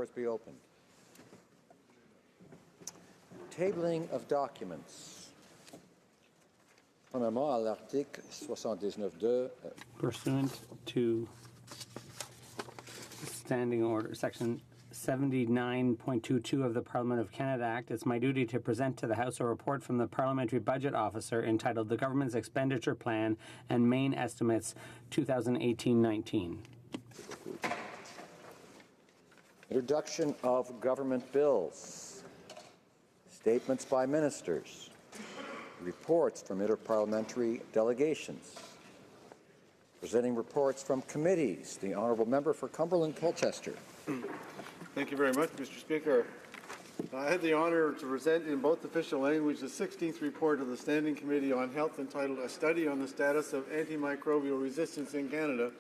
floors be opened. Tabling of documents. Premièrement, à l'article 79.2. Pursuant to Standing Order, Section 79.22 of the Parliament of Canada Act, it's my duty to present to the House a report from the Parliamentary Budget Officer entitled The Government's Expenditure Plan and Main Estimates 2018-19. Introduction of government bills. Statements by ministers. Reports from interparliamentary delegations. Presenting reports from committees. The Honourable Member for Cumberland Colchester. Thank you very much, Mr. Speaker. I had the honour to present in both official language the 16th report of the Standing Committee on Health entitled A Study on the Status of Antimicrobial Resistance in Canada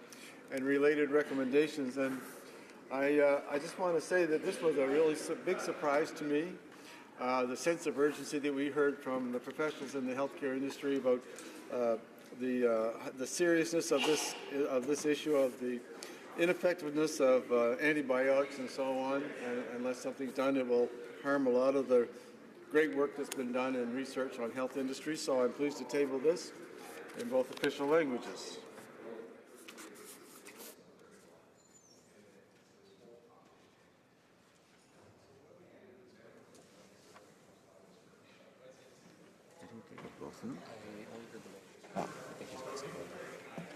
and Related Recommendations. And I just want to say that this was a really big surprise to me. The sense of urgency that we heard from the professionals in the healthcare industry about the seriousness of this issue, of the ineffectiveness of antibiotics and so on, and unless something's done, it will harm a lot of the great work that's been done in research on health industry. So I'm pleased to table this in both official languages.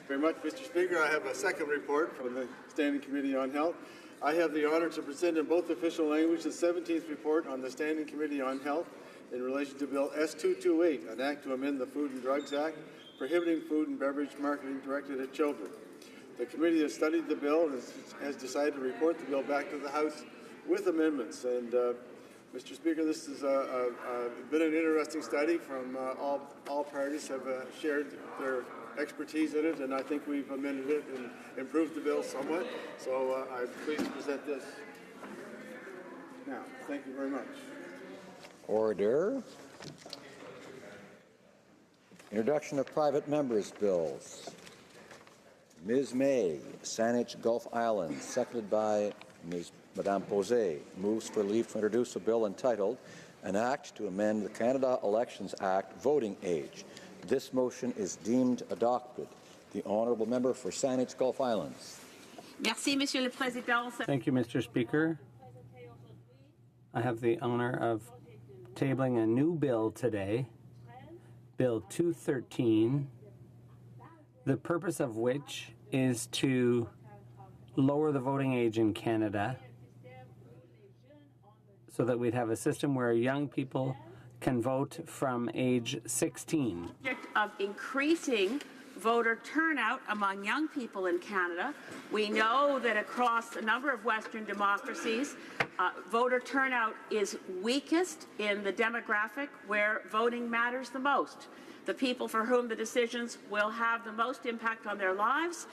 Very much, Mr. Speaker. I have a second report from the Standing Committee on Health. I have the honour to present in both official languages the 17th report on the Standing Committee on Health in relation to Bill S-228, an act to amend the Food and Drugs Act, prohibiting food and beverage marketing directed at children. The committee has studied the bill and has decided to report the bill back to the House with amendments. And Mr. Speaker, this has been an interesting study from all parties have shared their expertise in it, and I think we've amended it and improved the bill somewhat. So I'm pleased to present this now. Thank you very much. Order. Introduction of private members' bills. Ms. May, Saanich Gulf Islands, seconded by Madame Posey, moves for leave to introduce a bill entitled An Act to Amend the Canada Elections Act Voting Age. This motion is deemed adopted. The Honourable Member for Saanich Gulf Islands. Merci, Monsieur le Président. Thank you, Mr. Speaker. I have the honour of tabling a new bill today, Bill 213, the purpose of which is to lower the voting age in Canada so that we'd have a system where young people can vote from age 16. Of increasing voter turnout among young people in Canada. We know that across a number of Western democracies, voter turnout is weakest in the demographic where voting matters the most. The people for whom the decisions will have the most impact on their lives.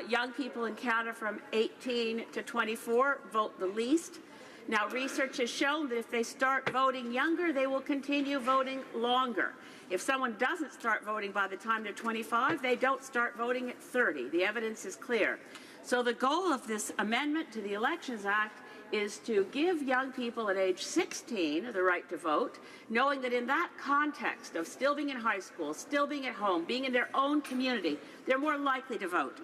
Young people in Canada from 18 to 24 vote the least. Now, research has shown that if they start voting younger, they will continue voting longer. If someone doesn't start voting by the time they're 25, they don't start voting at 30. The evidence is clear. So the goal of this amendment to the Elections Act is to give young people at age 16 the right to vote, knowing that in that context of still being in high school, still being at home, being in their own community, they're more likely to vote.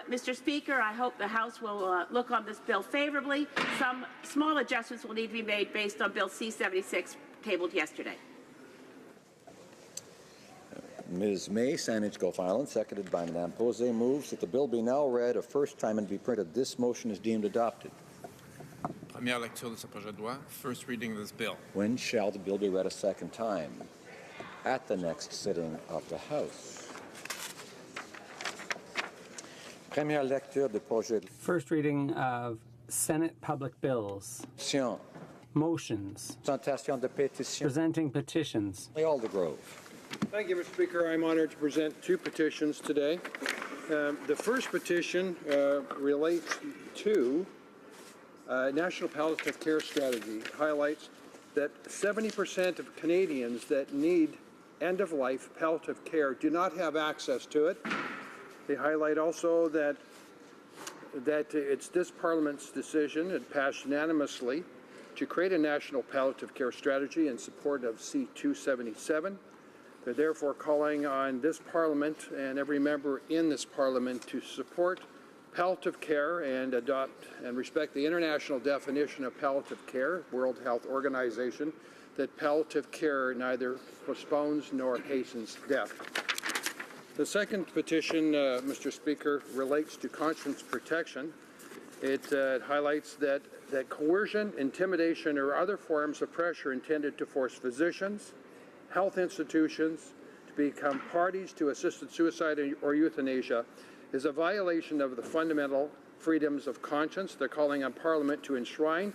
Mr. Speaker, I hope the House will look on this bill favorably. Some small adjustments will need to be made based on Bill C-76 tabled yesterday. Ms. May, Saanich Gulf Islands, seconded by Madame Posey, moves that the bill be now read a first time and be printed. This motion is deemed adopted. Première lecture de ce projet de loi, first reading of this bill. When shall the bill be read a second time? At the next sitting of the House. Première lecture de projet. First reading of Senate public bills. Motions. Présentation de pétitions. Presenting petitions. Aldergrove. Thank you, Mr. Speaker. I'm honored to present two petitions today. The first petition relates to National Palliative Care Strategy. It highlights that 70% of Canadians that need end-of-life palliative care do not have access to it. They highlight also that that it's this Parliament's decision, it passed unanimously, to create a national palliative care strategy in support of C-277. They're therefore calling on this Parliament and every member in this Parliament to support palliative care and adopt and respect the international definition of palliative care, World Health Organization, that palliative care neither postpones nor hastens death. The second petition, Mr. Speaker, relates to conscience protection. It highlights that coercion, intimidation, or other forms of pressure intended to force physicians, health institutions to become parties to assisted suicide or euthanasia is a violation of the fundamental freedoms of conscience. They're calling on Parliament to enshrine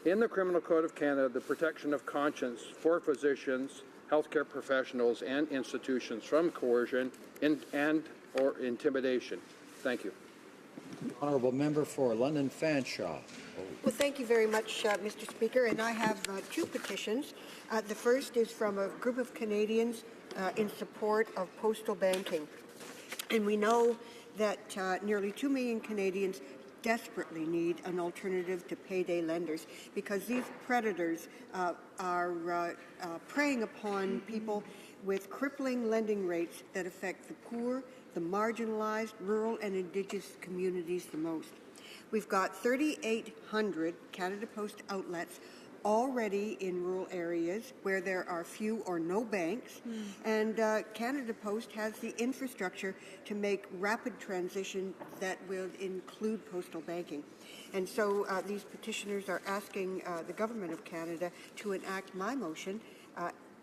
in the Criminal Code of Canada the protection of conscience for physicians, healthcare professionals, and institutions from coercion and or intimidation. Thank you. Honourable member for London Fanshawe. Well, thank you very much, Mr. Speaker. And I have two petitions. The first is from a group of Canadians in support of postal banking. And we know that nearly 2 million Canadians desperately need an alternative to payday lenders because these predators are preying upon people with crippling lending rates that affect the poor, the marginalized, rural and Indigenous communities the most. We've got 3,800 Canada Post outlets already in rural areas where there are few or no banks, and Canada Post has the infrastructure to make rapid transition that will include postal banking. And so these petitioners are asking the Government of Canada to enact my motion,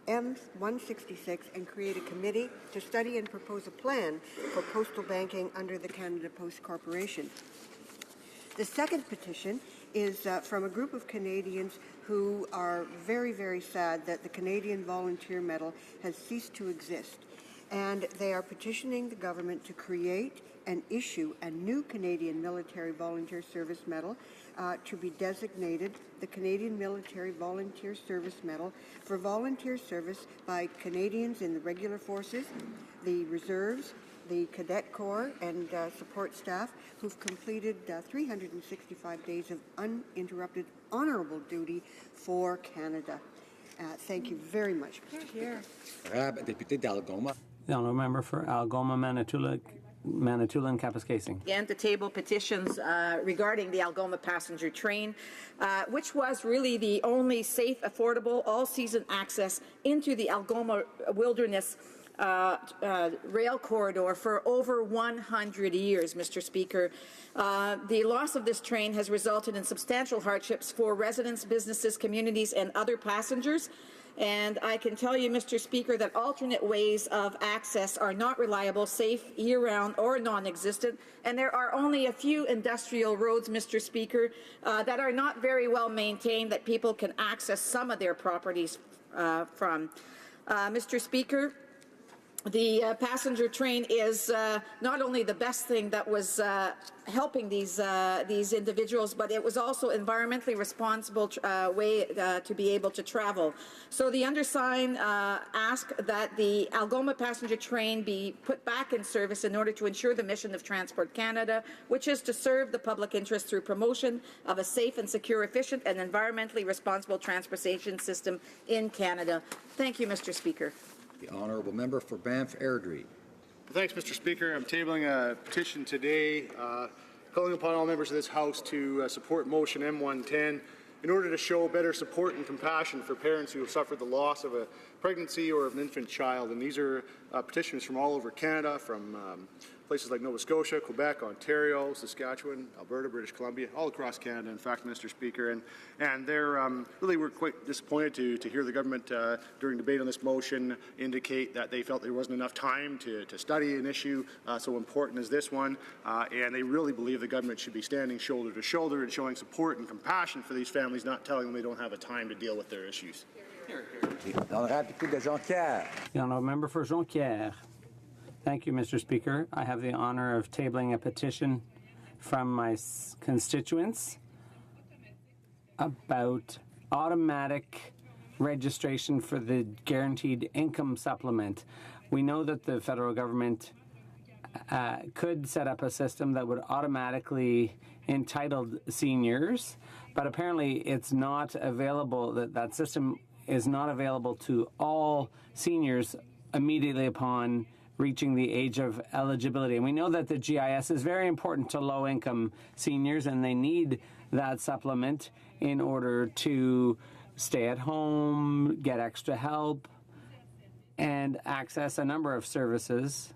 M166, and create a committee to study and propose a plan for postal banking under the Canada Post Corporation. The second petition is from a group of Canadians who are very, very sad that the Canadian Volunteer Medal has ceased to exist. And they are petitioning the government to create and issue a new Canadian Military Volunteer Service Medal to be designated the Canadian Military Volunteer Service Medal for volunteer service by Canadians in the regular forces, the reserves, the Cadet Corps, and support staff who've completed 365 days of uninterrupted honourable duty for Canada. Thank you very much, Mr. Speaker. Député d'Algoma. The honourable member for Algoma, Manitoulin, and Kapuskasing. Again, to table petitions regarding the Algoma passenger train, which was really the only safe, affordable, all-season access into the Algoma wilderness rail corridor for over 100 years, Mr. Speaker. The loss of this train has resulted in substantial hardships for residents, businesses, communities, and other passengers. And I can tell you, Mr. Speaker, that alternate ways of access are not reliable, safe, year-round, or non-existent. And there are only a few industrial roads, Mr. Speaker, that are not very well maintained that people can access some of their properties from. Mr. Speaker, the passenger train is not only the best thing that was helping these individuals, but it was also environmentally responsible way to be able to travel. So the undersigned ask that the Algoma passenger train be put back in service in order to ensure the mission of Transport Canada, which is to serve the public interest through promotion of a safe and secure, efficient and environmentally responsible transportation system in Canada. Thank you, Mr. Speaker. The honourable member for Banff Airdrie. Thanks, Mr. Speaker. I'm tabling a petition today calling upon all members of this House to support motion M110 in order to show better support and compassion for parents who have suffered the loss of a pregnancy or of an infant child. And these are petitions from all over Canada, from places like Nova Scotia, Quebec, Ontario, Saskatchewan, Alberta, British Columbia, all across Canada, in fact, Mr. Speaker. And they're really were quite disappointed to hear the government during debate on this motion indicate that they felt there wasn't enough time to study an issue so important as this one. And they really believe the government should be standing shoulder to shoulder and showing support and compassion for these families, not telling them they don't have a time to deal with their issues. The honourable député de Jonquière. The honourable member for Jonquière. Thank you, Mr. Speaker. I have the honour of tabling a petition from my constituents about automatic registration for the guaranteed income supplement. We know that the federal government could set up a system that would automatically entitle seniors, but apparently it's not available, that system is not available to all seniors immediately upon reaching the age of eligibility. And we know that the GIS is very important to low-income seniors, and they need that supplement in order to stay at home, get extra help, and access a number of services.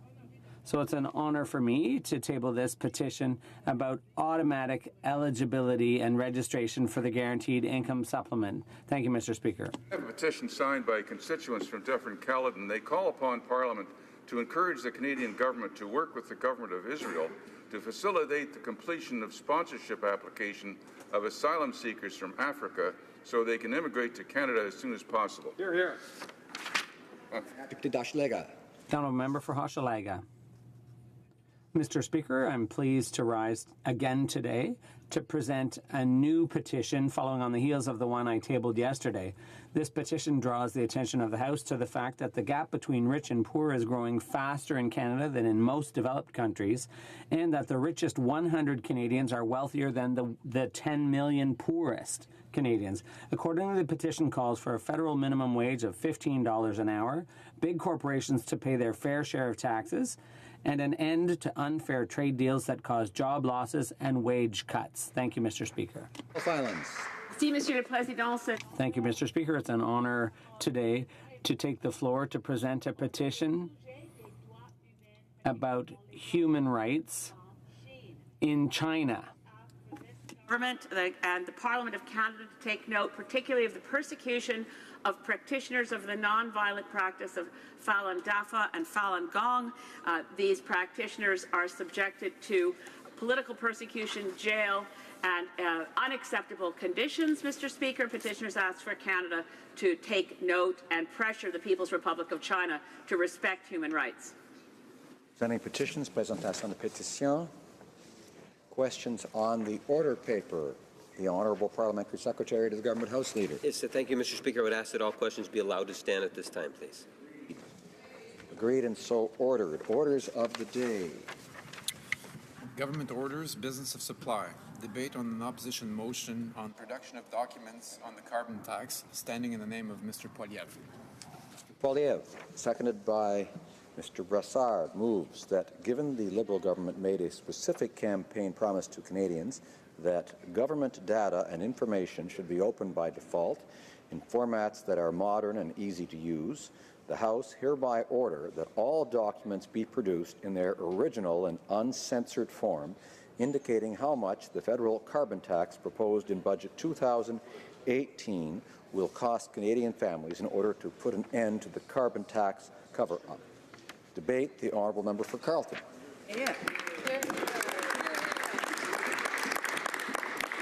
So it's an honor for me to table this petition about automatic eligibility and registration for the Guaranteed Income Supplement. Thank you, Mr. Speaker. I have a petition signed by constituents from Dufferin Caledon. They call upon Parliament to encourage the Canadian government to work with the government of Israel to facilitate the completion of sponsorship application of asylum seekers from Africa so they can immigrate to Canada as soon as possible. Hear, hear. Deputy Daschlega. The Honourable Member for Hochelaga. Mr. Speaker, I'm pleased to rise again today to present a new petition following on the heels of the one I tabled yesterday. This petition draws the attention of the House to the fact that the gap between rich and poor is growing faster in Canada than in most developed countries, and that the richest 100 Canadians are wealthier than the 10 million poorest Canadians. Accordingly, the petition calls for a federal minimum wage of $15 an hour, big corporations to pay their fair share of taxes, and an end to unfair trade deals that cause job losses and wage cuts. Thank you, Mr. Speaker. Silence. Monsieur le Président. Thank you, Mr. Speaker. It's an honor today to take the floor to present a petition about human rights in China. Government and the Parliament of Canada to take note, particularly of the persecution of practitioners of the non-violent practice of Falun Dafa and Falun Gong. These practitioners are subjected to political persecution, jail, and unacceptable conditions, Mr. Speaker. Petitioners ask for Canada to take note and pressure the People's Republic of China to respect human rights. Presenting petitions, présentation de pétitions. Questions on the order paper. The Honourable Parliamentary Secretary to the Government House Leader. Yes, thank you, Mr. Speaker. I would ask that all questions be allowed to stand at this time, please. Agreed and so ordered. Orders of the day. Government orders, business of supply. Debate on an opposition motion on production of documents on the carbon tax, standing in the name of Mr. Poilievre. Mr. Poilievre, seconded by Mr. Brassard, moves that given the Liberal government made a specific campaign promise to Canadians that government data and information should be open by default in formats that are modern and easy to use, the House hereby order that all documents be produced in their original and uncensored form, indicating how much the federal carbon tax proposed in Budget 2018 will cost Canadian families in order to put an end to the carbon tax cover-up. Debate, the Honourable Member for Carleton. Yeah.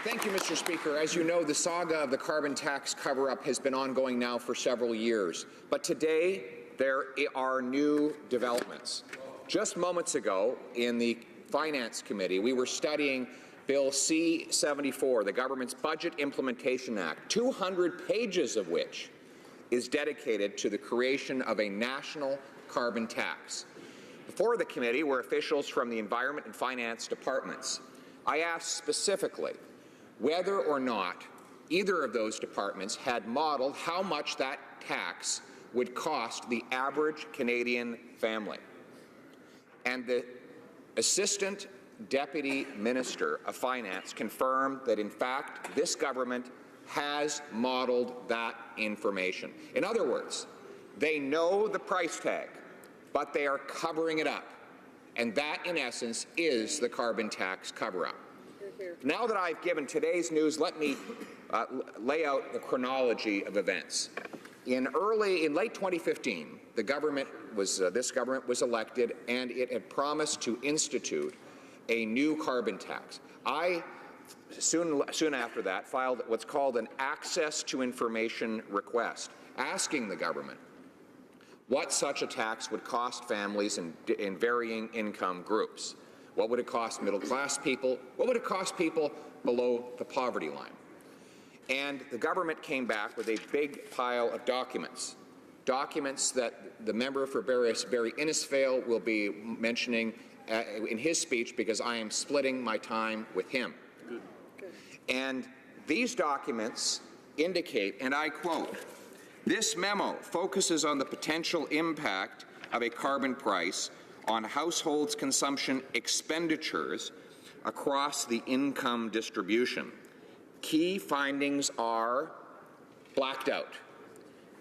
Thank you, Mr. Speaker. As you know, the saga of the carbon tax cover-up has been ongoing now for several years. But today, there are new developments. Just moments ago, in the Finance Committee, we were studying Bill C-74, the Government's Budget Implementation Act, 200 pages of which is dedicated to the creation of a national carbon tax. Before the committee were officials from the Environment and Finance departments. I asked specifically whether or not either of those departments had modeled how much that tax would cost the average Canadian family. And the Assistant Deputy Minister of Finance confirmed that, in fact, this government has modeled that information. In other words, they know the price tag, but they are covering it up. And that, in essence, is the carbon tax cover-up. Now that I've given today's news, let me lay out the chronology of events. In late 2015, this government was elected, and it had promised to institute a new carbon tax. I soon after that filed what's called an access to information request, asking the government what such a tax would cost families in varying income groups. What would it cost middle-class people? What would it cost people below the poverty line? And the government came back with a big pile of documents that the member for Barrie Innisfail will be mentioning in his speech because I am splitting my time with him. And these documents indicate, and I quote, "This memo focuses on the potential impact of a carbon price on households' consumption expenditures across the income distribution. Key findings are blacked out."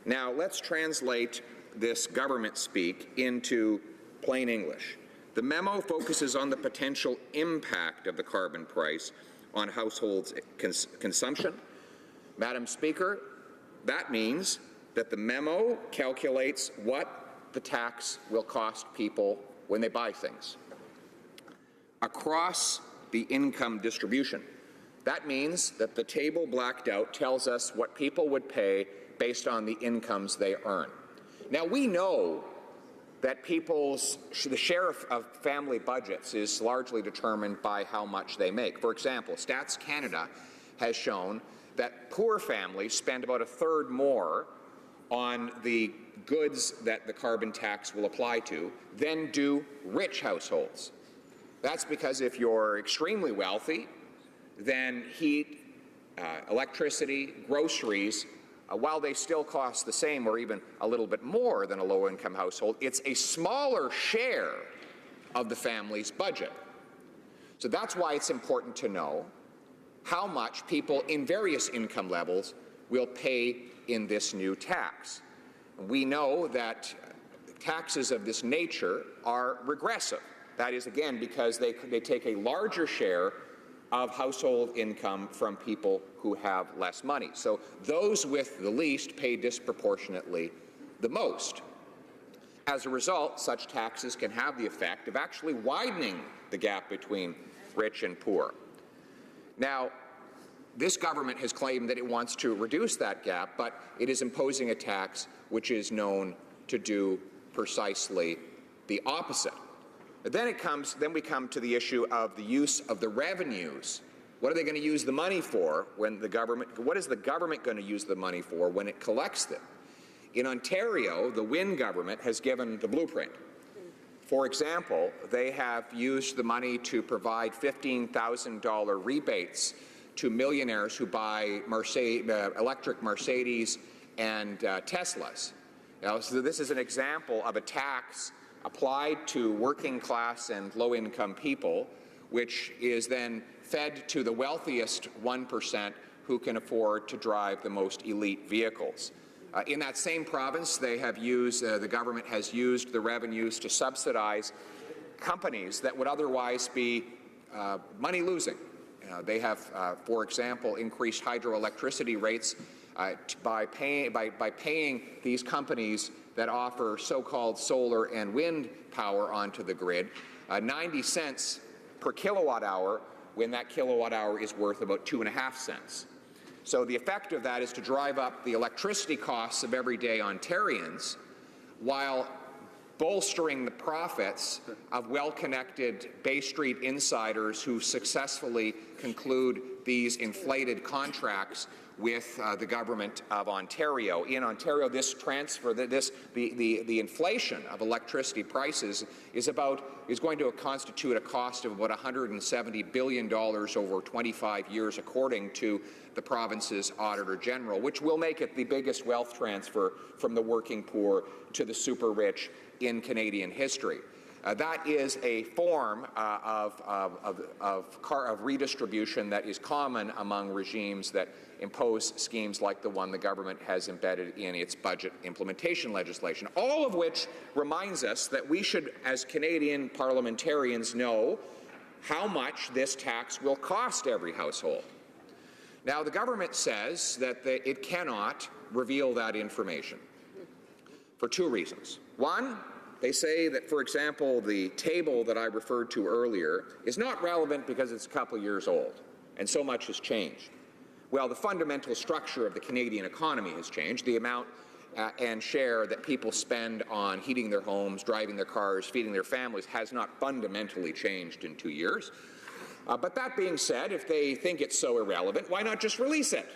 Now, let's translate this government speak into plain English. The memo focuses on the potential impact of the carbon price on households' consumption. Madam Speaker, that means that the memo calculates what the tax will cost people when they buy things across the income distribution. That means that the table blacked out tells us what people would pay based on the incomes they earn. Now, we know that the share of family budgets is largely determined by how much they make. For example, Stats Canada has shown that poor families spend about a third more on the goods that the carbon tax will apply to than do rich households. That's because if you're extremely wealthy, then heat, electricity, groceries, while they still cost the same or even a little bit more than a low-income household, it's a smaller share of the family's budget. So that's why it's important to know how much people in various income levels will pay in this new tax. We know that taxes of this nature are regressive. That is, again, because they take a larger share of household income from people who have less money. So those with the least pay disproportionately the most. As a result, such taxes can have the effect of actually widening the gap between rich and poor. Now, this government has claimed that it wants to reduce that gap, but it is imposing a tax which is known to do precisely the opposite. Then we come to the issue of the use of the revenues. What are they going to use the money for when what is the government going to use the money for when it collects them? In Ontario, the Wynne government has given the blueprint. For example, they have used the money to provide $15,000 rebates to millionaires who buy electric Mercedes and Teslas. Now, so this is an example of a tax applied to working class and low-income people, which is then fed to the wealthiest 1% who can afford to drive the most elite vehicles. In that same province, they have used, the government has used the revenues to subsidize companies that would otherwise be money-losing. They have, for example, increased hydroelectricity rates by paying these companies that offer so-called solar and wind power onto the grid 90 cents per kilowatt hour when that kilowatt hour is worth about 2.5 cents. So the effect of that is to drive up the electricity costs of everyday Ontarians while bolstering the profits of well-connected Bay Street insiders who successfully conclude these inflated contracts with the government of Ontario. In Ontario, this transfer, the inflation of electricity prices is going to constitute a cost of about $170 billion over 25 years, according to the province's Auditor General, which will make it the biggest wealth transfer from the working poor to the super rich in Canadian history. That is a form of redistribution that is common among regimes that impose schemes like the one the government has embedded in its budget implementation legislation, all of which reminds us that we should, as Canadian parliamentarians, know how much this tax will cost every household. Now, the government says that it cannot reveal that information for two reasons. One, they say that, for example, the table that I referred to earlier is not relevant because it's a couple years old, and so much has changed. Well, the fundamental structure of the Canadian economy has changed. The amount and share that people spend on heating their homes, driving their cars, feeding their families has not fundamentally changed in 2 years. But that being said, if they think it's so irrelevant, why not just release it?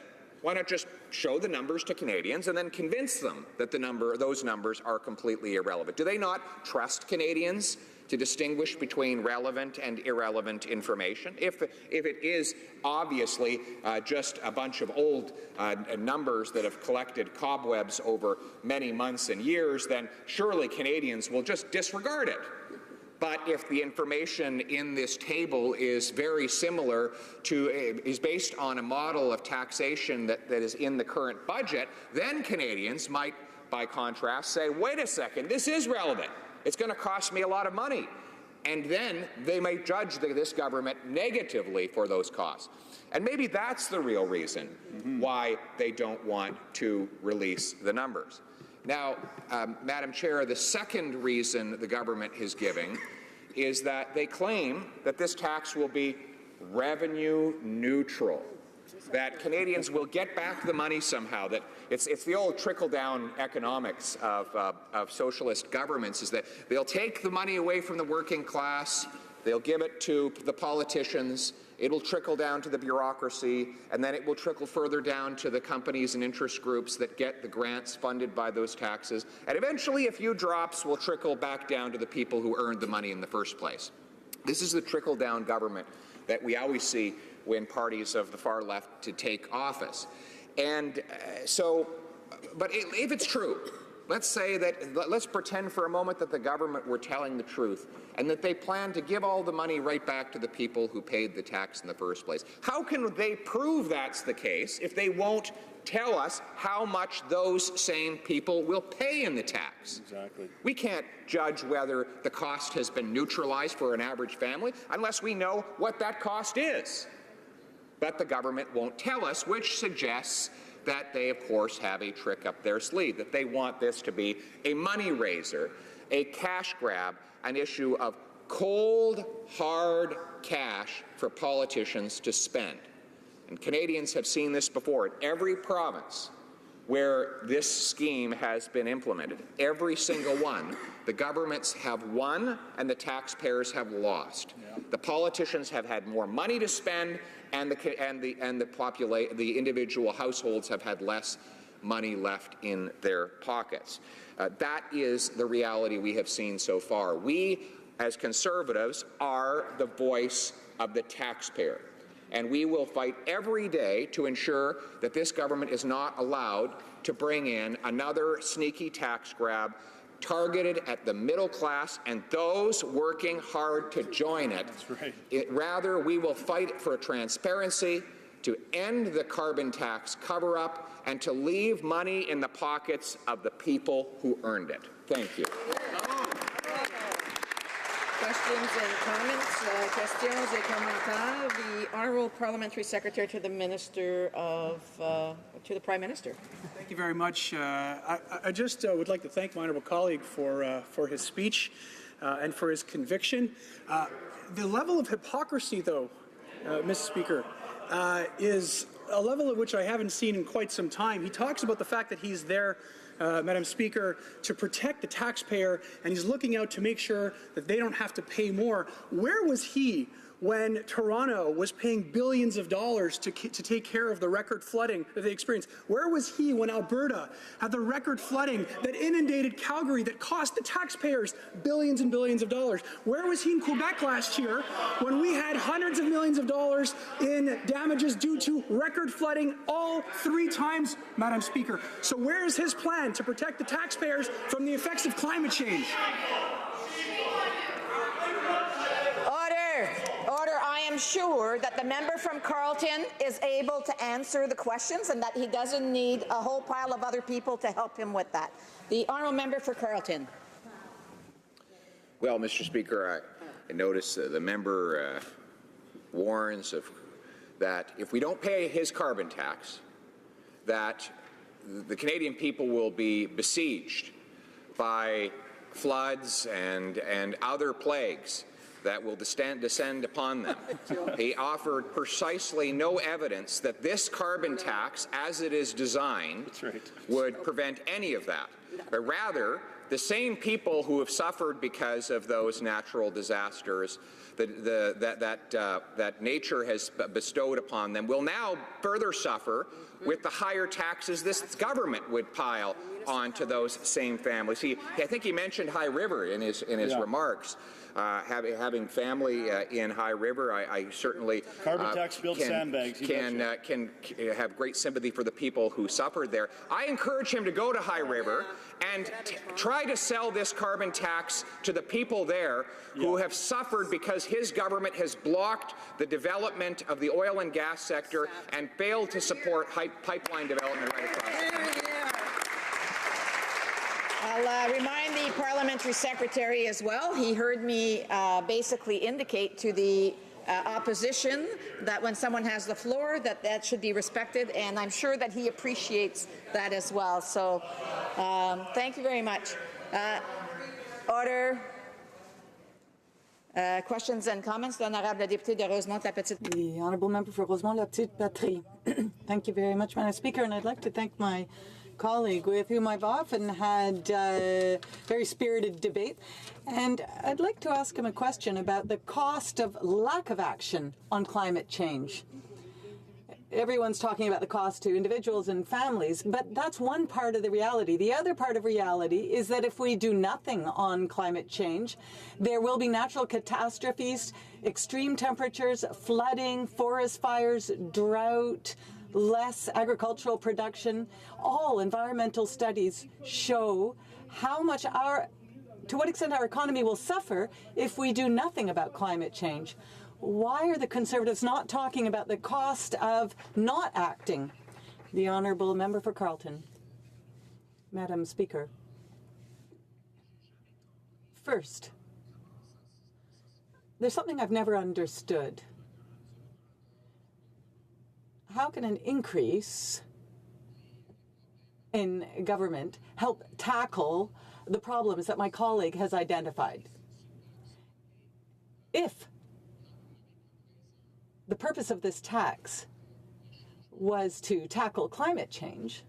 Why not just show the numbers to Canadians and then convince them that those numbers are completely irrelevant? Do they not trust Canadians to distinguish between relevant and irrelevant information. If it is obviously just a bunch of old numbers that have collected cobwebs over many months and years, then surely Canadians will just disregard it. But if the information in this table is very similar to, is based on a model of taxation that is in the current budget, then Canadians might, by contrast, say, wait a second, this is relevant. It's going to cost me a lot of money. And then they may judge this government negatively for those costs. And maybe that's the real reason why they don't want to release the numbers. Now, Madam Chair, the second reason the government is giving is that they claim that this tax will be revenue neutral, that Canadians will get back the money somehow, that it's the old trickle-down economics of socialist governments, is that they'll take the money away from the working class, they'll give it to the politicians, it'll trickle down to the bureaucracy, and then it will trickle further down to the companies and interest groups that get the grants funded by those taxes, and eventually a few drops will trickle back down to the people who earned the money in the first place. This is the trickle-down government that we always see when parties of the far left to take office. And but if it's true, let's say that, let's pretend for a moment that the government were telling the truth and that they plan to give all the money right back to the people who paid the tax in the first place. How can they prove that's the case if they won't tell us how much those same people will pay in the tax? Exactly. We can't judge whether the cost has been neutralized for an average family unless we know what that cost is. But the government won't tell us, which suggests that they, of course, have a trick up their sleeve, that they want this to be a money raiser, a cash grab, an issue of cold, hard cash for politicians to spend. And Canadians have seen this before in every province where this scheme has been implemented. Every single one, the governments have won and the taxpayers have lost. Yeah. The politicians have had more money to spend, and the individual households have had less money left in their pockets. That is the reality we have seen so far. We, as Conservatives, are the voice of the taxpayer. And we will fight every day to ensure that this government is not allowed to bring in another sneaky tax grab targeted at the middle class and those working hard to join it. That's right. Rather, we will fight for transparency, to end the carbon tax cover-up, and to leave money in the pockets of the people who earned it. Thank you. Questions and comments? Questions et commentaires. The Honourable Parliamentary Secretary to the Minister of, to the Prime Minister. Thank you very much. I just would like to thank my honourable colleague for his speech and for his conviction. The level of hypocrisy, though, Mr. Speaker, is a level at which I haven't seen in quite some time. He talks about the fact that he's there, Madam Speaker, to protect the taxpayer, and he's looking out to make sure that they don't have to pay more. Where was he when Toronto was paying billions of dollars to take care of the record flooding that they experienced? Where was he when Alberta had the record flooding that inundated Calgary that cost the taxpayers billions and billions of dollars? Where was he in Quebec last year when we had hundreds of millions of dollars in damages due to record flooding all 3 times, Madam Speaker? So where is his plan to protect the taxpayers from the effects of climate change? Order. I am sure that the member from Carleton is able to answer the questions and that he doesn't need a whole pile of other people to help him with that. The honourable member for Carleton. Well, Mr. Speaker, I notice the member warns that if we don't pay his carbon tax, that the Canadian people will be besieged by floods and other plagues that will descend upon them. He offered precisely no evidence that this carbon tax, as it is designed, would prevent any of that. But rather, the same people who have suffered because of those natural disasters that nature has bestowed upon them will now further suffer with the higher taxes this government would pile onto those same families. I think he mentioned High River in his remarks. Having family in High River, I certainly carbon tax built sandbags. Can have great sympathy for the people who suffered there. I encourage him to go to High River and try to sell this carbon tax to the people there who have suffered because his government has blocked the development of the oil and gas sector and failed to support pipeline development right across the country. I'll remind the parliamentary secretary as well. He heard me basically indicate to the opposition that when someone has the floor, that should be respected, and I'm sure that he appreciates that as well. So thank you very much. Order. Questions and comments. L'honorable député de Rosemont-la-Petite. The honourable member for Rosemont-la-Petite-Patrie. Thank you very much, Madam Speaker, and I'd like to thank my colleague with whom I've often had very spirited debate. And I'd like to ask him a question about the cost of lack of action on climate change. Everyone's talking about the cost to individuals and families, but that's one part of the reality. The other part of reality is that if we do nothing on climate change, there will be natural catastrophes, extreme temperatures, flooding, forest fires, drought, less agricultural production. All environmental studies show to what extent our economy will suffer if we do nothing about climate change. Why are the Conservatives not talking about the cost of not acting? The honourable member for Carleton. Madam Speaker. First, there's something I've never understood. How can an increase in government help tackle the problems that my colleague has identified? If the purpose of this tax was to tackle climate change,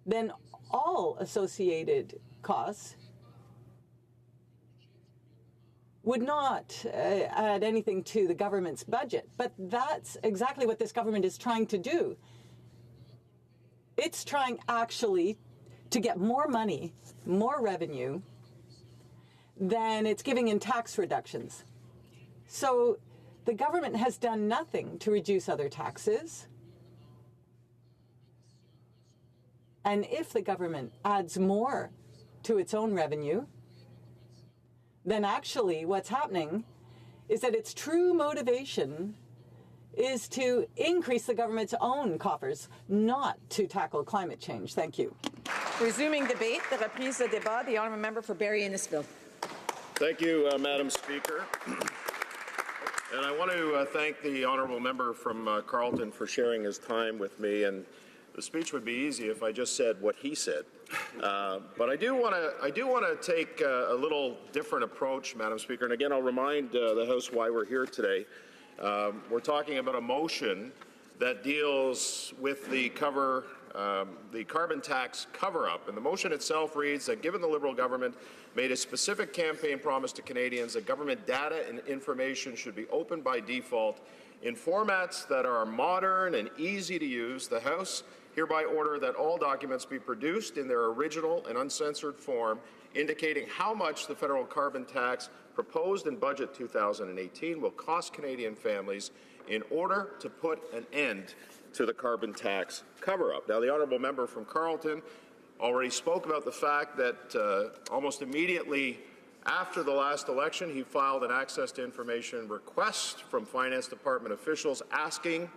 then all associated costs would not add anything to the government's budget. But that's exactly what this government is trying to do. It's trying actually to get more money, more revenue, than it's giving in tax reductions. So the government has done nothing to reduce other taxes. And if the government adds more to its own revenue, then actually what's happening is that its true motivation is to increase the government's own coffers, not to tackle climate change. Thank you. Resuming debate, the reprise de débat, the honourable member for Barrie-Innisfil. Thank you, Madam Speaker. And I want to thank the honourable member from Carleton for sharing his time with me. And the speech would be easy if I just said what he said. But I do want to take a little different approach, Madam Speaker. And again, I'll remind the House why we're here today. We're talking about a motion that deals with the carbon tax cover-up. And the motion itself reads that given the Liberal government made a specific campaign promise to Canadians that government data and information should be open by default in formats that are modern and easy to use, the House hereby order that all documents be produced in their original and uncensored form, indicating how much the federal carbon tax proposed in Budget 2018 will cost Canadian families in order to put an end to the carbon tax cover-up. Now, the honourable member from Carleton already spoke about the fact that almost immediately after the last election, he filed an access to information request from Finance Department officials asking,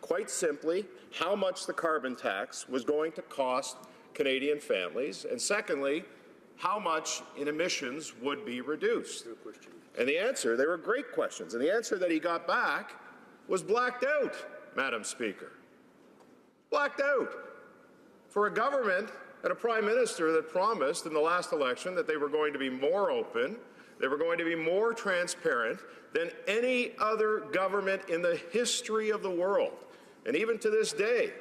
quite simply, how much the carbon tax was going to cost Canadian families, and secondly, how much in emissions would be reduced. And the answer, they were great questions, and the answer that he got back was blacked out, Madam Speaker. Blacked out. For a government and a Prime Minister that promised in the last election that they were going to be more open, they were going to be more transparent than any other government in the history of the world. And even to this day,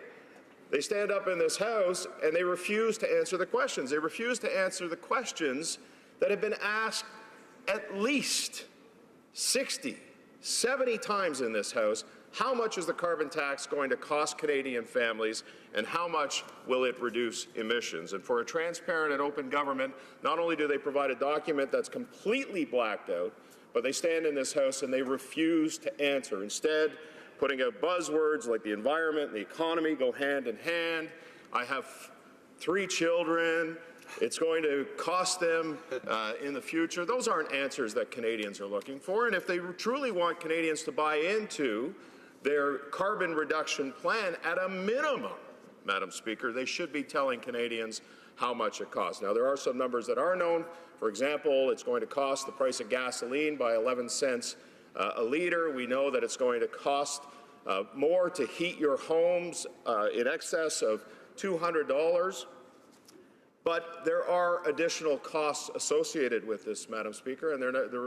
they stand up in this House and they refuse to answer the questions. They refuse to answer the questions that have been asked at least 60 70 times in this House, how much is the carbon tax going to cost Canadian families, and how much will it reduce emissions? And for a transparent and open government, not only do they provide a document that's completely blacked out, but they stand in this House and they refuse to answer. Instead, putting out buzzwords like the environment and the economy go hand in hand. I have 3 children. It's going to cost them in the future. Those aren't answers that Canadians are looking for. And if they truly want Canadians to buy into their carbon reduction plan, at a minimum, Madam Speaker, they should be telling Canadians how much it costs. Now, there are some numbers that are known. For example, it's going to cost the price of gasoline by 11 cents a litre. We know that it's going to cost more to heat your homes in excess of $200. But there are additional costs associated with this, Madam Speaker, and they're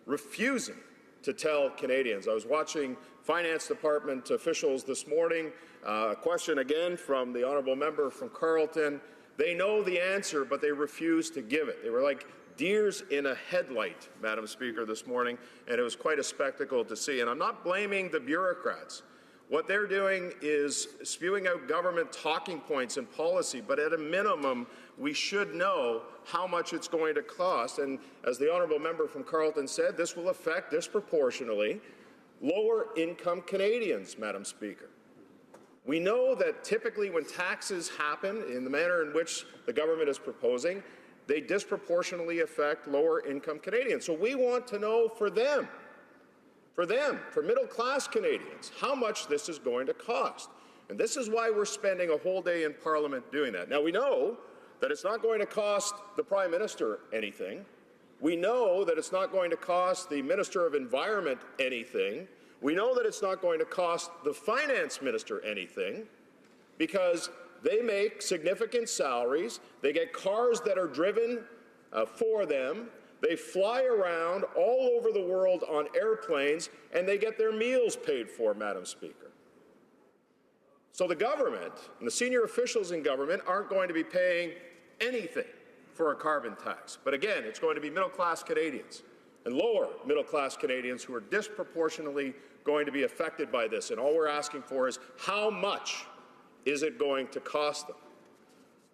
refusing to tell Canadians. I was watching Finance Department officials this morning. A question again from the honourable member from Carleton. They know the answer, but they refuse to give it. They were like deers in a headlight, Madam Speaker, this morning, and it was quite a spectacle to see. And I'm not blaming the bureaucrats. What they're doing is spewing out government talking points and policy, but at a minimum, we should know how much it's going to cost. And as the honourable member from Carleton said, this will affect disproportionately lower-income Canadians, Madam Speaker. We know that typically when taxes happen in the manner in which the government is proposing, they disproportionately affect lower-income Canadians. So we want to know for middle-class Canadians, how much this is going to cost. And this is why we're spending a whole day in Parliament doing that. Now, we know that it's not going to cost the Prime Minister anything. We know that it's not going to cost the Minister of Environment anything. We know that it's not going to cost the Finance Minister anything, because they make significant salaries. They get cars that are driven for them. They fly around all over the world on airplanes, and they get their meals paid for, Madam Speaker. So the government and the senior officials in government aren't going to be paying anything for a carbon tax. But again, it's going to be middle-class Canadians and lower middle-class Canadians who are disproportionately going to be affected by this. And all we're asking for is, how much is it going to cost them?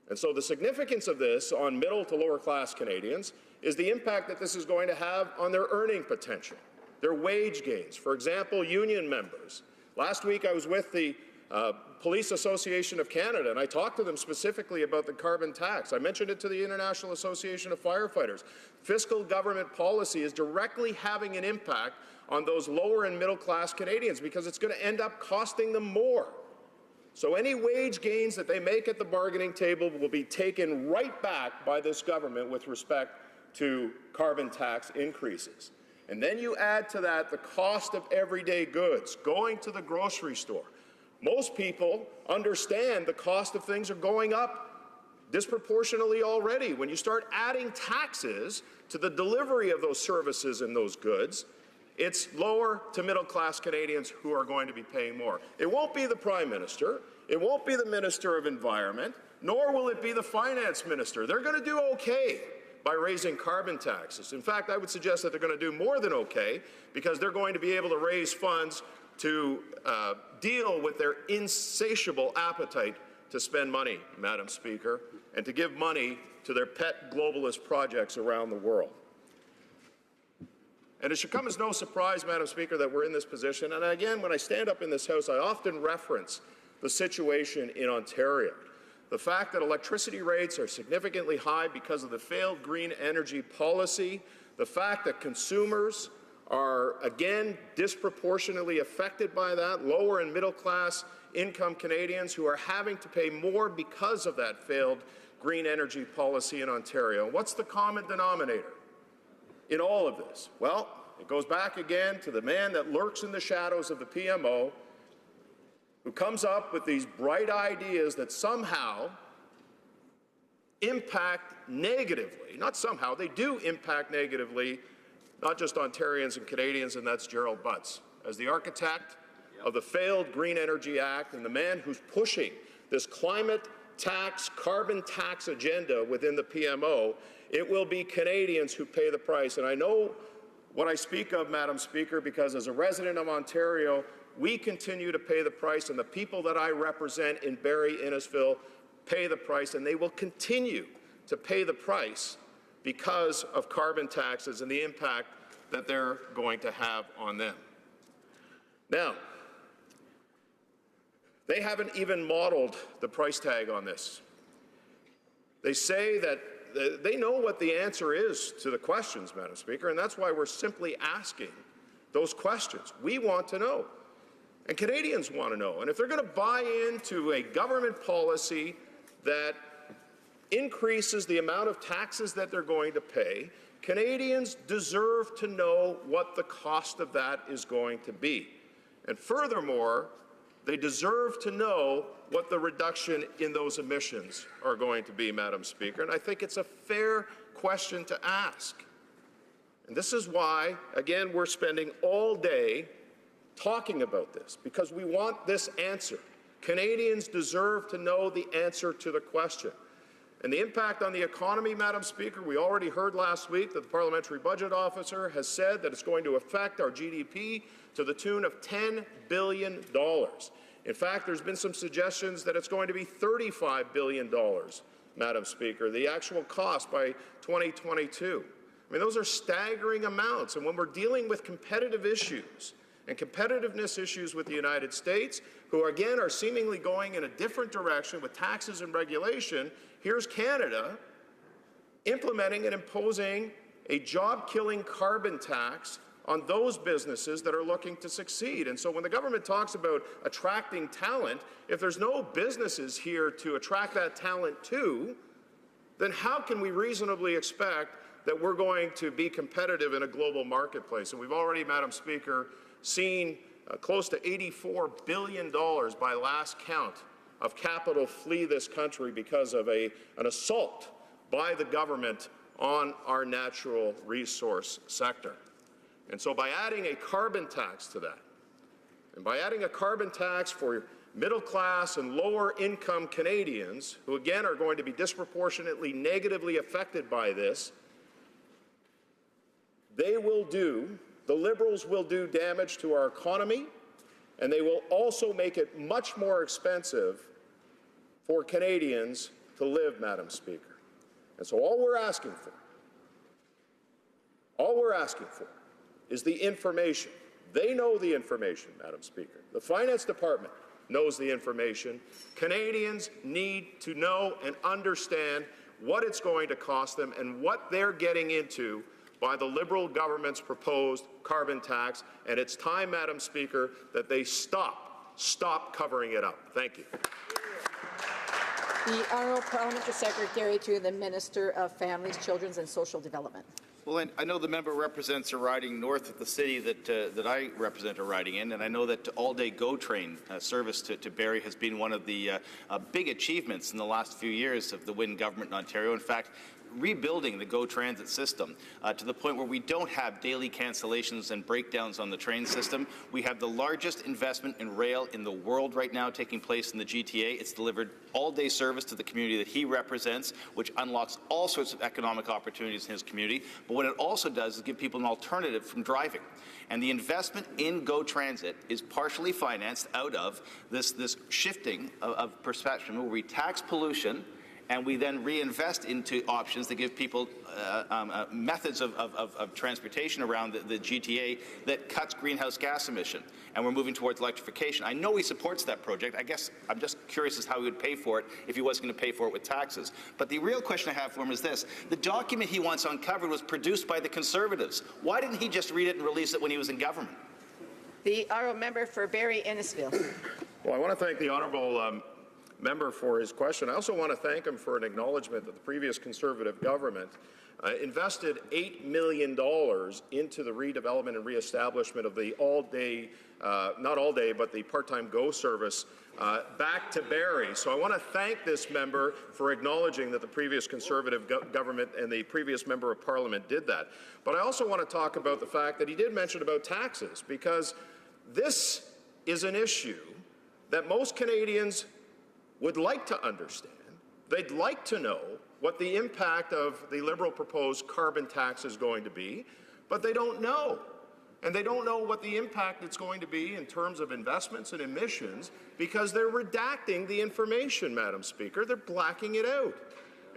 And so the significance of this on middle to lower class Canadians is the impact that this is going to have on their earning potential, their wage gains. For example, union members. Last week I was with the Police Association of Canada, and I talked to them specifically about the carbon tax. I mentioned it to the International Association of Firefighters. Fiscal government policy is directly having an impact on those lower and middle class Canadians because it's going to end up costing them more. So any wage gains that they make at the bargaining table will be taken right back by this government with respect to carbon tax increases. And then you add to that the cost of everyday goods, going to the grocery store. Most people understand the cost of things are going up disproportionately already. When you start adding taxes to the delivery of those services and those goods, it's lower to middle class Canadians who are going to be paying more. It won't be the Prime Minister, it won't be the Minister of Environment, nor will it be the Finance Minister. They're going to do okay by raising carbon taxes. In fact, I would suggest that they're going to do more than okay, because they're going to be able to raise funds to deal with their insatiable appetite to spend money, Madam Speaker, and to give money to their pet globalist projects around the world. And it should come as no surprise, Madam Speaker, that we're in this position. And again, when I stand up in this House, I often reference the situation in Ontario. The fact that electricity rates are significantly high because of the failed green energy policy, the fact that consumers are, again, disproportionately affected by that, lower and middle class income Canadians who are having to pay more because of that failed green energy policy in Ontario. What's the common denominator in all of this? Well, it goes back again to the man that lurks in the shadows of the PMO, who comes up with these bright ideas that somehow impact negatively, not somehow, they do impact negatively, not just Ontarians and Canadians, and that's Gerald Butts. As the architect of the failed Green Energy Act and the man who's pushing this climate tax, carbon tax agenda within the PMO, it will be Canadians who pay the price. And I know what I speak of, Madam Speaker, because as a resident of Ontario, we continue to pay the price, and the people that I represent in Barrie Innisfil pay the price, and they will continue to pay the price because of carbon taxes and the impact that they're going to have on them. Now, they haven't even modeled the price tag on this. They say that they know what the answer is to the questions, Madam Speaker, and that's why we're simply asking those questions. We want to know, and Canadians want to know. And if they're going to buy into a government policy that increases the amount of taxes that they're going to pay, Canadians deserve to know what the cost of that is going to be. And furthermore, they deserve to know what the reduction in those emissions are going to be, Madam Speaker. And I think it's a fair question to ask. And this is why, again, we're spending all day talking about this, because we want this answer. Canadians deserve to know the answer to the question. And the impact on the economy, Madam Speaker, we already heard last week that the Parliamentary Budget Officer has said that it's going to affect our GDP to the tune of $10 billion. In fact, there's been some suggestions that it's going to be $35 billion, Madam Speaker, the actual cost by 2022. I mean, those are staggering amounts. And when we're dealing with competitive issues and competitiveness issues with the United States, who again are seemingly going in a different direction with taxes and regulation, here's Canada implementing and imposing a job-killing carbon tax on those businesses that are looking to succeed. And so when the government talks about attracting talent, if there's no businesses here to attract that talent to, then how can we reasonably expect that we're going to be competitive in a global marketplace? And we've already, Madam Speaker, seen close to $84 billion by last count of capital flee this country because of an assault by the government on our natural resource sector. And so by adding a carbon tax to that, and by adding a carbon tax for middle-class and lower-income Canadians, who again are going to be disproportionately negatively affected by this, the Liberals will do damage to our economy, and they will also make it much more expensive for Canadians to live, Madam Speaker. And so all we're asking for is the information. They know the information, Madam Speaker. The Finance Department knows the information. Canadians need to know and understand what it's going to cost them and what they're getting into by the Liberal government's proposed carbon tax. And it's time, Madam Speaker, that they stop covering it up. Thank you. The Honourable Parliamentary Secretary to the Minister of Families, Children and Social Development. Well, I know the member represents a riding north of the city that I represent a riding in, and I know that all-day GO train service to Barrie has been one of the big achievements in the last few years of the Wynne government in Ontario. In fact, rebuilding the GO Transit system to the point where we don't have daily cancellations and breakdowns on the train system. We have the largest investment in rail in the world right now taking place in the GTA. It's delivered all-day service to the community that he represents, which unlocks all sorts of economic opportunities in his community. But what it also does is give people an alternative from driving. And the investment in GO Transit is partially financed out of this shifting of perception where we tax pollution and we then reinvest into options that give people methods of transportation around the GTA that cuts greenhouse gas emission. And we're moving towards electrification. I know he supports that project. I guess I'm just curious as how he would pay for it if he wasn't going to pay for it with taxes. But the real question I have for him is this. The document he wants uncovered was produced by the Conservatives. Why didn't he just read it and release it when he was in government? The Honourable Member for Barrie Innisfil. Well, I want to thank the Honourable member for his question. I also want to thank him for an acknowledgement that the previous Conservative government invested $8 million into the redevelopment and reestablishment of the all-day, not all-day, but the part-time GO service back to Barrie. So I want to thank this member for acknowledging that the previous Conservative government and the previous member of Parliament did that. But I also want to talk about the fact that he did mention about taxes, because this is an issue that most Canadians would like to understand. They'd like to know what the impact of the Liberal proposed carbon tax is going to be. but they don't know. And they don't know what the impact it's going to be in terms of investments and emissions because they're redacting the information, Madam Speaker. They're blacking it out.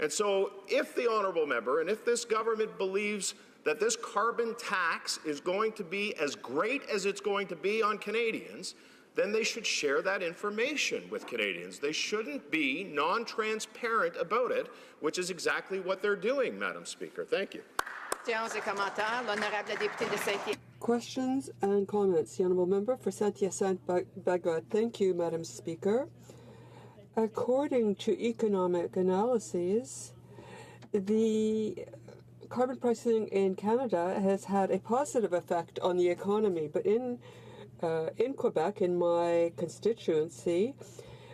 And so if the honourable member and if this government believes that this carbon tax is going to be as great as it's going to be on Canadians, then they should share that information with Canadians. They shouldn't be non-transparent about it, which is exactly what they're doing, Madam Speaker. Thank you. Questions and comments. The Honourable Member for Saint-Hyacinthe-Bagotte. Thank you, Madam Speaker. According to economic analyses, the carbon pricing in Canada has had a positive effect on the economy, but in Quebec, in my constituency,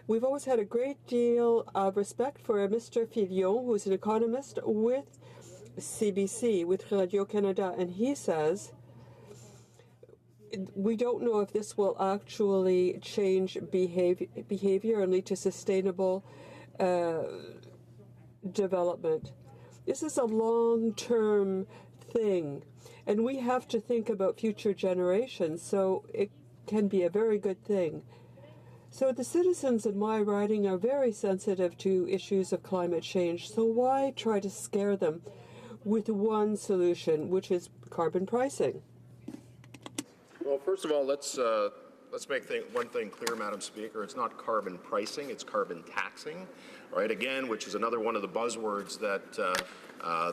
we've always had a great deal of respect for Mr. Filion, who's an economist with CBC, with Radio-Canada, and he says, we don't know if this will actually change behavior and lead to sustainable development. This is a long-term thing, and we have to think about future generations, so it can be a very good thing. So the citizens in my riding are very sensitive to issues of climate change, so why try to scare them with one solution, which is carbon pricing? Well, first of all, let's make one thing clear, Madam Speaker. It's not carbon pricing, it's carbon taxing, right? Again, which is another one of the buzzwords that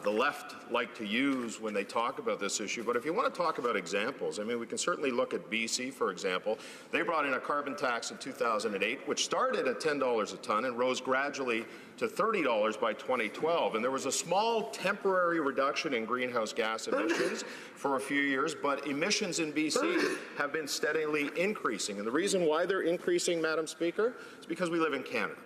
the left like to use when they talk about this issue. But if you want to talk about examples, I mean, we can certainly look at BC, for example. They brought in a carbon tax in 2008, which started at $10 a ton and rose gradually to $30 by 2012. And there was a small temporary reduction in greenhouse gas emissions for a few years, but emissions in BC have been steadily increasing. And the reason why they're increasing, Madam Speaker, is because we live in Canada.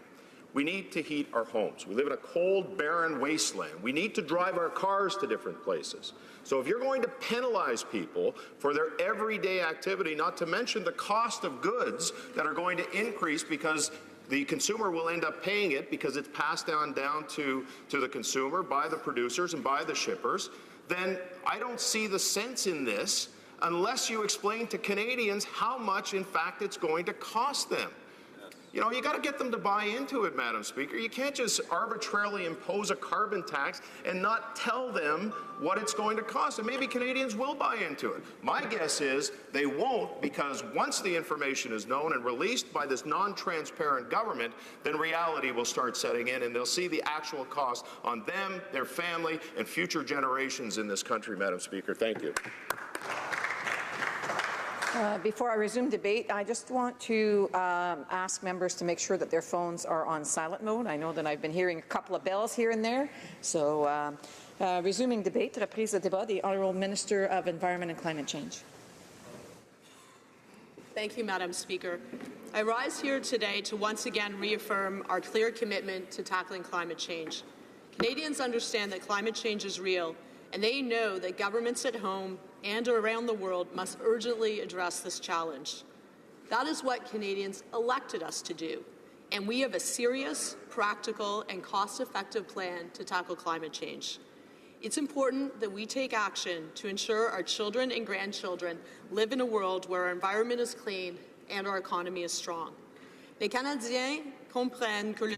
We need to heat our homes. We live in a cold, barren wasteland. We need to drive our cars to different places. So if you're going to penalize people for their everyday activity, not to mention the cost of goods that are going to increase because the consumer will end up paying it because it's passed down to the consumer by the producers and by the shippers, then I don't see the sense in this unless you explain to Canadians how much, in fact, it's going to cost them. You know, you got to get them to buy into it, Madam Speaker. You can't just arbitrarily impose a carbon tax and not tell them what it's going to cost. And maybe Canadians will buy into it. My guess is they won't, because once the information is known and released by this non-transparent government, then reality will start setting in and they'll see the actual cost on them, their family, and future generations in this country, Madam Speaker. Thank you. Before I resume debate, I just want to ask members to make sure that their phones are on silent mode. I know that I've been hearing a couple of bells here and there. So, resuming debate, reprise de débat, the Honourable Minister of Environment and Climate Change. Thank you, Madam Speaker. I rise here today to once again reaffirm our clear commitment to tackling climate change. Canadians understand that climate change is real, and they know that governments at home and around the world must urgently address this challenge. That is what Canadians elected us to do, and we have a serious, practical, and cost-effective plan to tackle climate change. It's important that we take action to ensure our children and grandchildren live in a world where our environment is clean and our economy is strong.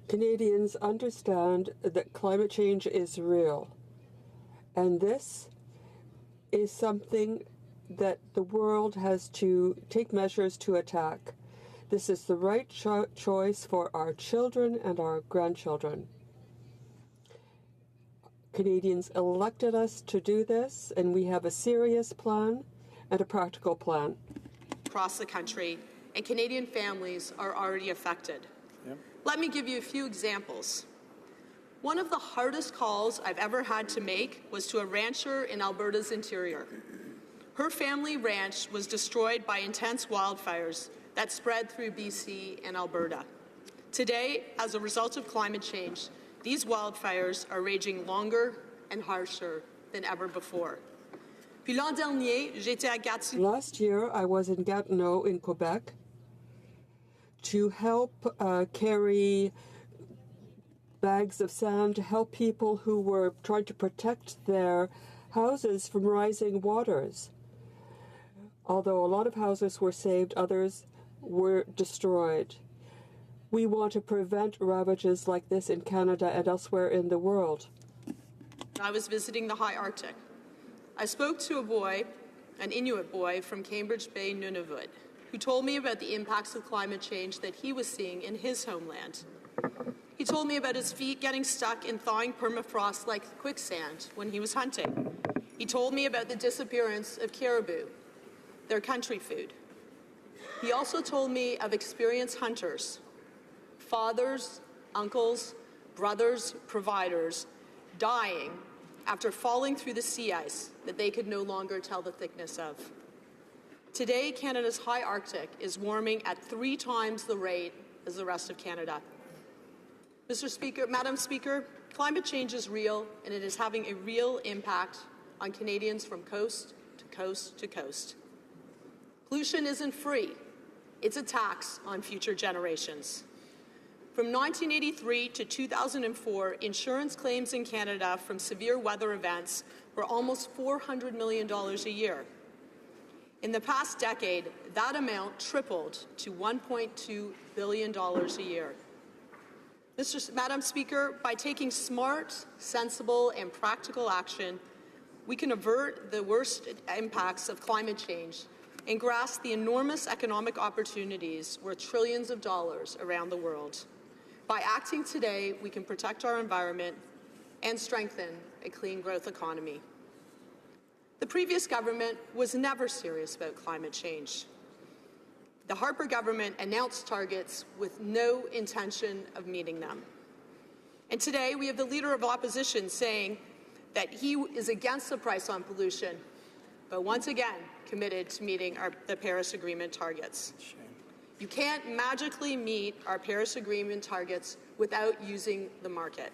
Canadians understand that climate change is real, and this is something that the world has to take measures to attack. This is the right choice for our children and our grandchildren. Canadians elected us to do this, and we have a serious plan and a practical plan. Across the country, and Canadian families are already affected. Yep. Let me give you a few examples. One of the hardest calls I've ever had to make was to a rancher in Alberta's interior. Her family ranch was destroyed by intense wildfires that spread through BC and Alberta. Today, as a result of climate change, these wildfires are raging longer and harsher than ever before. Last year, I was in Gatineau in Quebec to help carry bags of sand to help people who were trying to protect their houses from rising waters. Although a lot of houses were saved, others were destroyed. We want to prevent ravages like this in Canada and elsewhere in the world. I was visiting the high Arctic. I spoke to a boy, an Inuit boy from Cambridge Bay, Nunavut, who told me about the impacts of climate change that he was seeing in his homeland. He told me about his feet getting stuck in thawing permafrost like quicksand when he was hunting. He told me about the disappearance of caribou, their country food. He also told me of experienced hunters, fathers, uncles, brothers, providers, dying after falling through the sea ice that they could no longer tell the thickness of. Today, Canada's high Arctic is warming at 3 times the rate as the rest of Canada. Mr. Speaker, Madam Speaker, climate change is real, and it is having a real impact on Canadians from coast to coast to coast. Pollution isn't free. It's a tax on future generations. From 1983 to 2004, insurance claims in Canada from severe weather events were almost $400 million a year. In the past decade, that amount tripled to $1.2 billion a year. Madam Speaker, by taking smart, sensible, and practical action, we can avert the worst impacts of climate change and grasp the enormous economic opportunities worth trillions of dollars around the world. By acting today, we can protect our environment and strengthen a clean growth economy. The previous government was never serious about climate change. The Harper government announced targets with no intention of meeting them. And today, we have the Leader of Opposition saying that he is against the price on pollution, but once again committed to meeting the Paris Agreement targets. You can't magically meet our Paris Agreement targets without using the market.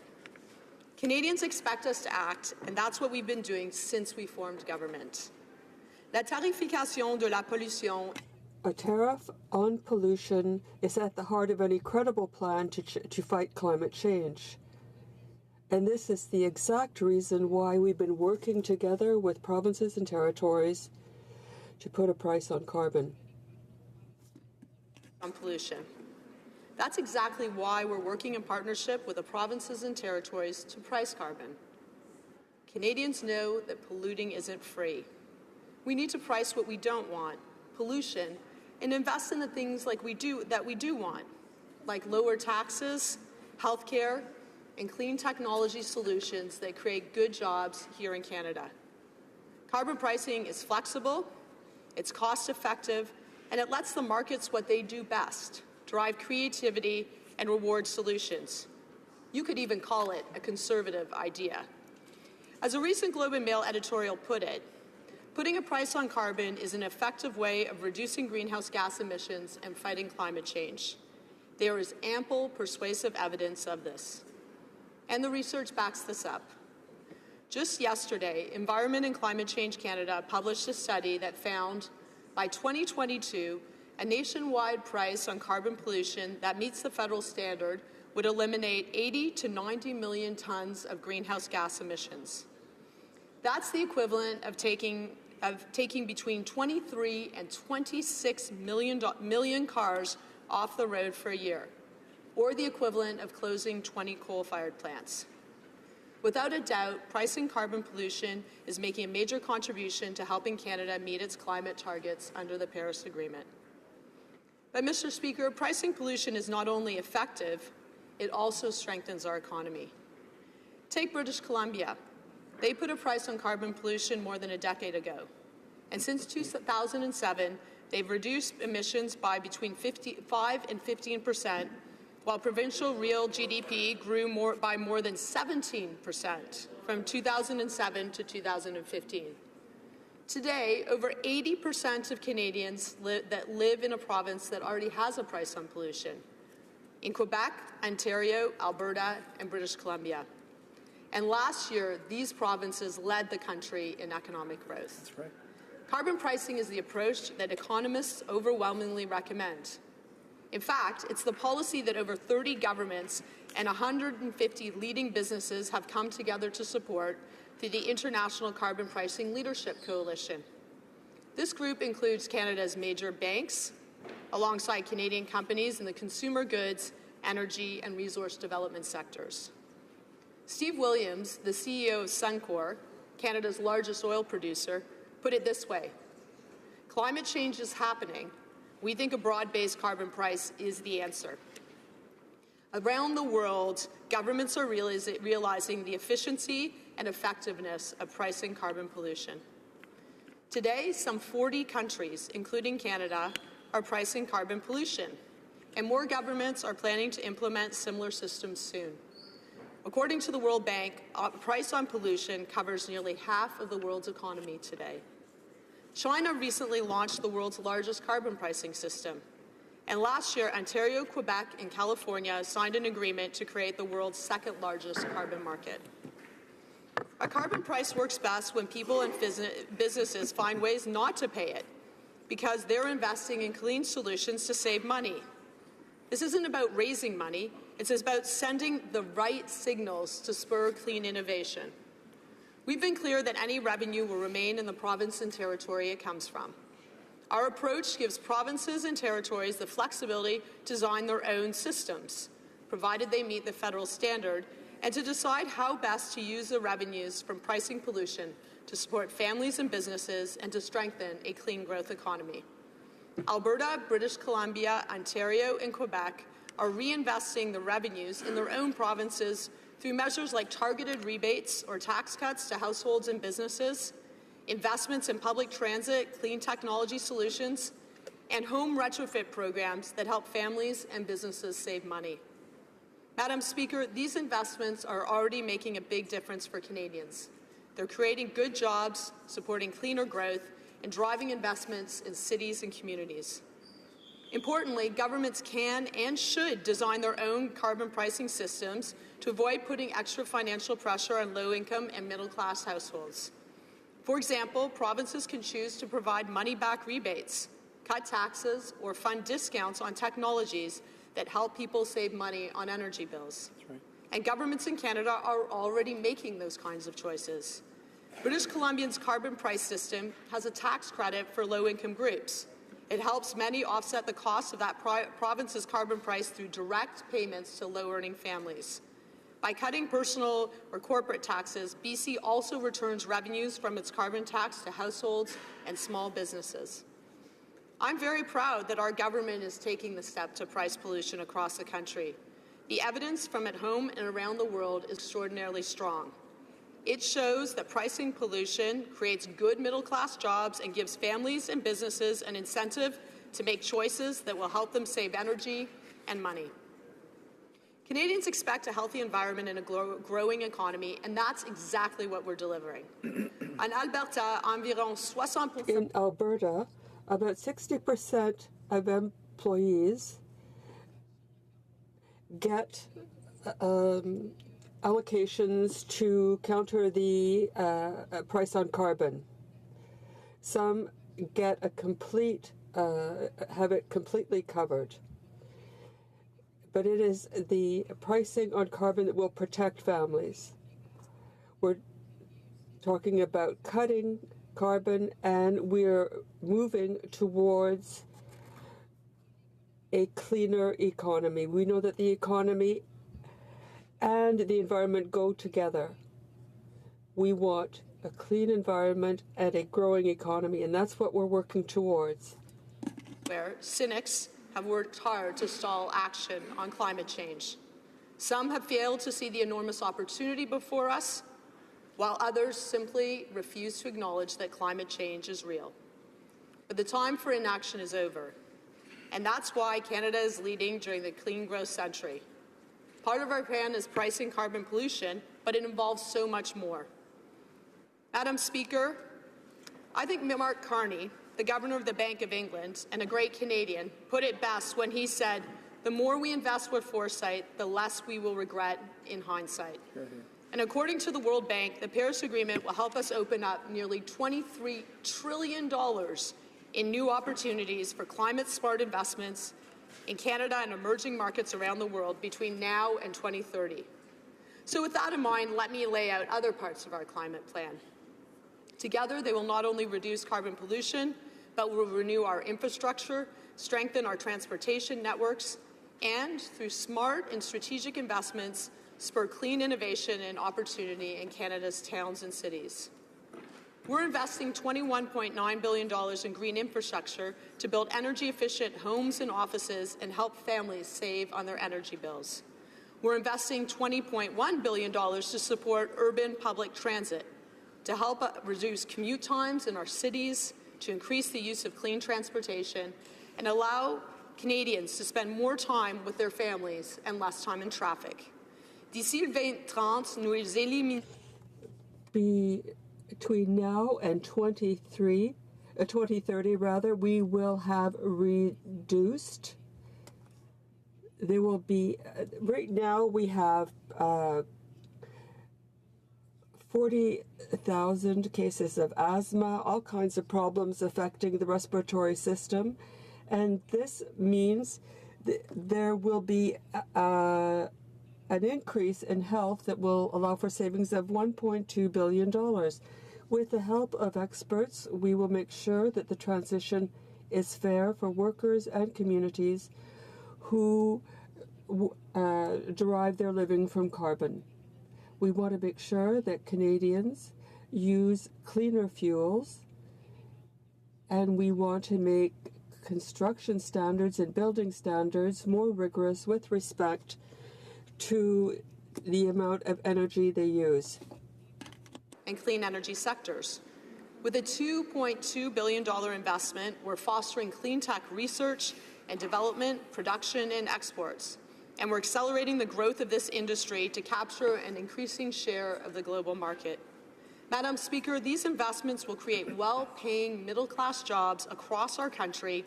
Canadians expect us to act, and that's what we've been doing since we formed government. La tarification de la pollution. A tariff on pollution is at the heart of any credible plan to fight climate change. And this is the exact reason why we've been working together with provinces and territories to put a price on carbon. On pollution. That's exactly why we're working in partnership with the provinces and territories to price carbon. Canadians know that polluting isn't free. We need to price what we don't want, pollution, and invest in the things that we do want, like lower taxes, healthcare, and clean technology solutions that create good jobs here in Canada. Carbon pricing is flexible, it's cost-effective, and it lets the markets what they do best, drive creativity and reward solutions. You could even call it a conservative idea. As a recent Globe and Mail editorial put it, putting a price on carbon is an effective way of reducing greenhouse gas emissions and fighting climate change. There is ample persuasive evidence of this. And the research backs this up. Just yesterday, Environment and Climate Change Canada published a study that found by 2022, a nationwide price on carbon pollution that meets the federal standard would eliminate 80 to 90 million tons of greenhouse gas emissions. That's the equivalent of taking between 23 and 26 million cars off the road for a year, or the equivalent of closing 20 coal-fired plants. Without a doubt, pricing carbon pollution is making a major contribution to helping Canada meet its climate targets under the Paris Agreement. But, Mr. Speaker, pricing pollution is not only effective, it also strengthens our economy. Take British Columbia. They put a price on carbon pollution more than a decade ago. And since 2007, they've reduced emissions by between 5 and 15%, while provincial real GDP grew by more than 17% from 2007 to 2015. Today, over 80% of Canadians that live in a province that already has a price on pollution. In Quebec, Ontario, Alberta, and British Columbia. And last year, these provinces led the country in economic growth. That's right. Carbon pricing is the approach that economists overwhelmingly recommend. In fact, it's the policy that over 30 governments and 150 leading businesses have come together to support, through the International Carbon Pricing Leadership Coalition. This group includes Canada's major banks, alongside Canadian companies in the consumer goods, energy, and resource development sectors. Steve Williams, the CEO of Suncor, Canada's largest oil producer, put it this way: climate change is happening. We think a broad-based carbon price is the answer. Around the world, governments are realizing the efficiency and effectiveness of pricing carbon pollution. Today, some 40 countries, including Canada, are pricing carbon pollution, and more governments are planning to implement similar systems soon. According to the World Bank, a price on pollution covers nearly half of the world's economy today. China recently launched the world's largest carbon pricing system, and last year, Ontario, Quebec, and California signed an agreement to create the world's second largest carbon market. A carbon price works best when people and businesses find ways not to pay it, because they're investing in clean solutions to save money. This isn't about raising money, it's about sending the right signals to spur clean innovation. We've been clear that any revenue will remain in the province and territory it comes from. Our approach gives provinces and territories the flexibility to design their own systems, provided they meet the federal standard, and to decide how best to use the revenues from pricing pollution to support families and businesses and to strengthen a clean growth economy. Alberta, British Columbia, Ontario, and Quebec are reinvesting the revenues in their own provinces through measures like targeted rebates or tax cuts to households and businesses, investments in public transit, clean technology solutions, and home retrofit programs that help families and businesses save money. Madam Speaker, these investments are already making a big difference for Canadians. They're creating good jobs, supporting cleaner growth, and driving investments in cities and communities. Importantly, governments can and should design their own carbon pricing systems to avoid putting extra financial pressure on low-income and middle-class households. For example, provinces can choose to provide money-back rebates, cut taxes, or fund discounts on technologies that help people save money on energy bills. That's right. And governments in Canada are already making those kinds of choices. British Columbia's carbon price system has a tax credit for low-income groups. It helps many offset the cost of that province's carbon price through direct payments to low-earning families. By cutting personal or corporate taxes, BC also returns revenues from its carbon tax to households and small businesses. I'm very proud that our government is taking the step to price pollution across the country. The evidence from at home and around the world is extraordinarily strong. It shows that pricing pollution creates good middle-class jobs and gives families and businesses an incentive to make choices that will help them save energy and money. Canadians expect a healthy environment and a growing economy, and that's exactly what we're delivering. In Alberta, about 60% of employees get allocations to counter the price on carbon. Some get a have it completely covered. But it is the pricing on carbon that will protect families. We're talking about cutting carbon, and we're moving towards a cleaner economy. We know that the economy and the environment go together. We want a clean environment and a growing economy, and that's what we're working towards. Where cynics have worked hard to stall action on climate change. Some have failed to see the enormous opportunity before us, while others simply refuse to acknowledge that climate change is real. But the time for inaction is over, and that's why Canada is leading during the clean growth century. Part of our plan is pricing carbon pollution, but it involves so much more. Madam Speaker, I think Mark Carney, the Governor of the Bank of England and a great Canadian, put it best when he said, "The more we invest with foresight, the less we will regret in hindsight." And according to the World Bank, the Paris Agreement will help us open up nearly $23 trillion in new opportunities for climate-smart investments in Canada and emerging markets around the world between now and 2030. So with that in mind, let me lay out other parts of our climate plan. Together, they will not only reduce carbon pollution, but will renew our infrastructure, strengthen our transportation networks, and through smart and strategic investments, spur clean innovation and opportunity in Canada's towns and cities. We're investing $21.9 billion in green infrastructure to build energy-efficient homes and offices and help families save on their energy bills. We're investing $20.1 billion to support urban public transit, to help reduce commute times in our cities, to increase the use of clean transportation, and allow Canadians to spend more time with their families and less time in traffic. D'ici 2030, nous éliminons. Between now and 2030, we will have reduced. There will be, right now we have 40,000 cases of asthma, all kinds of problems affecting the respiratory system. And this means there will be an increase in health that will allow for savings of $1.2 billion. With the help of experts, we will make sure that the transition is fair for workers and communities who derive their living from carbon. We want to make sure that Canadians use cleaner fuels, and we want to make construction standards and building standards more rigorous with respect to the amount of energy they use. And clean energy sectors. With a $2.2 billion investment, we're fostering clean tech research and development, production, and exports. And we're accelerating the growth of this industry to capture an increasing share of the global market. Madam Speaker, these investments will create well-paying middle-class jobs across our country,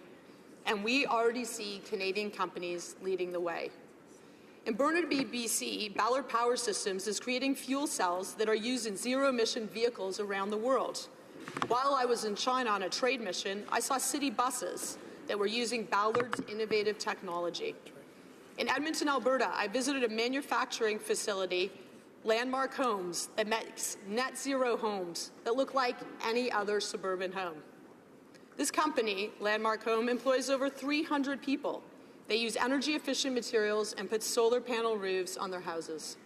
and we already see Canadian companies leading the way. In Burnaby, BC, Ballard Power Systems is creating fuel cells that are used in zero-emission vehicles around the world. While I was in China on a trade mission, I saw city buses that were using Ballard's innovative technology. In Edmonton, Alberta, I visited a manufacturing facility, Landmark Homes, that makes net zero homes that look like any other suburban home. This company, Landmark Home, employs over 300 people. They use energy-efficient materials and put solar panel roofs on their houses.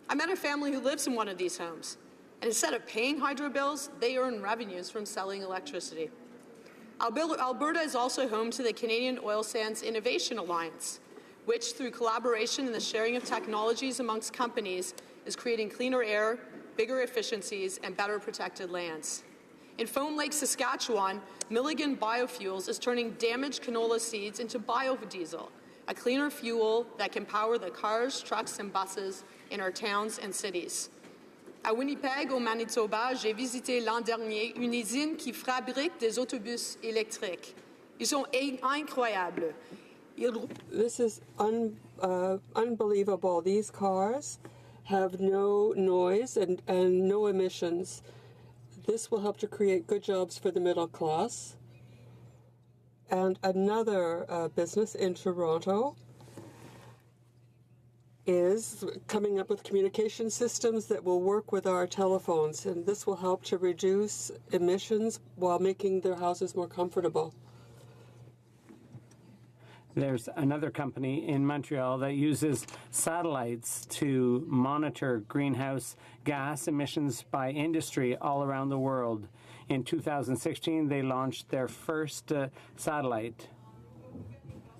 I met a family who lives in one of these homes, and instead of paying hydro bills, they earn revenues from selling electricity. Alberta is also home to the Canadian Oil Sands Innovation Alliance, which, through collaboration and the sharing of technologies amongst companies, is creating cleaner air, bigger efficiencies, and better protected lands. In Foam Lake, Saskatchewan, Milligan Biofuels is turning damaged canola seeds into biodiesel, a cleaner fuel that can power the cars, trucks, and buses in our towns and cities. À Winnipeg, au Manitoba, j'ai visité l'an dernier une usine qui fabrique des autobus électriques. Ils sont incroyables. This is unbelievable. These cars have no noise and no emissions. This will help to create good jobs for the middle class. And another business in Toronto is coming up with communication systems that will work with our telephones, and this will help to reduce emissions while making their houses more comfortable. There's another company in Montreal that uses satellites to monitor greenhouse gas emissions by industry all around the world. In 2016, they launched their first satellite.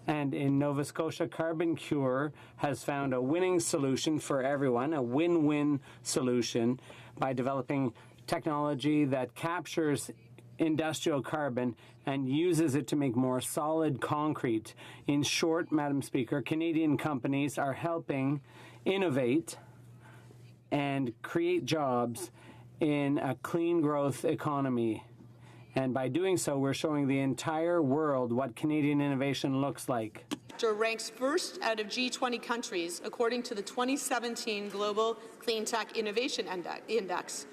And in Nova Scotia, Carbon Cure has found a winning solution for everyone, a win-win solution, by developing technology that captures industrial carbon and uses it to make more solid concrete. In short, Madam Speaker, Canadian companies are helping innovate and create jobs in a clean growth economy. And by doing so, we're showing the entire world what Canadian innovation looks like. Ranks first out of G20 countries according to the 2017 Global Clean Tech Innovation Index.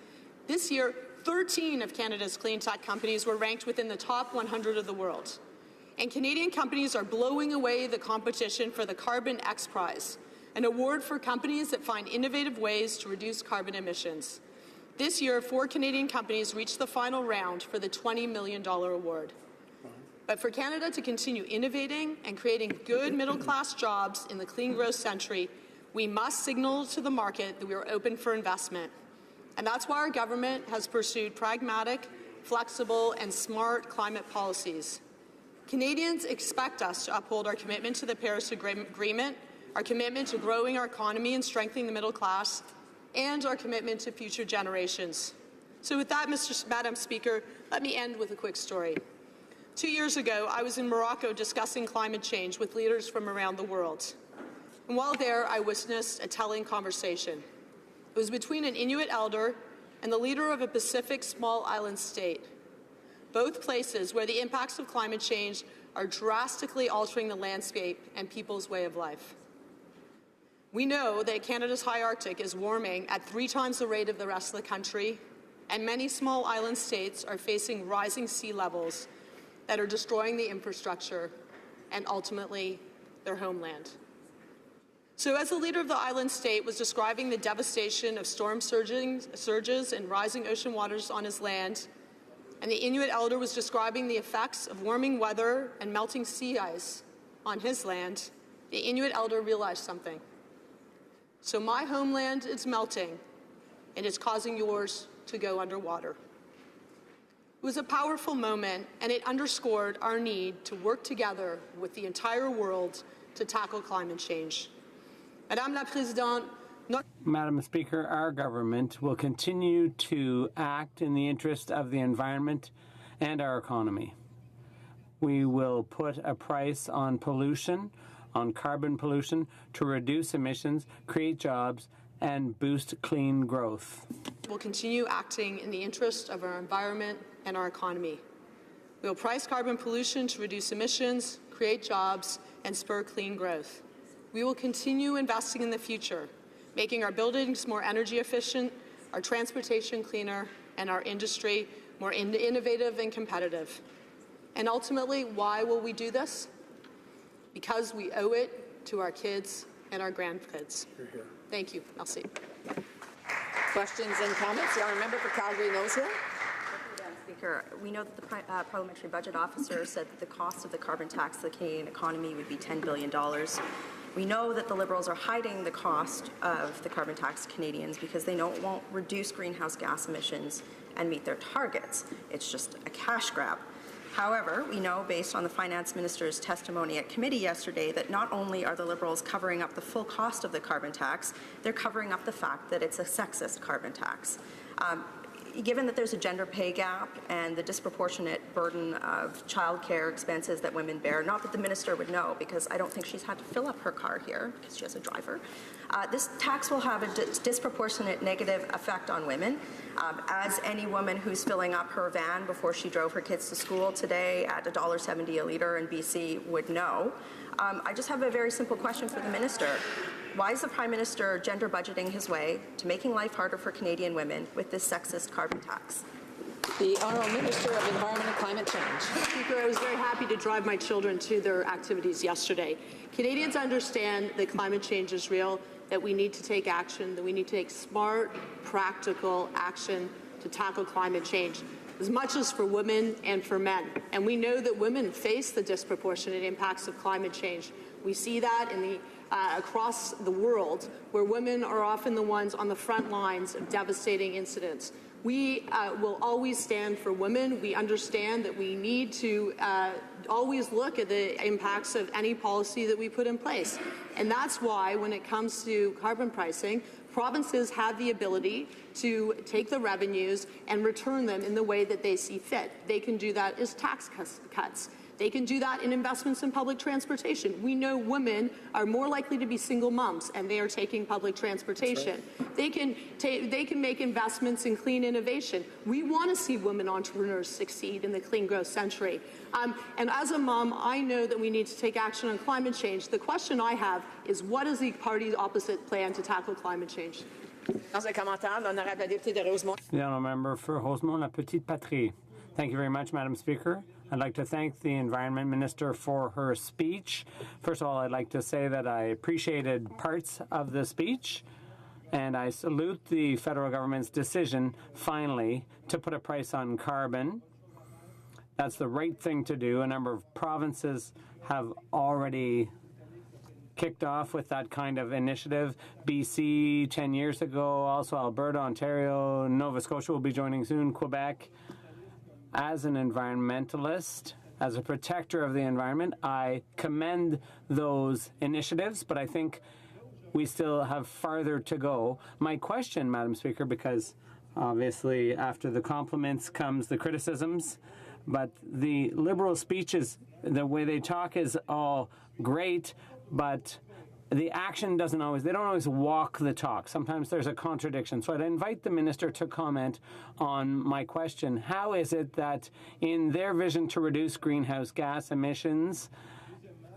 This year, 13 of Canada's clean tech companies were ranked within the top 100 of the world. And Canadian companies are blowing away the competition for the Carbon X Prize, an award for companies that find innovative ways to reduce carbon emissions. This year, 4 Canadian companies reached the final round for the $20 million award. But for Canada to continue innovating and creating good middle-class jobs in the clean growth century, we must signal to the market that we are open for investment. And that's why our government has pursued pragmatic, flexible, and smart climate policies. Canadians expect us to uphold our commitment to the Paris Agreement, our commitment to growing our economy and strengthening the middle class, and our commitment to future generations. So with that, Madam Speaker, let me end with a quick story. 2 years ago, I was in Morocco discussing climate change with leaders from around the world. And while there, I witnessed a telling conversation. It was between an Inuit elder and the leader of a Pacific small island state, both places where the impacts of climate change are drastically altering the landscape and people's way of life. We know that Canada's high Arctic is warming at 3 times the rate of the rest of the country, and many small island states are facing rising sea levels that are destroying the infrastructure and ultimately their homeland. So as the leader of the island state was describing the devastation of storm surges and rising ocean waters on his land, and the Inuit elder was describing the effects of warming weather and melting sea ice on his land, the Inuit elder realized something. So my homeland is melting, and it's causing yours to go underwater. It was a powerful moment, and it underscored our need to work together with the entire world to tackle climate change. Madame la Présidente, Madam Speaker, our government will continue to act in the interest of the environment and our economy. We will put a price on pollution, on carbon pollution, to reduce emissions, create jobs, and boost clean growth. We'll continue acting in the interest of our environment and our economy. We will price carbon pollution to reduce emissions, create jobs, and spur clean growth. We will continue investing in the future, making our buildings more energy efficient, our transportation cleaner, and our industry more innovative and competitive. And ultimately, why will we do this? Because we owe it to our kids and our grandkids. Thank you. Merci. Questions and comments? The honourable member for Calgary-Noshill. Speaker, we know that the Parliamentary Budget Officer said that the cost of the carbon tax to the Canadian economy would be $10 billion. We know that the Liberals are hiding the cost of the carbon tax to Canadians because they know it won't reduce greenhouse gas emissions and meet their targets. It's just a cash grab. However, we know, based on the Finance Minister's testimony at committee yesterday, that not only are the Liberals covering up the full cost of the carbon tax, they're covering up the fact that it's a sexist carbon tax. Given that there's a gender pay gap and the disproportionate burden of childcare expenses that women bear, not that the minister would know because I don't think she's had to fill up her car here because she has a driver, this tax will have a disproportionate negative effect on women. As any woman who's filling up her van before she drove her kids to school today at $1.70 a litre in BC would know. I just have a very simple question for the minister. Why is the Prime Minister gender budgeting his way to making life harder for Canadian women with this sexist carbon tax? The Honourable Minister of Environment and Climate Change. Speaker, I was very happy to drive my children to their activities yesterday. Canadians understand that climate change is real, that we need to take action, that we need to take smart, practical action to tackle climate change, as much as for women and for men. And we know that women face the disproportionate impacts of climate change. We see that in the across the world, where women are often the ones on the front lines of devastating incidents. We will always stand for women. We understand that we need to always look at the impacts of any policy that we put in place. And that's why, when it comes to carbon pricing, provinces have the ability to take the revenues and return them in the way that they see fit. They can do that as tax cuts. They can do that in investments in public transportation. We know women are more likely to be single moms, and they are taking public transportation. Right. They can make investments in clean innovation. We want to see women entrepreneurs succeed in the clean growth century. And as a mom, I know that we need to take action on climate change. The question I have is, what is the party's opposite plan to tackle climate change? Dans un commentaire, l'honorable député de Rosemont. The honourable member for Rosemont-la-Petite-Patrie. Thank you very much, Madam Speaker. I'd like to thank the Environment Minister for her speech. First of all, I'd like to say that I appreciated parts of the speech, and I salute the federal government's decision, finally, to put a price on carbon. That's the right thing to do. A number of provinces have already kicked off with that kind of initiative. BC 10 years ago, also Alberta, Ontario, Nova Scotia will be joining soon, Quebec. As an environmentalist, as a protector of the environment, I commend those initiatives, but I think we still have farther to go. My question, Madam Speaker, because obviously after the compliments comes the criticisms, but the Liberal speeches, the way they talk is all great, but the action doesn't always, they don't always walk the talk. Sometimes there's a contradiction. So I'd invite the minister to comment on my question. How is it that in their vision to reduce greenhouse gas emissions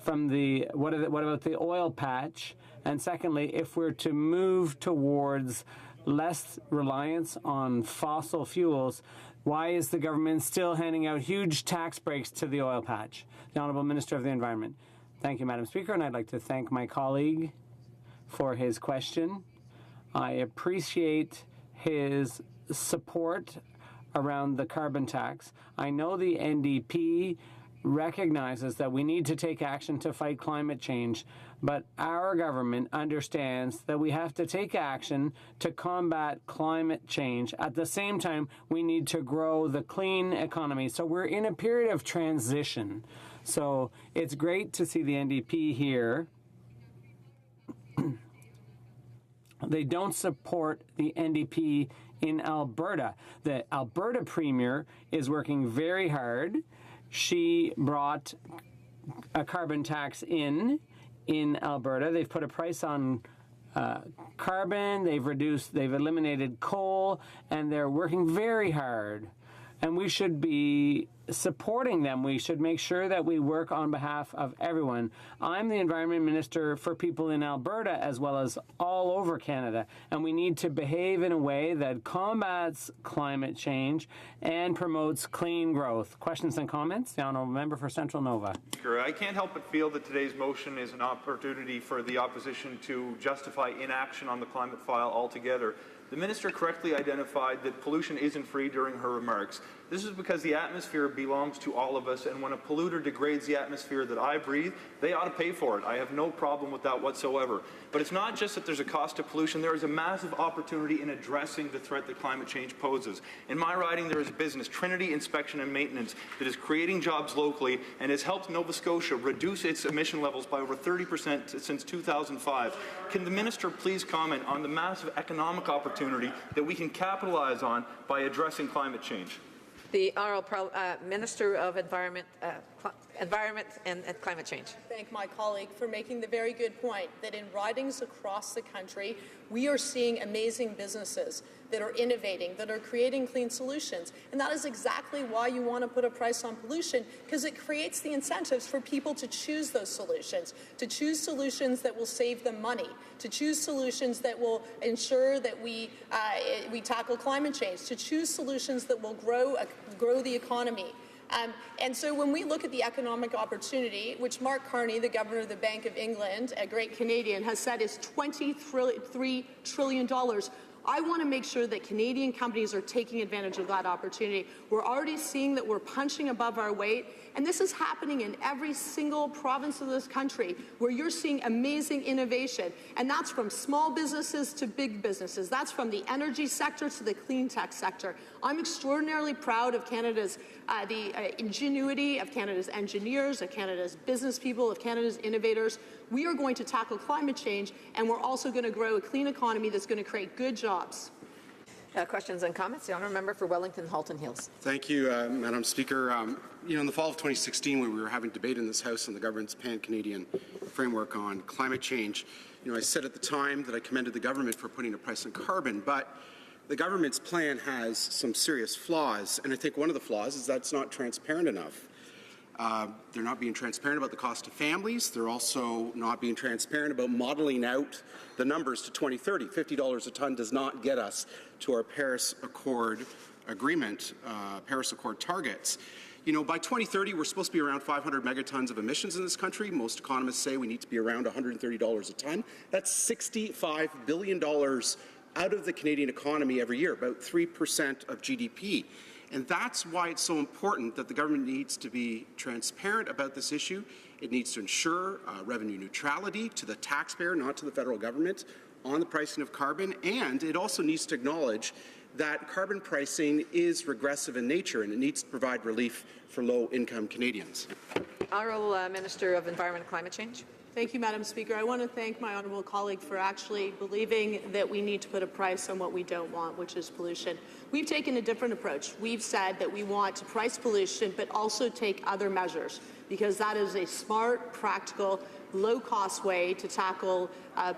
from the, what about the oil patch? And secondly, if we're to move towards less reliance on fossil fuels, why is the government still handing out huge tax breaks to the oil patch? The Honourable Minister of the Environment. Thank you, Madam Speaker, and I'd like to thank my colleague for his question. I appreciate his support around the carbon tax. I know the NDP recognizes that we need to take action to fight climate change, but our government understands that we have to take action to combat climate change. At the same time, we need to grow the clean economy. So we're in a period of transition. So it's great to see the NDP here. They don't support the NDP in Alberta. The Alberta Premier is working very hard. She brought a carbon tax in Alberta. They've put a price on carbon. They've eliminated coal, and they're working very hard. And we should be supporting them. We should make sure that we work on behalf of everyone. I'm the Environment Minister for people in Alberta as well as all over Canada, and we need to behave in a way that combats climate change and promotes clean growth. Questions and comments? The Honourable Member for Central Nova. Speaker, I can't help but feel that today's motion is an opportunity for the opposition to justify inaction on the climate file altogether. The Minister correctly identified that pollution isn't free during her remarks. This is because the atmosphere belongs to all of us, and when a polluter degrades the atmosphere that I breathe, they ought to pay for it. I have no problem with that whatsoever. But it's not just that there's a cost to pollution, there is a massive opportunity in addressing the threat that climate change poses. In my riding, there is a business, Trinity Inspection and Maintenance, that is creating jobs locally and has helped Nova Scotia reduce its emission levels by over 30% since 2005. Can the Minister please comment on the massive economic opportunity that we can capitalize on by addressing climate change? The Honourable Minister of Environment and Climate Change. Thank my colleague for making the very good point that in ridings across the country, we are seeing amazing businesses that are innovating, that are creating clean solutions. And that is exactly why you want to put a price on pollution, because it creates the incentives for people to choose those solutions, to choose solutions that will save them money, to choose solutions that will ensure that we tackle climate change, to choose solutions that will grow the economy. And so when we look at the economic opportunity, which Mark Carney, the Governor of the Bank of England, a great Canadian, has said is $23 trillion, I want to make sure that Canadian companies are taking advantage of that opportunity. We're already seeing that we're punching above our weight, and this is happening in every single province of this country where you're seeing amazing innovation, and that's from small businesses to big businesses. That's from the energy sector to the clean tech sector. I'm extraordinarily proud of Canada's ingenuity, of Canada's engineers, of Canada's business people, of Canada's innovators. We are going to tackle climate change, and we're also going to grow a clean economy that's going to create good jobs. Questions and comments? The Honourable Member for Wellington Halton Hills. Thank you, Madam Speaker. In the fall of 2016, when we were having debate in this House on the government's pan-Canadian framework on climate change, I said at the time that I commended the government for putting a price on carbon, but the government's plan has some serious flaws, and I think one of the flaws is that it's not transparent enough. They're not being transparent about the cost to families. They're also not being transparent about modeling out the numbers to 2030. $50 a ton does not get us to our Paris Accord agreement, Paris Accord targets. By 2030, we're supposed to be around 500 megatons of emissions in this country. Most economists say we need to be around $130 a ton. That's $65 billion out of the Canadian economy every year, about 3% of GDP. And that's why it's so important that the government needs to be transparent about this issue. It needs to ensure revenue neutrality to the taxpayer, not to the federal government, on the pricing of carbon. And it also needs to acknowledge that carbon pricing is regressive in nature, and it needs to provide relief for low-income Canadians. Honourable Minister of Environment and Climate Change. Thank you, Madam Speaker. I want to thank my honourable colleague for actually believing that we need to put a price on what we don't want, which is pollution. We've taken a different approach. We've said that we want to price pollution, but also take other measures, because that is a smart, practical, low-cost way to tackle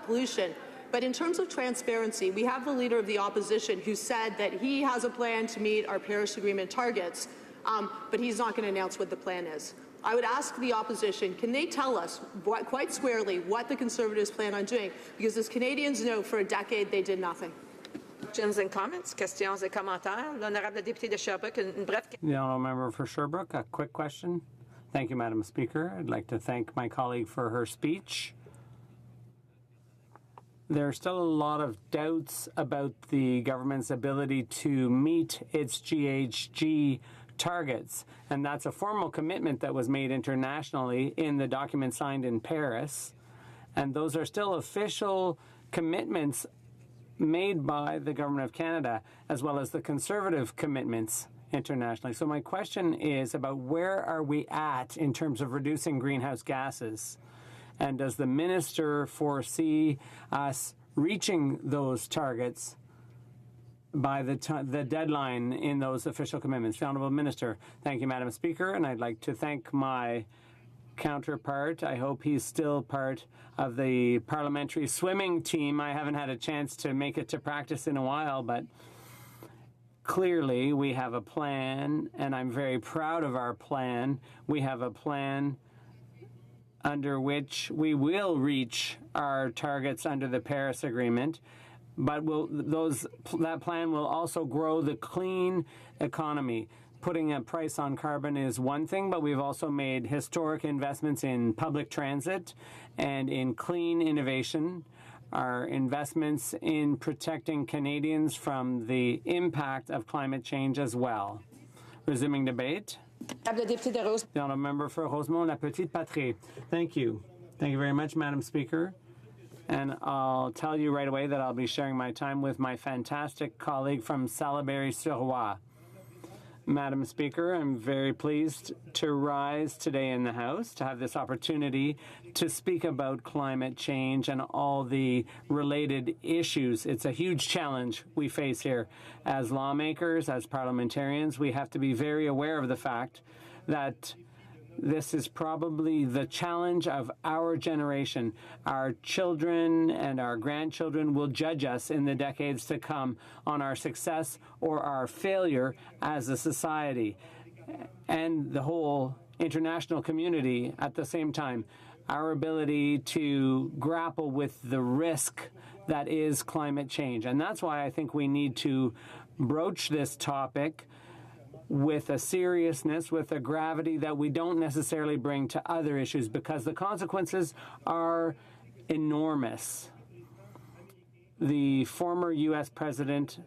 pollution. But in terms of transparency, we have the Leader of the Opposition who said that he has a plan to meet our Paris Agreement targets, but he's not going to announce what the plan is. I would ask the Opposition, can they tell us quite squarely what the Conservatives plan on doing? Because as Canadians know, for a decade they did nothing. Questions and comments? Questions et commentaires? L'honorable député de Sherbrooke, une brève. The honourable member for Sherbrooke, a quick question. Thank you, Madam Speaker. I'd like to thank my colleague for her speech. There are still a lot of doubts about the government's ability to meet its GHG targets, and that's a formal commitment that was made internationally in the document signed in Paris, and those are still official commitments made by the Government of Canada, as well as the Conservative commitments internationally. So my question is about where are we at in terms of reducing greenhouse gases, and does the Minister foresee us reaching those targets by the deadline in those official commitments? The Honourable Minister. Thank you, Madam Speaker, and I'd like to thank my counterpart. I hope he's still part of the parliamentary swimming team. I haven't had a chance to make it to practice in a while, but clearly we have a plan, and I'm very proud of our plan. We have a plan under which we will reach our targets under the Paris Agreement, but that plan will also grow the clean economy. Putting a price on carbon is one thing, but we've also made historic investments in public transit and in clean innovation. Our investments in protecting Canadians from the impact of climate change as well. Resuming debate. The honourable member for Rosemont, La Petite Patrie. Thank you. Thank you very much, Madam Speaker. And I'll tell you right away that I'll be sharing my time with my fantastic colleague from Salaberry-sur-Roi. Madam Speaker, I'm very pleased to rise today in the House to have this opportunity to speak about climate change and all the related issues. It's a huge challenge we face here. As lawmakers, as parliamentarians, we have to be very aware of the fact that this is probably the challenge of our generation. Our children and our grandchildren will judge us in the decades to come on our success or our failure as a society, and the whole international community at the same time. Our ability to grapple with the risk that is climate change. And that's why I think we need to broach this topic with a seriousness, with a gravity that we don't necessarily bring to other issues, because the consequences are enormous. The former U.S. President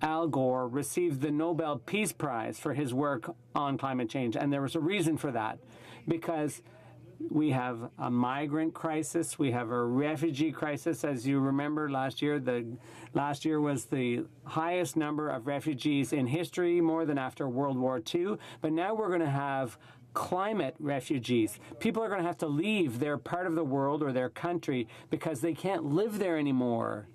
Al Gore received the Nobel Peace Prize for his work on climate change, and there was a reason for that, because we have a migrant crisis, we have a refugee crisis. As you remember, last year was the highest number of refugees in history, more than after World War II. But now we're going to have climate refugees. People are going to have to leave their part of the world or their country because they can't live there anymore,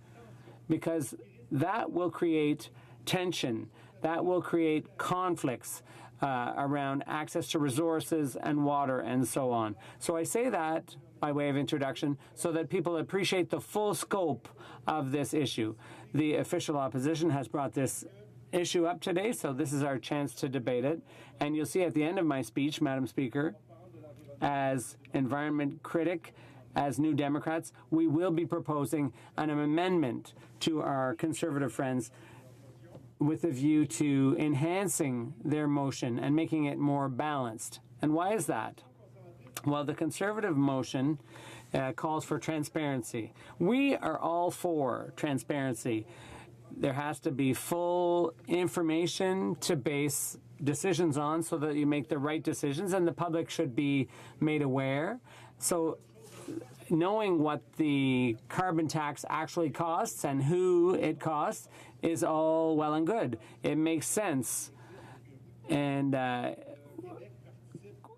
because that will create tension, that will create conflicts around access to resources and water and so on. So I say that by way of introduction so that people appreciate the full scope of this issue. The official opposition has brought this issue up today, so this is our chance to debate it. And you'll see at the end of my speech, Madam Speaker, as environment critic, as New Democrats, we will be proposing an amendment to our Conservative friends with a view to enhancing their motion and making it more balanced. And why is that? Well, the Conservative motion calls for transparency. We are all for transparency. There has to be full information to base decisions on so that you make the right decisions, and the public should be made aware. So knowing what the carbon tax actually costs and who it costs is all well and good. It makes sense, and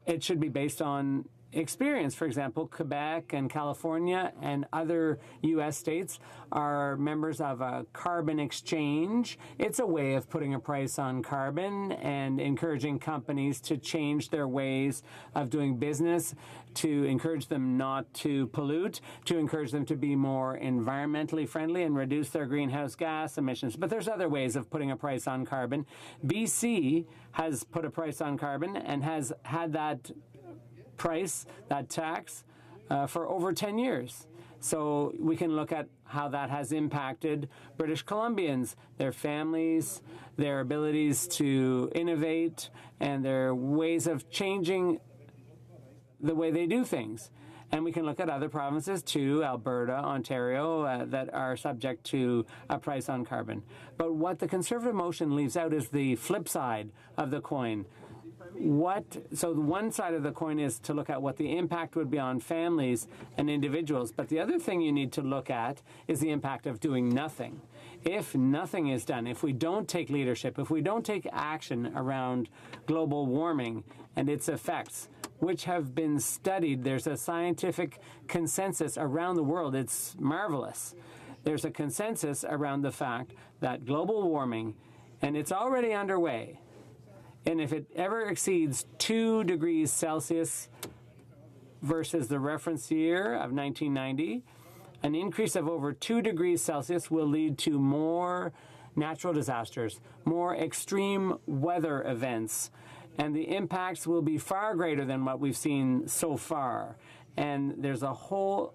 it should be based on experience. For example, Quebec and California and other U.S. states are members of a carbon exchange. It's a way of putting a price on carbon and encouraging companies to change their ways of doing business, to encourage them not to pollute, to encourage them to be more environmentally friendly and reduce their greenhouse gas emissions. But there's other ways of putting a price on carbon. BC has put a price on carbon and has had that price, that tax, for over 10 years. So we can look at how that has impacted British Columbians, their families, their abilities to innovate, and their ways of changing the way they do things. And we can look at other provinces too, Alberta, Ontario, that are subject to a price on carbon. But what the Conservative motion leaves out is the flip side of the coin. So the one side of the coin is to look at what the impact would be on families and individuals, but the other thing you need to look at is the impact of doing nothing. If nothing is done, if we don't take leadership, if we don't take action around global warming and its effects, which have been studied, there's a scientific consensus around the world. It's marvelous. There's a consensus around the fact that global warming, and it's already underway, and if it ever exceeds 2 degrees Celsius versus the reference year of 1990, an increase of over 2 degrees Celsius will lead to more natural disasters, more extreme weather events, and the impacts will be far greater than what we've seen so far. And there's a whole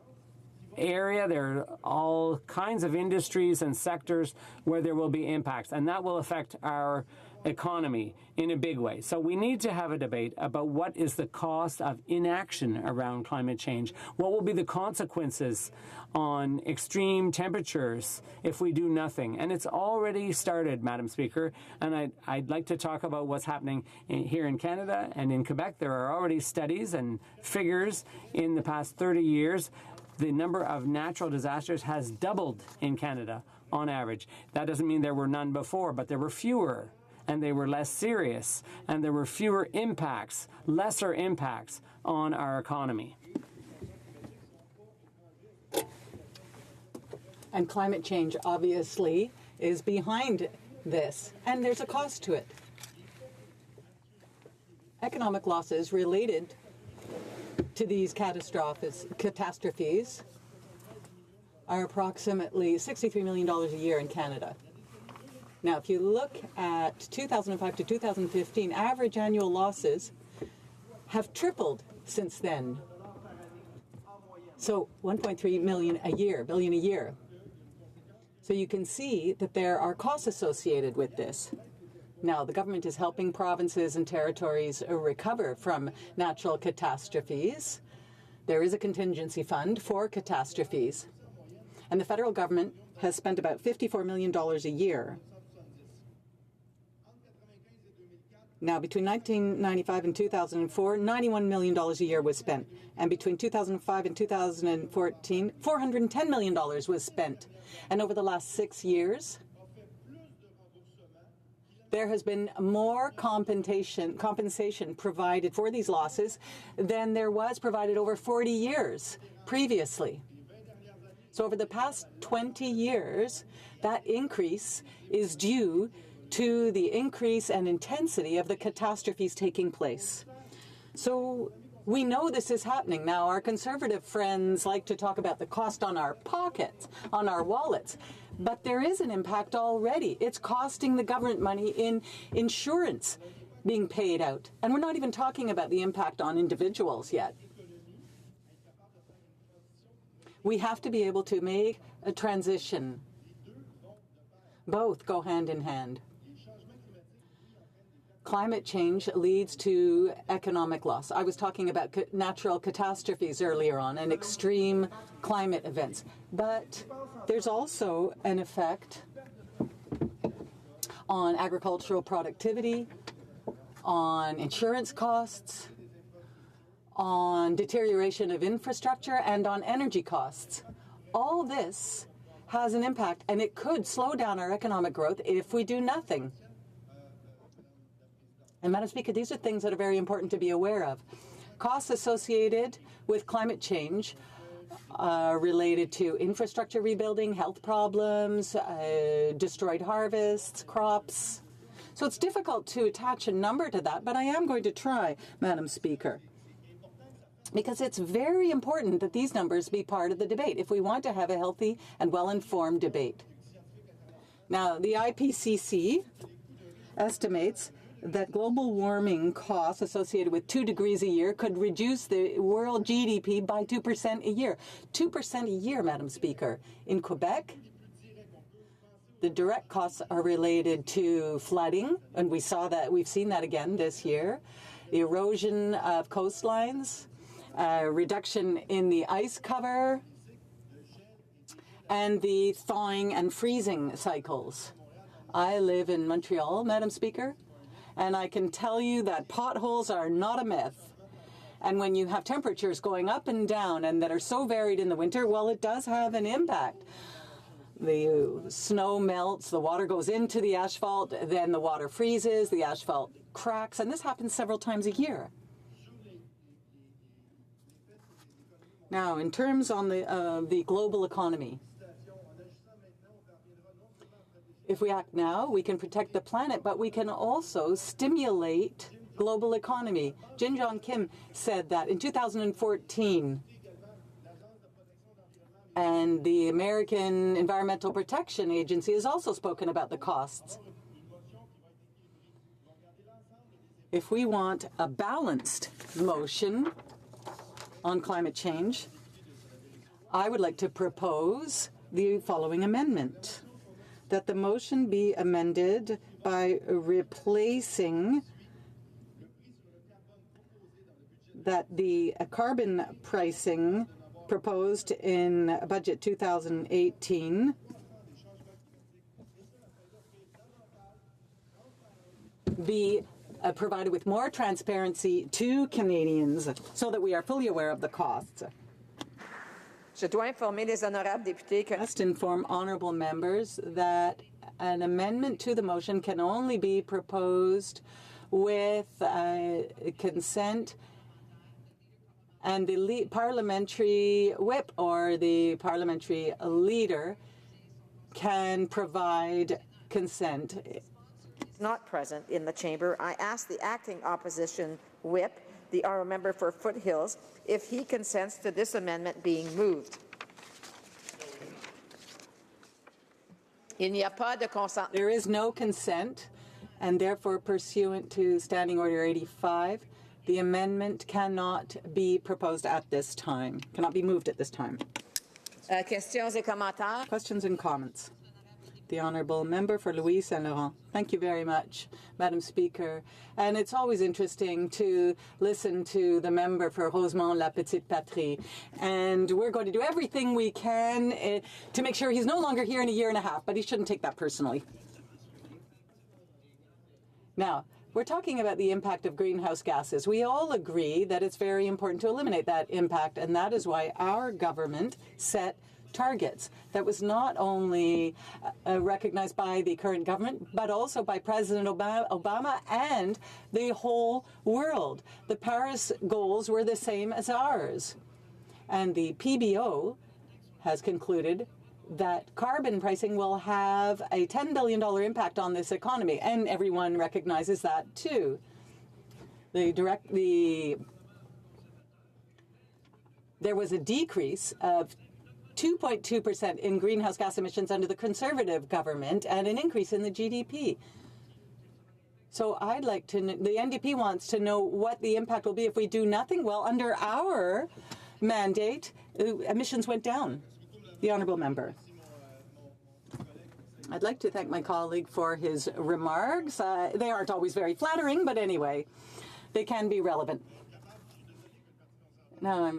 area, there are all kinds of industries and sectors where there will be impacts, and that will affect our economy in a big way. So we need to have a debate about what is the cost of inaction around climate change. What will be the consequences on extreme temperatures if we do nothing? And it's already started, Madam Speaker, and I'd like to talk about what's happening here in Canada and in Quebec. There are already studies and figures in the past 30 years. The number of natural disasters has doubled in Canada on average. That doesn't mean there were none before, but there were fewer, and they were less serious, and there were fewer impacts, lesser impacts on our economy. And climate change, obviously, is behind this, and there's a cost to it. Economic losses related to these catastrophes are approximately $63 million a year in Canada. Now, if you look at 2005 to 2015, average annual losses have tripled since then. So 1.3 billion a year. So you can see that there are costs associated with this. Now, the government is helping provinces and territories recover from natural catastrophes. There is a contingency fund for catastrophes. And the federal government has spent about $54 million a year. Now, between 1995 and 2004, $91 million a year was spent. And between 2005 and 2014, $410 million was spent. And over the last 6 years, there has been more compensation provided for these losses than there was provided over 40 years previously. So over the past 20 years, that increase is due to the increase and intensity of the catastrophes taking place. So we know this is happening. Now, our Conservative friends like to talk about the cost on our pockets, on our wallets, but there is an impact already. It's costing the government money in insurance being paid out. And we're not even talking about the impact on individuals yet. We have to be able to make a transition. Both go hand in hand. climate change leads to economic loss. I was talking about natural catastrophes earlier on and extreme climate events. But there's also an effect on agricultural productivity, on insurance costs, on deterioration of infrastructure, and on energy costs. All this has an impact, and it could slow down our economic growth if we do nothing. And Madam Speaker, these are things that are very important to be aware of. Costs associated with climate change are related to infrastructure rebuilding, health problems, destroyed harvests, crops. So it's difficult to attach a number to that, but I am going to try, Madam Speaker, because it's very important that these numbers be part of the debate if we want to have a healthy and well-informed debate. Now, the IPCC estimates that global warming costs associated with 2 degrees a year could reduce the world GDP by 2% a year. 2% a year, Madam Speaker. In Quebec, the direct costs are related to flooding, and we've seen that again this year, the erosion of coastlines, reduction in the ice cover, and the thawing and freezing cycles. I live in Montreal, Madam Speaker, and I can tell you that potholes are not a myth. And when you have temperatures going up and down and that are so varied in the winter, well, it does have an impact. The snow melts, the water goes into the asphalt, then the water freezes, the asphalt cracks, and this happens several times a year. Now, in terms on the global economy, if we act now, we can protect the planet, but we can also stimulate global economy. Jin Jong Kim said that in 2014, and the American Environmental Protection Agency has also spoken about the costs. If we want a balanced motion on climate change, I would like to propose the following amendment: that the motion be amended by replacing that the carbon pricing proposed in Budget 2018 be provided with more transparency to Canadians so that we are fully aware of the costs. Must inform honourable members that an amendment to the motion can only be proposed with consent, and the parliamentary whip or the parliamentary leader can provide consent. Not present in the chamber. I ask the acting opposition whip, the honourable member for Foothills, if he consents to this amendment being moved. There is no consent, and therefore, pursuant to Standing Order 85, the amendment cannot be proposed at this time, cannot be moved at this time. Questions and comments? The Honourable Member for Louis Saint Laurent. Thank you very much, Madam Speaker. And it's always interesting to listen to the member for Rosemont-La Petite Patrie. And we're going to do everything we can to make sure he's no longer here in a year and a half, but he shouldn't take that personally. Now, we're talking about the impact of greenhouse gases. We all agree that it's very important to eliminate that impact, and that is why our government set targets that was not only recognized by the current government, but also by President Obama and the whole world. The Paris goals were the same as ours. And the PBO has concluded that carbon pricing will have a $10 billion impact on this economy, and everyone recognizes that too. There was a decrease of 2.2% in greenhouse gas emissions under the Conservative government and an increase in the GDP. So I'd like to know, the NDP wants to know what the impact will be if we do nothing. Well, under our mandate, emissions went down. The Honourable Member. I'd like to thank my colleague for his remarks. They aren't always very flattering, but anyway, they can be relevant. Now,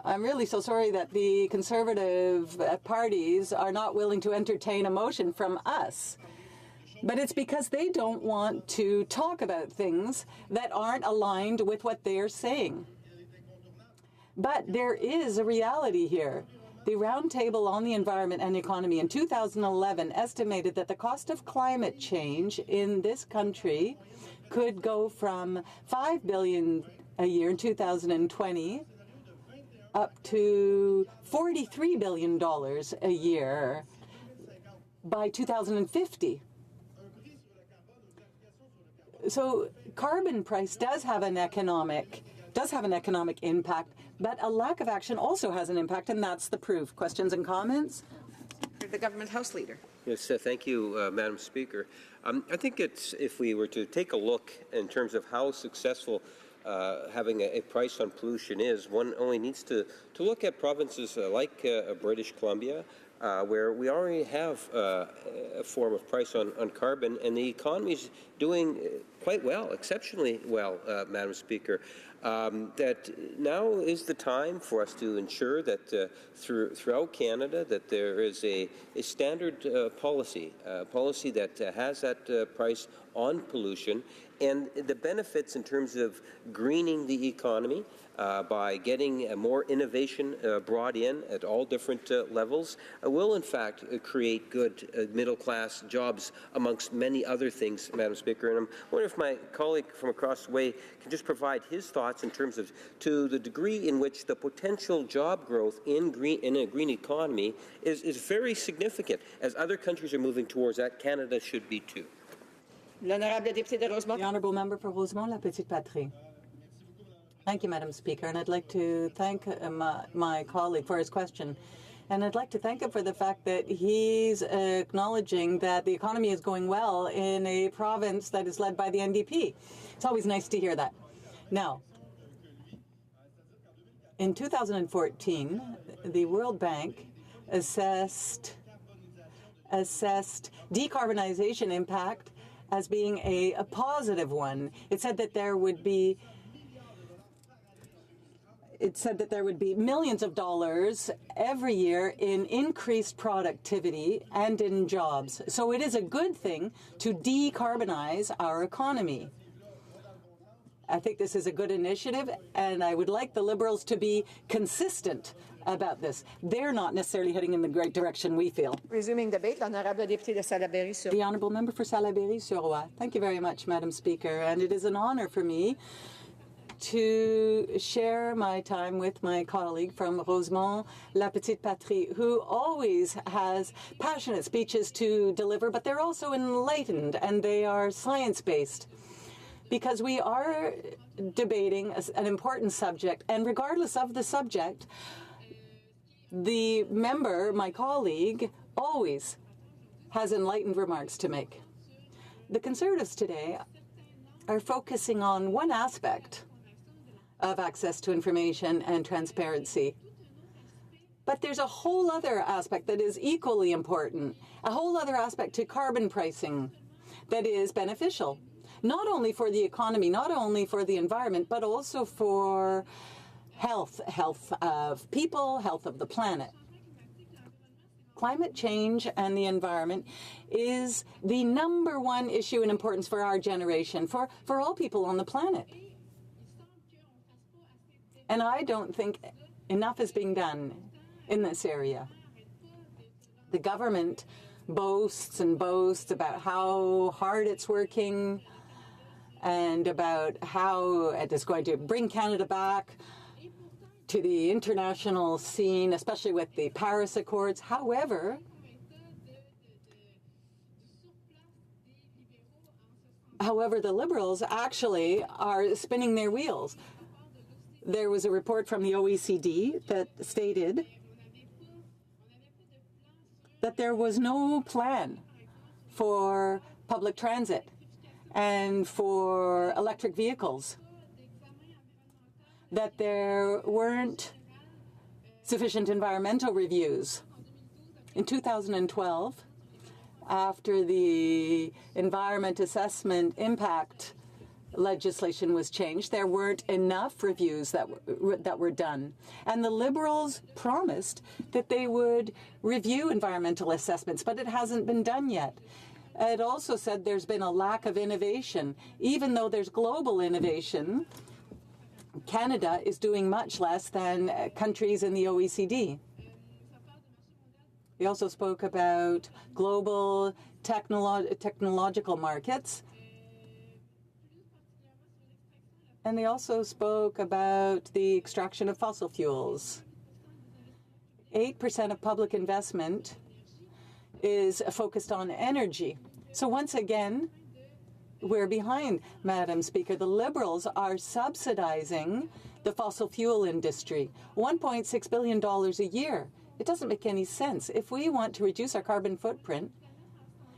I'm really so sorry that the Conservative parties are not willing to entertain a motion from us. But it's because they don't want to talk about things that aren't aligned with what they're saying. But there is a reality here. The Roundtable on the Environment and Economy in 2011 estimated that the cost of climate change in this country could go from $5 billion a year in 2020 up to $43 billion a year by 2050. So carbon price does have an economic impact, but a lack of action also has an impact, and that's the proof. Questions and comments? The Government House Leader. Yes, thank you, Madam Speaker. I think if we were to take a look in terms of how successful having a price on pollution is, one only needs to look at provinces like British Columbia, where we already have a form of price on carbon, and the economy is doing quite well, exceptionally well, Madam Speaker. That now is the time for us to ensure that throughout Canada that there is a standard policy that has that price on pollution, and the benefits in terms of greening the economy by getting more innovation brought in at all different levels will in fact create good middle-class jobs amongst many other things, Madam Speaker. And I'm wondering if my colleague from across the way can just provide his thoughts in terms of to the degree in which the potential job growth in a green economy is very significant. As other countries are moving towards that, Canada should be too. The Honourable Member for Rosemont, La Petite Patrie. Thank you, Madam Speaker, and I'd like to thank my colleague for his question. And I'd like to thank him for the fact that he's acknowledging that the economy is going well in a province that is led by the NDP. It's always nice to hear that. Now, in 2014, the World Bank assessed decarbonization impact as being a positive one. It said that there would be millions of dollars every year in increased productivity and in jobs. So it is a good thing to decarbonize our economy. I think this is a good initiative, and I would like the Liberals to be consistent about this. They're not necessarily heading in the right direction, we feel. Resuming debate, l'honorable député de Salaberry-sur-Roi. The Honourable Member for Salaberry-sur-Roi. Thank you very much, Madam Speaker, and it is an honour for me to share my time with my colleague from Rosemont, La Petite Patrie, who always has passionate speeches to deliver, but they're also enlightened and they are science-based. Because we are debating an important subject, and regardless of the subject, the member, my colleague, always has enlightened remarks to make. The Conservatives today are focusing on one aspect of access to information and transparency. But there's a whole other aspect that is equally important, a whole other aspect to carbon pricing that is beneficial, not only for the economy, not only for the environment, but also for health of people, health of the planet. Climate change and the environment is the #1 issue in importance for our generation, for all people on the planet. And I don't think enough is being done in this area. The government boasts and boasts about how hard it's working and about how it is going to bring Canada back to the international scene, especially with the Paris Accords. However, the Liberals actually are spinning their wheels. There was a report from the OECD that stated that there was no plan for public transit and for electric vehicles, that there weren't sufficient environmental reviews. In 2012, after the environment assessment impact legislation was changed, there weren't enough reviews that were done. And the Liberals promised that they would review environmental assessments, but it hasn't been done yet. It also said there's been a lack of innovation. Even though there's global innovation, Canada is doing much less than countries in the OECD. They also spoke about global technological markets. And they also spoke about the extraction of fossil fuels. 8% of public investment is focused on energy. So once again, we're behind, Madam Speaker. The Liberals are subsidizing the fossil fuel industry, $1.6 billion a year. It doesn't make any sense. If we want to reduce our carbon footprint,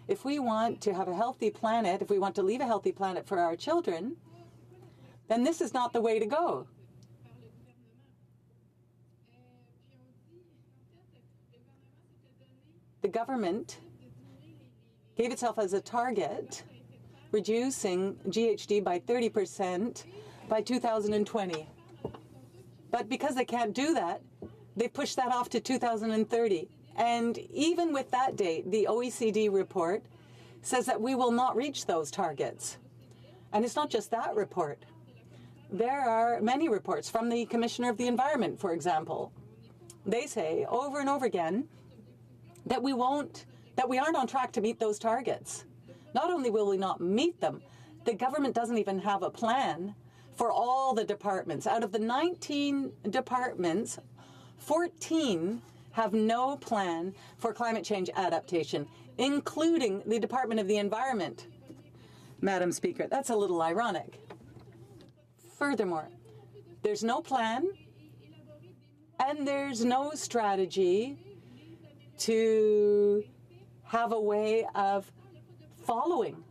if we want to have a healthy planet, if we want to leave a healthy planet for our children, then this is not the way to go. The government gave itself as a target reducing GHG by 30% by 2020. But because they can't do that, they pushed that off to 2030. And even with that date, the OECD report says that we will not reach those targets. And it's not just that report. There are many reports from the Commissioner of the Environment, for example. They say over and over again that we aren't on track to meet those targets. Not only will we not meet them, the government doesn't even have a plan for all the departments. Out of the 19 departments, 14 have no plan for climate change adaptation, including the Department of the Environment. Madam Speaker, that's a little ironic. Furthermore, there's no plan and there's no strategy to have a way of following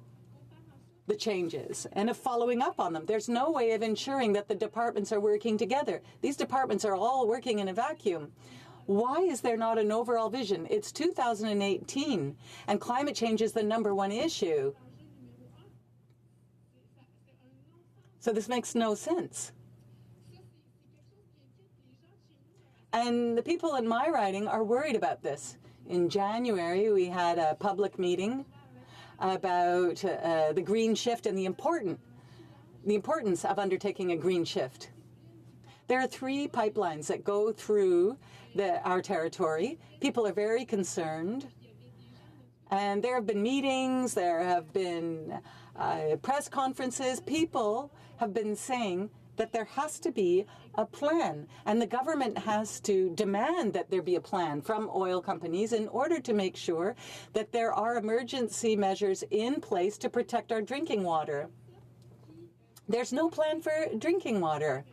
the changes and of following up on them. There's no way of ensuring that the departments are working together. These departments are all working in a vacuum. Why is there not an overall vision? It's 2018, and climate change is the #1 issue. So this makes no sense. And the people in my riding are worried about this. In January, we had a public meeting about the green shift and the importance of undertaking a green shift. There are 3 pipelines that go through our territory. People are very concerned. And there have been meetings, there have been press conferences. People have been saying that there has to be a plan, and the government has to demand that there be a plan from oil companies in order to make sure that there are emergency measures in place to protect our drinking water. There's no plan for drinking water.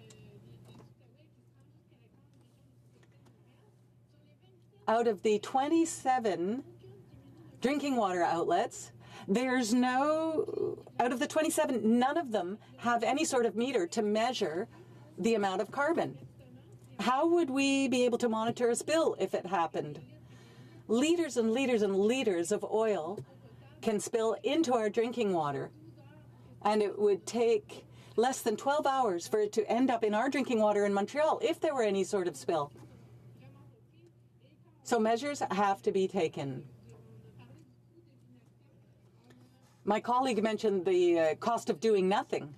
Out of the 27 drinking water outlets, out of the 27, none of them have any sort of meter to measure the amount of carbon. How would we be able to monitor a spill if it happened? Liters and liters and liters of oil can spill into our drinking water, and it would take less than 12 hours for it to end up in our drinking water in Montreal if there were any sort of spill. So measures have to be taken. My colleague mentioned the cost of doing nothing.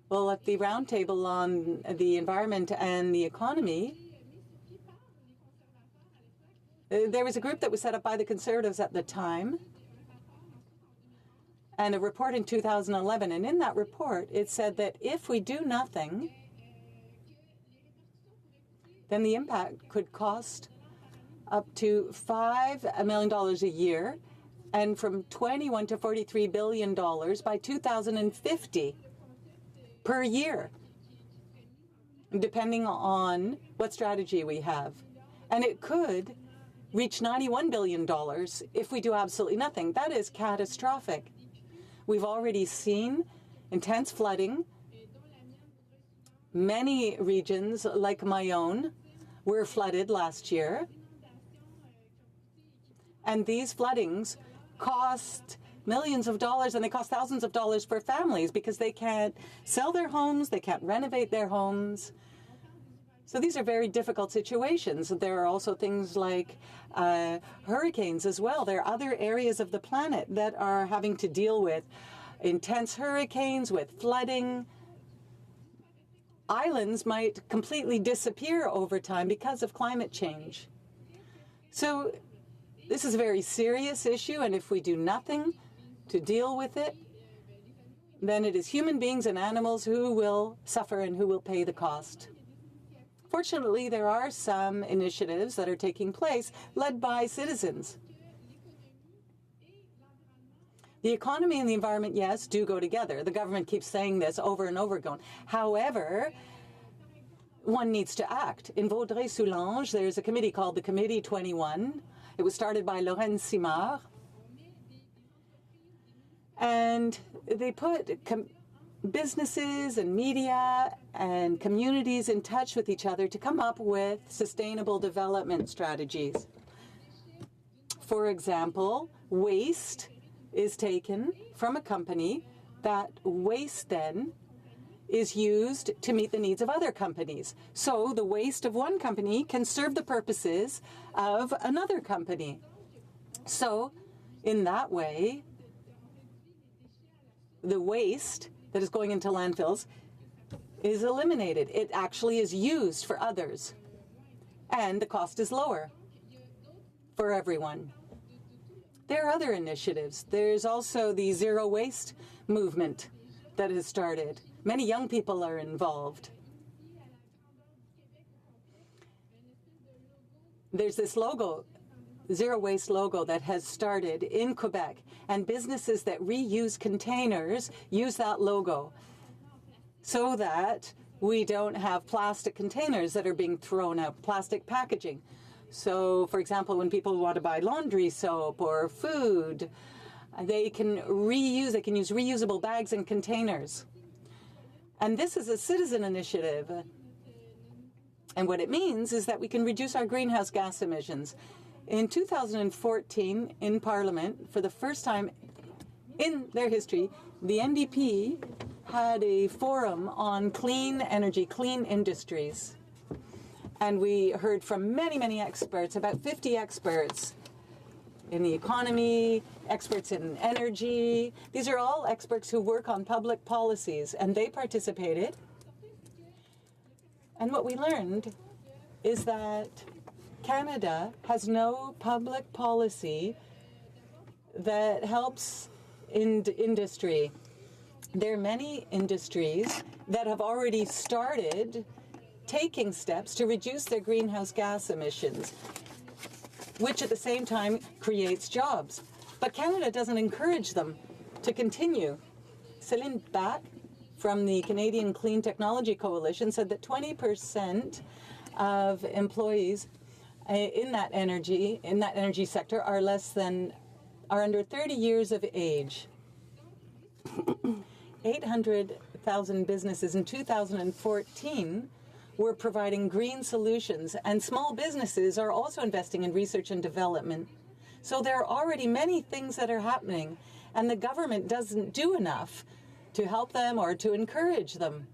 Well, at the roundtable on the environment and the economy, there was a group that was set up by the Conservatives at the time, and a report in 2011. And in that report, it said that if we do nothing, then the impact could cost up to $5 million a year, and from $21 to $43 billion by 2050 per year, depending on what strategy we have. And it could reach $91 billion if we do absolutely nothing. That is catastrophic. We've already seen intense flooding. Many regions, like my own, were flooded last year. And these floodings cost millions of dollars, and they cost thousands of dollars for families because they can't sell their homes, they can't renovate their homes. So these are very difficult situations. There are also things like hurricanes as well. There are other areas of the planet that are having to deal with intense hurricanes, with flooding. Islands might completely disappear over time because of climate change. So this is a very serious issue, and if we do nothing to deal with it, then it is human beings and animals who will suffer and who will pay the cost. Fortunately, there are some initiatives that are taking place led by citizens. The economy and the environment, yes, do go together. The government keeps saying this over and over again. However, one needs to act. In Vaudreuil-Soulanges, there's a committee called the Committee 21. It was started by Lorraine Simard. And they put businesses and media and communities in touch with each other to come up with sustainable development strategies. For example, waste is taken from a company. That waste then is used to meet the needs of other companies. So the waste of one company can serve the purposes of another company. So in that way, the waste that is going into landfills is eliminated. It actually is used for others. And the cost is lower for everyone. There are other initiatives. There's also the zero waste movement that has started. Many young people are involved. There's this logo, zero waste logo, that has started in Quebec, and businesses that reuse containers use that logo so that we don't have plastic containers that are being thrown out, plastic packaging. So, for example, when people want to buy laundry soap or food, they can use reusable bags and containers. And this is a citizen initiative. And what it means is that we can reduce our greenhouse gas emissions. In 2014, in Parliament, for the first time in their history, the NDP had a forum on clean energy, clean industries. And we heard from many, many experts, about 50 experts in the economy, experts in energy. These are all experts who work on public policies, and they participated. And what we learned is that Canada has no public policy that helps industry. There are many industries that have already started taking steps to reduce their greenhouse gas emissions, which at the same time creates jobs. But Canada doesn't encourage them to continue. Céline Back from the Canadian Clean Technology Coalition said that 20% of employees in that energy sector are under 30 years of age. 800,000 businesses in 2014 were providing green solutions, and small businesses are also investing in research and development. So there are already many things that are happening, and the government doesn't do enough to help them or to encourage them.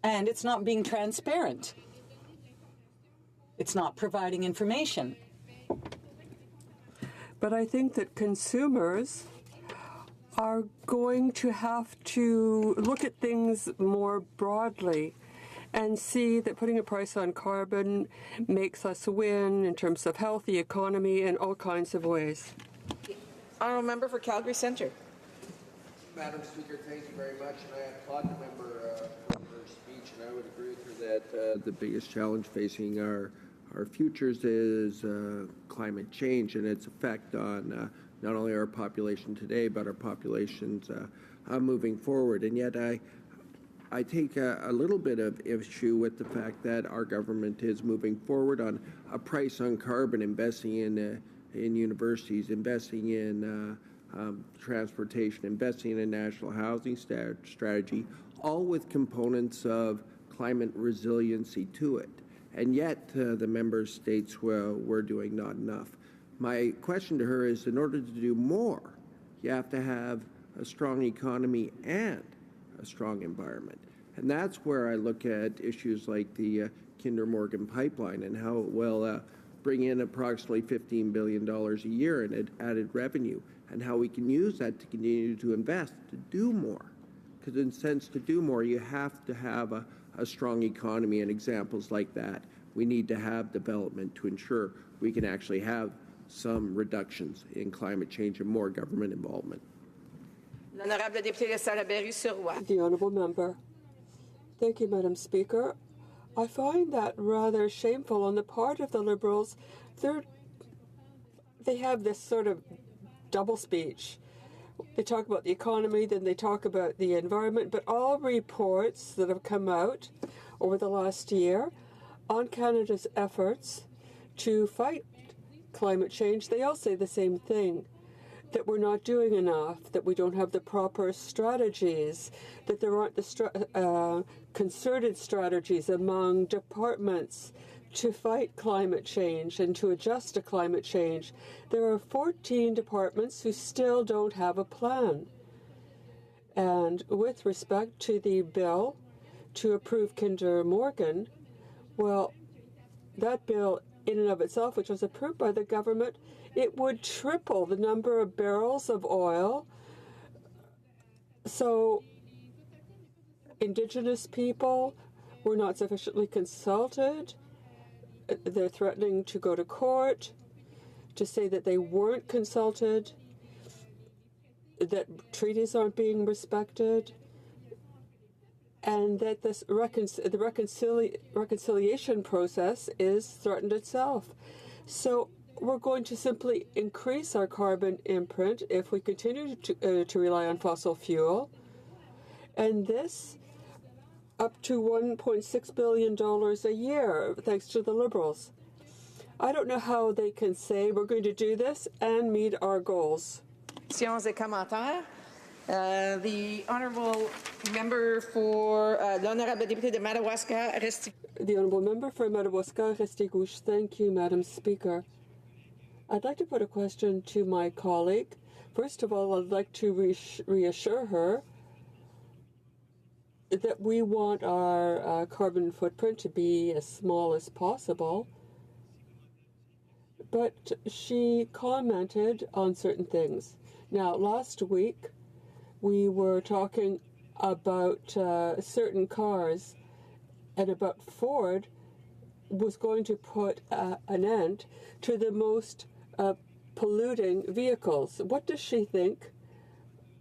And it's not being transparent. It's not providing information. But I think that consumers are going to have to look at things more broadly and see that putting a price on carbon makes us win in terms of healthy economy in all kinds of ways. Honourable Member for Calgary Centre. Madam Speaker, thank you very much. And I applaud the member for her speech, and I would agree with her that the biggest challenge facing our futures is climate change and its effect on not only our population today, but our populations moving forward. And yet I take a little bit of issue with the fact that our government is moving forward on a price on carbon, investing in universities, investing in transportation, investing in a national housing strategy, all with components of climate resiliency to it. And yet the member states, well, we're doing not enough. My question to her is, in order to do more, you have to have a strong economy and a strong environment. And that's where I look at issues like the Kinder Morgan pipeline and how it will bring in approximately $15 billion a year in added revenue, and how we can use that to continue to invest, to do more. Because in a sense, to do more, you have to have a strong economy, and examples like that. We need to have development to ensure we can actually have some reductions in climate change and more government involvement. The Honourable Member. Thank you, Madam Speaker. I find that rather shameful on the part of the Liberals. They have this sort of double speech. They talk about the economy, then they talk about the environment, but all reports that have come out over the last year on Canada's efforts to fight climate change, they all say the same thing, that we're not doing enough, that we don't have the proper strategies, that there aren't the concerted strategies among departments to fight climate change and to adjust to climate change. There are 14 departments who still don't have a plan. And with respect to the bill to approve Kinder Morgan, well, that bill in and of itself, which was approved by the government, it would triple the number of barrels of oil. So Indigenous people were not sufficiently consulted. They're threatening to go to court to say that they weren't consulted, that treaties aren't being respected, and that this reconciliation process is threatened itself. So we're going to simply increase our carbon imprint if we continue to rely on fossil fuel, and this up to $1.6 billion a year, thanks to the Liberals. I don't know how they can say we're going to do this and meet our goals. Questions et commentaires. The honourable member for l'honorable député de Madawaska, The honourable member for Madawaska, Restigouche. Thank you, Madam Speaker. I'd like to put a question to my colleague. First of all, I'd like to reassure her that we want our carbon footprint to be as small as possible. But she commented on certain things. Now, last week, we were talking about certain cars and about Ford was going to put an end to the most polluting vehicles. What does she think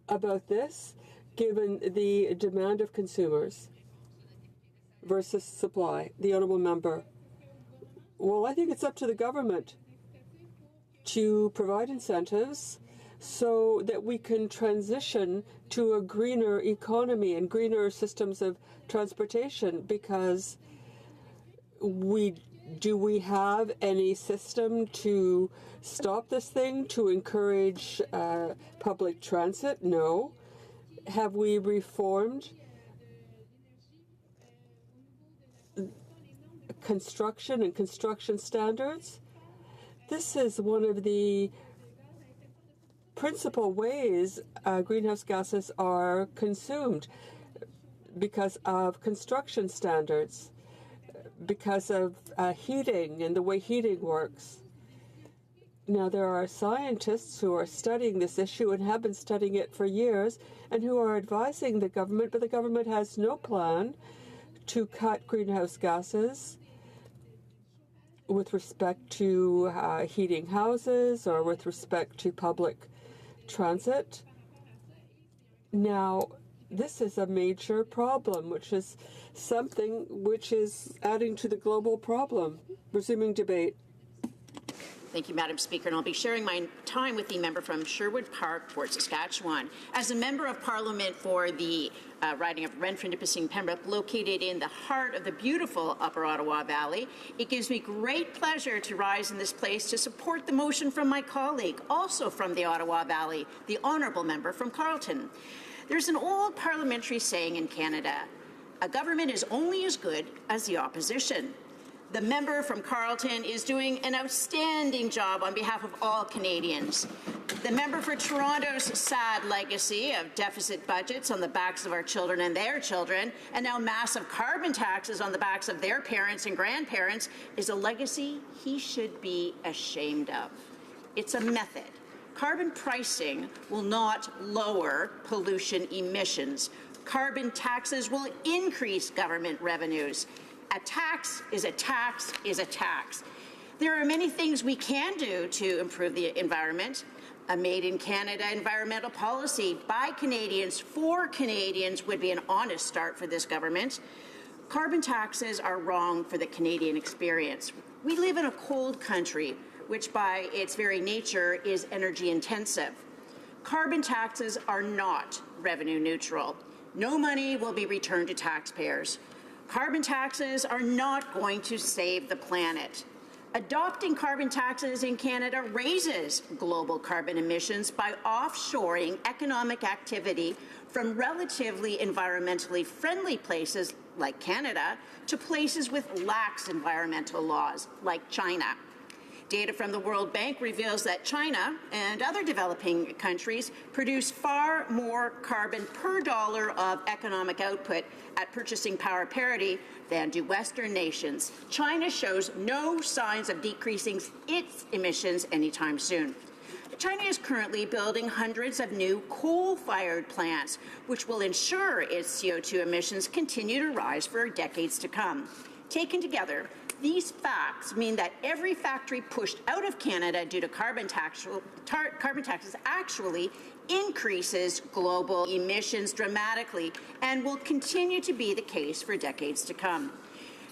about this, given the demand of consumers versus supply? The honourable member. Well, I think it's up to the government to provide incentives so that we can transition to a greener economy and greener systems of transportation, because do we have any system to stop this thing, to encourage public transit? No. Have we reformed construction and construction standards? This is one of the principal ways greenhouse gases are consumed, because of construction standards, because of heating and the way heating works. Now, there are scientists who are studying this issue and have been studying it for years and who are advising the government, but the government has no plan to cut greenhouse gases with respect to heating houses or with respect to public transit. Now, this is a major problem, which is something which is adding to the global problem. Resuming debate. Thank you, Madam Speaker, and I'll be sharing my time with the member from Sherwood Park, Fort Saskatchewan. As a member of Parliament for the riding of Renfrew-Nipissing Pembroke, located in the heart of the beautiful Upper Ottawa Valley, it gives me great pleasure to rise in this place to support the motion from my colleague, also from the Ottawa Valley, the honourable member from Carleton. There's an old parliamentary saying in Canada, a government is only as good as the opposition. The member from Carleton is doing an outstanding job on behalf of all Canadians. The member for Toronto's sad legacy of deficit budgets on the backs of our children and their children, and now massive carbon taxes on the backs of their parents and grandparents, is a legacy he should be ashamed of. It's a method. Carbon pricing will not lower pollution emissions. Carbon taxes will increase government revenues. A tax is a tax is a tax. There are many things we can do to improve the environment. A Made in Canada environmental policy by Canadians for Canadians would be an honest start for this government. Carbon taxes are wrong for the Canadian experience. We live in a cold country, which by its very nature is energy intensive. Carbon taxes are not revenue neutral. No money will be returned to taxpayers. Carbon taxes are not going to save the planet. Adopting carbon taxes in Canada raises global carbon emissions by offshoring economic activity from relatively environmentally friendly places like Canada to places with lax environmental laws like China. Data from the World Bank reveals that China and other developing countries produce far more carbon per dollar of economic output at purchasing power parity than do Western nations. China shows no signs of decreasing its emissions anytime soon. China is currently building hundreds of new coal-fired plants, which will ensure its CO2 emissions continue to rise for decades to come. Taken together, these facts mean that every factory pushed out of Canada due to carbon taxes actually increases global emissions dramatically and will continue to be the case for decades to come.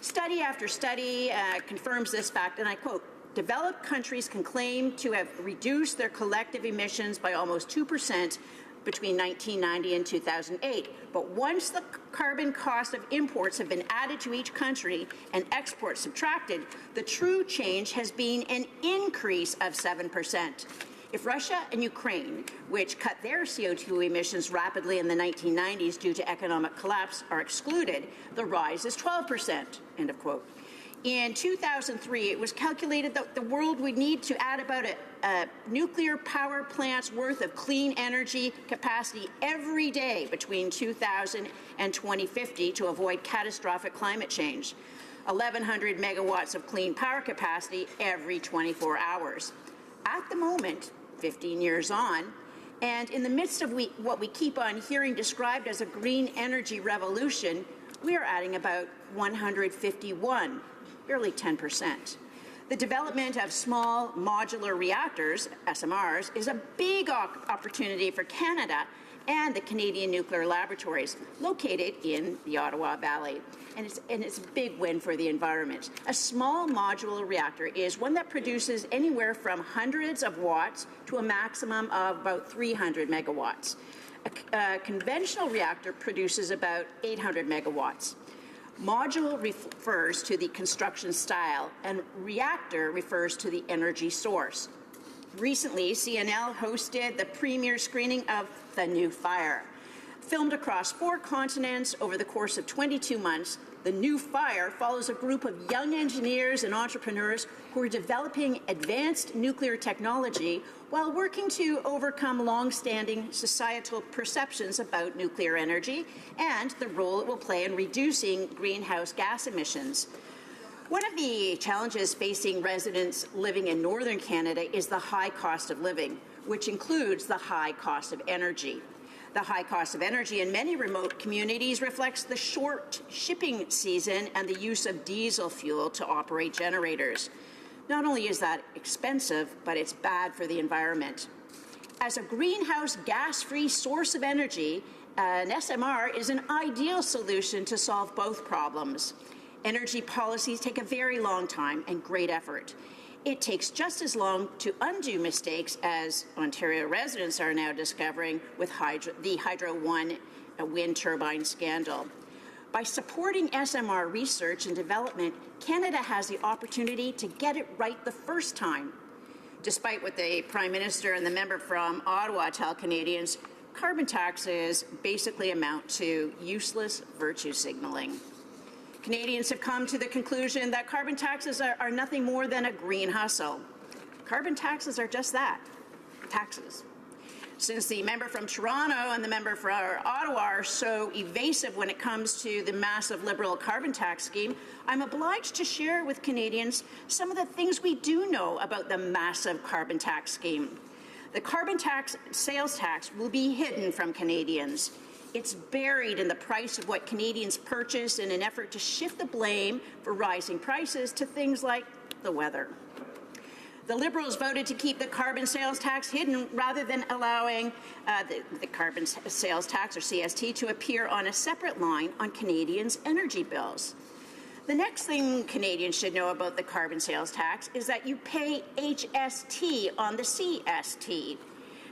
Study after study confirms this fact, and I quote, "Developed countries can claim to have reduced their collective emissions by almost 2% between 1990 and 2008. But once the carbon cost of imports have been added to each country and exports subtracted, the true change has been an increase of 7%. If Russia and Ukraine, which cut their CO2 emissions rapidly in the 1990s due to economic collapse, are excluded, the rise is 12%, end of quote. In 2003, it was calculated that the world would need to add about a nuclear power plant's worth of clean energy capacity every day between 2000 and 2050 to avoid catastrophic climate change. 1,100 megawatts of clean power capacity every 24 hours. At the moment, 15 years on, and in the midst of what we keep on hearing described as a green energy revolution, we are adding about 151. Barely 10%. The development of small modular reactors, SMRs, is a big opportunity for Canada and the Canadian Nuclear Laboratories, located in the Ottawa Valley. And it's a big win for the environment. A small modular reactor is one that produces anywhere from hundreds of watts to a maximum of about 300 megawatts. A conventional reactor produces about 800 megawatts. Module refers to the construction style, and reactor refers to the energy source. Recently, CNL hosted the premiere screening of The New Fire. Filmed across 4 continents over the course of 22 months, The New Fire follows a group of young engineers and entrepreneurs who are developing advanced nuclear technology while working to overcome long-standing societal perceptions about nuclear energy and the role it will play in reducing greenhouse gas emissions. One of the challenges facing residents living in northern Canada is the high cost of living, which includes the high cost of energy. The high cost of energy in many remote communities reflects the short shipping season and the use of diesel fuel to operate generators. Not only is that expensive, but it's bad for the environment. As a greenhouse gas-free source of energy, an SMR is an ideal solution to solve both problems. Energy policies take a very long time and great effort. It takes just as long to undo mistakes as Ontario residents are now discovering with the Hydro One wind turbine scandal. By supporting SMR research and development, Canada has the opportunity to get it right the first time. Despite what the Prime Minister and the member from Ottawa tell Canadians, carbon taxes basically amount to useless virtue signaling. Canadians have come to the conclusion that carbon taxes are nothing more than a green hustle. Carbon taxes are just that, taxes. Since the member from Toronto and the member for Ottawa are so evasive when it comes to the massive Liberal carbon tax scheme, I'm obliged to share with Canadians some of the things we do know about the massive carbon tax scheme. The carbon tax sales tax will be hidden from Canadians. It's buried in the price of what Canadians purchase in an effort to shift the blame for rising prices to things like the weather. The Liberals voted to keep the carbon sales tax hidden rather than allowing the carbon sales tax, or CST, to appear on a separate line on Canadians' energy bills. The next thing Canadians should know about the carbon sales tax is that you pay HST on the CST.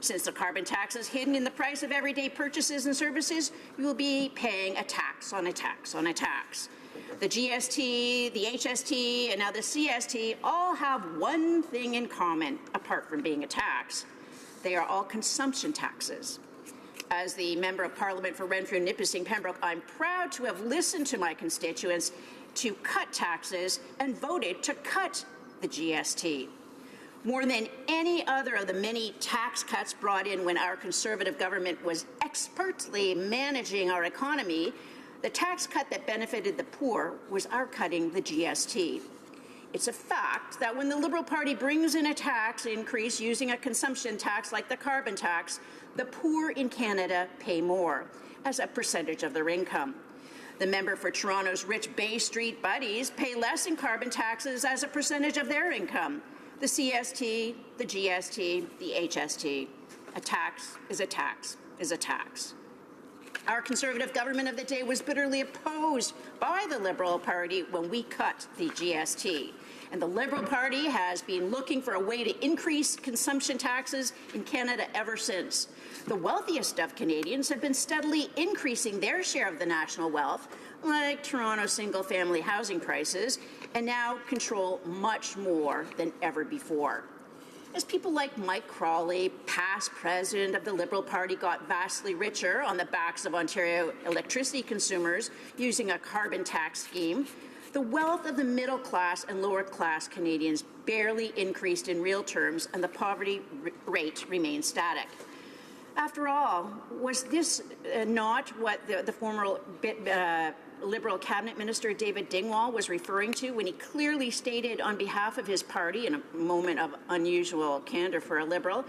Since the carbon tax is hidden in the price of everyday purchases and services, you will be paying a tax on a tax on a tax. The GST, the HST, and now the CST all have one thing in common, apart from being a tax. They are all consumption taxes. As the Member of Parliament for Renfrew and Nipissing Pembroke, I'm proud to have listened to my constituents to cut taxes and voted to cut the GST. More than any other of the many tax cuts brought in when our Conservative government was expertly managing our economy, the tax cut that benefited the poor was our cutting the GST. It's a fact that when the Liberal Party brings in a tax increase using a consumption tax like the carbon tax, the poor in Canada pay more as a percentage of their income. The member for Toronto's rich Bay Street buddies pay less in carbon taxes as a percentage of their income. The CST, the GST, the HST. A tax is a tax is a tax. Our Conservative government of the day was bitterly opposed by the Liberal Party when we cut the GST. And the Liberal Party has been looking for a way to increase consumption taxes in Canada ever since. The wealthiest of Canadians have been steadily increasing their share of the national wealth, like Toronto single-family housing prices, and now control much more than ever before. As people like Mike Crawley, past president of the Liberal Party, got vastly richer on the backs of Ontario electricity consumers using a carbon tax scheme, the wealth of the middle class and lower class Canadians barely increased in real terms, and the poverty rate remained static. After all, was this not what the former Liberal Cabinet Minister David Dingwall was referring to when he clearly stated on behalf of his party, in a moment of unusual candor for a Liberal,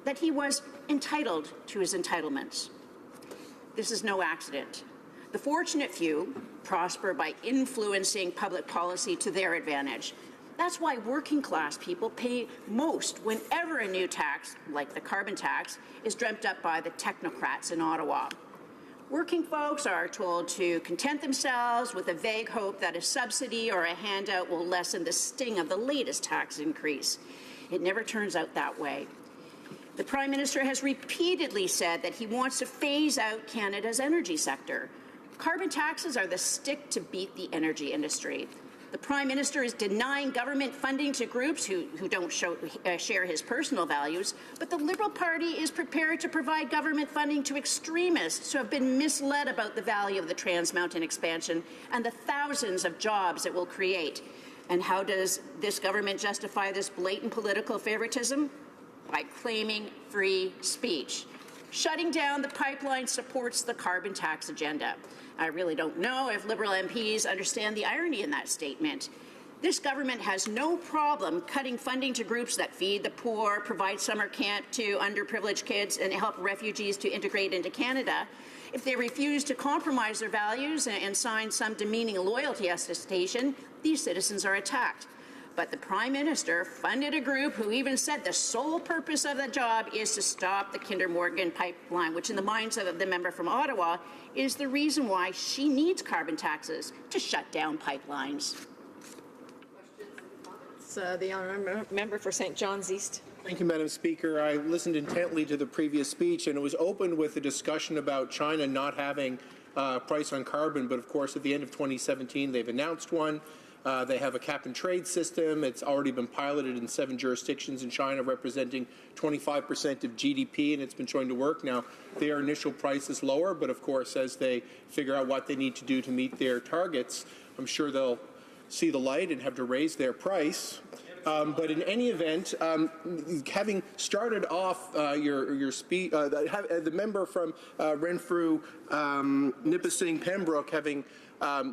that he was entitled to his entitlements? This is no accident. The fortunate few prosper by influencing public policy to their advantage. That's why working class people pay most whenever a new tax, like the carbon tax, is dreamt up by the technocrats in Ottawa. Working folks are told to content themselves with a vague hope that a subsidy or a handout will lessen the sting of the latest tax increase. It never turns out that way. The Prime Minister has repeatedly said that he wants to phase out Canada's energy sector. Carbon taxes are the stick to beat the energy industry. The Prime Minister is denying government funding to groups who don't share his personal values, but the Liberal Party is prepared to provide government funding to extremists who have been misled about the value of the Trans Mountain expansion and the thousands of jobs it will create. And how does this government justify this blatant political favoritism? By claiming free speech. Shutting down the pipeline supports the carbon tax agenda. I really don't know if Liberal MPs understand the irony in that statement. This government has no problem cutting funding to groups that feed the poor, provide summer camp to underprivileged kids, and help refugees to integrate into Canada. If they refuse to compromise their values and sign some demeaning loyalty attestation, these citizens are attacked. But the Prime Minister funded a group who even said the sole purpose of the job is to stop the Kinder Morgan pipeline, which in the minds of the member from Ottawa is the reason why she needs carbon taxes to shut down pipelines. The honourable member for St. John's East. Thank you, Madam Speaker. I listened intently to the previous speech, and it was opened with a discussion about China not having a price on carbon, but of course at the end of 2017 they've announced one. They have a cap-and-trade system. It's already been piloted in 7 jurisdictions in China, representing 25% of GDP, and it's been shown to work. Now, their initial price is lower, but of course, as they figure out what they need to do to meet their targets, I'm sure they'll see the light and have to raise their price. But in any event, having started off your speech, the member from Renfrew, Nipissing, Pembroke, having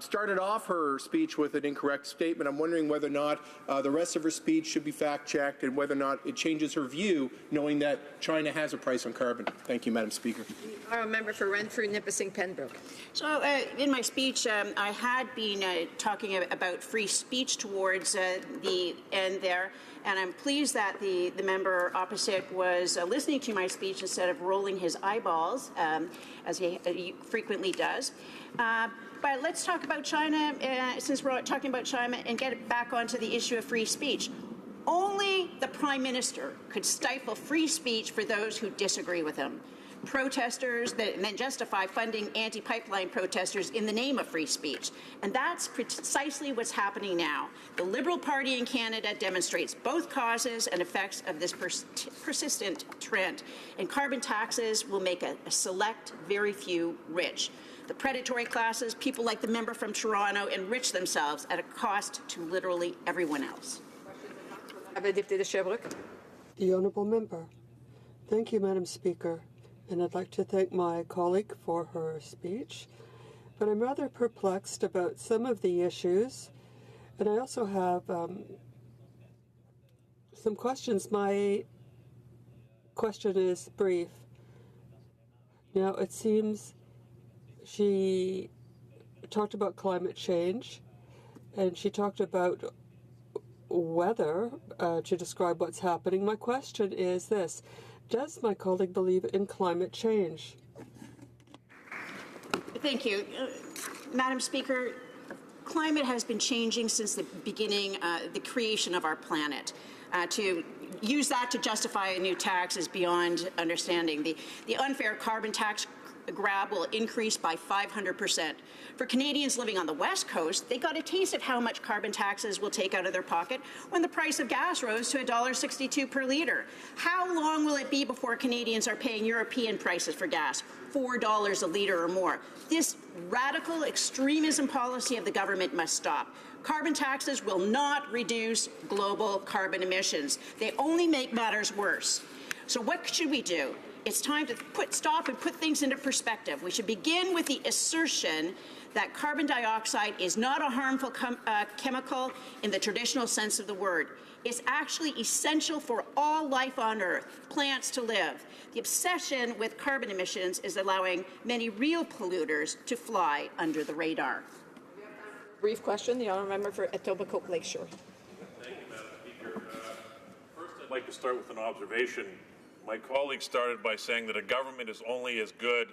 started off her speech with an incorrect statement, I'm wondering whether or not the rest of her speech should be fact-checked and whether or not it changes her view, knowing that China has a price on carbon. Thank you, Madam Speaker. Our member for Renfrew, Nipissing, Pembroke. So in my speech, I had been talking about free speech towards the end there, and I'm pleased that the member opposite was listening to my speech instead of rolling his eyeballs, as he frequently does. But let's talk about China, since we're talking about China, and get back onto the issue of free speech. Only the Prime Minister could stifle free speech for those who disagree with him. Protesters that then justify funding anti-pipeline protesters in the name of free speech. And that's precisely what's happening now. The Liberal Party in Canada demonstrates both causes and effects of this persistent trend. And carbon taxes will make a select, very few rich. The predatory classes, people like the member from Toronto, enrich themselves at a cost to literally everyone else. The Honourable Member. Thank you, Madam Speaker. And I'd like to thank my colleague for her speech. But I'm rather perplexed about some of the issues. And I also have some questions. My question is brief. Now, it seems she talked about climate change, and she talked about weather to describe what's happening. My question is this. Does my colleague believe in climate change? Thank you. Madam Speaker, climate has been changing since the beginning, the creation of our planet. To use that to justify a new tax is beyond understanding. The unfair carbon tax grab will increase by 500%. For Canadians living on the West Coast, they got a taste of how much carbon taxes will take out of their pocket when the price of gas rose to $1.62 per litre. How long will it be before Canadians are paying European prices for gas, $4 a litre or more? This radical extremism policy of the government must stop. Carbon taxes will not reduce global carbon emissions. They only make matters worse. So what should we do? It's time to stop and put things into perspective. We should begin with the assertion that carbon dioxide is not a harmful chemical in the traditional sense of the word. It's actually essential for all life on Earth, plants to live. The obsession with carbon emissions is allowing many real polluters to fly under the radar. Brief question, the honourable member for Etobicoke Lakeshore. Thank you, Madam Speaker. First, I'd like to start with an observation. My colleague started by saying that a government is only as good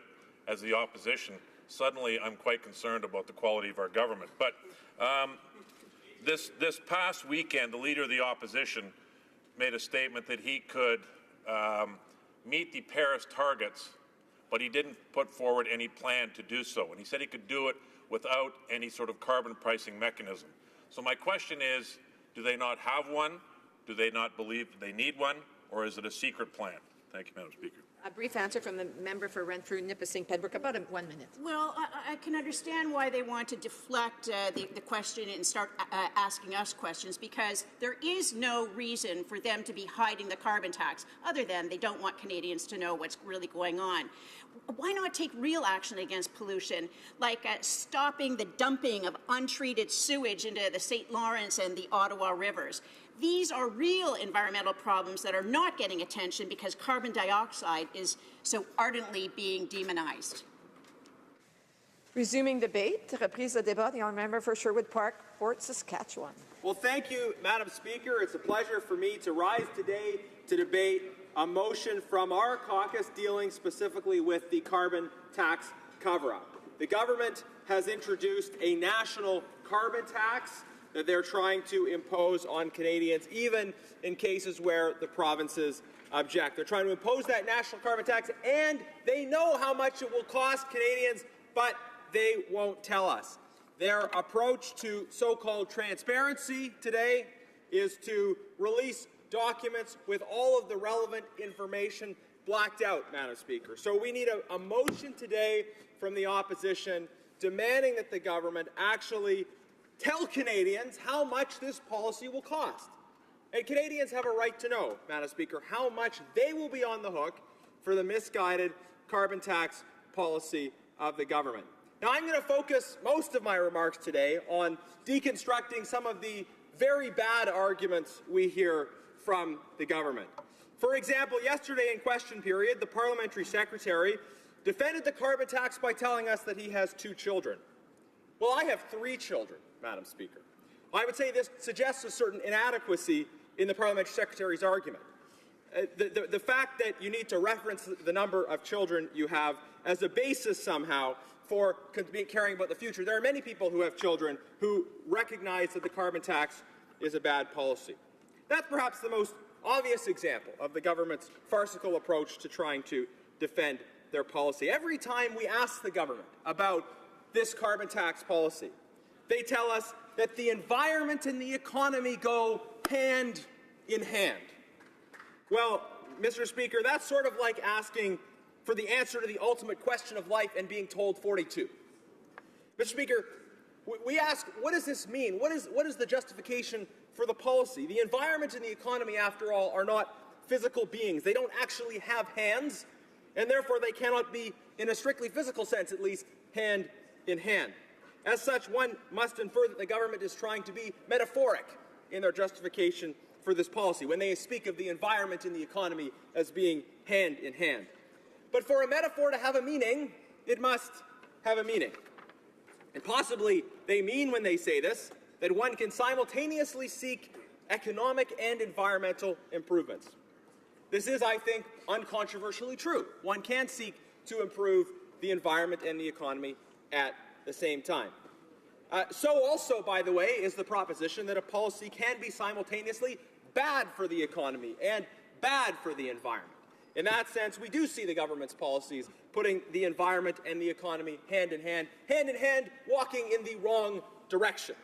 as the opposition. Suddenly, I'm quite concerned about the quality of our government. But this past weekend, the Leader of the Opposition made a statement that he could meet the Paris targets, but he didn't put forward any plan to do so. And he said he could do it without any sort of carbon pricing mechanism. So my question is, do they not have one? Do they not believe they need one? Or is it a secret plan? Thank you, Madam Speaker. A brief answer from the member for Renfrew, Nipissing, Pembroke. About 1 minute. Well, I can understand why they want to deflect the question and start asking us questions, because there is no reason for them to be hiding the carbon tax, other than they don't want Canadians to know what's really going on. Why not take real action against pollution, like stopping the dumping of untreated sewage into the St. Lawrence and the Ottawa rivers? These are real environmental problems that are not getting attention because carbon dioxide is so ardently being demonized. Resuming debate, reprise de débat, the honourable member for Sherwood Park, Fort Saskatchewan. Well, thank you, Madam Speaker. It's a pleasure for me to rise today to debate a motion from our caucus dealing specifically with the carbon tax cover-up. The government has introduced a national carbon tax that they're trying to impose on Canadians, even in cases where the provinces object. They're trying to impose that national carbon tax, and they know how much it will cost Canadians, but they won't tell us. Their approach to so-called transparency today is to release documents with all of the relevant information blacked out, Madam Speaker. So we need a motion today from the opposition demanding that the government actually tell Canadians how much this policy will cost. And Canadians have a right to know, Madam Speaker, how much they will be on the hook for the misguided carbon tax policy of the government. Now, I'm going to focus most of my remarks today on deconstructing some of the very bad arguments we hear from the government. For example, yesterday in question period, the parliamentary secretary defended the carbon tax by telling us that he has 2 children. Well, I have 3 children, Madam Speaker. I would say this suggests a certain inadequacy in the parliamentary secretary's argument. The fact that you need to reference the number of children you have as a basis somehow for caring about the future. There are many people who have children who recognize that the carbon tax is a bad policy. That's perhaps the most obvious example of the government's farcical approach to trying to defend their policy. Every time we ask the government about this carbon tax policy, they tell us that the environment and the economy go hand in hand. Well, Mr. Speaker, that's sort of like asking for the answer to the ultimate question of life and being told 42. Mr. Speaker, we ask, what does this mean? What is the justification for the policy? The environment and the economy, after all, are not physical beings. They don't actually have hands, and therefore they cannot be, in a strictly physical sense at least, hand in hand. As such, one must infer that the government is trying to be metaphoric in their justification for this policy when they speak of the environment and the economy as being hand in hand. But for a metaphor to have a meaning, it must have a meaning. And possibly they mean when they say this that one can simultaneously seek economic and environmental improvements. This is, I think, uncontroversially true. One can seek to improve the environment and the economy at the same time. So also, by the way, is the proposition that a policy can be simultaneously bad for the economy and bad for the environment. In that sense, we do see the government's policies putting the environment and the economy hand in hand, walking in the wrong direction.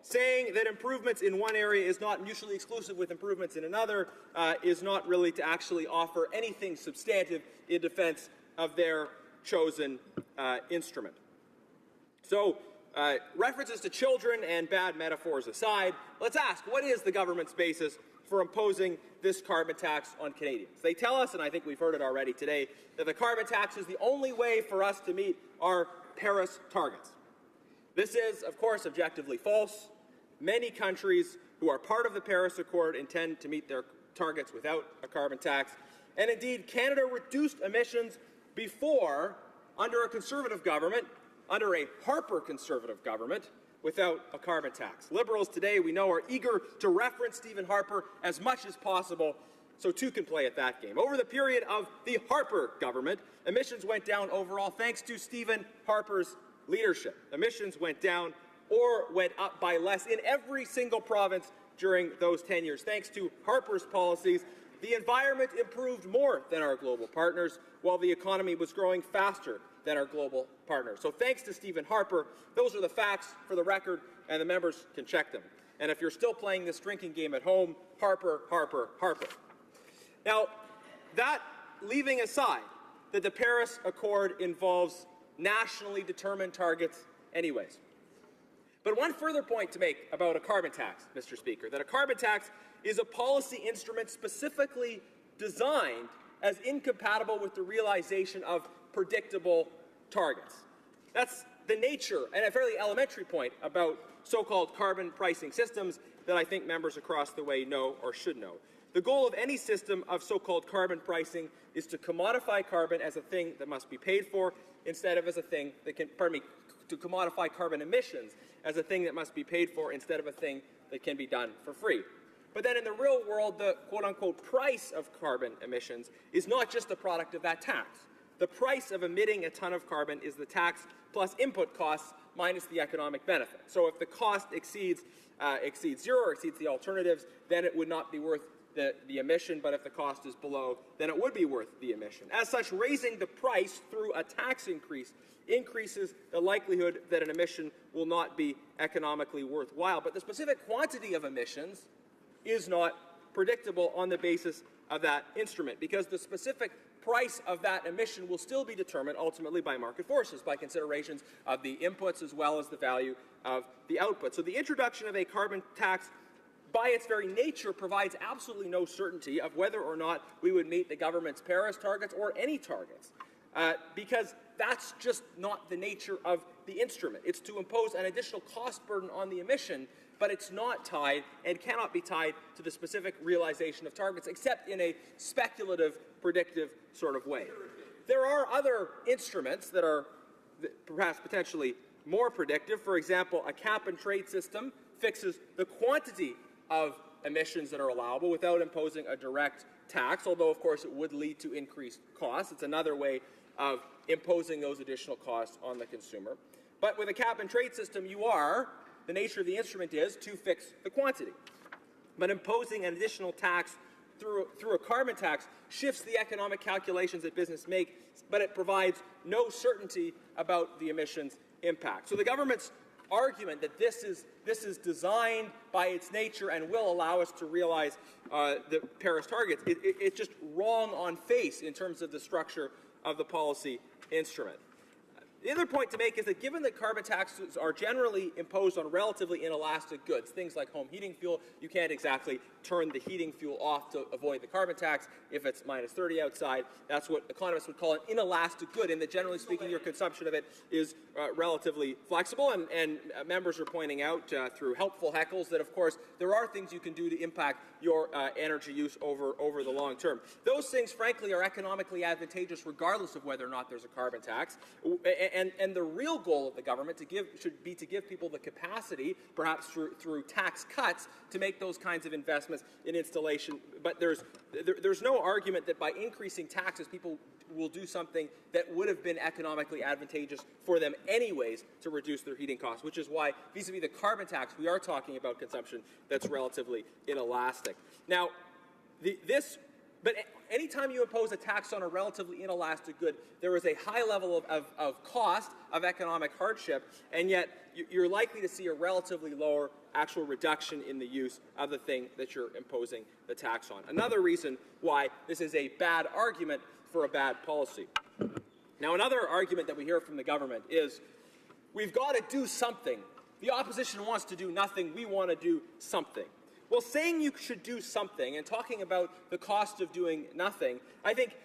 Saying that improvements in one area is not mutually exclusive with improvements in another is not really to actually offer anything substantive in defense of their chosen instrument. So, references to children and bad metaphors aside, let's ask, what is the government's basis for imposing this carbon tax on Canadians? They tell us, and I think we've heard it already today, that the carbon tax is the only way for us to meet our Paris targets. This is, of course, objectively false. Many countries who are part of the Paris Accord intend to meet their targets without a carbon tax. And indeed, Canada reduced emissions before, under a Conservative government, under a Harper Conservative government, without a carbon tax. Liberals today, we know, are eager to reference Stephen Harper as much as possible, so too can play at that game. Over the period of the Harper government, emissions went down overall thanks to Stephen Harper's leadership. Emissions went down or went up by less in every single province during those 10 years. Thanks to Harper's policies, the environment improved more than our global partners, while the economy was growing faster than our global partners. So thanks to Stephen Harper, those are the facts for the record, and the members can check them. And if you're still playing this drinking game at home, Harper, Harper, Harper. Now, that leaving aside that the Paris Accord involves nationally determined targets anyways. But one further point to make about a carbon tax, Mr. Speaker, that a carbon tax is a policy instrument specifically designed as incompatible with the realization of predictable targets. That's the nature and a fairly elementary point about so-called carbon pricing systems that I think members across the way know or should know. The goal of any system of so-called carbon pricing is to commodify carbon as a thing that must be paid for instead of as a thing that can, to commodify carbon emissions as a thing that must be paid for instead of a thing that can be done for free. But then in the real world, the quote-unquote price of carbon emissions is not just the product of that tax. The price of emitting a ton of carbon is the tax plus input costs minus the economic benefit. So if the cost exceeds zero or exceeds the alternatives, then it would not be worth the emission, but if the cost is below, then it would be worth the emission. As such, raising the price through a tax increase increases the likelihood that an emission will not be economically worthwhile. But the specific quantity of emissions is not predictable on the basis of that instrument, because the specific price of that emission will still be determined ultimately by market forces, by considerations of the inputs as well as the value of the output. So the introduction of a carbon tax, by its very nature, provides absolutely no certainty of whether or not we would meet the government's Paris targets or any targets, because that's just not the nature of the instrument. It's to impose an additional cost burden on the emission, but it's not tied and cannot be tied to the specific realization of targets, except in a speculative, predictive sort of way. There are other instruments that are perhaps potentially more predictive. For example, a cap-and-trade system fixes the quantity of emissions that are allowable without imposing a direct tax, although, of course, it would lead to increased costs. It's another way of imposing those additional costs on the consumer. But with a cap-and-trade system, the nature of the instrument is to fix the quantity. But imposing an additional tax through a carbon tax shifts the economic calculations that business make, but it provides no certainty about the emissions impact. So the government's argument that this is designed by its nature and will allow us to realize the Paris targets, it's just wrong on face in terms of the structure of the policy instrument. The other point to make is that given that carbon taxes are generally imposed on relatively inelastic goods, things like home heating fuel, you can't exactly turn the heating fuel off to avoid the carbon tax if it's minus 30 outside. That's what economists would call an inelastic good, and that generally speaking your consumption of it is relatively flexible. And members are pointing out through helpful heckles that, of course, there are things you can do to impact your energy use over the long term. Those things, frankly, are economically advantageous regardless of whether or not there's a carbon tax. And the real goal of the government should be to give people the capacity, perhaps through tax cuts, to make those kinds of investments in installation. But there's no argument that by increasing taxes, people will do something that would have been economically advantageous for them anyways to reduce their heating costs, which is why, vis-a-vis the carbon tax, we are talking about consumption that's relatively inelastic. Now, but anytime you impose a tax on a relatively inelastic good, there is a high level of cost, of economic hardship, and yet you're likely to see a relatively lower actual reduction in the use of the thing that you're imposing the tax on. Another reason why this is a bad argument for a bad policy. Now, another argument that we hear from the government is, we've got to do something. The opposition wants to do nothing. We want to do something. Well, saying you should do something and talking about the cost of doing nothing, I think,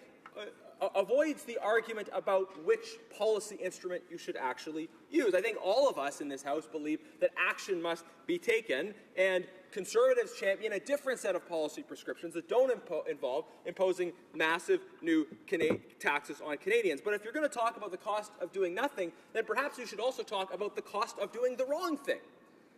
avoids the argument about which policy instrument you should actually use. I think all of us in this House believe that action must be taken, and Conservatives champion a different set of policy prescriptions that don't involve imposing massive new taxes on Canadians. But if you're going to talk about the cost of doing nothing, then perhaps you should also talk about the cost of doing the wrong thing.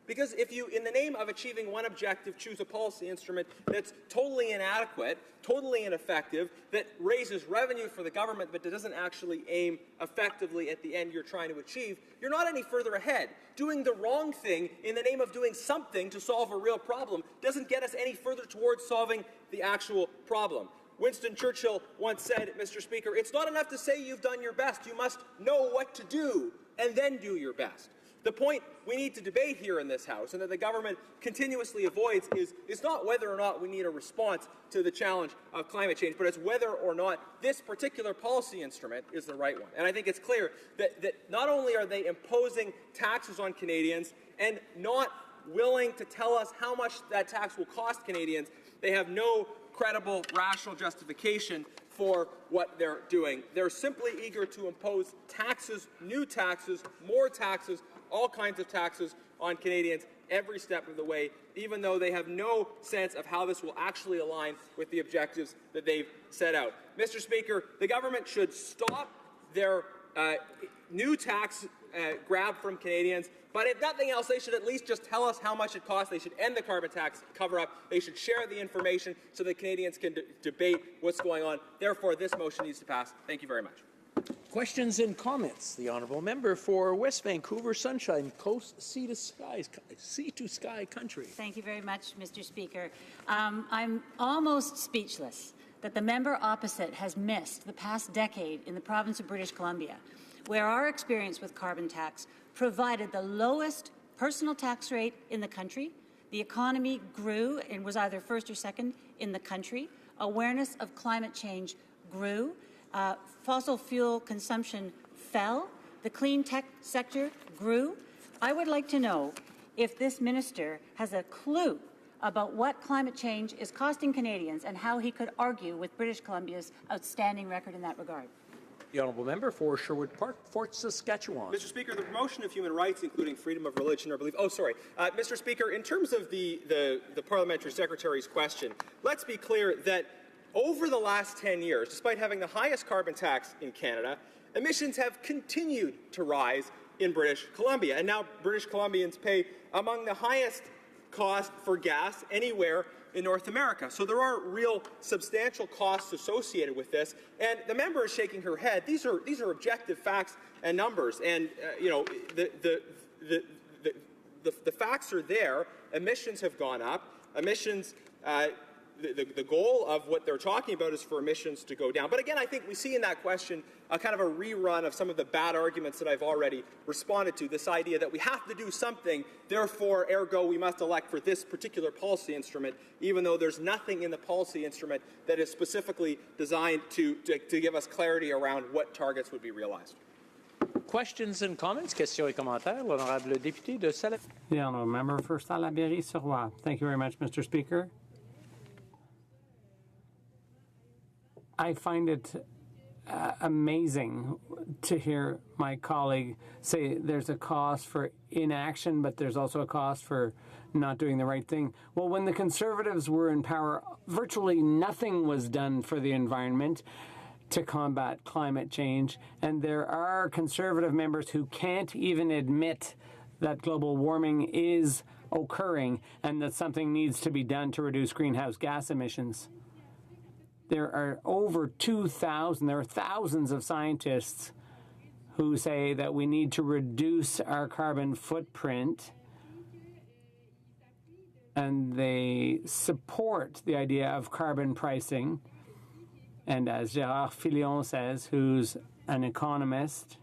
Because if you, in the name of achieving one objective, choose a policy instrument that's totally inadequate, totally ineffective, that raises revenue for the government but that doesn't actually aim effectively at the end you're trying to achieve, you're not any further ahead. Doing the wrong thing in the name of doing something to solve a real problem doesn't get us any further towards solving the actual problem. Winston Churchill once said, Mr. Speaker, it's not enough to say you've done your best. You must know what to do and then do your best. The point we need to debate here in this House, and that the government continuously avoids, is not whether or not we need a response to the challenge of climate change, but it's whether or not this particular policy instrument is the right one. And I think it's clear that not only are they imposing taxes on Canadians and not willing to tell us how much that tax will cost Canadians, they have no credible, rational justification for what they're doing. They're simply eager to impose taxes, new taxes, more taxes, all kinds of taxes on Canadians every step of the way, even though they have no sense of how this will actually align with the objectives that they've set out. Mr. Speaker, the government should stop their new tax grab from Canadians, but if nothing else, they should at least just tell us how much it costs. They should end the carbon tax cover-up. They should share the information so that Canadians can debate what's going on. Therefore, this motion needs to pass. Thank you very much. Questions and comments? The honourable member for West Vancouver Sunshine Coast Sea to Sky Country. Thank you very much, Mr. Speaker. I'm almost speechless that the member opposite has missed the past decade in the province of British Columbia, where our experience with carbon tax provided the lowest personal tax rate in the country. The economy grew and was either first or second in the country. Awareness of climate change grew. Fossil fuel consumption fell. The clean tech sector grew. I would like to know if this minister has a clue about what climate change is costing Canadians and how he could argue with British Columbia's outstanding record in that regard. The honourable member for Sherwood Park, Fort Saskatchewan. Mr. Speaker, the promotion of human rights, including freedom of religion or belief. Mr. Speaker, in terms of the parliamentary secretary's question, let's be clear that over the last 10 years, despite having the highest carbon tax in Canada, emissions have continued to rise in British Columbia. And now British Columbians pay among the highest cost for gas anywhere in North America. So there are real substantial costs associated with this. And the member is shaking her head. These are objective facts and numbers. And the facts are there. Emissions have gone up. Emissions. The goal of what they're talking about is for emissions to go down. But again, I think we see in that question a kind of a rerun of some of the bad arguments that I've already responded to. This idea that we have to do something, therefore, ergo, we must elect for this particular policy instrument, even though there's nothing in the policy instrument that is specifically designed to give us clarity around what targets would be realized. Questions and comments? Questions et commentaires. L'honorable député de Salaberry. The honourable member for Salaberry-sur-Roi. Thank you very much, Mr. Speaker. I find it amazing to hear my colleague say there's a cost for inaction, but there's also a cost for not doing the right thing. Well, when the Conservatives were in power, virtually nothing was done for the environment to combat climate change, and there are Conservative members who can't even admit that global warming is occurring and that something needs to be done to reduce greenhouse gas emissions. There are over 2,000, there are thousands of scientists who say that we need to reduce our carbon footprint, and they support the idea of carbon pricing. And as Gérard Filion says, who's an economist,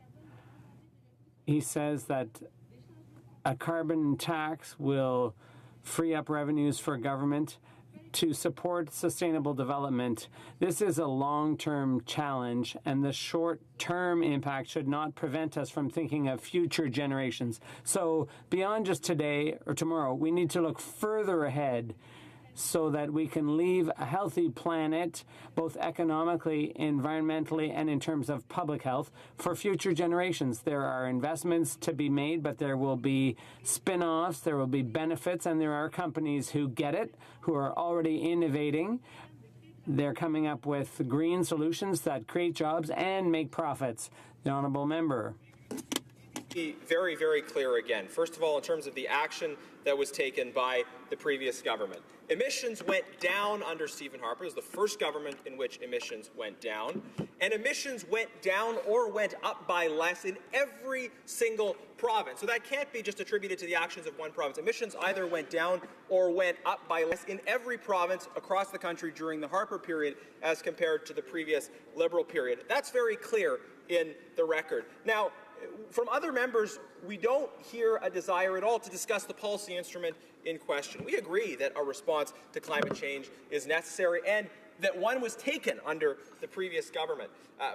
he says that a carbon tax will free up revenues for government to support sustainable development. This is a long-term challenge, and the short-term impact should not prevent us from thinking of future generations. So beyond just today or tomorrow, we need to look further ahead so that we can leave a healthy planet, both economically, environmentally, and in terms of public health, for future generations. There are investments to be made, but there will be spin-offs, there will be benefits, and there are companies who get it, who are already innovating. They're coming up with green solutions that create jobs and make profits. The honourable member. Be very, very clear again. First of all, in terms of the action that was taken by the previous government. Emissions went down under Stephen Harper. It was the first government in which emissions went down. And emissions went down or went up by less in every single province. So that can't be just attributed to the actions of one province. Emissions either went down or went up by less in every province across the country during the Harper period as compared to the previous Liberal period. That's very clear in the record. Now, from other members, we don't hear a desire at all to discuss the policy instrument in question. We agree that a response to climate change is necessary and that one was taken under the previous government.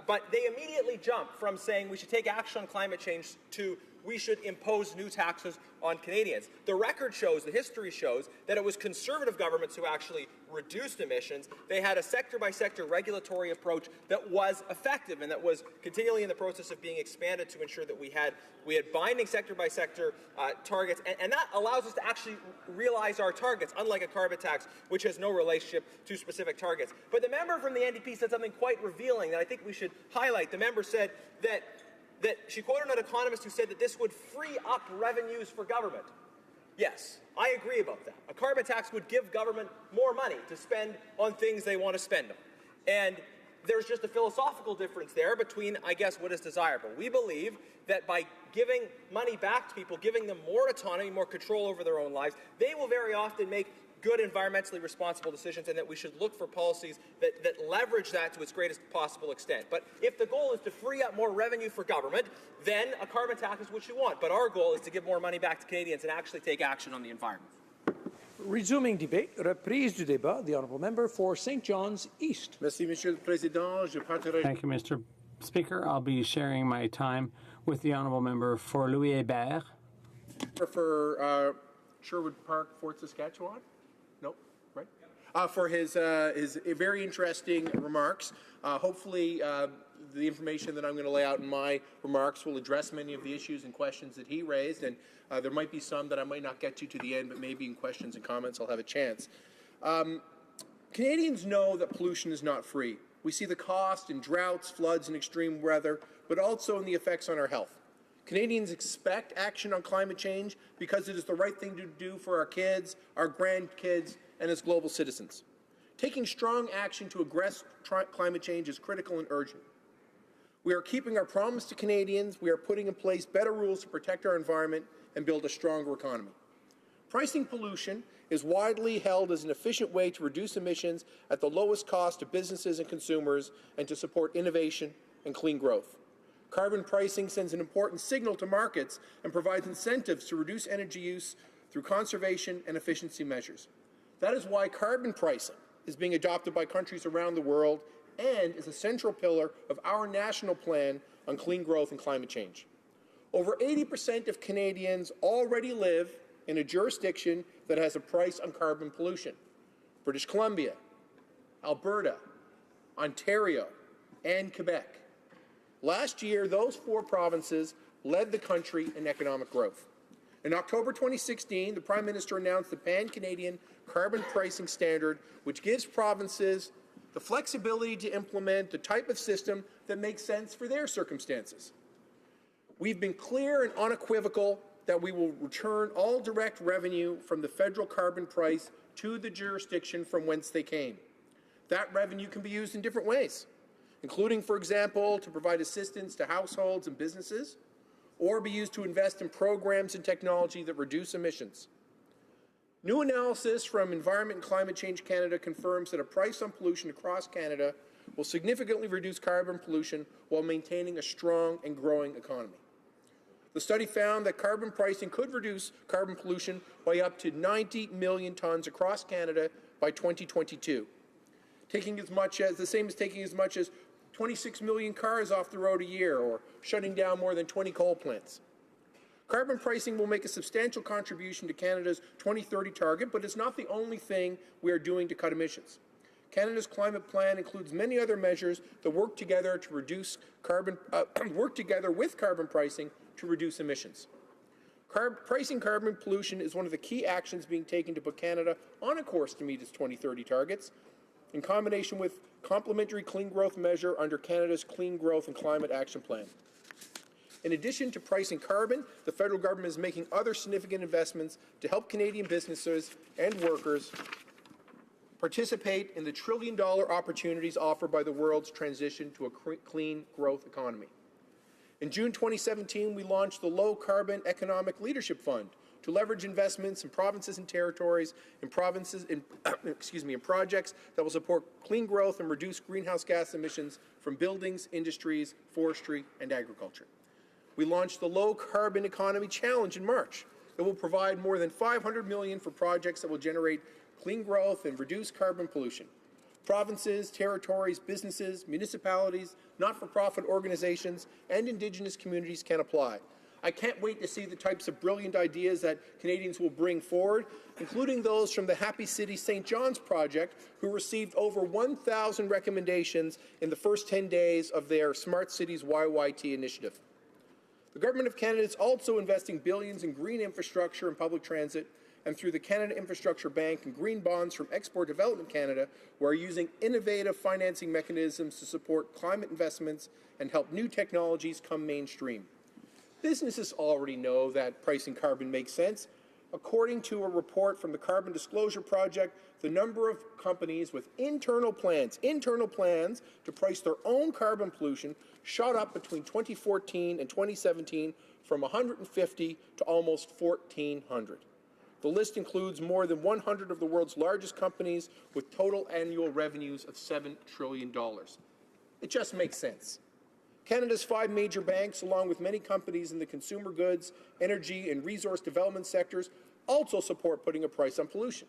But they immediately jump from saying we should take action on climate change to we should impose new taxes on Canadians. The record shows, the history shows, that it was Conservative governments who actually reduced emissions. They had a sector-by-sector regulatory approach that was effective and that was continually in the process of being expanded to ensure that we had binding sector-by-sector targets, and that allows us to actually realize our targets, unlike a carbon tax, which has no relationship to specific targets. But the member from the NDP said something quite revealing that I think we should highlight. The member said that she quoted an economist who said that this would free up revenues for government. Yes, I agree about that. A carbon tax would give government more money to spend on things they want to spend on. And there's just a philosophical difference there between, I guess, what is desirable. We believe that by giving money back to people, giving them more autonomy, more control over their own lives, they will very often make good environmentally responsible decisions, and that we should look for policies that leverage that to its greatest possible extent. But if the goal is to free up more revenue for government, then a carbon tax is what you want. But our goal is to give more money back to Canadians and actually take action on the environment. Resuming debate, reprise du débat, the honourable member for St. John's East. Merci, Monsieur le Président. Je partagerai... Thank you, Mr. Speaker. I'll be sharing my time with the honourable member for Louis Hébert. For Sherwood Park, Fort Saskatchewan? No, right? For his very interesting remarks. Hopefully, the information that I'm going to lay out in my remarks will address many of the issues and questions that he raised, and there might be some that I might not get to the end, but maybe in questions and comments I'll have a chance. Canadians know that pollution is not free. We see the cost in droughts, floods, and extreme weather, but also in the effects on our health. Canadians expect action on climate change because it is the right thing to do for our kids, our grandkids, and as global citizens. Taking strong action to address climate change is critical and urgent. We are keeping our promise to Canadians. We are putting in place better rules to protect our environment and build a stronger economy. Pricing pollution is widely held as an efficient way to reduce emissions at the lowest cost to businesses and consumers and to support innovation and clean growth. Carbon pricing sends an important signal to markets and provides incentives to reduce energy use through conservation and efficiency measures. That is why carbon pricing is being adopted by countries around the world and is a central pillar of our national plan on clean growth and climate change. Over 80% of Canadians already live in a jurisdiction that has a price on carbon pollution: British Columbia, Alberta, Ontario, and Quebec. Last year, those 4 provinces led the country in economic growth. In October 2016, the Prime Minister announced the Pan-Canadian Carbon Pricing Standard, which gives provinces the flexibility to implement the type of system that makes sense for their circumstances. We've been clear and unequivocal that we will return all direct revenue from the federal carbon price to the jurisdiction from whence they came. That revenue can be used in different ways, including, for example, to provide assistance to households and businesses, or be used to invest in programs and technology that reduce emissions. New analysis from Environment and Climate Change Canada confirms that a price on pollution across Canada will significantly reduce carbon pollution while maintaining a strong and growing economy. The study found that carbon pricing could reduce carbon pollution by up to 90 million tonnes across Canada by 2022, taking as much as 26 million cars off the road a year, or shutting down more than 20 coal plants. Carbon pricing will make a substantial contribution to Canada's 2030 target, but it's not the only thing we are doing to cut emissions. Canada's climate plan includes many other measures that work together to reduce work together with carbon pricing to reduce emissions. Pricing carbon pollution is one of the key actions being taken to put Canada on a course to meet its 2030 targets, in combination with complementary clean growth measure under Canada's Clean Growth and Climate Action Plan. In addition to pricing carbon, the federal government is making other significant investments to help Canadian businesses and workers participate in the trillion-dollar opportunities offered by the world's transition to a clean growth economy. In June 2017, we launched the Low Carbon Economic Leadership Fund to leverage investments in provinces and territories in projects that will support clean growth and reduce greenhouse gas emissions from buildings, industries, forestry, and agriculture. We launched the Low Carbon Economy Challenge in March that will provide more than $500 million for projects that will generate clean growth and reduce carbon pollution. Provinces, territories, businesses, municipalities, not-for-profit organizations, and Indigenous communities can apply. I can't wait to see the types of brilliant ideas that Canadians will bring forward, including those from the Happy City St. John's project, who received over 1,000 recommendations in the first 10 days of their Smart Cities YYT initiative. The Government of Canada is also investing billions in green infrastructure and public transit, and through the Canada Infrastructure Bank and green bonds from Export Development Canada, we are using innovative financing mechanisms to support climate investments and help new technologies come mainstream. Businesses already know that pricing carbon makes sense. According to a report from the Carbon Disclosure Project, the number of companies with internal plans to price their own carbon pollution shot up between 2014 and 2017 from 150 to almost 1,400. The list includes more than 100 of the world's largest companies with total annual revenues of $7 trillion. It just makes sense. Canada's 5 major banks, along with many companies in the consumer goods, energy, and resource development sectors, also support putting a price on pollution.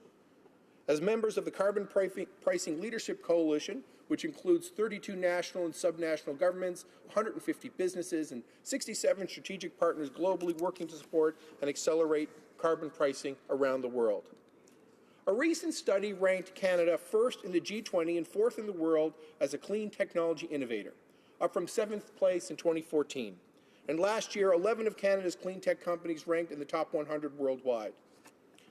As members of the Carbon Pricing Leadership Coalition, which includes 32 national and subnational governments, 150 businesses, and 67 strategic partners globally working to support and accelerate carbon pricing around the world. A recent study ranked Canada first in the G20 and fourth in the world as a clean technology innovator, up from 7th place in 2014. And last year, 11 of Canada's clean tech companies ranked in the top 100 worldwide.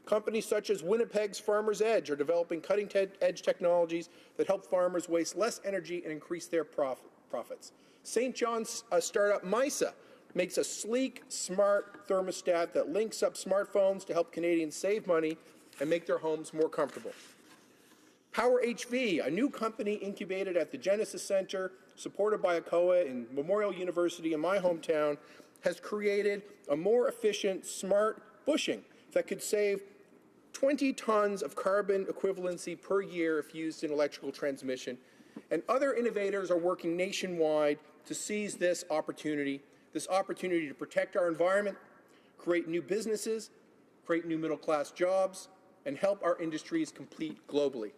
Companies such as Winnipeg's Farmers Edge are developing cutting-edge technologies that help farmers waste less energy and increase their profits. St. John's startup MISA makes a sleek, smart thermostat that links up smartphones to help Canadians save money and make their homes more comfortable. Power HV, a new company incubated at the Genesis Centre, supported by ACOA and Memorial University in my hometown, has created a more efficient, smart bushing that could save 20 tons of carbon equivalency per year if used in electrical transmission. And other innovators are working nationwide to seize this opportunity to protect our environment, create new businesses, create new middle-class jobs, and help our industries compete globally.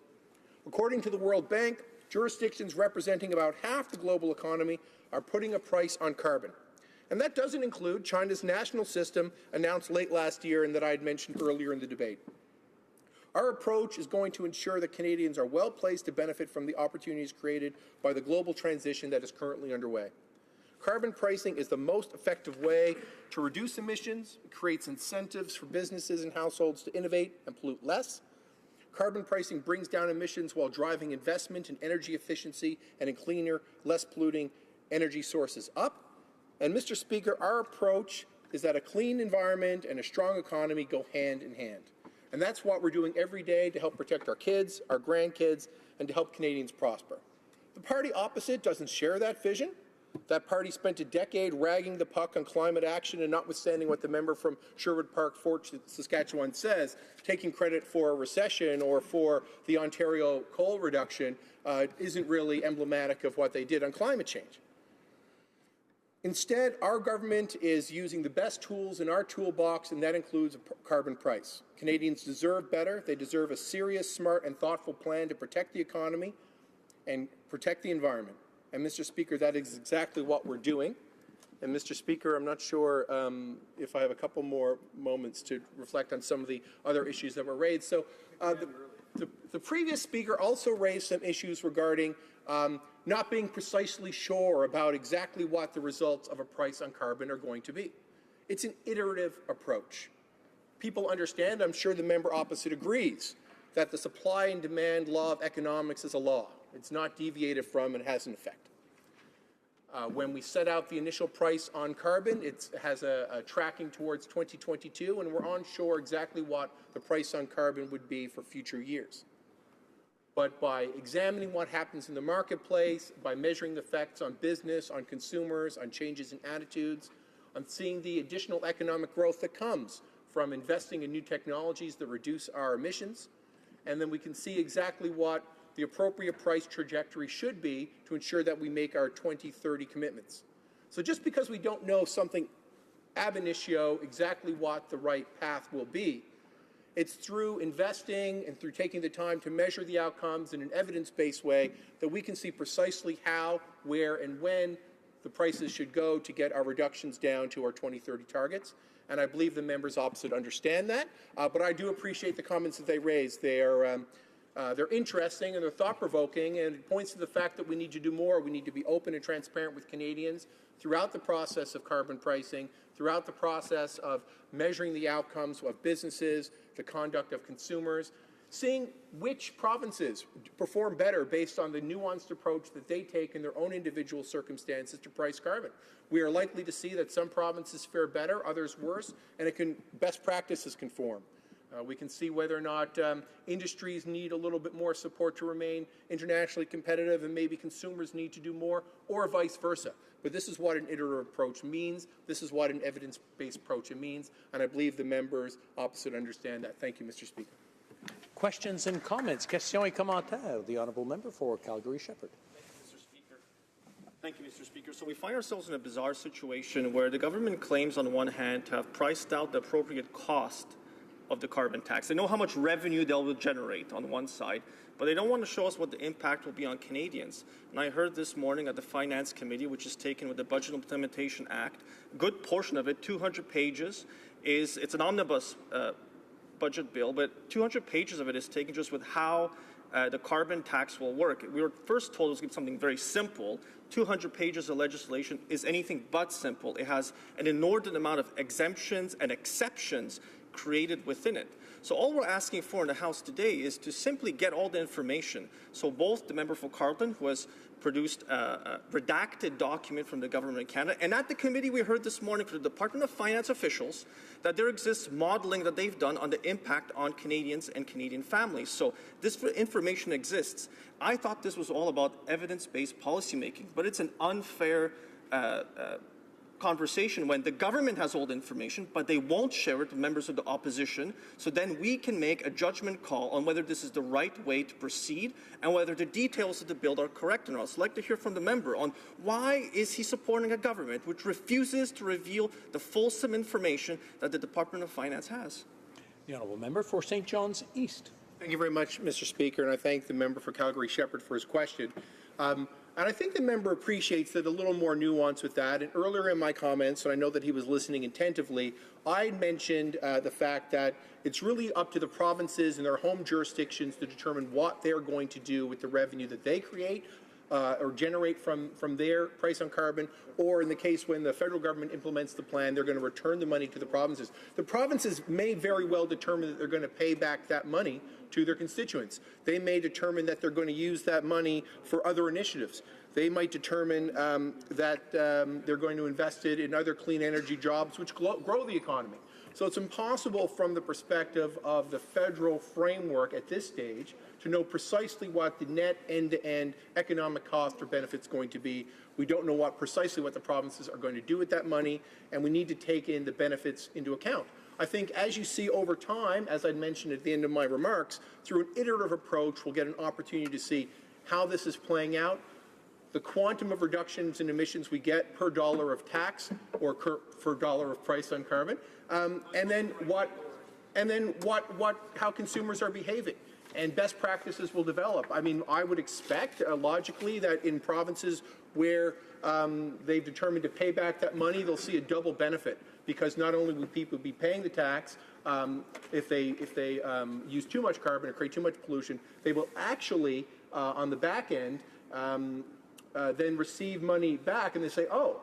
According to the World Bank, jurisdictions representing about half the global economy are putting a price on carbon. And that doesn't include China's national system announced late last year and that I had mentioned earlier in the debate. Our approach is going to ensure that Canadians are well placed to benefit from the opportunities created by the global transition that is currently underway. Carbon pricing is the most effective way to reduce emissions. It creates incentives for businesses and households to innovate and pollute less. Carbon pricing brings down emissions while driving investment in energy efficiency and in cleaner, less polluting energy sources up. And Mr. Speaker, our approach is that a clean environment and a strong economy go hand in hand. And that's what we're doing every day to help protect our kids, our grandkids, and to help Canadians prosper. The party opposite doesn't share that vision. That party spent a decade ragging the puck on climate action, and notwithstanding what the member from Sherwood Park, Fort Saskatchewan says, taking credit for a recession or for the Ontario coal reduction isn't really emblematic of what they did on climate change. Instead, our government is using the best tools in our toolbox, and that includes a carbon price. Canadians deserve better. They deserve a serious, smart, and thoughtful plan to protect the economy and protect the environment. And, Mr. Speaker, that is exactly what we're doing. And, Mr. Speaker, I'm not sure if I have a couple more moments to reflect on some of the other issues that were raised. So the previous speaker also raised some issues regarding not being precisely sure about exactly what the results of a price on carbon are going to be. It's an iterative approach. People understand, I'm sure the member opposite agrees, that the supply and demand law of economics is a law. It's not deviated from and has an effect. When we set out the initial price on carbon, it has a tracking towards 2022, and we're unsure exactly what the price on carbon would be for future years. But by examining what happens in the marketplace, by measuring the effects on business, on consumers, on changes in attitudes, on seeing the additional economic growth that comes from investing in new technologies that reduce our emissions, and then we can see exactly what the appropriate price trajectory should be to ensure that we make our 2030 commitments. So just because we don't know something ab initio exactly what the right path will be, it's through investing and through taking the time to measure the outcomes in an evidence-based way that we can see precisely how, where, and when the prices should go to get our reductions down to our 2030 targets. And I believe the members opposite understand that. But I do appreciate the comments that they raised. They're interesting and they're thought-provoking, and it points to the fact that we need to do more. We need to be open and transparent with Canadians throughout the process of carbon pricing, throughout the process of measuring the outcomes of businesses, the conduct of consumers, seeing which provinces perform better based on the nuanced approach that they take in their own individual circumstances to price carbon. We are likely to see that some provinces fare better, others worse, and best practices conform. We can see whether or not industries need a little bit more support to remain internationally competitive, and maybe consumers need to do more, or vice versa. But this is what an iterative approach means. This is what an evidence-based approach means, and I believe the members opposite understand that. Thank you, Mr. Speaker. Questions and comments. Questions et commentaires. The honourable member for Calgary-Shepherd. Thank you, Mr. Speaker. So we find ourselves in a bizarre situation where the government claims on one hand to have priced out the appropriate cost of the carbon tax. They know how much revenue they will generate on one side, but they don't want to show us what the impact will be on Canadians. And I heard this morning at the Finance Committee, which is taken with the Budget Implementation Act, a good portion of it, 200 pages, it's an omnibus budget bill, but 200 pages of it is taken just with how the carbon tax will work. We were first told it was going to be something very simple. 200 pages of legislation is anything but simple. It has an inordinate amount of exemptions and exceptions created within it. So all we're asking for in the House today is to simply get all the information. So both the member for Carleton, who has produced a redacted document from the Government of Canada, and at the committee we heard this morning from the Department of Finance officials that there exists modeling that they've done on the impact on Canadians and Canadian families. So this information exists. I thought this was all about evidence-based policymaking, but it's an unfair conversation when the government has all the information, but they won't share it with members of the opposition. So then we can make a judgment call on whether this is the right way to proceed and whether the details of the bill are correct or not. So I'd like to hear from the member on why is he supporting a government which refuses to reveal the fulsome information that the Department of Finance has. The honourable member for St. John's East. Thank you very much, Mr. Speaker, and I thank the member for Calgary-Shepherd for his question. And I think the member appreciates that a little more nuance with that. And earlier in my comments, and I know that he was listening attentively, I mentioned the fact that it's really up to the provinces and their home jurisdictions to determine what they're going to do with the revenue that they create or generate from their price on carbon, or in the case when the federal government implements the plan, they're going to return the money to the provinces. The provinces may very well determine that they're going to pay back that money to their constituents. They may determine that they're going to use that money for other initiatives. They might determine that they're going to invest it in other clean energy jobs which grow the economy. So it's impossible from the perspective of the federal framework at this stage to know precisely what the net end-to-end economic cost or benefit is going to be. We don't know precisely what the provinces are going to do with that money, and we need to take in the benefits into account. I think as you see over time, as I mentioned at the end of my remarks, through an iterative approach, we'll get an opportunity to see how this is playing out, the quantum of reductions in emissions we get per dollar of tax or per dollar of price on carbon, and then how consumers are behaving. And best practices will develop. I mean, I would expect, logically, that in provinces where they've determined to pay back that money, they'll see a double benefit, because not only will people be paying the tax if they use too much carbon or create too much pollution, they will actually, on the back end, then receive money back, and they say, oh,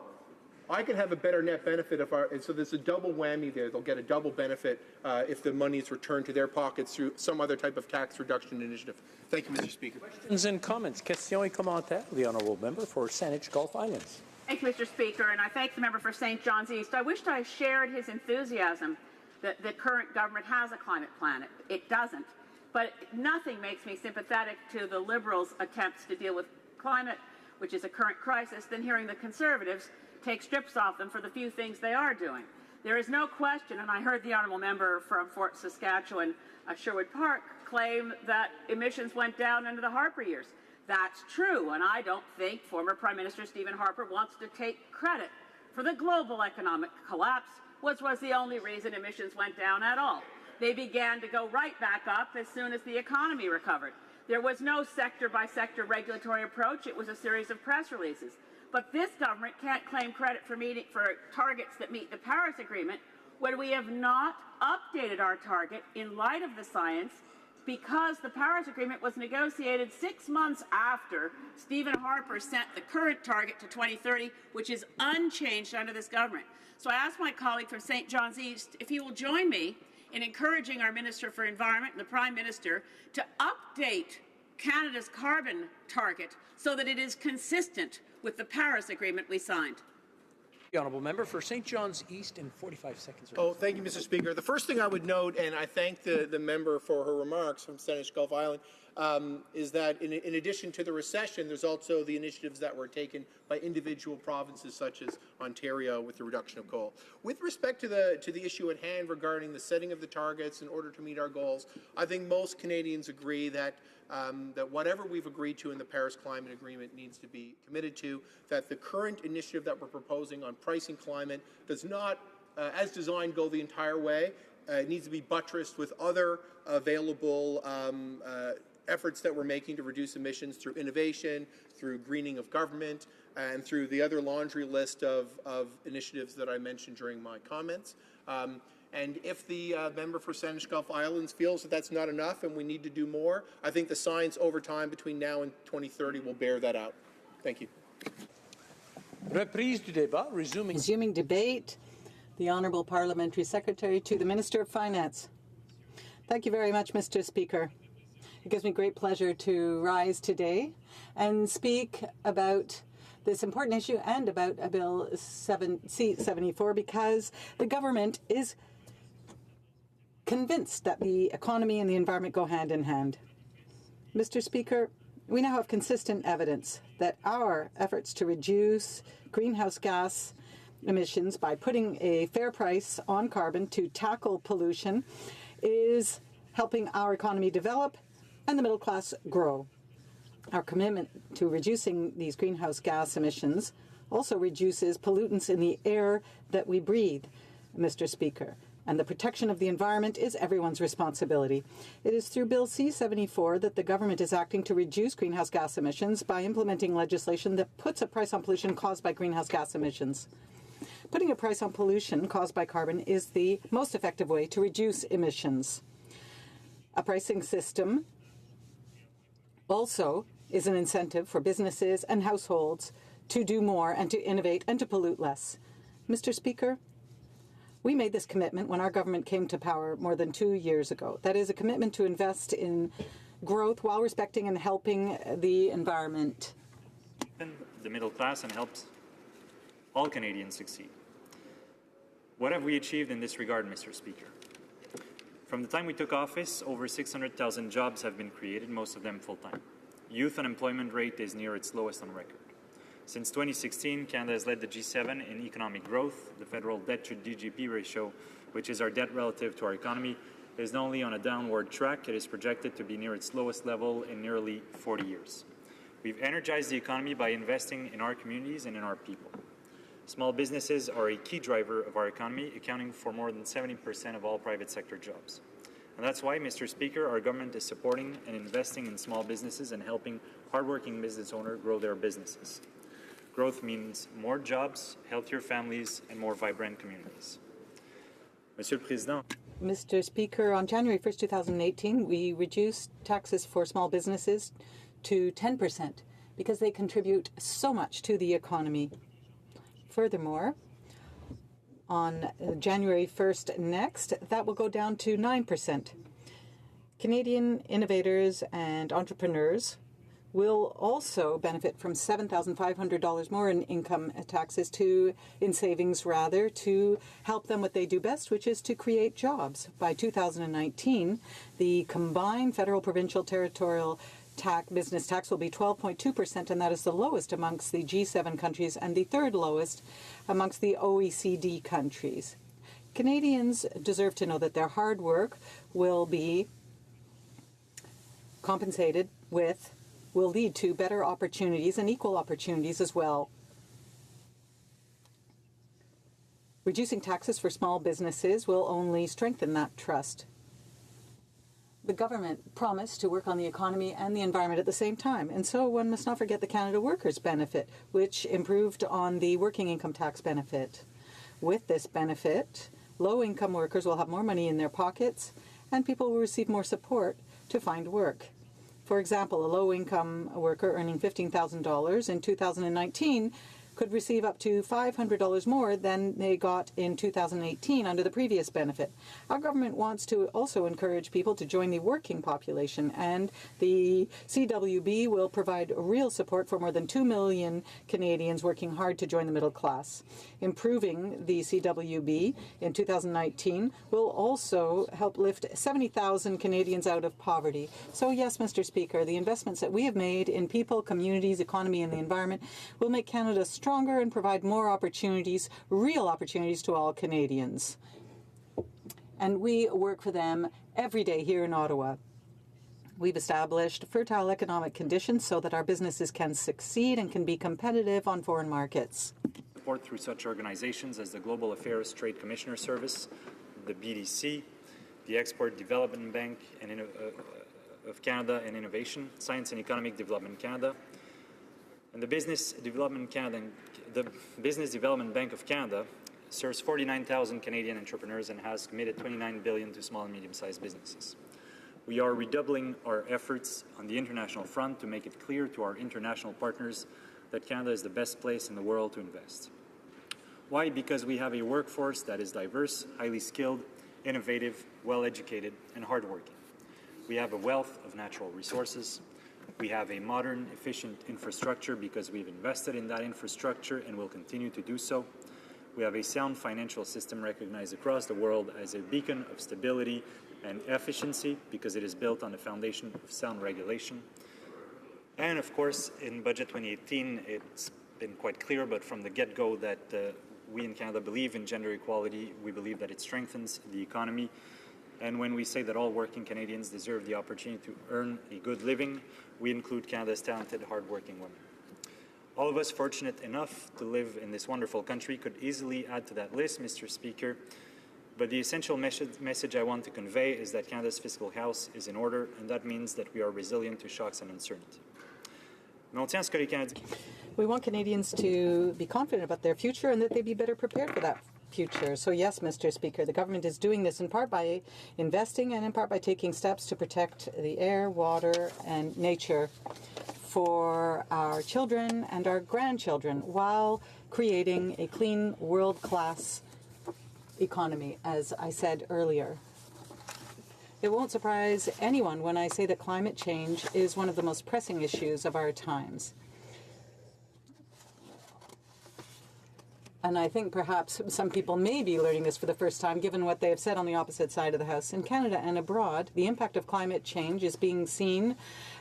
I can have a better net benefit and so there's a double whammy there. They'll get a double benefit if the money is returned to their pockets through some other type of tax reduction initiative. Thank you, Mr. Speaker. Questions and comments. Questions et commentaires. The honourable member for Saanich Gulf Islands. Thank you, Mr. Speaker, and I thank the member for St. John's East. I wished I shared his enthusiasm that the current government has a climate plan. It doesn't. But nothing makes me sympathetic to the Liberals' attempts to deal with climate, which is a current crisis, than hearing the Conservatives take strips off them for the few things they are doing. There is no question, and I heard the honourable member from Fort Saskatchewan, Sherwood Park, claim that emissions went down under the Harper years. That's true, and I don't think former Prime Minister Stephen Harper wants to take credit for the global economic collapse, which was the only reason emissions went down at all. They began to go right back up as soon as the economy recovered. There was no sector-by-sector regulatory approach. It was a series of press releases. But this government can't claim credit for targets that meet the Paris Agreement when we have not updated our target in light of the science, because the Paris Agreement was negotiated 6 months after Stephen Harper set the current target to 2030, which is unchanged under this government. So I asked my colleague from St. John's East if he will join me in encouraging our Minister for Environment and the Prime Minister to update Canada's carbon target so that it is consistent with the Paris Agreement we signed. The honourable member for St. John's East in 45 seconds. Oh, thank you, Mr. Speaker. The first thing I would note, and I thank the member for her remarks from Saanich Gulf Island, is that in addition to the recession, there's also the initiatives that were taken by individual provinces such as Ontario with the reduction of coal. With respect to the issue at hand regarding the setting of the targets in order to meet our goals, I think most Canadians agree that that whatever we've agreed to in the Paris Climate Agreement needs to be committed to, that the current initiative that we're proposing on pricing climate does not, as designed, go the entire way. It needs to be buttressed with other available efforts that we're making to reduce emissions through innovation, through greening of government, and through the other laundry list of initiatives that I mentioned during my comments. And if the member for Saanich Gulf Islands feels that that's not enough and we need to do more, I think the science over time between now and 2030 will bear that out. Thank you. Reprise du débat, resuming debate. The Honourable Parliamentary Secretary to the Minister of Finance. Thank you very much, Mr. Speaker. It gives me great pleasure to rise today and speak about this important issue and about Bill C-74 because the government is convinced that the economy and the environment go hand in hand. Mr. Speaker, we now have consistent evidence that our efforts to reduce greenhouse gas emissions by putting a fair price on carbon to tackle pollution is helping our economy develop and the middle class grow. Our commitment to reducing these greenhouse gas emissions also reduces pollutants in the air that we breathe, Mr. Speaker. And the protection of the environment is everyone's responsibility. It is through Bill C-74 that the government is acting to reduce greenhouse gas emissions by implementing legislation that puts a price on pollution caused by greenhouse gas emissions. Putting a price on pollution caused by carbon is the most effective way to reduce emissions. A pricing system also is an incentive for businesses and households to do more and to innovate and to pollute less. Mr. Speaker, we made this commitment when our government came to power more than 2 years ago. That is a commitment to invest in growth while respecting and helping the environment. The middle class and helps all Canadians succeed. What have we achieved in this regard, Mr. Speaker? From the time we took office, over 600,000 jobs have been created, most of them full-time. Youth unemployment rate is near its lowest on record. Since 2016, Canada has led the G7 in economic growth. The federal debt-to-GDP ratio, which is our debt relative to our economy, is not only on a downward track, it is projected to be near its lowest level in nearly 40 years. We've energized the economy by investing in our communities and in our people. Small businesses are a key driver of our economy, accounting for more than 70% of all private sector jobs. And that's why, Mr. Speaker, our government is supporting and investing in small businesses and helping hardworking business owners grow their businesses. Growth means more jobs, healthier families, and more vibrant communities. Monsieur le Président. Mr. Speaker, on January 1st, 2018, we reduced taxes for small businesses to 10% because they contribute so much to the economy. Furthermore, on January 1st next, that will go down to 9%. Canadian innovators and entrepreneurs will also benefit from $7,500 more in income taxes in savings to help them what they do best, which is to create jobs. By 2019, the combined federal, provincial, territorial business tax will be 12.2%, and that is the lowest amongst the G7 countries and the third lowest amongst the OECD countries. Canadians deserve to know that their hard work will be compensated will lead to better opportunities and equal opportunities as well. Reducing taxes for small businesses will only strengthen that trust. The government promised to work on the economy and the environment at the same time, and so one must not forget the Canada Workers Benefit, which improved on the working income tax benefit. With this benefit, low-income workers will have more money in their pockets, and people will receive more support to find work. For example, a low-income worker earning $15,000 in 2019 could receive up to $500 more than they got in 2018 under the previous benefit. Our government wants to also encourage people to join the working population, and the CWB will provide real support for more than 2 million Canadians working hard to join the middle class. Improving the CWB in 2019 will also help lift 70,000 Canadians out of poverty. So yes, Mr. Speaker, the investments that we have made in people, communities, economy and the environment will make Canada stronger and provide more opportunities, real opportunities to all Canadians. And we work for them every day here in Ottawa. We've established fertile economic conditions so that our businesses can succeed and can be competitive on foreign markets. Support through such organizations as the Global Affairs Trade Commissioner Service, the BDC, the Export Development Bank of Canada and Innovation, Science and Economic Development Canada, and the Business Development Bank of Canada serves 49,000 Canadian entrepreneurs and has committed $29 billion to small and medium-sized businesses. We are redoubling our efforts on the international front to make it clear to our international partners that Canada is the best place in the world to invest. Why? Because we have a workforce that is diverse, highly skilled, innovative, well-educated, and hardworking. We have a wealth of natural resources. We have a modern, efficient infrastructure because we've invested in that infrastructure and will continue to do so. We have a sound financial system recognized across the world as a beacon of stability and efficiency because it is built on the foundation of sound regulation. And of course, in Budget 2018, it's been quite clear, but from the get-go that we in Canada believe in gender equality. We believe that it strengthens the economy. And when we say that all working Canadians deserve the opportunity to earn a good living, we include Canada's talented, hardworking women. All of us fortunate enough to live in this wonderful country could easily add to that list, Mr. Speaker. But the essential message I want to convey is that Canada's fiscal house is in order, and that means that we are resilient to shocks and uncertainty. We want Canadians to be confident about their future and that they be better prepared for that future. So yes, Mr. Speaker, the government is doing this in part by investing and in part by taking steps to protect the air, water, and nature for our children and our grandchildren while creating a clean, world-class economy, as I said earlier. It won't surprise anyone when I say that climate change is one of the most pressing issues of our times. And I think perhaps some people may be learning this for the first time, given what they have said on the opposite side of the House. In Canada and abroad, the impact of climate change is being seen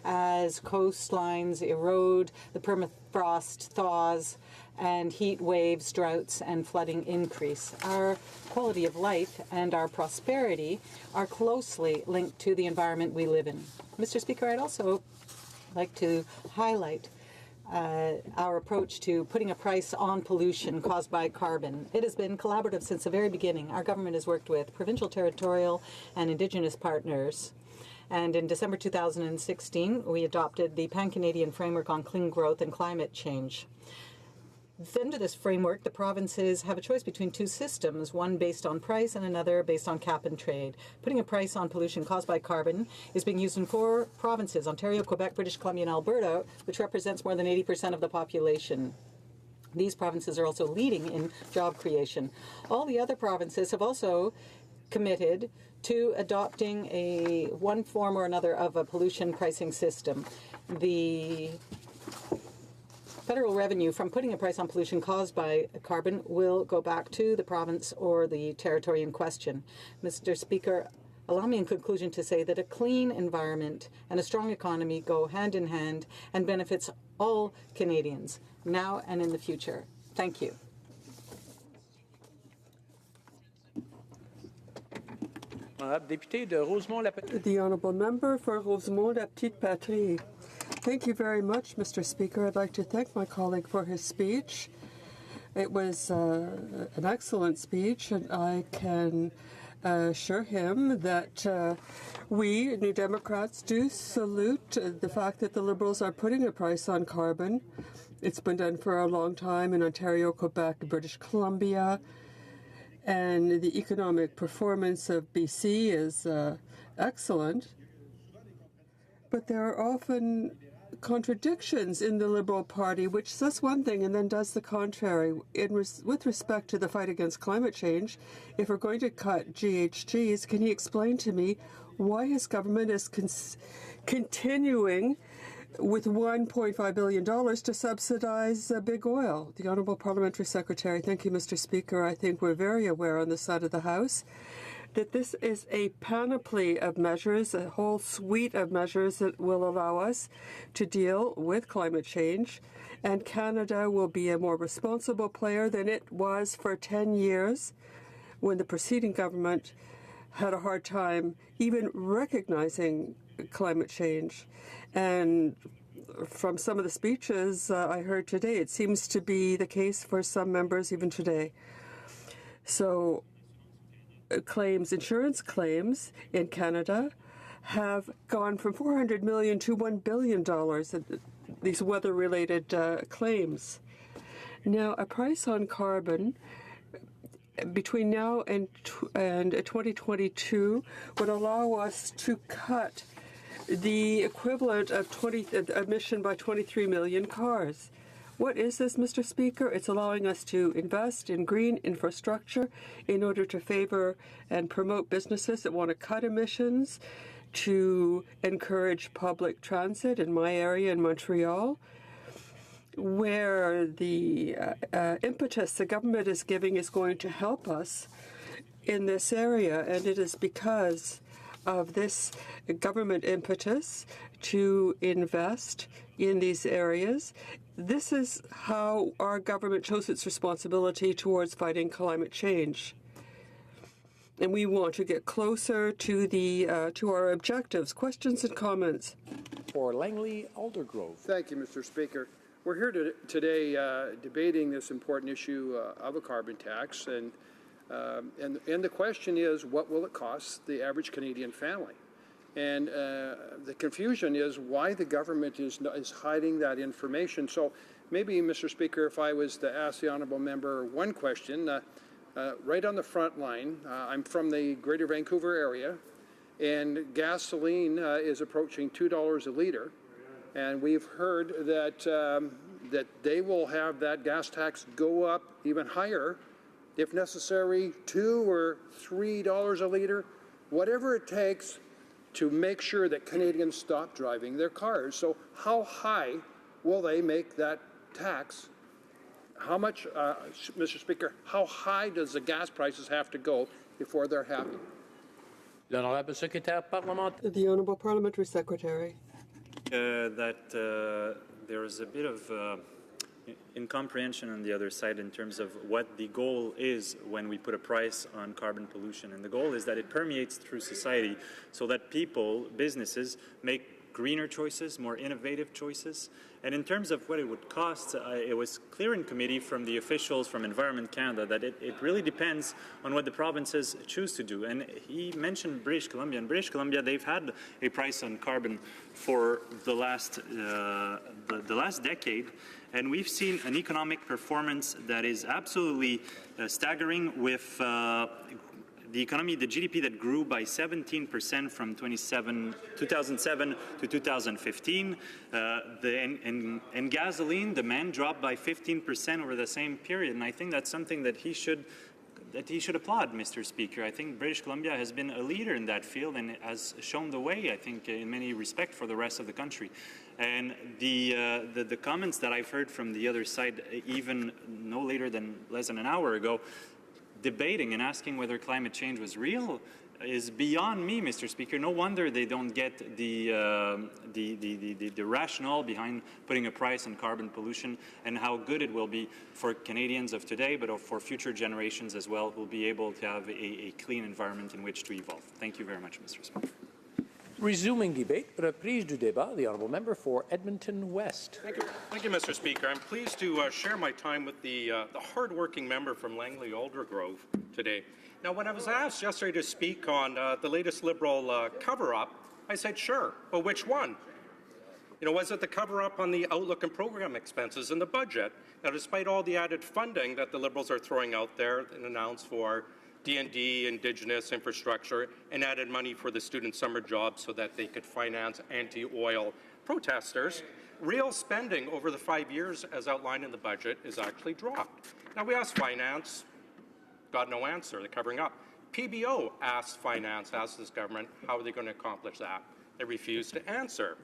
as coastlines erode, the permafrost thaws, and heat waves, droughts, and flooding increase. Our quality of life and our prosperity are closely linked to the environment we live in. Mr. Speaker, I'd also like to highlight our approach to putting a price on pollution caused by carbon. It has been collaborative since the very beginning. Our government has worked with provincial, territorial, and Indigenous partners. And in December 2016, we adopted the Pan-Canadian Framework on Clean Growth and Climate Change. Under this framework, the provinces have a choice between two systems, one based on price and another based on cap and trade. Putting a price on pollution caused by carbon is being used in 4 provinces, Ontario, Quebec, British Columbia, and Alberta, which represents more than 80% of the population. These provinces are also leading in job creation. All the other provinces have also committed to adopting one form or another of a pollution pricing system. The federal revenue from putting a price on pollution caused by carbon will go back to the province or the territory in question. Mr. Speaker, allow me in conclusion to say that a clean environment and a strong economy go hand in hand and benefits all Canadians, now and in the future. Thank you. The Honourable Member for Rosemont-la-Petite-Patrie. Thank you very much, Mr. Speaker. I'd like to thank my colleague for his speech. It was an excellent speech, and I can assure him that we, New Democrats, do salute the fact that the Liberals are putting a price on carbon. It's been done for a long time in Ontario, Quebec, British Columbia, and the economic performance of BC is excellent. But there are often contradictions in the Liberal Party, which says one thing and then does the contrary. With respect to the fight against climate change, if we're going to cut GHGs, can he explain to me why his government is continuing with $1.5 billion to subsidize big oil? The Honourable Parliamentary Secretary. Thank you, Mr. Speaker. I think we're very aware on this side of the House that this is a panoply of measures, a whole suite of measures that will allow us to deal with climate change. And Canada will be a more responsible player than it was for 10 years when the preceding government had a hard time even recognizing climate change. And from some of the speeches I heard today, it seems to be the case for some members even today. So insurance claims in Canada have gone from $400 million to $1 billion, these weather-related claims. Now, a price on carbon between now and 2022 would allow us to cut the equivalent of emission by 23 million cars. What is this, Mr. Speaker? It's allowing us to invest in green infrastructure in order to favor and promote businesses that want to cut emissions, to encourage public transit in my area in Montreal, where the impetus the government is giving is going to help us in this area, and it is because of this government impetus to invest in these areas. This is how our government shows its responsibility towards fighting climate change. And we want to get closer to our objectives. Questions and comments? For Langley Aldergrove. Thank you, Mr. Speaker. We're here today debating this important issue of a carbon tax, and the question is, what will it cost the average Canadian family? And the confusion is why the government is hiding that information. So maybe, Mr. Speaker, if I was to ask the honourable member one question, right on the front line, I'm from the Greater Vancouver area, and gasoline is approaching $2 a litre, and we've heard that that they will have that gas tax go up even higher, if necessary, $2 or $3 a litre, whatever it takes to make sure that Canadians stop driving their cars. So how high will they make that tax? How much, Mr. Speaker, how high does the gas prices have to go before they're happy? The Honourable Parliamentary Secretary. There is a bit of incomprehension on the other side in terms of what the goal is when we put a price on carbon pollution. And the goal is that it permeates through society so that people, businesses, make greener choices, more innovative choices. And in terms of what it would cost, it was clear in committee from the officials from Environment Canada that it really depends on what the provinces choose to do. And he mentioned British Columbia. In British Columbia, they've had a price on carbon for the last decade. And we've seen an economic performance that is absolutely staggering, with the economy, the GDP that grew by 17% from 2007 to 2015. And gasoline demand dropped by 15% over the same period. And I think that's something that he should applaud, Mr. Speaker. I think British Columbia has been a leader in that field and has shown the way, I think, in many respects for the rest of the country. And the comments that I've heard from the other side, even no later than less than an hour ago, debating and asking whether climate change was real, is beyond me, Mr. Speaker. No wonder they don't get the rationale behind putting a price on carbon pollution and how good it will be for Canadians of today, but for future generations as well, who will be able to have a clean environment in which to evolve. Thank you very much, Mr. Speaker. Resuming debate, reprise du débat, the honourable member for Edmonton West. Thank you, Mr. Speaker. I'm pleased to share my time with the hard-working member from Langley Aldergrove today. Now, when I was asked yesterday to speak on the latest Liberal cover-up, I said, sure, but which one? You know, was it the cover-up on the outlook and program expenses in the budget? Now, despite all the added funding that the Liberals are throwing out there and announced for D&D, Indigenous infrastructure, and added money for the student summer jobs so that they could finance anti-oil protesters, real spending over the 5 years, as outlined in the budget, is actually dropped. Now, we asked Finance, got no answer. They're covering up. PBO asked Finance, asked this government, how are they going to accomplish that? They refused to answer.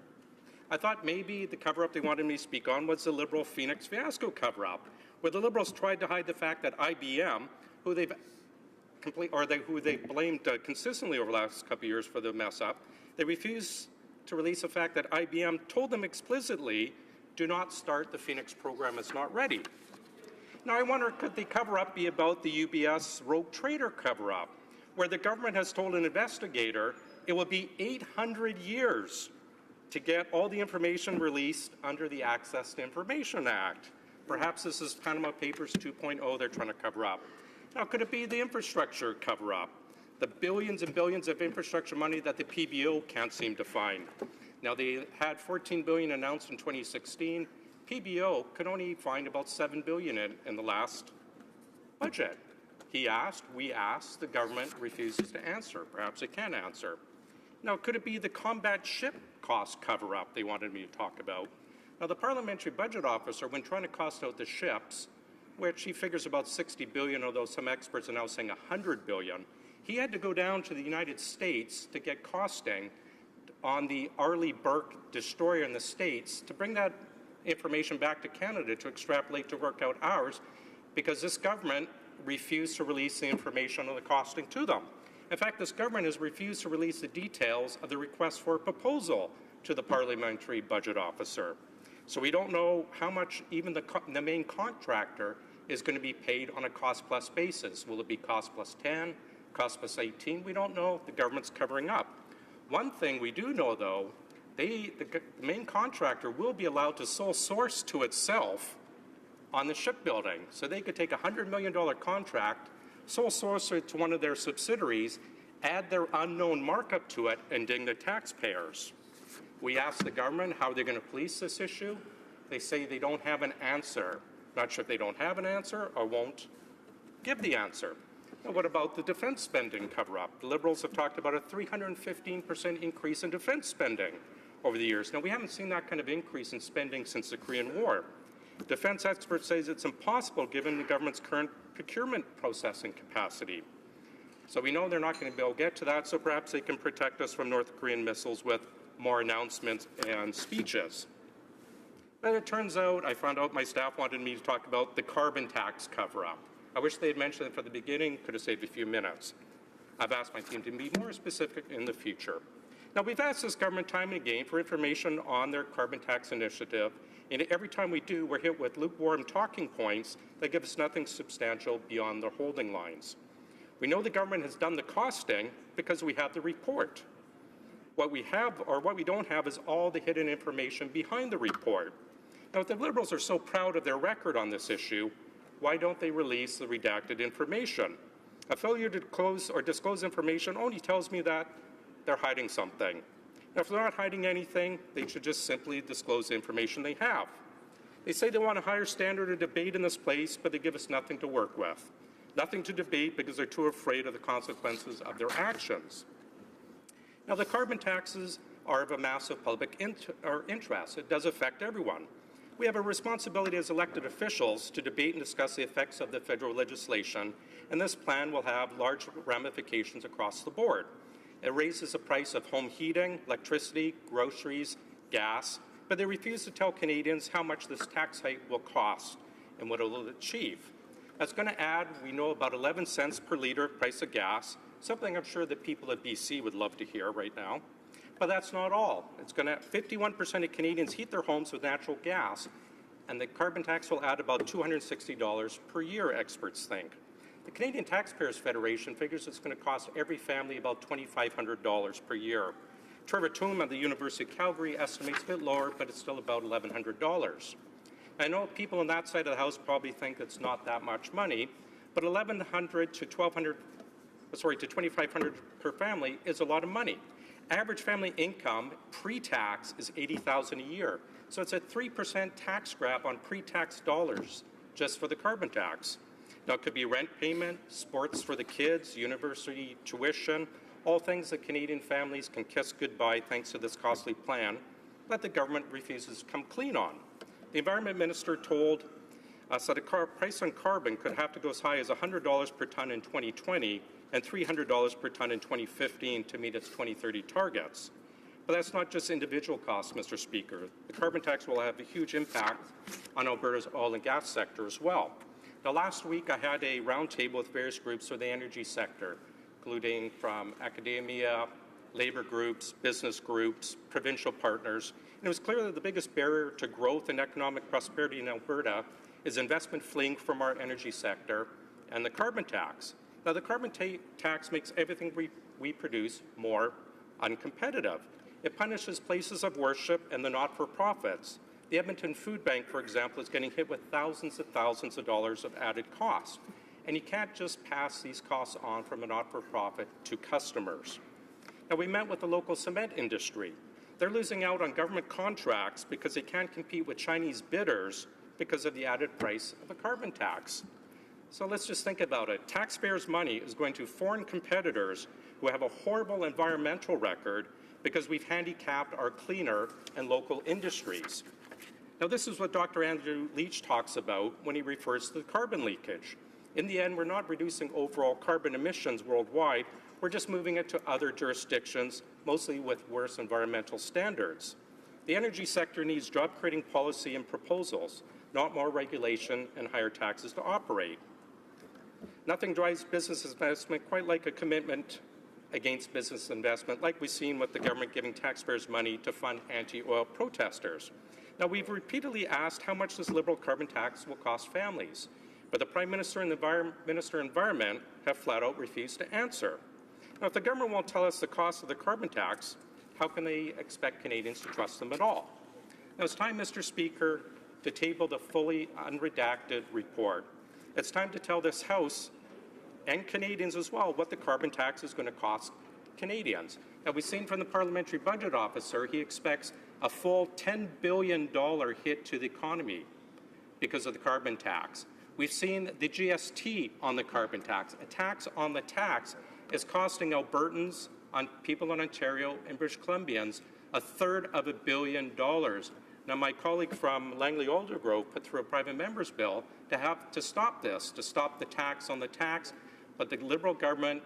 I thought maybe the cover-up they wanted me to speak on was the Liberal Phoenix fiasco cover-up, where the Liberals tried to hide the fact that IBM, who they've blamed consistently over the last couple of years for the mess-up, they refused to release the fact that IBM told them explicitly, do not start the Phoenix program, it's not ready. Now, I wonder, could the cover-up be about the UBS rogue trader cover-up, where the government has told an investigator it will be 800 years to get all the information released under the Access to Information Act? Perhaps this is Panama Papers 2.0 they're trying to cover up. Now, could it be the infrastructure cover-up? The billions and billions of infrastructure money that the PBO can't seem to find. Now, they had $14 billion announced in 2016. PBO could only find about $7 billion in the last budget. He asked, we asked, the government refuses to answer. Perhaps it can answer. Now, could it be the combat ship cost cover-up they wanted me to talk about? Now, the Parliamentary Budget Officer, when trying to cost out the ships, which he figures about $60 billion, although some experts are now saying $100 billion, he had to go down to the United States to get costing on the Arleigh Burke destroyer in the States to bring that information back to Canada to extrapolate to work out ours, because this government refused to release the information on the costing to them. In fact, this government has refused to release the details of the request for a proposal to the Parliamentary Budget Officer. So we don't know how much even the main contractor is going to be paid on a cost-plus basis. Will it be cost plus 10, cost plus 18? We don't know. The government's covering up. One thing we do know, though, the main contractor will be allowed to sole source to itself on the shipbuilding. So they could take a $100 million contract, sole source it to one of their subsidiaries, add their unknown markup to it, and ding the taxpayers. We asked the government how they're going to police this issue. They say they don't have an answer. Not sure if they don't have an answer or won't give the answer. Now, what about the defense spending cover-up? The Liberals have talked about a 315% increase in defense spending over the years. Now, we haven't seen that kind of increase in spending since the Korean War. Defense experts say it's impossible given the government's current procurement processing capacity. So we know they're not going to be able to get to that, so perhaps they can protect us from North Korean missiles with more announcements and speeches. But it turns out, I found out my staff wanted me to talk about the carbon tax cover-up. I wish they had mentioned it from the beginning, could have saved a few minutes. I've asked my team to be more specific in the future. Now, we've asked this government time and again for information on their carbon tax initiative, and every time we do, we're hit with lukewarm talking points that give us nothing substantial beyond their holding lines. We know the government has done the costing because we have the report. What we have, or what we don't have, is all the hidden information behind the report. Now, if the Liberals are so proud of their record on this issue, why don't they release the redacted information? A failure to disclose information only tells me that they're hiding something. Now, if they're not hiding anything, they should just simply disclose the information they have. They say they want a higher standard of debate in this place, but they give us nothing to work with. Nothing to debate because they're too afraid of the consequences of their actions. Now, the carbon taxes are of a massive public interest. It does affect everyone. We have a responsibility as elected officials to debate and discuss the effects of the federal legislation, and this plan will have large ramifications across the board. It raises the price of home heating, electricity, groceries, gas, but they refuse to tell Canadians how much this tax hike will cost and what it will achieve. That's going to add, we know, about 11 cents per litre price of gas, something I'm sure that people at BC would love to hear right now. But that's not all. It's going to 51% of Canadians heat their homes with natural gas, and the carbon tax will add about $260 per year, experts think. The Canadian Taxpayers Federation figures it's going to cost every family about $2,500 per year. Trevor Toom of the University of Calgary estimates a bit lower, but it's still about $1,100. I know people on that side of the House probably think it's not that much money, but $1,100 to $2,500 per family is a lot of money. Average family income pre-tax is $80,000 a year, so it's a 3% tax grab on pre-tax dollars just for the carbon tax. Now, it could be rent payment, sports for the kids, university tuition, all things that Canadian families can kiss goodbye thanks to this costly plan. that the government refuses to come clean on. The Environment Minister told us that a price on carbon could have to go as high as $100 per tonne in 2020 and $300 per tonne in 2015 to meet its 2030 targets. But that's not just individual costs, Mr. Speaker. The carbon tax will have a huge impact on Alberta's oil and gas sector as well. Now, last week I had a roundtable with various groups for the energy sector, including from academia, labor groups, business groups, provincial partners. And it was clear that the biggest barrier to growth and economic prosperity in Alberta is investment fleeing from our energy sector and the carbon tax. Now, the carbon tax makes everything we produce more uncompetitive. It punishes places of worship and the not-for-profits. The Edmonton Food Bank, for example, is getting hit with thousands of dollars of added cost. And you can't just pass these costs on from a not-for-profit to customers. Now, we met with the local cement industry. They're losing out on government contracts because they can't compete with Chinese bidders because of the added price of a carbon tax. So let's just think about it. Taxpayers' money is going to foreign competitors who have a horrible environmental record because we've handicapped our cleaner and local industries. Now, this is what Dr. Andrew Leach talks about when he refers to the carbon leakage. In the end, we're not reducing overall carbon emissions worldwide, we're just moving it to other jurisdictions, mostly with worse environmental standards. The energy sector needs job-creating policy and proposals, not more regulation and higher taxes to operate. Nothing drives business investment quite like a commitment against business investment, like we've seen with the government giving taxpayers money to fund anti-oil protesters. Now, we've repeatedly asked how much this Liberal carbon tax will cost families, but the Prime Minister and the Minister of Environment have flat out refused to answer. Now, if the government won't tell us the cost of the carbon tax, how can they expect Canadians to trust them at all? Now, it's time, Mr. Speaker, to table the fully unredacted report. It's time to tell this House and Canadians as well what the carbon tax is going to cost Canadians. Now, we've seen from the Parliamentary Budget Officer, he expects a full $10 billion hit to the economy because of the carbon tax. We've seen the GST on the carbon tax. A tax on the tax is costing Albertans, on people in Ontario and British Columbians, $1/3 of $1 billion. Now, my colleague from Langley Aldergrove put through a private member's bill to stop this, to stop the tax on the tax, but the Liberal government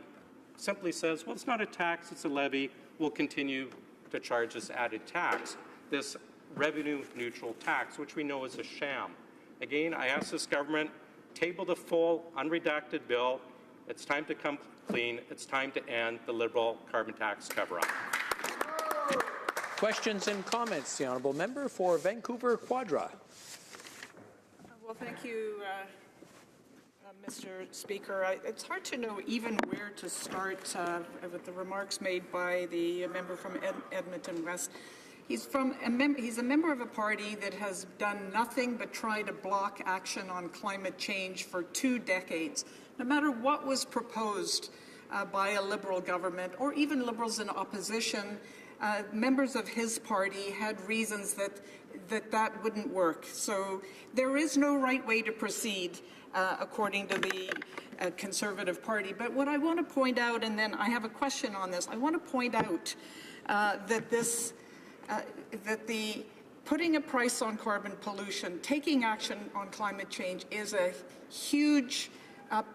simply says, well, it's not a tax, it's a levy. We'll continue to charge this added tax, this revenue-neutral tax, which we know is a sham. Again, I ask this government, table the full, unredacted bill. It's time to come clean. It's time to end the Liberal carbon tax cover-up. Questions and comments? The Honourable Member for Vancouver Quadra. Well, thank you, Mr. Speaker. It's hard to know even where to start with the remarks made by the member from Edmonton West. He's a member of a party that has done nothing but try to block action on climate change for 2 decades. No matter what was proposed by a Liberal government or even Liberals in opposition, members of his party had reasons that wouldn't work. So there is no right way to proceed, according to the Conservative Party. But what I want to point out, and then I have a question on this, I want to point out that the putting a price on carbon pollution, taking action on climate change is a huge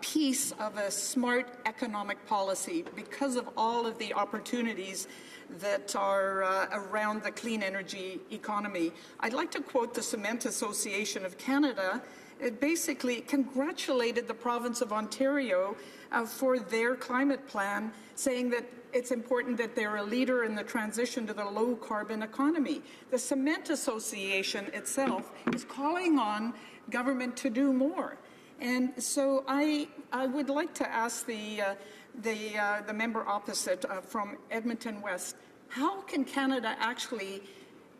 piece of a smart economic policy because of all of the opportunities that are around the clean energy economy. I'd like to quote the Cement Association of Canada. It basically congratulated the province of Ontario for their climate plan, saying that it's important that they're a leader in the transition to the low-carbon economy. The Cement Association itself is calling on government to do more. And so I would like to ask the member opposite from Edmonton West, how can Canada actually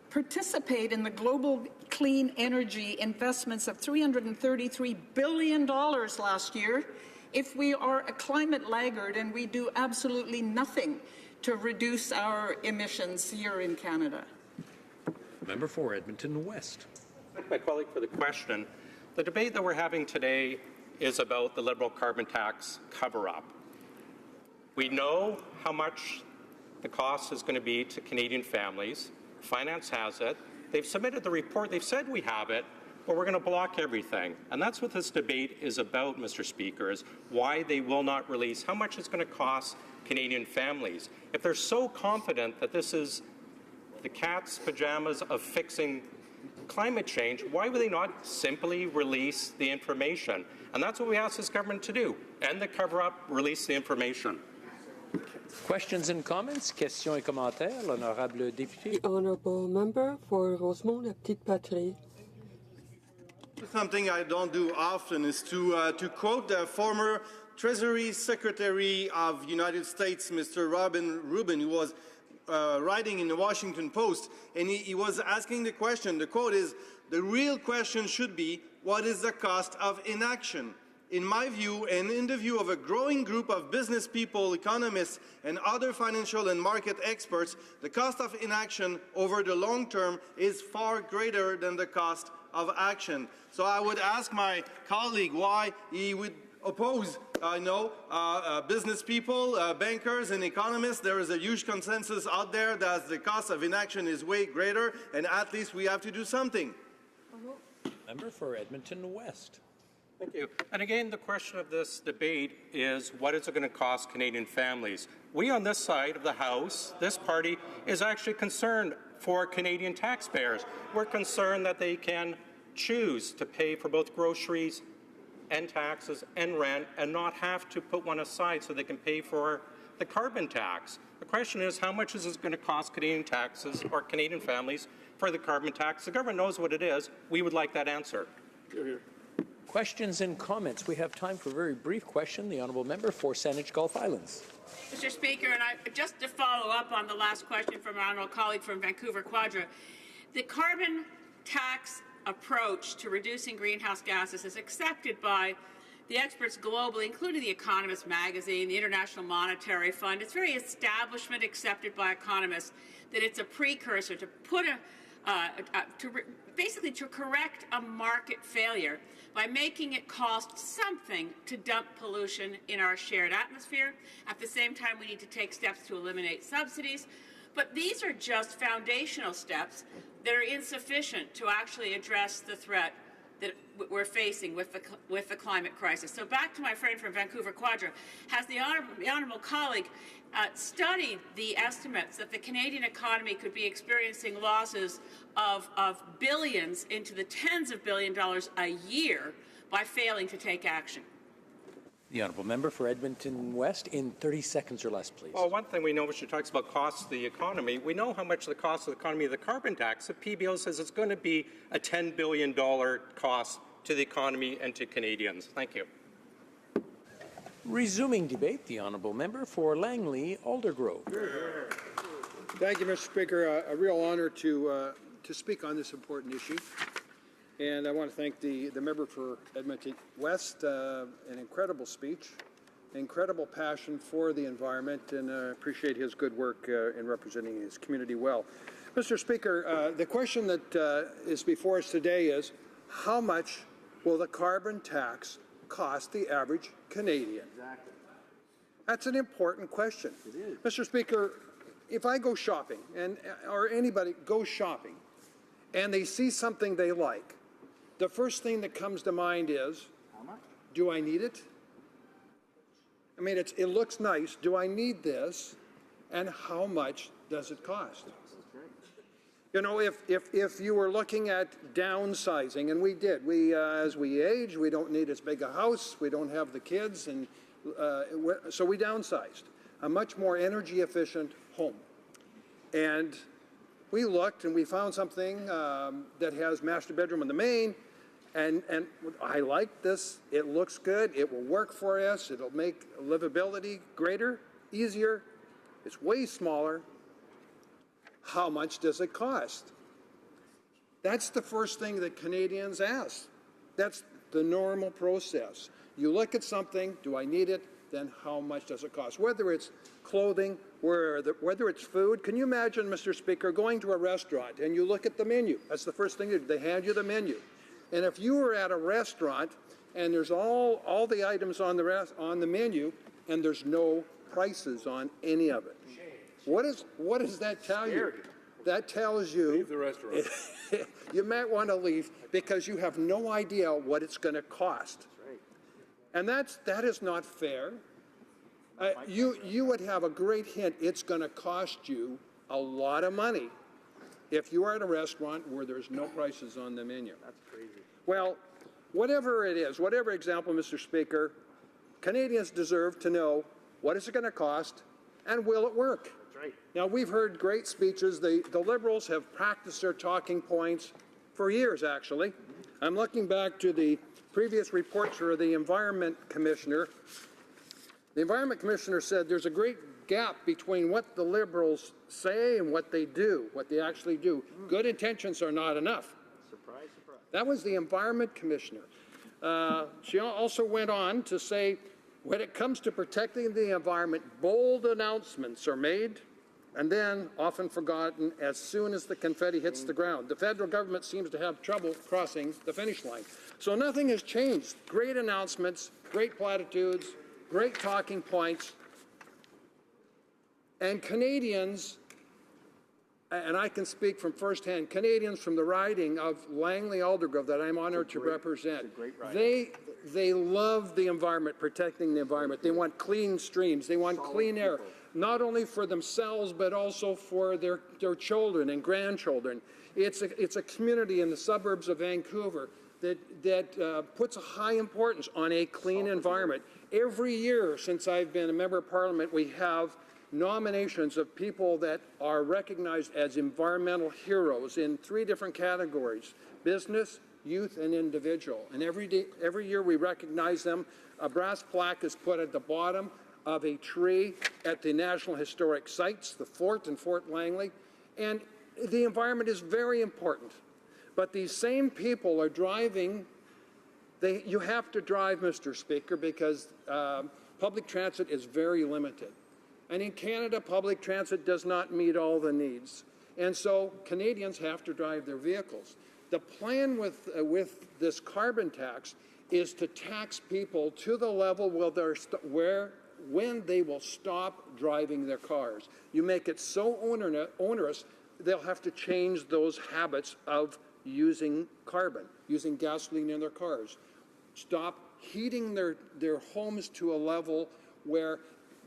participate in the global clean energy investments of $333 billion last year if we are a climate laggard and we do absolutely nothing to reduce our emissions here in Canada? Member for Edmonton West. Thank my colleague for the question. The debate that we're having today is about the Liberal carbon tax cover-up. We know how much the cost is going to be to Canadian families. Finance has it. They've submitted the report. They've said we have it, but we're going to block everything. And that's what this debate is about, Mr. Speaker, is why they will not release how much it's going to cost Canadian families. If they're so confident that this is the cat's pajamas of fixing climate change, why would they not simply release the information? And that's what we ask this government to do. End the cover-up, release the information. Questions and comments? Questions et commentaires, l'honorable député. The honourable member for Rosemont, La Petite Patrie. Something I don't do often is to quote the former Treasury Secretary of the United States, Mr. Robin Rubin, who was writing in the Washington Post, and he was asking the question. The quote is, "The real question should be, what is the cost of inaction?" In my view, and in the view of a growing group of business people, economists, and other financial and market experts, the cost of inaction over the long term is far greater than the cost of action. So I would ask my colleague why he would oppose business people, bankers, and economists. There is a huge consensus out there that the cost of inaction is way greater, and at least we have to do something. Member for Edmonton West. Thank you. And again, the question of this debate is, what is it going to cost Canadian families? We on this side of the House, this party, is actually concerned for Canadian taxpayers. We're concerned that they can choose to pay for both groceries and taxes and rent and not have to put one aside so they can pay for the carbon tax. The question is, how much is this going to cost Canadian taxes or Canadian families for the carbon tax? The government knows what it is. We would like that answer. Questions and comments. We have time for a very brief question. The honourable member for Saanich Gulf Islands. Mr. Speaker, and just to follow up on the last question from our honourable colleague from Vancouver Quadra, the carbon tax approach to reducing greenhouse gases is accepted by the experts globally, including the Economist magazine, the International Monetary Fund. It's very establishment accepted by economists that it's a precursor to put basically to correct a market failure by making it cost something to dump pollution in our shared atmosphere. At the same time, we need to take steps to eliminate subsidies. But these are just foundational steps that are insufficient to actually address the threat that we're facing with the climate crisis. So back to my friend from Vancouver Quadra, has the honourable colleague studied the estimates that the Canadian economy could be experiencing losses of billions into the tens of $billions a year by failing to take action? The honourable member for Edmonton West in 30 seconds or less, please. Well, one thing we know when she talks about costs of the economy, we know how much the cost of the economy of the carbon tax. The PBO says it's going to be a $10 billion cost to the economy and to Canadians. Thank you. Resuming debate, the honourable member for Langley Aldergrove. Thank you, Mr. Speaker. A real honour to speak on this important issue. And I want to thank the member for Edmonton West, an incredible speech, incredible passion for the environment, and I appreciate his good work in representing his community well. Mr. Speaker, the question that is before us today is, how much will the carbon tax cost the average Canadian? Exactly. That's an important question. It is. Mr. Speaker, if I go shopping, or anybody goes shopping, and they see something they like, the first thing that comes to mind is, how much? Do I need it? I mean, it looks nice. Do I need this? And how much does it cost? You know, if you were looking at downsizing, and we did, as we age, we don't need as big a house, we don't have the kids, and so we downsized. A much more energy efficient home. And we looked and we found something that has master bedroom in the main, and I like this. It looks good. It will work for us. It'll make livability greater, easier. It's way smaller. How much does it cost? That's the first thing that Canadians ask. That's the normal process. You look at something, do I need it? Then how much does it cost? Whether it's clothing, whether it's food. Can you imagine, Mr. Speaker, going to a restaurant and you look at the menu? That's the first thing they do. They hand you the menu. And if you were at a restaurant and there's all the items on the menu and there's no prices on any of it, what does that tell you? that tells you Leave the restaurant. you might want to leave because you have no idea what it's going to cost. And that is not fair. You would have a great hint. It's going to cost you a lot of money if you are at a restaurant where there's no prices on the menu. That's crazy. Well, whatever it is, whatever example, Mr. Speaker, Canadians deserve to know what is it going to cost and will it work? That's right. Now, we've heard great speeches. The Liberals have practiced their talking points for years, actually. I'm looking back to the previous reports for the Environment Commissioner. The Environment Commissioner said there's a great gap between what the Liberals say and what they do, what they actually do. Good intentions are not enough. Surprise, surprise. That was the Environment Commissioner. She also went on to say, when it comes to protecting the environment, bold announcements are made and then often forgotten as soon as the confetti hits the ground. The federal government seems to have trouble crossing the finish line. So nothing has changed. Great announcements, great platitudes, great talking points. And Canadians, and I can speak from firsthand, Canadians from the riding of Langley-Aldergrove that I'm honored to represent, they love the environment, protecting the environment. They want clean streams. They want clean air, not only for themselves, but also for their children and grandchildren. It's a community in the suburbs of Vancouver that puts a high importance on a clean environment. Every year since I've been a member of Parliament, we have nominations of people that are recognized as environmental heroes in 3 different categories: business, youth, and individual. And every year we recognize them. A brass plaque is put at the bottom of a tree at the National Historic Sites, the fort in Fort Langley. And the environment is very important. But these same people are driving. You have to drive, Mr. Speaker, because public transit is very limited. And in Canada, public transit does not meet all the needs. And so Canadians have to drive their vehicles. The plan with this carbon tax is to tax people to the level when they will stop driving their cars. You make it so onerous, they'll have to change those habits of using carbon, using gasoline in their cars. Stop heating their homes to a level where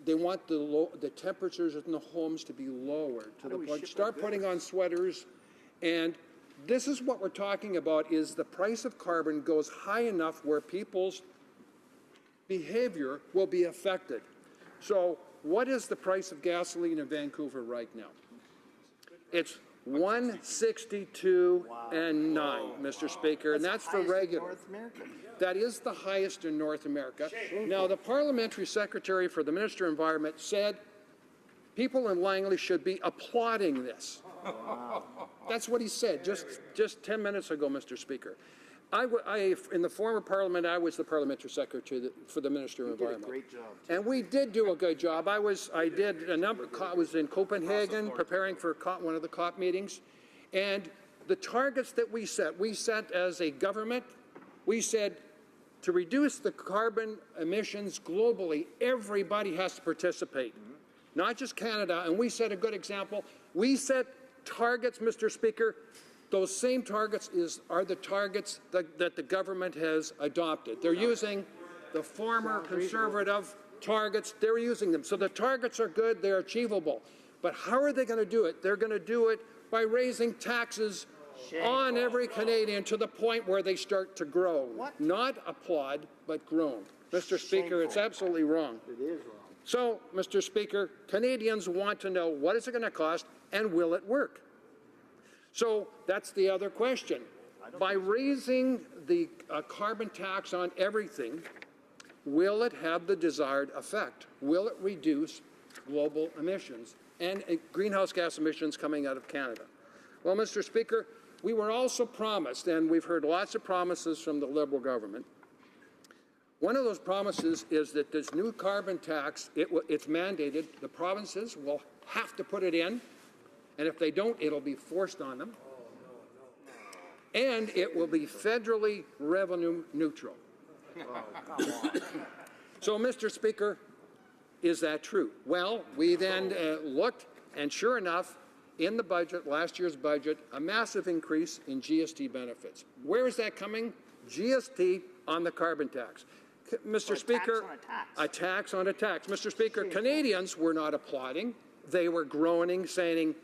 they want the temperatures in the homes to be lowered to the point. Start putting on sweaters. And this is what we're talking about, is the price of carbon goes high enough where people's behavior will be affected. So what is the price of gasoline in Vancouver right now? It's $1.62 and 9, Mr. Speaker, and that's for regular. That is the highest in North America. Now, the parliamentary secretary for the Minister of Environment said people in Langley should be applauding this. That's what he said just 10 minutes ago, Mr. Speaker. In the former Parliament, I was the parliamentary secretary for the Minister of Environment. You did a great job. And we did do a good job. I was in Copenhagen preparing for one of the COP meetings, and the targets that we set as a government, we said to reduce the carbon emissions globally, everybody has to participate, not just Canada. And we set a good example. We set targets, Mr. Speaker. Those same targets are the targets that the government has adopted. They're using the former conservative targets. They're using them. So the targets are good. They're achievable. But how are they going to do it? They're going to do it by raising taxes on every Canadian to the point where they start to grow. Not applaud, but groan. Mr. Speaker, it's absolutely wrong. It is wrong. So, Mr. Speaker, Canadians want to know what is it going to cost and will it work? So that's the other question. By raising the carbon tax on everything, will it have the desired effect? Will it reduce global emissions and greenhouse gas emissions coming out of Canada? Well, Mr. Speaker, we were also promised, and we've heard lots of promises from the Liberal government. One of those promises is that this new carbon tax, it's mandated. The provinces will have to put it in. And if they don't, it'll be forced on them. And it will be federally revenue neutral. So, Mr. Speaker, is that true? Well, we then looked, and sure enough, in the budget, last year's budget, a massive increase in GST benefits. Where is that coming? GST on the carbon tax. Mr. Speaker, a tax on a tax. Mr. Speaker, Canadians were not applauding. They were groaning, saying,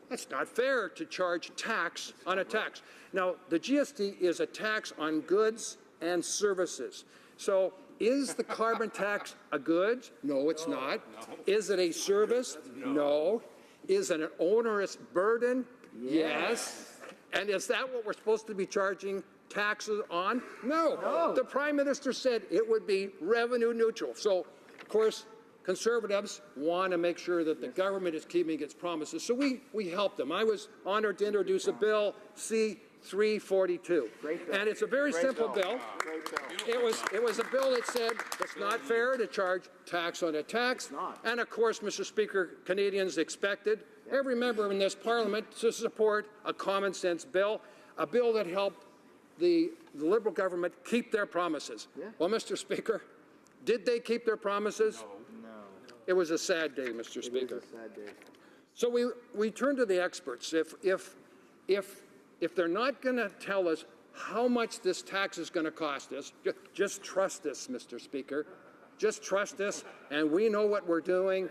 that's not fair to charge tax on a tax. Now, the GST is a tax on goods and services. So is the carbon tax a good? No, it's not. Is it a service? No. Is it an onerous burden? Yes. And is that what we're supposed to be charging taxes on? No. The Prime Minister said it would be revenue neutral. So, of course, Conservatives want to make sure that the government is keeping its promises. So we helped them. I was honored to introduce a bill, C-342. And it's a very simple bill. It was a bill that said it's not fair to charge tax on a tax. And of course, Mr. Speaker, Canadians expected every member in this Parliament to support a common sense bill, a bill that helped the Liberal government keep their promises. Well, Mr. Speaker, did they keep their promises? No. It was a sad day, Mr. Speaker. So we turn to the experts. If they're not going to tell us how much this tax is going to cost us, just trust us, Mr. Speaker. Just trust us, and we know what we're doing.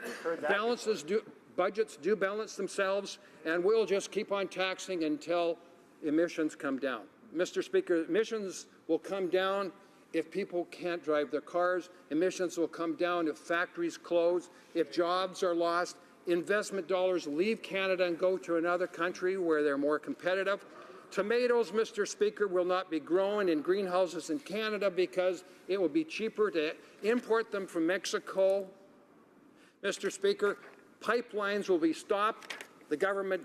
Budgets do balance themselves, and we'll just keep on taxing until emissions come down. Mr. Speaker, emissions will come down if people can't drive their cars. Emissions will come down if factories close, if jobs are lost, investment dollars leave Canada and go to another country where they're more competitive. Tomatoes, Mr. Speaker, will not be grown in greenhouses in Canada because it will be cheaper to import them from Mexico. Mr. Speaker, pipelines will be stopped. The government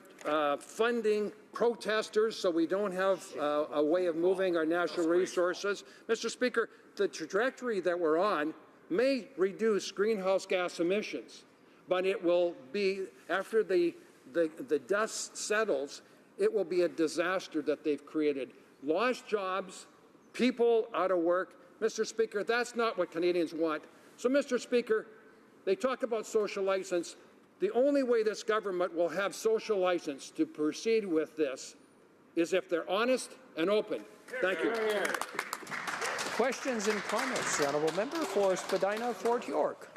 funding protesters so we don't have a way of moving our natural resources. Mr. Speaker, the trajectory that we're on may reduce greenhouse gas emissions, but it will be, after the dust settles, it will be a disaster that they've created. Lost jobs, people out of work. Mr. Speaker, that's not what Canadians want. So, Mr. Speaker, they talk about social license. The only way this government will have social license to proceed with this is if they're honest and open. Thank you. Questions and comments. The honourable member for Spadina, Fort York.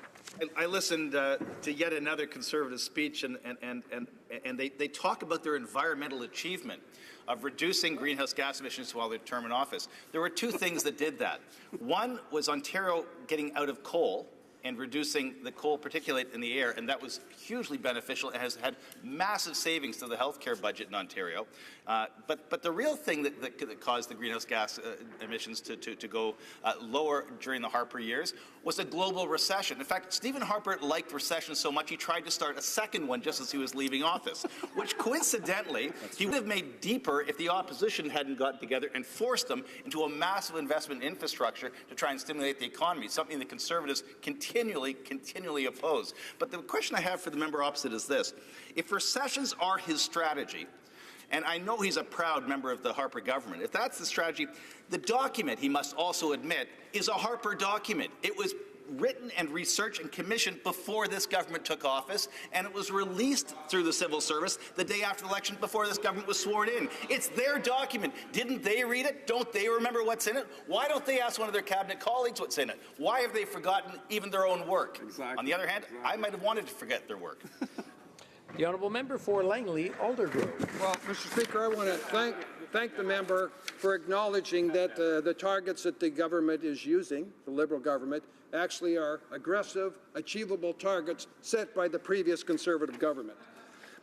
I listened to yet another Conservative speech, and they talk about their environmental achievement of reducing greenhouse gas emissions while their term in office. There were two things that did that. One was Ontario getting out of coal and reducing the coal particulate in the air, and that was hugely beneficial and has had massive savings to the healthcare budget in Ontario. But the real thing that caused the greenhouse gas emissions to go lower during the Harper years was a global recession. In fact, Stephen Harper liked recession so much he tried to start a second one just as he was leaving office, which coincidentally he would have made deeper if the opposition hadn't gotten together and forced them into a massive investment in infrastructure to try and stimulate the economy, something the Conservatives continually oppose. But the question I have for the member opposite is this. If recessions are his strategy, and I know he's a proud member of the Harper government, if that's the strategy, the document, he must also admit, is a Harper document. It was written and researched and commissioned before this government took office, and it was released through the civil service the day after the election before this government was sworn in. It's their document. Didn't they read it? Don't they remember what's in it? Why don't they ask one of their cabinet colleagues what's in it? Why have they forgotten even their own work? Exactly. On the other hand, I might have wanted to forget their work. The honourable member for Langley Aldergrove. Well, Mr. Speaker, I want to thank the member for acknowledging that the targets that the government is using, the Liberal government, actually are aggressive, achievable targets set by the previous Conservative government.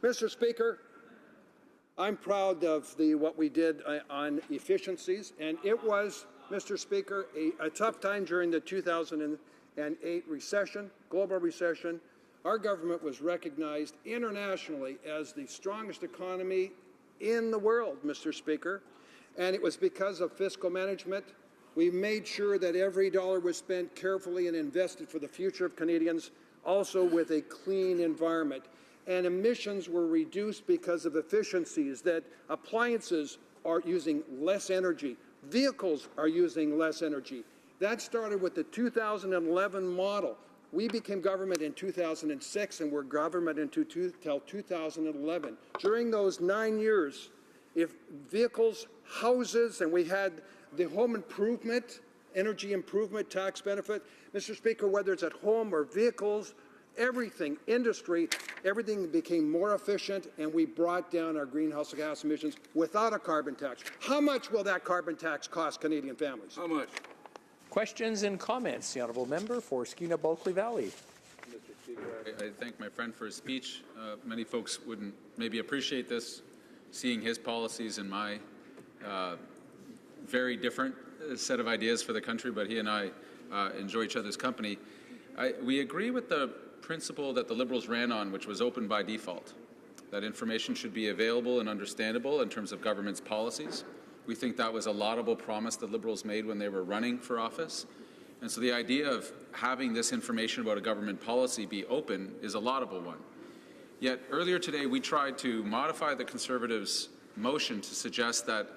Mr. Speaker, I'm proud of what we did on efficiencies, and it was, Mr. Speaker, a tough time during the 2008 recession, global recession. Our government was recognized internationally as the strongest economy in the world, Mr. Speaker, and it was because of fiscal management. We made sure that every dollar was spent carefully and invested for the future of Canadians, also with a clean environment. And emissions were reduced because of efficiencies, that appliances are using less energy, vehicles are using less energy. That started with the 2011 model. We became government in 2006 and were government until 2011. During those 9 years, if vehicles, houses, and we had the home improvement, energy improvement tax benefit, Mr. Speaker, whether it's at home or vehicles, everything, industry, everything became more efficient, and we brought down our greenhouse gas emissions without a carbon tax. How much will that carbon tax cost Canadian families? How much? Questions and comments. The honourable member for Skeena-Bulkley Valley. Mr. Speaker, I thank my friend for his speech. Many folks wouldn't maybe appreciate this, seeing his policies and my very different set of ideas for the country, but he and I enjoy each other's company. We agree with the principle that the Liberals ran on, which was open by default, that information should be available and understandable in terms of government's policies. We think that was a laudable promise the Liberals made when they were running for office. And so the idea of having this information about a government policy be open is a laudable one. Yet earlier today, we tried to modify the Conservatives' motion to suggest that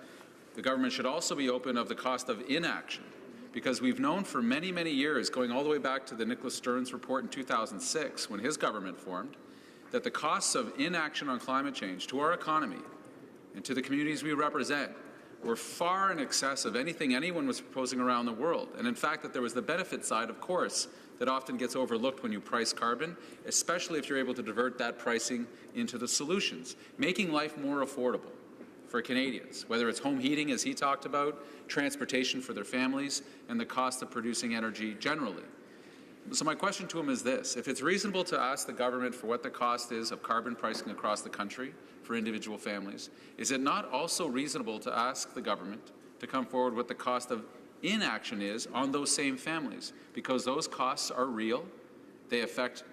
the government should also be open of the cost of inaction, because we've known for many, many years, going all the way back to the Nicholas Stearns report in 2006, when his government formed, that the costs of inaction on climate change to our economy and to the communities we represent were far in excess of anything anyone was proposing around the world. And in fact, that there was the benefit side, of course, that often gets overlooked when you price carbon, especially if you're able to divert that pricing into the solutions, making life more affordable for Canadians, whether it's home heating, as he talked about, transportation for their families, and the cost of producing energy generally. So my question to him is this: if it's reasonable to ask the government for what the cost is of carbon pricing across the country for individual families, is it not also reasonable to ask the government to come forward what the cost of inaction is on those same families? Because those costs are real. They affect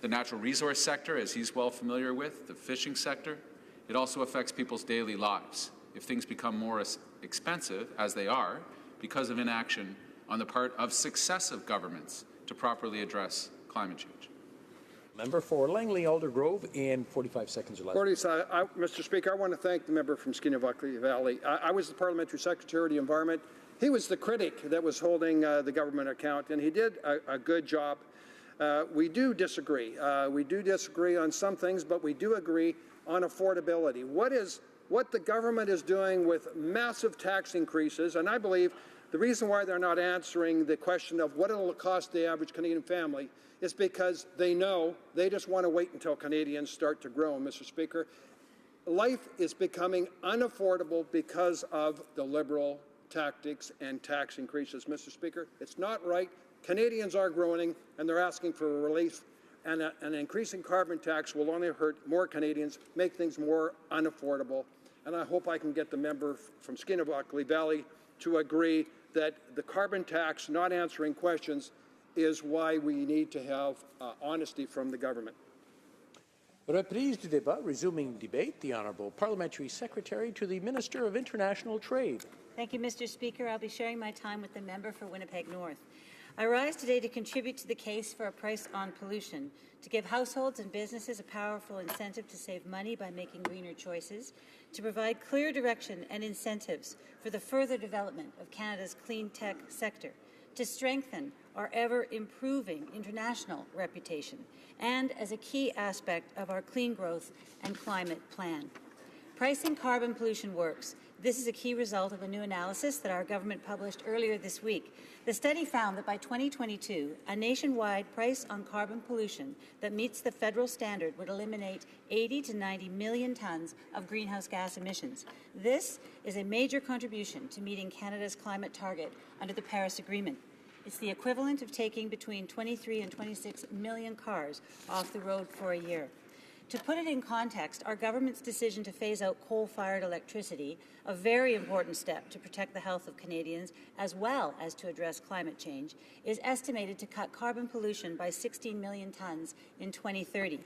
the natural resource sector, as he's well familiar with, the fishing sector. It also affects people's daily lives if things become more expensive, as they are, because of inaction on the part of successive governments to properly address climate change. Member for Langley Aldergrove in 45 seconds or less. Mr. Speaker, I want to thank the member from Skeena-Bulkley Valley. I was the Parliamentary Secretary of the Environment. He was the critic that was holding the government account, and he did a good job. We do disagree. We do disagree on some things, but we do agree on affordability. What the government is doing with massive tax increases, and I believe the reason why they're not answering the question of what it'll cost the average Canadian family is because they know they just want to wait until Canadians start to grow, Mr. Speaker. Life is becoming unaffordable because of the Liberal tactics and tax increases, Mr. Speaker. It's not right. Canadians are growing, and they're asking for relief. And an increasing carbon tax will only hurt more Canadians, make things more unaffordable. And I hope I can get the member from Skeena-Bulkley Valley to agree that the carbon tax not answering questions is why we need to have honesty from the government. Reprise du débat, resuming debate. The Honourable Parliamentary Secretary to the Minister of International Trade. Thank you, Mr. Speaker. I'll be sharing my time with the member for Winnipeg North. I rise today to contribute to the case for a price on pollution, to give households and businesses a powerful incentive to save money by making greener choices, to provide clear direction and incentives for the further development of Canada's clean tech sector, to strengthen our ever-improving international reputation, and as a key aspect of our clean growth and climate plan. Pricing carbon pollution works. This is a key result of a new analysis that our government published earlier this week. The study found that by 2022, a nationwide price on carbon pollution that meets the federal standard would eliminate 80 to 90 million tonnes of greenhouse gas emissions. This is a major contribution to meeting Canada's climate target under the Paris Agreement. It's the equivalent of taking between 23 and 26 million cars off the road for a year. To put it in context, our government's decision to phase out coal-fired electricity, a very important step to protect the health of Canadians as well as to address climate change, is estimated to cut carbon pollution by 16 million tonnes in 2030.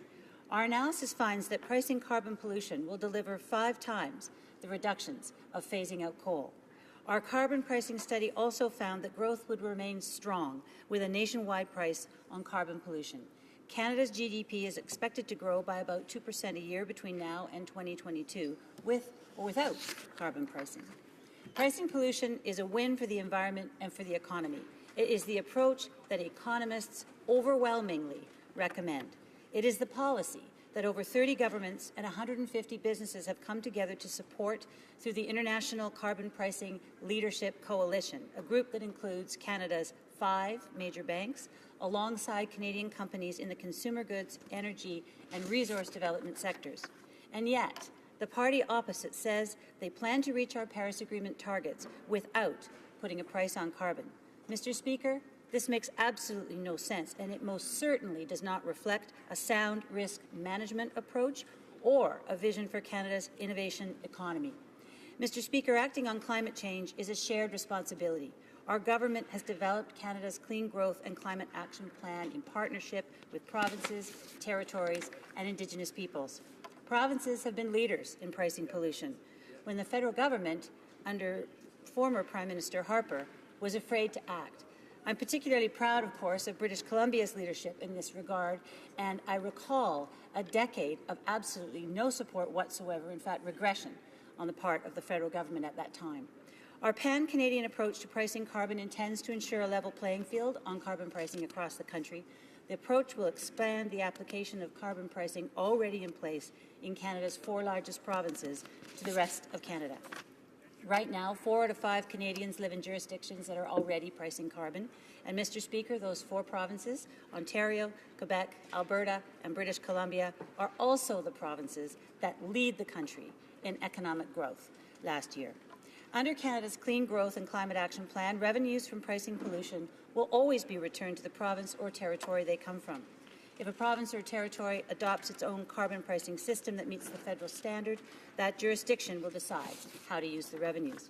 Our analysis finds that pricing carbon pollution will deliver 5 times the reductions of phasing out coal. Our carbon pricing study also found that growth would remain strong with a nationwide price on carbon pollution. Canada's GDP is expected to grow by about 2% a year between now and 2022, with or without carbon pricing. Pricing pollution is a win for the environment and for the economy. It is the approach that economists overwhelmingly recommend. It is the policy that over 30 governments and 150 businesses have come together to support through the International Carbon Pricing Leadership Coalition, a group that includes Canada's 5 major banks, alongside Canadian companies in the consumer goods, energy, and resource development sectors. And yet, the party opposite says they plan to reach our Paris Agreement targets without putting a price on carbon. Mr. Speaker, this makes absolutely no sense, and it most certainly does not reflect a sound risk management approach or a vision for Canada's innovation economy. Mr. Speaker, acting on climate change is a shared responsibility. Our government has developed Canada's Clean Growth and Climate Action Plan in partnership with provinces, territories, and Indigenous peoples. Provinces have been leaders in pricing pollution. When the federal government, under former Prime Minister Harper, was afraid to act. I'm particularly proud, of course, of British Columbia's leadership in this regard, and I recall a decade of absolutely no support whatsoever, in fact, regression on the part of the federal government at that time. Our pan-Canadian approach to pricing carbon intends to ensure a level playing field on carbon pricing across the country. The approach will expand the application of carbon pricing already in place in Canada's 4 largest provinces to the rest of Canada. Right now, 4 out of 5 Canadians live in jurisdictions that are already pricing carbon. And, Mr. Speaker, those 4 provinces, Ontario, Quebec, Alberta, and British Columbia, are also the provinces that lead the country in economic growth last year. Under Canada's Clean Growth and Climate Action Plan, revenues from pricing pollution will always be returned to the province or territory they come from. If a province or territory adopts its own carbon pricing system that meets the federal standard, that jurisdiction will decide how to use the revenues.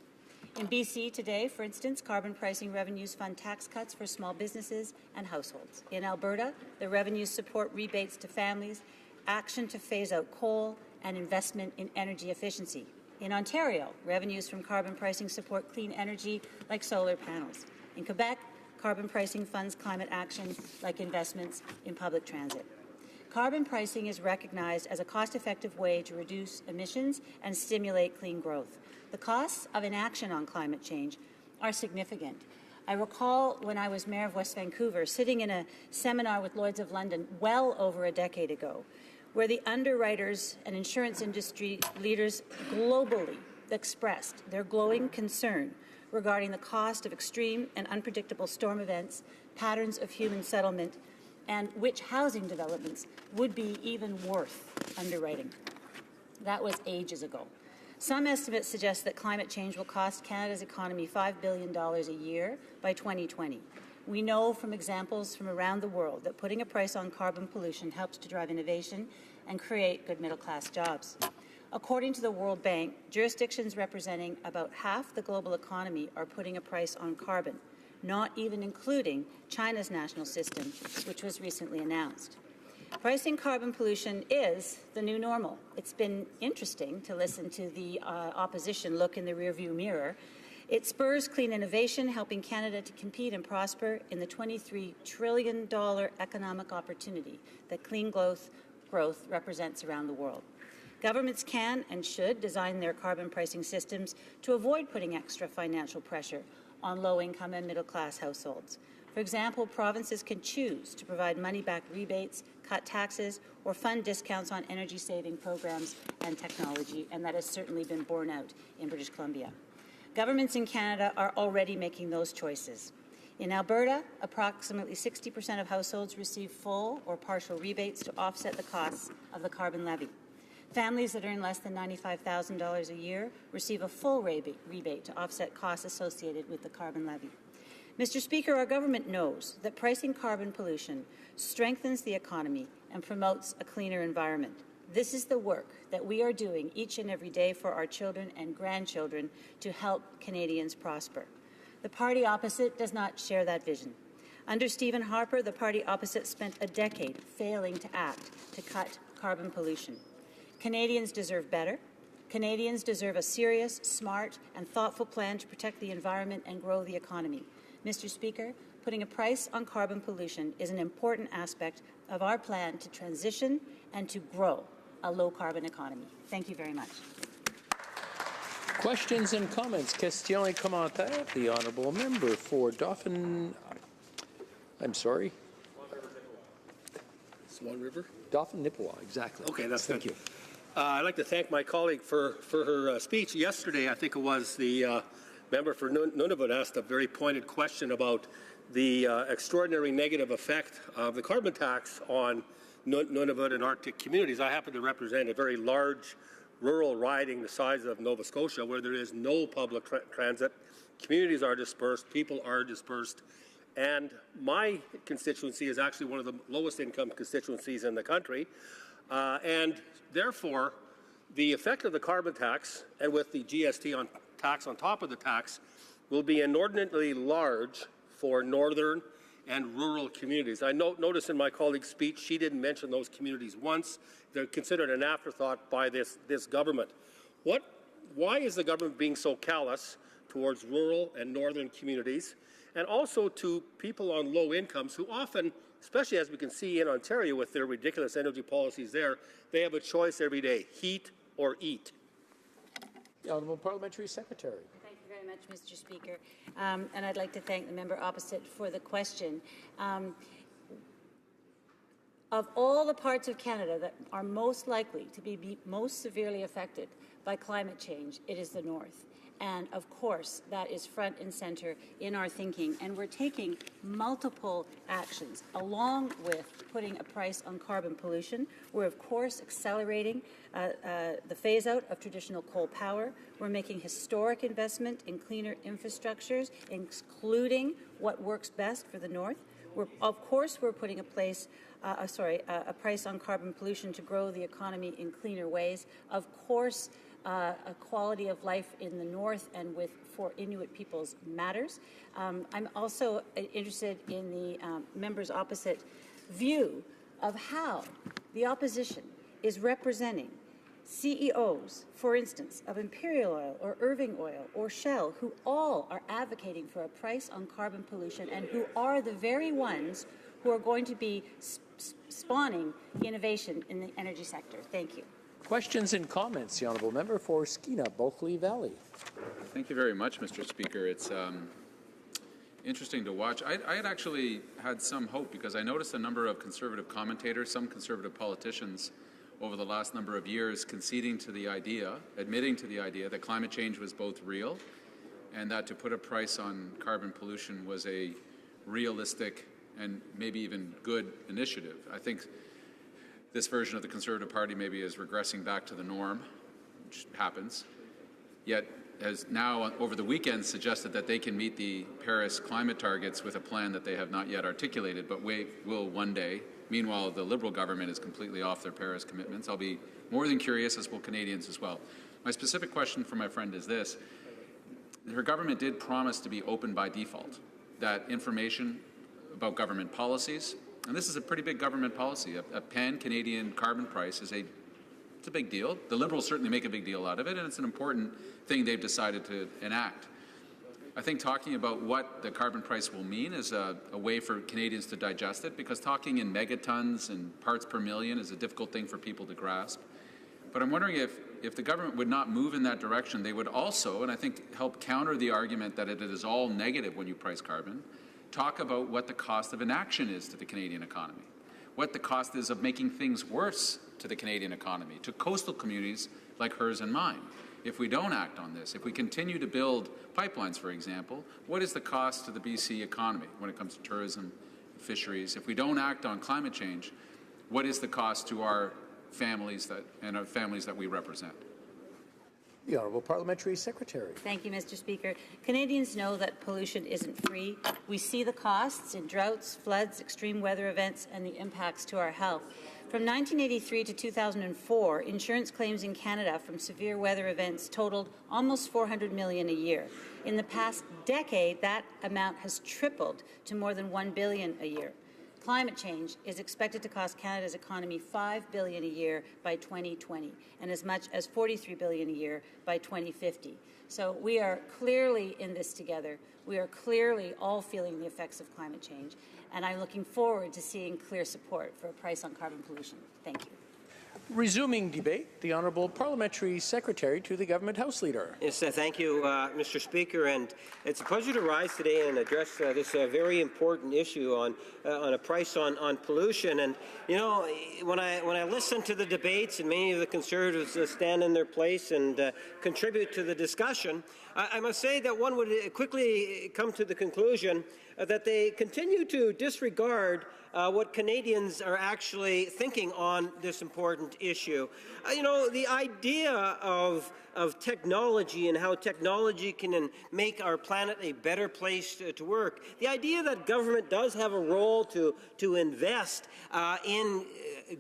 In BC today, for instance, carbon pricing revenues fund tax cuts for small businesses and households. In Alberta, the revenues support rebates to families, action to phase out coal, and investment in energy efficiency. In Ontario, revenues from carbon pricing support clean energy like solar panels. In Quebec, carbon pricing funds climate action like investments in public transit. Carbon pricing is recognized as a cost-effective way to reduce emissions and stimulate clean growth. The costs of inaction on climate change are significant. I recall when I was Mayor of West Vancouver sitting in a seminar with Lloyd's of London well over a decade ago, where the underwriters and insurance industry leaders globally expressed their glowing concern regarding the cost of extreme and unpredictable storm events, patterns of human settlement, and which housing developments would be even worth underwriting. That was ages ago. Some estimates suggest that climate change will cost Canada's economy $5 billion a year by 2020. We know from examples from around the world that putting a price on carbon pollution helps to drive innovation and create good middle-class jobs. According to the World Bank, jurisdictions representing about half the global economy are putting a price on carbon, not even including China's national system, which was recently announced. Pricing carbon pollution is the new normal. It's been interesting to listen to the opposition look in the rearview mirror. It spurs clean innovation, helping Canada to compete and prosper in the $23 trillion economic opportunity that clean growth represents around the world. Governments can and should design their carbon pricing systems to avoid putting extra financial pressure on low-income and middle-class households. For example, provinces can choose to provide money-back rebates, cut taxes, or fund discounts on energy-saving programs and technology, and that has certainly been borne out in British Columbia. Governments in Canada are already making those choices. In Alberta, approximately 60% of households receive full or partial rebates to offset the costs of the carbon levy. Families that earn less than $95,000 a year receive a full rebate to offset costs associated with the carbon levy. Mr. Speaker, our government knows that pricing carbon pollution strengthens the economy and promotes a cleaner environment. This is the work that we are doing each and every day for our children and grandchildren to help Canadians prosper. The party opposite does not share that vision. Under Stephen Harper, the party opposite spent a decade failing to act to cut carbon pollution. Canadians deserve better. Canadians deserve a serious, smart, and thoughtful plan to protect the environment and grow the economy. Mr. Speaker, putting a price on carbon pollution is an important aspect of our plan to transition and to grow a low-carbon economy. Thank you very much. Questions and comments. Questions et commentaires. The honourable member for Dauphin I'm sorry? Swan River? Dauphin Nippewa, exactly. Okay, that's Thank you. I'd like to thank my colleague for her speech. Yesterday, I think it was the member for Nunavut asked a very pointed question about the extraordinary negative effect of the carbon tax on Nunavut and Arctic communities. I happen to represent a very large rural riding the size of Nova Scotia where there is no public transit. Communities are dispersed, people are dispersed, and my constituency is actually one of the lowest income constituencies in the country. And therefore, the effect of the carbon tax, and with the GST tax on top of the tax, will be inordinately large for northern and rural communities. I noticed in my colleague's speech, she didn't mention those communities once. They're considered an afterthought by this government. Why is the government being so callous towards rural and northern communities, and also to people on low incomes who often, especially as we can see in Ontario with their ridiculous energy policies there, they have a choice every day, heat or eat? The Honourable Parliamentary Secretary. Thank you very much, Mr. Speaker. And I'd like to thank the member opposite for the question. Of all the parts of Canada that are most likely to be most severely affected by climate change, it is the North. And of course, that is front and center in our thinking. And we're taking multiple actions along with putting a price on carbon pollution. We're, of course, accelerating the phase out of traditional coal power. We're making historic investment in cleaner infrastructures, including what works best for the North. Of course, we're putting a price on carbon pollution to grow the economy in cleaner ways. Of course, a quality of life in the North and for Inuit peoples matters. I'm also interested in the members opposite view of how the opposition is representing CEOs, for instance, of Imperial Oil or Irving Oil or Shell, who all are advocating for a price on carbon pollution and who are the very ones who are going to be spawning innovation in the energy sector. Thank you. Questions and comments. The Honourable Member for Skeena, Bulkley Valley. Thank you very much, Mr. Speaker. It's interesting to watch. I had actually had some hope because I noticed a number of Conservative commentators, some Conservative politicians over the last number of years conceding to the idea, admitting to the idea that climate change was both real and that to put a price on carbon pollution was a realistic and maybe even good initiative. I think this version of the Conservative Party maybe is regressing back to the norm, which happens, yet has now over the weekend suggested that they can meet the Paris climate targets with a plan that they have not yet articulated, but will one day. Meanwhile, the Liberal government is completely off their Paris commitments. I'll be more than curious, as will Canadians as well. My specific question for my friend is this. Her government did promise to be open by default, that information about government policies, and this is a pretty big government policy. A pan-Canadian carbon price it's a big deal. The Liberals certainly make a big deal out of it, and it's an important thing they've decided to enact. I think talking about what the carbon price will mean is a way for Canadians to digest it, because talking in megatons and parts per million is a difficult thing for people to grasp. But I'm wondering if the government would not move in that direction, they would also, and I think help counter the argument that it is all negative when you price carbon, talk about what the cost of inaction is to the Canadian economy, what the cost is of making things worse to the Canadian economy, to coastal communities like hers and mine. If we don't act on this, if we continue to build pipelines, for example, what is the cost to the BC economy when it comes to tourism, fisheries? If we don't act on climate change, what is the cost to our families and our families that we represent? The Honourable Parliamentary Secretary. Thank you, Mr. Speaker. Canadians know that pollution isn't free. We see the costs in droughts, floods, extreme weather events, and the impacts to our health. From 1983 to 2004, insurance claims in Canada from severe weather events totaled almost $400 million a year. In the past decade, that amount has tripled to more than $1 billion a year. Climate change is expected to cost Canada's economy $5 billion a year by 2020 and as much as $43 billion a year by 2050. So we are clearly in this together. We are clearly all feeling the effects of climate change, and I'm looking forward to seeing clear support for a price on carbon pollution. Thank you. Resuming debate, the Honourable Parliamentary Secretary to the Government House Leader. Yes, thank you, Mr. Speaker, and it's a pleasure to rise today and address this very important issue on a price on pollution. And you know, when I listen to the debates and many of the Conservatives stand in their place and contribute to the discussion, I must say that one would quickly come to the conclusion that they continue to disregard what Canadians are actually thinking on this important issue. You know, the idea of technology and how technology can make our planet a better place to work, the idea that government does have a role to invest in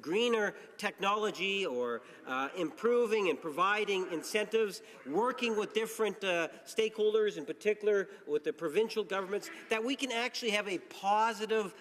greener technology or improving and providing incentives, working with different stakeholders, in particular with the provincial governments, that we can actually have a positive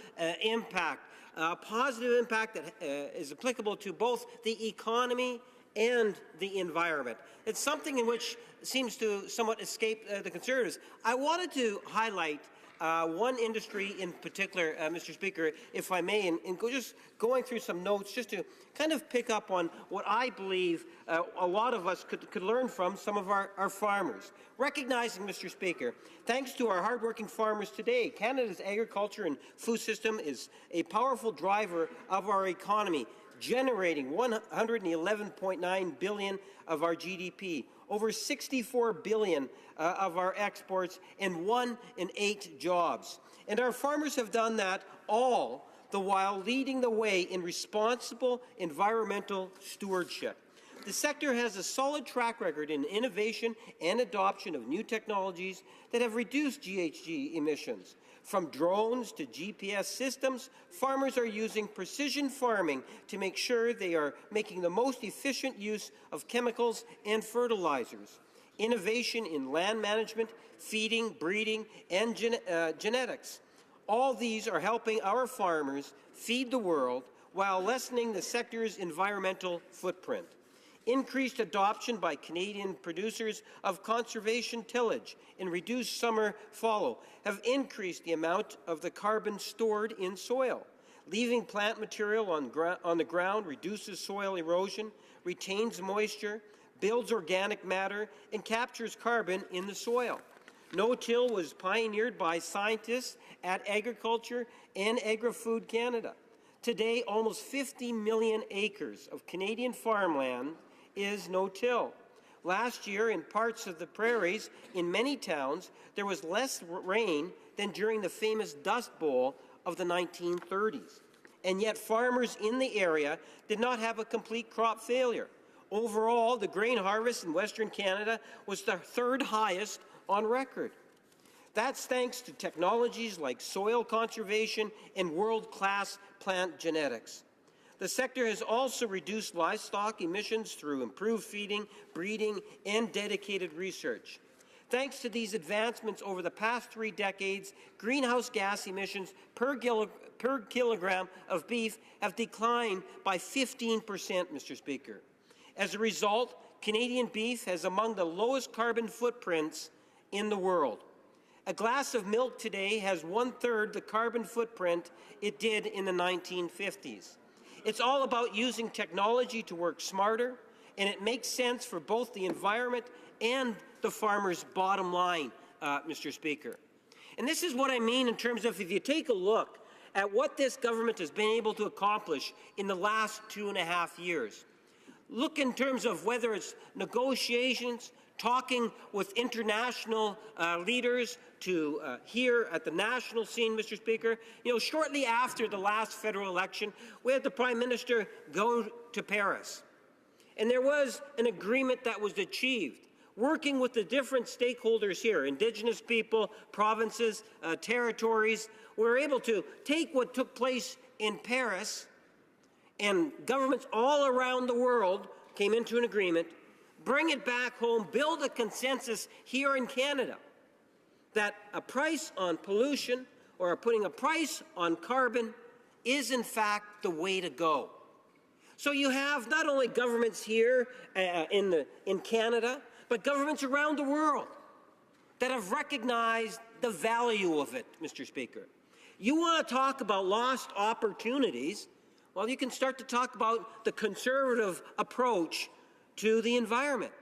impact that is applicable to both the economy and the environment. It's something in which seems to somewhat escape the Conservatives. I wanted to highlight one industry in particular, Mr. Speaker, if I may, and just going through some notes just to kind of pick up on what I believe a lot of us could learn from some of our farmers. Recognizing, Mr. Speaker, thanks to our hardworking farmers today, Canada's agriculture and food system is a powerful driver of our economy, generating $111.9 billion of our GDP, over $64 billion of our exports, and 1 in 8 jobs. And our farmers have done that all the while leading the way in responsible environmental stewardship. The sector has a solid track record in innovation and adoption of new technologies that have reduced GHG emissions. From drones to GPS systems, farmers are using precision farming to make sure they are making the most efficient use of chemicals and fertilizers. Innovation in land management, feeding, breeding, and genetics. All these are helping our farmers feed the world while lessening the sector's environmental footprint. Increased adoption by Canadian producers of conservation tillage and reduced summer fallow have increased the amount of the carbon stored in soil. Leaving plant material on the ground reduces soil erosion, retains moisture, builds organic matter, and captures carbon in the soil. No-till was pioneered by scientists at Agriculture and Agri-Food Canada. Today, almost 50 million acres of Canadian farmland is no-till. Last year, in parts of the prairies, in many towns, there was less rain than during the famous Dust Bowl of the 1930s. And yet farmers in the area did not have a complete crop failure. Overall, the grain harvest in Western Canada was the 3rd highest on record. That's thanks to technologies like soil conservation and world-class plant genetics. The sector has also reduced livestock emissions through improved feeding, breeding, and dedicated research. Thanks to these advancements over the past 3 decades, greenhouse gas emissions per kilogram of beef have declined by 15%, Mr. Speaker. As a result, Canadian beef has among the lowest carbon footprints in the world. A glass of milk today has 1/3 the carbon footprint it did in the 1950s. It's all about using technology to work smarter, and it makes sense for both the environment and the farmer's bottom line, Mr. Speaker. And this is what I mean in terms of if you take a look at what this government has been able to accomplish in the last 2.5 years. Look in terms of whether it's negotiations, talking with international leaders to here at the national scene, Mr. Speaker. You know, shortly after the last federal election, we had the Prime Minister go to Paris. And there was an agreement that was achieved, working with the different stakeholders here, Indigenous people, provinces, territories. We were able to take what took place in Paris, and governments all around the world came into an agreement, bring it back home, build a consensus here in Canada that a price on pollution or putting a price on carbon is in fact the way to go. So you have not only governments here in Canada, but governments around the world that have recognized the value of it, Mr. Speaker. You want to talk about lost opportunities? Well, you can start to talk about the conservative approach to the environment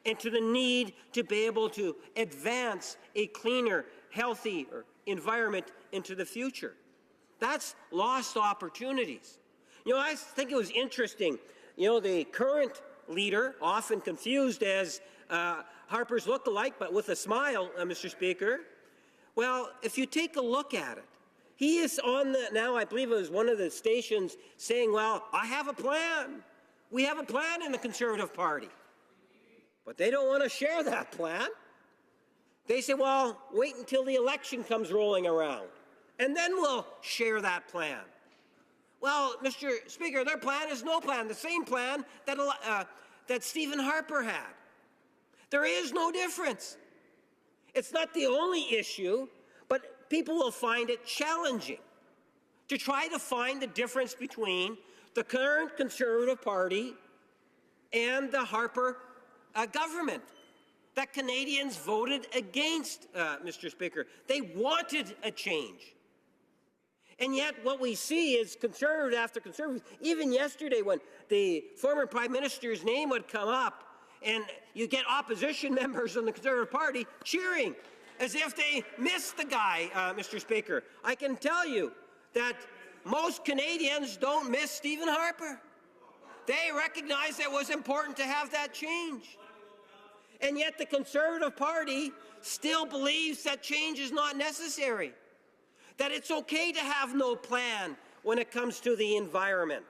and to the need to be able to advance a cleaner, healthier environment into the future. That's lost opportunities. You know, I think it was interesting. You know, the current leader, often confused as Harper's look-alike, but with a smile, Mr. Speaker. Well, if you take a look at it, he is on the, now I believe it was one of the stations saying, well, I have a plan. We have a plan in the Conservative Party. But they don't want to share that plan. They say, well, wait until the election comes rolling around, and then we'll share that plan. Well, Mr. Speaker, their plan is no plan, the same plan that Stephen Harper had. There is no difference. It's not the only issue, but people will find it challenging to try to find the difference between the current Conservative Party and the Harper government that Canadians voted against, Mr. Speaker. They wanted a change. And yet what we see is conservative after conservative. Even yesterday when the former Prime Minister's name would come up, and you get opposition members in the Conservative Party cheering as if they missed the guy, Mr. Speaker. I can tell you that most Canadians don't miss Stephen Harper. They recognize it was important to have that change. And yet the Conservative Party still believes that change is not necessary, that it's okay to have no plan when it comes to the environment.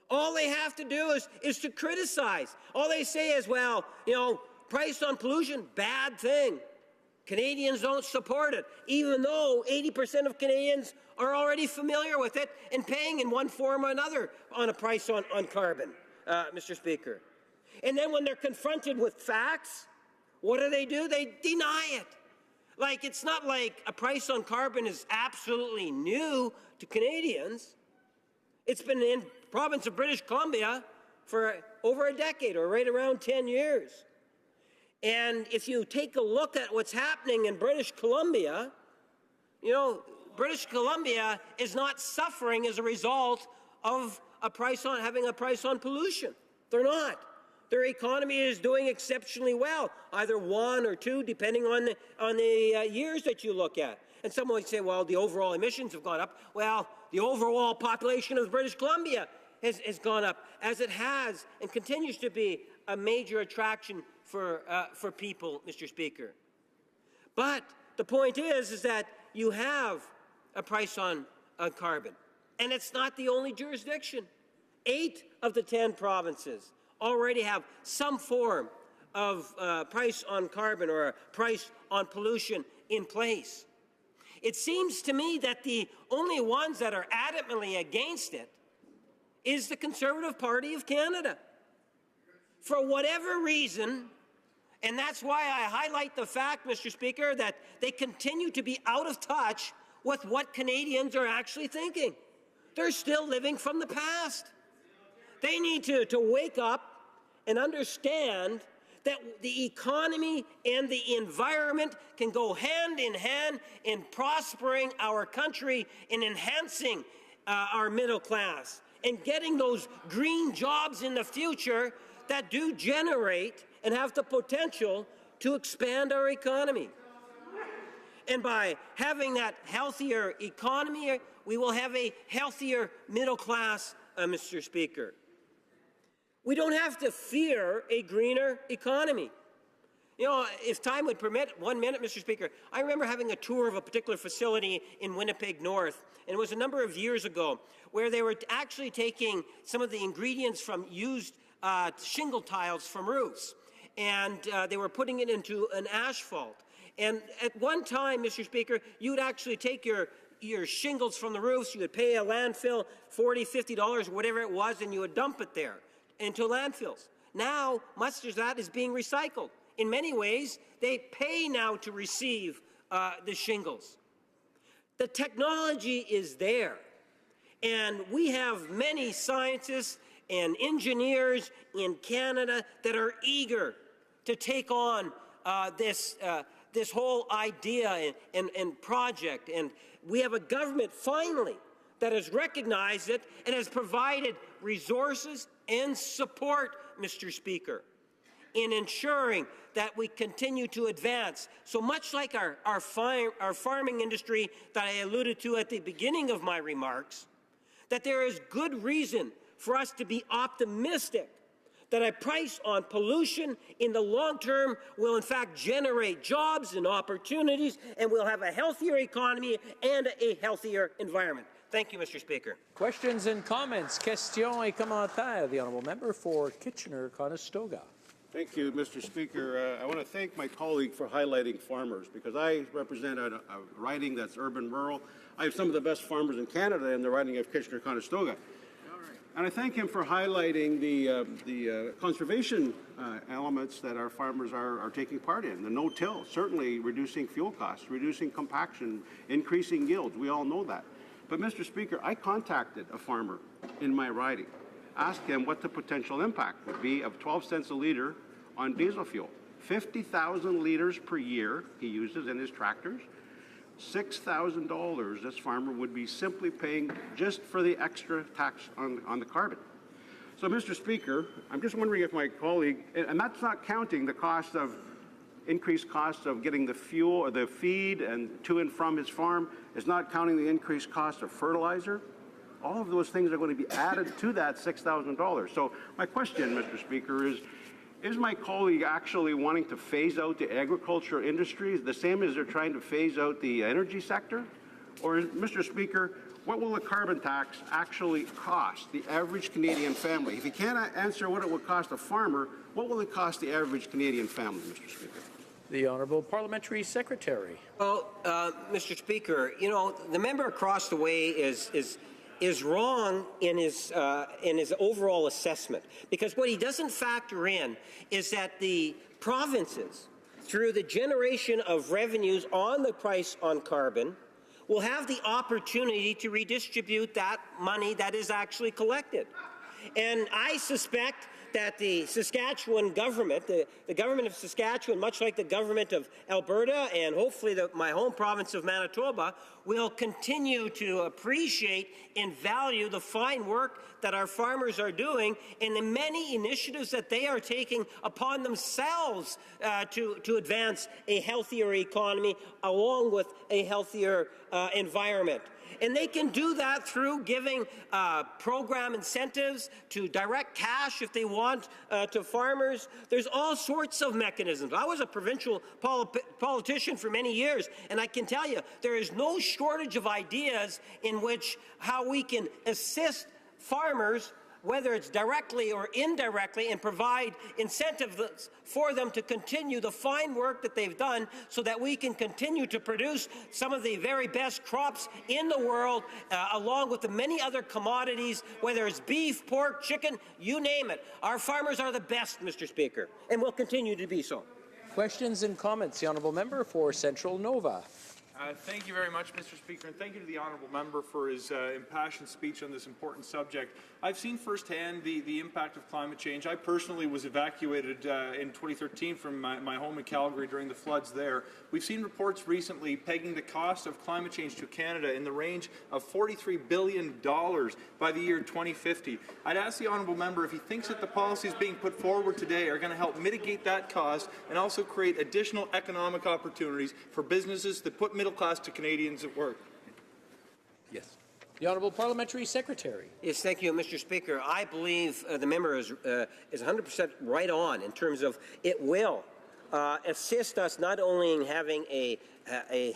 All they have to do is to criticize. All they say is, well, you know, price on pollution, bad thing. Canadians don't support it, even though 80% of Canadians are already familiar with it and paying in one form or another on a price on carbon, Mr. Speaker. And then when they're confronted with facts, what do? They deny it. Like, it's not like a price on carbon is absolutely new to Canadians. It's been in the province of British Columbia for over a decade, or right around 10 years. And if you take a look at what's happening in British Columbia, you know, British Columbia is not suffering as a result of having a price on pollution. They're not. Their economy is doing exceptionally well, either 1 or 2, depending on the years that you look at. And someone would say, well, the overall emissions have gone up. Well, the overall population of British Columbia has gone up, as it has and continues to be a major attraction for people, Mr. Speaker. But the point is that you have a price on carbon, and it's not the only jurisdiction. 8 of the 10 provinces already have some form of price on carbon or a price on pollution in place. It seems to me that the only ones that are adamantly against it is the Conservative Party of Canada. For whatever reason, and that's why I highlight the fact, Mr. Speaker, that they continue to be out of touch with what Canadians are actually thinking. They're still living from the past. They need to wake up and understand that the economy and the environment can go hand in hand in prospering our country and enhancing our middle class and getting those green jobs in the future that do generate and have the potential to expand our economy. And by having that healthier economy, we will have a healthier middle class, Mr. Speaker. We don't have to fear a greener economy. You know, if time would permit, 1 minute, Mr. Speaker, I remember having a tour of a particular facility in Winnipeg North, and it was a number of years ago, where they were actually taking some of the ingredients from used shingle tiles from roofs, and they were putting it into an asphalt. And at one time, Mr. Speaker, you would actually take your shingles from the roofs, you would pay a landfill $40, $50, whatever it was, and you would dump it there into landfills. Now, much of that is being recycled. In many ways, they pay now to receive the shingles. The technology is there, and we have many scientists and engineers in Canada that are eager to take on this whole idea and project. And we have a government, finally, that has recognized it and has provided resources and support, Mr. Speaker, in ensuring that we continue to advance. So much like our farming industry that I alluded to at the beginning of my remarks, that there is good reason for us to be optimistic that a price on pollution in the long term will in fact generate jobs and opportunities, and we'll have a healthier economy and a healthier environment. Thank you, Mr. Speaker. Questions and comments. Questions et commentaires. The honourable member for Kitchener-Conestoga. Thank you, Mr. Speaker. I want to thank my colleague for highlighting farmers, because I represent a riding that's urban-rural. I have some of the best farmers in Canada in the riding of Kitchener-Conestoga. And I thank him for highlighting the conservation elements that our farmers are taking part in. The no-till, certainly reducing fuel costs, reducing compaction, increasing yields. We all know that. But, Mr. Speaker, I contacted a farmer in my riding, asked him what the potential impact would be of 12 cents a litre on diesel fuel. 50,000 litres per year he uses in his tractors. $6,000 this farmer would be simply paying just for the extra tax on the carbon. So, Mr. Speaker, I'm just wondering if my colleague, and that's not counting the cost of increased costs of getting the fuel or the feed and to and from his farm, is not counting the increased cost of fertilizer. All of those things are going to be added to that $6,000. So my question, Mr. Speaker, is my colleague actually wanting to phase out the agriculture industry the same as they're trying to phase out the energy sector? Or, Mr. Speaker, what will the carbon tax actually cost the average Canadian family? If you can't answer what it would cost a farmer, what will it cost the average Canadian family, Mr. Speaker? The Honourable Parliamentary Secretary. Well, Mr. Speaker, you know, the member across the way is wrong in his overall assessment, because what he doesn't factor in is that the provinces, through the generation of revenues on the price on carbon, will have the opportunity to redistribute that money that is actually collected. And I suspect that the Saskatchewan government, the government of Saskatchewan, much like the government of Alberta and hopefully my home province of Manitoba, will continue to appreciate and value the fine work that our farmers are doing and the many initiatives that they are taking upon themselves to advance a healthier economy along with a healthier environment. And they can do that through giving program incentives to direct cash if they want to farmers. There's all sorts of mechanisms. I was a provincial politician for many years, and I can tell you there is no shortage of ideas in which how we can assist farmers, whether it's directly or indirectly, and provide incentives for them to continue the fine work that they've done so that we can continue to produce some of the very best crops in the world, along with the many other commodities, whether it's beef, pork, chicken, you name it. Our farmers are the best, Mr. Speaker, and will continue to be so. Questions and comments. The Honourable Member for Central Nova. Thank you very much, Mr. Speaker, and thank you to the Honourable Member for his impassioned speech on this important subject. I've seen firsthand the impact of climate change. I personally was evacuated in 2013 from my home in Calgary during the floods there. We've seen reports recently pegging the cost of climate change to Canada in the range of $43 billion by the year 2050. I'd ask the Honourable Member if he thinks that the policies being put forward today are going to help mitigate that cost and also create additional economic opportunities for businesses that put middle-class to Canadians at work. Yes. The Honourable Parliamentary Secretary. Yes, thank you, Mr. Speaker. I believe the member is 100% right on in terms of it will assist us not only in having a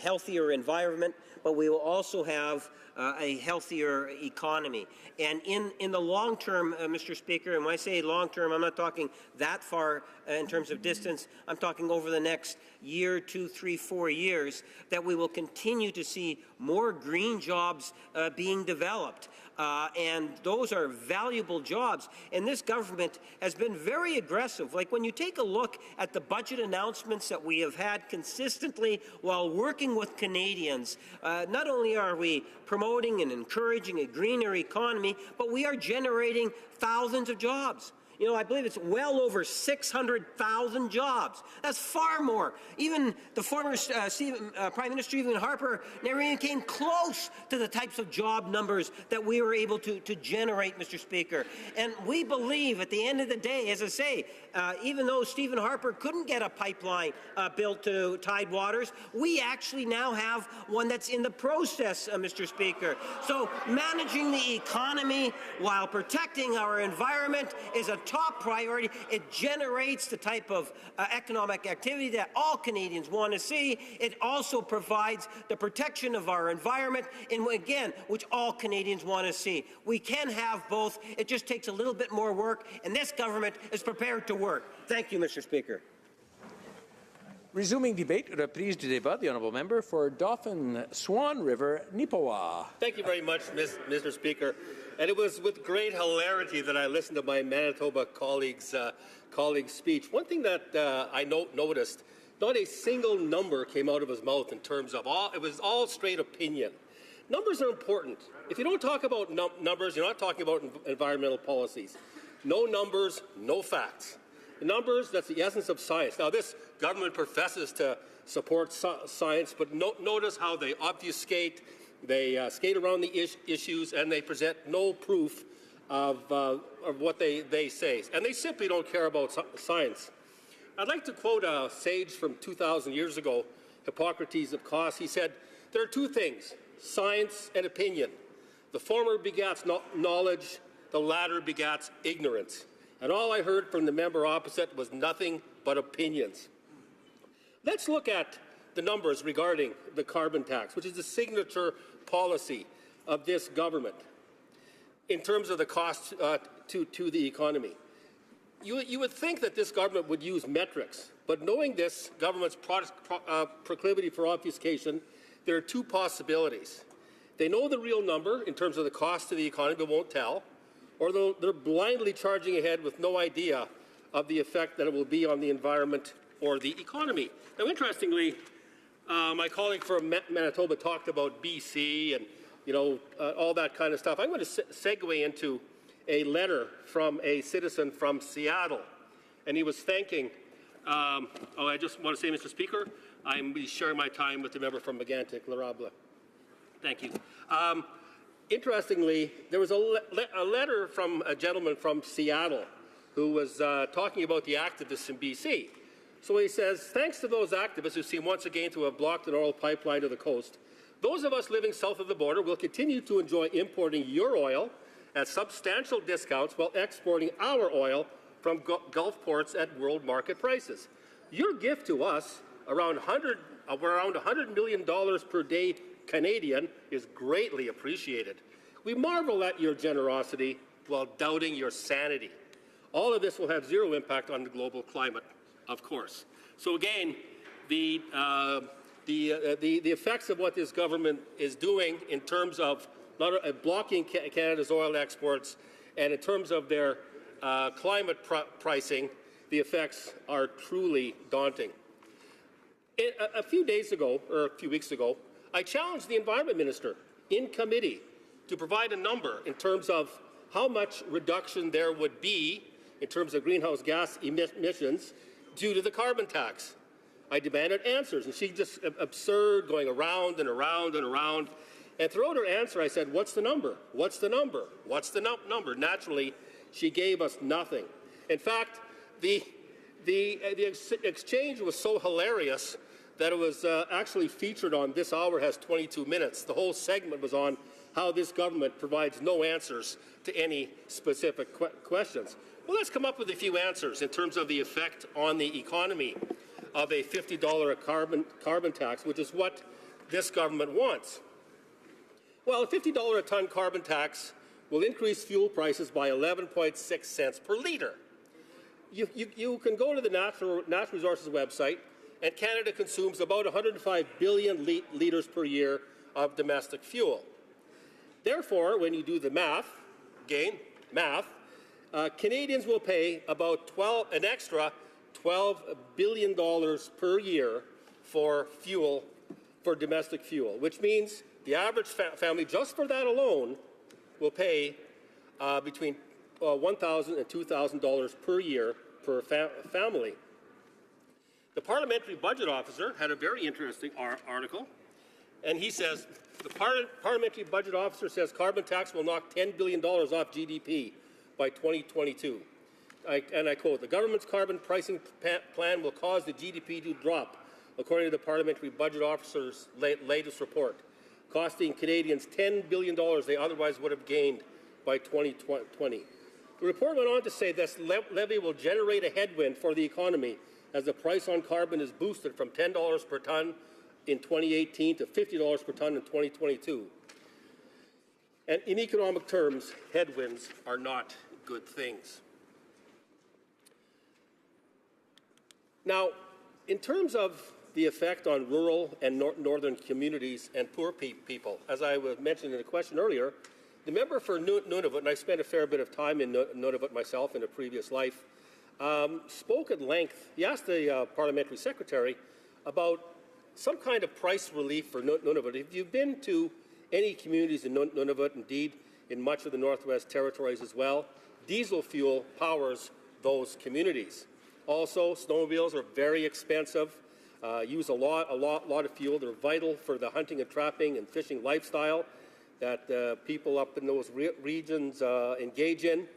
healthier environment, but we will also have a healthier economy. And in the long term, Mr. Speaker, and when I say long term, I'm not talking that far in terms of distance. I'm talking over the next year, 2, 3, 4 years, that we will continue to see more green jobs being developed. And those are valuable jobs. And this government has been very aggressive. Like when you take a look at the budget announcements that we have had consistently while working with Canadians, not only are we promoting and encouraging a greener economy, but we are generating thousands of jobs. You know, I believe it's well over 600,000 jobs. That's far more. Even the former Prime Minister Stephen Harper never even came close to the types of job numbers that we were able to generate, Mr. Speaker. And we believe at the end of the day, as I say, even though Stephen Harper couldn't get a pipeline built to Tidewaters, we actually now have one that's in the process, Mr. Speaker. So managing the economy while protecting our environment is a top priority. It generates the type of economic activity that all Canadians want to see. It also provides the protection of our environment, and again, which all Canadians want to see. We can have both. It just takes a little bit more work, and this government is prepared to work. Thank you, Mr. Speaker. Resuming debate, reprise du débat, the honourable member for Dauphin Swan River, Nipawah. Thank you very much, Mr. Speaker. And it was with great hilarity that I listened to my Manitoba colleague's speech. One thing that I noticed, not a single number came out of his mouth in terms of it was all straight opinion. Numbers are important. If you don't talk about numbers, you're not talking about environmental policies. No numbers, no facts. The numbers, that's the essence of science. Now, this government professes to support science, but notice how they obfuscate, they skate around the issues, and they present no proof of what they say. And they simply don't care about science. I'd like to quote a sage from 2,000 years ago, Hippocrates of Kos. He said, there are two things, science and opinion. The former begats knowledge, the latter begats ignorance. And all I heard from the member opposite was nothing but opinions. Let's look at the numbers regarding the carbon tax, which is the signature policy of this government in terms of the cost to the economy. You would think that this government would use metrics, but knowing this government's proclivity for obfuscation, there are two possibilities. They know the real number in terms of the cost to the economy, but won't tell, or they're blindly charging ahead with no idea of the effect that it will be on the environment or the economy. Now, interestingly, my colleague from Manitoba talked about BC and, all that kind of stuff. I'm going to segue into a letter from a citizen from Seattle, and he was thanking, I just want to say, Mr. Speaker, I'm sharing my time with the member from Mégantic-Larable. Thank you. Interestingly, there was a letter from a gentleman from Seattle who was talking about the activists in BC. So he says, thanks to those activists who seem once again to have blocked an oil pipeline to the coast, those of us living south of the border will continue to enjoy importing your oil at substantial discounts while exporting our oil from Gulf ports at world market prices. Your gift to us, around $100 million per day Canadian, is greatly appreciated. We marvel at your generosity while doubting your sanity. All of this will have zero impact on the global climate, of course. So again, the effects of what this government is doing in terms of blocking Canada's oil exports and in terms of their climate pricing, the effects are truly daunting. A few days ago, or a few weeks ago, I challenged the Environment Minister in committee to provide a number in terms of how much reduction there would be in terms of greenhouse gas emissions due to the carbon tax. I demanded answers, and she just absurd, going around and around and around. And throughout her answer, I said, what's the number? What's the number? What's the number? Naturally, she gave us nothing. In fact, the exchange was so hilarious that it was actually featured on This Hour Has 22 Minutes. The whole segment was on how this government provides no answers to any specific questions. Well, let's come up with a few answers in terms of the effect on the economy of a $50 carbon tax, which is what this government wants. Well, a $50 a ton carbon tax will increase fuel prices by 11.6 cents per litre. You can go to the Natural Resources website, and Canada consumes about 105 billion litres per year of domestic fuel. Therefore, when you do the math, Canadians will pay about an extra $12 billion per year for fuel, for domestic fuel, which means the average family, just for that alone, will pay between $1,000 and $2,000 per year per family. The Parliamentary Budget Officer had a very interesting article, and he says, the Parliamentary Budget Officer says carbon tax will knock $10 billion off GDP by 2022. And I quote, the government's carbon pricing plan will cause the GDP to drop, according to the Parliamentary Budget Officer's latest report, costing Canadians $10 billion they otherwise would have gained by 2020. The report went on to say this levy will generate a headwind for the economy as the price on carbon is boosted from $10 per tonne in 2018 to $50 per tonne in 2022. And in economic terms, headwinds are not good things. Now, in terms of the effect on rural and northern communities and poor people, as I mentioned in a question earlier, the member for Nunavut, and I spent a fair bit of time in Nunavut myself in a previous life, spoke at length. He asked the parliamentary secretary about some kind of price relief for Nunavut. If you've been to any communities in Nunavut, indeed in much of the Northwest Territories as well, diesel fuel powers those communities. Also, snowmobiles are very expensive, use a lot of fuel. They're vital for the hunting and trapping and fishing lifestyle that people up in those regions engage in.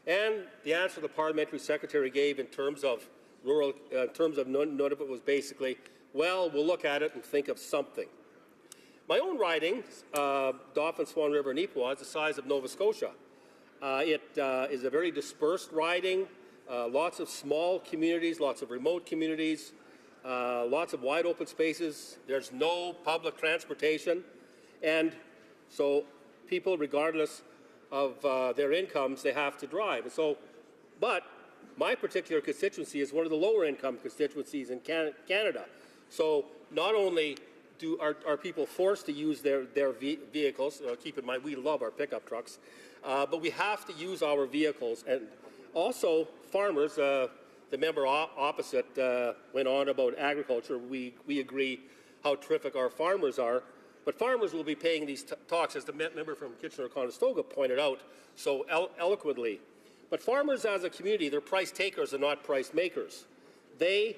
And the answer the parliamentary secretary gave in terms of Nunavut was basically, well, we'll look at it and think of something. My own riding, Dauphin, Swan River, and Ipuwa, is the size of Nova Scotia. It is a very dispersed riding, lots of small communities, lots of remote communities, lots of wide open spaces. There's no public transportation. And so people, regardless of their incomes, they have to drive. And so, but my particular constituency is one of the lower income constituencies in Canada. So not only are people forced to use their vehicles, keep in mind we love our pickup trucks, but we have to use our vehicles. And also farmers, the member opposite went on about agriculture. We agree how terrific our farmers are. But farmers will be paying these taxes, as the member from Kitchener-Conestoga pointed out so eloquently. But farmers as a community, they're price takers and not price makers. They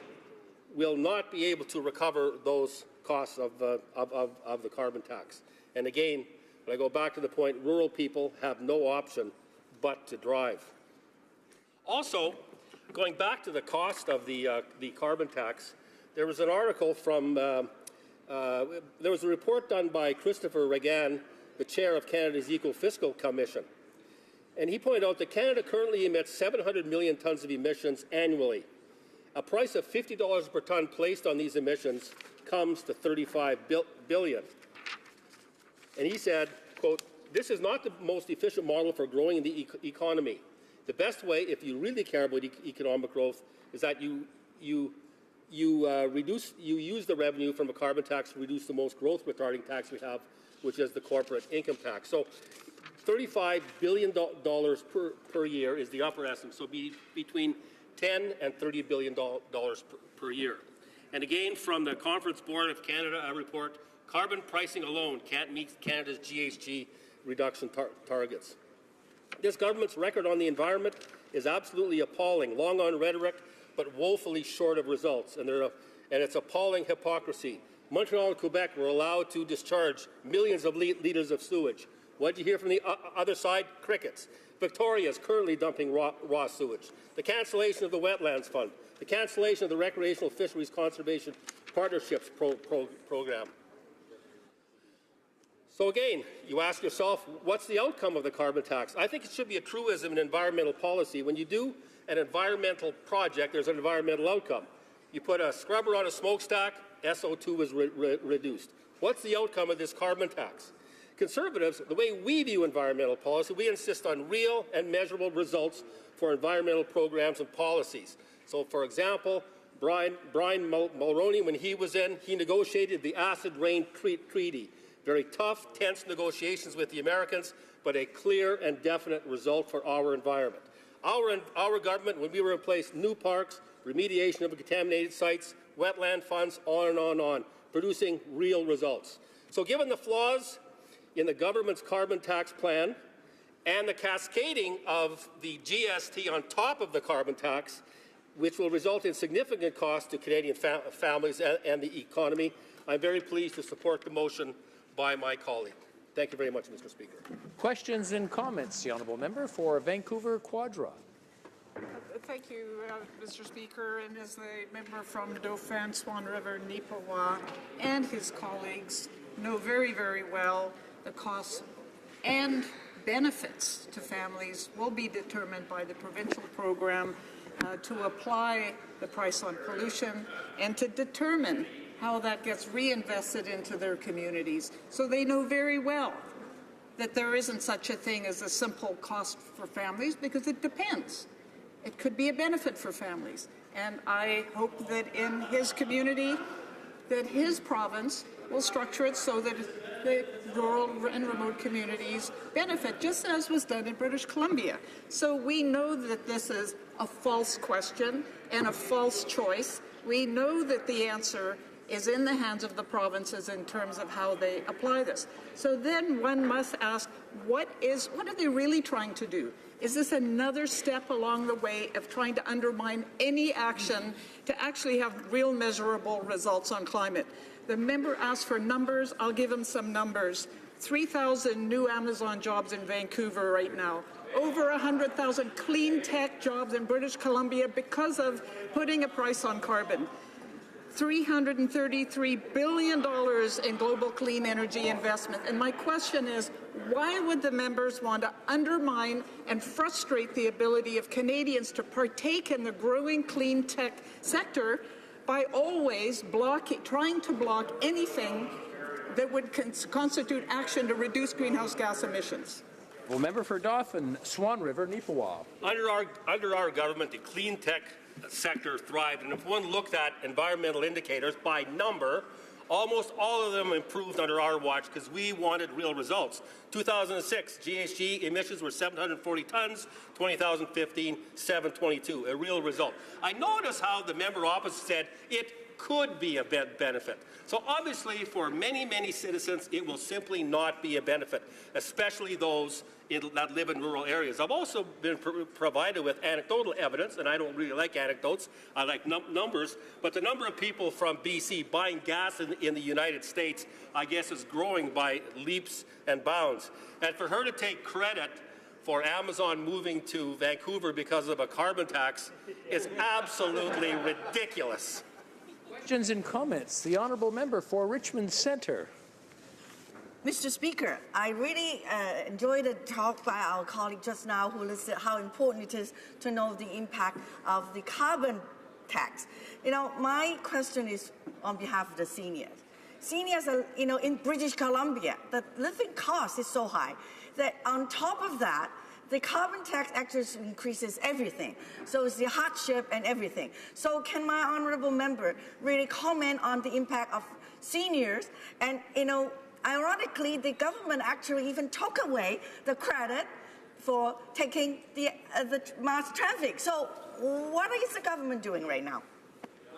will not be able to recover those costs of the carbon tax. And again, when I go back to the point, rural people have no option but to drive. Also, going back to the cost of the carbon tax, there was an article from there was a report done by Christopher Regan, the chair of Canada's Eco-Fiscal Commission. And he pointed out that Canada currently emits 700 million tons of emissions annually. A price of $50 per ton placed on these emissions comes to $35 billion. And he said, quote, this is not the most efficient model for growing the economy. The best way, if you really care about economic growth, is that you use the revenue from a carbon tax to reduce the most growth retarding tax we have, which is the corporate income tax. So $35 billion per year is the upper estimate, so between $10 and $30 billion per year. And again, from the Conference Board of Canada, a report, carbon pricing alone can't meet Canada's GHG reduction targets. This government's record on the environment is absolutely appalling, long on rhetoric, but woefully short of results, and it's appalling hypocrisy. Montreal and Quebec were allowed to discharge millions of liters of sewage. What did you hear from the other side? Crickets. Victoria is currently dumping raw sewage. The cancellation of the Wetlands Fund, the cancellation of the Recreational Fisheries Conservation Partnerships program. So again, you ask yourself, what's the outcome of the carbon tax? I think it should be a truism in environmental policy. When you do an environmental project, there's an environmental outcome. You put a scrubber on a smokestack, SO2 is reduced. What's the outcome of this carbon tax? Conservatives, the way we view environmental policy, we insist on real and measurable results for environmental programs and policies. So, for example, Brian Mulroney, when he was in, he negotiated the Acid Rain Treaty. Very tough, tense negotiations with the Americans, but a clear and definite result for our environment. Our government, when we were in place, new parks, remediation of contaminated sites, wetland funds, on and on, producing real results. So given the flaws in the government's carbon tax plan and the cascading of the GST on top of the carbon tax, which will result in significant costs to Canadian families and the economy. I'm very pleased to support the motion by my colleague. Thank you very much, Mr. Speaker. Questions and comments? The honourable member for Vancouver Quadra. Thank you, Mr. Speaker, and as the member from Dauphin, Swan River, Neepawa, and his colleagues know very, very well, the costs and benefits to families will be determined by the provincial program to apply the price on pollution and to determine how that gets reinvested into their communities. So they know very well that there isn't such a thing as a simple cost for families, because it depends. It could be a benefit for families. And I hope that in his community, that his province will structure it so that the rural and remote communities benefit, just as was done in British Columbia. So we know that this is a false question and a false choice. We know that the answer is in the hands of the provinces in terms of how they apply this. So then one must ask, what are they really trying to do? Is this another step along the way of trying to undermine any action to actually have real measurable results on climate? The member asked for numbers. I'll give him some numbers. 3,000 new Amazon jobs in Vancouver right now. Over 100,000 clean tech jobs in British Columbia because of putting a price on carbon. $333 billion in global clean energy investment. And my question is, why would the members want to undermine and frustrate the ability of Canadians to partake in the growing clean tech sector by always trying to block anything that would constitute action to reduce greenhouse gas emissions? Well, member for Dauphin, Swan River, Neepawa. Under our government, the clean tech sector thrived, and if one looked at environmental indicators by number, almost all of them improved under our watch because we wanted real results. 2006, GHG emissions were 740 tons, 2015, 722, a real result. I notice how the member opposite said it could be a benefit. So obviously for many, many citizens, it will simply not be a benefit, especially those that live in rural areas. I've also been provided with anecdotal evidence, and I don't really like anecdotes, I like numbers, but the number of people from BC buying gas in the United States, I guess, is growing by leaps and bounds. And for her to take credit for Amazon moving to Vancouver because of a carbon tax is absolutely ridiculous. Questions and comments? The honourable member for Richmond Centre. Mr. Speaker, I really enjoyed the talk by our colleague just now who listed how important it is to know the impact of the carbon tax. You know, my question is on behalf of the seniors. Seniors are, in British Columbia, the living cost is so high that on top of that, the carbon tax actually increases everything. So it's the hardship and everything. So can my honourable member really comment on the impact of seniors? And, ironically, the government actually even took away the credit for taking the mass traffic. So what is the government doing right now?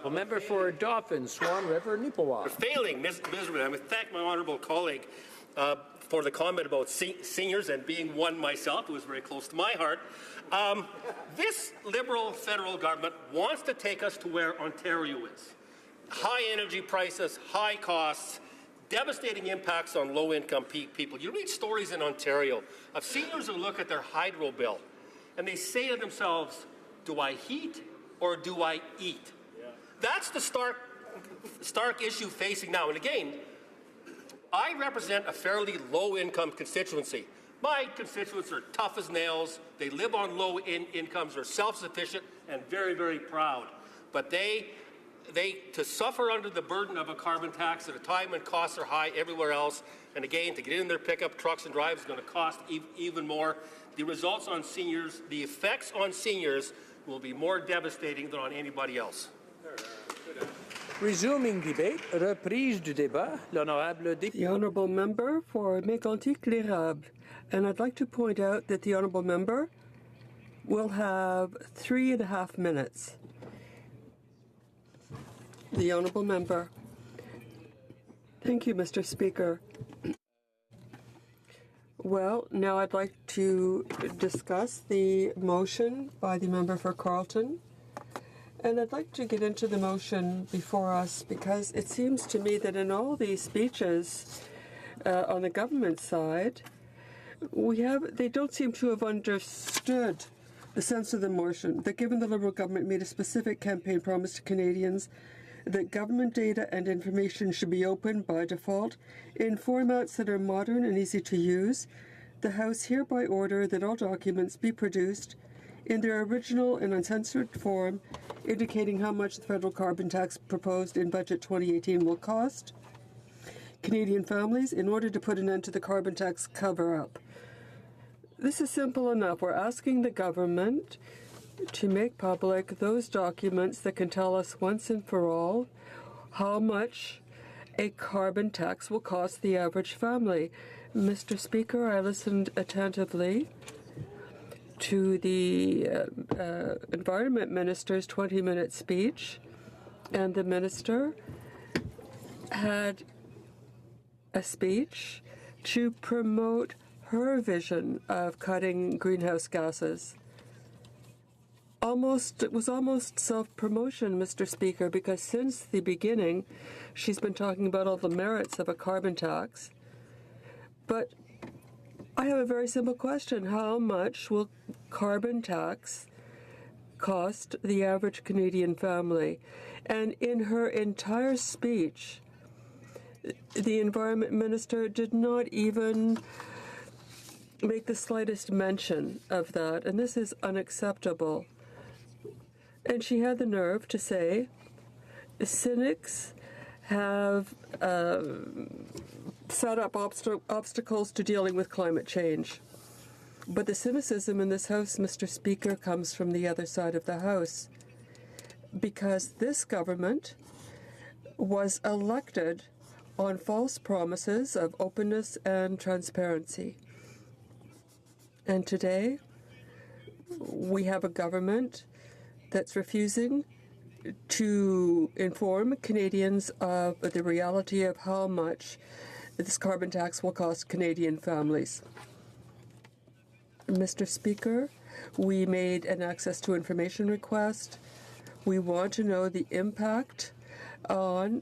Well, member for Dauphin, Swan River, Neepawa. Failing miserably. I would thank my honourable colleague for the comment about seniors and being one myself, who is very close to my heart. This Liberal federal government wants to take us to where Ontario is. High energy prices, high costs, devastating impacts on low-income people. You read stories in Ontario of seniors who look at their hydro bill and they say to themselves, do I heat or do I eat? Yeah. That's the stark issue facing now. And again, I represent a fairly low-income constituency. My constituents are tough as nails. They live on low incomes, are self-sufficient and very, very proud. But they to suffer under the burden of a carbon tax at a time when costs are high everywhere else, and again, to get in their pickup trucks and drive is going to cost even more. The results on seniors, the effects on seniors will be more devastating than on anybody else. Resuming debate, reprise du débat, l'honorable député. The honourable member for Mégantic-l'Érable. And I'd like to point out that the honourable member will have 3.5 minutes. The honourable member. Thank you, Mr. Speaker. Well, now I'd like to discuss the motion by the member for Carleton. And I'd like to get into the motion before us because it seems to me that in all these speeches on the government side, they don't seem to have understood the sense of the motion, that given the Liberal government made a specific campaign promise to Canadians that government data and information should be open by default in formats that are modern and easy to use, the House hereby order that all documents be produced in their original and uncensored form, indicating how much the federal carbon tax proposed in Budget 2018 will cost Canadian families in order to put an end to the carbon tax cover-up. This is simple enough. We're asking the government to make public those documents that can tell us once and for all how much a carbon tax will cost the average family. Mr. Speaker, I listened attentively to the Environment Minister's 20-minute speech, and the Minister had a speech to promote her vision of cutting greenhouse gases. It was almost self-promotion, Mr. Speaker, because since the beginning, she's been talking about all the merits of a carbon tax. But I have a very simple question. How much will carbon tax cost the average Canadian family? And in her entire speech, the Environment Minister did not even make the slightest mention of that, and this is unacceptable. And she had the nerve to say, cynics have set up obstacles to dealing with climate change. But the cynicism in this House, Mr. Speaker, comes from the other side of the House, because this government was elected on false promises of openness and transparency. And today, we have a government that's refusing to inform Canadians of the reality of how much this carbon tax will cost Canadian families. Mr. Speaker, we made an access to information request. We want to know the impact the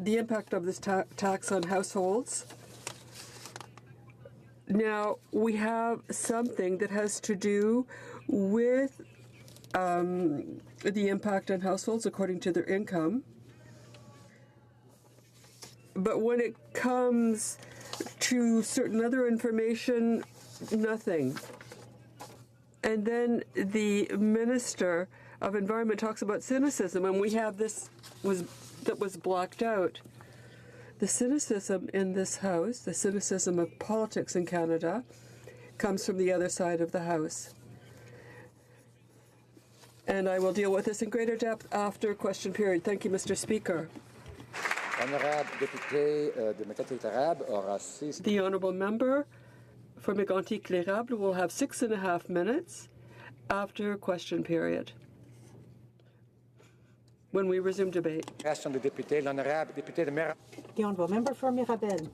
impact of this tax on households. Now, we have something that has to do with the impact on households according to their income. But when it comes to certain other information, nothing. And then the Minister of Environment talks about cynicism, and we have this that was blocked out. The cynicism in this House, the cynicism of politics in Canada, comes from the other side of the House. And I will deal with this in greater depth after question period. Thank you, Mr. Speaker. The honourable member for Mégantic-L'Érable will have 6.5 minutes after question period, when we resume debate. The honourable member for Mirabel.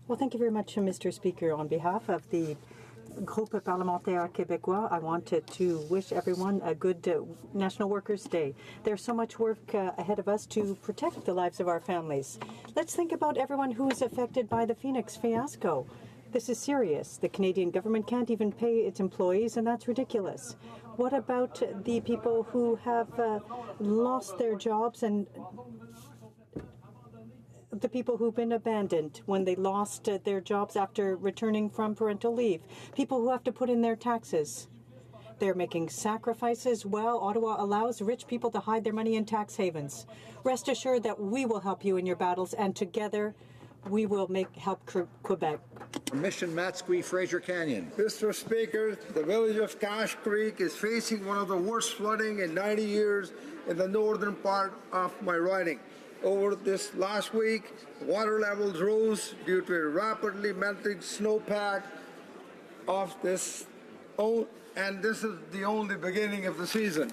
Well, thank you very much, Mr. Speaker. On behalf of the Groupe Parlementaire Québécois, I wanted to wish everyone a good National Workers' Day. There's so much work ahead of us to protect the lives of our families. Let's think about everyone who is affected by the Phoenix fiasco. This is serious. The Canadian government can't even pay its employees, and that's ridiculous. What about the people who have lost their jobs, and the people who've been abandoned when they lost their jobs after returning from parental leave? People who have to put in their taxes. They're making sacrifices while Ottawa allows rich people to hide their money in tax havens. Rest assured that we will help you in your battles, and together we will help Quebec. Mission Matsqui, Fraser Canyon. Mr. Speaker, the village of Cache Creek is facing one of the worst flooding in 90 years in the northern part of my riding. Over this last week, water levels rose due to a rapidly melting snowpack of this, and this is the only beginning of the season.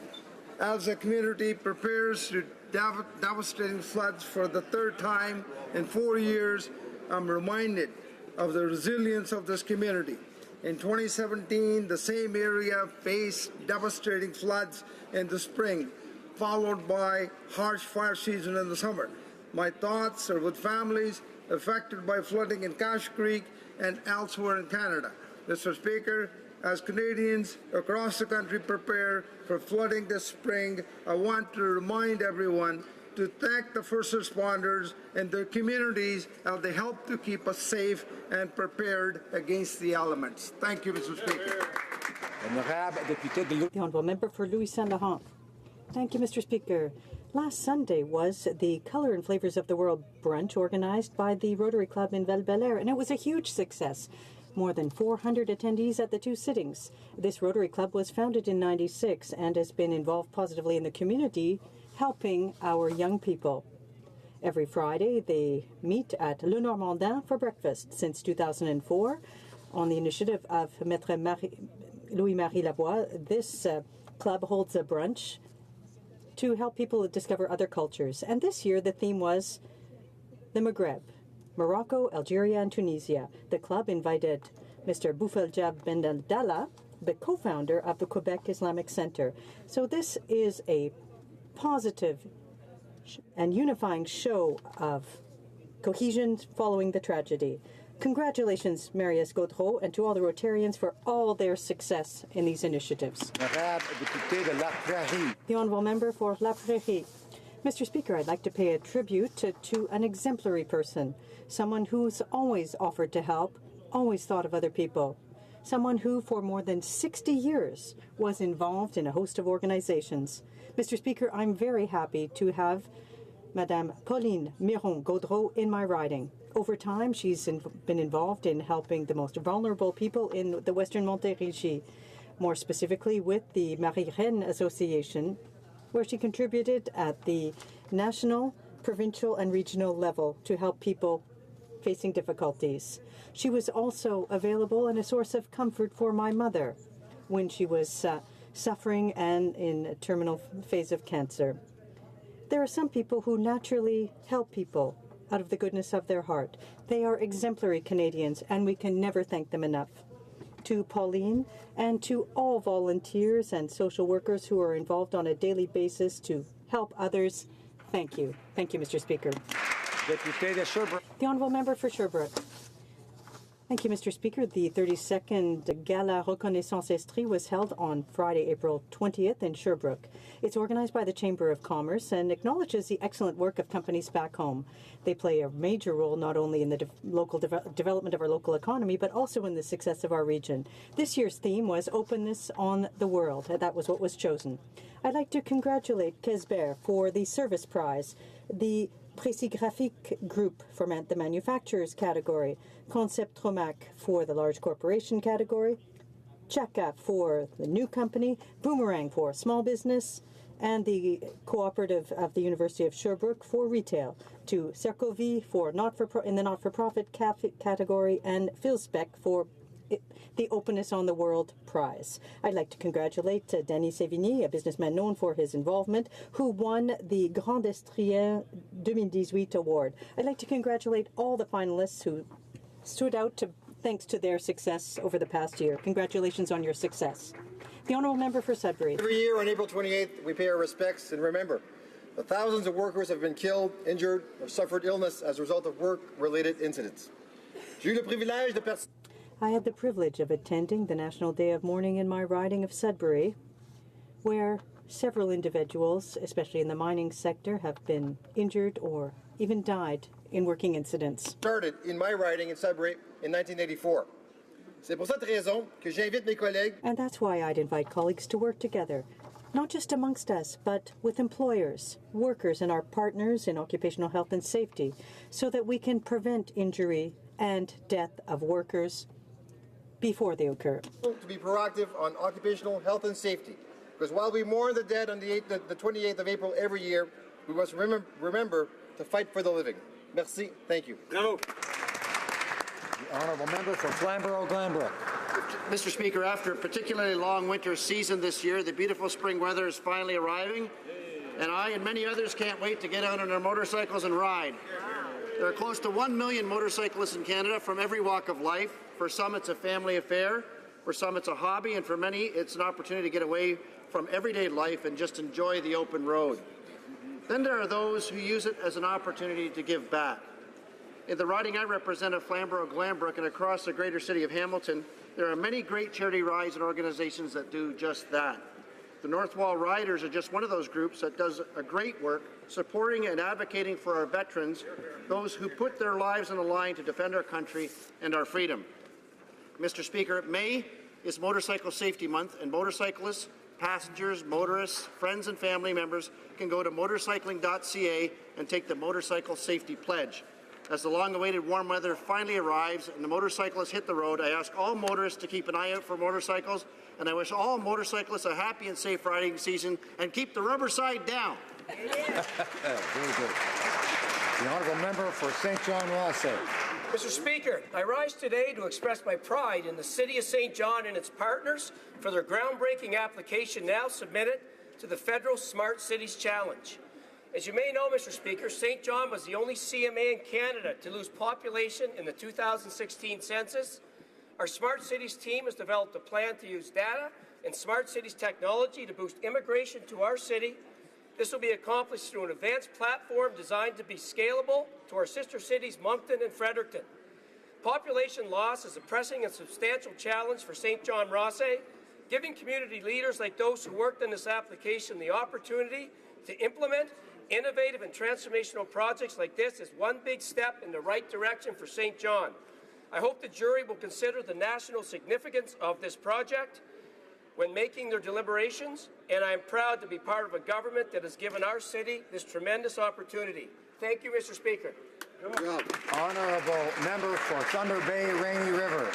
As the community prepares to devastating floods for the third time in 4 years, I'm reminded of the resilience of this community. In 2017, the same area faced devastating floods in the spring, followed by harsh fire season in the summer. My thoughts are with families affected by flooding in Cache Creek and elsewhere in Canada. Mr. Speaker, as Canadians across the country prepare for flooding this spring, I want to remind everyone to thank the first responders and their communities as they help to keep us safe and prepared against the elements. Thank you, Mr. Speaker. The Honourable Member for Louis Saint Laurent. Thank you, Mr. Speaker. Last Sunday was the Colour and Flavours of the World brunch organized by the Rotary Club in Val-Belair, and it was a huge success. More than 400 attendees at the two sittings. This Rotary Club was founded in '96 and has been involved positively in the community, helping our young people. Every Friday, they meet at Le Normandin for breakfast. Since 2004, on the initiative of Maître Louis-Marie Lavoie, this club holds a brunch to help people discover other cultures. And this year, the theme was the Maghreb, Morocco, Algeria, and Tunisia. The club invited Mr. Boufeljab Ben Abdallah, the co-founder of the Quebec Islamic Center. So this is a positive and unifying show of cohesion following the tragedy. Congratulations, Marius Gaudreau, and to all the Rotarians for all their success in these initiatives. The Honourable Member for La Prairie. Mr. Speaker, I'd like to pay a tribute to an exemplary person, someone who's always offered to help, always thought of other people, someone who for more than 60 years was involved in a host of organizations. Mr. Speaker, I'm very happy to have Madame Pauline Miron-Gaudreau in my riding. Over time, she's been involved in helping the most vulnerable people in the Western Montérégie, more specifically with the Marie-Reine Association, where she contributed at the national, provincial, and regional level to help people facing difficulties. She was also available and a source of comfort for my mother when she was suffering and in a terminal phase of cancer. There are some people who naturally help people out of the goodness of their heart. They are exemplary Canadians, and we can never thank them enough. To Pauline and to all volunteers and social workers who are involved on a daily basis to help others, thank you. Thank you, Mr. Speaker. The Honourable Member for Sherbrooke. Thank you, Mr. Speaker. The 32nd Gala Reconnaissance Estrie was held on Friday, April 20th in Sherbrooke. It's organized by the Chamber of Commerce and acknowledges the excellent work of companies back home. They play a major role not only in the local development of our local economy, but also in the success of our region. This year's theme was Openness on the World. That was what was chosen. I'd like to congratulate Kesber for the Service Prize, the Précis Graphique Group for the manufacturers category, Concept Tromac for the large corporation category, Chaka for the new company, Boomerang for small business, and the cooperative of the University of Sherbrooke for retail, to Cercovie for in the not-for-profit category, and Philspec for the Openness on the World Prize. I'd like to congratulate Danny Sévigny, a businessman known for his involvement, who won the Grand Estrien 2018 award. I'd like to congratulate all the finalists who stood out thanks to their success over the past year. Congratulations on your success. The Honourable Member for Sudbury. Every year on April 28th, we pay our respects and remember the thousands of workers have been killed, injured, or suffered illness as a result of work-related incidents. I had the privilege of attending the National Day of Mourning in my riding of Sudbury, where several individuals, especially in the mining sector, have been injured or even died in working incidents. Started in my riding in Sudbury in 1984. C'est pour cette raison que j'invite mes collègues. And that's why I'd invite colleagues to work together, not just amongst us, but with employers, workers, and our partners in occupational health and safety, so that we can prevent injury and death of workers before they occur. To be proactive on occupational health and safety, because while we mourn the dead on the 28th of April every year, we must remember to fight for the living. Merci. Thank you. Bravo. The Honourable Member for Flamborough-Glanbrook. Mr. Speaker, after a particularly long winter season this year, the beautiful spring weather is finally arriving, and I and many others can't wait to get out on our motorcycles and ride. There are close to 1 million motorcyclists in Canada from every walk of life. For some, it's a family affair. For some, it's a hobby. And for many, it's an opportunity to get away from everyday life and just enjoy the open road. Then there are those who use it as an opportunity to give back. In the riding I represent of Flamborough-Glanbrook and across the greater city of Hamilton, there are many great charity rides and organizations that do just that. The North Wall Riders are just one of those groups that does a great work supporting and advocating for our veterans, those who put their lives on the line to defend our country and our freedom. Mr. Speaker, May is Motorcycle Safety Month, and motorcyclists, passengers, motorists, friends and family members can go to motorcycling.ca and take the Motorcycle Safety Pledge. As the long-awaited warm weather finally arrives and the motorcyclists hit the road, I ask all motorists to keep an eye out for motorcycles, and I wish all motorcyclists a happy and safe riding season, and keep the rubber side down. Very good. The honourable member for St. John Rothsay. Mr. Speaker, I rise today to express my pride in the City of St. John and its partners for their groundbreaking application now submitted to the Federal Smart Cities Challenge. As you may know, Mr. Speaker, St. John was the only CMA in Canada to lose population in the 2016 census. Our Smart Cities team has developed a plan to use data and Smart Cities technology to boost immigration to our city. This will be accomplished through an advanced platform designed to be scalable to our sister cities Moncton and Fredericton. Population loss is a pressing and substantial challenge for St. John Rothsay. Giving community leaders like those who worked on this application the opportunity to implement innovative and transformational projects like this is one big step in the right direction for St. John. I hope the jury will consider the national significance of this project when making their deliberations, and I am proud to be part of a government that has given our city this tremendous opportunity. Thank you, Mr. Speaker. Honourable member for Thunder Bay, Rainy River.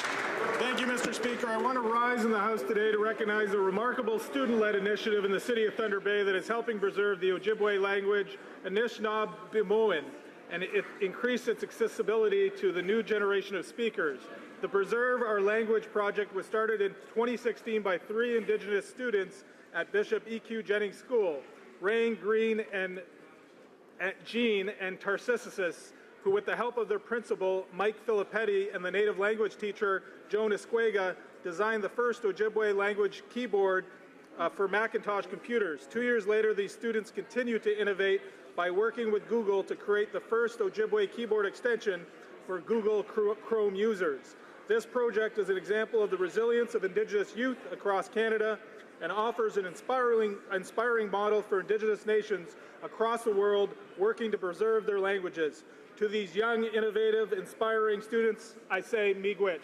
Thank you, Mr. Speaker. I want to rise in the House today to recognize a remarkable student-led initiative in the city of Thunder Bay that is helping preserve the Ojibwe language, Anishinaabe-Moan, and increase its accessibility to the new generation of speakers. The Preserve Our Language project was started in 2016 by 3 Indigenous students at Bishop E.Q. Jennings School, Rain, Green, and Jean and Tarcissus, who with the help of their principal, Mike Filippetti, and the native language teacher, Joan Esquega, designed the first Ojibwe language keyboard for Macintosh computers. 2 years later, these students continue to innovate by working with Google to create the first Ojibwe keyboard extension for Google Chrome users. This project is an example of the resilience of Indigenous youth across Canada and offers an inspiring model for Indigenous nations across the world working to preserve their languages. To these young, innovative, inspiring students, I say miigwech.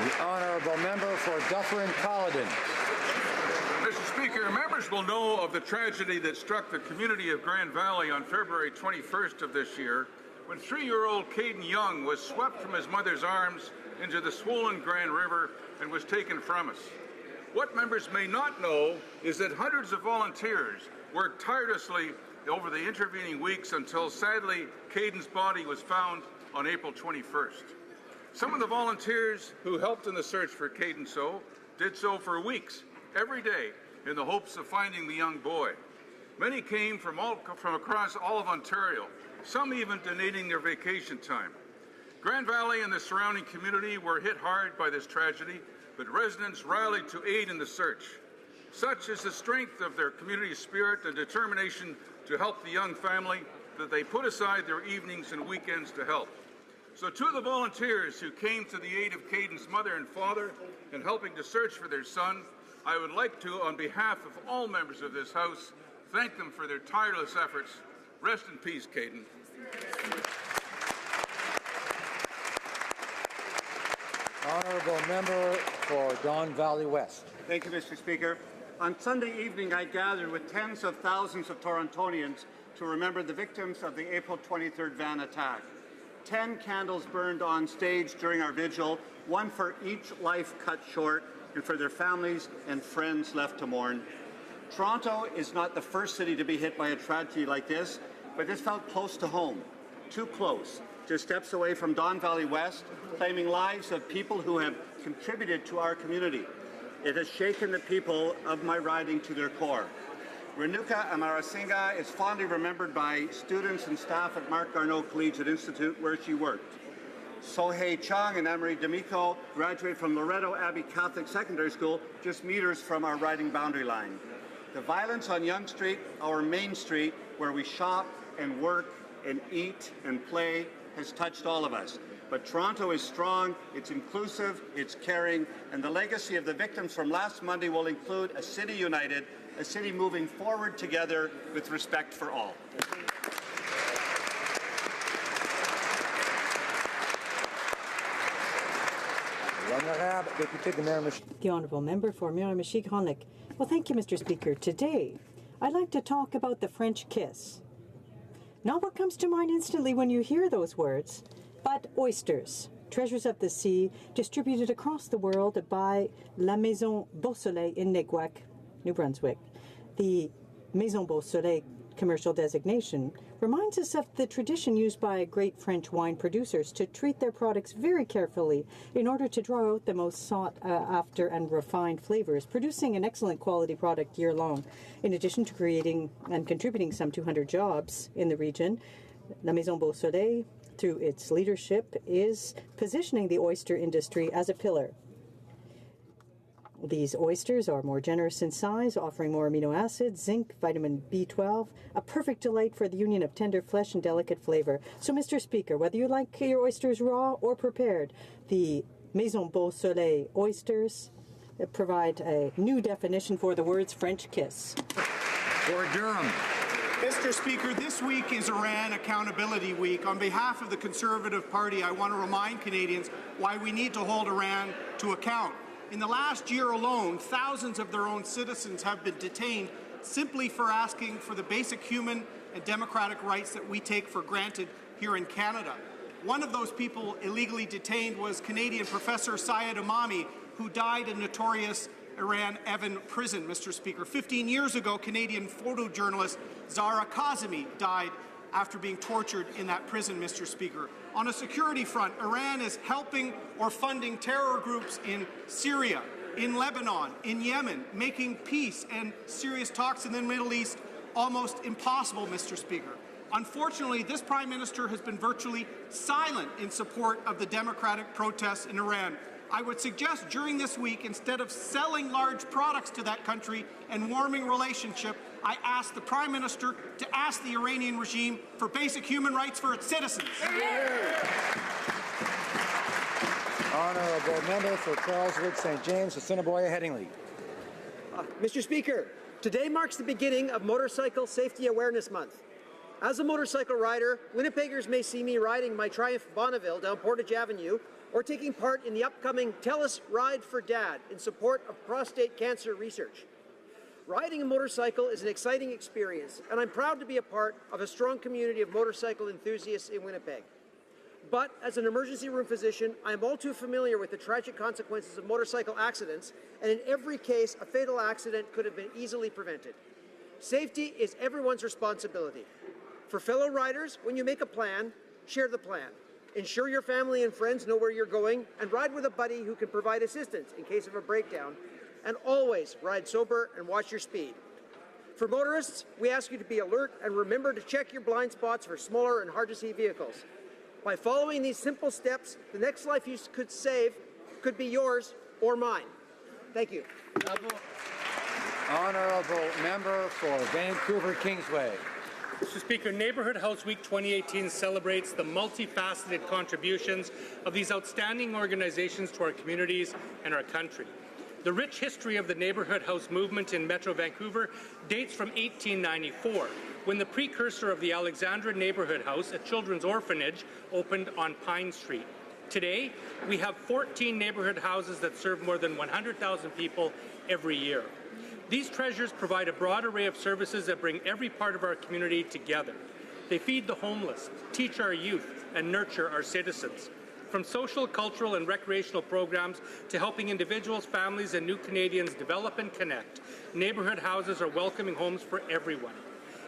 The honourable member for Dufferin-Caledon. Mr. Speaker, members will know of the tragedy that struck the community of Grand Valley on February 21st of this year, when 3-year-old Caden Young was swept from his mother's arms into the swollen Grand River and was taken from us. What members may not know is that hundreds of volunteers worked tirelessly over the intervening weeks until, sadly, Caden's body was found on April 21st. Some of the volunteers who helped in the search for Caden did so for weeks, every day, in the hopes of finding the young boy. Many came from across all of Ontario, some even donating their vacation time. Grand Valley and the surrounding community were hit hard by this tragedy, but residents rallied to aid in the search. Such is the strength of their community spirit and determination to help the young family that they put aside their evenings and weekends to help. So to the volunteers who came to the aid of Caden's mother and father in helping to search for their son, I would like to, on behalf of all members of this House, thank them for their tireless efforts. Rest in peace, Caden. Honourable member for Don Valley West. Thank you, Mr. Speaker. On Sunday evening, I gathered with tens of thousands of Torontonians to remember the victims of the April 23rd van attack. 10 candles burned on stage during our vigil, one for each life cut short and for their families and friends left to mourn. Toronto is not the first city to be hit by a tragedy like this, but this felt close to home, too close, just steps away from Don Valley West, claiming lives of people who have contributed to our community. It has shaken the people of my riding to their core. Renuka Amarasinga is fondly remembered by students and staff at Mark Garneau Collegiate Institute, where she worked. Sohei Chung and Anne-Marie D'Amico graduated from Loretto Abbey Catholic Secondary School, just meters from our riding boundary line. The violence on Yonge Street, our main street, where we shop and work and eat and play, has touched all of us. But Toronto is strong, it's inclusive, it's caring, and the legacy of the victims from last Monday will include a city united, a city moving forward together with respect for all. The Honourable Member for Miramichi-Granic. Well, thank you, Mr. Speaker. Today, I'd like to talk about the French kiss. Not what comes to mind instantly when you hear those words, but oysters, treasures of the sea, distributed across the world by La Maison Beausoleil in Neguac, New Brunswick. The Maison Beausoleil commercial designation reminds us of the tradition used by great French wine producers to treat their products very carefully in order to draw out the most sought after and refined flavors, producing an excellent quality product year long. In addition to creating and contributing some 200 jobs in the region, La Maison Beausoleil, through its leadership, is positioning the oyster industry as a pillar. These oysters are more generous in size, offering more amino acids, zinc, vitamin B12, a perfect delight for the union of tender flesh and delicate flavor. So, Mr. Speaker, whether you like your oysters raw or prepared, the Maison Beausoleil oysters provide a new definition for the words French kiss. For Durham. Mr. Speaker, this week is Iran Accountability Week. On behalf of the Conservative Party, I want to remind Canadians why we need to hold Iran to account. In the last year alone, thousands of their own citizens have been detained simply for asking for the basic human and democratic rights that we take for granted here in Canada. One of those people illegally detained was Canadian Professor Syed Imami, who died in notorious Iran Evin prison, Mr. Speaker. 15 years ago, Canadian photojournalist Zara Kazemi died after being tortured in that prison, Mr. Speaker. On a security front, Iran is helping or funding terror groups in Syria, in Lebanon, in Yemen, making peace and serious talks in the Middle East almost impossible, Mr. Speaker. Unfortunately, this Prime Minister has been virtually silent in support of the democratic protests in Iran. I would suggest during this week, instead of selling large products to that country and warming relationship, I ask the Prime Minister to ask the Iranian regime for basic human rights for its citizens. Honourable Member for Charleswood St. James, Assiniboia Headingley. Mr. Speaker, today marks the beginning of Motorcycle Safety Awareness Month. As a motorcycle rider, Winnipeggers may see me riding my Triumph Bonneville down Portage Avenue or taking part in the upcoming TELUS Ride for Dad in support of prostate cancer research. Riding a motorcycle is an exciting experience, and I'm proud to be a part of a strong community of motorcycle enthusiasts in Winnipeg. But as an emergency room physician, I am all too familiar with the tragic consequences of motorcycle accidents, and in every case, a fatal accident could have been easily prevented. Safety is everyone's responsibility. For fellow riders, when you make a plan, share the plan. Ensure your family and friends know where you're going, and ride with a buddy who can provide assistance in case of a breakdown. And always ride sober and watch your speed. For motorists, we ask you to be alert and remember to check your blind spots for smaller and hard-to-see vehicles. By following these simple steps, the next life you could save could be yours or mine. Thank you. Honourable Member for Vancouver Kingsway. Mr. Speaker, Neighbourhood House Week 2018 celebrates the multifaceted contributions of these outstanding organizations to our communities and our country. The rich history of the Neighbourhood House movement in Metro Vancouver dates from 1894, when the precursor of the Alexandra Neighbourhood House, a children's orphanage, opened on Pine Street. Today, we have 14 neighbourhood houses that serve more than 100,000 people every year. These treasures provide a broad array of services that bring every part of our community together. They feed the homeless, teach our youth, and nurture our citizens. From social, cultural, and recreational programs to helping individuals, families, and new Canadians develop and connect, neighbourhood houses are welcoming homes for everyone.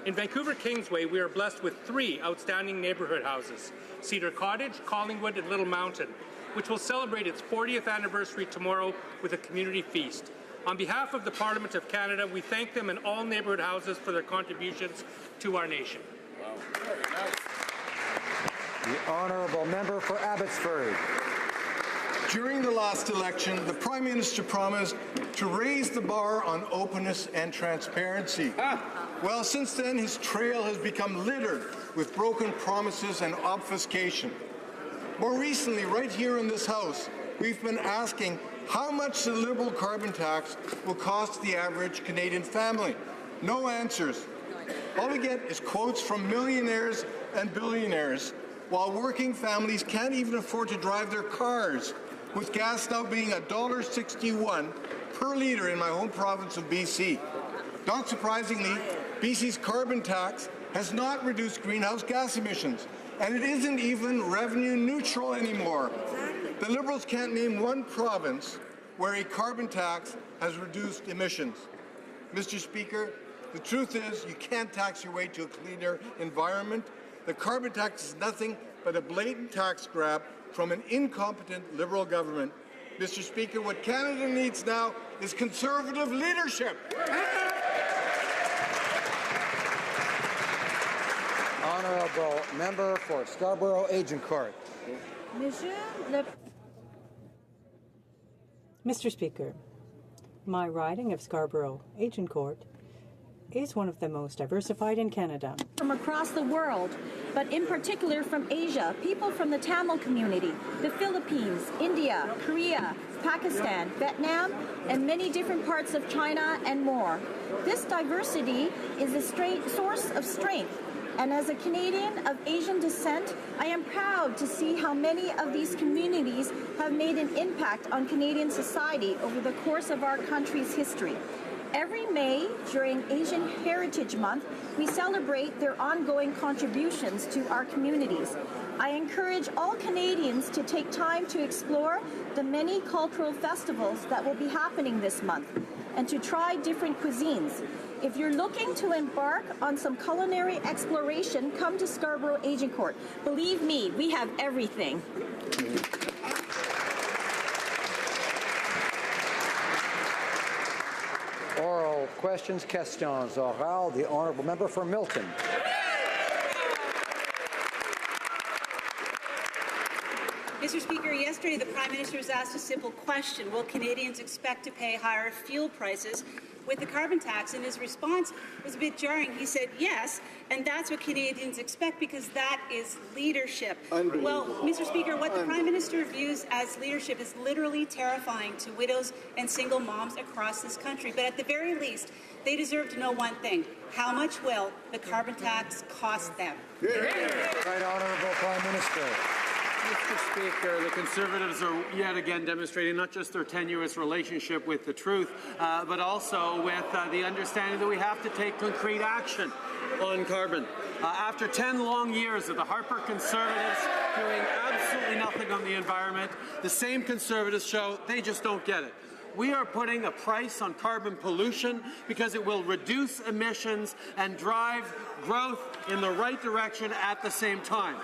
In Vancouver Kingsway, we are blessed with 3 outstanding neighbourhood houses, Cedar Cottage, Collingwood, and Little Mountain, which will celebrate its 40th anniversary tomorrow with a community feast. On behalf of the Parliament of Canada, we thank them and all neighbourhood houses for their contributions to our nation. The honourable member for Abbotsford. During the last election, the Prime Minister promised to raise the bar on openness and transparency. Well, since then, his trail has become littered with broken promises and obfuscation. More recently, right here in this House, we've been asking how much the Liberal carbon tax will cost the average Canadian family. No answers. All we get is quotes from millionaires and billionaires, while working families can't even afford to drive their cars, with gas now being $1.61 per litre in my home province of BC. Not surprisingly, BC's carbon tax has not reduced greenhouse gas emissions, and it isn't even revenue neutral anymore. The Liberals can't name one province where a carbon tax has reduced emissions. Mr. Speaker, the truth is you can't tax your way to a cleaner environment. The carbon tax is nothing but a blatant tax grab from an incompetent Liberal government. Mr. Speaker, what Canada needs now is Conservative leadership. Honourable member for Scarborough Agincourt. Mr. Speaker, my riding of Scarborough Agincourt is one of the most diversified in Canada. From across the world, but in particular from Asia, people from the Tamil community, the Philippines, India, Korea, Pakistan, Vietnam, and many different parts of China and more. This diversity is a source of strength. And as a Canadian of Asian descent, I am proud to see how many of these communities have made an impact on Canadian society over the course of our country's history. Every May, during Asian Heritage Month, we celebrate their ongoing contributions to our communities. I encourage all Canadians to take time to explore the many cultural festivals that will be happening this month and to try different cuisines. If you're looking to embark on some culinary exploration, come to Scarborough Agincourt. Believe me, we have everything. Oral questions, questions orales. The honourable member for Milton. Mr. Speaker, yesterday the Prime Minister was asked a simple question: will Canadians expect to pay higher fuel prices with the carbon tax? And his response was a bit jarring. He said yes, and that's what Canadians expect because that is leadership. Well, Mr. Speaker, what the Prime Minister views as leadership is literally terrifying to widows and single moms across this country. But at the very least, they deserve to know one thing: how much will the carbon tax cost them? Right Honourable Prime Minister. Mr. Speaker, the Conservatives are yet again demonstrating not just their tenuous relationship with the truth, but also with the understanding that we have to take concrete action on carbon. After 10 long years of the Harper Conservatives doing absolutely nothing on the environment, the same Conservatives show they just don't get it. We are putting a price on carbon pollution because it will reduce emissions and drive growth in the right direction at the same time.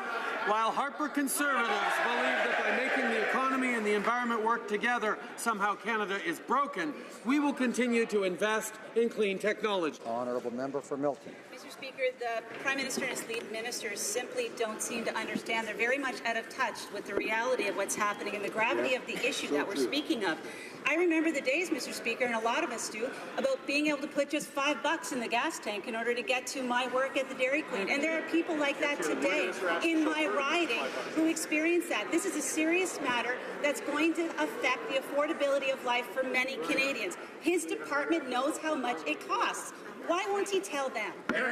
While Harper Conservatives believe that by making the economy and the environment work together, somehow Canada is broken, we will continue to invest in clean technology. Honourable member for Milton. Mr. Speaker, the Prime Minister and his lead ministers simply don't seem to understand. They're very much out of touch with the reality of what's happening and the gravity of the issue that we're speaking of. I remember the days, Mr. Speaker, and a lot of us do, about being able to put just $5 in the gas tank in order to get to my work at the Dairy Queen. And there are people like that today in my riding who experience that. This is a serious matter that's going to affect the affordability of life for many Canadians. His department knows how much it costs. Why won't he tell them? Right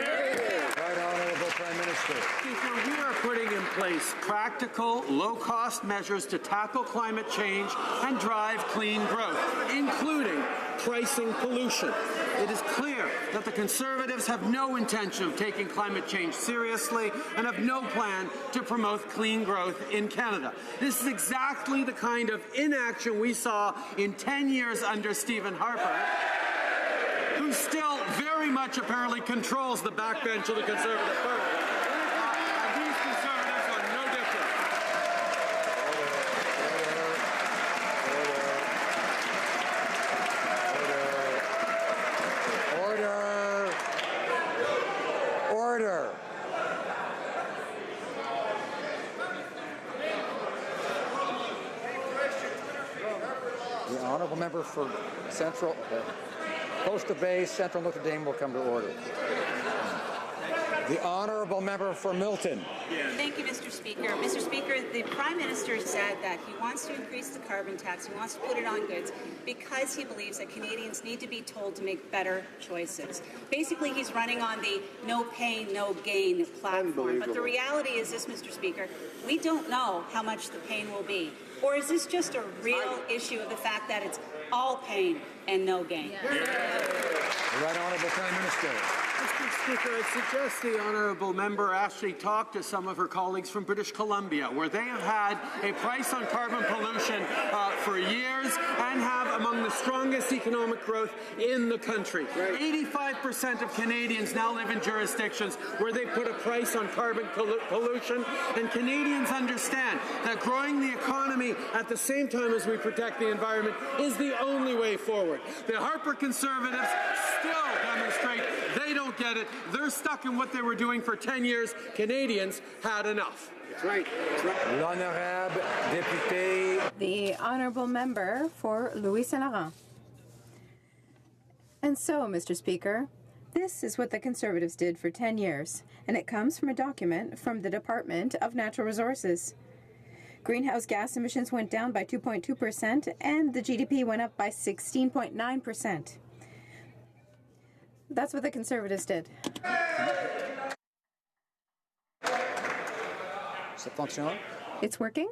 Honourable Prime Minister. Speaker, we are putting in place practical, low-cost measures to tackle climate change and drive clean growth, including pricing pollution. It is clear that the Conservatives have no intention of taking climate change seriously and have no plan to promote clean growth in Canada. This is exactly the kind of inaction we saw in 10 years under Stephen Harper, who still very much apparently controls the backbench of the Conservative Party. And these Conservatives are no different. The honourable member for Central, Coast to Bay, Central Notre Dame will come to order. The honourable member for Milton. Thank you, Mr. Speaker. Mr. Speaker, the Prime Minister said that he wants to increase the carbon tax, he wants to put it on goods, because he believes that Canadians need to be told to make better choices. Basically, he's running on the no pain, no gain platform. But the reality is this, Mr. Speaker, we don't know how much the pain will be. Or is this just a real issue of the fact that it's all pain and no gain? The right honourable Prime Minister. Mr. Speaker, I suggest the honourable member actually talk to some of her colleagues from British Columbia, where they have had a price on carbon pollution for years and have among the strongest economic growth in the country. 85% of Canadians now live in jurisdictions where they put a price on carbon pollution, and Canadians understand that growing the economy at the same time as we protect the environment is the only way forward. The Harper Conservatives still demonstrate they don't get it. They're stuck in what they were doing for 10 years. Canadians had enough. That's right. L'honorable député. The honourable member for Louis Saint Laurent. And so, Mr. Speaker, this is what the Conservatives did for 10 years, and it comes from a document from the Department of Natural Resources. Greenhouse gas emissions went down by 2.2%, and the GDP went up by 16.9%. That's what the Conservatives did. Ça fonctionne? It's working?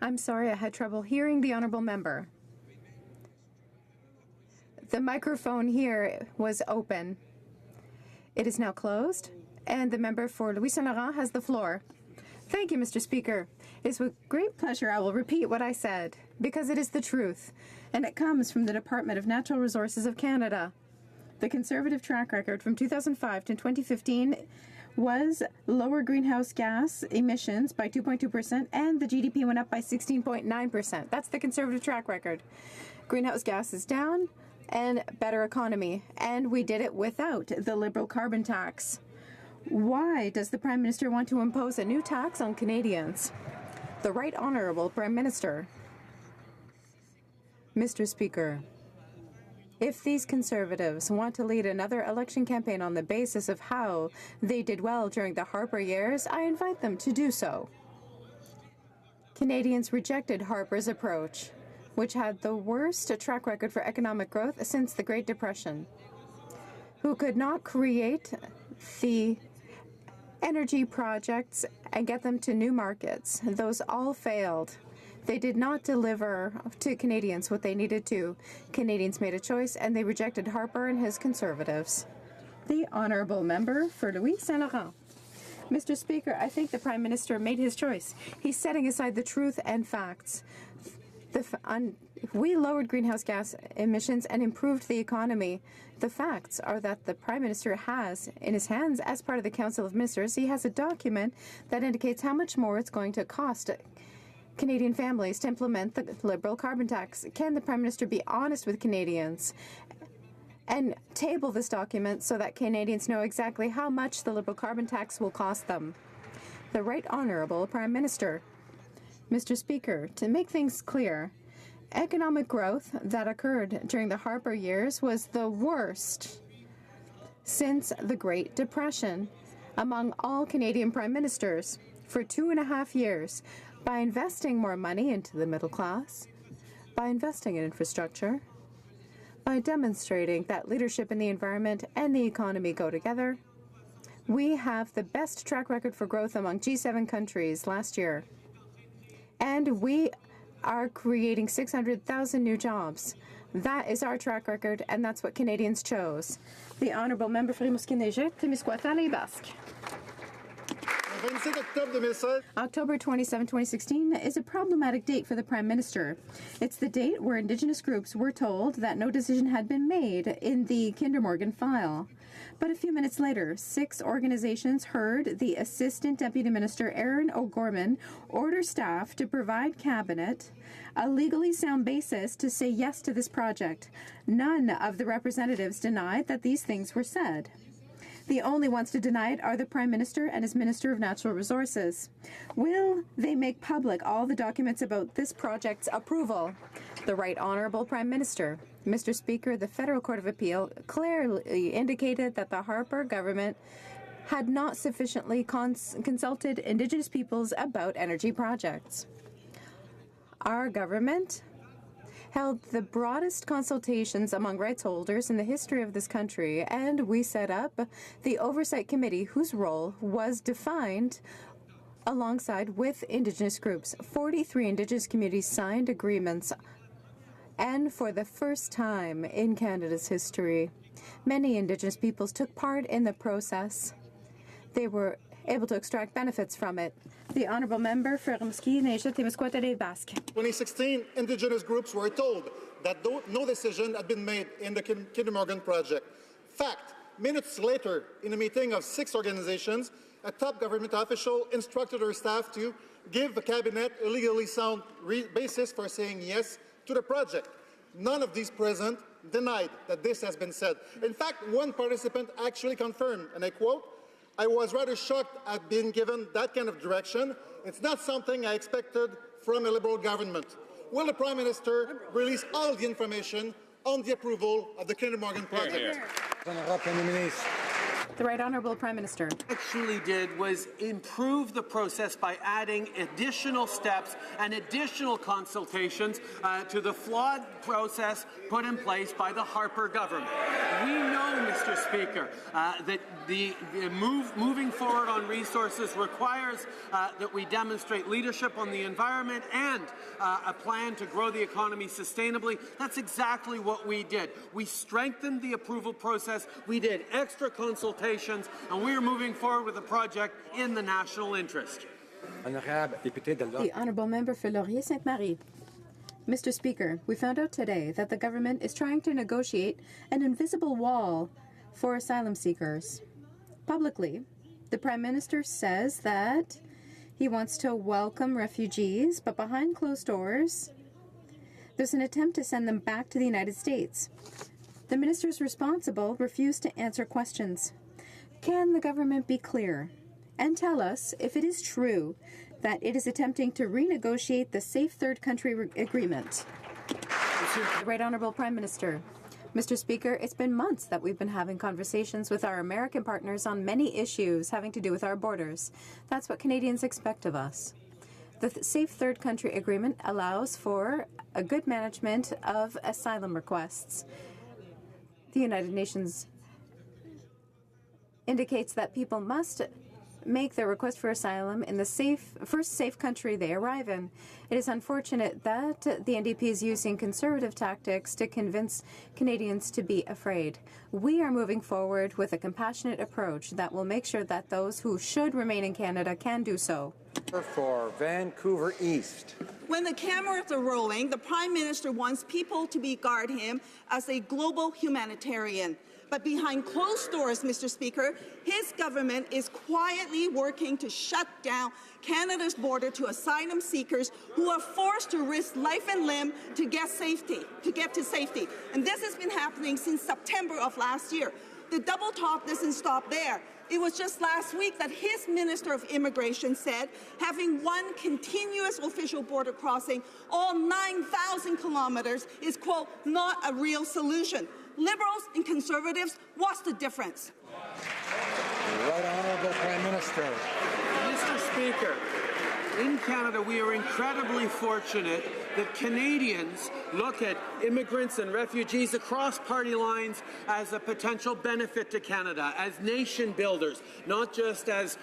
I'm sorry, I had trouble hearing the honourable member. The microphone here was open. It is now closed, and the member for Louis Saint Laurent has the floor. Thank you, Mr. Speaker. It is with great pleasure I will repeat what I said, because it is the truth, and it comes from the Department of Natural Resources of Canada. The Conservative track record from 2005 to 2015 was lower greenhouse gas emissions by 2.2%, and the GDP went up by 16.9%. That's the Conservative track record. Greenhouse gas is down, and better economy, and we did it without the Liberal carbon tax. Why does the Prime Minister want to impose a new tax on Canadians? The Right Honourable Prime Minister. Mr. Speaker, if these Conservatives want to lead another election campaign on the basis of how they did well during the Harper years, I invite them to do so. Canadians rejected Harper's approach, which had the worst track record for economic growth since the Great Depression, who could not create the energy projects and get them to new markets. Those all failed. They did not deliver to Canadians what they needed to. Canadians made a choice, and they rejected Harper and his Conservatives. The honourable member for Louis Saint Laurent. Mr. Speaker, I think the Prime Minister made his choice. He's setting aside the truth and facts. We lowered greenhouse gas emissions and improved the economy. The facts are that the Prime Minister has in his hands, as part of the Council of Ministers, he has a document that indicates how much more it's going to cost Canadian families to implement the Liberal carbon tax. Can the Prime Minister be honest with Canadians and table this document so that Canadians know exactly how much the Liberal carbon tax will cost them? The Right Honourable Prime Minister. Mr. Speaker, to make things clear, economic growth that occurred during the Harper years was the worst since the Great Depression among all Canadian prime ministers. For 2.5 years, by investing more money into the middle class, by investing in infrastructure, by demonstrating that leadership in the environment and the economy go together, we have the best track record for growth among G7 countries last year. And we are creating 600,000 new jobs. That is our track record, and that's what Canadians chose. The honourable member for Rimouski-Neigette, Témiscouata-Les Basques. October 27, 2016 is a problematic date for the Prime Minister. It's the date where Indigenous groups were told that no decision had been made in the Kinder Morgan file. But a few minutes later, 6 organizations heard the Assistant Deputy Minister Aaron O'Gorman order staff to provide Cabinet a legally sound basis to say yes to this project. None of the representatives denied that these things were said. The only ones to deny it are the Prime Minister and his Minister of Natural Resources. Will they make public all the documents about this project's approval? The Right Honourable Prime Minister. Mr. Speaker, the Federal Court of Appeal clearly indicated that the Harper government had not sufficiently consulted Indigenous peoples about energy projects. Our government held the broadest consultations among rights holders in the history of this country, and we set up the Oversight Committee, whose role was defined alongside with Indigenous groups. 43 Indigenous communities signed agreements, and for the first time in Canada's history, many Indigenous peoples took part in the process. They were able to extract benefits from it. The Honourable Member for Rimouski, Neigit, Témiscouata, Basque. 2016, Indigenous groups were told that no decision had been made in the Kinder Morgan project. Fact, minutes later, in a meeting of 6 organizations, a top government official instructed her staff to give the cabinet a legally sound basis for saying yes to the project. None of these present denied that this has been said. In fact, one participant actually confirmed, and I quote, "I was rather shocked at being given that kind of direction. It's not something I expected from a Liberal government." Will the Prime Minister release all the information on the approval of the Kinder Morgan project? The Right Honourable Prime Minister. Actually did was improve the process by adding additional steps and additional consultations to the flawed process put in place by the Harper government. We know, Mr. Speaker, that the moving forward on resources requires that we demonstrate leadership on the environment and a plan to grow the economy sustainably. That's exactly what we did. We strengthened the approval process. We did extra consultations, and we are moving forward with the project in the national interest. The Honourable Member for Laurier-Sainte-Marie. Mr. Speaker, we found out today that the government is trying to negotiate an invisible wall for asylum seekers. Publicly, the Prime Minister says that he wants to welcome refugees, but behind closed doors, there's an attempt to send them back to the United States. The ministers responsible refuse to answer questions. Can the government be clear and tell us if it is true that it is attempting to renegotiate the Safe Third Country Agreement? The Right Honourable Prime Minister. Mr. Speaker, it's been months that we've been having conversations with our American partners on many issues having to do with our borders. That's what Canadians expect of us. The Safe Third Country Agreement allows for a good management of asylum requests. The United Nations indicates that people must make their request for asylum in the first safe country they arrive in. It is unfortunate that the NDP is using conservative tactics to convince Canadians to be afraid. We are moving forward with a compassionate approach that will make sure that those who should remain in Canada can do so. For Vancouver East. When the cameras are rolling, the Prime Minister wants people to regard him as a global humanitarian. But behind closed doors, Mr. Speaker, his government is quietly working to shut down Canada's border to asylum seekers who are forced to risk life and limb to get to safety. And this has been happening since September of last year. The double talk doesn't stop there. It was just last week that his Minister of Immigration said having one continuous official border crossing all 9,000 kilometers is, quote, not a real solution. Liberals and Conservatives, what's the difference? Right Honourable Prime Minister. Mr. Speaker, in Canada, we are incredibly fortunate that Canadians look at immigrants and refugees across party lines as a potential benefit to Canada, as nation builders, not just as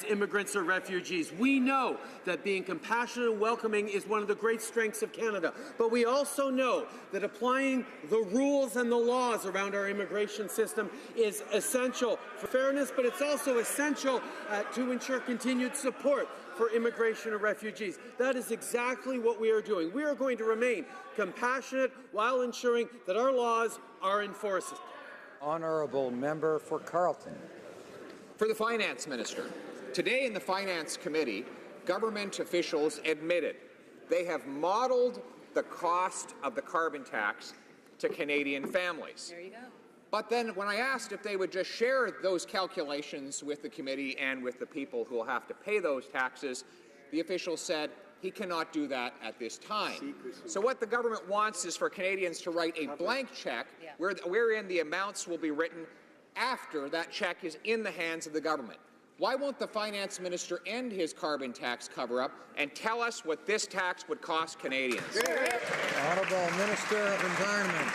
immigrants or refugees. We know that being compassionate and welcoming is one of the great strengths of Canada, but we also know that applying the rules and the laws around our immigration system is essential for fairness, but it's also essential to ensure continued support for immigration and refugees. That is exactly what we are doing. We are going to remain compassionate while ensuring that our laws are enforced. Honourable Member for Carleton. For the Finance Minister, today in the Finance Committee, government officials admitted they have modelled the cost of the carbon tax to Canadian families. There you go. But then when I asked if they would just share those calculations with the committee and with the people who will have to pay those taxes, the official said he cannot do that at this time. So what the government wants is for Canadians to write a blank check wherein the amounts will be written after that check is in the hands of the government. Why won't the finance minister end his carbon tax cover-up and tell us what this tax would cost Canadians? Honourable Minister of Environment.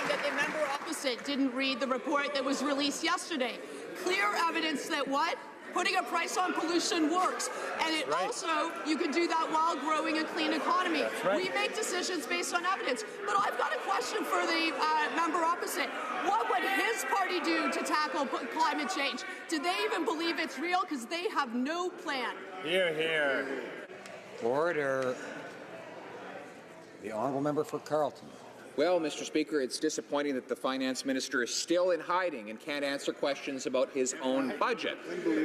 That the member opposite didn't read the report that was released yesterday. Clear evidence that what? Putting a price on pollution works. And it also, you can do that while growing a clean economy. We make decisions based on evidence. But I've got a question for the member opposite. What would his party do to tackle climate change? Do they even believe it's real? Because they have no plan. Hear, hear. Order. The honourable member for Carleton. Well, Mr. Speaker, it's disappointing that the finance minister is still in hiding and can't answer questions about his own budget.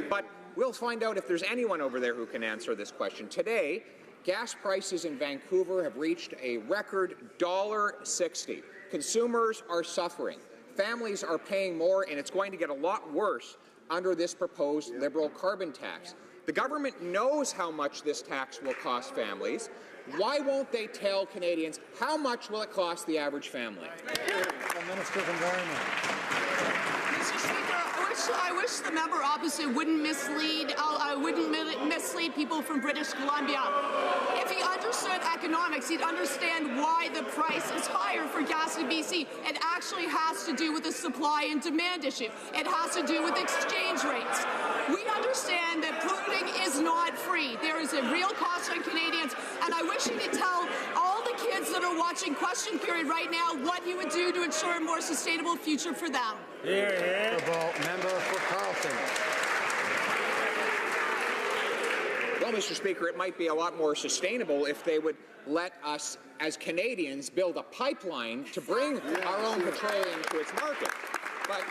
But we'll find out if there's anyone over there who can answer this question. Today, gas prices in Vancouver have reached a record $1.60. Consumers are suffering. Families are paying more, and it's going to get a lot worse under this proposed Liberal carbon tax. The government knows how much this tax will cost families. Why won't they tell Canadians how much will it cost the average family? The Minister of Environment. Mr. Speaker, I wish the member opposite wouldn't mislead people from British Columbia. If he understood economics, he'd understand why the price is higher for gas in BC. It actually has to do with the supply and demand issue. It has to do with exchange rates. We understand that polluting is not free. There is a real cost on Canadians, and I wish he could tell all the kids that are watching Question Period right now what he would do to ensure a more sustainable future for them. Hear, hear. Member for Carleton. Well, Mr. Speaker, it might be a lot more sustainable if they would let us, as Canadians, build a pipeline to bring our own petroleum to its market. But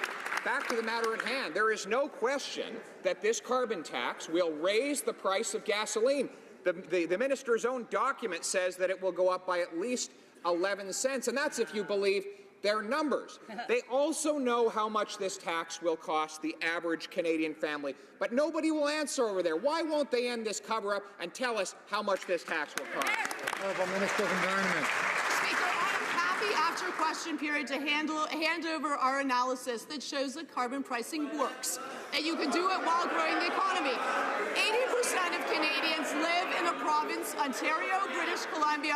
back to the matter at hand, there is no question that this carbon tax will raise the price of gasoline. The minister's own document says that it will go up by at least 11 cents, and that's if you believe their numbers. They also know how much this tax will cost the average Canadian family, but nobody will answer over there. Why won't they end this cover-up and tell us how much this tax will cost? Honourable Minister of Environment. Speaker, I'm happy after Question Period to hand over our analysis that shows that carbon pricing works, and you can do it while growing the economy. 80% of Canadians live in a province, Ontario, British Columbia,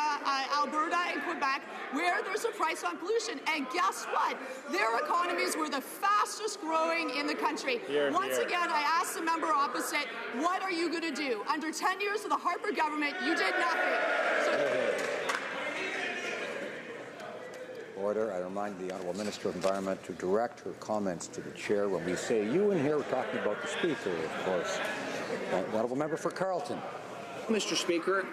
Alberta, and Quebec, where there's a price on pollution. And guess what? Their economies were the fastest growing in the country. Once again, I asked the member opposite, what are you going to do? Under 10 years of the Harper government, you did nothing. Order. I remind the Honourable Minister of Environment to direct her comments to the Chair. When we say you in here, we're talking about the Speaker, of course. Honourable Member for Carleton. Mr. Speaker,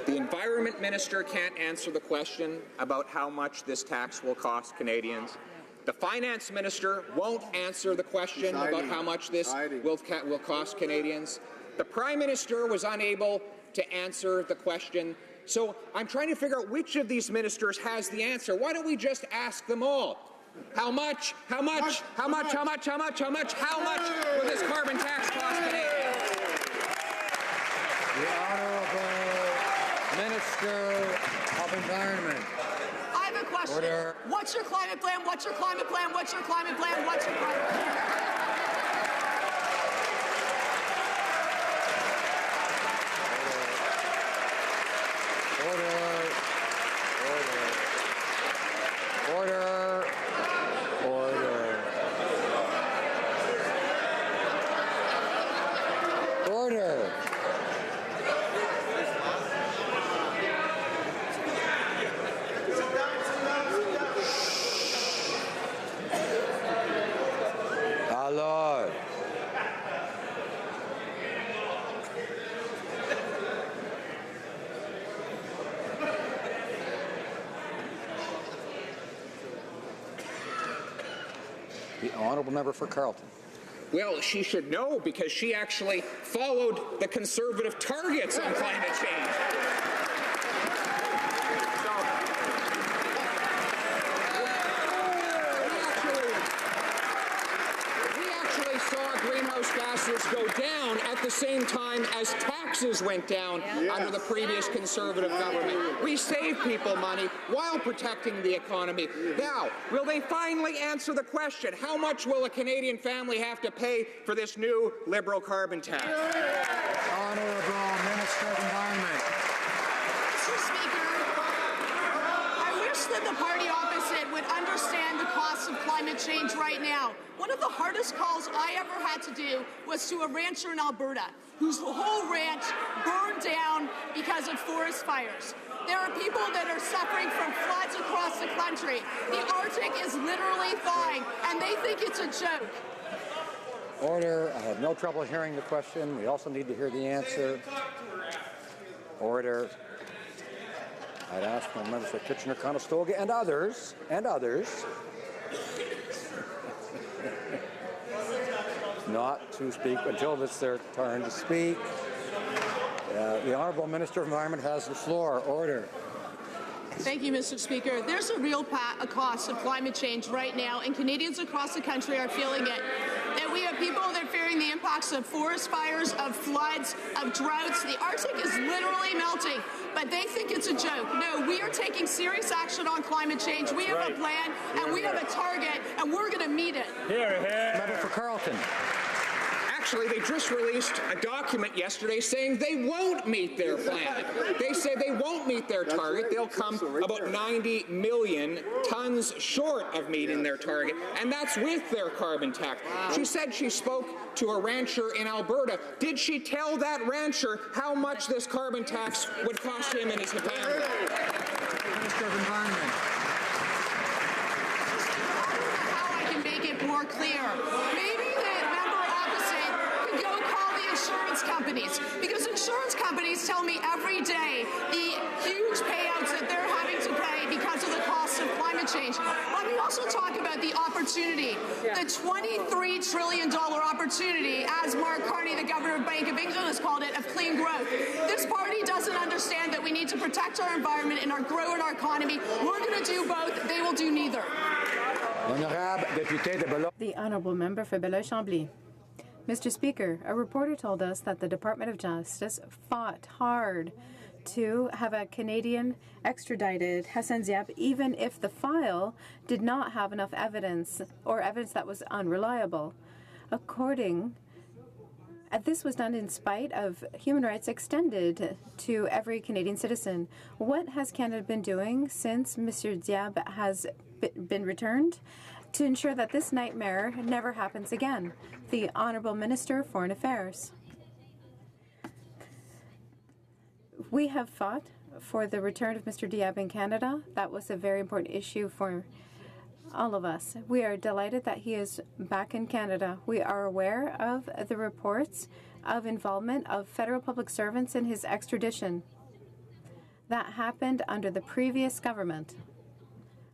the Environment Minister can't answer the question about how much this tax will cost Canadians. The Finance Minister won't answer the question about how much this will cost Canadians. The Prime Minister was unable to answer the question. So I'm trying to figure out which of these ministers has the answer. Why don't we just ask them all? How much? How much? How much? How much? How much? How much? How much will this carbon tax cost Canadians? The Honourable Minister of Environment. I have a question. Order. What's your climate plan? What's your climate plan? What's your climate plan? What's your climate plan? The Honourable Member for Carleton. Well, she should know because she actually followed the Conservative targets on climate change. saw greenhouse gases go down at the same time as taxes went down under the previous Conservative government. We saved people money while protecting the economy. Now, will they finally answer the question, how much will a Canadian family have to pay for this new Liberal carbon tax? Honourable Minister of Environment. Mr. Speaker, I wish that the party opposite would understand the costs of climate change right now. One of the hardest calls I ever had to do was to a rancher in Alberta, whose whole ranch burned down because of forest fires. There are people that are suffering from floods across the country. The Arctic is literally thawing, and they think it's a joke. Order. I have no trouble hearing the question. We also need to hear the answer. Order. I'd ask my members for Kitchener-Conestoga and others, not to speak until it's their turn to speak. The Honourable Minister of Environment has the floor. Order. Thank you, Mr. Speaker. There's a real cost of climate change right now, and Canadians across the country are feeling it. That we have people that are fearing the impacts of forest fires, of floods, of droughts. The Arctic is literally melting, but they think it's a joke. No, we are taking serious action on climate change. We have a plan, and we have a target, and we're going to meet it. Member for Carleton. Actually, they just released a document yesterday saying they won't meet their plan. They say they won't meet their target. They'll come about 90 million tons short of meeting their target, and that's with their carbon tax. She said she spoke to a rancher in Alberta. Did she tell that rancher how much this carbon tax would cost him and his family? Minister of Environment. How I can make it more clear. Maybe the member opposite could go call the insurance companies, because insurance companies tell me every day the huge payouts that they're having to pay because of the cost of climate change. Let me also talk about the opportunity, the $23 trillion opportunity, as Mark Carney, the governor of Bank of England, has called it, of clean growth. This party doesn't understand that we need to protect our environment and grow in our economy. We're going to do both. They will do neither. The Honourable Member for Beloeil-Chambly. Mr. Speaker, a reporter told us that the Department of Justice fought hard to have a Canadian extradited Hassan Diab, even if the file did not have enough evidence or evidence that was unreliable. This was done in spite of human rights extended to every Canadian citizen. What has Canada been doing since Mr. Diab has been returned to ensure that this nightmare never happens again? The Honourable Minister of Foreign Affairs. We have fought for the return of Mr. Diab in Canada. That was a very important issue for all of us. We are delighted that he is back in Canada. We are aware of the reports of involvement of federal public servants in his extradition. That happened under the previous government.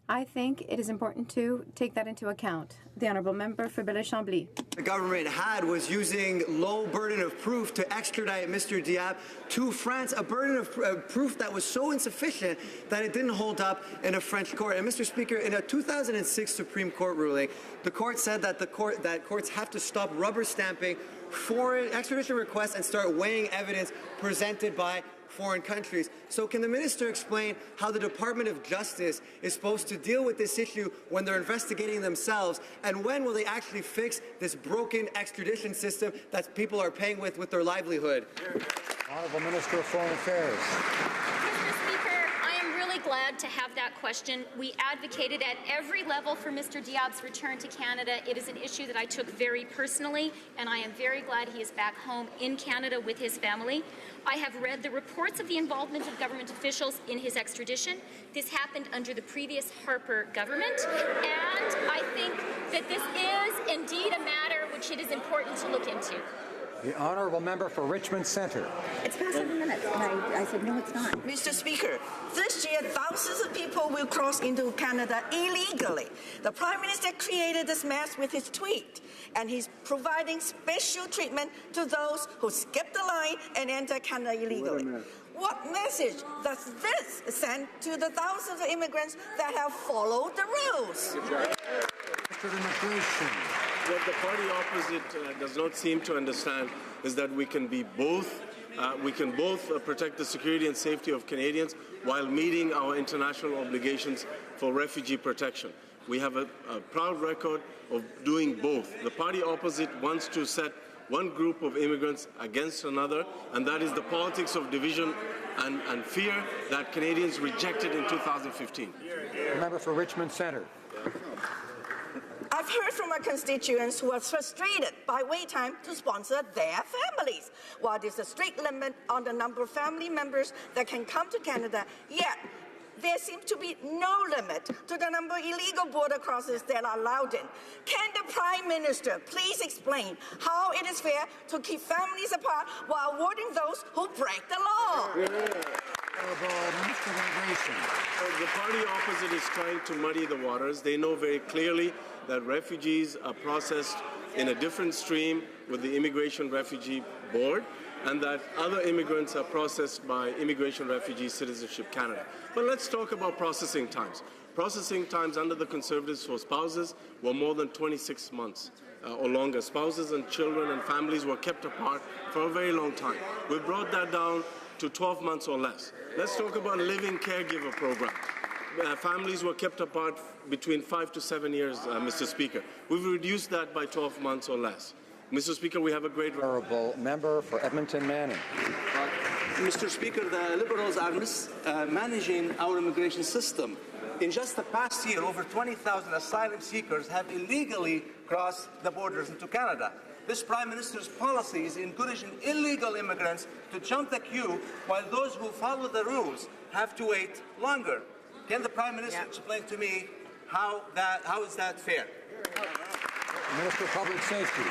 I think it is important to take that into account. The Honourable Member for Beloeil-Chambly. The government had was using low burden of proof to extradite Mr. Diab to France, a burden of proof that was so insufficient that it didn't hold up in a French court. And Mr. Speaker, in a 2006 Supreme Court ruling, the court said that courts have to stop rubber stamping foreign extradition requests and start weighing evidence presented by foreign countries. So can the minister explain how the Department of Justice is supposed to deal with this issue when they're investigating themselves, and when will they actually fix this broken extradition system that people are paying with their livelihood? Honourable Minister of Foreign Affairs. Mr. Speaker, I am really glad to have that question. We advocated at every level for Mr. Diab's return to Canada. It is an issue that I took very personally, and I am very glad he is back home in Canada with his family. I have read the reports of the involvement of government officials in his extradition. This happened under the previous Harper government, and I think that this is indeed a matter which it is important to look into. The Honourable Member for Richmond Centre. It's past 7 minutes, and I said, no, it's not. Mr. Speaker, this year thousands of people will cross into Canada illegally. The Prime Minister created this mess with his tweet, and he's providing special treatment to those who skip the line and enter Canada illegally. What message does this send to the thousands of immigrants that have followed the rules? Minister of Immigration. What the party opposite does not seem to understand is that we can be both. We can both protect the security and safety of Canadians while meeting our international obligations for refugee protection. We have a proud record of doing both. The party opposite wants to set one group of immigrants against another, and that is the politics of division and fear that Canadians rejected in 2015. Member for Richmond Centre. I've heard from our constituents who are frustrated by wait time to sponsor their families. While there's a strict limit on the number of family members that can come to Canada, yet there seems to be no limit to the number of illegal border crossers that are allowed in. Can the Prime Minister please explain how it is fair to keep families apart while awarding those who break the law? The party opposite is trying to muddy the waters. They know very clearly that refugees are processed in a different stream with the Immigration Refugee Board, and that other immigrants are processed by Immigration Refugee Citizenship Canada. But let's talk about processing times. Processing times under the Conservatives for spouses were more than 26 months or longer. Spouses and children and families were kept apart for a very long time. We brought that down to 12 months or less. Let's talk about living caregiver program. Families were kept apart between 5 to 7 years, Mr. Speaker. We've reduced that by 12 months or less. Mr. Speaker, we have a great... Honourable member for Edmonton Manning. Mr. Speaker, the Liberals are mismanaging our immigration system. In just the past year, over 20,000 asylum seekers have illegally crossed the borders into Canada. This Prime Minister's policy is encouraging illegal immigrants to jump the queue while those who follow the rules have to wait longer. Can the Prime Minister explain to me how is that fair? Minister of Public Safety.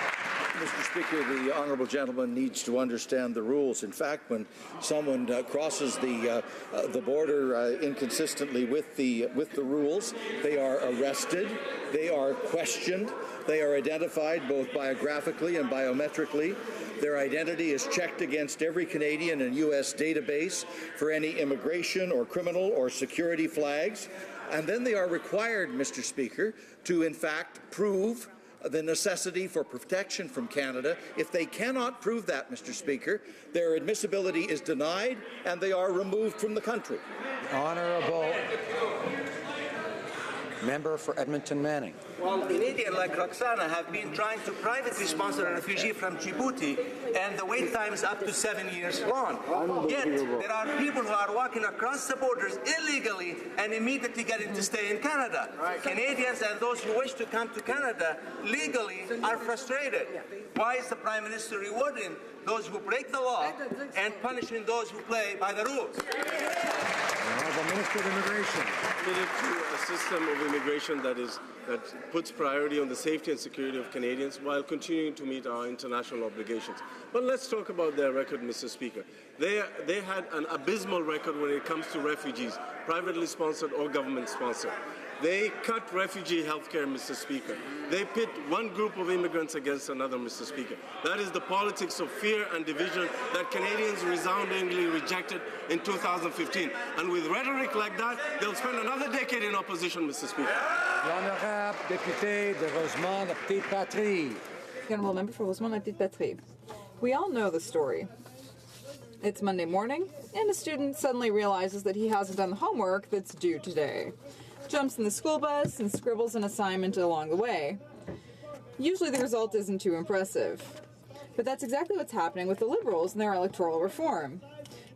Mr. Speaker, the honourable gentleman needs to understand the rules. In fact, when someone crosses the border inconsistently with the rules, they are arrested, they are questioned, they are identified both biographically and biometrically. Their identity is checked against every Canadian and U.S. database for any immigration or criminal or security flags. And then they are required, Mr. Speaker, to in fact prove the necessity for protection from Canada. If they cannot prove that, Mr. Speaker, their admissibility is denied and they are removed from the country. Honourable member for Edmonton Manning. Well, Canadians like Roxana have been trying to privately sponsor a refugee from Djibouti, and the wait time is up to 7 years long. Yet, there are people who are walking across the borders illegally and immediately getting to stay in Canada. Canadians and those who wish to come to Canada legally are frustrated. Why is the Prime Minister rewarding those who break the law and punishing those who play by the rules? Honourable Minister of Immigration. Committed to a system of immigration that puts priority on the safety and security of Canadians while continuing to meet our international obligations. But let's talk about their record, Mr. Speaker. They had an abysmal record when it comes to refugees, privately sponsored or government sponsored. They cut refugee health care, Mr. Speaker. They pit one group of immigrants against another, Mr. Speaker. That is the politics of fear and division that Canadians resoundingly rejected in 2015. And with rhetoric like that, they'll spend another decade in opposition, Mr. Speaker. L'honorable député de Rosemont-la-Petite-Patrie. Honourable member for Rosemont-la-Petite-Patrie. We all know the story. It's Monday morning, and a student suddenly realizes that he hasn't done the homework that's due today. Jumps in the school bus and scribbles an assignment along the way. Usually the result isn't too impressive. But that's exactly what's happening with the Liberals and their electoral reform.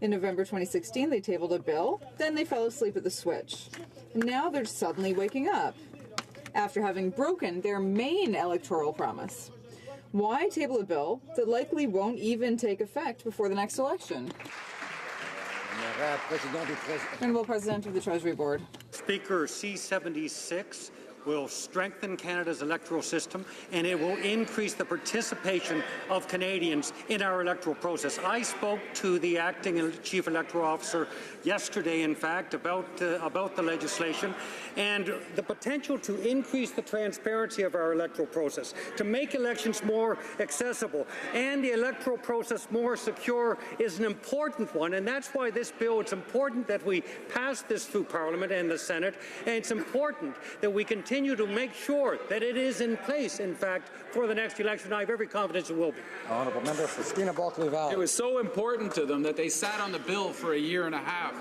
In November 2016, they tabled a bill, then they fell asleep at the switch. And now they're suddenly waking up, after having broken their main electoral promise. Why table a bill that likely won't even take effect before the next election? Honourable President of the Treasury Board. Speaker, C-76 will strengthen Canada's electoral system, and it will increase the participation of Canadians in our electoral process. I spoke to the acting chief electoral officer yesterday, in fact, about the legislation and the potential to increase the transparency of our electoral process, to make elections more accessible and the electoral process more secure is an important one, and that's why this bill, it's important that we pass this through Parliament and the Senate, and it's important that we continue continue to make sure that it is in place, in fact, for the next election. I have every confidence it will be. Honourable Member for Skeena-Bulkley Valley. It was so important to them that they sat on the bill for a year and a half.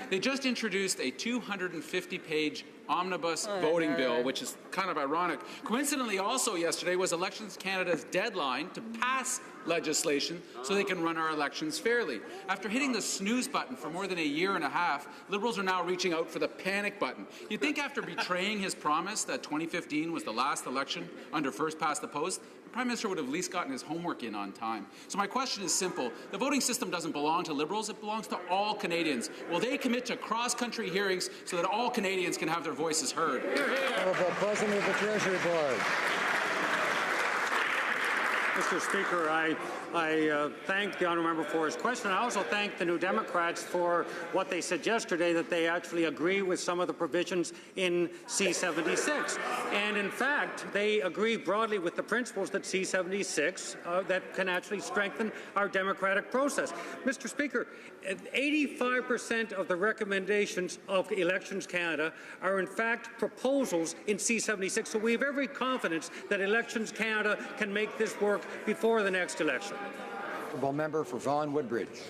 They just introduced a 250-page omnibus voting bill, which is kind of ironic. Coincidentally, also yesterday was Elections Canada's deadline to pass legislation so they can run our elections fairly. After hitting the snooze button for more than a year and a half, Liberals are now reaching out for the panic button. You'd think after betraying his promise that 2015 was the last election under first past the post, the Prime Minister would have at least gotten his homework in on time. So my question is simple. The voting system doesn't belong to Liberals, it belongs to all Canadians. Will they commit to cross-country hearings so that all Canadians can have their voices heard? Honourable President of the Treasury Board. Mr. Speaker, I thank the honourable member for his question. I also thank the New Democrats for what they said yesterday, that they actually agree with some of the provisions in C-76. And in fact, they agree broadly with the principles that C-76 that can actually strengthen our democratic process. Mr. Speaker, 85% of the recommendations of Elections Canada are in fact proposals in C-76, so we have every confidence that Elections Canada can make this work before the next election. Honourable Member for Vaughan Woodbridge.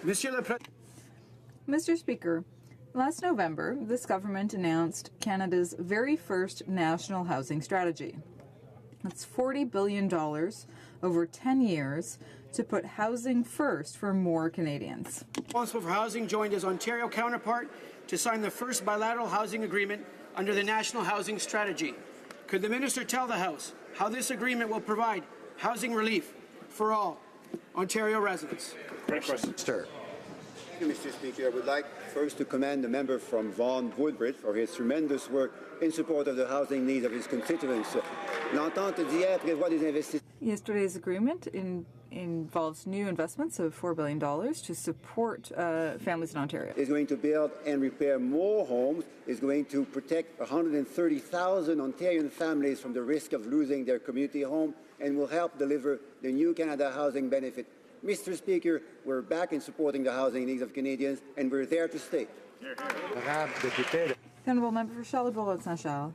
Mr. Speaker, last November, this government announced Canada's very first national housing strategy. That's $40 billion over 10 years to put housing first for more Canadians. Responsible for Housing joined his Ontario counterpart to sign the first bilateral housing agreement under the National Housing Strategy. Could the Minister tell the House how this agreement will provide housing relief for all Ontario residents? Great question. Sir. Thank you, Mr. Speaker. I would like first to commend the member from Vaughan Woodbridge for his tremendous work in support of the housing needs of his constituents. L'entente d'hier prévoit des investissements. Yesterday's agreement involves new investments of $4 billion to support families in Ontario. Is going to build and repair more homes, is going to protect 130,000 Ontarian families from the risk of losing their community home, and will help deliver the new Canada Housing Benefit. Mr. Speaker, we're back in supporting the housing needs of Canadians, and we're there to stay. The Honourable Member for Charlebourg-Saint-Charles.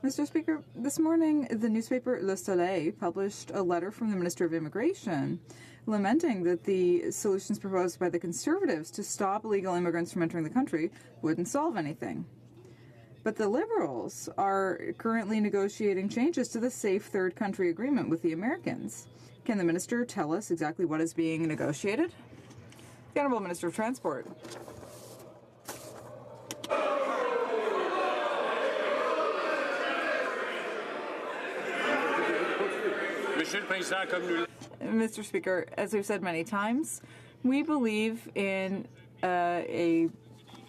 Mr. Speaker, this morning the newspaper Le Soleil published a letter from the Minister of Immigration lamenting that the solutions proposed by the Conservatives to stop illegal immigrants from entering the country wouldn't solve anything. But the Liberals are currently negotiating changes to the Safe Third Country Agreement with the Americans. Can the Minister tell us exactly what is being negotiated? The Honourable Minister of Transport. Mr. Speaker, as we've said many times, we believe in a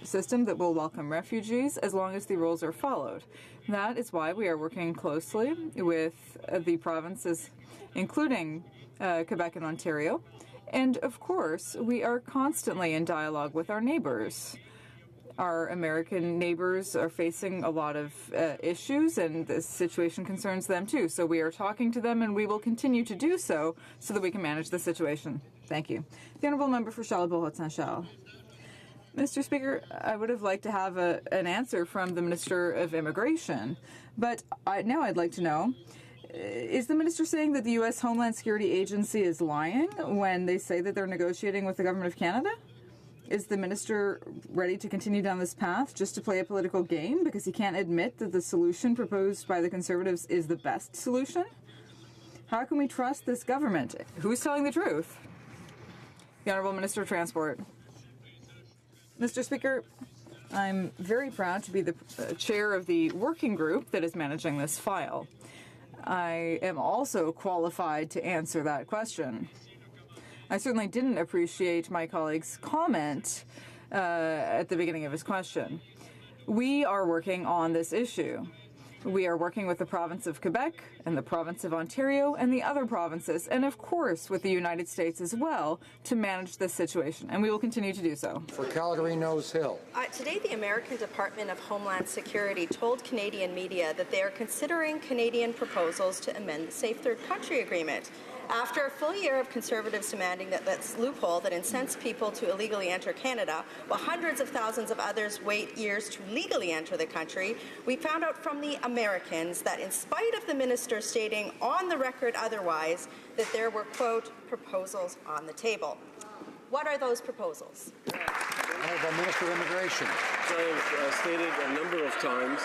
system that will welcome refugees as long as the rules are followed. That is why we are working closely with the provinces, including Quebec and Ontario. And of course, we are constantly in dialogue with our neighbors. Our American neighbors are facing a lot of issues, and this situation concerns them too. So we are talking to them, and we will continue to do so that we can manage the situation. Thank you. The Honourable Member for Charlebourg-Saint-Charles. Mr. Speaker, I would have liked to have an answer from the Minister of Immigration, but now I'd like to know, is the Minister saying that the U.S. Homeland Security Agency is lying when they say that they're negotiating with the Government of Canada? Is the Minister ready to continue down this path just to play a political game because he can't admit that the solution proposed by the Conservatives is the best solution? How can we trust this government? Who's telling the truth? The Honourable Minister of Transport. Mr. Speaker, I'm very proud to be the chair of the working group that is managing this file. I am also qualified to answer that question. I certainly didn't appreciate my colleague's comment at the beginning of his question. We are working on this issue. We are working with the province of Quebec and the province of Ontario and the other provinces, and of course with the United States as well, to manage this situation, and we will continue to do so. For Calgary Nose Hill. Today, the American Department of Homeland Security told Canadian media that they are considering Canadian proposals to amend the Safe Third Country Agreement. After a full year of Conservatives demanding that this loophole that incents people to illegally enter Canada, while hundreds of thousands of others wait years to legally enter the country, we found out from the Americans that in spite of the minister stating on the record otherwise, that there were, quote, proposals on the table. What are those proposals? Honourable Minister of Immigration. As I've stated a number of times,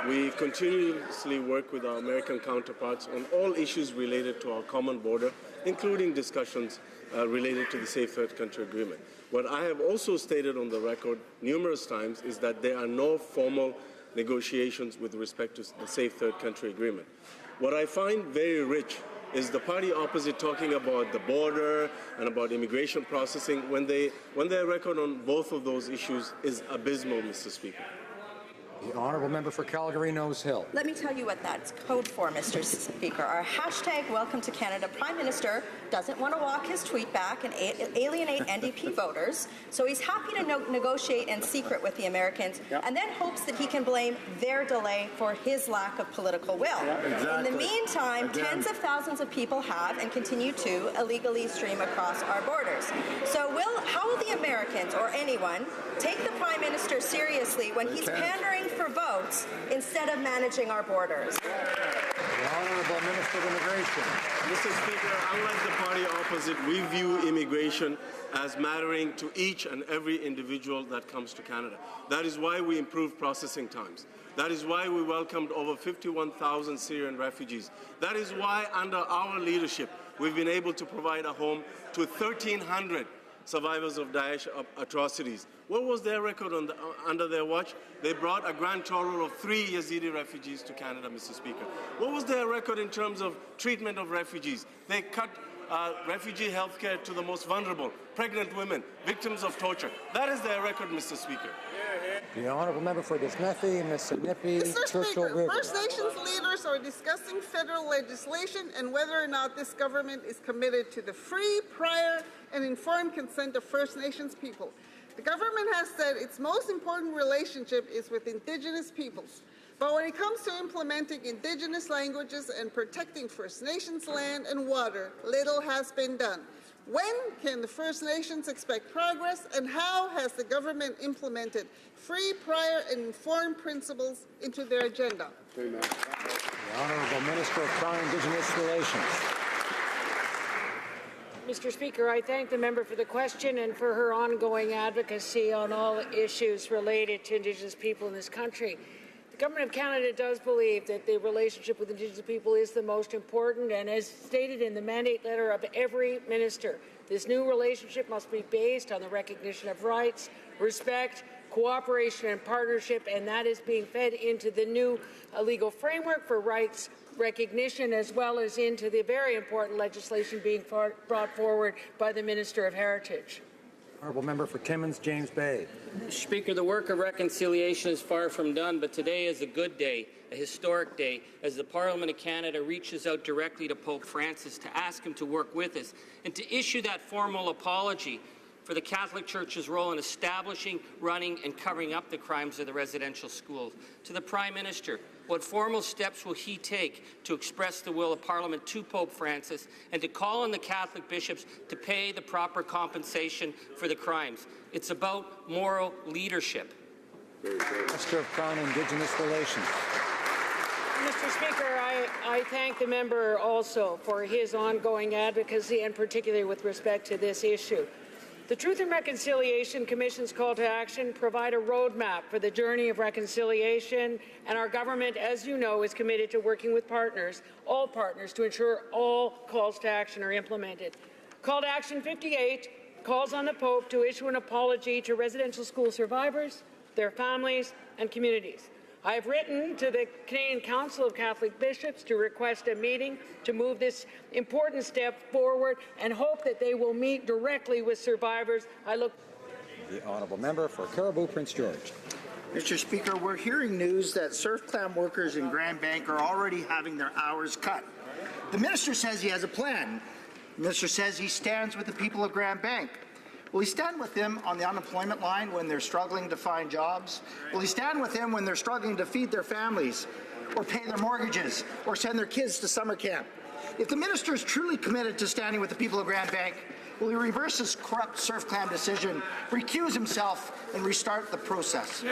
we continuously work with our American counterparts on all issues related to our common border, including discussions related to the Safe Third Country Agreement. What I have also stated on the record numerous times is that there are no formal negotiations with respect to the Safe Third Country Agreement. What I find very rich is the party opposite talking about the border and about immigration processing when their record on both of those issues is abysmal, Mr. Speaker. The Honourable Member for Calgary Nose Hill. Let me tell you what that's code for, Mr. Speaker. Our hashtag Welcome to Canada Prime Minister doesn't want to walk his tweet back and alienate NDP voters, so he's happy to negotiate in secret with the Americans and then hopes that he can blame their delay for his lack of political will. In the meantime, tens of thousands of people have and continue to illegally stream across our borders. So how will the Americans or anyone take the Prime Minister seriously when he's pandering for votes instead of managing our borders? The Honourable Minister of Immigration. Mr. Speaker, unlike the party opposite, we view immigration as mattering to each and every individual that comes to Canada. That is why we improved processing times. That is why we welcomed over 51,000 Syrian refugees. That is why, under our leadership, we've been able to provide a home to 1,300 survivors of Daesh atrocities. What was their record under their watch? They brought a grand total of 3 Yazidi refugees to Canada, Mr. Speaker. What was their record in terms of treatment of refugees? They cut refugee health care to the most vulnerable, pregnant women, victims of torture. That is their record, Mr. Speaker. The Honourable Member for Disnethi, Mississippi, Churchill River. First Nations leaders are discussing federal legislation and whether or not this government is committed to the free, prior, and informed consent of First Nations people. The government has said its most important relationship is with Indigenous peoples. But when it comes to implementing Indigenous languages and protecting First Nations land and water, little has been done. When can the First Nations expect progress, and how has the government implemented free, prior, and informed principles into their agenda? The Honourable Minister of Crown Indigenous Relations. Mr. Speaker, I thank the member for the question and for her ongoing advocacy on all issues related to Indigenous people in this country. The Government of Canada does believe that the relationship with Indigenous people is the most important, and as stated in the mandate letter of every minister, this new relationship must be based on the recognition of rights, respect, cooperation and partnership, and that is being fed into the new legal framework for rights recognition, as well as into the very important legislation being brought forward by the Minister of Heritage. Honourable Member for Timmins, James Bay. Speaker, the work of reconciliation is far from done, but today is a good day, a historic day, as the Parliament of Canada reaches out directly to Pope Francis to ask him to work with us and to issue that formal apology for the Catholic Church's role in establishing, running, and covering up the crimes of the residential schools. To the Prime Minister, what formal steps will he take to express the will of Parliament to Pope Francis and to call on the Catholic bishops to pay the proper compensation for the crimes? It's about moral leadership. Minister of Crown Indigenous Relations. Mr. Speaker, I thank the member also for his ongoing advocacy, and particularly with respect to this issue. The Truth and Reconciliation Commission's call to action provide a roadmap for the journey of reconciliation, and our government, as you know, is committed to working with partners, all partners, to ensure all calls to action are implemented. Call to Action 58 calls on the Pope to issue an apology to residential school survivors, their families, and communities. I have written to the Canadian Council of Catholic Bishops to request a meeting to move this important step forward and hope that they will meet directly with survivors. I look. The Honourable Member for Cariboo, Prince George. Mr. Speaker, we're hearing news that surf clam workers in Grand Bank are already having their hours cut. The minister says he has a plan. The minister says he stands with the people of Grand Bank. Will he stand with them on the unemployment line when they're struggling to find jobs? Will he stand with them when they're struggling to feed their families or pay their mortgages or send their kids to summer camp? If the minister is truly committed to standing with the people of Grand Bank, will he reverse his corrupt surf clam decision, recuse himself, and restart the process?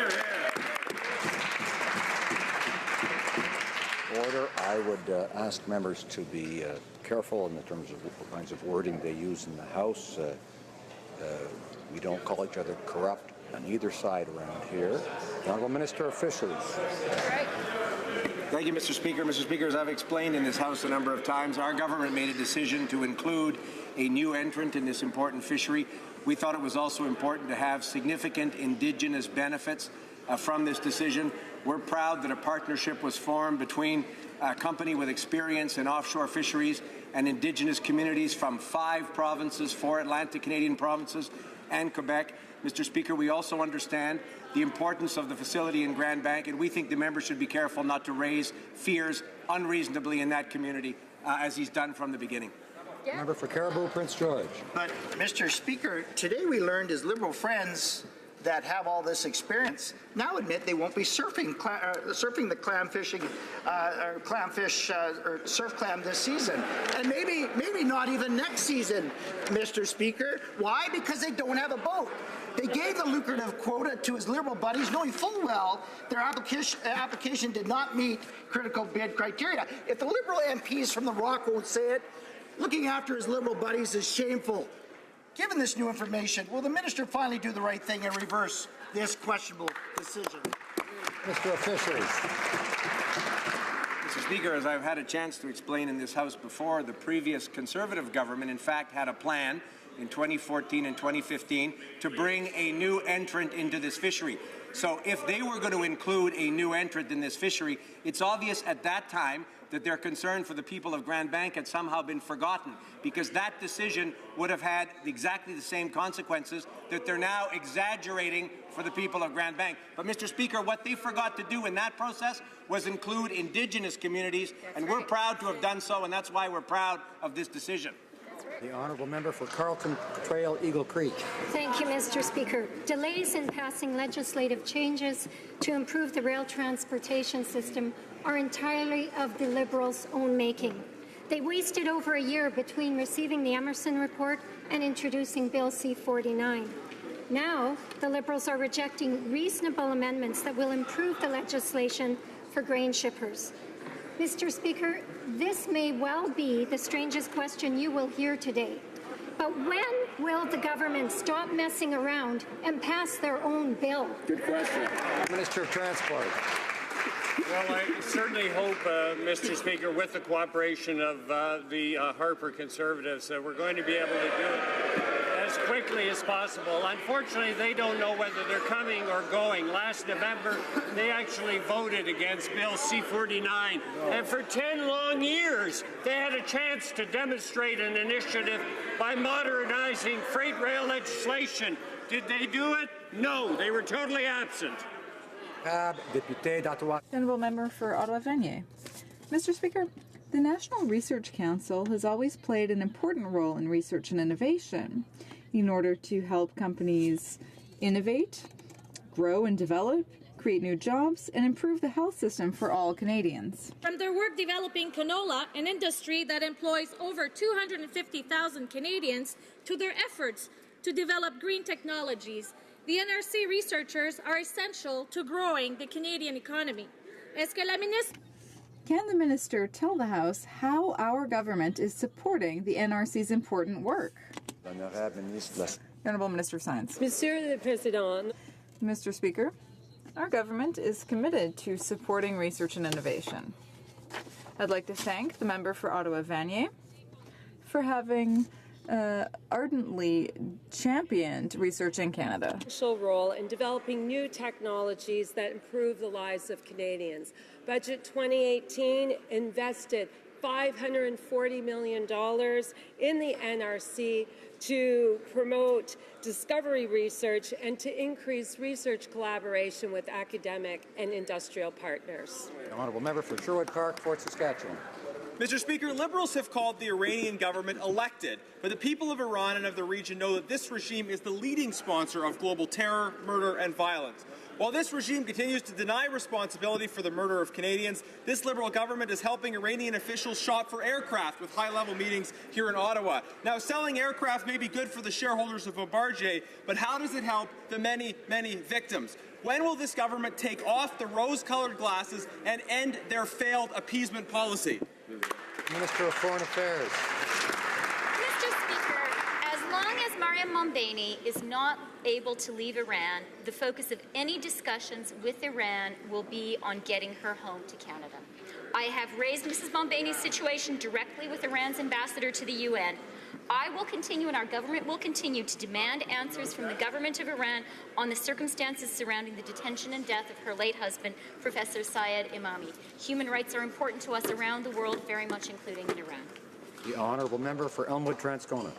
Order. I would ask members to be careful in terms of what kinds of wording they use in the House. We don't call each other corrupt on either side around here. The Honourable Minister of Fisheries. Thank you, Mr. Speaker. Mr. Speaker, as I've explained in this House a number of times, our government made a decision to include a new entrant in this important fishery. We thought it was also important to have significant Indigenous benefits from this decision. We're proud that a partnership was formed between a company with experience in offshore fisheries and Indigenous communities from 5 provinces, 4 Atlantic Canadian provinces, and Quebec. Mr. Speaker, we also understand the importance of the facility in Grand Bank, and we think the member should be careful not to raise fears unreasonably in that community, as he's done from the beginning. Member for Caribou, Prince George. But, Mr. Speaker, today we learned his Liberal friends that have all this experience now admit they won't be surfing the clamfish or surf clam this season, and maybe not even next season, Mr. Speaker. Why? Because they don't have a boat. They gave the lucrative quota to his Liberal buddies, knowing full well their application did not meet critical bid criteria. If the Liberal MPs from the Rock won't say it, looking after his Liberal buddies is shameful. Given this new information, will the minister finally do the right thing and reverse this questionable decision? Mr. of Fisheries. Mr. Speaker, as I've had a chance to explain in this House before, the previous Conservative government, in fact, had a plan in 2014 and 2015 to bring a new entrant into this fishery. So if they were going to include a new entrant in this fishery, it's obvious at that time that their concern for the people of Grand Bank had somehow been forgotten, because that decision would have had exactly the same consequences that they're now exaggerating for the people of Grand Bank. But, Mr. Speaker, what they forgot to do in that process was include Indigenous communities, and we're proud to have done so, and that's why we're proud of this decision. The Honourable Member for Carlton Trail, Eagle Creek. Thank you, Mr. Speaker. Delays in passing legislative changes to improve the rail transportation system are entirely of the Liberals' own making. They wasted over a year between receiving the Emerson report and introducing Bill C-49. Now, the Liberals are rejecting reasonable amendments that will improve the legislation for grain shippers. Mr. Speaker, this may well be the strangest question you will hear today. But when will the government stop messing around and pass their own bill? Good question. Minister of Transport. Well, I certainly hope, Mr. Speaker, with the cooperation of the Harper Conservatives, that we're going to be able to do it as quickly as possible. Unfortunately, they don't know whether they're coming or going. Last November, they actually voted against Bill C-49. And for 10 long years, they had a chance to demonstrate an initiative by modernizing freight rail legislation. Did they do it? No, they were totally absent. Honourable Member for Ottawa-Vanier. Mr. Speaker, the National Research Council has always played an important role in research and innovation in order to help companies innovate, grow and develop, create new jobs, and improve the health system for all Canadians. From their work developing canola, an industry that employs over 250,000 Canadians, to their efforts to develop green technologies, the NRC researchers are essential to growing the Canadian economy. Can the minister tell the House how our government is supporting the NRC's important work? Honourable Minister of Science. Monsieur le Président. Mr. Speaker, our government is committed to supporting research and innovation. I'd like to thank the member for Ottawa-Vanier for having ardently championed research in Canada. Role in developing new technologies that improve the lives of Canadians. Budget 2018 invested $540 million in the NRC to promote discovery research and to increase research collaboration with academic and industrial partners. The honourable member for Sherwood Park, Fort Saskatchewan. Mr. Speaker, Liberals have called the Iranian government elected, but the people of Iran and of the region know that this regime is the leading sponsor of global terror, murder, and violence. While this regime continues to deny responsibility for the murder of Canadians, this Liberal government is helping Iranian officials shop for aircraft with high-level meetings here in Ottawa. Now, selling aircraft may be good for the shareholders of Bombardier, but how does it help the many, many victims? When will this government take off the rose-colored glasses and end their failed appeasement policy? Minister of Foreign Affairs. Mr. Speaker, as long as Maryam Mombaini is not able to leave Iran, the focus of any discussions with Iran will be on getting her home to Canada. I have raised Mrs. Mombaini's situation directly with Iran's ambassador to the UN. I will continue and our government will continue to demand answers from the government of Iran on the circumstances surrounding the detention and death of her late husband, Professor Syed Imami. Human rights are important to us around the world, very much including in Iran. The honourable member for Elmwood Transcona.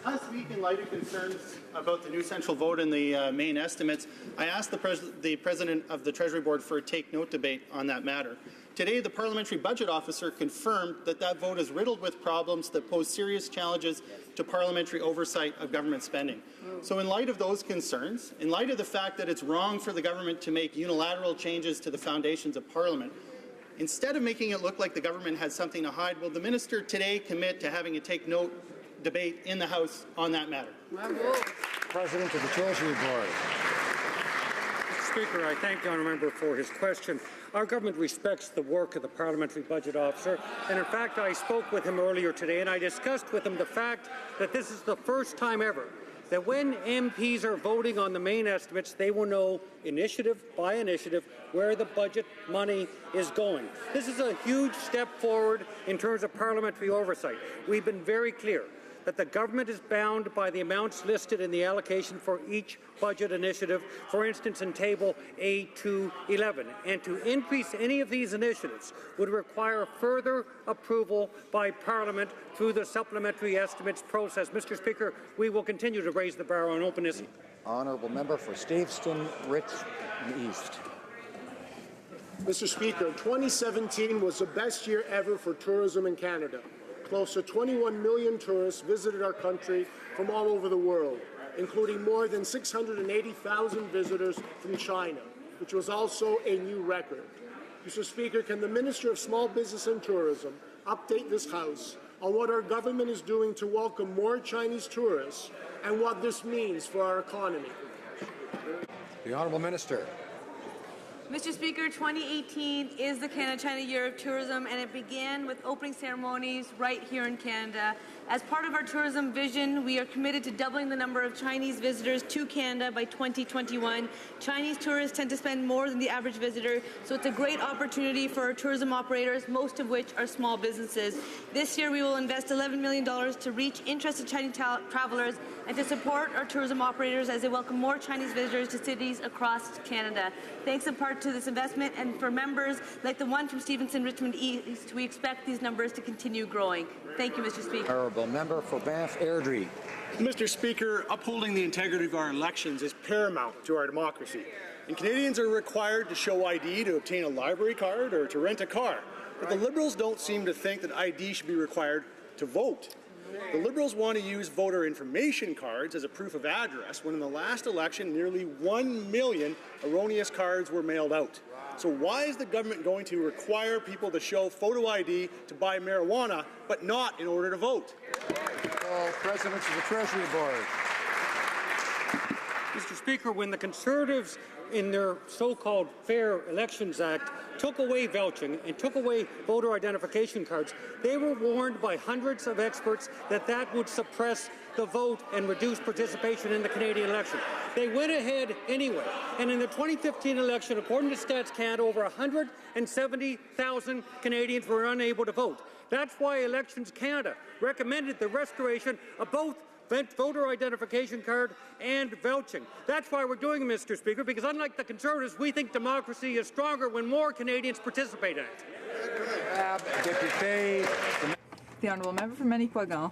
Last week, in light of concerns about the new central vote and the main estimates, I asked the President of the Treasury Board for a take-note debate on that matter. Today, the Parliamentary Budget Officer confirmed that that vote is riddled with problems that pose serious challenges to parliamentary oversight of government spending. So in light of those concerns, in light of the fact that it's wrong for the government to make unilateral changes to the foundations of Parliament, instead of making it look like the government has something to hide, will the Minister today commit to having a take-note debate in the House on that matter? President of the Treasury Board. Mr. Speaker, I thank the honourable member for his question. Our government respects the work of the Parliamentary Budget Officer, and in fact I spoke with him earlier today and I discussed with him the fact that this is the first time ever that when MPs are voting on the main estimates, they will know initiative by initiative where the budget money is going. This is a huge step forward in terms of parliamentary oversight. We've been very clear that the government is bound by the amounts listed in the allocation for each budget initiative, for instance in Table A211, and to increase any of these initiatives would require further approval by Parliament through the supplementary estimates process. Mr. Speaker, we will continue to raise the bar on openness. Honourable member for Steveston, Rich East. Mr. Speaker, 2017 was the best year ever for tourism in Canada. Close to 21 million tourists visited our country from all over the world, including more than 680,000 visitors from China, which was also a new record. Mr. Speaker, can the Minister of Small Business and Tourism update this House on what our government is doing to welcome more Chinese tourists and what this means for our economy? The Honourable Minister. Mr. Speaker, 2018 is the Canada-China Year of Tourism, and it began with opening ceremonies right here in Canada. As part of our tourism vision, we are committed to doubling the number of Chinese visitors to Canada by 2021. Chinese tourists tend to spend more than the average visitor, so it's a great opportunity for our tourism operators, most of which are small businesses. This year, we will invest $11 million to reach interested Chinese travelers and to support our tourism operators as they welcome more Chinese visitors to cities across Canada. Thanks in part to this investment, and for members like the one from Stevenson, Richmond East, we expect these numbers to continue growing. Thank you, Mr. Speaker. Honourable member for Banff Airdrie. Mr. Speaker, upholding the integrity of our elections is paramount to our democracy. And Canadians are required to show ID to obtain a library card or to rent a car. But the Liberals don't seem to think that ID should be required to vote. The Liberals want to use voter information cards as a proof of address when in the last election nearly 1 million erroneous cards were mailed out. So why is the government going to require people to show photo ID to buy marijuana, but not in order to vote? Presidents of the Treasury Board. Mr. Speaker, when the Conservatives in their so-called Fair Elections Act took away vouching and took away voter identification cards, they were warned by hundreds of experts that that would suppress the vote and reduce participation in the Canadian election. They went ahead anyway, and in the 2015 election, according to Stats Canada, over 170,000 Canadians were unable to vote. That's why Elections Canada recommended the restoration of both voter identification card, and vouching. That's why we're doing it, Mr. Speaker, because unlike the Conservatives, we think democracy is stronger when more Canadians participate in it. The Honourable Member for Manicouagan.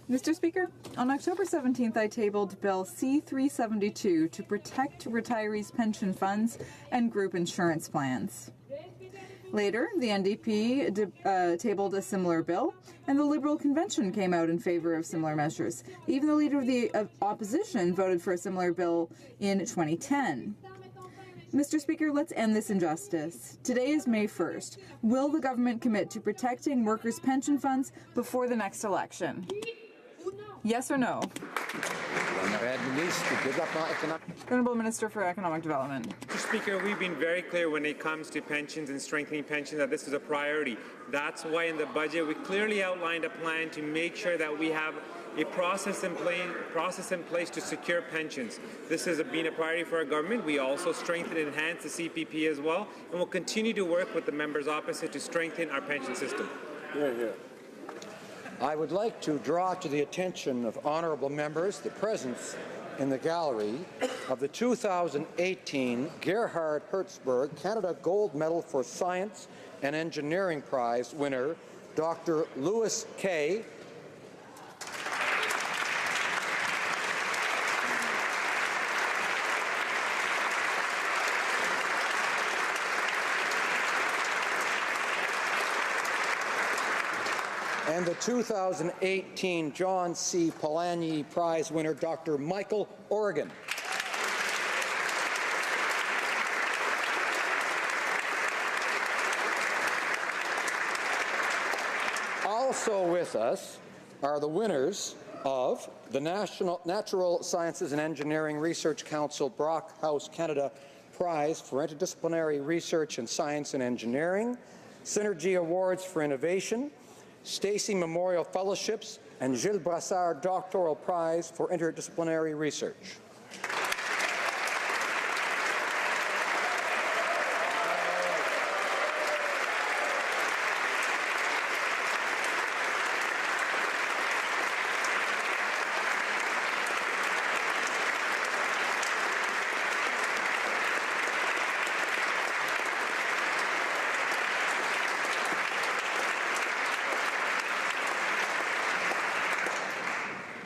Mr. Speaker, on October 17th, I tabled Bill C-372 to protect retirees' pension funds and group insurance plans. Later, the NDP tabled a similar bill, and the Liberal Convention came out in favour of similar measures. Even the Leader of the Opposition voted for a similar bill in 2010. Mr. Speaker, let's end this injustice. Today is May 1st. Will the government commit to protecting workers' pension funds before the next election? Yes or no? Honourable Minister for Economic Development. Mr. Speaker, we've been very clear when it comes to pensions and strengthening pensions that this is a priority. That's why in the budget we clearly outlined a plan to make sure that we have a process in place to secure pensions. This has been a priority for our government. We also strengthen and enhance the CPP as well, and we'll continue to work with the members opposite to strengthen our pension system. I would like to draw to the attention of honourable members the presence in the gallery of the 2018 Gerhard Hertzberg Canada Gold Medal for Science and Engineering Prize winner, Dr. Louis Kay. And the 2018 John C. Polanyi Prize winner, Dr. Michael Organ. Also with us are the winners of the Natural Sciences and Engineering Research Council Brockhouse Canada Prize for Interdisciplinary Research in Science and Engineering, Synergy Awards for Innovation, Stacey Memorial Fellowships, and Gilles Brassard Doctoral Prize for Interdisciplinary Research.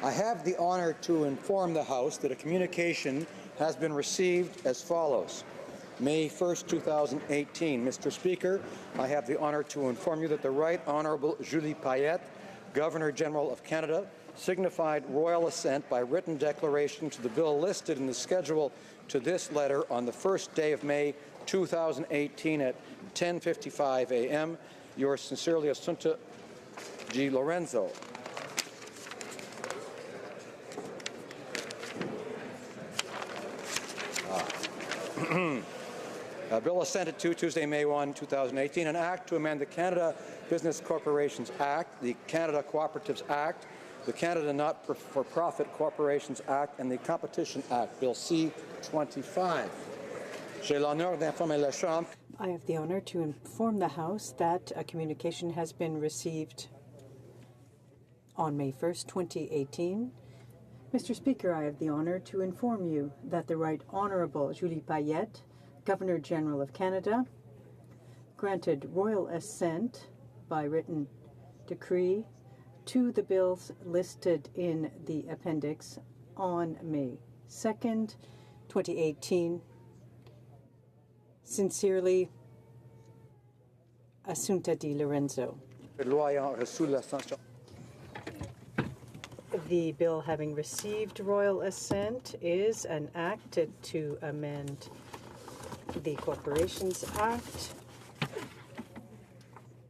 I have the honour to inform the House that a communication has been received as follows. May 1st, 2018. Mr. Speaker, I have the honour to inform you that the Right Honourable Julie Payette, Governor-General of Canada, signified royal assent by written declaration to the bill listed in the schedule to this letter on the first day of May 2018 at 10:55 a.m. Yours sincerely, Assunta G. Lorenzo. Bill assented to Tuesday, May 1, 2018, an act to amend the Canada Business Corporations Act, the Canada Cooperatives Act, the Canada Not-for-Profit Corporations Act, and the Competition Act, Bill C-25. J'ai l'honneur d'informer la Chambre. I have the honor to inform the House that a communication has been received on May 1st, 2018. Mr. Speaker, I have the honor to inform you that the Right Honourable Julie Payette, Governor-General of Canada, granted royal assent by written decree to the bills listed in the appendix on May 2nd, 2018. Sincerely, Assunta Di Lorenzo. The bill having received royal assent is an act to amend the Corporations Act,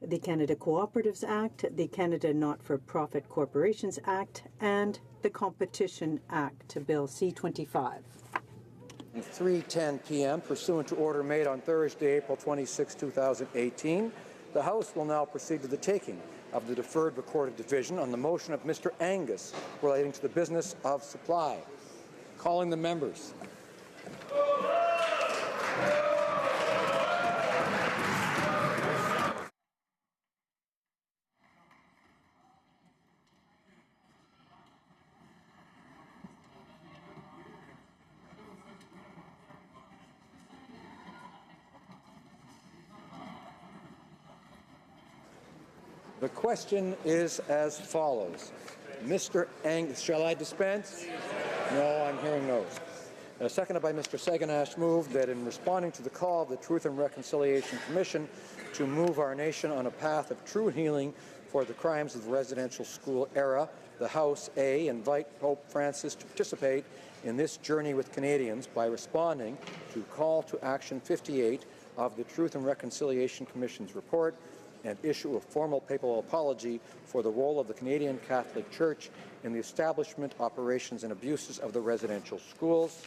the Canada Cooperatives Act, the Canada Not-for-Profit Corporations Act, and the Competition Act, Bill C-25. 3:10 p.m. pursuant to order made on Thursday, April 26, 2018, the House will now proceed to the taking of the deferred recorded division on the motion of Mr. Angus relating to the business of supply. Calling the members. The question is as follows. Mr. Shall I dispense? No, I'm hearing no's. Seconded by Mr. Saganash, moved that in responding to the call of the Truth and Reconciliation Commission to move our nation on a path of true healing for the crimes of the residential school era, the House, A, invite Pope Francis to participate in this journey with Canadians by responding to Call to Action 58 of the Truth and Reconciliation Commission's report and issue a formal papal apology for the role of the Canadian Catholic Church in the establishment, operations, and abuses of the residential schools.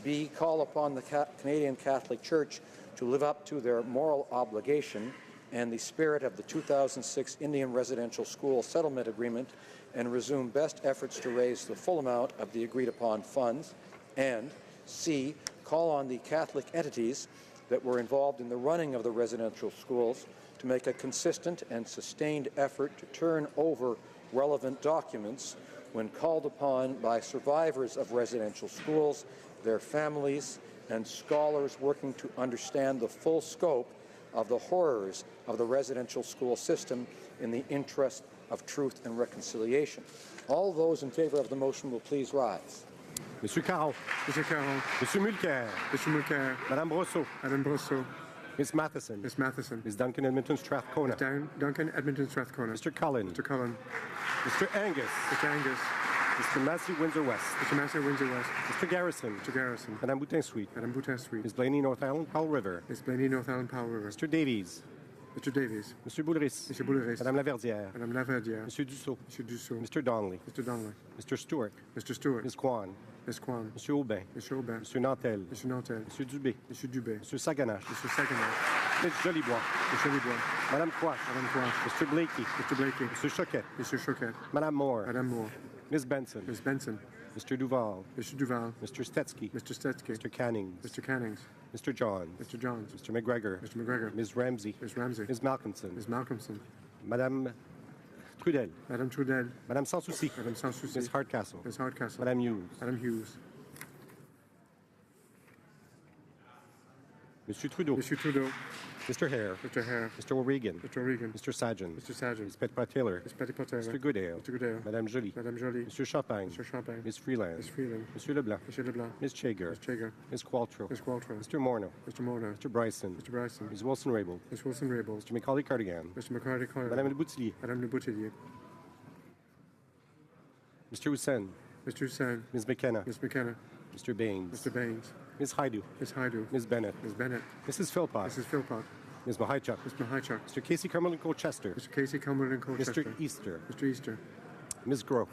B, call upon the Canadian Catholic Church to live up to their moral obligation and the spirit of the 2006 Indian Residential School Settlement Agreement and resume best efforts to raise the full amount of the agreed-upon funds. And C, call on the Catholic entities that were involved in the running of the residential schools to make a consistent and sustained effort to turn over relevant documents when called upon by survivors of residential schools, their families, and scholars working to understand the full scope of the horrors of the residential school system in the interest of truth and reconciliation. All those in favor of the motion will please rise. Monsieur Caron. Monsieur Caron. Monsieur Mulcair. Monsieur Mulcair. Madame Brosseau. Madame Brosseau. Ms. Matheson. Ms. Matheson. Ms. Duncan Edmonton Strathcona. Duncan Edmonton Strathcona. Mr. Cullen. Mr. Cullen. Mr. Angus. Mr. Angus. Mr. Massey Windsor West. Mr. Massey Windsor West. Mr. Garrison. Mr. Garrison. Madame Boutin-Sweet. Madame Boutin-Sweet. Ms. Blaney North Island Powell River. Ms. Blaney North Island Powell River. Mr. Davies. Mr. Davies. Monsieur Boulris. Monsieur Boulris. Madame Laverdière. Madame Laverdière. Monsieur Dussault. Monsieur Dussault. Mr. Donnelly. Mr. Donnelly. Mr. Stewart. Mr. Stewart. Ms. Kwan. Ms. Kwan. Monsieur Aubin. Monsieur Aubin. Monsieur Nantel. Monsieur Nantel. Monsieur Dubé. Monsieur Dubé. Monsieur Saganache. Monsieur Saganache. Ms. Jolibois. Monsieur Jolibois. Madame Quash. Madame Quash. Mr. Blakey. Mr. Blakey. Monsieur Choquette. Monsieur Choquette. Madame Moore. Madame Moore. Ms. Benson. Ms. Benson. Mr. Duval. Mr. Duval. Mr. Stetsky. Mr. Stetsky. Mr. Cannings. Mr. Cannings. Mr. Johns. Mr. Johns. Mr. McGregor. Mr. McGregor. Ms. Ramsey. Ms. Ramsey. Ms. Malcolmson. Ms. Malcolmson. Madame Trudel. Madame Trudel. Madame Sanssouci. Madame Sanssouci. Ms. Hardcastle. Ms. Hardcastle. Madame Hughes. Madame Hughes. Monsieur Trudeau. Monsieur Trudeau. Mr. Hare. Mr. Hare. Mr. O'Regan. Mr. O'Regan. Mr. Sajan. Mr. Sajan. Ms. Petitpas-Taylor. Ms. Petitpas-Taylor. Mr. Goodale. Mr. Goodale. Madame Joly. Madame Joly. Monsieur Champagne. Mr. Champagne. Ms. Freeland. Ms. Freeland. Monsieur Leblanc. Monsieur Leblanc. Ms. Chager. Ms. Chager. Ms. Qualtrough. Ms. Qualtrough. Mr. Morneau. Mr. Morneau. Mr. Bryson. Mr. Bryson. Ms. Wilson-Raybould. Ms. Wilson-Raybould. Mr. Macaulay-Cardigan. Mr. Macaulay-Cardigan. Madame Le Boutillier. Madame Le Boutillier. Mr. Hussain. Mr. Hussain. Ms. McKenna. Ms. McKenna. Mr. Baines. Mr. Baines. Ms. Haidu. Ms. Haidu. Ms. Bennett. Ms. Bennett. Mrs. Philpott. Mrs. Philpott. Ms. Mahaichuk. Ms. Mahaichuk. Mr. Casey Cumberland Colchester. Mr. Casey Cumberland Colchester. Mr. Easter. Mr. Easter. Ms. Groh.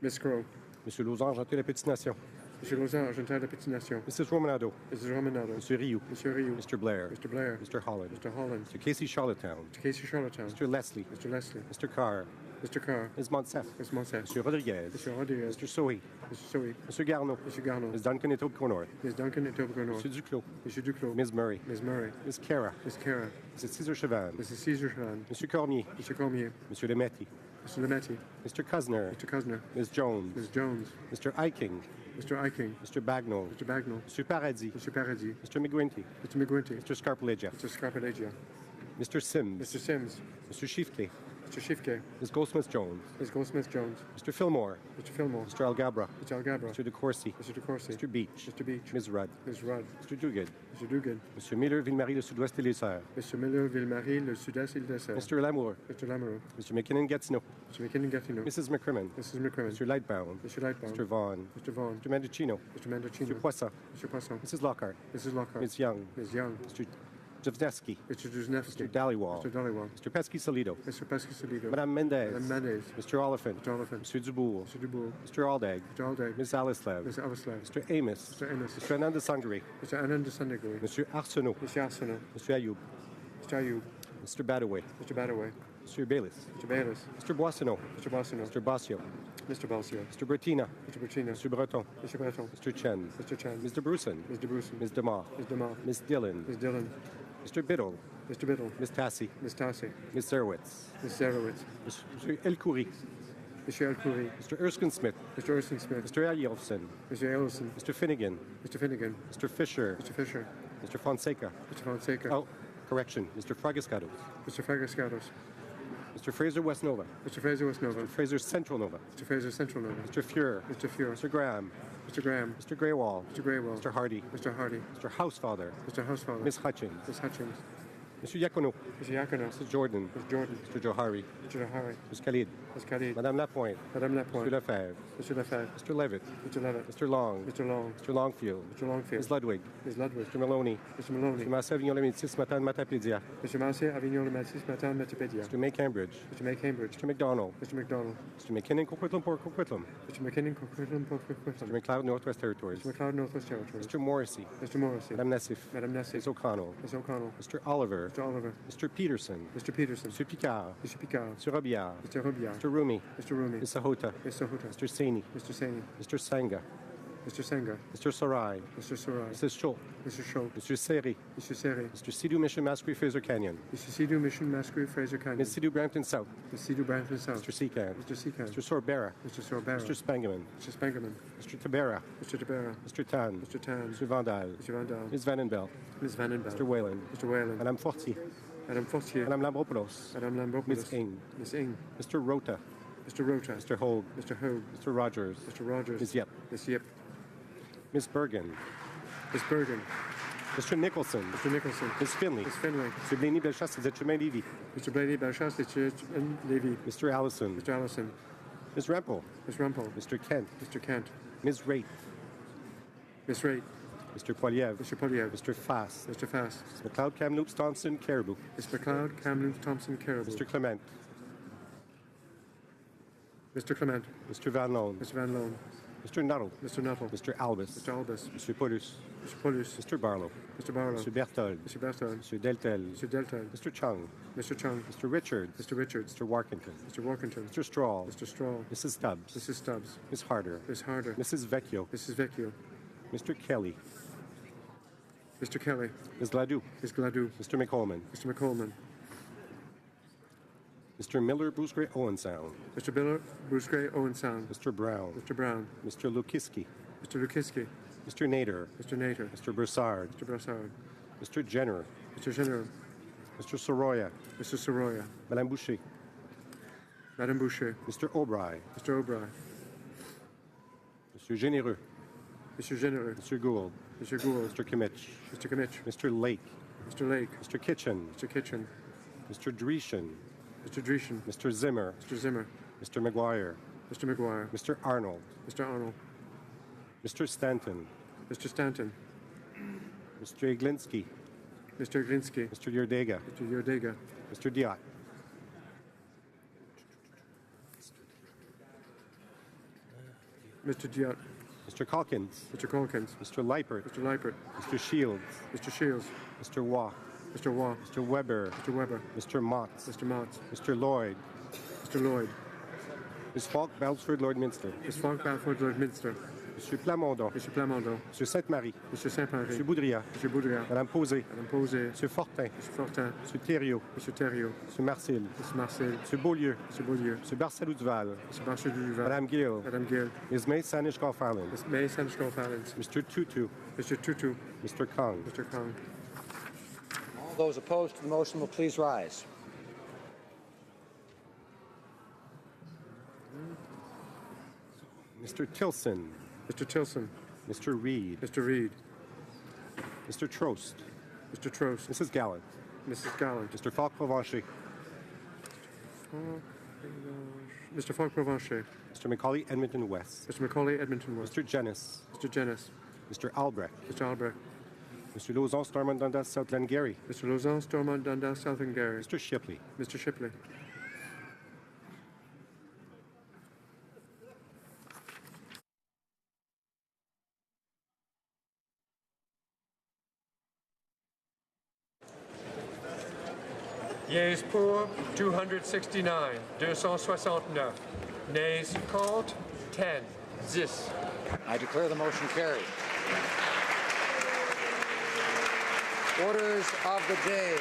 Ms. Groh. Monsieur Lausanne, Gentil La Petite Nation. Monsieur Lausanne, Argentin de Petite Nation. Mrs. Romanado. Mrs. Romanado. Monsieur Rioux. Monsieur Rioux. Mr. Blair. Mr. Blair. Mr. Holland. Mr. Holland. Mr. Casey Charlottetown. Mr. Casey Charlottetown. Mr. Leslie. Mr. Leslie. Mr. Carr. Mr. Carr. Ms. Monsef. Ms. Monsef. Monsieur Rodriguez. Monsieur Rodriguez. Mr. Sohi. Mr. Sohi. Monsieur Garneau. Monsieur Garneau. Ms. Duncan Etobicoke North. Ms. Duncan Etobicoke North. Monsieur Duclos. Monsieur Duclos. Ms. Murray. Ms. Murray. Ms. Cara. Ms. Cara. Mrs. Cesar Chavan. Mrs. Cesar Chavan. Monsieur Cormier. Monsieur Cormier. Monsieur Lemetti. Mr. Lemetti. Mr. Cusner. Mr. Cusner. Ms. Jones. Ms. Jones. Mr. Eiking. Mr. Eiking. Mr. Bagnall. Mr. Bagnall. Mr. Paradis. Mr. Paradis. Mr. McGuinty. Mr. McGuinty. Mr. Scarpelegia. Mr. Scarpelegia. Mr. Sims. Mr. Sims. Mr. Shifke. Mr. Shifke. Ms. Goldsmith-Jones. Ms. Goldsmith-Jones. Mr. Fillmore. Mr. Fillmore. Mr. Algabra. Mr. Algabra. Mr. DeCourcy. Mr. DeCourcy. Mr. Beach. Mr. Beach. Ms. Rudd. Ms. Rudd. Mr. Duguid. Mr. Duguid. Mr. Miller, Ville-Marie, le Sud-Ouest et les Serres. Mr. Miller, Ville-Marie, le Sud-Est et le Dessert. Mr. Lamour. Mr. Lamoureux. Mr. McKinnon Gatineau. Mr. McKinnon Gatineau. Mrs. McCrimmon. Mrs. McCrimmon. Mr. Lightbound. Mr. Lightbound. Mr. Vaughn. Mr. Vaughn. Mr. Mendocino. Mr. Mendocino. Mr. Poisson. Mr. Poisson. Mrs. Lockhart. Mrs. Lockhart. Ms. Young. Ms. Young. Mr. Jevnesky. Mr. Jusnevsky. Mr. Dhaliwal. Mr. Dhaliwal. Mr. Pesky-Solido. Mr. Pesky-Solido. Madame Mendez. Madame Mendez. Mr. Oliphant. Mr. Oliphant. Mr. Dubourg. Mr. Dubourg. Mr. Aldag. Mr. Aldag. Ms. Alislav. Ms. Alislav. Mr. Amos. Mr. Amos. Mr. Anand Sangri. Mr. Anand Sandeguri. Mr. Arsenault. Mr. Arsenault. Mr. Ayoub. Mr. Ayoub. Mr. Badaway. Mr. Badaway. Mr. Baylis. Mr. Baylis. Mr. Boissonneau. Mr. Boissonneau. Mr. Bassio. Mr. Balsio. Mr. Bertina. Mr. Bertina. Mr. Breton. Mr. Breton. Mr. Chen. Mr. Chan. Mr. Bruson. Mr. Bruson. Ms. DeMar. Ms. DeMar. Ms. Dillon. Ms. Dillon. Mr. Biddle. Mr. Biddle. Ms. Tassi. Ms. Tassi. Ms. Zerowitz. Ms. Zerowitz. Mr. El-Khoury. Mr. El-Khoury. Mr. Erskine Smith. Mr. Erskine Smith. Mr. Ellielson. Mr. Ellison. Mr. Finnegan. Mr. Finnegan. Mr. Fisher. Mr. Fisher. Mr. Fonseca. Mr. Fonseca. Oh, correction. Mr. Fragascados. Mr. Fragascados. Mr. Fraser West Nova. Mr. Fraser West Nova. Mr. Fraser Central Nova. Mr. Fraser Central Nova. Mr. Fuhr. Mr. Fuhr. Mr. Graham. Mr. Graham. Mr. Greywall. Mr. Greywall. Mr. Hardy. Mr. Hardy. Mr. Housefather. Mr. Housefather. Ms. Hutchins. Ms. Hutchins. Mr. Yacono. Mr. Yacono. Mr. Jordan. Mr. Jordan. Mr. Johari. Mr. Johari. Mr. Khalid. Ms. Khalid. Madame Lapointe. Madame Lapointe. Mr. Lefebvre. Mr. Lefebvre. Mr. Levitt. Mr. Levitt. Mr. Long. Mr. Long. Mr. Longfield. Mr. Longfield. Ms. Ludwig. Ms. Ludwig. Mr. Maloney. Mr. Maloney. Mr. Massé Avignon le Métis Matin Matapédia. Mr. Massé Avignon le Métis Matin Matapédia. Mr. May Cambridge. Mr. May Cambridge. Mr. McDonald. Mr. McDonald. Mr. McKinnon Coquitlam Port Coquitlam. Mr. McKinnon Coquitlam Port Coquitlam. Mr. McLeod Northwest Territories. Mr. McLeod Northwest Territories. Mr. Morrissey. Mr. Morrissey. Madame Nassif. Madame Nassif. Ms. O'Connell. Ms. O'Connell. Mr. Oliver. Mr. Oliver. Mr. Peterson. Mr. Peterson. Mr. Picard. Mr. Picard. Mr. Robillard. Mr. Robillard. Mr. Rumi. Mr. Rumi. Ms. Sahota. Ms. Sahota. Mr. Saini. Mr. Saini. Mr. Sanga. Mr. Senga. Mr. Sarai. Mr. Sarai. Mrs. Shaw. Mr. Shaw. Mr. Seri. Mr. Seri. Mr. Sidhu Mission Masquerade Fraser Canyon. Mr. Sidhu Mission Masquerade Fraser Canyon. Ms. Sidhu Brampton South. Ms. Sidhu Brampton South. Mr. Secan. Mr. Secan. Mr. Sorbera. Mr. Sorbera. Mr. Spangaman. Mr. Spangaman. Mr. Tabera. Mr. Tabera. Mr. Tan. Mr. Tan. Mr. Vandal. Mr. Vandal. Ms. Vandenbelt. Ms. Vandenbelt. Mr. Whalen. Mr. Whalen. Madame Fortier. Madame Fortier. Madame Lambropoulos. Madame Lambropoulos. Ms. Ing. Ms. Ing. Mr. Rota. Mr. Rota. Mr. Hogue. Mr. Hogue. Mr. Rogers. Mr. Rogers. Ms. Yep. Ms. Yip. Ms. Bergen. Ms. Bergen. Mr. Nicholson. Mr. Nicholson. Ms. Finley. Ms. Finley. Mr. Blaney Bellechasse, c'est Chemin Lévis. Mr. Blaney Bellechasse, c'est Chemin Lévis. Mr. Allison. Mr. Allison. Ms. Rempel. Ms. Rumpel. Mr. Kent. Mr. Kent. Ms. Raitt. Ms. Raitt. Mr. Poiliev. Mr. Poliev. Mr. Fass. Mr. Fass. Ms. McLeod, Kamloops, Thompson, Caribou. Ms. McLeod, Kamloops, Thompson, Caribou. Mr. Clement. Mr. Clement. Mr. Van Loan. Mr. Van Loan. Mr. Nuttall. Mr. Nuttall. Mr. Albus. Mr. Albus. Mr. Paulus. Mr. Paulus. Mr. Barlow. Mr. Barlow. Mr. Berthold. Mr. Berthold. Mr. Deltel. Mr. Deltel. Mr. Chung. Mr. Chung. Mr. Richards. Mr. Richards. Mr. Warkington. Mr. Walkington. Mr. Straw. Mr. Straw. Mrs. Stubbs. Mrs. Stubbs. Ms. Harder. Ms. Harder. Mrs. Vecchio. Mrs. Vecchio. Mr. Kelly. Mr. Kelly. Ms. Ladoux. Ms. Gladue. Mr. McColman. Mr. McColman. Mr. Miller, Bruce Gray, Owen Sound. Mr. Biller, Bruce Gray, Owen Sound. Mr. Brown. Mr. Brown. Mr. Lukiski. Mr. Lukiski. Mr. Nader. Mr. Nader. Mr. Broussard. Mr. Broussard. Mr. Jenner. Mr. General. Mr. Soroya. Mr. Soroya. Madame Boucher. Madame Boucher. Mr. Aubry. Mr. Aubry. Mr. Généreux. Mr. General. Mr. Gould. Mr. Gould. Mr. Kimmich. Mr. Kimmich. Mr. Lake. Mr. Lake. Mr. Kitchen. Mr. Kitchen. Mr. Dreeshen. Mr. Dreeshen. Mr. Zimmer. Mr. Zimmer. Mr. McGuire. Mr. McGuire. Mr. Arnold. Mr. Arnold. Mr. Stanton. Mr. Stanton. Mr. Iglinski. Mr. Glinsky. Mr. Yerdega. Mr. Yordega. Mr. Diot. Mr. Diot. Mr. Calkins. Mr. Calkins. Mr. Leipert. Mr. Leipert. Mr. Shields. Mr. Shields. Mr. Waugh. Mr. Waugh. Mr. Weber. Mr. Weber. Mr. Motts. Mr. Motts. Mr. Lloyd. Mr. Lloyd. Ms. Falk, Balford, Lord Minster. Ms. Falk, Balford, Lord Minster. Mr. Plamondon. Mr. Plamondon. Mr. Sainte-Marie. Mr. Saint-Marie. Mr. Boudria. Mr. Boudria. Madame Posé. Madame Posé. Mr. Fortin. Mr. Fortin. Mr. Thériault. Mr. Thériault. Mr. Marcel. Mr. Marcel. Mr. Beaulieu. Mr. Beaulieu. Mr. Barcelou-Duval. Mr. Barchet Duval. Madame Gill. Madame Gill. Ms. May Sanish-Garfarland. Ms. May Sanishkov Islands. Mr. Tutu. Mr. Tutu. Mr. Kong. Mr. Kong. All those opposed to the motion will please rise. Mr. Tilson. Mr. Tilson. Mr. Reed. Mr. Reed. Mr. Trost. Mr. Trost. Mrs. Gallant. Mrs. Gallant. Mr. Falk-Provencher. Mr. Falk Provencher. Mr. Macaulay, Edmonton West. Mr. Macaulay, Edmonton West. Mr. Jennis. Mr. Jennis. Mr. Albrecht. Mr. Albrecht. Mr. Lauzon, Stormont, Dundas, South Glengarry. Mr. Lauzon, Stormont, Dundas, South Glengarry. Mr. Shipley. Mr. Shipley. Yeas pour 269, 269. Nays compte 10, 10. I declare the motion carried. Orders of the day.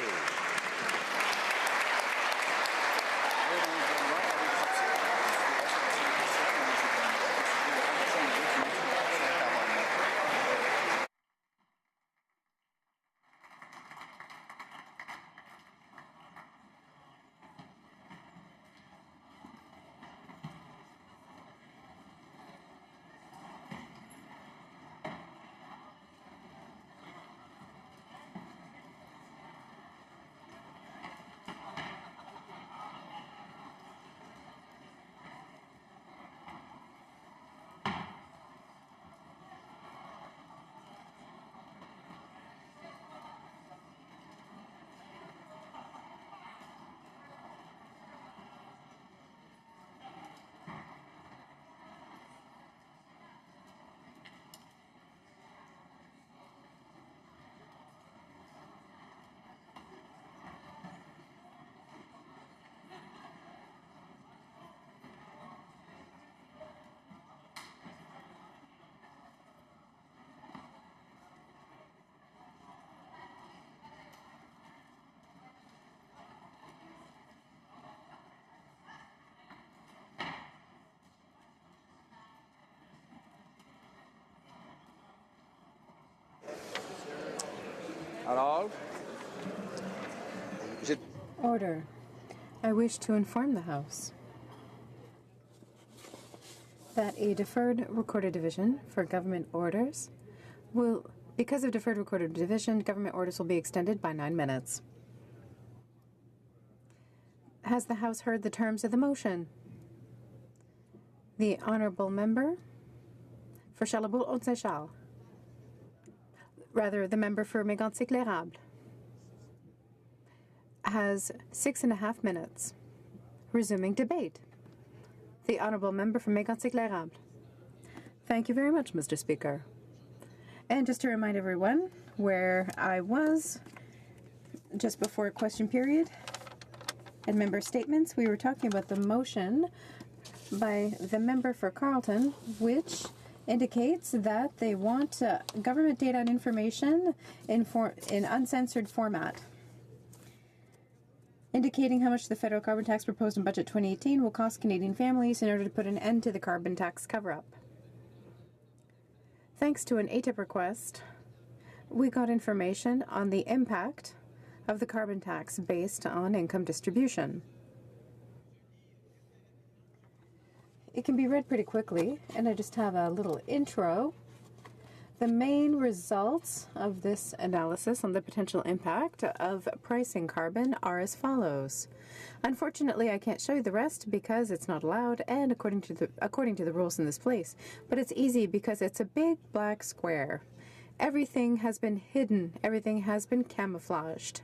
Order. I wish to inform the House that a deferred recorded division for government orders will, because of deferred recorded division, government orders will be extended by 9 minutes. Has the House heard the terms of the motion? The Honourable Member for Charlebourg-Haute-Saint-Charles. Rather, the member for Mégantic-l'Érable has 6.5 minutes. Resuming debate. The Honourable Member for Mégantic-l'Érable. Thank you very much, Mr. Speaker. And just to remind everyone where I was just before question period and member statements, we were talking about the motion by the member for Carleton, which indicates that they want government data and information in uncensored format, indicating how much the federal carbon tax proposed in Budget 2018 will cost Canadian families in order to put an end to the carbon tax cover-up. Thanks to an ATIP request, we got information on the impact of the carbon tax based on income distribution. It can be read pretty quickly, and I just have a little intro. The main results of this analysis on the potential impact of pricing carbon are as follows. Unfortunately, I can't show you the rest because it's not allowed and according to the rules in this place. But it's easy because it's a big black square. Everything has been hidden. Everything has been camouflaged.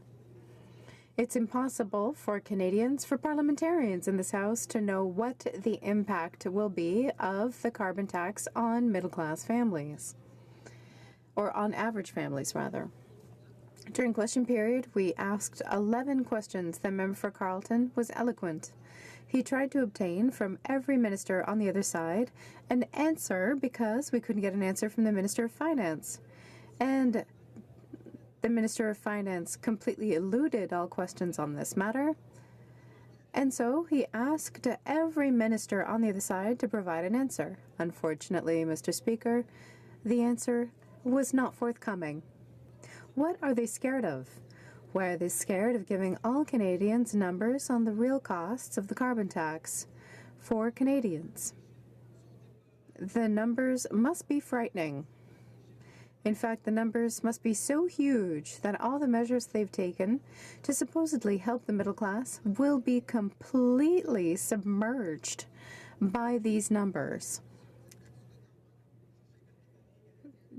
It's impossible for Canadians, for parliamentarians in this House, to know what the impact will be of the carbon tax on middle-class families, or on average families, rather. During question period, we asked 11 questions. The member for Carleton was eloquent. He tried to obtain from every minister on the other side an answer because we couldn't get an answer from the Minister of Finance. And the Minister of Finance completely eluded all questions on this matter. And so he asked every minister on the other side to provide an answer. Unfortunately, Mr. Speaker, the answer was not forthcoming. What are they scared of? Why are they scared of giving all Canadians numbers on the real costs of the carbon tax for Canadians? The numbers must be frightening. In fact, the numbers must be so huge that all the measures they've taken to supposedly help the middle class will be completely submerged by these numbers.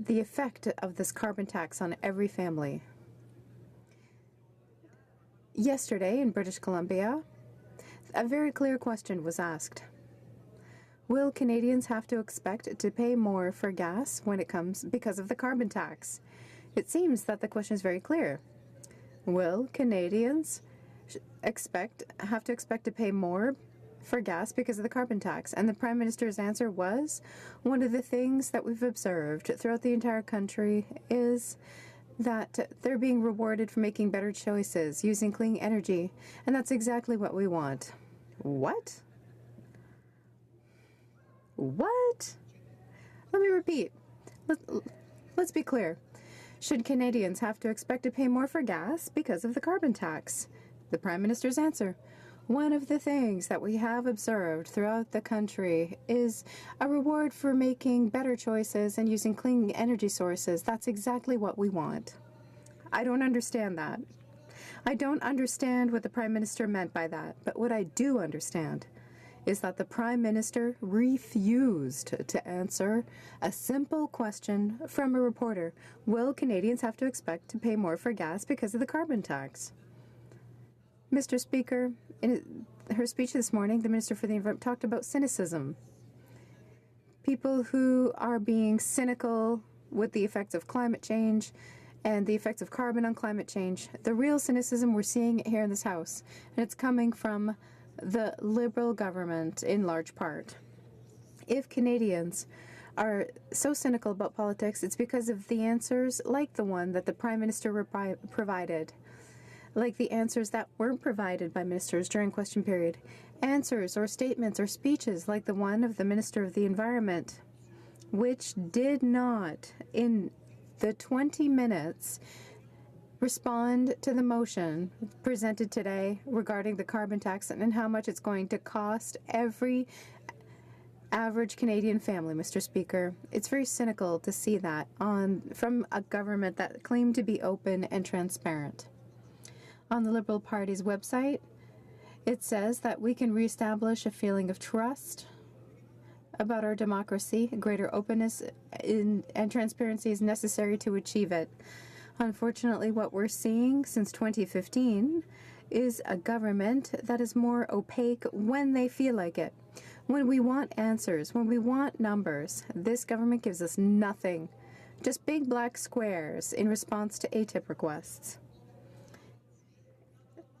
The effect of this carbon tax on every family. Yesterday in British Columbia, a very clear question was asked. Will Canadians have to expect to pay more for gas when it comes because of the carbon tax? It seems that the question is very clear. Will Canadians have to expect to pay more for gas because of the carbon tax? And the Prime Minister's answer was, one of the things that we've observed throughout the entire country is that they're being rewarded for making better choices, using clean energy, and that's exactly what we want. What? What? Let me repeat. Let's be clear. Should Canadians have to expect to pay more for gas because of the carbon tax? The Prime Minister's answer. One of the things that we have observed throughout the country is a reward for making better choices and using clean energy sources. That's exactly what we want. I don't understand that. I don't understand what the Prime Minister meant by that. But what I do understand is that the Prime Minister refused to answer a simple question from a reporter. Will Canadians have to expect to pay more for gas because of the carbon tax? Mr. Speaker, in her speech this morning, the Minister for the Environment talked about cynicism. People who are being cynical with the effects of climate change and the effects of carbon on climate change. The real cynicism we're seeing here in this House, and it's coming from the Liberal government in large part. If Canadians are so cynical about politics, it's because of the answers like the one that the Prime Minister provided, like the answers that weren't provided by ministers during question period, answers or statements or speeches like the one of the Minister of the Environment, which did not, in the 20 minutes respond to the motion presented today regarding the carbon tax and how much it's going to cost every average Canadian family, Mr. Speaker. It's very cynical to see that from a government that claimed to be open and transparent. On the Liberal Party's website, it says that we can reestablish a feeling of trust about our democracy. Greater openness and transparency is necessary to achieve it. Unfortunately, what we're seeing since 2015 is a government that is more opaque when they feel like it. When we want answers, when we want numbers, this government gives us nothing. Just big black squares in response to ATIP requests.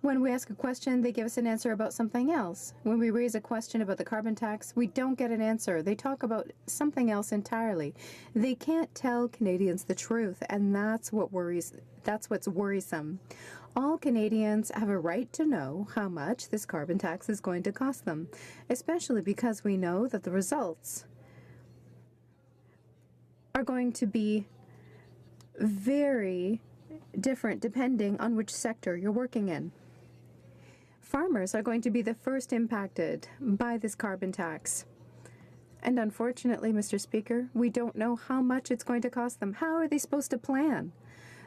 When we ask a question, they give us an answer about something else. When we raise a question about the carbon tax, we don't get an answer. They talk about something else entirely. They can't tell Canadians the truth, and that's what's worrisome. All Canadians have a right to know how much this carbon tax is going to cost them, especially because we know that the results are going to be very different depending on which sector you're working in. Farmers are going to be the first impacted by this carbon tax. And unfortunately, Mr. Speaker, we don't know how much it's going to cost them. How are they supposed to plan?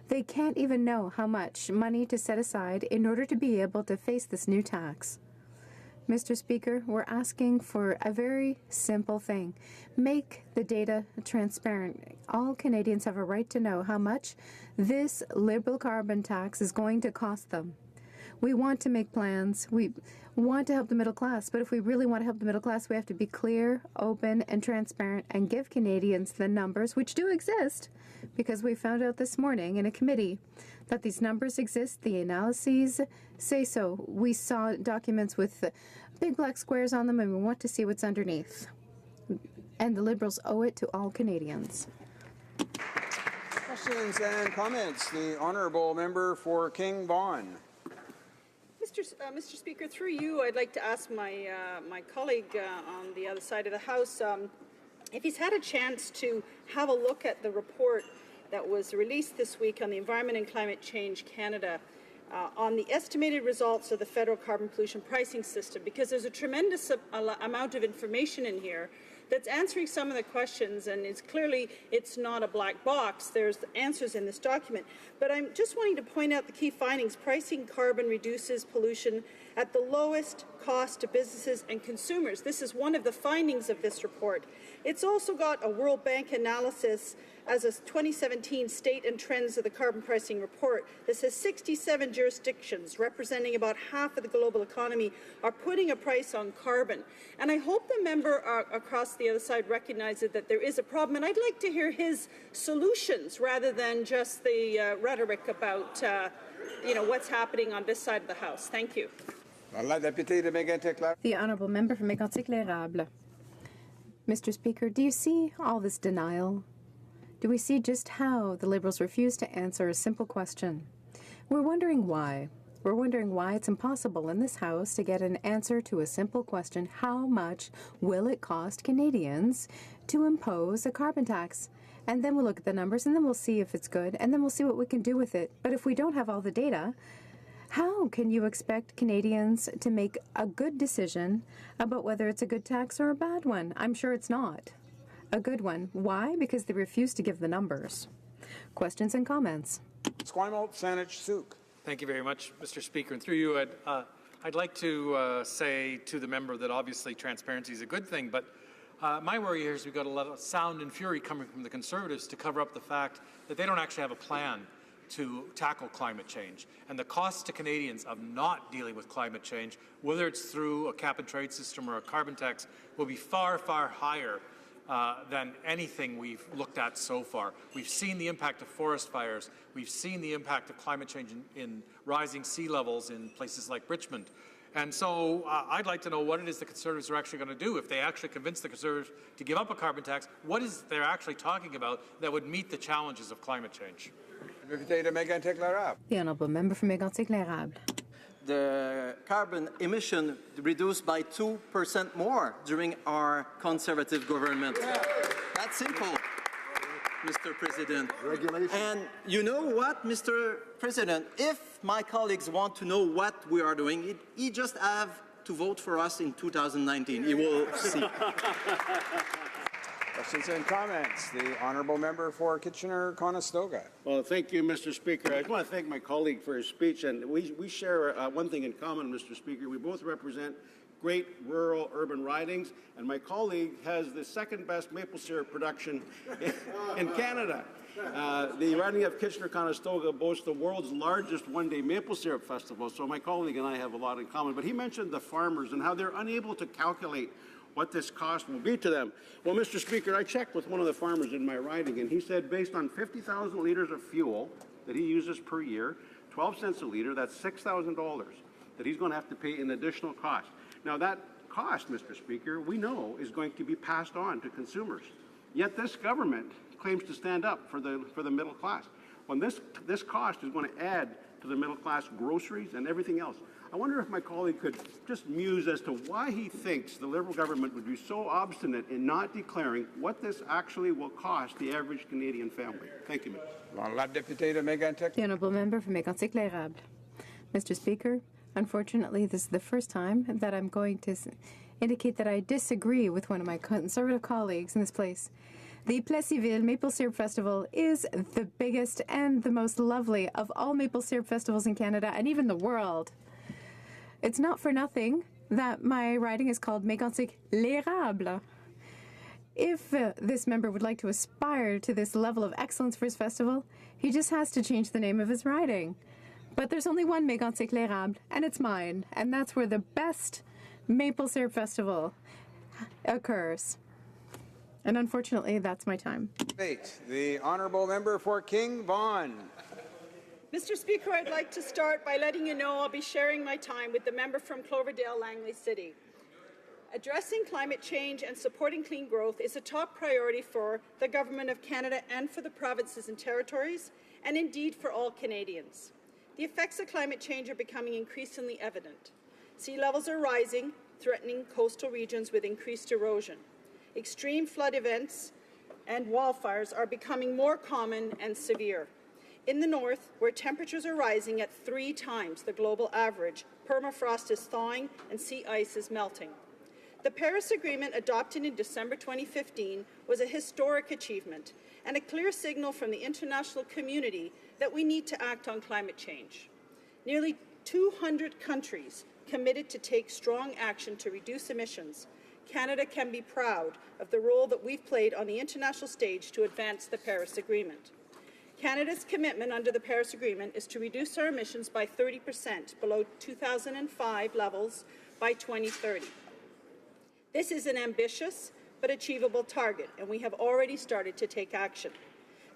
They can't even know how much money to set aside in order to be able to face this new tax. Mr. Speaker, we're asking for a very simple thing. Make the data transparent. All Canadians have a right to know how much this Liberal carbon tax is going to cost them. We want to make plans. We want to help the middle class, but if we really want to help the middle class, we have to be clear, open, and transparent and give Canadians the numbers, which do exist, because we found out this morning in a committee that these numbers exist. The analyses say so. We saw documents with big black squares on them, and we want to see what's underneath. And the Liberals owe it to all Canadians. Questions and comments. The Honourable Member for King Vaughan. Mr. Speaker, through you, I'd like to ask my colleague on the other side of the House if he's had a chance to have a look at the report that was released this week on the Environment and Climate Change Canada on the estimated results of the federal carbon pollution pricing system, because there's a tremendous amount of information in here that's answering some of the questions, and it's not a black box. There's answers in this document. But I'm just wanting to point out the key findings. Pricing carbon reduces pollution at the lowest cost to businesses and consumers. This is one of the findings of this report. It's also got a World Bank analysis as a 2017 State and Trends of the Carbon Pricing Report. This says 67 jurisdictions, representing about half of the global economy, are putting a price on carbon. And I hope the member across the other side recognizes that there is a problem. And I'd like to hear his solutions rather than just the rhetoric about what's happening on this side of the House. Thank you. The Honourable Member for Mégantic-L'Érable. Mr. Speaker, do you see all this denial? Do we see just how the Liberals refuse to answer a simple question? We're wondering why. We're wondering why it's impossible in this House to get an answer to a simple question: how much will it cost Canadians to impose a carbon tax? And then we'll look at the numbers, and then we'll see if it's good, and then we'll see what we can do with it. But if we don't have all the data, how can you expect Canadians to make a good decision about whether it's a good tax or a bad one? I'm sure it's not a good one. Why? Because they refuse to give the numbers. Questions and comments. Esquimalt Saanich Suk. Thank you very much, Mr. Speaker. And through you, I'd like to say to the member that obviously transparency is a good thing, but my worry here is we've got a lot of sound and fury coming from the Conservatives to cover up the fact that they don't actually have a plan to tackle climate change. And the cost to Canadians of not dealing with climate change, whether it's through a cap-and-trade system or a carbon tax, will be far, far higher than anything we've looked at so far. We've seen the impact of forest fires. We've seen the impact of climate change in rising sea levels in places like Richmond. And so I'd like to know what it is the Conservatives are actually going to do. If they actually convince the Conservatives to give up a carbon tax, what is they're actually talking about that would meet the challenges of climate change? The Honourable Member for Mégantic-L'Érable. The carbon emission reduced by 2% more during our Conservative government. That's simple. Mr. President. Regulation. And you know what, Mr. President? If my colleagues want to know what we are doing, he just have to vote for us in 2019. He will see. Questions and comments. The honourable member for Kitchener-Conestoga. Well, thank you, Mr. Speaker. I just want to thank my colleague for his speech, and we share one thing in common, Mr. Speaker. We both represent great rural urban ridings, and my colleague has the second best maple syrup production in Canada. The riding of Kitchener-Conestoga boasts the world's largest one-day maple syrup festival, so my colleague and I have a lot in common. But he mentioned the farmers and how they're unable to calculate what this cost will be to them. Well, Mr. Speaker, I checked with one of the farmers in my riding, and he said based on 50,000 litres of fuel that he uses per year, 12 cents a litre, that's $6,000 that he's going to have to pay in additional cost. Now, that cost, Mr. Speaker, we know is going to be passed on to consumers. Yet this government claims to stand up for the middle class. When this cost is going to add to the middle class groceries and everything else. I wonder if my colleague could just muse as to why he thinks the Liberal government would be so obstinate in not declaring what this actually will cost the average Canadian family. Thank you, Mr. The honourable member for Mégantic-L'Érable. Mr. Speaker, unfortunately, this is the first time that I'm going to indicate that I disagree with one of my Conservative colleagues in this place. The Plessisville Maple Syrup Festival is the biggest and the most lovely of all maple syrup festivals in Canada and even the world. It's not for nothing that my riding is called Mégantic-L'Érable. If this member would like to aspire to this level of excellence for his festival, he just has to change the name of his riding. But there's only one Mégantic-L'Érable, and it's mine, and that's where the best maple syrup festival occurs. And unfortunately, that's my time. The honourable member for King Vaughan. Mr. Speaker, I'd like to start by letting you know I'll be sharing my time with the member from Cloverdale, Langley City. Addressing climate change and supporting clean growth is a top priority for the Government of Canada and for the provinces and territories, and indeed for all Canadians. The effects of climate change are becoming increasingly evident. Sea levels are rising, threatening coastal regions with increased erosion. Extreme flood events and wildfires are becoming more common and severe. In the north, where temperatures are rising at 3 times the global average, permafrost is thawing and sea ice is melting. The Paris Agreement, adopted in December 2015, was a historic achievement and a clear signal from the international community that we need to act on climate change. Nearly 200 countries committed to take strong action to reduce emissions. Canada can be proud of the role that we've played on the international stage to advance the Paris Agreement. Canada's commitment under the Paris Agreement is to reduce our emissions by 30% below 2005 levels by 2030. This is an ambitious but achievable target, and we have already started to take action.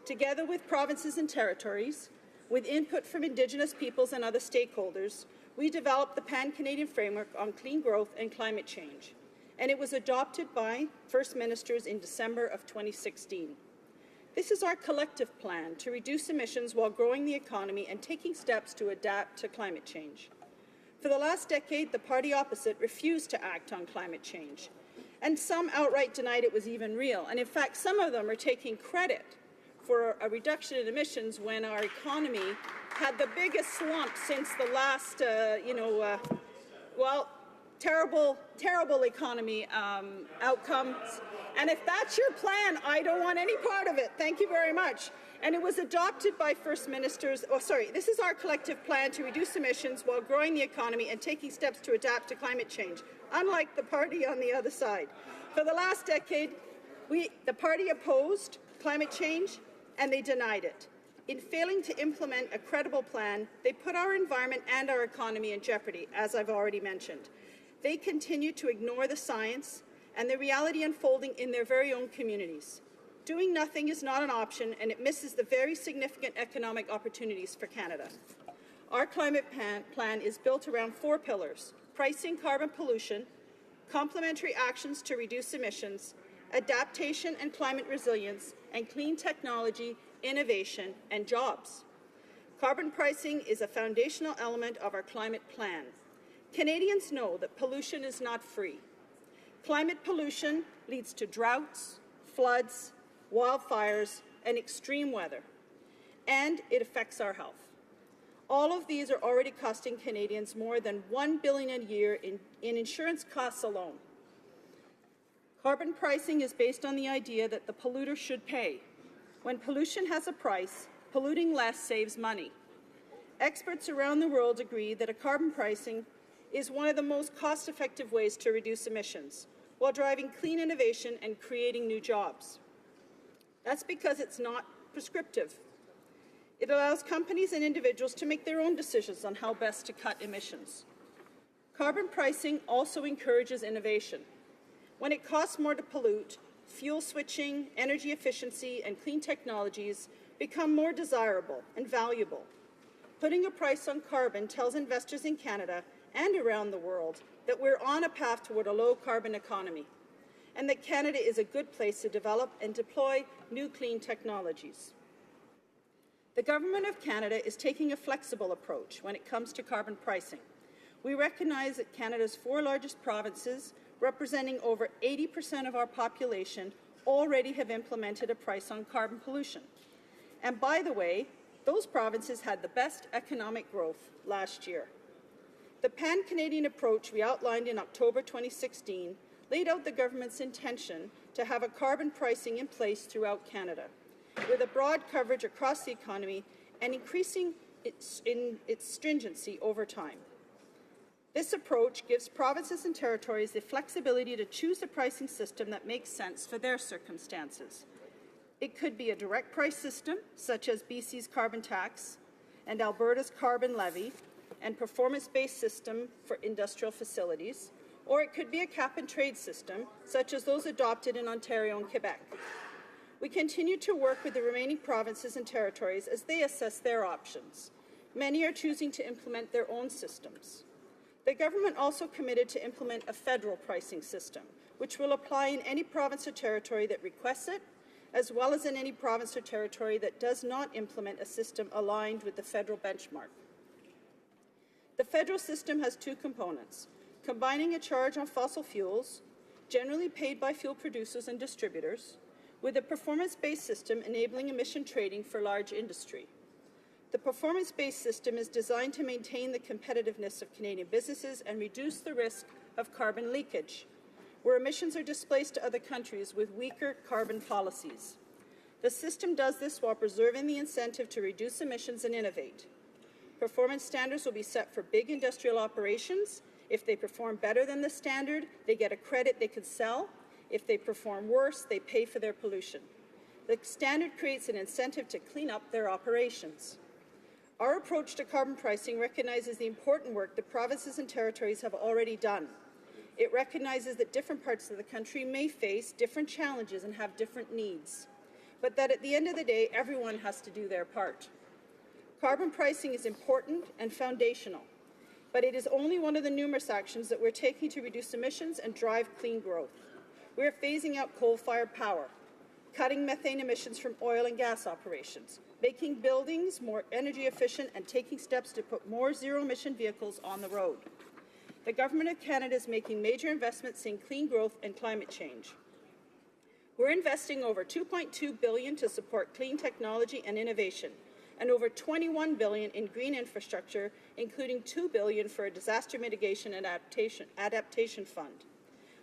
Together with provinces and territories, with input from Indigenous peoples and other stakeholders, we developed the Pan-Canadian Framework on Clean Growth and Climate Change, and it was adopted by First Ministers in December of 2016. This is our collective plan to reduce emissions while growing the economy and taking steps to adapt to climate change. For the last decade, the party opposite refused to act on climate change, and some outright denied it was even real. And in fact, some of them are taking credit for a reduction in emissions when our economy had the biggest slump since the last, terrible economy outcomes. And if that's your plan, I don't want any part of it. Thank you very much. And it was adopted by First Ministers. This is our collective plan to reduce emissions while growing the economy and taking steps to adapt to climate change, unlike the party on the other side. For the last decade, the party opposed climate change and they denied it. In failing to implement a credible plan, they put our environment and our economy in jeopardy, as I've already mentioned. They continue to ignore the science and the reality unfolding in their very own communities. Doing nothing is not an option, and it misses the very significant economic opportunities for Canada. Our climate plan is built around 4 pillars: pricing carbon pollution, complementary actions to reduce emissions, adaptation and climate resilience, and clean technology, innovation, and jobs. Carbon pricing is a foundational element of our climate plan. Canadians know that pollution is not free. Climate pollution leads to droughts, floods, wildfires, and extreme weather, and it affects our health. All of these are already costing Canadians more than $1 billion a year in insurance costs alone. Carbon pricing is based on the idea that the polluter should pay. When pollution has a price, polluting less saves money. Experts around the world agree that a carbon pricing is one of the most cost-effective ways to reduce emissions, while driving clean innovation and creating new jobs. That's because it's not prescriptive. It allows companies and individuals to make their own decisions on how best to cut emissions. Carbon pricing also encourages innovation. When it costs more to pollute, fuel switching, energy efficiency, and clean technologies become more desirable and valuable. Putting a price on carbon tells investors in Canada and around the world that we're on a path toward a low-carbon economy, and that Canada is a good place to develop and deploy new clean technologies. The Government of Canada is taking a flexible approach when it comes to carbon pricing. We recognize that Canada's 4 largest provinces, representing over 80% of our population, already have implemented a price on carbon pollution. And by the way, those provinces had the best economic growth last year. The pan-Canadian approach we outlined in October 2016 laid out the government's intention to have a carbon pricing in place throughout Canada, with a broad coverage across the economy and increasing its stringency over time. This approach gives provinces and territories the flexibility to choose a pricing system that makes sense for their circumstances. It could be a direct price system, such as BC's carbon tax and Alberta's carbon levy, and performance-based system for industrial facilities, or it could be a cap-and-trade system, such as those adopted in Ontario and Quebec. We continue to work with the remaining provinces and territories as they assess their options. Many are choosing to implement their own systems. The government also committed to implement a federal pricing system, which will apply in any province or territory that requests it, as well as in any province or territory that does not implement a system aligned with the federal benchmark. The federal system has 2 components: combining a charge on fossil fuels, generally paid by fuel producers and distributors, with a performance-based system enabling emission trading for large industry. The performance-based system is designed to maintain the competitiveness of Canadian businesses and reduce the risk of carbon leakage, where emissions are displaced to other countries with weaker carbon policies. The system does this while preserving the incentive to reduce emissions and innovate. Performance standards will be set for big industrial operations. If they perform better than the standard, they get a credit they can sell. If they perform worse, they pay for their pollution. The standard creates an incentive to clean up their operations. Our approach to carbon pricing recognizes the important work that provinces and territories have already done. It recognizes that different parts of the country may face different challenges and have different needs, but that at the end of the day, everyone has to do their part. Carbon pricing is important and foundational, but it is only one of the numerous actions that we're taking to reduce emissions and drive clean growth. We are phasing out coal-fired power, cutting methane emissions from oil and gas operations, making buildings more energy efficient, and taking steps to put more zero-emission vehicles on the road. The Government of Canada is making major investments in clean growth and climate change. We're investing over $2.2 billion to support clean technology and innovation, and over $21 billion in green infrastructure, including $2 billion for a disaster mitigation and adaptation fund.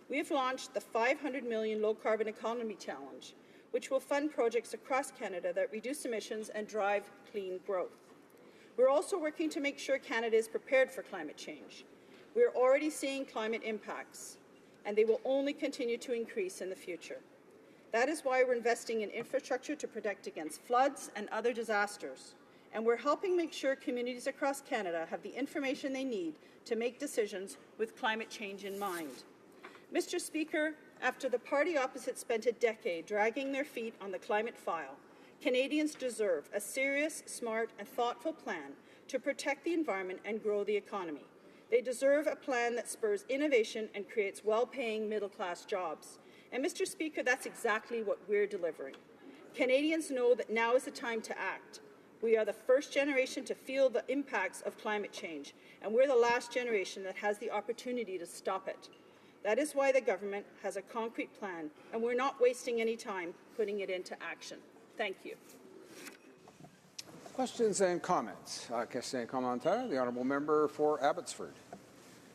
We have launched the $500 million Low Carbon Economy Challenge, which will fund projects across Canada that reduce emissions and drive clean growth. We're also working to make sure Canada is prepared for climate change. We're already seeing climate impacts, and they will only continue to increase in the future. That is why we're investing in infrastructure to protect against floods and other disasters, and we're helping make sure communities across Canada have the information they need to make decisions with climate change in mind. Mr. Speaker, after the party opposite spent a decade dragging their feet on the climate file, Canadians deserve a serious, smart, and thoughtful plan to protect the environment and grow the economy. They deserve a plan that spurs innovation and creates well-paying middle-class jobs. And Mr. Speaker, that's exactly what we're delivering. Canadians know that now is the time to act. We are the first generation to feel the impacts of climate change, and we're the last generation that has the opportunity to stop it. That is why the government has a concrete plan, and we're not wasting any time putting it into action. Thank you. Questions and comments. Question and commentaire. The honourable member for Abbotsford.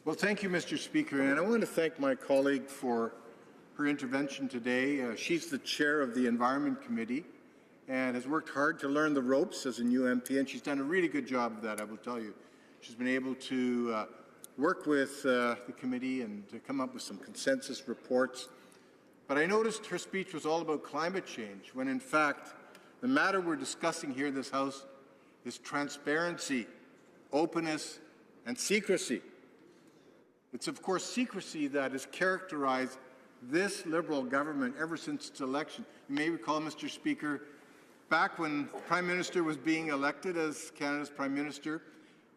Well, thank you, Mr. Speaker, and I want to thank my colleague for her intervention today. She's the chair of the Environment Committee and has worked hard to learn the ropes as a new MP, and she's done a really good job of that, I will tell you. She's been able to work with the committee and to come up with some consensus reports. But I noticed her speech was all about climate change, when in fact the matter we're discussing here in this House is transparency, openness, and secrecy. It's, of course, secrecy that has characterized this Liberal government ever since its election. You may recall, Mr. Speaker, back when the Prime Minister was being elected as Canada's Prime Minister,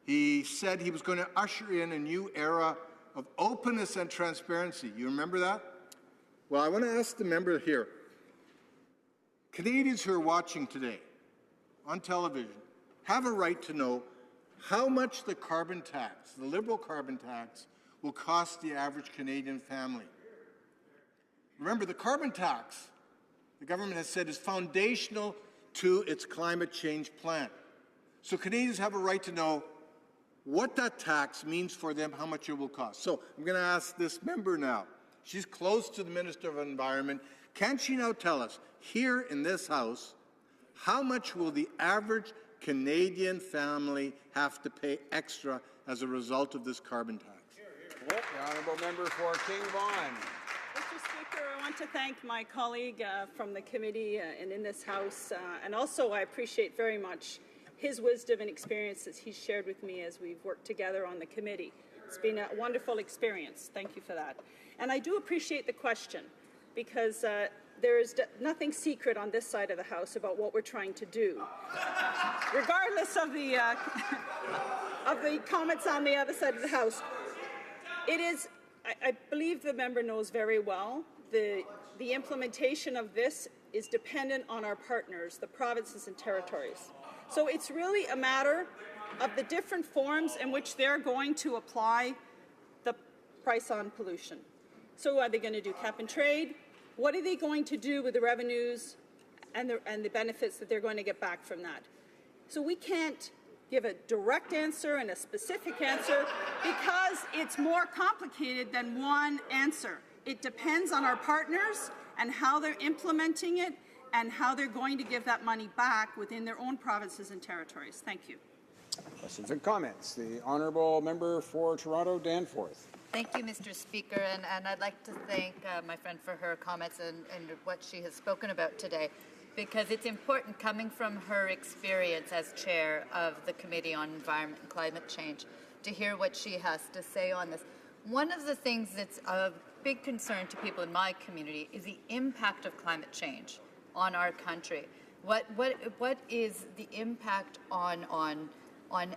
he said he was going to usher in a new era of openness and transparency. You remember that? Well, I want to ask the member here, Canadians who are watching today on television have a right to know how much the carbon tax, the Liberal carbon tax, will cost the average Canadian family. Remember, the carbon tax, the government has said, is foundational to its climate change plan. So Canadians have a right to know what that tax means for them, how much it will cost. So I'm going to ask this member now. She's close to the Minister of Environment. Can she now tell us, here in this House, how much will the average Canadian family have to pay extra as a result of this carbon tax? The honourable member for King Vaughan. Mr. Speaker, I want to thank my colleague from the committee and in this House, and also I appreciate very much his wisdom and experiences he's shared with me as we've worked together on the committee. It's been a wonderful experience. Thank you for that. And I do appreciate the question, because there is nothing secret on this side of the House about what we're trying to do, regardless of the comments on the other side of the House. It is, I believe the member knows very well, the implementation of this is dependent on our partners, the provinces and territories. So it's really a matter of the different forms in which they're going to apply the price on pollution. So are they going to do cap and trade? What are they going to do with the revenues and the benefits that they're going to get back from that? So we can't give a direct answer and a specific answer because it's more complicated than one answer. It depends on our partners and how they're implementing it and how they're going to give that money back within their own provinces and territories. Thank you. Questions and comments. The honourable member for Toronto, Danforth. Thank you, Mr. Speaker, and I'd like to thank my friend for her comments and what she has spoken about today, because it's important, coming from her experience as chair of the Committee on Environment and Climate Change, to hear what she has to say on this. One of the things that's of big concern to people in my community is the impact of climate change on our country. What is the impact on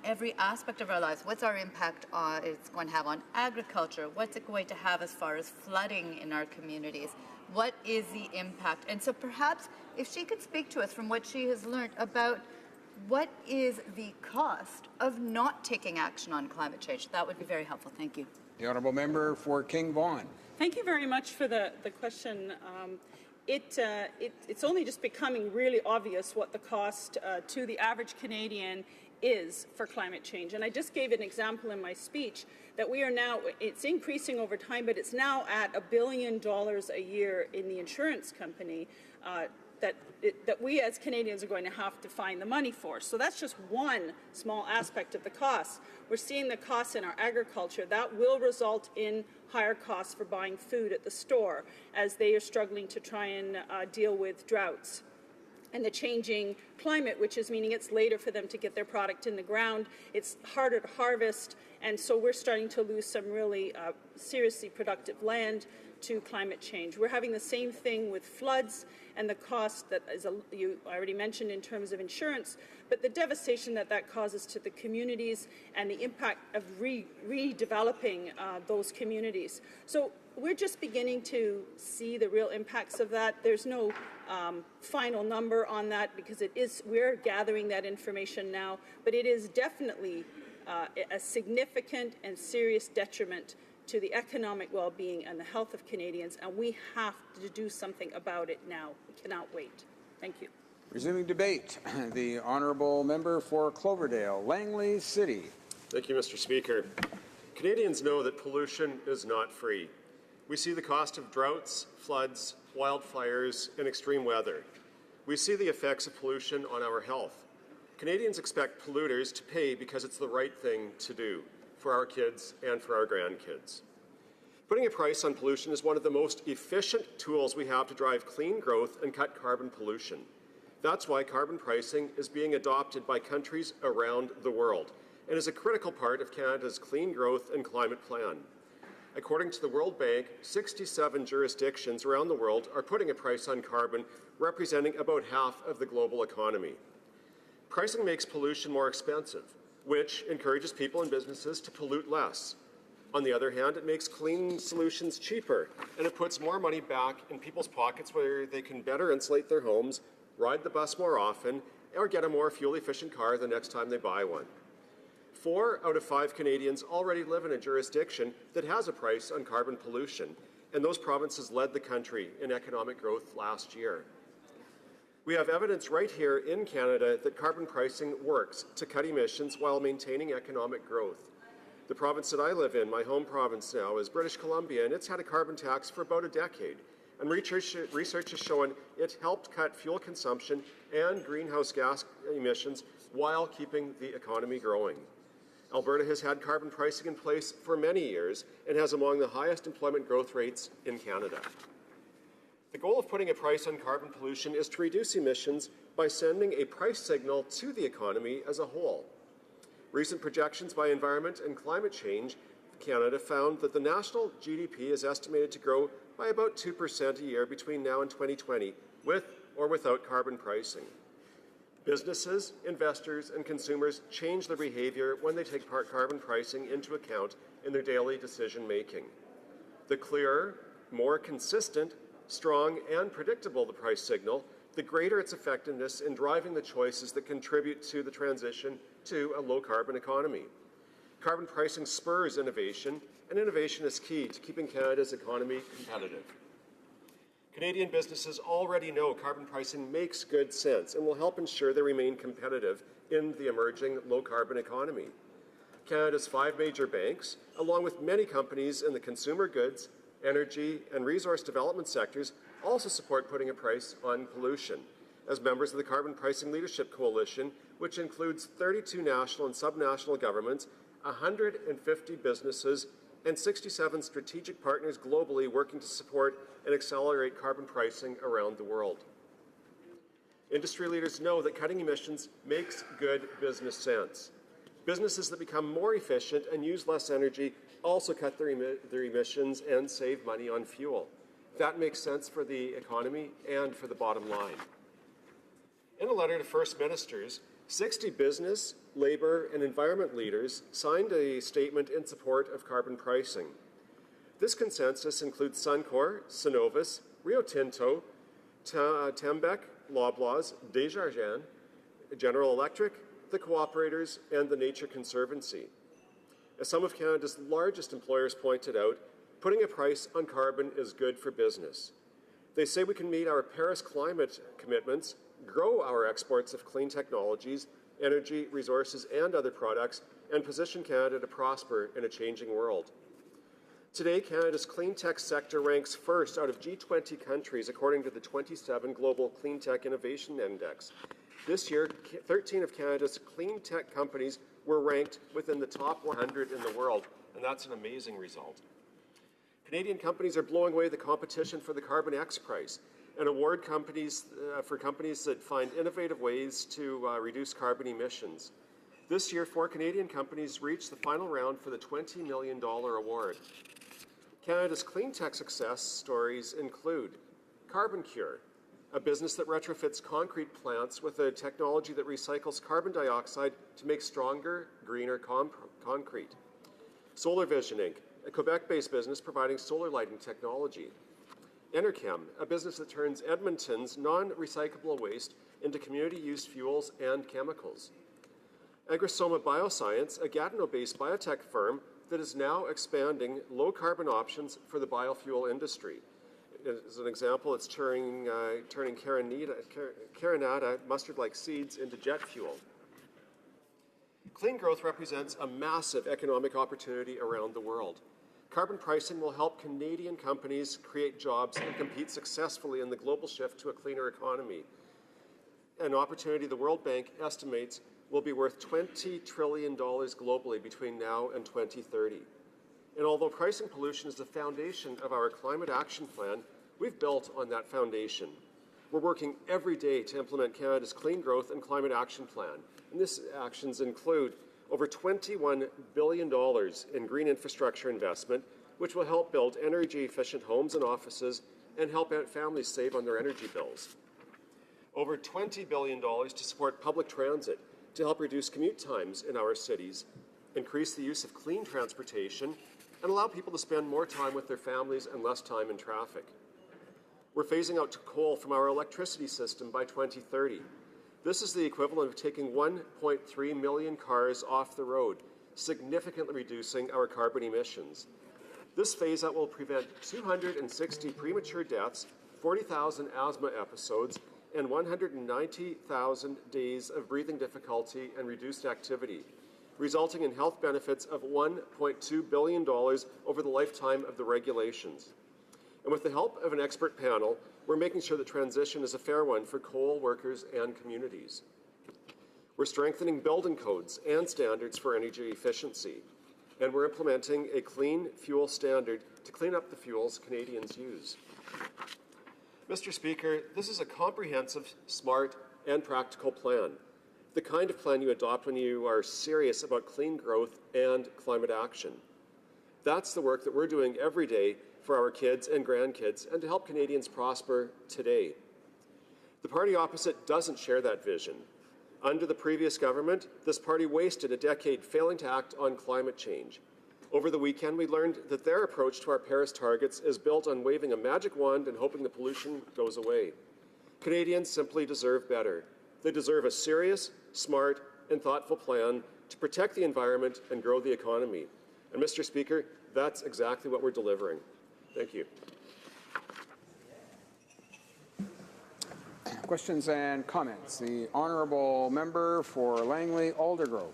every aspect of our lives? What's our impact it's going to have on agriculture? What's it going to have as far as flooding in our communities? What is the impact? And so perhaps if she could speak to us from what she has learned about what is the cost of not taking action on climate change, that would be very helpful. Thank you. The honourable member for King Vaughan. Thank you very much for the question. It's only just becoming really obvious what the cost to the average Canadian is for climate change. And I just gave an example in my speech that we are now, it's increasing over time, but it's now at $1 billion a year in the insurance company that we as Canadians are going to have to find the money for. So that's just one small aspect of the cost. We're seeing the costs in our agriculture. That will result in higher costs for buying food at the store as they are struggling to try and deal with droughts and the changing climate, which is meaning it's later for them to get their product in the ground. It's harder to harvest, and so we're starting to lose some really seriously productive land to climate change. We're having the same thing with floods and the cost that you already mentioned in terms of insurance, but the devastation that causes to the communities and the impact of redeveloping those communities. So we're just beginning to see the real impacts of that. There's no final number on that because we're gathering that information now, but it is definitely a significant and serious detriment to the economic well-being and the health of Canadians, and we have to do something about it now. We cannot wait. Thank you. Resuming debate, the honourable member for Cloverdale, Langley City. Thank you, Mr. Speaker. Canadians know that pollution is not free. We see the cost of droughts, floods, wildfires, and extreme weather. We see the effects of pollution on our health. Canadians expect polluters to pay because it's the right thing to do for our kids and for our grandkids. Putting a price on pollution is one of the most efficient tools we have to drive clean growth and cut carbon pollution. That's why carbon pricing is being adopted by countries around the world and is a critical part of Canada's clean growth and climate plan. According to the World Bank, 67 jurisdictions around the world are putting a price on carbon, representing about half of the global economy. Pricing makes pollution more expensive, which encourages people and businesses to pollute less. On the other hand, it makes clean solutions cheaper, and it puts more money back in people's pockets where they can better insulate their homes, ride the bus more often, or get a more fuel-efficient car the next time they buy one. 4 out of 5 Canadians already live in a jurisdiction that has a price on carbon pollution, and those provinces led the country in economic growth last year. We have evidence right here in Canada that carbon pricing works to cut emissions while maintaining economic growth. The province that I live in, my home province now, is British Columbia, and it's had a carbon tax for about a decade. And research has shown it helped cut fuel consumption and greenhouse gas emissions while keeping the economy growing. Alberta has had carbon pricing in place for many years and has among the highest employment growth rates in Canada. The goal of putting a price on carbon pollution is to reduce emissions by sending a price signal to the economy as a whole. Recent projections by Environment and Climate Change Canada found that the national GDP is estimated to grow by about 2% a year between now and 2020, with or without carbon pricing. Businesses, investors, and consumers change their behavior when they take carbon pricing into account in their daily decision-making. The clearer, more consistent, strong, and predictable the price signal, the greater its effectiveness in driving the choices that contribute to the transition to a low-carbon economy. Carbon pricing spurs innovation, and innovation is key to keeping Canada's economy competitive. Canadian businesses already know carbon pricing makes good sense and will help ensure they remain competitive in the emerging low-carbon economy. Canada's 5 major banks, along with many companies in the consumer goods, energy, and resource development sectors, also support putting a price on pollution. As members of the Carbon Pricing Leadership Coalition, which includes 32 national and subnational governments, 150 businesses, and 67 strategic partners globally working to support and accelerate carbon pricing around the world. Industry leaders know that cutting emissions makes good business sense. Businesses that become more efficient and use less energy also cut their emissions and save money on fuel. That makes sense for the economy and for the bottom line. In a letter to First Ministers, 60 business, labour, and environment leaders signed a statement in support of carbon pricing. This consensus includes Suncor, Cenovus, Rio Tinto, Tembec, Loblaws, Desjardins, General Electric, the Cooperators, and the Nature Conservancy. As some of Canada's largest employers pointed out, putting a price on carbon is good for business. They say we can meet our Paris climate commitments, grow our exports of clean technologies, energy, resources, and other products, and position Canada to prosper in a changing world. Today, Canada's clean tech sector ranks first out of G20 countries according to the 27 Global Clean Tech Innovation Index. This year, 13 of Canada's clean tech companies were ranked within the top 100 in the world, and that's an amazing result. Canadian companies are blowing away the competition for the Carbon X prize, an award for companies that find innovative ways to reduce carbon emissions. This year, 4 Canadian companies reached the final round for the $20 million award. Canada's clean tech success stories include CarbonCure, a business that retrofits concrete plants with a technology that recycles carbon dioxide to make stronger, greener concrete. Solar Vision Inc., a Quebec-based business providing solar lighting technology. Enerchem, a business that turns Edmonton's non-recyclable waste into community-use fuels and chemicals. Agrosoma Bioscience, a Gatineau-based biotech firm that is now expanding low-carbon options for the biofuel industry. as an example, it's turning carinata, mustard-like seeds, into jet fuel. Clean growth represents a massive economic opportunity around the world. Carbon pricing will help Canadian companies create jobs and compete successfully in the global shift to a cleaner economy, an opportunity the World Bank estimates will be worth $20 trillion globally between now and 2030. And although pricing pollution is the foundation of our climate action plan, we've built on that foundation. We're working every day to implement Canada's Clean Growth and Climate Action Plan. And these actions include over $21 billion in green infrastructure investment, which will help build energy-efficient homes and offices and help families save on their energy bills. Over $20 billion to support public transit to help reduce commute times in our cities, increase the use of clean transportation, and allow people to spend more time with their families and less time in traffic. We're phasing out coal from our electricity system by 2030. This is the equivalent of taking 1.3 million cars off the road, significantly reducing our carbon emissions. This phase-out will prevent 260 premature deaths, 40,000 asthma episodes, and 190,000 days of breathing difficulty and reduced activity, resulting in health benefits of $1.2 billion over the lifetime of the regulations. And with the help of an expert panel, we're making sure the transition is a fair one for coal workers and communities. We're strengthening building codes and standards for energy efficiency, and we're implementing a clean fuel standard to clean up the fuels Canadians use. Mr. Speaker, this is a comprehensive, smart, and practical plan, the kind of plan you adopt when you are serious about clean growth and climate action. That's the work that we're doing every day for our kids and grandkids and to help Canadians prosper today. The party opposite doesn't share that vision. Under the previous government, this party wasted a decade failing to act on climate change. Over the weekend, we learned that their approach to our Paris targets is built on waving a magic wand and hoping the pollution goes away. Canadians simply deserve better. They deserve a serious, smart, and thoughtful plan to protect the environment and grow the economy. And Mr. Speaker, that's exactly what we're delivering. Thank you. Questions and comments. The honourable member for Langley Aldergrove.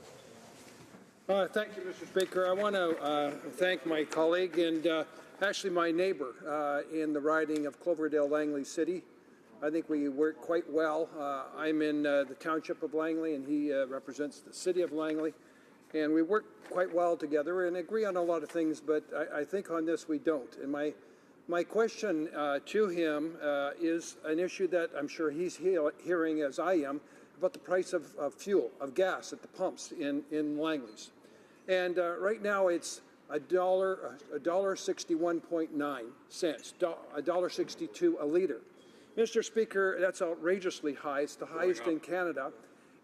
Thank you, Mr. Speaker. I want to thank my colleague and actually my neighbour in the riding of Cloverdale-Langley City. I think we work quite well. I'm in the township of Langley and he represents the city of Langley. And we work quite well together and agree on a lot of things, but I think on this we don't. And my question to him is an issue that I'm sure he's hearing as I am about the price of fuel, of gas at the pumps in Langley's. And right now it's $1.61.9 cents, $1.62 a liter. Mr. Speaker, that's outrageously high. It's the highest in Canada.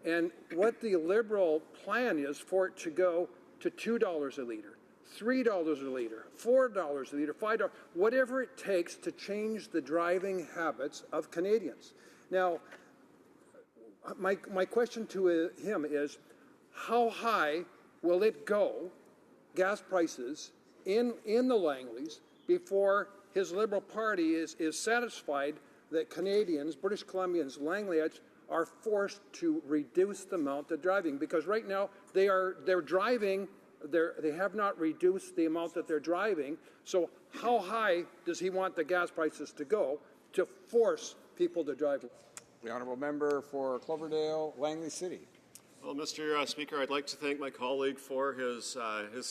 And what the Liberal plan is for it to go to $2 a litre, $3 a litre, $4 a litre, $5, whatever it takes to change the driving habits of Canadians. Now, my question to him is, how high will it go, gas prices, in the Langleys before his Liberal Party is satisfied that Canadians, British Columbians, Langleyites, are forced to reduce the amount of driving? Because right now they're driving, they have not reduced the amount that they're driving. So how high does he want the gas prices to go to force people to drive? The honourable member for Cloverdale, Langley City. Well, Mr. Speaker, I'd like to thank my colleague for his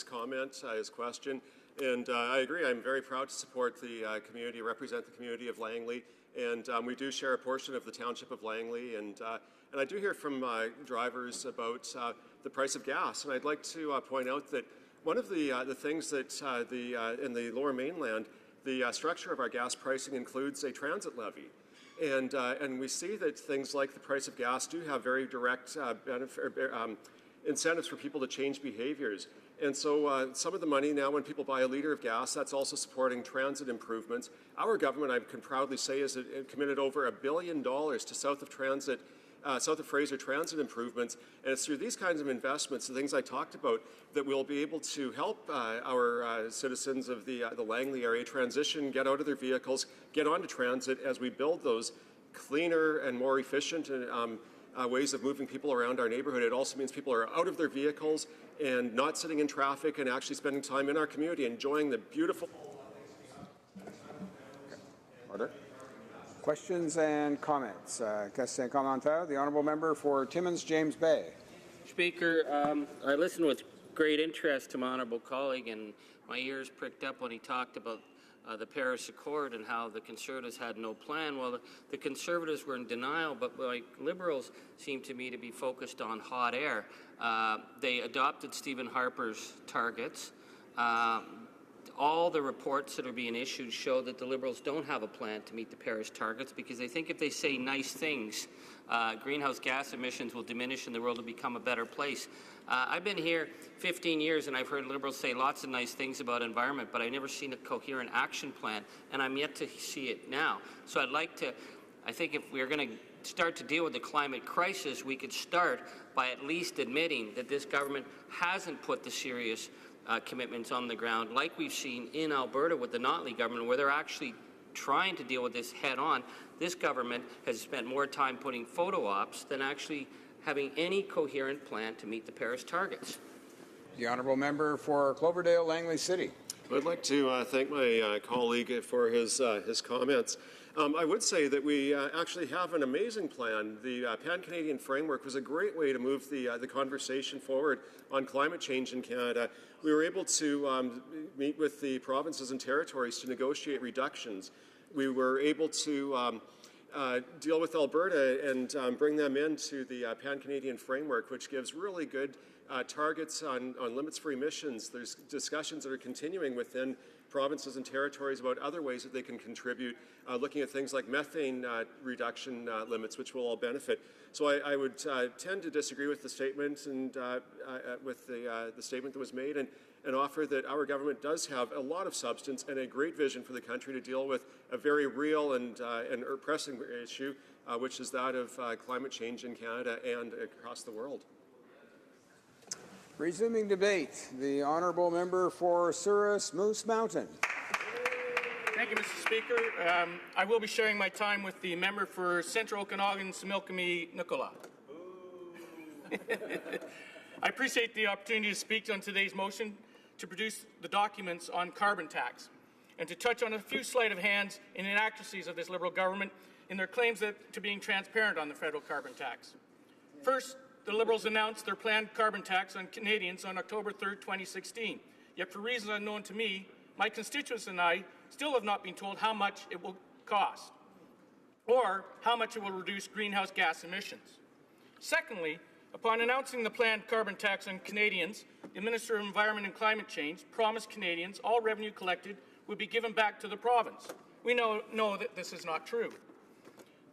comment, his question. And I agree, I'm very proud to support the community, represent the community of Langley. And we do share a portion of the township of Langley. And I do hear from drivers about the price of gas. And I'd like to point out that one of the things that in the Lower Mainland, the structure of our gas pricing includes a transit levy. And we see that things like the price of gas do have very direct incentives for people to change behaviors. And so some of the money now when people buy a litre of gas, that's also supporting transit improvements. Our government, I can proudly say, has committed over $1 billion to South of Transit south of Fraser transit improvements. And it's through these kinds of investments, the things I talked about, that we'll be able to help our citizens of the Langley area transition, get out of their vehicles, get onto transit as we build those cleaner and more efficient ways of moving people around our neighborhood. It also means people are out of their vehicles and not sitting in traffic and actually spending time in our community, enjoying the beautiful... Order. Questions and comments. Questions and commentaires. The honourable member for Timmins, James Bay. Speaker, I listened with great interest to my honourable colleague, and my ears pricked up when he talked about the Paris Accord and how the Conservatives had no plan. Well, the Conservatives were in denial, but like Liberals seem to me to be focused on hot air. They adopted Stephen Harper's targets. All the reports that are being issued show that the Liberals don't have a plan to meet the Paris targets, because they think if they say nice things, greenhouse gas emissions will diminish and the world will become a better place. I've been here 15 years and I've heard Liberals say lots of nice things about environment, but I've never seen a coherent action plan, and I'm yet to see it now. So I think if we're going to start to deal with the climate crisis, we could start by at least admitting that this government hasn't put the serious commitments on the ground, like we've seen in Alberta with the Notley government, where they're actually trying to deal with this head on. This government has spent more time putting photo ops than actually having any coherent plan to meet the Paris targets. The honourable member for Cloverdale, Langley City. I'd like to thank my colleague for his comments. I would say that we actually have an amazing plan. The Pan-Canadian Framework was a great way to move the conversation forward on climate change in Canada. We were able to meet with the provinces and territories to negotiate reductions. We were able to deal with Alberta and bring them into the Pan-Canadian Framework, which gives really good targets on limits for emissions. There's discussions that are continuing within provinces and territories about other ways that they can contribute, looking at things like methane reduction limits, which will all benefit. So I would tend to disagree with the statement and with the statement that was made, and offer that our government does have a lot of substance and a great vision for the country to deal with a very real and pressing issue, which is that of climate change in Canada and across the world. Resuming debate, the honourable member for Souris Moose Mountain. Thank you, Mr. Speaker. I will be sharing my time with the member for Central Okanagan, Similkameen, Nicola. I appreciate the opportunity to speak on today's motion to produce the documents on carbon tax and to touch on a few sleight of hands and inaccuracies of this Liberal government in their claims to being transparent on the federal carbon tax. First, the Liberals announced their planned carbon tax on Canadians on October 3rd, 2016. Yet for reasons unknown to me, my constituents and I still have not been told how much it will cost or how much it will reduce greenhouse gas emissions. Secondly, upon announcing the planned carbon tax on Canadians, the Minister of Environment and Climate Change promised Canadians all revenue collected would be given back to the province. We know that this is not true.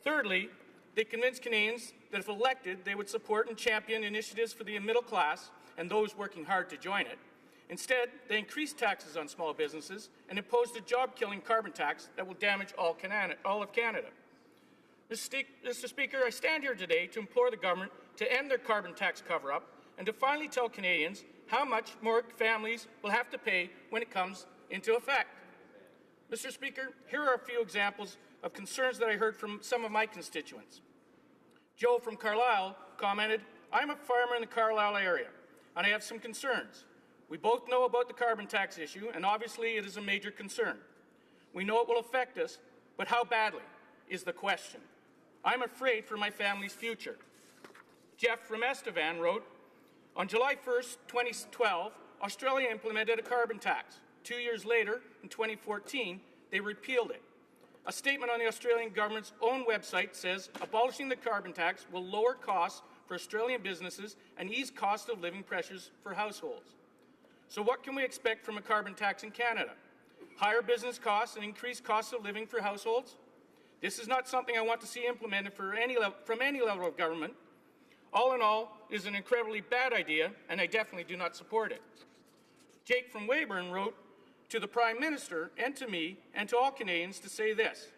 Thirdly, they convinced Canadians that if elected, they would support and champion initiatives for the middle class and those working hard to join it. Instead, they increased taxes on small businesses and imposed a job-killing carbon tax that will damage all of Canada. Mr. Speaker, I stand here today to implore the government to end their carbon tax cover-up and to finally tell Canadians how much more families will have to pay when it comes into effect. Mr. Speaker, here are a few examples of concerns that I heard from some of my constituents. Joe from Carlisle commented, "I'm a farmer in the Carlisle area, and I have some concerns. We both know about the carbon tax issue, and obviously it is a major concern. We know it will affect us, but how badly is the question. I'm afraid for my family's future." Jeff from Estevan wrote, "On July 1st, 2012, Australia implemented a carbon tax. 2 years later, in 2014, they repealed it. A statement on the Australian government's own website says abolishing the carbon tax will lower costs for Australian businesses and ease cost of living pressures for households. So what can we expect from a carbon tax in Canada? Higher business costs and increased costs of living for households? This is not something I want to see implemented from any level of government. All in all, it is an incredibly bad idea, and I definitely do not support it." Jake from Weyburn wrote to the Prime Minister and to me and to all Canadians to say this: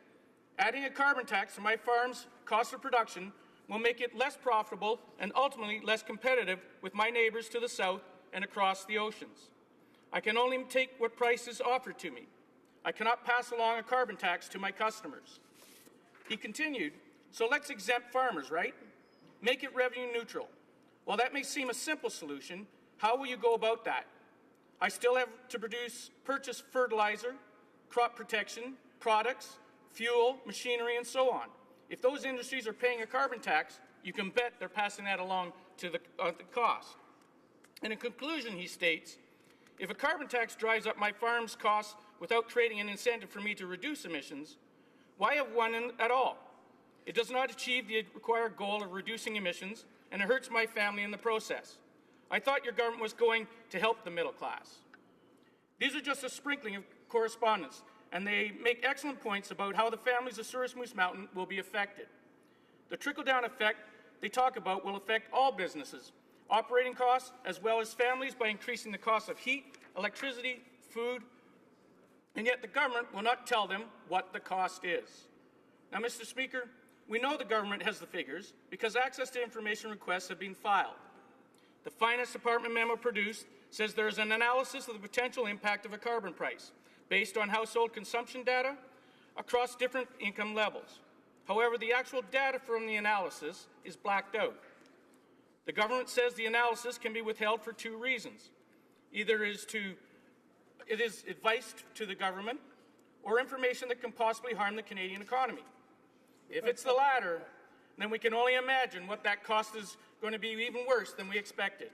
"Adding a carbon tax to my farm's cost of production will make it less profitable and ultimately less competitive with my neighbours to the south and across the oceans. I can only take what price is offered to me. I cannot pass along a carbon tax to my customers. He continued, so let's exempt farmers, right? Make it revenue neutral. While that may seem a simple solution, how will you go about that? I still have to purchase fertilizer, crop protection, products, fuel, machinery, and so on. If those industries are paying a carbon tax, you can bet they're passing that along to the cost. And in conclusion, he states, if a carbon tax drives up my farm's costs without creating an incentive for me to reduce emissions, why have one at all? It does not achieve the required goal of reducing emissions, and it hurts my family in the process. I thought your government was going to help the middle class. These are just a sprinkling of correspondence, and they make excellent points about how the families of Souris Moose Mountain will be affected. The trickle-down effect they talk about will affect all businesses, operating costs, as well as families by increasing the cost of heat, electricity, food, and yet the government will not tell them what the cost is. Now, Mr. Speaker, we know the government has the figures because access to information requests have been filed. The Finance Department memo produced says there is an analysis of the potential impact of a carbon price based on household consumption data across different income levels. However, the actual data from the analysis is blacked out. The government says the analysis can be withheld for two reasons. Either it is advice to the government or information that can possibly harm the Canadian economy. If it's the latter, then we can only imagine what that cost is going to be even worse than we expected.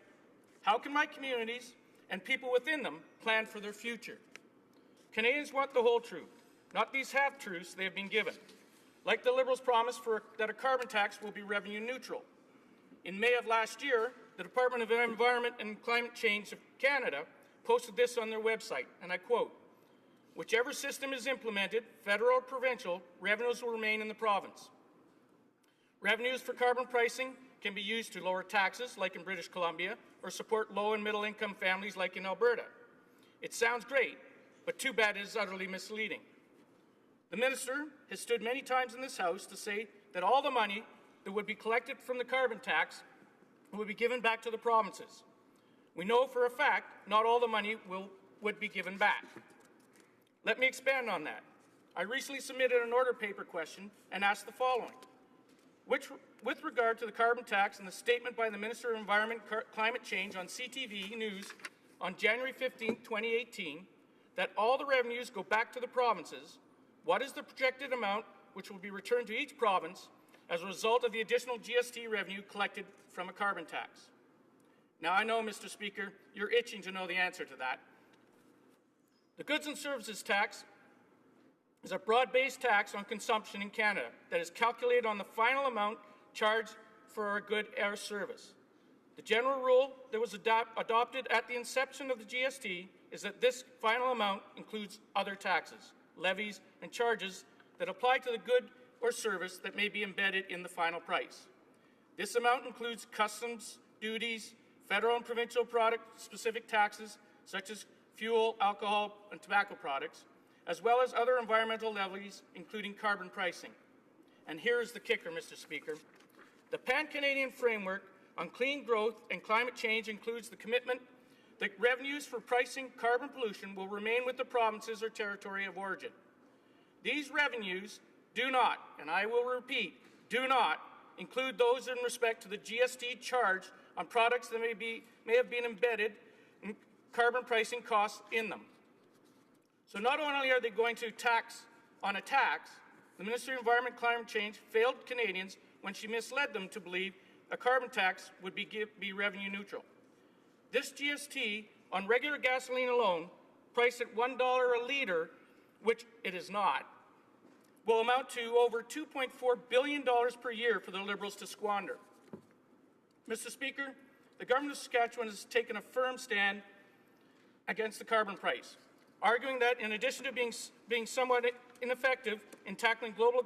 How can my communities and people within them plan for their future? Canadians want the whole truth, not these half-truths they have been given. Like the Liberals' promise that a carbon tax will be revenue neutral. In May of last year, the Department of Environment and Climate Change of Canada posted this on their website, and I quote, "Whichever system is implemented, federal or provincial, revenues will remain in the province. Revenues for carbon pricing can be used to lower taxes, like in British Columbia, or support low and middle income families like in Alberta. It sounds great, but too bad it is utterly misleading. The minister has stood many times in this House to say that all the money that would be collected from the carbon tax would be given back to the provinces. We know for a fact not all the money would be given back. Let me expand on that. I recently submitted an order paper question and asked the following. With regard to the carbon tax and the statement by the Minister of Environment and Climate Change on CTV News on January 15, 2018, that all the revenues go back to the provinces, what is the projected amount which will be returned to each province as a result of the additional GST revenue collected from a carbon tax? Now, I know, Mr. Speaker, you're itching to know the answer to that. The goods and services tax is a broad-based tax on consumption in Canada that is calculated on the final amount charged for a good or service. The general rule that was adopted at the inception of the GST is that this final amount includes other taxes, levies, and charges that apply to the good or service that may be embedded in the final price. This amount includes customs, duties, federal and provincial product-specific taxes, such as fuel, alcohol, and tobacco products, as well as other environmental levies, including carbon pricing. And here is the kicker, Mr. Speaker. The Pan-Canadian Framework on Clean Growth and Climate Change includes the commitment that revenues for pricing carbon pollution will remain with the provinces or territory of origin. These revenues do not, and I will repeat, do not include those in respect to the GST charge on products that may have been embedded in carbon pricing costs in them. So not only are they going to tax on a tax, the Ministry of Environment and Climate Change failed Canadians when she misled them to believe a carbon tax would be revenue neutral. This GST on regular gasoline alone, priced at $1 a litre, which it is not, will amount to over $2.4 billion per year for the Liberals to squander. Mr. Speaker, the Government of Saskatchewan has taken a firm stand against the carbon price, arguing that in addition to being somewhat ineffective in tackling global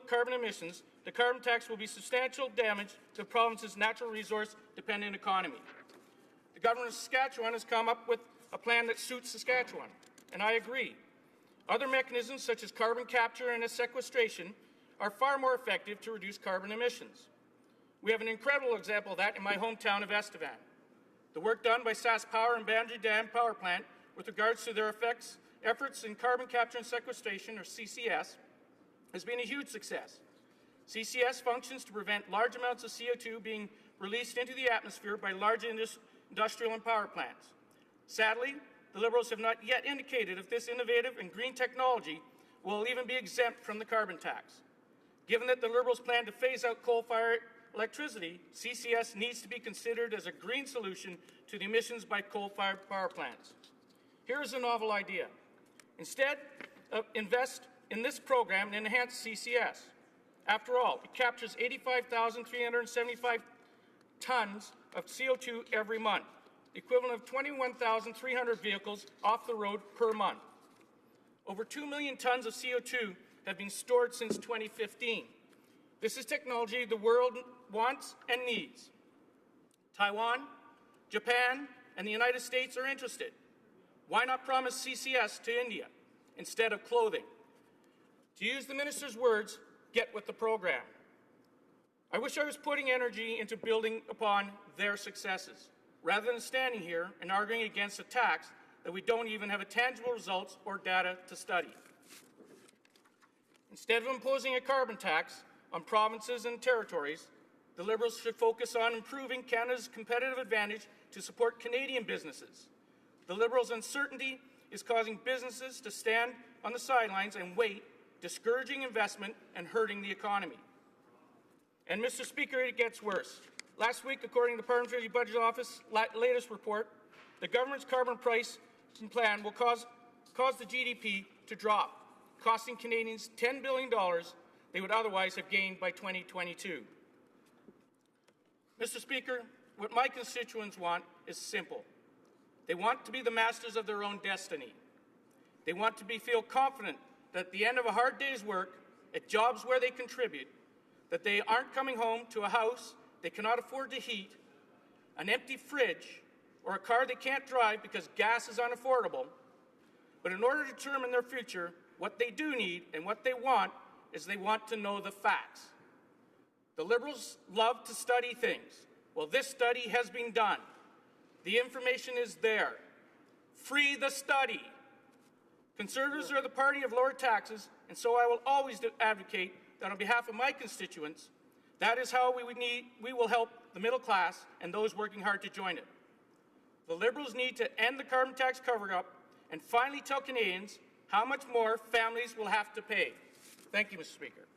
carbon emissions, the carbon tax will be substantial damage to the province's natural resource-dependent economy. The Government of Saskatchewan has come up with a plan that suits Saskatchewan, and I agree. Other mechanisms, such as carbon capture and sequestration, are far more effective to reduce carbon emissions. We have an incredible example of that in my hometown of Estevan. The work done by SaskPower and Banjie Dam Power Plant with regards to their efforts in carbon capture and sequestration, or CCS, has been a huge success. CCS functions to prevent large amounts of CO2 being released into the atmosphere by large industrial and power plants. Sadly, the Liberals have not yet indicated if this innovative and green technology will even be exempt from the carbon tax. Given that the Liberals plan to phase out coal-fired electricity, CCS needs to be considered as a green solution to the emissions by coal-fired power plants. Here is a novel idea. Instead, invest in this program and enhance CCS. After all, it captures 85,375 tons of CO2 every month, equivalent of 21,300 vehicles off the road per month. Over 2 million tons of CO2 have been stored since 2015. This is technology the world wants and needs. Taiwan, Japan, and the United States are interested. Why not promise CCS to India instead of clothing? To use the minister's words, get with the program. I wish I was putting energy into building upon their successes, rather than standing here and arguing against a tax that we don't even have tangible results or data to study. Instead of imposing a carbon tax on provinces and territories, the Liberals should focus on improving Canada's competitive advantage to support Canadian businesses. The Liberals' uncertainty is causing businesses to stand on the sidelines and wait, discouraging investment and hurting the economy. And, Mr. Speaker, it gets worse. Last week, according to the Parliamentary Budget Office latest report, the government's carbon pricing plan will cause the GDP to drop, costing Canadians $10 billion they would otherwise have gained by 2022. Mr. Speaker, what my constituents want is simple. They want to be the masters of their own destiny. They want to feel confident that at the end of a hard day's work, at jobs where they contribute, that they aren't coming home to a house they cannot afford to heat, an empty fridge, or a car they can't drive because gas is unaffordable. But in order to determine their future, what they do need and what they want is they want to know the facts. The Liberals love to study things. Well, this study has been done. The information is there. Free the study. Conservatives are the party of lower taxes, and so I will always advocate that on behalf of my constituents, that is how we will help the middle class and those working hard to join it. The Liberals need to end the carbon tax cover-up and finally tell Canadians how much more families will have to pay. Thank you, Mr. Speaker.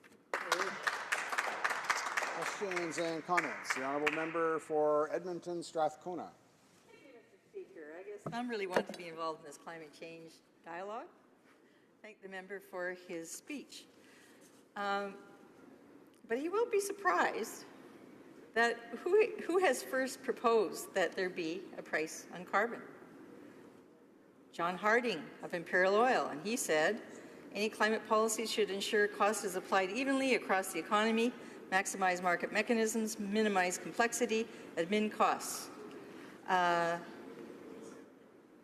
Questions and comments. The honourable member for Edmonton Strathcona. Thank you, Mr. Speaker. I guess some really want to be involved in this climate change dialogue. Thank the member for his speech. But he will be surprised that who has first proposed that there be a price on carbon? John Harding of Imperial Oil, and he said, any climate policy should ensure cost is applied evenly across the economy, maximize market mechanisms, minimize complexity, admin costs.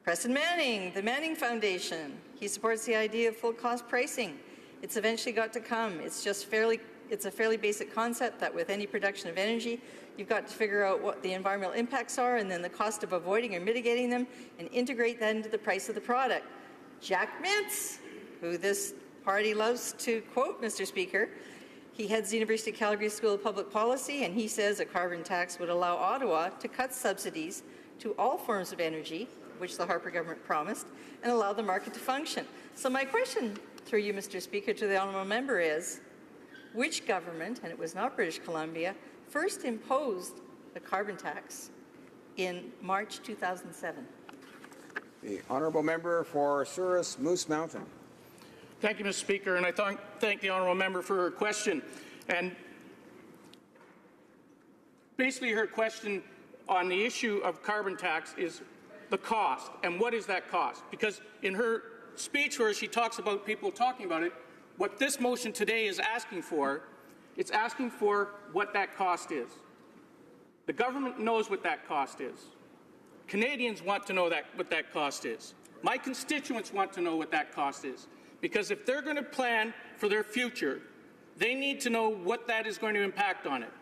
Preston Manning, the Manning Foundation, he supports the idea of full cost pricing. It's eventually got to come. It's a fairly basic concept that with any production of energy, you've got to figure out what the environmental impacts are and then the cost of avoiding or mitigating them and integrate that into the price of the product. Jack Mintz, who this party loves to quote, Mr. Speaker, he heads the University of Calgary School of Public Policy, and he says a carbon tax would allow Ottawa to cut subsidies to all forms of energy, which the Harper government promised, and allow the market to function. So my question through you, Mr. Speaker, to the honourable member is, which government, and it was not British Columbia, first imposed the carbon tax in March 2007? The honourable member for Souris Moose Mountain. Thank you, Mr. Speaker, and I thank the honourable member for her question. And basically her question on the issue of carbon tax is the cost, and what is that cost? Because in her speech where she talks about people talking about it, what this motion today is asking for, it's asking for what that cost is. The government knows what that cost is. Canadians want to know what that cost is. My constituents want to know what that cost is. Because if they're going to plan for their future, they need to know what that is going to impact on it.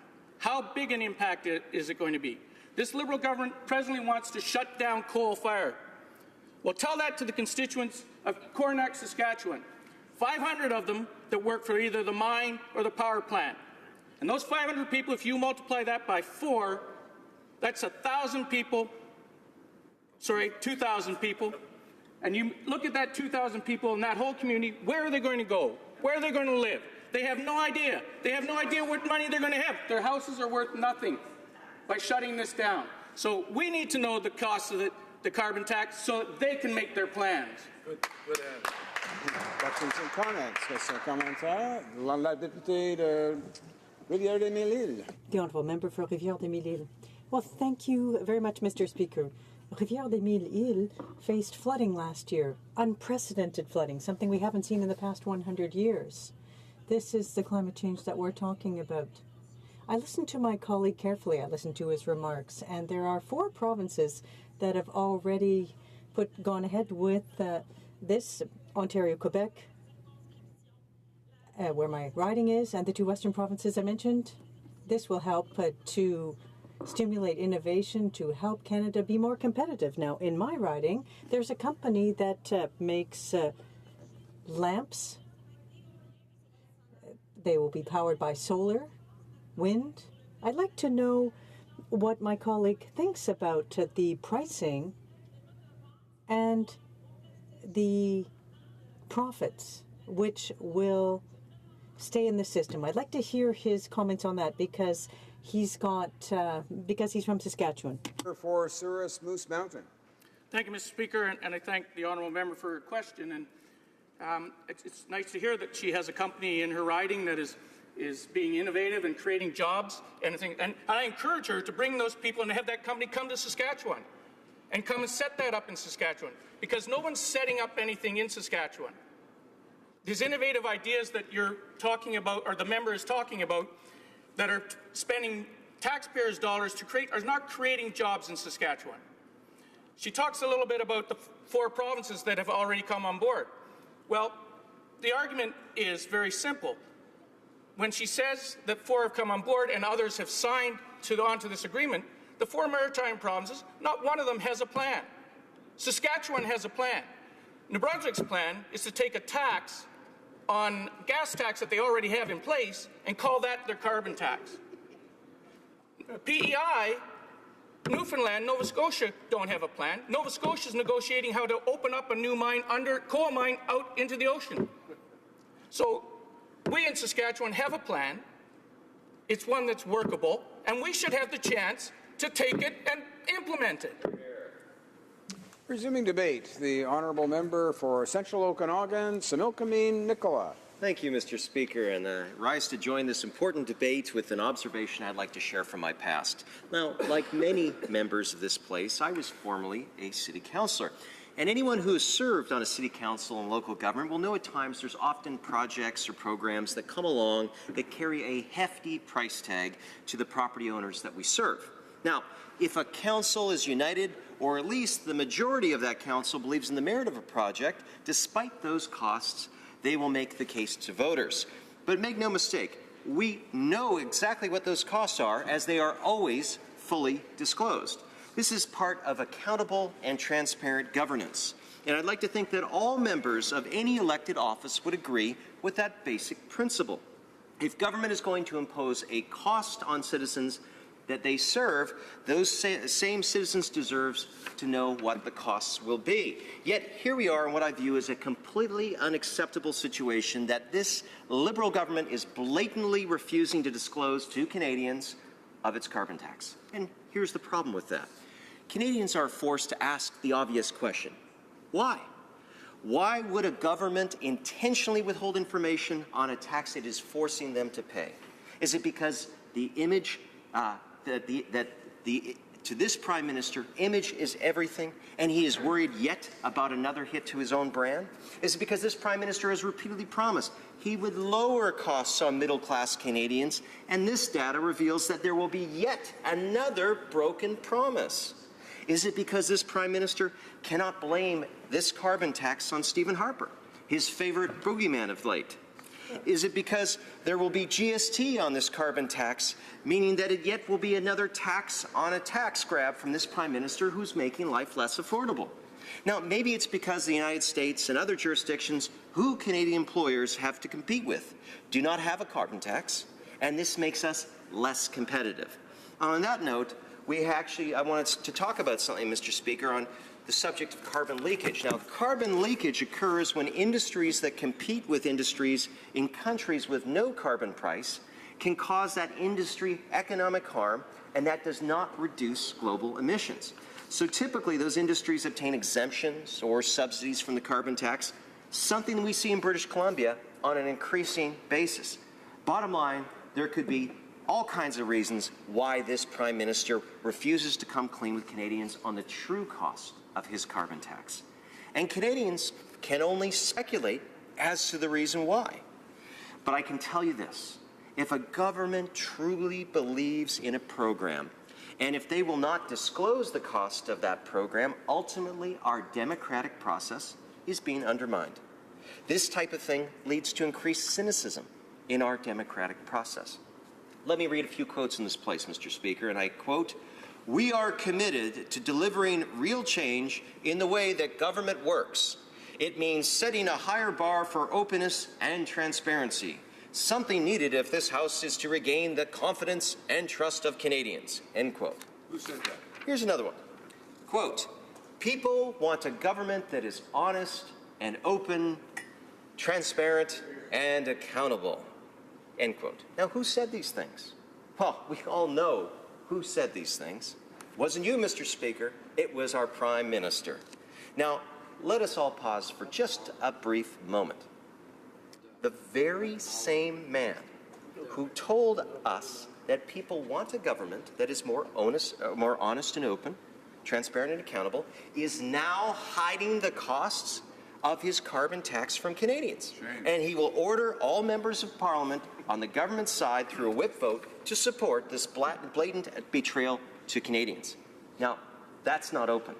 How big an impact is it going to be? This Liberal government presently wants to shut down coal fire. Well, tell that to the constituents of Coronach, Saskatchewan. 500 of them that work for either the mine or the power plant. And those 500 people, if you multiply that by 4, that's 1,000 people, 2,000 people. And you look at that 2,000 people in that whole community, where are they going to go? Where are they going to live? They have no idea. They have no idea what money they're going to have. Their houses are worth nothing by shutting this down. So we need to know the cost of the carbon tax so that they can make their plans. Questions and comments? Questions and commentaires? La députée de Rivière-des-Mille-Îles. The Honourable Member for Rivière-des-Mille-Îles. Well, thank you very much, Mr. Speaker. Rivière-des-Mille-Îles faced flooding last year, unprecedented flooding, something we haven't seen in the past 100 years. This is the climate change that we're talking about. I listened to my colleague carefully. I listened to his remarks, and there are 4 provinces that have already gone ahead with this: Ontario, Quebec, where my riding is, and the 2 western provinces I mentioned. This will help to stimulate innovation to help Canada be more competitive. Now, in my riding, there's a company that makes lamps. They will be powered by solar, wind. I'd like to know what my colleague thinks about the pricing and the profits which will stay in the system. I'd like to hear his comments on that because he's from Saskatchewan. For Souris Moose Mountain. Thank you, Mr. Speaker, and I thank the honourable member for her question. And it's nice to hear that she has a company in her riding that is being innovative and creating jobs. And I encourage her to bring those people and have that company come to Saskatchewan and come and set that up in Saskatchewan, because no one's setting up anything in Saskatchewan. These innovative ideas that you're talking about, or the member is talking about, that are spending taxpayers' dollars to create, are not creating jobs in Saskatchewan. She talks a little bit about the 4 provinces that have already come on board. Well, the argument is very simple. When she says that 4 have come on board and others have signed onto this agreement, the 4 maritime provinces, not one of them has a plan. Saskatchewan has a plan. New Brunswick's plan is to take a tax on gas tax that they already have in place and call that their carbon tax. PEI, Newfoundland, Nova Scotia don't have a plan. Nova Scotia is negotiating how to open up a new coal mine out into the ocean. So we in Saskatchewan have a plan. It's one that's workable, and we should have the chance to take it and implement it. Resuming debate, the honourable member for Central Okanagan, Similkameen Nicola. Thank you, Mr. Speaker, and I rise to join this important debate with an observation I'd like to share from my past. Now, like many members of this place, I was formerly a city councillor. And anyone who has served on a city council and local government will know at times there's often projects or programs that come along that carry a hefty price tag to the property owners that we serve. Now, if a council is united, or at least the majority of that council believes in the merit of a project, despite those costs, they will make the case to voters. But make no mistake, we know exactly what those costs are, as they are always fully disclosed. This is part of accountable and transparent governance. And I'd like to think that all members of any elected office would agree with that basic principle. If government is going to impose a cost on citizens that they serve, those same citizens deserve to know what the costs will be. Yet here we are in what I view as a completely unacceptable situation that this Liberal government is blatantly refusing to disclose to Canadians of its carbon tax. And here's the problem with that. Canadians are forced to ask the obvious question: why? Why would a government intentionally withhold information on a tax it is forcing them to pay? Is it because the image to this Prime Minister, image is everything, and he is worried yet about another hit to his own brand? Is it because this Prime Minister has repeatedly promised he would lower costs on middle-class Canadians, and this data reveals that there will be yet another broken promise? Is it because this Prime Minister cannot blame this carbon tax on Stephen Harper, his favorite boogeyman of late? Is it because there will be GST on this carbon tax, meaning that it yet will be another tax on a tax grab from this Prime Minister who's making life less affordable? Now, maybe it's because the United States and other jurisdictions who Canadian employers have to compete with do not have a carbon tax, and this makes us less competitive. On that note, I wanted to talk about something, Mr. Speaker, on the subject of carbon leakage. Now, carbon leakage occurs when industries that compete with industries in countries with no carbon price can cause that industry economic harm, and that does not reduce global emissions. So typically, those industries obtain exemptions or subsidies from the carbon tax, something that we see in British Columbia on an increasing basis. Bottom line, there could be all kinds of reasons why this Prime Minister refuses to come clean with Canadians on the true cost of his carbon tax. And Canadians can only speculate as to the reason why. But I can tell you this, if a government truly believes in a program, and if they will not disclose the cost of that program, ultimately our democratic process is being undermined. This type of thing leads to increased cynicism in our democratic process. Let me read a few quotes in this place, Mr. Speaker, and I quote, "We are committed to delivering real change in the way that government works. It means setting a higher bar for openness and transparency, something needed if this House is to regain the confidence and trust of Canadians." End quote. Who said that? Here's another one. Quote, "People want a government that is honest and open, transparent and accountable." End quote. Now, who said these things? Well, we all know who said these things. It wasn't you, Mr. Speaker. It was our Prime Minister. Now, let us all pause for just a brief moment. The very same man who told us that people want a government that is more honest and open, transparent and accountable, is now hiding the costs of his carbon tax from Canadians. Shame. And he will order all members of Parliament on the government side through a whip vote to support this blatant betrayal to Canadians. Now, that's not open.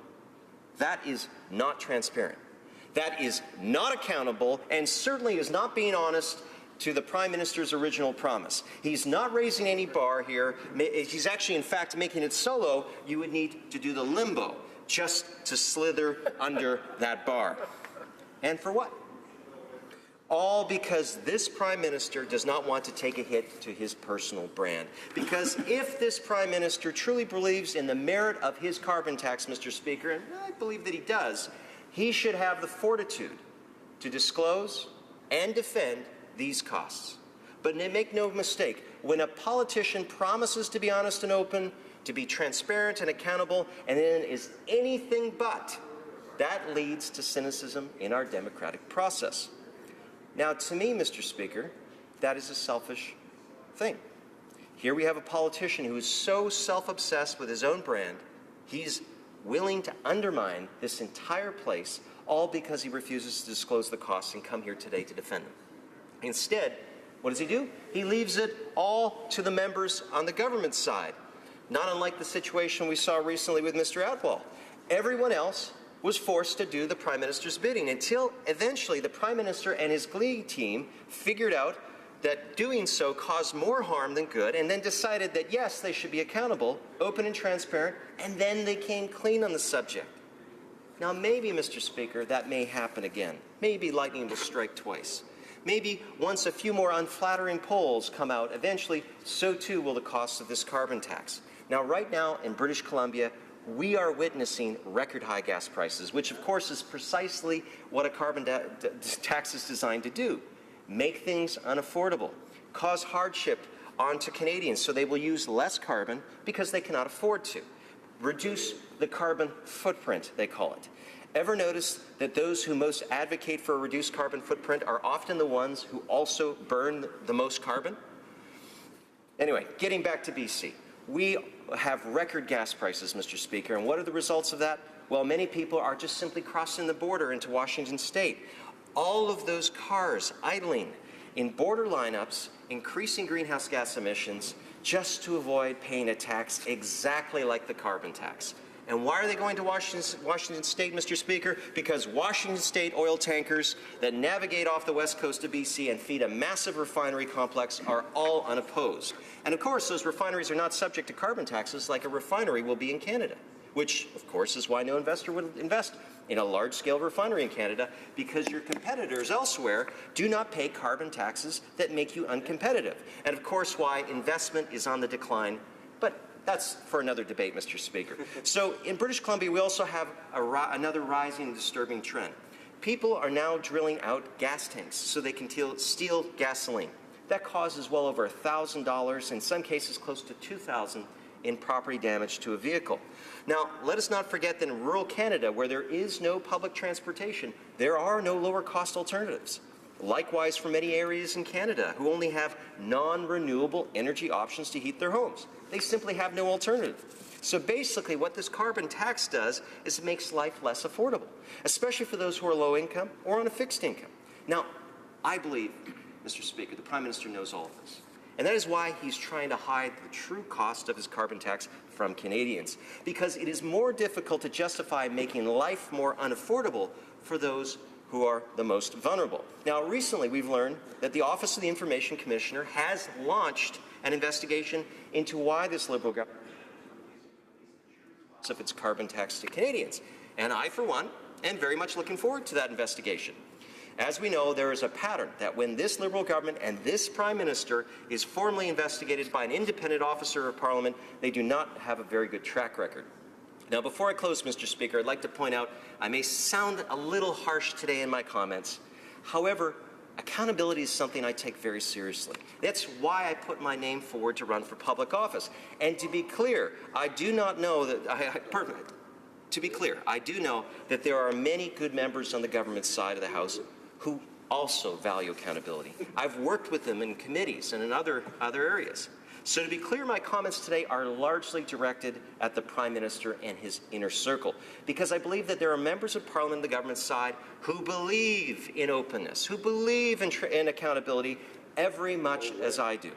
That is not transparent. That is not accountable, and certainly is not being honest to the Prime Minister's original promise. He's not raising any bar here. He's actually, in fact, making it so low you would need to do the limbo just to slither under that bar. And for what? All because this Prime Minister does not want to take a hit to his personal brand. Because if this Prime Minister truly believes in the merit of his carbon tax, Mr. Speaker, and I believe that he does, he should have the fortitude to disclose and defend these costs. But make no mistake, when a politician promises to be honest and open, to be transparent and accountable, and then is anything but, that leads to cynicism in our democratic process. Now, to me, Mr. Speaker, that is a selfish thing. Here we have a politician who is so self-obsessed with his own brand, he's willing to undermine this entire place, all because he refuses to disclose the costs and come here today to defend them. Instead, what does he do? He leaves it all to the members on the government side, not unlike the situation we saw recently with Mr. Atwell. Everyone else was forced to do the Prime Minister's bidding until eventually the Prime Minister and his Glee team figured out that doing so caused more harm than good, and then decided that yes, they should be accountable, open and transparent, and then they came clean on the subject. Now maybe, Mr. Speaker, that may happen again. Maybe lightning will strike twice. Maybe once a few more unflattering polls come out, eventually so too will the cost of this carbon tax. Now right now in British Columbia, we are witnessing record high gas prices, which of course is precisely what a carbon tax is designed to do. Make things unaffordable, cause hardship onto Canadians so they will use less carbon because they cannot afford to. Reduce the carbon footprint, they call it. Ever notice that those who most advocate for a reduced carbon footprint are often the ones who also burn the most carbon? Anyway, getting back to BC. We have record gas prices, Mr. Speaker, and what are the results of that? Well, many people are just simply crossing the border into Washington State. All of those cars idling in border lineups, increasing greenhouse gas emissions, just to avoid paying a tax exactly like the carbon tax. And why are they going to Washington State, Mr. Speaker? Because Washington State oil tankers that navigate off the west coast of BC and feed a massive refinery complex are all unopposed. And of course, those refineries are not subject to carbon taxes like a refinery will be in Canada, which of course is why no investor would invest in a large-scale refinery in Canada, because your competitors elsewhere do not pay carbon taxes that make you uncompetitive. And of course why investment is on the decline. But that's for another debate, Mr. Speaker. So in British Columbia, we also have another rising and disturbing trend. People are now drilling out gas tanks so they can steal gasoline. That causes well over $1,000, in some cases close to $2,000 in property damage to a vehicle. Now, let us not forget that in rural Canada, where there is no public transportation, there are no lower cost alternatives. Likewise for many areas in Canada who only have non-renewable energy options to heat their homes. They simply have no alternative. So basically what this carbon tax does is it makes life less affordable, especially for those who are low income or on a fixed income. Now, I believe, Mr. Speaker, the Prime Minister knows all of this. And that is why he's trying to hide the true cost of his carbon tax from Canadians, because it is more difficult to justify making life more unaffordable for those who are the most vulnerable. Now, recently we've learned that the Office of the Information Commissioner has launched an investigation into why this Liberal government of its carbon tax to Canadians. And I, for one, am very much looking forward to that investigation. As we know, there is a pattern that when this Liberal government and this Prime Minister is formally investigated by an independent officer of Parliament, they do not have a very good track record. Now, before I close, Mr. Speaker, I'd like to point out I may sound a little harsh today in my comments. However, accountability is something I take very seriously. That's why I put my name forward to run for public office. And to be clear, I do not know that to be clear, I do know that there are many good members on the government side of the House who also value accountability. I've worked with them in committees and in other areas. So to be clear, my comments today are largely directed at the Prime Minister and his inner circle, because I believe that there are members of Parliament on the government side who believe in openness, who believe in accountability every much as I do.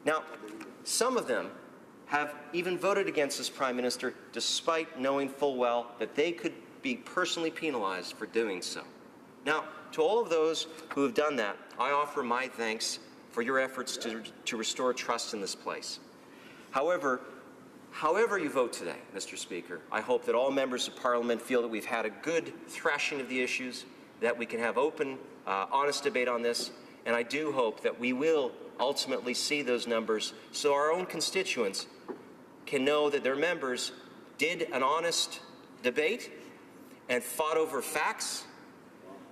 Now, some of them have even voted against this Prime Minister despite knowing full well that they could be personally penalized for doing so. Now, to all of those who have done that, I offer my thanks for your efforts to restore trust in this place. However you vote today, Mr. Speaker, I hope that all members of Parliament feel that we've had a good thrashing of the issues, that we can have open, honest debate on this, and I do hope that we will ultimately see those numbers so our own constituents can know that their members did an honest debate and fought over facts.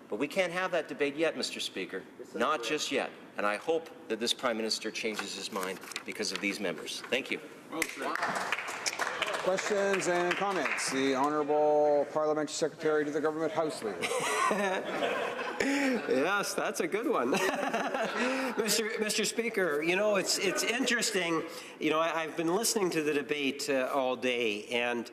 But we can't have that debate yet, Mr. Speaker, not just yet. And I hope that this Prime Minister changes his mind because of these members. Thank you. Questions and comments. The Honourable Parliamentary Secretary to the Government House Leader. Yes, that's a good one. Mr. Speaker, you know, it's interesting. You know, I've been listening to the debate all day, and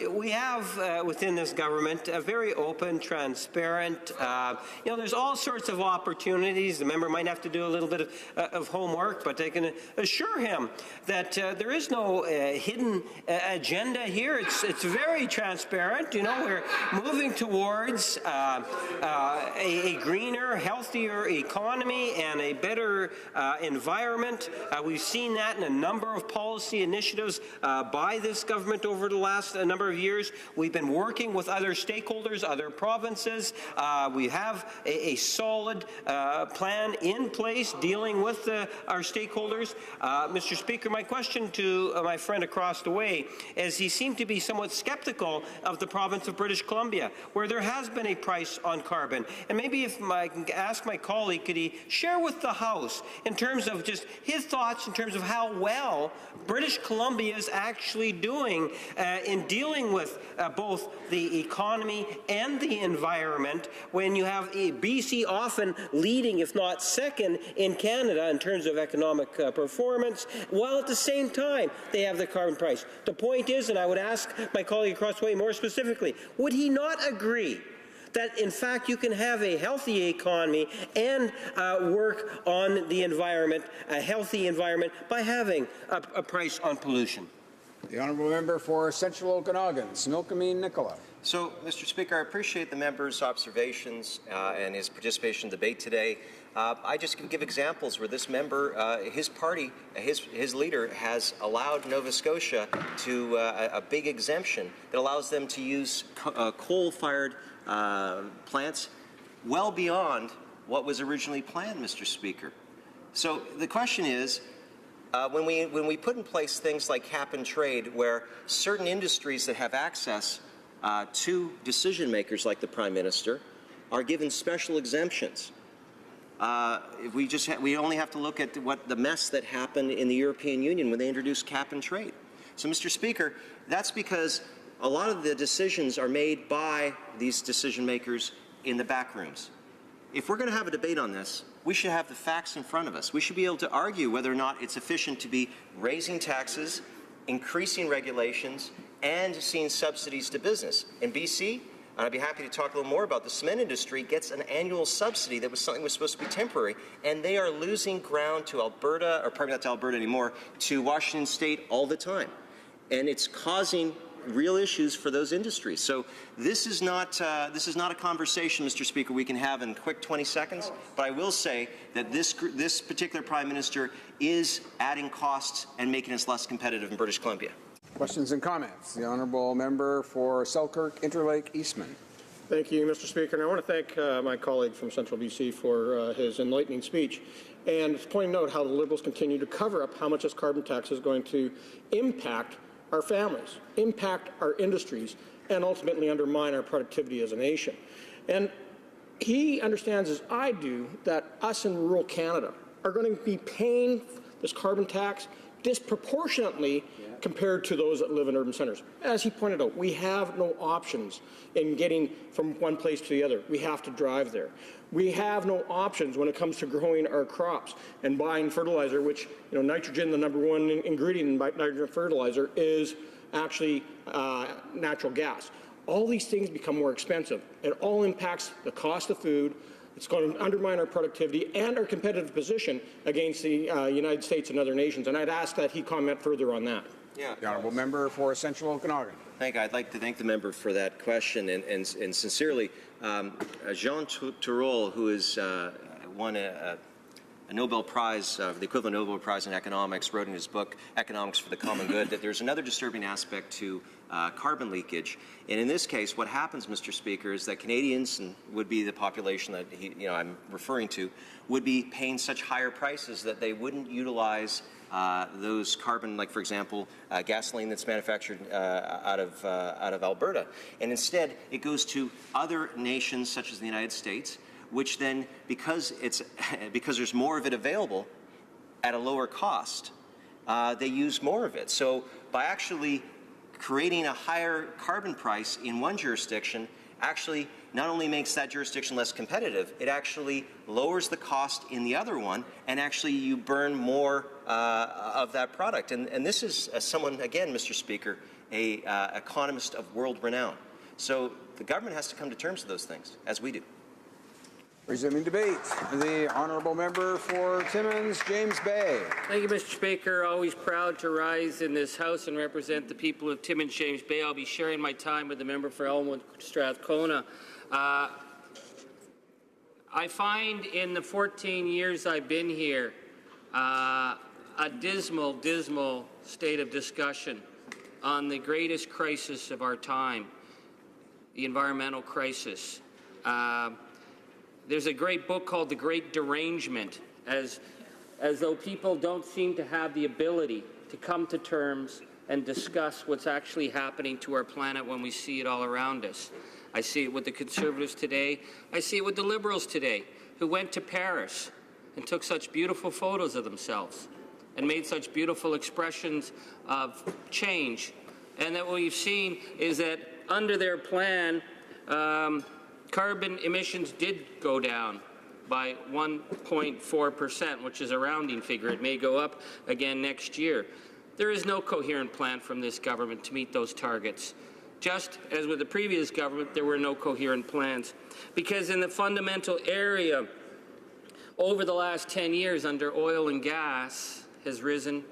we have within this government a very open, transparent, you know, there's all sorts of opportunities. The member might have to do a little bit of homework, but I can assure him that there is no hidden agenda here. It's very transparent. You know, we're moving towards a greener, healthier economy and a better environment. We've seen that in a number of policy initiatives by this government over the last number of years. We've been working with other stakeholders, other provinces. We have a solid plan in place dealing with our stakeholders. Mr. Speaker, my question to my friend across the way is he seemed to be somewhat skeptical of the province of British Columbia, where there has been a price on carbon. And maybe if I can ask my colleague, could he share with the House in terms of just his thoughts in terms of how well British Columbia is actually doing in dealing with both the economy and the environment, when you have BC often leading, if not second, in Canada in terms of economic performance, while at the same time they have the carbon price. The point is, and I would ask my colleague across the way more specifically, would he not agree that, in fact, you can have a healthy economy and work on the environment, a healthy environment, by having a price on pollution? The honourable member for Central Okanagan, Similkameen Nicola. So, Mr. Speaker, I appreciate the member's observations and his participation in the debate today. I just can give examples where this member, his party, his leader has allowed Nova Scotia to a big exemption that allows them to use coal-fired plants well beyond what was originally planned, Mr. Speaker. So the question is, when we put in place things like cap and trade, where certain industries that have access to decision makers like the Prime Minister are given special exemptions. We only have to look at what the mess that happened in the European Union when they introduced cap and trade. So, Mr. Speaker, that's because a lot of the decisions are made by these decision makers in the back rooms. If we're going to have a debate on this, we should have the facts in front of us. We should be able to argue whether or not it's efficient to be raising taxes, increasing regulations, and seeing subsidies to business. In BC, and I'd be happy to talk a little more about the cement industry, gets an annual subsidy that was something that was supposed to be temporary, and they are losing ground to Alberta, or probably not to Alberta anymore, to Washington State all the time. And it's causing real issues for those industries. So this is not a conversation, Mr. Speaker, we can have in quick 20 seconds, but I will say that this particular Prime Minister is adding costs and making us less competitive in British Columbia. Questions and comments. The honourable member for Selkirk, Interlake, Eastman. Thank you, Mr. Speaker. And I want to thank my colleague from Central BC for his enlightening speech and pointing out how the Liberals continue to cover up how much this carbon tax is going to impact our families, impact our industries, and ultimately undermine our productivity as a nation. And he understands, as I do, that us in rural Canada are going to be paying this carbon tax disproportionately compared to those that live in urban centres. As he pointed out, we have no options in getting from one place to the other. We have to drive there. We have no options when it comes to growing our crops and buying fertilizer, which, nitrogen, the number one ingredient in nitrogen fertilizer, is actually natural gas. All these things become more expensive. It all impacts the cost of food. It's going to undermine our productivity and our competitive position against the United States and other nations. And I'd ask that he comment further on that. Yeah. The honourable member for Central Okanagan. Thank you. I'd like to thank the member for that question and sincerely, Jean Tirole, who has won a Nobel Prize, the equivalent Nobel Prize in economics, wrote in his book Economics for the Common Good that there's another disturbing aspect to carbon leakage. And in this case, what happens, Mr. Speaker, is that Canadians, and would be the population that I'm referring to, would be paying such higher prices that they wouldn't utilize those carbon, like for example, gasoline that's manufactured out of Alberta, and instead it goes to other nations such as the United States, which then, because there's more of it available at a lower cost, they use more of it. So by actually creating a higher carbon price in one jurisdiction, actually not only makes that jurisdiction less competitive, it actually lowers the cost in the other one, and actually you burn more of that product. And this is someone, again, Mr. Speaker, a economist of world renown. So the government has to come to terms with those things, as we do. Resuming debate, the honourable member for Timmins, James Bay. Thank you, Mr. Speaker. Always proud to rise in this House and represent the people of Timmins, James Bay. I'll be sharing my time with the member for Elmwood Strathcona. I find in the 14 years I've been here a dismal, dismal state of discussion on the greatest crisis of our time, the environmental crisis. There's a great book called The Great Derangement, as though people don't seem to have the ability to come to terms and discuss what's actually happening to our planet when we see it all around us. I see it with the Conservatives today. I see it with the Liberals today, who went to Paris and took such beautiful photos of themselves and made such beautiful expressions of change. And that what we've seen is that under their plan, carbon emissions did go down by 1.4%, which is a rounding figure. It may go up again next year. There is no coherent plan from this government to meet those targets. Just as with the previous government, there were no coherent plans. Because in the fundamental area, over the last 10 years under oil and gas has risen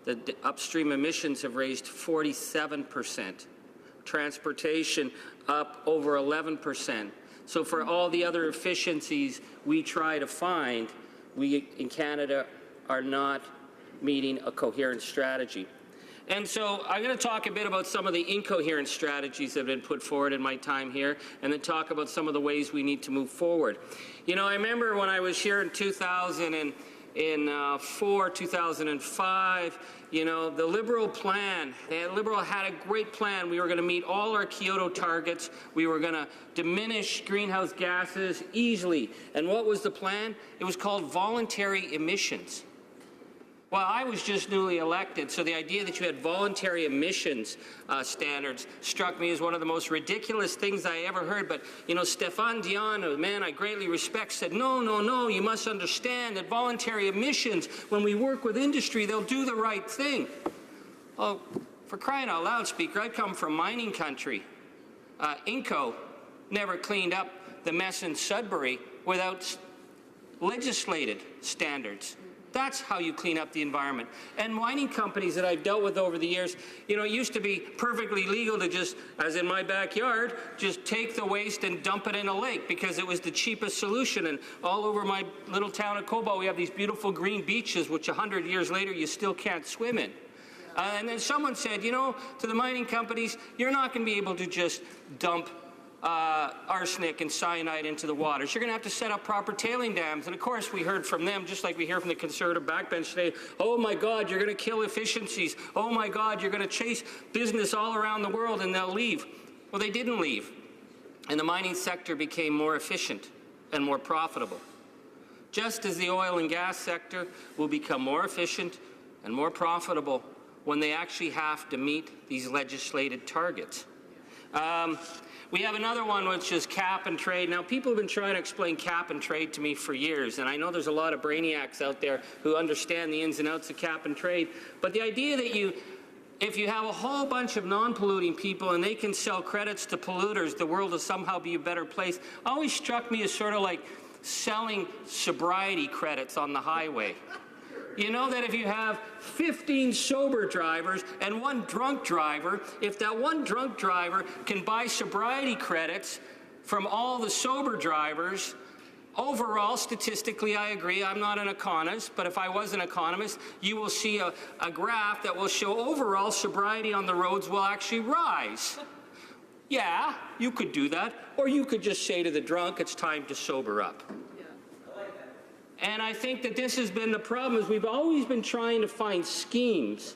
The upstream emissions have raised 47%. Transportation up over 11%. So for all the other efficiencies we try to find, we in Canada are not meeting a coherent strategy. And so I'm going to talk a bit about some of the incoherent strategies that have been put forward in my time here, and then talk about some of the ways we need to move forward. You know, I remember when I was here in 2004, 2005, you know, the Liberal plan, Liberal had a great plan. We were going to meet all our Kyoto targets. We were going to diminish greenhouse gases easily. And what was the plan? It was called voluntary emissions. Well, I was just newly elected, so the idea that you had voluntary emissions standards struck me as one of the most ridiculous things I ever heard. But, you know, Stéphane Dion, a man I greatly respect, said, no, you must understand that voluntary emissions, when we work with industry, they'll do the right thing. Oh, for crying out loud, Speaker, I come from mining country. Inco never cleaned up the mess in Sudbury without legislated standards. That's how you clean up the environment. And mining companies that I've dealt with over the years, you know, it used to be perfectly legal to just, as in my backyard, just take the waste and dump it in a lake because it was the cheapest solution. And all over my little town of Cobalt, we have these beautiful green beaches, which 100 years later you still can't swim in. And then someone said, you know, to the mining companies, you're not going to be able to just dump arsenic and cyanide into the waters. You're going to have to set up proper tailing dams. And of course, we heard from them, just like we hear from the Conservative backbench today, oh my God, you're going to kill efficiencies. Oh my God, you're going to chase business all around the world and they'll leave. Well, they didn't leave. And the mining sector became more efficient and more profitable. Just as the oil and gas sector will become more efficient and more profitable when they actually have to meet these legislated targets. We have another one, which is cap and trade. Now, people have been trying to explain cap and trade to me for years, and I know there's a lot of brainiacs out there who understand the ins and outs of cap and trade. But the idea that if you have a whole bunch of non-polluting people and they can sell credits to polluters, the world will somehow be a better place, always struck me as sort of like selling sobriety credits on the highway. You know that if you have 15 sober drivers and one drunk driver, if that one drunk driver can buy sobriety credits from all the sober drivers, overall, statistically, I agree, I'm not an economist, but if I was an economist, you will see a graph that will show overall sobriety on the roads will actually rise. Yeah, you could do that, or you could just say to the drunk, it's time to sober up. And I think that this has been the problem, is we've always been trying to find schemes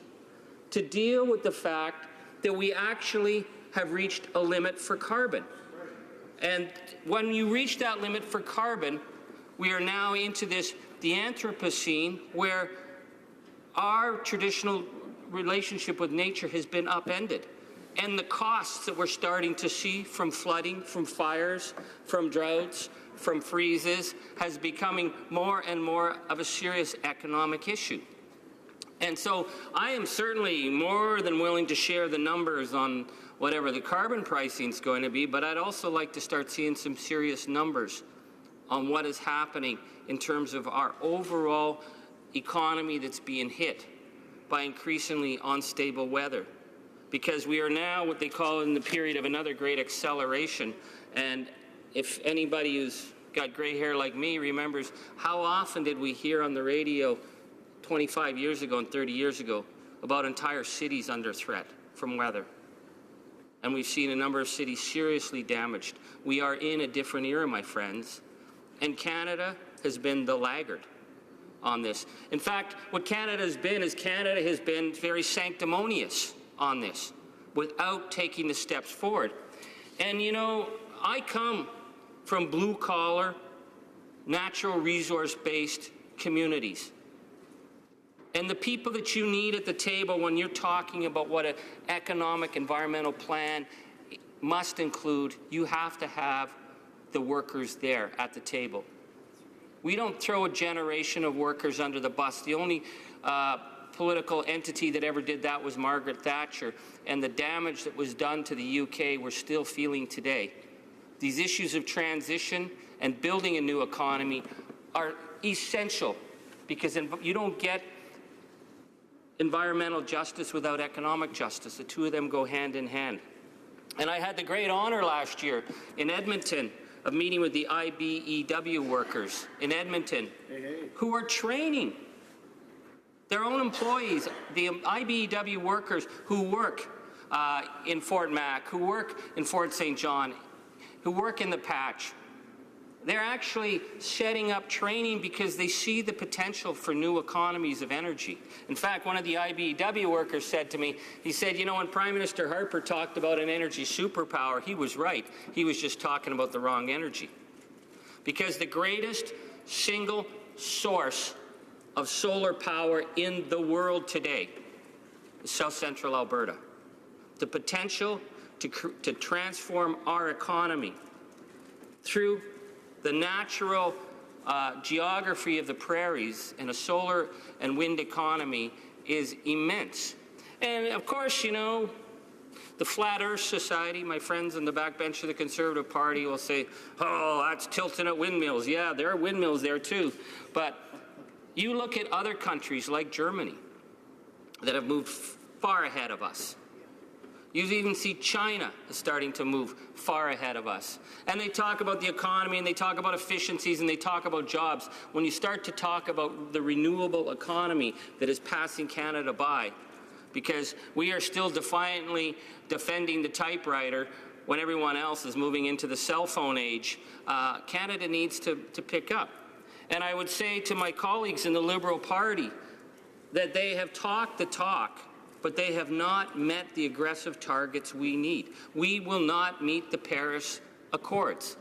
to deal with the fact that we actually have reached a limit for carbon. And when you reach that limit for carbon, we are now into the Anthropocene, where our traditional relationship with nature has been upended. And the costs that we're starting to see from flooding, from fires, from droughts, from freezes, has becoming more and more of a serious economic issue. And so I am certainly more than willing to share the numbers on whatever the carbon pricing is going to be, but I'd also like to start seeing some serious numbers on what is happening in terms of our overall economy that's being hit by increasingly unstable weather. Because we are now what they call in the period of another great acceleration. And if anybody who's got gray hair like me remembers, how often did we hear on the radio 25 years ago and 30 years ago about entire cities under threat from weather? And we've seen a number of cities seriously damaged. We are in a different era, my friends. And Canada has been the laggard on this. In fact, what Canada has been is Canada has been very sanctimonious on this without taking the steps forward. And you know, I come from blue-collar, natural resource-based communities. And the people that you need at the table when you're talking about what an economic environmental plan must include, you have to have the workers there at the table. We don't throw a generation of workers under the bus. The only political entity that ever did that was Margaret Thatcher, and the damage that was done to the UK we're still feeling today. These issues of transition and building a new economy are essential, because you don't get environmental justice without economic justice. The two of them go hand in hand. And I had the great honor last year in Edmonton of meeting with the IBEW workers in Edmonton who are training their own employees, the IBEW workers who work in Fort Mac, who work in Fort St. John, who work in the Patch. They're actually setting up training because they see the potential for new economies of energy. In fact, one of the IBEW workers said to me, he said, you know, when Prime Minister Harper talked about an energy superpower, he was right. He was just talking about the wrong energy. Because the greatest single source of solar power in the world today is South Central Alberta. The potential to transform our economy through the natural geography of the prairies in a solar and wind economy is immense. And of course, you know, the Flat Earth Society, my friends on the backbench of the Conservative Party will say, oh, that's tilting at windmills. Yeah, there are windmills there too. But you look at other countries like Germany that have moved far ahead of us. You even see China is starting to move far ahead of us. And they talk about the economy, and they talk about efficiencies, and they talk about jobs. When you start to talk about the renewable economy that is passing Canada by, because we are still defiantly defending the typewriter when everyone else is moving into the cell phone age, Canada needs to pick up. And I would say to my colleagues in the Liberal Party that they have talked the talk, but they have not met the aggressive targets we need. We will not meet the Paris Accords.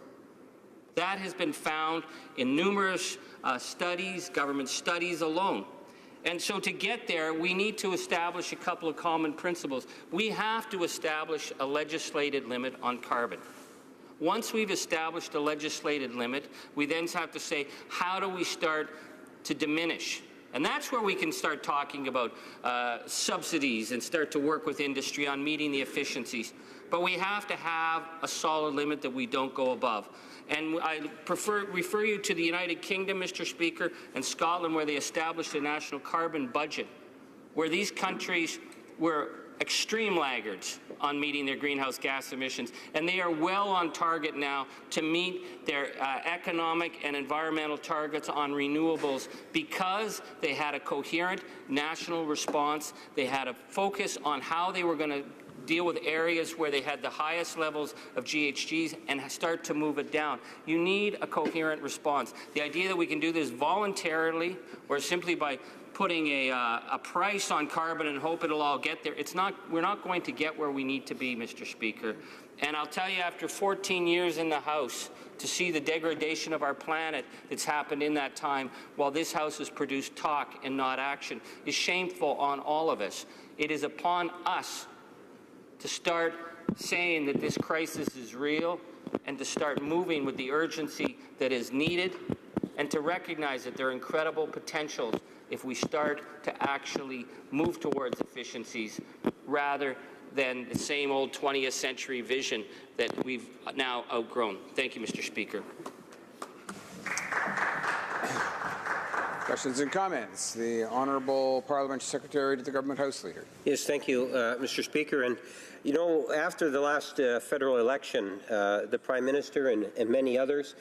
That has been found in numerous studies, government studies alone. And so to get there, we need to establish a couple of common principles. We have to establish a legislated limit on carbon. Once we've established a legislated limit, we then have to say, how do we start to diminish? And that's where we can start talking about subsidies and start to work with industry on meeting the efficiencies. But we have to have a solid limit that we don't go above. And I refer you to the United Kingdom, Mr. Speaker, and Scotland, where they established a national carbon budget, where these countries were extreme laggards on meeting their greenhouse gas emissions, and they are well on target now to meet their economic and environmental targets on renewables because they had a coherent national response. They had a focus on how they were going to deal with areas where they had the highest levels of GHGs and start to move it down. You need a coherent response. The idea that we can do this voluntarily or simply by putting a price on carbon and hope it'll all get there, we're not going to get where we need to be, Mr. Speaker. And I'll tell you, after 14 years in the House, to see the degradation of our planet that's happened in that time while this House has produced talk and not action is shameful on all of us. It is upon us to start saying that this crisis is real and to start moving with the urgency that is needed and to recognize that there are incredible potentials if we start to actually move towards efficiencies rather than the same old 20th century vision that we've now outgrown. Thank you, Mr. Speaker. Questions and comments. The Honourable Parliamentary Secretary to the Government House Leader. Yes, thank you, Mr. Speaker. And you know, after the last federal election, the Prime Minister and many others,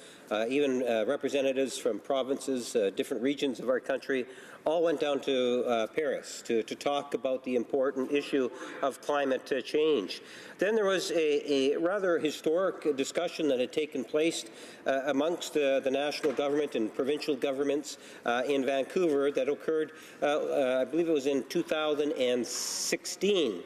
even representatives from provinces, different regions of our country, all went down to Paris to talk about the important issue of climate change. Then there was a rather historic discussion that had taken place amongst the national government and provincial governments in Vancouver that occurred, I believe it was in 2016.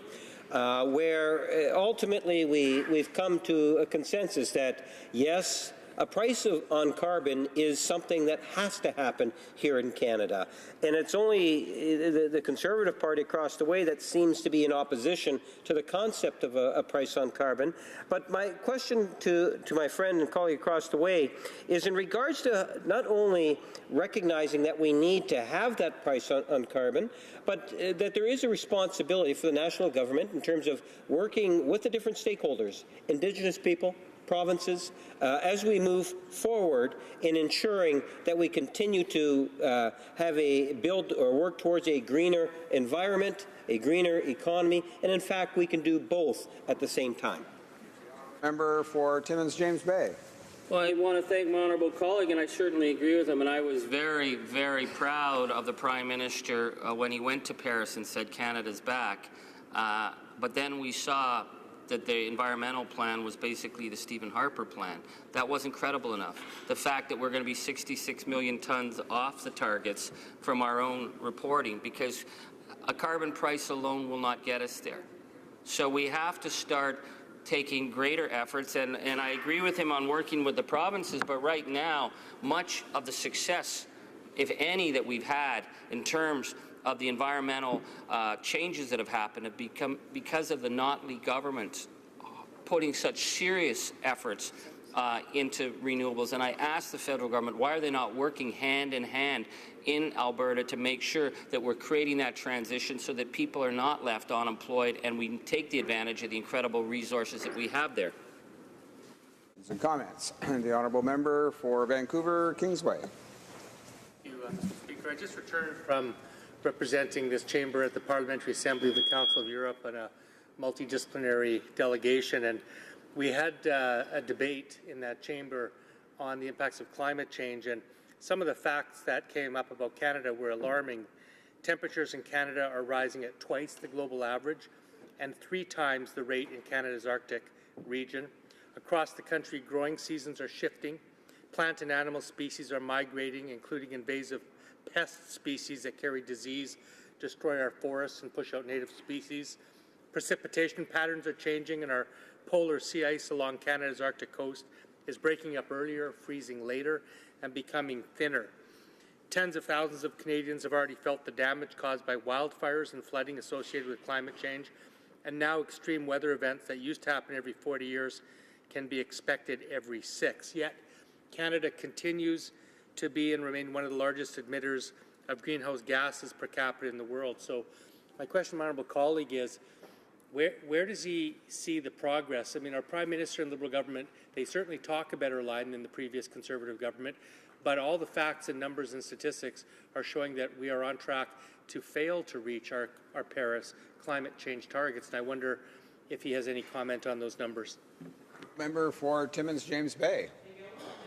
Where ultimately we've come to a consensus that, yes, a price on carbon is something that has to happen here in Canada. And it's only the Conservative Party across the way that seems to be in opposition to the concept of a price on carbon. But my question to my friend and colleague across the way is in regards to not only recognizing that we need to have that price on carbon, but that there is a responsibility for the national government in terms of working with the different stakeholders, Indigenous people, provinces as we move forward in ensuring that we continue to build or work towards a greener environment, a greener economy, and in fact we can do both at the same time. Member for Timmins James Bay. Well, I want to thank my honourable colleague, and I certainly agree with him. And I was very, very proud of the Prime Minister when he went to Paris and said Canada's back. But then we saw that the environmental plan was basically the Stephen Harper plan. That wasn't credible enough. The fact that we're going to be 66 million tons off the targets from our own reporting, because a carbon price alone will not get us there. So we have to start taking greater efforts, and I agree with him on working with the provinces, but right now, much of the success, if any, that we've had in terms of the environmental changes that have happened have become because of the Notley government putting such serious efforts into renewables. And I asked the federal government, why are they not working hand in hand in Alberta to make sure that we're creating that transition so that people are not left unemployed and we take the advantage of the incredible resources that we have there. Some comments. The honourable member for Vancouver Kingsway. Thank you, Mr. Speaker. I just returned from representing this chamber at the Parliamentary Assembly of the Council of Europe on a multidisciplinary delegation, and we had a debate in that chamber on the impacts of climate change, and some of the facts that came up about Canada were alarming. Temperatures in Canada are rising at twice the global average and 3 times the rate in Canada's Arctic region. Across the country, growing seasons are shifting. Plant and animal species are migrating, including invasive pest species that carry disease, destroy our forests, and push out native species. Precipitation patterns are changing, and our polar sea ice along Canada's Arctic coast is breaking up earlier, freezing later, and becoming thinner. Tens of thousands of Canadians have already felt the damage caused by wildfires and flooding associated with climate change, and now extreme weather events that used to happen every 40 years can be expected every 6. Yet, Canada continues to be and remain one of the largest emitters of greenhouse gases per capita in the world. So my question, my honourable colleague, is where does he see the progress? I mean, our Prime Minister and Liberal government, they certainly talk a better line than the previous Conservative government, but all the facts and numbers and statistics are showing that we are on track to fail to reach our Paris climate change targets. And I wonder if he has any comment on those numbers. Member for Timmins James Bay.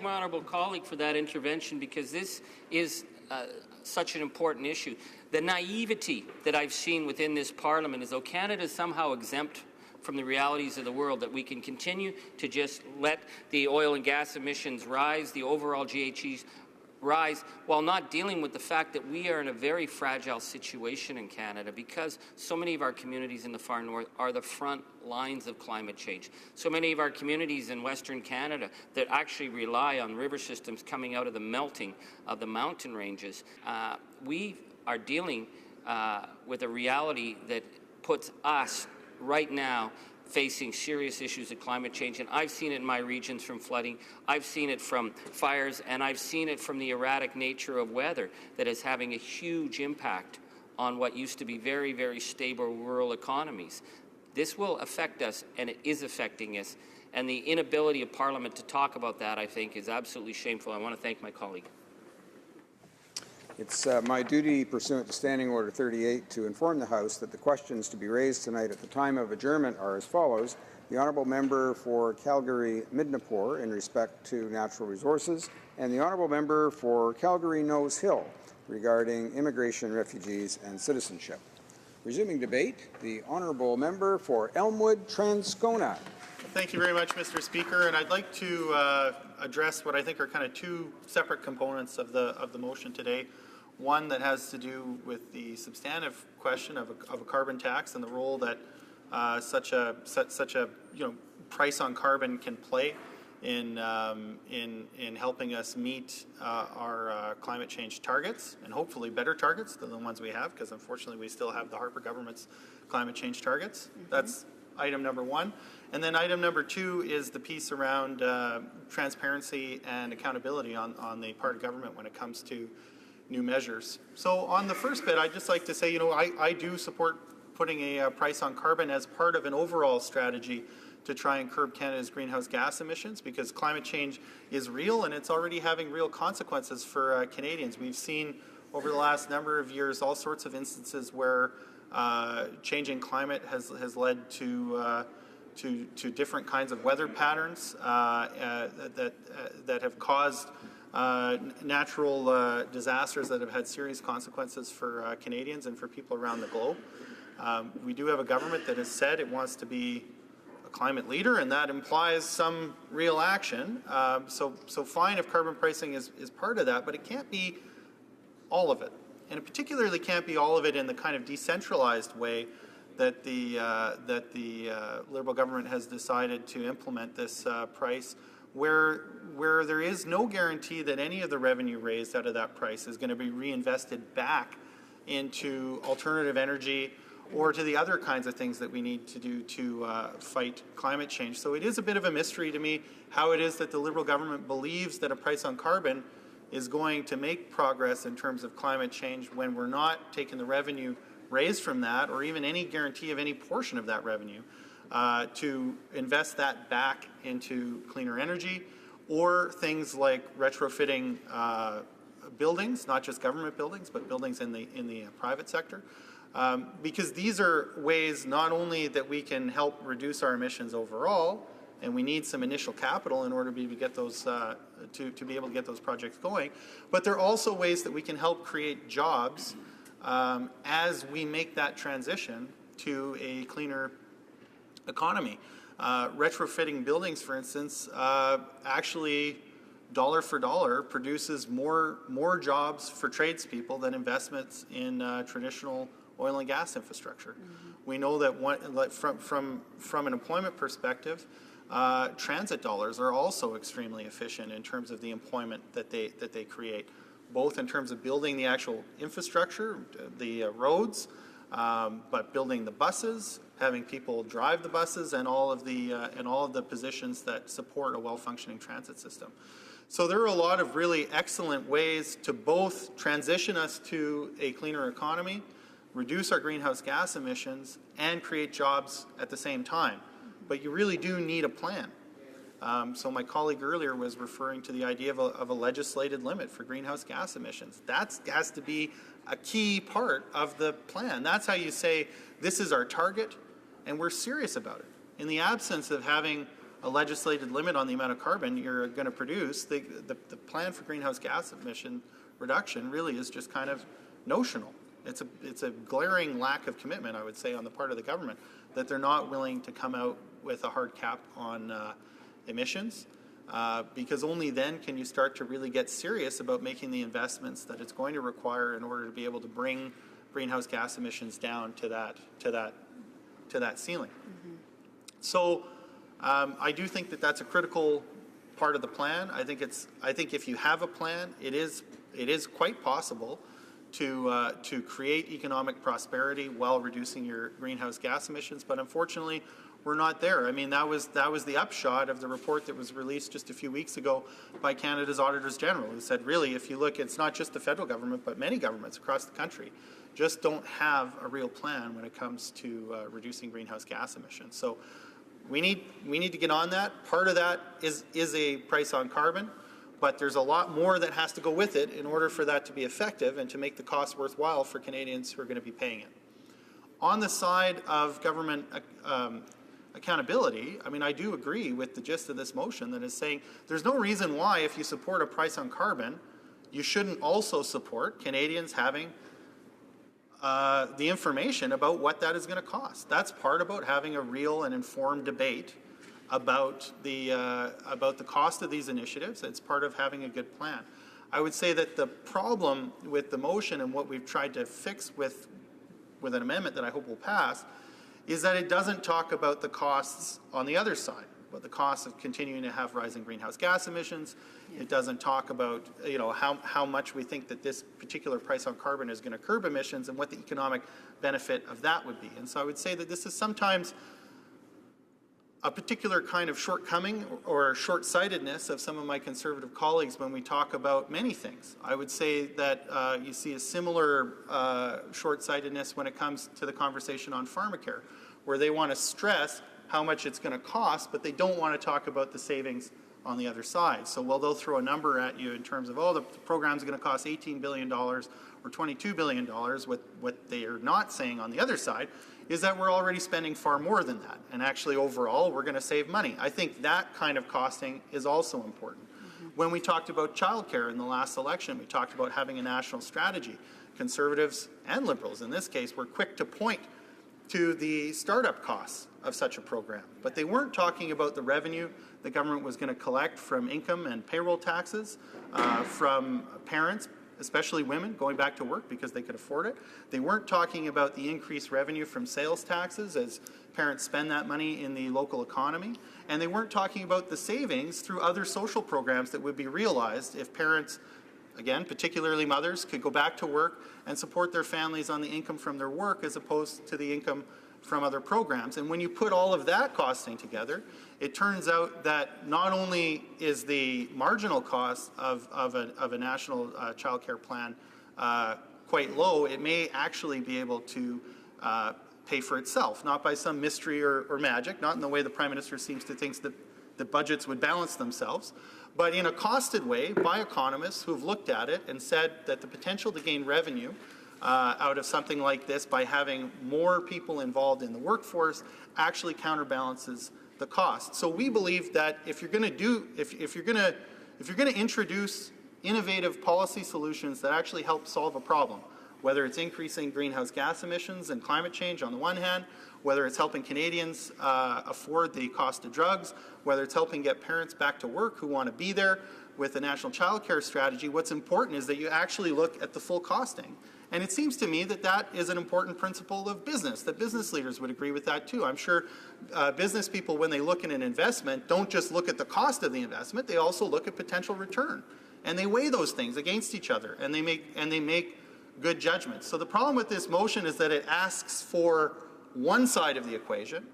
My honourable colleague for that intervention, because this is such an important issue. The naivety that I've seen within this Parliament is though Canada is somehow exempt from the realities of the world, that we can continue to just let the oil and gas emissions rise, the overall GHGs rise, while not dealing with the fact that we are in a very fragile situation in Canada because so many of our communities in the far north are the front lines of climate change. So many of our communities in Western Canada that actually rely on river systems coming out of the melting of the mountain ranges. We are dealing with a reality that puts us right now facing serious issues of climate change, and I've seen it in my regions from flooding, I've seen it from fires, and I've seen it from the erratic nature of weather that is having a huge impact on what used to be very, very stable rural economies. This will affect us, and it is affecting us, and the inability of Parliament to talk about that, I think, is absolutely shameful. I want to thank my colleague. It's my duty, pursuant to Standing Order 38, to inform the House that the questions to be raised tonight at the time of adjournment are as follows. The Honourable Member for Calgary-Midnapore in respect to natural resources, and the Honourable Member for Calgary-Nose Hill regarding immigration, refugees, and citizenship. Resuming debate, the Honourable Member for Elmwood-Transcona. Thank you very much, Mr. Speaker, and I'd like to address what I think are kind of 2 separate components of the motion today. One that has to do with the substantive question of a carbon tax and the role that such a price on carbon can play in helping us meet our climate change targets, and hopefully better targets than the ones we have, because unfortunately we still have the Harper government's climate change targets. That's item number 1. And then item number 2 is the piece around transparency and accountability on the part of government when it comes to new measures. So on the first bit, I'd just like to say, I do support putting a price on carbon as part of an overall strategy to try and curb Canada's greenhouse gas emissions, because climate change is real and it's already having real consequences for Canadians. We've seen over the last number of years all sorts of instances where changing climate has led to different kinds of weather patterns that have caused natural disasters that have had serious consequences for Canadians and for people around the globe. We do have a government that has said it wants to be a climate leader, and that implies some real action. So fine if carbon pricing is part of that, but it can't be all of it. And it particularly can't be all of it in the kind of decentralized way that the Liberal government has decided to implement this price, where there is no guarantee that any of the revenue raised out of that price is going to be reinvested back into alternative energy or to the other kinds of things that we need to do to fight climate change. So it is a bit of a mystery to me how it is that the Liberal government believes that a price on carbon is going to make progress in terms of climate change when we're not taking the revenue raised from that, or even any guarantee of any portion of that revenue, to invest that back into cleaner energy, or things like retrofitting buildings, not just government buildings, but buildings in the private sector. Because these are ways not only that we can help reduce our emissions overall, and we need some initial capital in order to be able to get those to be able to get those projects going, but they're also ways that we can help create jobs as we make that transition to a cleaner economy. Retrofitting buildings, for instance, actually dollar for dollar produces more jobs for tradespeople than investments in traditional oil and gas infrastructure. Mm-hmm. We know that from an employment perspective, transit dollars are also extremely efficient in terms of the employment that they create, both in terms of building the actual infrastructure, the roads, but building the buses, having people drive the buses, and all of the positions that support a well-functioning transit system. So there are a lot of really excellent ways to both transition us to a cleaner economy, reduce our greenhouse gas emissions, and create jobs at the same time. But you really do need a plan. So my colleague earlier was referring to the idea of a legislated limit for greenhouse gas emissions. That has to be a key part of the plan. That's how you say, this is our target, and we're serious about it. In the absence of having a legislated limit on the amount of carbon you're going to produce, the plan for greenhouse gas emission reduction really is just kind of notional. It's a glaring lack of commitment, I would say, on the part of the government, that they're not willing to come out with a hard cap on emissions, because only then can you start to really get serious about making the investments that it's going to require in order to be able to bring greenhouse gas emissions down to that ceiling. Mm-hmm. So I do think that that's a critical part of the plan. I think if you have a plan, it is quite possible to create economic prosperity while reducing your greenhouse gas emissions. But unfortunately, we're not there. I mean, that was the upshot of the report that was released just a few weeks ago by Canada's Auditors General, who said, really, if you look, it's not just the federal government, but many governments across the country just don't have a real plan when it comes to reducing greenhouse gas emissions. So we need to get on that. Part of that is a price on carbon, but there's a lot more that has to go with it in order for that to be effective and to make the cost worthwhile for Canadians who are going to be paying it. On the side of government accountability, I mean, I do agree with the gist of this motion that is saying there's no reason why, if you support a price on carbon, you shouldn't also support Canadians having the information about what that is going to cost. That's part about having a real and informed debate about the cost of these initiatives. It's part of having a good plan. I would say that the problem with the motion and what we've tried to fix with an amendment that I hope will pass is that it doesn't talk about the costs on the other side, but the costs of continuing to have rising greenhouse gas emissions. Yeah. It doesn't talk about how much we think that this particular price on carbon is going to curb emissions and what the economic benefit of that would be. And so I would say that this is sometimes a particular kind of shortcoming or short-sightedness of some of my Conservative colleagues when we talk about many things. I would say that you see a similar short-sightedness when it comes to the conversation on pharmacare, where they want to stress how much it's going to cost, but they don't want to talk about the savings on the other side. So while they'll throw a number at you in terms of, oh, the program's going to cost $18 billion or $22 billion, what they are not saying on the other side is that we're already spending far more than that. And actually, overall, we're going to save money. I think that kind of costing is also important. When we talked about childcare in the last election, we talked about having a national strategy. Conservatives and Liberals, in this case, were quick to point to the startup costs of such a program. But they weren't talking about the revenue the government was going to collect from income and payroll taxes, from parents, especially women, going back to work because they could afford it. They weren't talking about the increased revenue from sales taxes as parents spend that money in the local economy. And they weren't talking about the savings through other social programs that would be realized if parents, again, particularly mothers, could go back to work and support their families on the income from their work as opposed to the income from other programs. And when you put all of that costing together, it turns out that not only is the marginal cost of a national child care plan quite low, it may actually be able to pay for itself, not by some mystery or magic, not in the way the Prime Minister seems to think that the budgets would balance themselves, but in a costed way by economists who have looked at it and said that the potential to gain revenue out of something like this by having more people involved in the workforce actually counterbalances the cost. So we believe that if you're going to introduce innovative policy solutions that actually help solve a problem, whether it's increasing greenhouse gas emissions and climate change on the one hand, whether it's helping Canadians afford the cost of drugs, whether it's helping get parents back to work who want to be there with a national child care strategy, what's important is that you actually look at the full costing. And it seems to me that that is an important principle of business, that business leaders would agree with that too. I'm sure business people, when they look at an investment, don't just look at the cost of the investment, they also look at potential return. And they weigh those things against each other, and they make good judgments. So the problem with this motion is that it asks for one side of the equation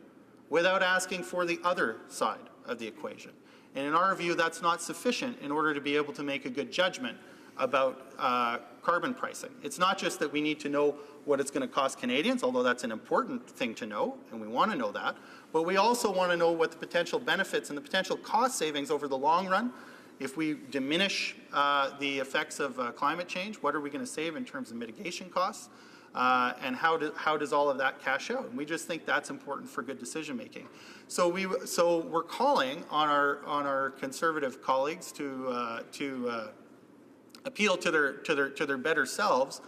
without asking for the other side of the equation. And in our view, that's not sufficient in order to be able to make a good judgment about carbon pricing. It's not just that we need to know what it's going to cost Canadians, although that's an important thing to know, and we want to know that, but we also want to know what the potential benefits and the potential cost savings over the long run. If we diminish the effects of climate change, what are we going to save in terms of mitigation costs? And how does all of that cash out? And we just think that's important for good decision making. So we're calling on our Conservative colleagues to appeal to their better selves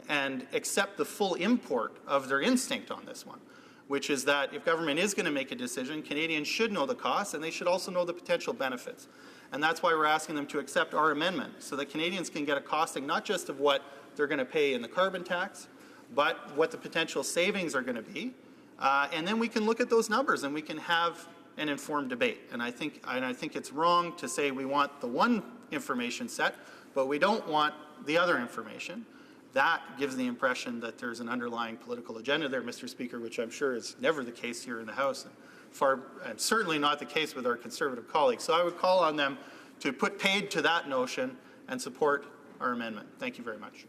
and accept the full import of their instinct on this one, which is that if government is going to make a decision, Canadians should know the costs and they should also know the potential benefits. And that's why we're asking them to accept our amendment so that Canadians can get a costing not just of what they're going to pay in the carbon tax, but what the potential savings are going to be. And then we can look at those numbers and we can have an informed debate. And I think it's wrong to say we want the one information set, but we don't want the other information. That gives the impression that there's an underlying political agenda there, Mr. Speaker, which I'm sure is never the case here in the House, and certainly not the case with our Conservative colleagues. So I would call on them to put paid to that notion and support our amendment. Thank you very much.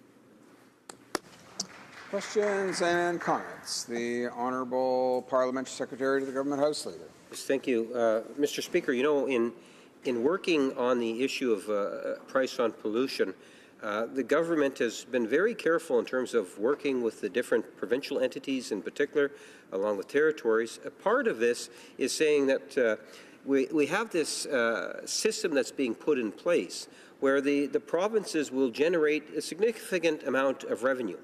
Questions and comments. The Honourable Parliamentary Secretary to the Government House Leader. Yes, thank you. Mr. Speaker, you know, in working on the issue of price on pollution, the government has been very careful in terms of working with the different provincial entities in particular, along with territories. A part of this is saying that we have this system that's being put in place where the provinces will generate a significant amount of revenue.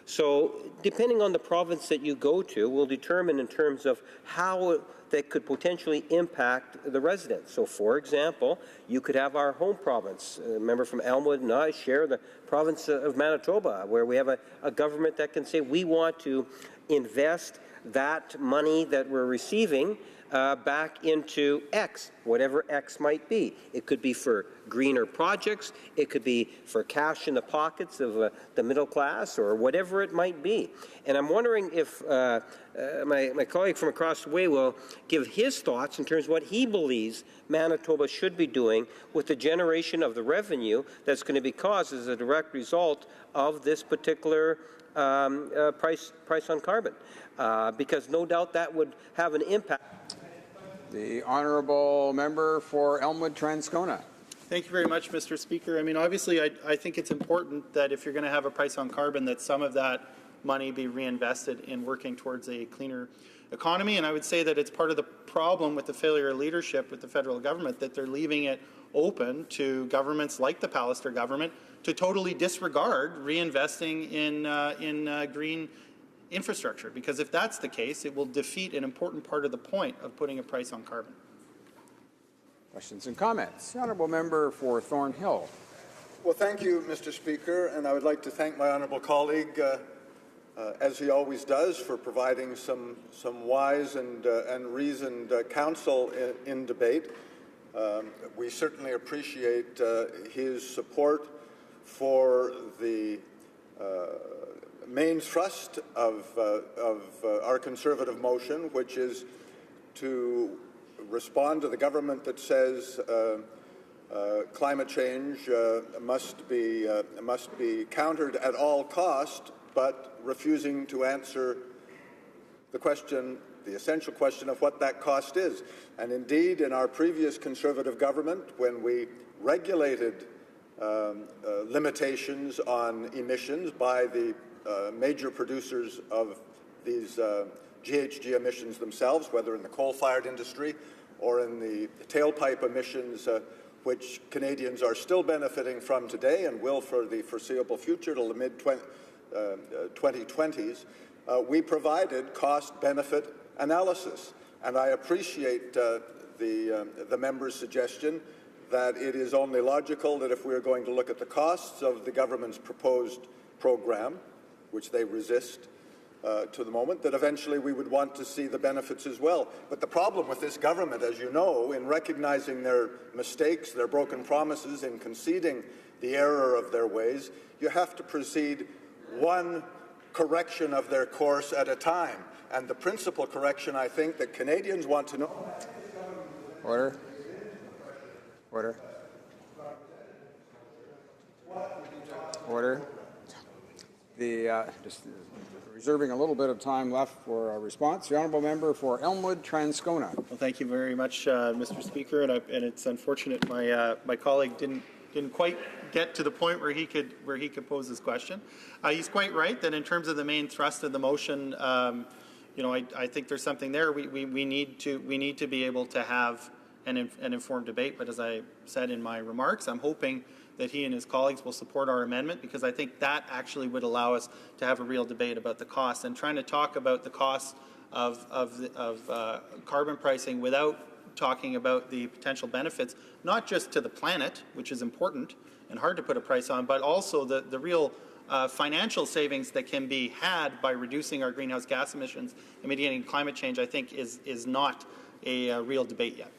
So depending on the province that you go to will determine in terms of how that could potentially impact the residents. So for example, you could have our home province. A member from Elmwood and I share the province of Manitoba, where we have a government that can say we want to invest that money that we're receiving back into X, whatever X might be. It could be for greener projects, it could be for cash in the pockets of the middle class, or whatever it might be. And I'm wondering if my colleague from across the way will give his thoughts in terms of what he believes Manitoba should be doing with the generation of the revenue that's going to be caused as a direct result of this particular price on carbon, because no doubt that would have an impact. The honourable member for Elmwood-Transcona. Thank you very much, Mr. Speaker. I mean, obviously, I think it's important that if you're going to have a price on carbon, that some of that money be reinvested in working towards a cleaner economy. And I would say that it's part of the problem with the failure of leadership with the federal government, that they're leaving it open to governments like the Pallister government to totally disregard reinvesting in green infrastructure. Because if that's the case, it will defeat an important part of the point of putting a price on carbon. Questions and comments. The honourable member for Thornhill. Well, thank you, Mr. Speaker, and I would like to thank my honourable colleague, as he always does, for providing some wise and reasoned counsel in debate. We certainly appreciate his support for the main thrust of our Conservative motion, which is to respond to the government that says climate change must be countered at all cost, but refusing to answer the question, the essential question of what that cost is. And indeed, in our previous Conservative government, when we regulated limitations on emissions by the major producers of these GHG emissions themselves, whether in the coal-fired industry or in the tailpipe emissions, which Canadians are still benefiting from today and will for the foreseeable future till the mid-2020s, we provided cost-benefit analysis. And I appreciate the member's suggestion that it is only logical that if we are going to look at the costs of the government's proposed program, which they resist to the moment, that eventually we would want to see the benefits as well. But the problem with this government, as you know, in recognizing their mistakes, their broken promises, in conceding the error of their ways, you have to proceed one correction of their course at a time. And the principal correction, I think, that Canadians want to know... Order. Order. Order. Just reserving a little bit of time left for a response. The honourable member for Elmwood-Transcona. Well, thank you very much, Mr. Speaker, and it's unfortunate my colleague didn't quite get to the point where he could pose this question. He's quite right that in terms of the main thrust of the motion, I think there's something there. We need to be able to have an informed debate. But as I said in my remarks, I'm hoping that he and his colleagues will support our amendment, because I think that actually would allow us to have a real debate about the costs. And trying to talk about the cost of carbon pricing without talking about the potential benefits, not just to the planet, which is important and hard to put a price on, but also the real financial savings that can be had by reducing our greenhouse gas emissions and mitigating climate change, I think is not a real debate yet.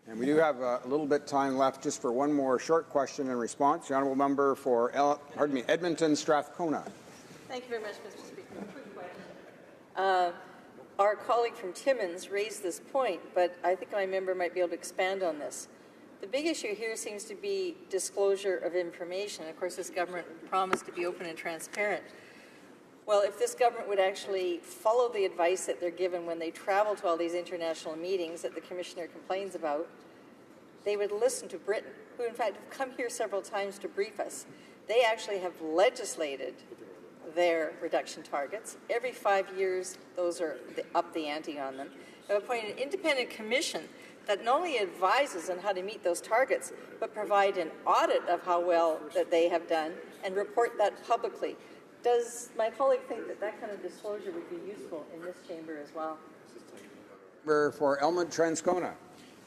And we do have a little bit time left just for one more short question and response. The honourable member for Edmonton-Strathcona. Thank you very much, Mr. Speaker. Quick question. Our colleague from Timmins raised this point, but I think my member might be able to expand on this. The big issue here seems to be disclosure of information. Of course, this government promised to be open and transparent. Well, if this government would actually follow the advice that they're given when they travel to all these international meetings that the Commissioner complains about, they would listen to Britain, who in fact have come here several times to brief us. They actually have legislated their reduction targets. Every 5 years, those are up the ante on them. They've appointed an independent commission that not only advises on how to meet those targets, but provide an audit of how well that they have done and report that publicly. Does my colleague think that that kind of disclosure would be useful in this chamber as well? For Elmwood-Transcona.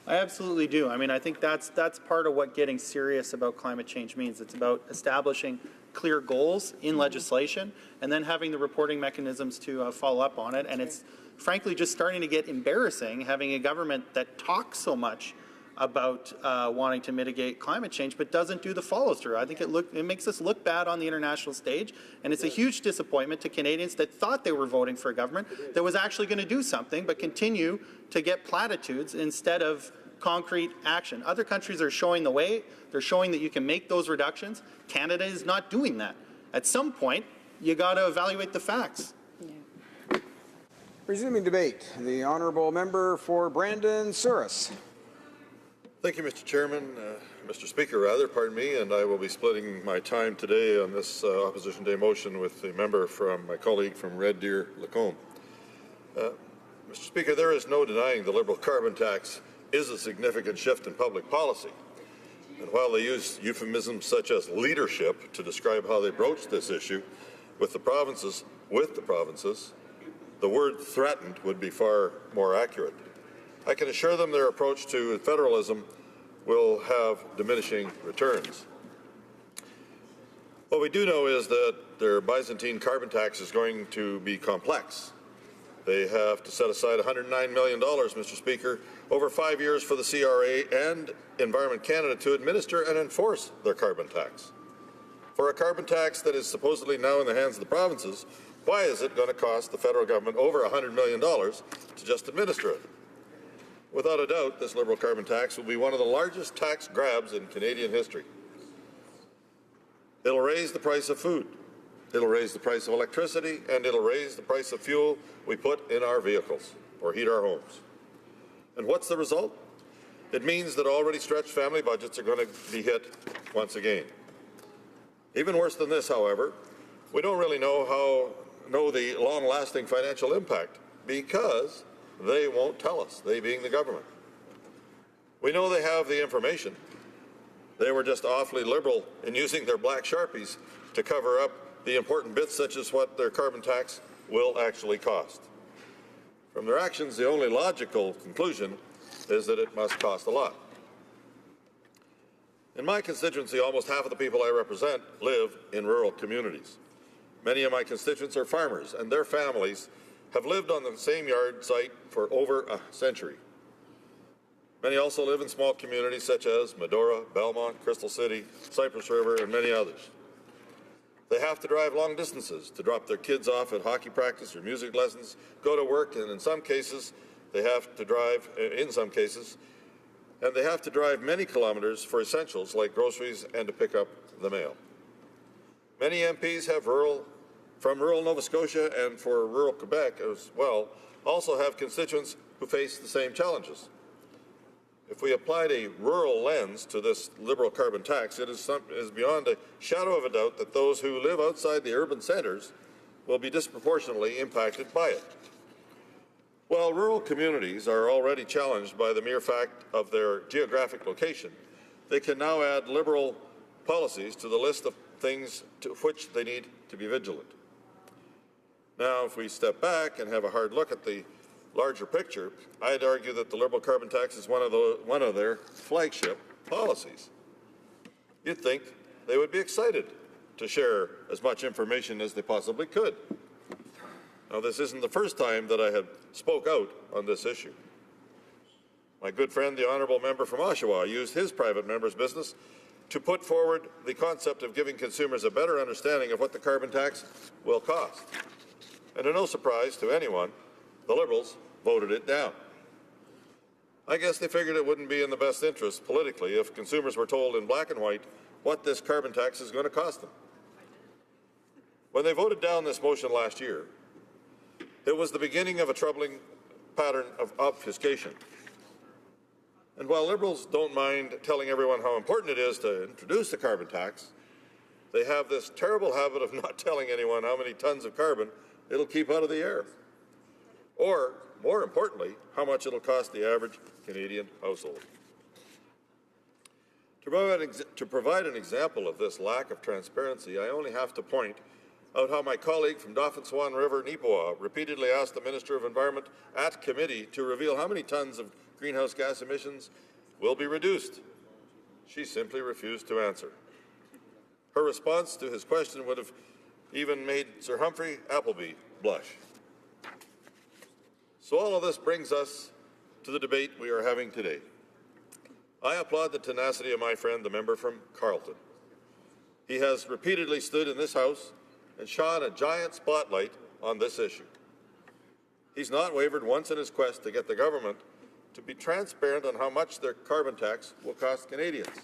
I absolutely do. I mean, I think that's part of what getting serious about climate change means. It's about establishing clear goals in legislation and then having the reporting mechanisms to follow up on it. And it's frankly just starting to get embarrassing having a government that talks so much about wanting to mitigate climate change, but doesn't do the follow-through. I think it makes us look bad on the international stage, and it's a huge disappointment to Canadians that thought they were voting for a government that was actually going to do something, but continue to get platitudes instead of concrete action. Other countries are showing the way. They're showing that you can make those reductions. Canada is not doing that. At some point, you got to evaluate the facts. Resuming debate, the honourable member for Brandon Souris. Thank you, Mr. Chairman. Mr. Speaker, pardon me, and I will be splitting my time today on this Opposition Day motion with the member from my colleague from Red Deer, Lacombe. Mr. Speaker, there is no denying the Liberal carbon tax is a significant shift in public policy. And while they use euphemisms such as leadership to describe how they broach this issue with the provinces, the word threatened would be far more accurate. I can assure them their approach to federalism will have diminishing returns. What we do know is that their Byzantine carbon tax is going to be complex. They have to set aside $109 million, Mr. Speaker, over 5 years for the CRA and Environment Canada to administer and enforce their carbon tax. For a carbon tax that is supposedly now in the hands of the provinces, why is it going to cost the federal government over $100 million to just administer it? Without a doubt, this Liberal carbon tax will be one of the largest tax grabs in Canadian history. It'll raise the price of food, it'll raise the price of electricity, and it'll raise the price of fuel we put in our vehicles or heat our homes. And what's the result? It means that already stretched family budgets are going to be hit once again. Even worse than this, however, we don't really know the long-lasting financial impact because they won't tell us, they being the government. We know they have the information. They were just awfully liberal in using their black Sharpies to cover up the important bits such as what their carbon tax will actually cost. From their actions, the only logical conclusion is that it must cost a lot. In my constituency, almost half of the people I represent live in rural communities. Many of my constituents are farmers, and their families have lived on the same yard site for over a century. Many also live in small communities such as Medora, Belmont, Crystal City, Cypress River, and many others. They have to drive long distances to drop their kids off at hockey practice or music lessons, go to work, and in some cases, they have to drive many kilometers for essentials like groceries and to pick up the mail. Many MPs from rural Nova Scotia and for rural Quebec as well, also have constituents who face the same challenges. If we applied a rural lens to this Liberal carbon tax, it is beyond a shadow of a doubt that those who live outside the urban centres will be disproportionately impacted by it. While rural communities are already challenged by the mere fact of their geographic location, they can now add Liberal policies to the list of things to which they need to be vigilant. Now, if we step back and have a hard look at the larger picture, I'd argue that the Liberal carbon tax is one of their flagship policies. You'd think they would be excited to share as much information as they possibly could. Now, this isn't the first time that I have spoke out on this issue. My good friend, the honourable member from Oshawa, used his private member's business to put forward the concept of giving consumers a better understanding of what the carbon tax will cost. And to no surprise to anyone, the Liberals voted it down. I guess they figured it wouldn't be in the best interest politically if consumers were told in black and white what this carbon tax is going to cost them. When they voted down this motion last year, it was the beginning of a troubling pattern of obfuscation. And while Liberals don't mind telling everyone how important it is to introduce the carbon tax, they have this terrible habit of not telling anyone how many tons of carbon it'll keep out of the air. Or, more importantly, how much it'll cost the average Canadian household. To provide an example of this lack of transparency, I only have to point out how my colleague from Dauphin Swan River, Neepawa, repeatedly asked the Minister of Environment at committee to reveal how many tons of greenhouse gas emissions will be reduced. She simply refused to answer. Her response to his question would have even made Sir Humphrey Appleby blush. So all of this brings us to the debate we are having today. I applaud the tenacity of my friend, the member from Carleton. He has repeatedly stood in this House and shone a giant spotlight on this issue. He's not wavered once in his quest to get the government to be transparent on how much their carbon tax will cost Canadians.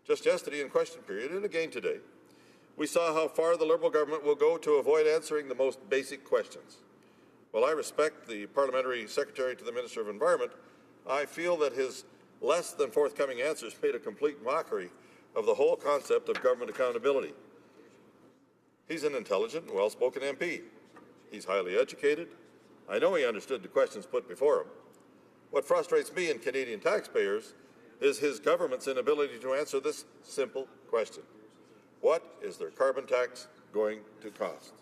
Just yesterday in question period, and again today, we saw how far the Liberal government will go to avoid answering the most basic questions. While I respect the Parliamentary Secretary to the Minister of Environment, I feel that his less than forthcoming answers made a complete mockery of the whole concept of government accountability. He's an intelligent and well-spoken MP. He's highly educated. I know he understood the questions put before him. What frustrates me and Canadian taxpayers is his government's inability to answer this simple question. What is their carbon tax going to cost?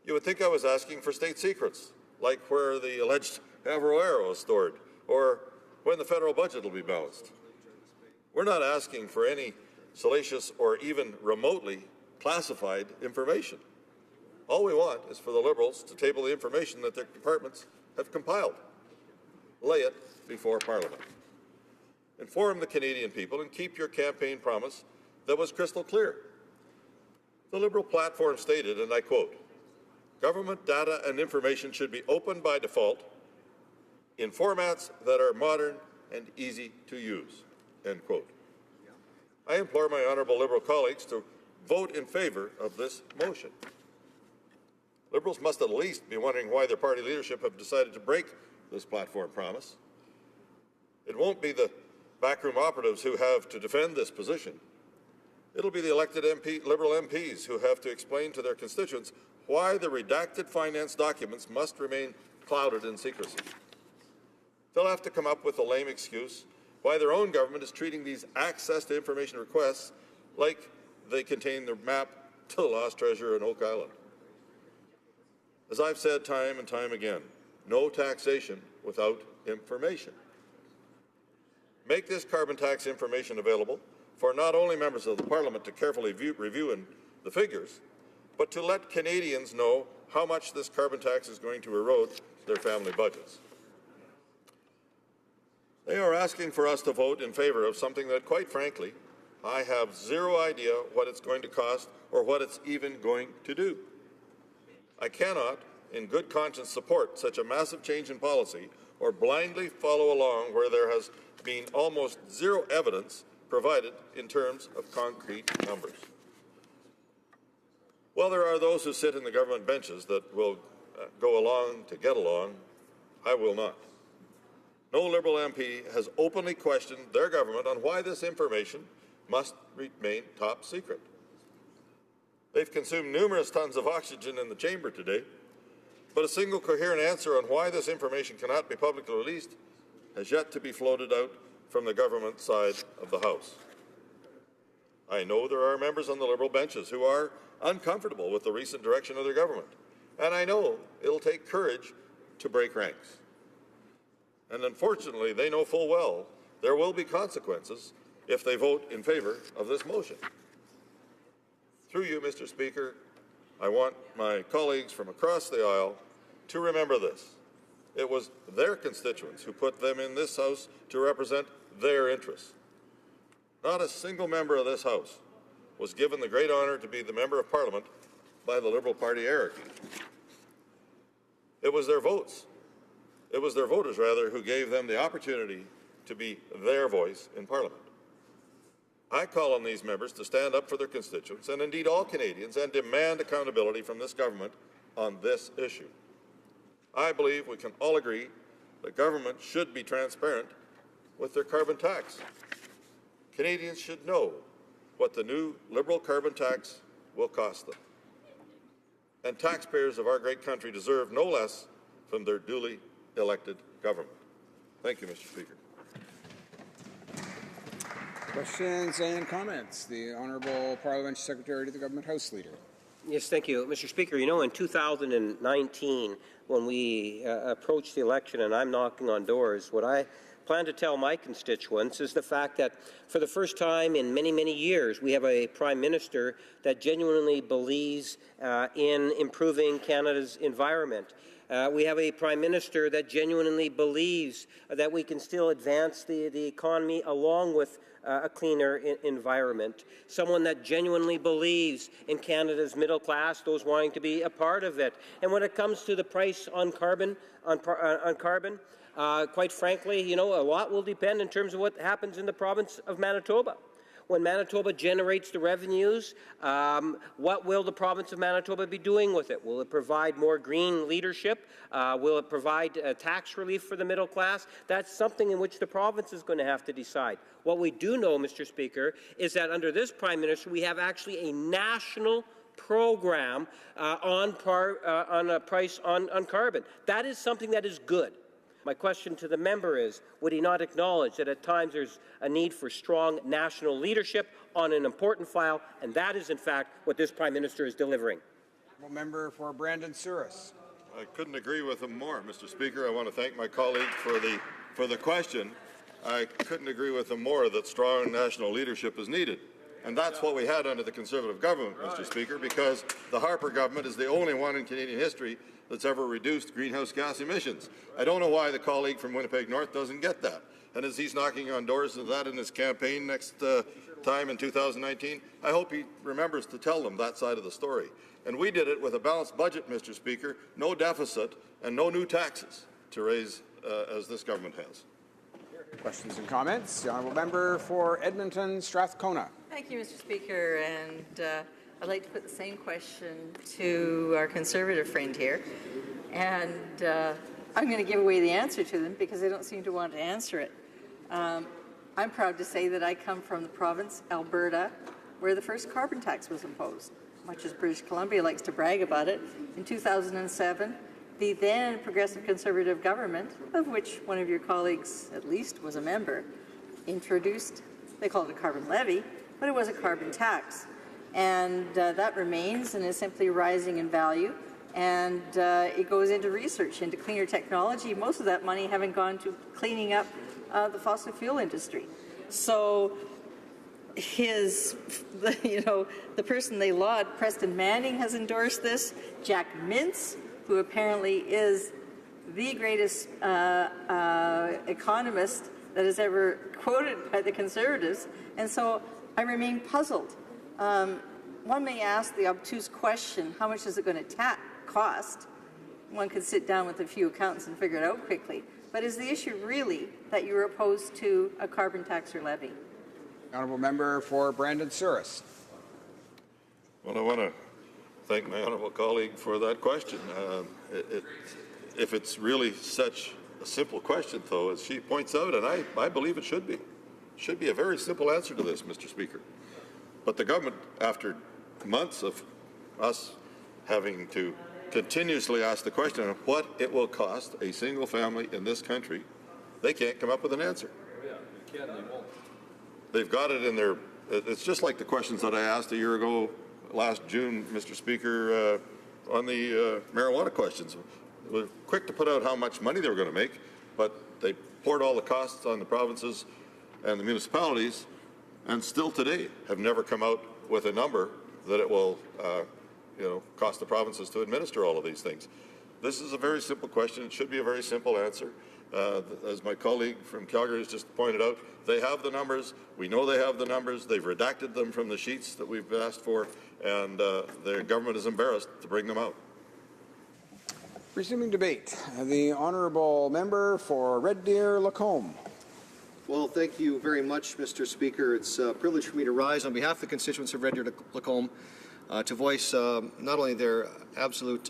You would think I was asking for state secrets, like where the alleged Avro Arrow is stored, or when the federal budget will be balanced. We're not asking for any salacious or even remotely classified information. All we want is for the Liberals to table the information that their departments have compiled. Lay it before Parliament. Inform the Canadian people and keep your campaign promise that was crystal clear. The Liberal platform stated, and I quote, "Government data and information should be open by default in formats that are modern and easy to use," end quote. I implore my honourable Liberal colleagues to vote in favour of this motion. Liberals must at least be wondering why their party leadership have decided to break this platform promise. It won't be the backroom operatives who have to defend this position. It'll be the elected Liberal MPs who have to explain to their constituents why the redacted finance documents must remain clouded in secrecy. They'll have to come up with a lame excuse why their own government is treating these access to information requests like they contain the map to the lost treasure in Oak Island. As I've said time and time again, no taxation without information. Make this carbon tax information available for not only members of the Parliament to carefully review the figures, but to let Canadians know how much this carbon tax is going to erode their family budgets. They are asking for us to vote in favour of something that, quite frankly, I have zero idea what it's going to cost or what it's even going to do. I cannot, in good conscience, support such a massive change in policy or blindly follow along where there has been almost zero evidence provided in terms of concrete numbers. While there are those who sit in the government benches that will go along to get along, I will not. No Liberal MP has openly questioned their government on why this information must remain top secret. They've consumed numerous tons of oxygen in the chamber today, but a single coherent answer on why this information cannot be publicly released has yet to be floated out from the government side of the House. I know there are members on the Liberal benches who are uncomfortable with the recent direction of their government, and I know it'll take courage to break ranks. And unfortunately, they know full well there will be consequences if they vote in favour of this motion. Through you, Mr. Speaker, I want my colleagues from across the aisle to remember this. It was their constituents who put them in this House to represent their interests. Not a single member of this House was given the great honour to be the Member of Parliament by the Liberal Party hierarchy. It was their votes. It was their voters, rather, who gave them the opportunity to be their voice in Parliament. I call on these members to stand up for their constituents, and indeed all Canadians, and demand accountability from this government on this issue. I believe we can all agree that government should be transparent with their carbon tax. Canadians should know what the new Liberal carbon tax will cost them. And taxpayers of our great country deserve no less from their duly elected government. Thank you, Mr. Speaker. Questions and comments? The Honourable Parliamentary Secretary to the Government House Leader. Yes, thank you. Mr. Speaker, you know, in 2019, when we approach the election and I'm knocking on doors, what I plan to tell my constituents is the fact that for the first time in many, many years, we have a Prime Minister that genuinely believes in improving Canada's environment. We have a Prime Minister that genuinely believes that we can still advance the economy along with a cleaner environment. Someone that genuinely believes in Canada's middle class, those wanting to be a part of it. And when it comes to the price on carbon, quite frankly, you know, a lot will depend in terms of what happens in the province of Manitoba. when Manitoba generates the revenues, what will the province of Manitoba be doing with it? Will it provide more green leadership? Will it provide tax relief for the middle class? That's something in which the province is going to have to decide. What we do know, Mr. Speaker, is that under this Prime Minister, we have actually a national program on a price on carbon. That is something that is good. My question to the member is, would he not acknowledge that at times there's a need for strong national leadership on an important file, and that is in fact what this Prime Minister is delivering? Member for Brandon Souris. I couldn't agree with him more, Mr. Speaker. I want to thank my colleague for the question. I couldn't agree with him more that strong national leadership is needed. And that's what we had under the Conservative government, Mr. Speaker, because the Harper government is the only one in Canadian history that's ever reduced greenhouse gas emissions. I don't know why the colleague from Winnipeg North doesn't get that. And as he's knocking on doors of that in his campaign next time in 2019, I hope he remembers to tell them that side of the story. And we did it with a balanced budget, Mr. Speaker, no deficit and no new taxes to raise as this government has. Questions and comments? The honourable member for Edmonton Strathcona. Thank you, Mr. Speaker, and I'd like to put the same question to our Conservative friend here, and I'm going to give away the answer to them because they don't seem to want to answer it. I'm proud to say that I come from the province, Alberta, where the first carbon tax was imposed, much as British Columbia likes to brag about it. In 2007, the then Progressive Conservative government, of which one of your colleagues at least was a member, introduced, they call it a carbon levy, but it was a carbon tax. And that remains and is simply rising in value. And it goes into research, into cleaner technology. Most of that money having gone to cleaning up the fossil fuel industry. So the person they laud, Preston Manning, has endorsed this. Jack Mintz, who apparently is the greatest economist that is ever quoted by the Conservatives. And so I remain puzzled. One may ask the obtuse question, how much is it going to cost? One could sit down with a few accountants and figure it out quickly. But is the issue really that you're opposed to a carbon tax or levy? Honourable member for Brandon Souris. Well, I want to thank my honourable colleague for that question. If it's really such a simple question, though, as she points out, and I believe it should be a very simple answer to this, Mr. Speaker. But the government, after months of us having to continuously ask the question of what it will cost a single family in this country, they can't come up with an answer. They've got it in their, it's just like the questions that I asked a year ago, last June, Mr. Speaker, on the marijuana questions. They were quick to put out how much money they were going to make, but they poured all the costs on the provinces and the municipalities, and still today have never come out with a number that it will cost the provinces to administer all of these things. This is a very simple question. It should be a very simple answer. As my colleague from Calgary has just pointed out, they have the numbers. We know they have the numbers. They've redacted them from the sheets that we've asked for, and the government is embarrassed to bring them out. Resuming debate, the honourable member for Red Deer Lacombe. Well, thank you very much, Mr. Speaker. It's a privilege for me to rise on behalf of the constituents of Red Deer Lacombe to voice not only their absolute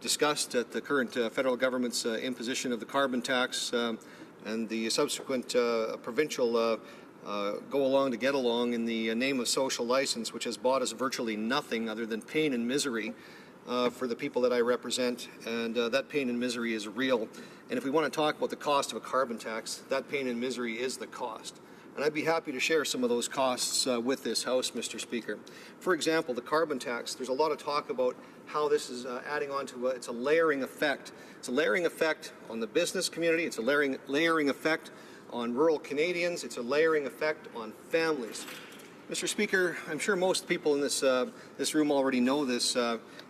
disgust at the current federal government's imposition of the carbon tax and the subsequent provincial go along to get along in the name of social license, which has bought us virtually nothing other than pain and misery for the people that I represent, and that pain and misery is real. And if we want to talk about the cost of a carbon tax, that pain and misery is the cost. And I'd be happy to share some of those costs with this House, Mr. Speaker. For example, the carbon tax, there's a lot of talk about how this is adding on to it's a layering effect. It's a layering effect on the business community. It's a layering effect on rural Canadians. It's a layering effect on families. Mr. Speaker, I'm sure most people in this room already know this,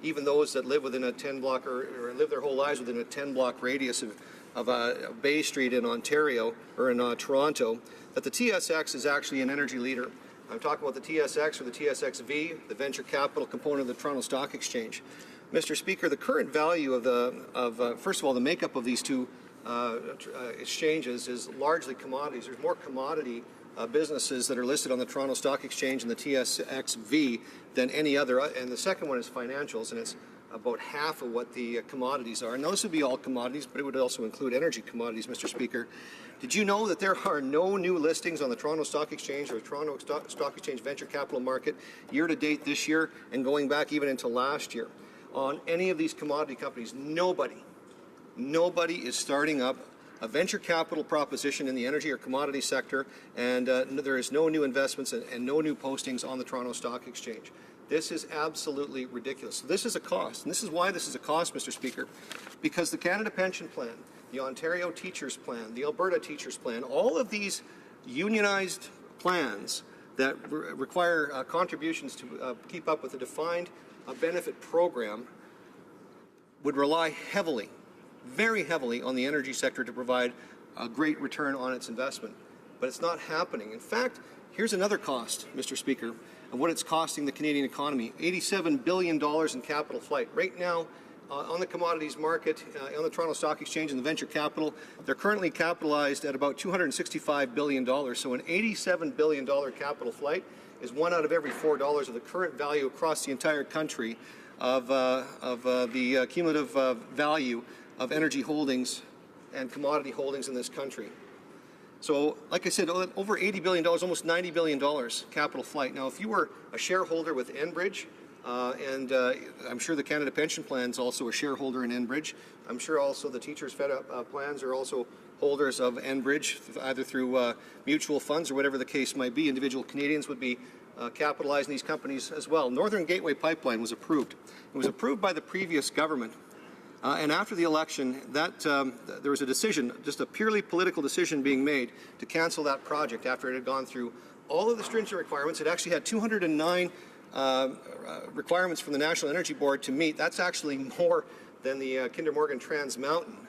even those that live within a 10-block or live their whole lives within a 10-block radius of Bay Street in Ontario or in Toronto, that the TSX is actually an energy leader. I'm talking about the TSX or the TSXV, the venture capital component of the Toronto Stock Exchange. Mr. Speaker, the current value of first of all, the makeup of these two exchanges is largely commodities. There's more commodity businesses that are listed on the Toronto Stock Exchange and the TSXV than any other. And the second one is financials, and it's about half of what the commodities are. And those would be all commodities, but it would also include energy commodities, Mr. Speaker. Did you know that there are no new listings on the Toronto Stock Exchange or Toronto Stock Exchange Venture Capital Market year to date this year and going back even into last year on any of these commodity companies? Nobody is starting up a venture capital proposition in the energy or commodity sector, and there is no new investments and no new postings on the Toronto Stock Exchange. This is absolutely ridiculous. So this is a cost, and this is why this is a cost, Mr. Speaker, because the Canada Pension Plan, the Ontario Teachers Plan, the Alberta Teachers Plan, all of these unionized plans that require contributions to keep up with a defined benefit program would rely heavily, very heavily on the energy sector to provide a great return on its investment. But it's not happening. In fact, here's another cost, Mr. Speaker, of what it's costing the Canadian economy. $87 billion in capital flight. Right now, on the commodities market, on the Toronto Stock Exchange and the venture capital, they're currently capitalized at about $265 billion. So an $87 billion capital flight is 1 out of every $4 of the current value across the entire country of the cumulative value of energy holdings and commodity holdings in this country. So, like I said, over $80 billion, almost $90 billion capital flight. Now, if you were a shareholder with Enbridge, and I'm sure the Canada Pension Plan is also a shareholder in Enbridge. I'm sure also the Teachers Fed Up plans are also holders of Enbridge, either through mutual funds or whatever the case might be. Individual Canadians would be capitalizing these companies as well. Northern Gateway Pipeline was approved. It was approved by the previous government. And after the election, there was a decision, just a purely political decision being made to cancel that project after it had gone through all of the stringent requirements. It actually had 209 requirements from the National Energy Board to meet. That's actually more than the Kinder Morgan Trans Mountain.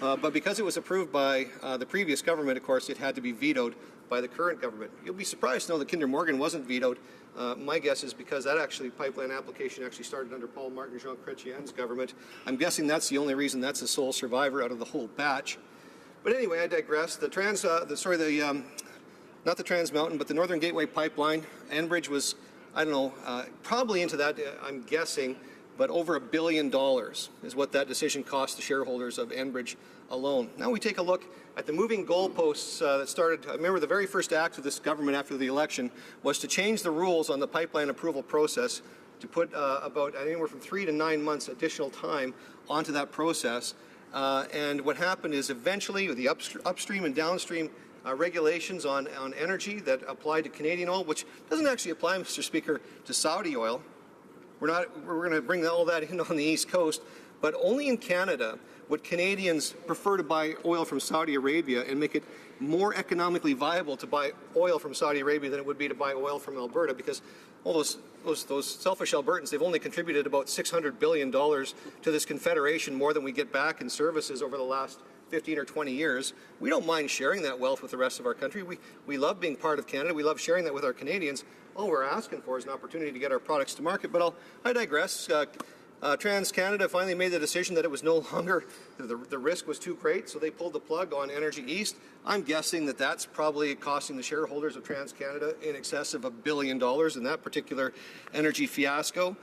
But because it was approved by the previous government, of course, it had to be vetoed by the current government. You'll be surprised to know that Kinder Morgan wasn't vetoed. My guess is because that pipeline application actually started under Paul Martin Jean Chrétien's government. I'm guessing that's the only reason that's the sole survivor out of the whole batch. But anyway, I digress. Not the Trans Mountain, but the Northern Gateway Pipeline. Enbridge was, I don't know, probably into that, I'm guessing, but over $1 billion is what that decision cost the shareholders of Enbridge alone. Now we take a look at the moving goalposts that started. I remember the very first act of this government after the election was to change the rules on the pipeline approval process to put about anywhere from 3 to 9 months additional time onto that process. And what happened is eventually with the upstream and downstream regulations on energy that apply to Canadian oil, which doesn't actually apply, Mr. Speaker, to Saudi oil. We're going to bring all that in on the East Coast, but only in Canada would Canadians prefer to buy oil from Saudi Arabia and make it more economically viable to buy oil from Saudi Arabia than it would be to buy oil from Alberta, because all those selfish Albertans, they've only contributed about $600 billion to this confederation, more than we get back in services over the last 15 or 20 years. We don't mind sharing that wealth with the rest of our country. We love being part of Canada. We love sharing that with our Canadians. All we're asking for is an opportunity to get our products to market. But I digress. TransCanada finally made the decision that it was no longer, the risk was too great, so they pulled the plug on Energy East. I'm guessing that that's probably costing the shareholders of TransCanada in excess of $1 billion in that particular energy fiasco.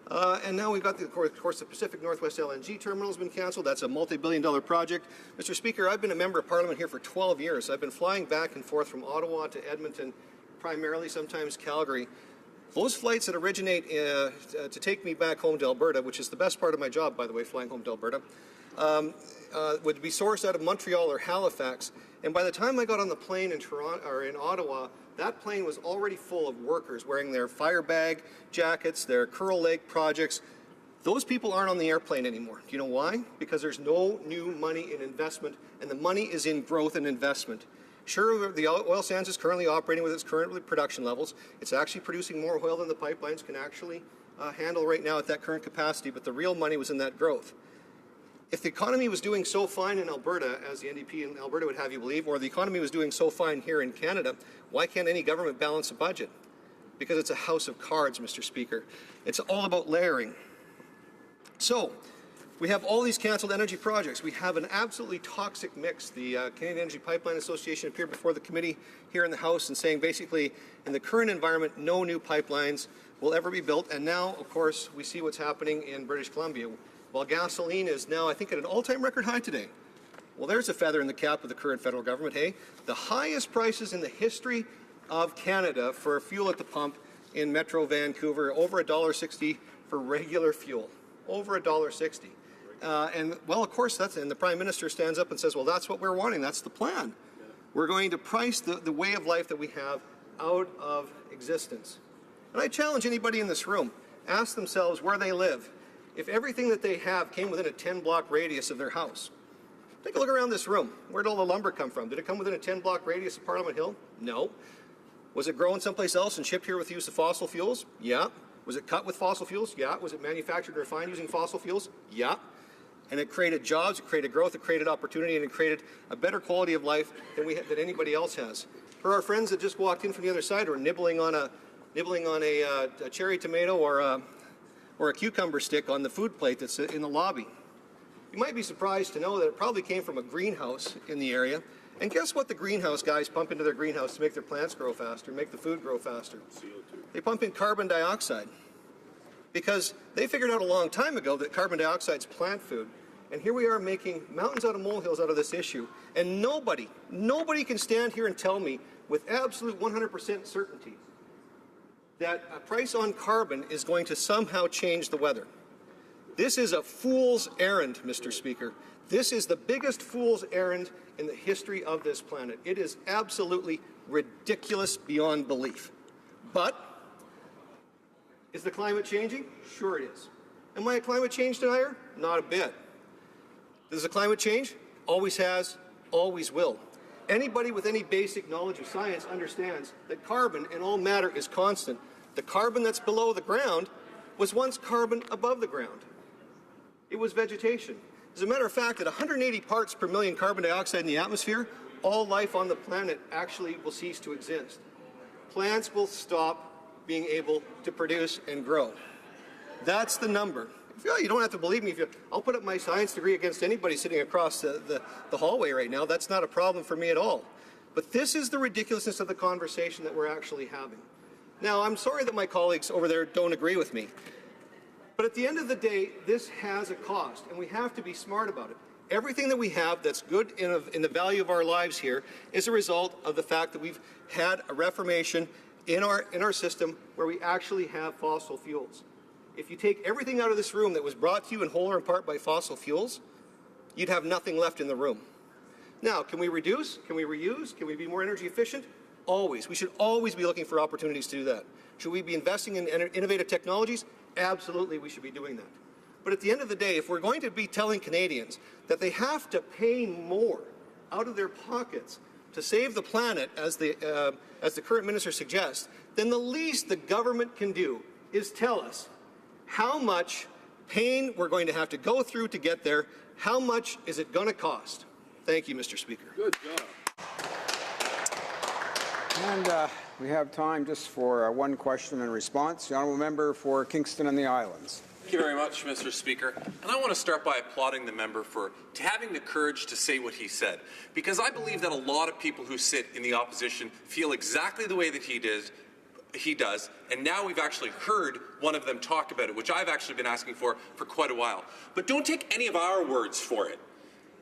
And now we've got, of course, the Pacific Northwest LNG terminal has been canceled. That's a multi-billion-dollar project. Mr. Speaker, I've been a member of Parliament here for 12 years. I've been flying back and forth from Ottawa to Edmonton, primarily, sometimes Calgary. Those flights that originate to take me back home to Alberta, which is the best part of my job, by the way, flying home to Alberta, would be sourced out of Montreal or Halifax. And by the time I got on the plane in Toronto or in Ottawa, that plane was already full of workers wearing their fire bag jackets, their Curl Lake projects. Those people aren't on the airplane anymore. Do you know why? Because there's no new money in investment, and the money is in growth and investment. Sure, the oil sands is currently operating with its current production levels. It's actually producing more oil than the pipelines can actually handle right now at that current capacity, but the real money was in that growth. If the economy was doing so fine in Alberta, as the NDP in Alberta would have you believe, or the economy was doing so fine here in Canada, why can't any government balance a budget? Because it's a house of cards, Mr. Speaker. It's all about layering. So, We have all these cancelled energy projects. We have an absolutely toxic mix. The Canadian Energy Pipeline Association appeared before the committee here in the House and saying basically in the current environment, no new pipelines will ever be built. And now, of course, we see what's happening in British Columbia. While gasoline is now, I think, at an all-time record high today. Well, there's a feather in the cap of the current federal government, hey? The highest prices in the history of Canada for fuel at the pump in Metro Vancouver, over $1.60 for regular fuel, over $1.60. And, well, of course, and the Prime Minister stands up and says, well, that's what we're wanting, that's the plan. We're going to price the way of life that we have out of existence. And I challenge anybody in this room, ask themselves where they live. If everything that they have came within a 10-block radius of their house, take a look around this room. Where did all the lumber come from? Did it come within a 10-block radius of Parliament Hill? No. Was it grown someplace else and shipped here with the use of fossil fuels? Yeah. Was it cut with fossil fuels? Yeah. Was it manufactured and refined using fossil fuels? Yeah. And it created jobs, it created growth, it created opportunity, and it created a better quality of life than anybody else has. For our friends that just walked in from the other side or nibbling on a cherry tomato or a cucumber stick on the food plate that's in the lobby. You might be surprised to know that it probably came from a greenhouse in the area. And guess what the greenhouse guys pump into their greenhouse to make their plants grow faster, make the food grow faster? CO2. They pump in carbon dioxide. Because they figured out a long time ago that carbon dioxide is plant food. And here we are making mountains out of molehills out of this issue. And nobody can stand here and tell me with absolute 100% certainty that a price on carbon is going to somehow change the weather. This is a fool's errand, Mr. Speaker. This is the biggest fool's errand in the history of this planet. It is absolutely ridiculous beyond belief. But is the climate changing? Sure it is. Am I a climate change denier? Not a bit. Does the climate change? Always has, always will. Anybody with any basic knowledge of science understands that carbon in all matter is constant. The carbon that's below the ground was once carbon above the ground. It was vegetation. As a matter of fact, at 180 parts per million carbon dioxide in the atmosphere, all life on the planet actually will cease to exist. Plants will stop being able to produce and grow. That's the number. You don't have to believe me. I'll put up my science degree against anybody sitting across the hallway right now. That's not a problem for me at all. But this is the ridiculousness of the conversation that we're actually having. Now, I'm sorry that my colleagues over there don't agree with me. But at the end of the day, this has a cost, and we have to be smart about it. Everything that we have that's good in the value of our lives here is a result of the fact that we've had a reformation in our system where we actually have fossil fuels. If you take everything out of this room that was brought to you in whole or in part by fossil fuels, you'd have nothing left in the room. Now, can we reduce? Can we reuse? Can we be more energy efficient? Always. We should always be looking for opportunities to do that. Should we be investing in innovative technologies? Absolutely, we should be doing that. But at the end of the day, if we're going to be telling Canadians that they have to pay more out of their pockets to save the planet, as the current minister suggests, then the least the government can do is tell us how much pain we're going to have to go through to get there. How much is it going to cost? Thank you, Mr. Speaker. Good job. And we have time just for one question and response. The honourable member for Kingston and the Islands. Thank you very much, Mr. Speaker. And I want to start by applauding the member for having the courage to say what he said, because I believe that a lot of people who sit in the opposition feel exactly the way that he does, and now we've actually heard one of them talk about it, which I've actually been asking for quite a while. But don't take any of our words for it,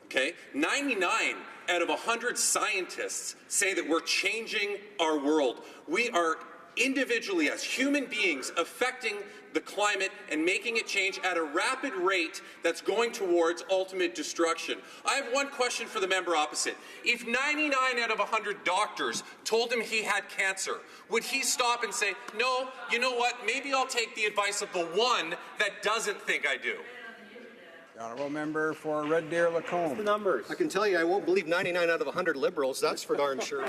okay? 99 out of 100 scientists say that we're changing our world. We are individually, as human beings, affecting the climate and making it change at a rapid rate that's going towards ultimate destruction. I have one question for the member opposite. If 99 out of 100 doctors told him he had cancer, would he stop and say, no, you know what, maybe I'll take the advice of the one that doesn't think I do? The honourable member for Red Deer Lacombe. The numbers. I can tell you I won't believe 99 out of 100 Liberals, that's for darn sure.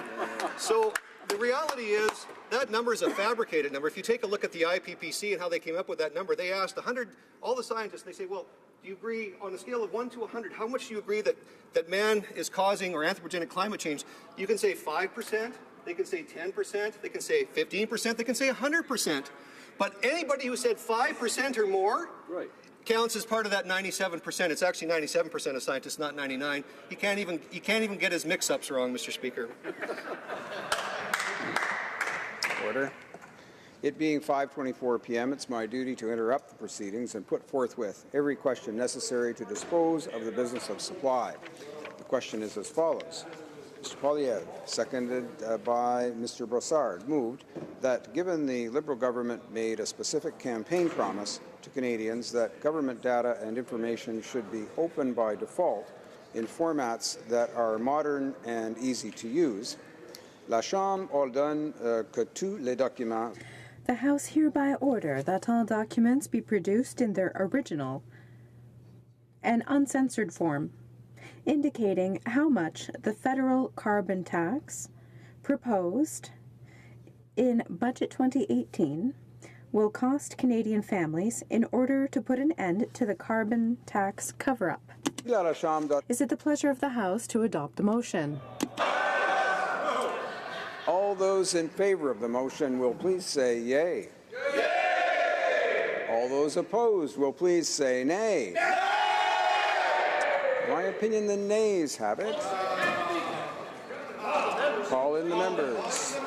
So the reality is that number is a fabricated number. If you take a look at the IPCC and how they came up with that number, they asked all the scientists, they say, well, do you agree on a scale of 1 to 100, how much do you agree that man is causing or anthropogenic climate change? You can say 5%, they can say 10%, they can say 15%, they can say 100%. But anybody who said 5% or more counts as part of that 97%. It's actually 97% of scientists, not 99. He can't even get his mix-ups wrong, Mr. Speaker. Order. It being 5:24 p.m., it's my duty to interrupt the proceedings and put forthwith every question necessary to dispose of the business of supply. The question is as follows. Mr. Poilievre, seconded by Mr. Brossard, moved that given the Liberal government made a specific campaign promise to Canadians that government data and information should be open by default in formats that are modern and easy to use, la Chambre ordonne que tous les documents. The House hereby order that all documents be produced in their original and uncensored form, indicating how much the federal carbon tax proposed in Budget 2018 will cost Canadian families in order to put an end to the carbon tax cover-up. Is it the pleasure of the House to adopt the motion? All those in favor of the motion will please say yea. Yay! All those opposed will please say nay. In my opinion, the nays have it. Call in the members.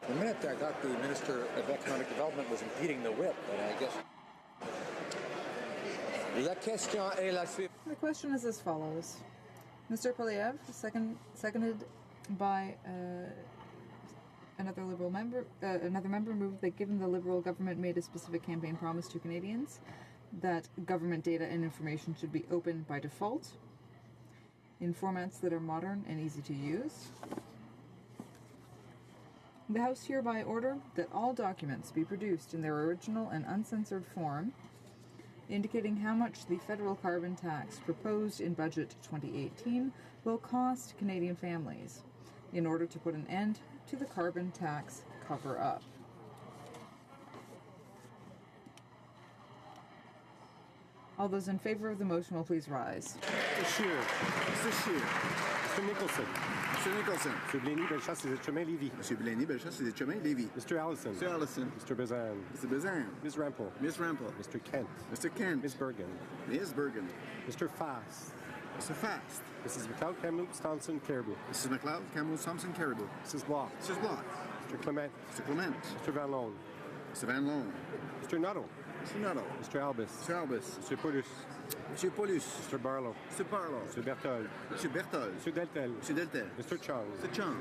For a minute there, I thought the Minister of Economic Development was impeding the whip, but I guess... La question est la suivante. The question is as follows. Mr. Polyev, seconded by another Liberal member, moved that given the Liberal government made a specific campaign promise to Canadians that government data and information should be open by default in formats that are modern and easy to use. The House hereby order that all documents be produced in their original and uncensored form, indicating how much the federal carbon tax proposed in Budget 2018 will cost Canadian families in order to put an end to the carbon tax cover-up. All those in favor of the motion will please rise. Mr. Scheer. Mr. Scheer. Mr. Nicholson. Mr. Nicholson. Mr. Blaney, Bellechasse, des Chemins, Lévis. Mr. Blaney, Bellechasse, des Chemins, Lévis. Mr. Allison. Mr. Allison. Mr. Bazin. Mr. Bazin. Ms. Rampel. Ms. Rampel. Mr. Kent. Mr. Kent. Ms. Bergen. Ms. Bergen. Mr. Fast. Mr. Fast. Mrs. McLeod, Kamloops, Thompson, Caribou. Mrs. McLeod, Kamloops, Thompson, Caribou. Mrs. Block. Mrs. Block. Mr. Clement. Mr. Clement. Mr. Van Loan. Mr. Van Loan. Mr. Nuttall. Mr. Nuttall. Mr. Albus. Mr. Albus. Mr. Paulus. Mr. Paulus. Mr. Barlow. Mr. Barlow. Mr. Berthold. Mr. Berthold. Mr. Deltel. Mr. Deltel. Mr. Chung. Mr. Chung.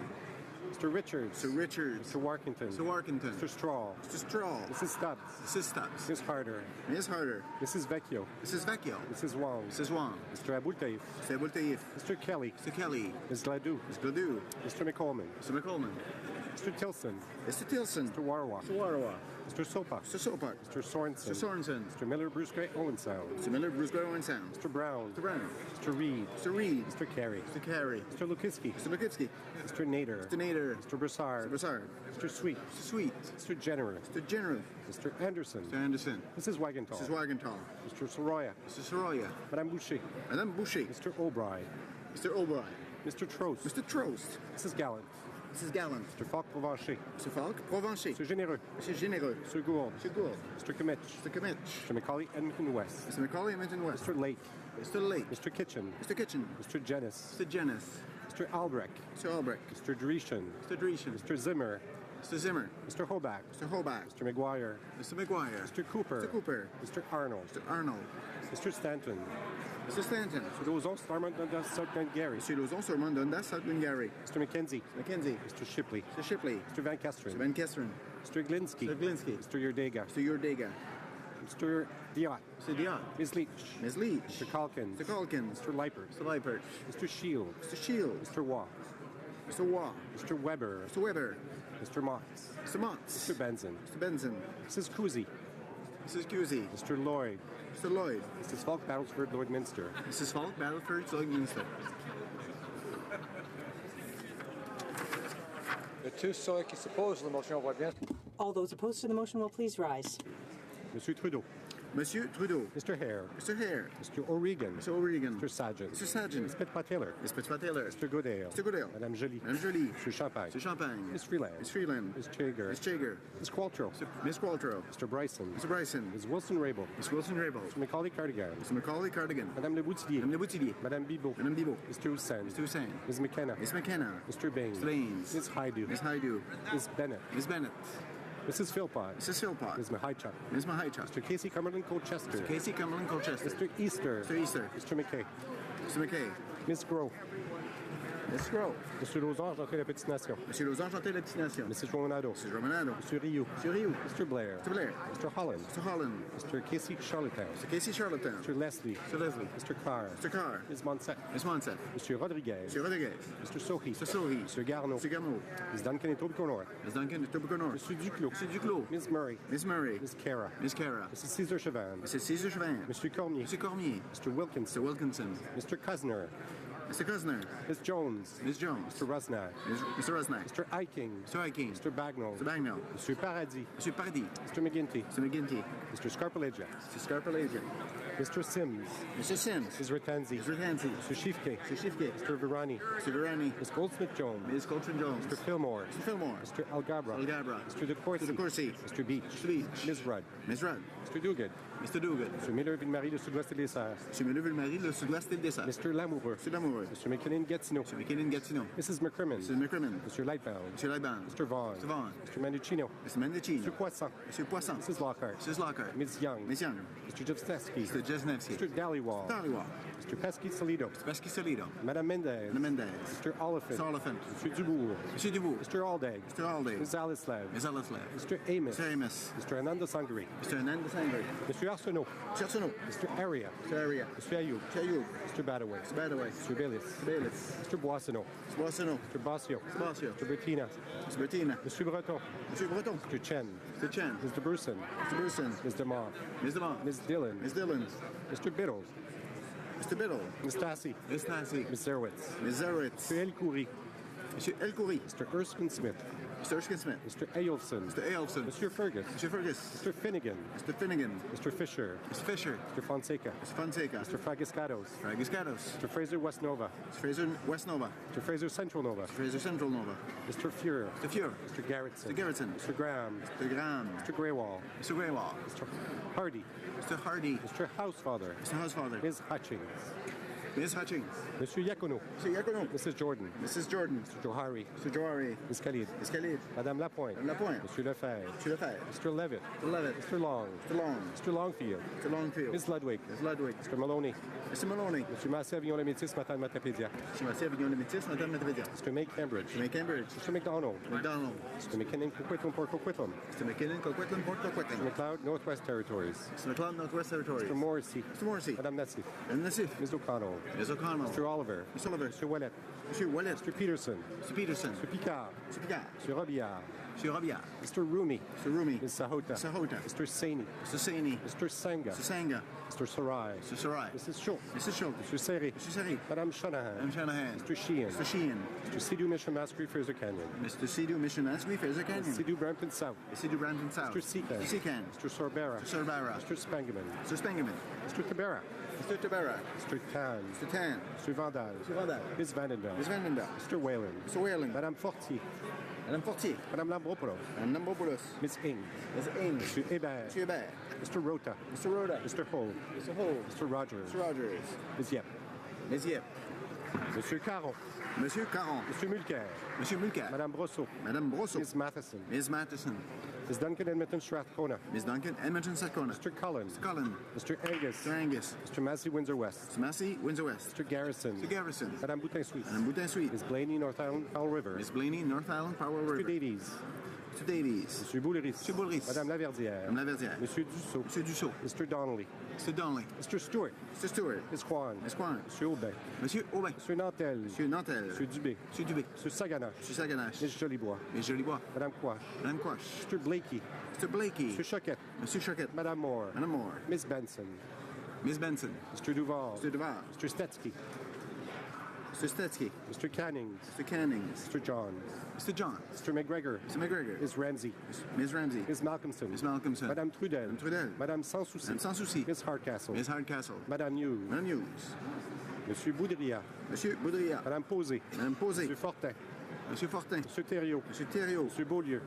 Mr. Richards. Mr. Richards. Mr. Warkington. Mr. Warkington. Mr. Straw. Mr. Straw. Mrs. Stubbs. Mrs. Stubbs. Ms. Harder. Ms. Harder. Mrs. Vecchio. Mrs. Vecchio. Mrs. Wong. Mrs. Wong. Mr. Aboultaïf. Mr. Aboultaïf. Mr. Kelly. Mr. Kelly. Ms. Gladue. Ms. Gladue. Mr. McColman. Mr. McColman. Mr. Tilson. Mr. Tilson. Mr. Warwa. Mr. Warwa. Mr. Sopak. Mr. Sopak. Mr. Sorensen. Mr. Sorensen. Mr. Miller, Bruce Gray, Owen Sound. Mr. Miller, Bruce Gray, Owen Sound. Mr. Brown. Mr. Brown. Mr. Reed. Mr. Reed. Mr. Carey. Mr. Carey. Mr. Lukitsky. Mr. Lukitsky. Mr. Nader. Mr. Nader. Mr. Broussard. Mr. Broussard. Mr. Sweet. Mr. Sweet. Mr. Generous. Mr. Generous. Mr. Anderson. Mr. Anderson. Mrs. Wagenthal. Mrs. Wagenthal. Mr. Soroya. Mr. Soroya. Madame Boucher. Madame Boucher. Mr. O'Brien. Mr. O'Brien. Mr. Trost. Mr. Trost. Mrs. Gallant. Mrs. Gallant. Mr. Falk Provencher. Mr. Falk Provencher. Mr. Généreux. Mr. Généreux. Mr. Gould. Mr. Gould. Mr. Kimmich. Mr. Kimmich. Mr. Macaulay Edmonton West. Mr. Macaulay Edmonton West. Mr. Lake. Mr. Lake. Mr. Kitchen. Mr. Kitchen. Mr. Jennis. Mr. Jennis. Mr. Albrecht. Mr. Albrecht. Mr. Dreeshen. Mr. Dreeshen. Mr. Zimmer. Mr. Zimmer. Mr. Hoback. Mr. Hoback. Mr. McGuire. Mr. McGuire. Mr. Cooper. Mr. Cooper. Mr. Arnold. Mr. Arnold. Mr. Stanton. Mr. Stanton. Mr. Lauzon, Stormont, Dundas, South Glengarry. Mr. Lauzon, Stormont, Dundas, South Glengarry. Mr. McKenzie. Mackenzie. Mr. Shipley. Mr. Shipley. Mr. Van Kesteren. Mr. Van Kesteren. Mr. Glinsky. Mr. Glinsky. Mr. Yurdega. Mr. Yurdega. Mr. Diot. Mr. Diot. Ms. Leach. Ms. Leach. Mr. Calkins. Mr. Calkins. Mr. Leipert. Mr. Leipert. Mr. Shield. Mr. Shield. Mr. Waugh. Mr. Waugh. Mr. Weber. Mr. Weber. Mr. Motts. Mr. Motts. Mr. Benson. Mr. Benson. Mrs. Cousy. Mrs. Cousy. Mr. Lloyd. Mr. Lloyd. Mrs. Falk, Battleford, Lloydminster. Mrs. Falk, Battleford, Lloydminster. All those opposed to the motion will please rise. Monsieur Trudeau. Monsieur Trudeau. Mr. Hare. Mr. Hare. Mr. O'Regan. Mr. O'Regan. Mr. Sargent. Mr. Sargent. Ms. Pittman-Taylor. Ms. Pittman-Taylor. Mr. Goodale. Mr. Goodale. Madame Joly. Madame Joly. Mr. Champagne. Mr. Champagne. Ms. Freeland. Ms. Freeland. Ms. Chager. Ms. Chager. Ms. Qualtrough. Ms. Qualtrough. Mr. Bryson. Mr. Bryson. Ms. Wilson-Raybould. Ms. Wilson-Raybould. Mr. Macaulay Cardigan. Mr. Macaulay Cardigan. Madame Le Boutillier. Madame Le Boutillier. Madame Bibot. Madame Bibot. Mr. Hussain. Mr. Hussain. Ms. McKenna. Ms. McKenna. Mr. Baines. Mr. Baines. Ms. Haidu. Ms. Haidu. Ms. Bennett. Ms. Bennett. Mrs. Philpott. Mrs. Philpott. Ms. Mahichuk. Ms. Mahichuk. Mr. Casey Cumberland Colchester. Mr. Casey Cumberland Colchester. Mr. Easter. Mr. Easter. Mr. McKay. Mr. McKay. Ms. Groh. Ms. Groh. Mr. Lauzon, Jean-Pierre Lapetite-Nation. Monsieur Lauzon, Jean-Pierre Lapetite-Nation. Mrs. Romanado. Mrs. Romanado. Mr. Rioux. Mr. Rioux. Mr. Blair. Mr. Blair. Mr. Holland. Mr. Holland. Mr. Casey Charlottetown. Mr. Casey Charlottetown. Mr. Leslie. Mr. Leslie. Mr. Carr. Mr. Carr. Ms. Monsef. Ms. Monsef. Mr. Rodriguez. Mr. Rodriguez. Mr. Sohi. Mr. Sohi. Mr. Garneau. Mr. Garneau. Ms. Duncan et Tobico-Nord. Ms. Duncan et Tobico-Nord. Mr. Duclos. Mr. Duclos. Ms. Murray. Ms. Murray. Ms. Cara. Ms. Cara. Mrs. Cesar Chavan. Mrs. Cesar Chavan. Mr. Cormier. Mr. Cormier. Mr. Wilkinson. Mr. Wilkinson. Mr. Kusner. Mr. Kusner. Ms. Jones. Ms. Jones. Mr. Rusnak. Mr. Rusnak. Mr. Eiking. Mr. Eiking. Mr. Bagnall. Mr. Bagnall. Mr. Paradis. Mr. Paradis. Mr. McGinty. Mr. McGinty. Mr. Scarpalagia. Mr. Scarpalagia. Mr. Sims. Mr. Sims. Mrs. Ratanzi. Mr. Ratanzi. Mr. Shifke. Mr. Shifke. Mr. Virani. Mr. Virani. Ms. Goldsmith-Jones. Ms. Goldsmith-Jones. Mr. Fillmore. Mr. Fillmore. Mr. Algabra. Algabra. Mr. DeCourcy. Mr. DeCourcy. Mr. Beach. Mr. Beach. Ms. Rudd. Ms. Rudd. Mr. Duguid. Mr. Duguid. Mr. Miller-Ville-Marie de Sud-Ouest et des Serres. Mr. Miller-Ville-Marie de Sud-Ouest et des Serres. Mr. Lamoureux. Mr. Lamoureux. Norwood. Mr. McKinnon-Gatineau. Mr. McKinnon-Gatineau. Mrs. McCrimmon. Mrs. McCrimmon. Mr. Lightbound. Mr. Lightbound. Mr. Vaughn. Mr. Vaughn. Mr. Mendocino. Mr. Mendocino. Mr. Poisson. Mr. Poisson. Mrs. Lockhart. Mrs. Lockhart. Ms. Young. Ms. Young. Mr. Jesnevsky. Mr. Jesnevsky. Mr. Dhaliwal. Dhaliwal. Mr. Pesky-Salido. Mr. Pesky-Salido. Madame Mendez. Madame Mendez. Mr. Oliphant. Mr. Oliphant. Mr. Dubourg. Mr. Dubourg. Mr. Aldag. Mr. Alday. Ms. Alislav. Ms. Alislav. Mr. Amos. Mr. Amos. Mr. Ananda Sangri. Mr. Ananda Sangri. Mr. Arsenault. Mr. Arsenault. Mr. Aria. Mr. Aria. Mr. Ayoub. Mr. Ayoub. Mr. Badaway. Mr. Badaway. Mr. Baylis. Mr. Baylis. Mr. Boissonneau. Mr. Boissonneau. Mr. Basio. Mr. Basio. Mr. Bertina. Mr. Bertina. Mr. Breton. Mr. Breton. Mr. Chen. Mr. Chen. Mr. Burson. Mr. Burson. Ms. DeMar. Ms. DeMar. Ms. Dillon. Ms. Dillon. Mr. Biddle. Mr. Biddle. Ms. Tassi. Ms. Tassi. Ms. Zerwitz. Ms. Zerwitz. Mr. Elkoury. Mr. Elkoury. Mr. Erskine Smith. Mr. Erskine Smith. Mr. Ailson. Mr. Ailson. Mr. Fergus. Mr. Fergus. Mr. Finnegan. Mr. Finnegan. Mr. Fisher. Mr. Fisher. Mr. Fonseca. Mr. Fonseca. Mr. Fragiscados. Fragiscados. Mr. Fraser West Nova. Mr. Fraser West Nova. Mr. Fraser Central Nova. Mr. Fraser Central Nova. Mr. Fuhrer. Mr. Fuhrer. Mr. Garrettson. Mr. Garrettson. Mr. Graham. Mr. Graham. Mr. Greywall. Mr. Greywall. Mr. Hardy. Mr. Hardy. Mr. Housefather. Mr. Housefather. Ms. Hutchings. Ms. Hutchings. Mr. Yacono. Mr. Yacono. Mrs. Jordan. Mrs. Jordan. Mr. Johari. Mr. Johari. Ms. Khalid. Ms. Khalid. Madame Lapointe. Madame Lapointe. Monsieur Lefebvre. Mr. Lefebvre. Mr. Levitt. Mr. Levitt. Mr. Long. Mr. Long. Mr. Longfield. Mr. Longfield. Ms. Ludwig. Ms. Ludwig. Mr. Maloney. Mr. Maloney. Mr. Massey Avignon Métis, Madame Matapédia. Mr. Massey Avignon Métis, Madame Matapédia. Mr. May Cambridge. Mr. May Cambridge. Mr. McDonald. McDonald. Mr. McKinnon Coquitlam Port Coquitlam. Mr. McKinnon Coquitlam Port Coquitlam. Mr. McLeod Northwest Territories. Mr. McLeod Northwest Territories. Mr. Morrissey. Mr. Morrissey. Madame Nassif. Madame Nassif. Ms. O'Connell. Ms. O'Connell. Mr. Oliver. Mr. Oliver. Mr. Ouellet. Mr. Ouellet. Mr. Peterson. Mr. Peterson. Mr. Picard. Mr. Picard. Mr. Robillard. Mr. Robillard. Mr. Rumi. Mr. Rumi. Ms. Sahota. Mr. Sahota. Mr. Saini. Mr. Saini. Mr. Sanga. Mr. Sanga. Mr. Sarai. Mr. Sarai. Mrs. Schultz. Mrs. Schultz. Mr. Seri. Mr. Seri. Madame Shanahan. Madame Shanahan. Mr. Sheehan. Mr. Sheehan. Mr. Sidhu Mishamasri, Fraser Canyon. Mr. Sidhu Mishamasri, Fraser Canyon. Sidhu Brampton South. Sidhu Brampton South. Mr. Secan. Mr. Secan. Mr. Sorbera. Mr. Sorbara. Mr. Spangaman. Mr. Spangaman. Mr. Tabera. Mr. Tabara. Mr. Tan. Mr. Tan. Mr. Vandal. Mr. Vandal. Ms. Vandenberg. Ms. Vandenberg. Mr. Whalen. Mr. Whalen. Madame Fortier. Madame Fortier. Madame Lambropoulos. Madame Lambropoulos. Ms. Ing. Ms. Ing. Mr. Hébert. Mr. Hébert. Mr. Rota. Mr. Rhoda. Mr. Hull. Mr. Hull. Mr. Rogers. Mr. Rogers. Ms. Yep. Ms. Yep. Monsieur Caron. Monsieur Caron. Monsieur Mulcair. Monsieur Mulcair. Madame Brosseau. Madame Brosseau. Ms. Matheson. Ms. Matheson. Ms. Duncan Edmonton Strathcona. Ms. Duncan Edmonton Strathcona. Mr. Cullen. Mr. Cullen. Mr. Angus. Mr. Angus. Mr. Massey Windsor West. Mr. Massey Windsor West. Mr. Garrison. Mr. Garrison. Madame Boutin-Suisse. Madame Boutin-Suisse. Ms. Blaney, North Island Powell River. Ms. Blaney, North Island Powell River. Mr. Davies. Mr. Davies. Monsieur Boulris. Monsieur Boulris. Madame Laverdière. Madame Laverdière. Monsieur Dussault. Monsieur Dussault. Mr. Donnelly. Mr. Donnelly. Mr. Stewart. Mr. Stewart. Ms. Kwan. Ms. Kwan. Monsieur Aubin. Monsieur Aubin. Monsieur Nantel. Monsieur Nantel. Monsieur Dubé. Monsieur Dubé. Monsieur Saganache. Monsieur Saganache. Ms. Jolibois. Ms. Jolibois. Madame Quash. Madame Quash. Mr. Blakey. Mr. Blakey. Monsieur Choquette. Monsieur Choquette. Madame Moore. Madame Moore. Ms. Benson. Ms. Benson. Mr. Duval. Mr. Duval. Mr. Stetsky. Mr. Stetsky. Mr. Cannings. Mr. Cannings. Mr. John. Mr. John. Mr. McGregor. Mr. McGregor. Ms. Ramsey. Ms. Ramsey. Ms. Malcolmson. Ms. Malcolmson. Madame Trudel. Madame Trudel. Madame Sans Souci. Madame Sans Souci. Ms. Hardcastle. Ms. Hardcastle. Madame Hughes. Madame Hughes. Monsieur Boudria. Monsieur Boudria. Madame Posé. Madame Posé. Monsieur Fortin. Monsieur Fortin. Monsieur Thériault. Monsieur Thériault. Monsieur Beaulieu.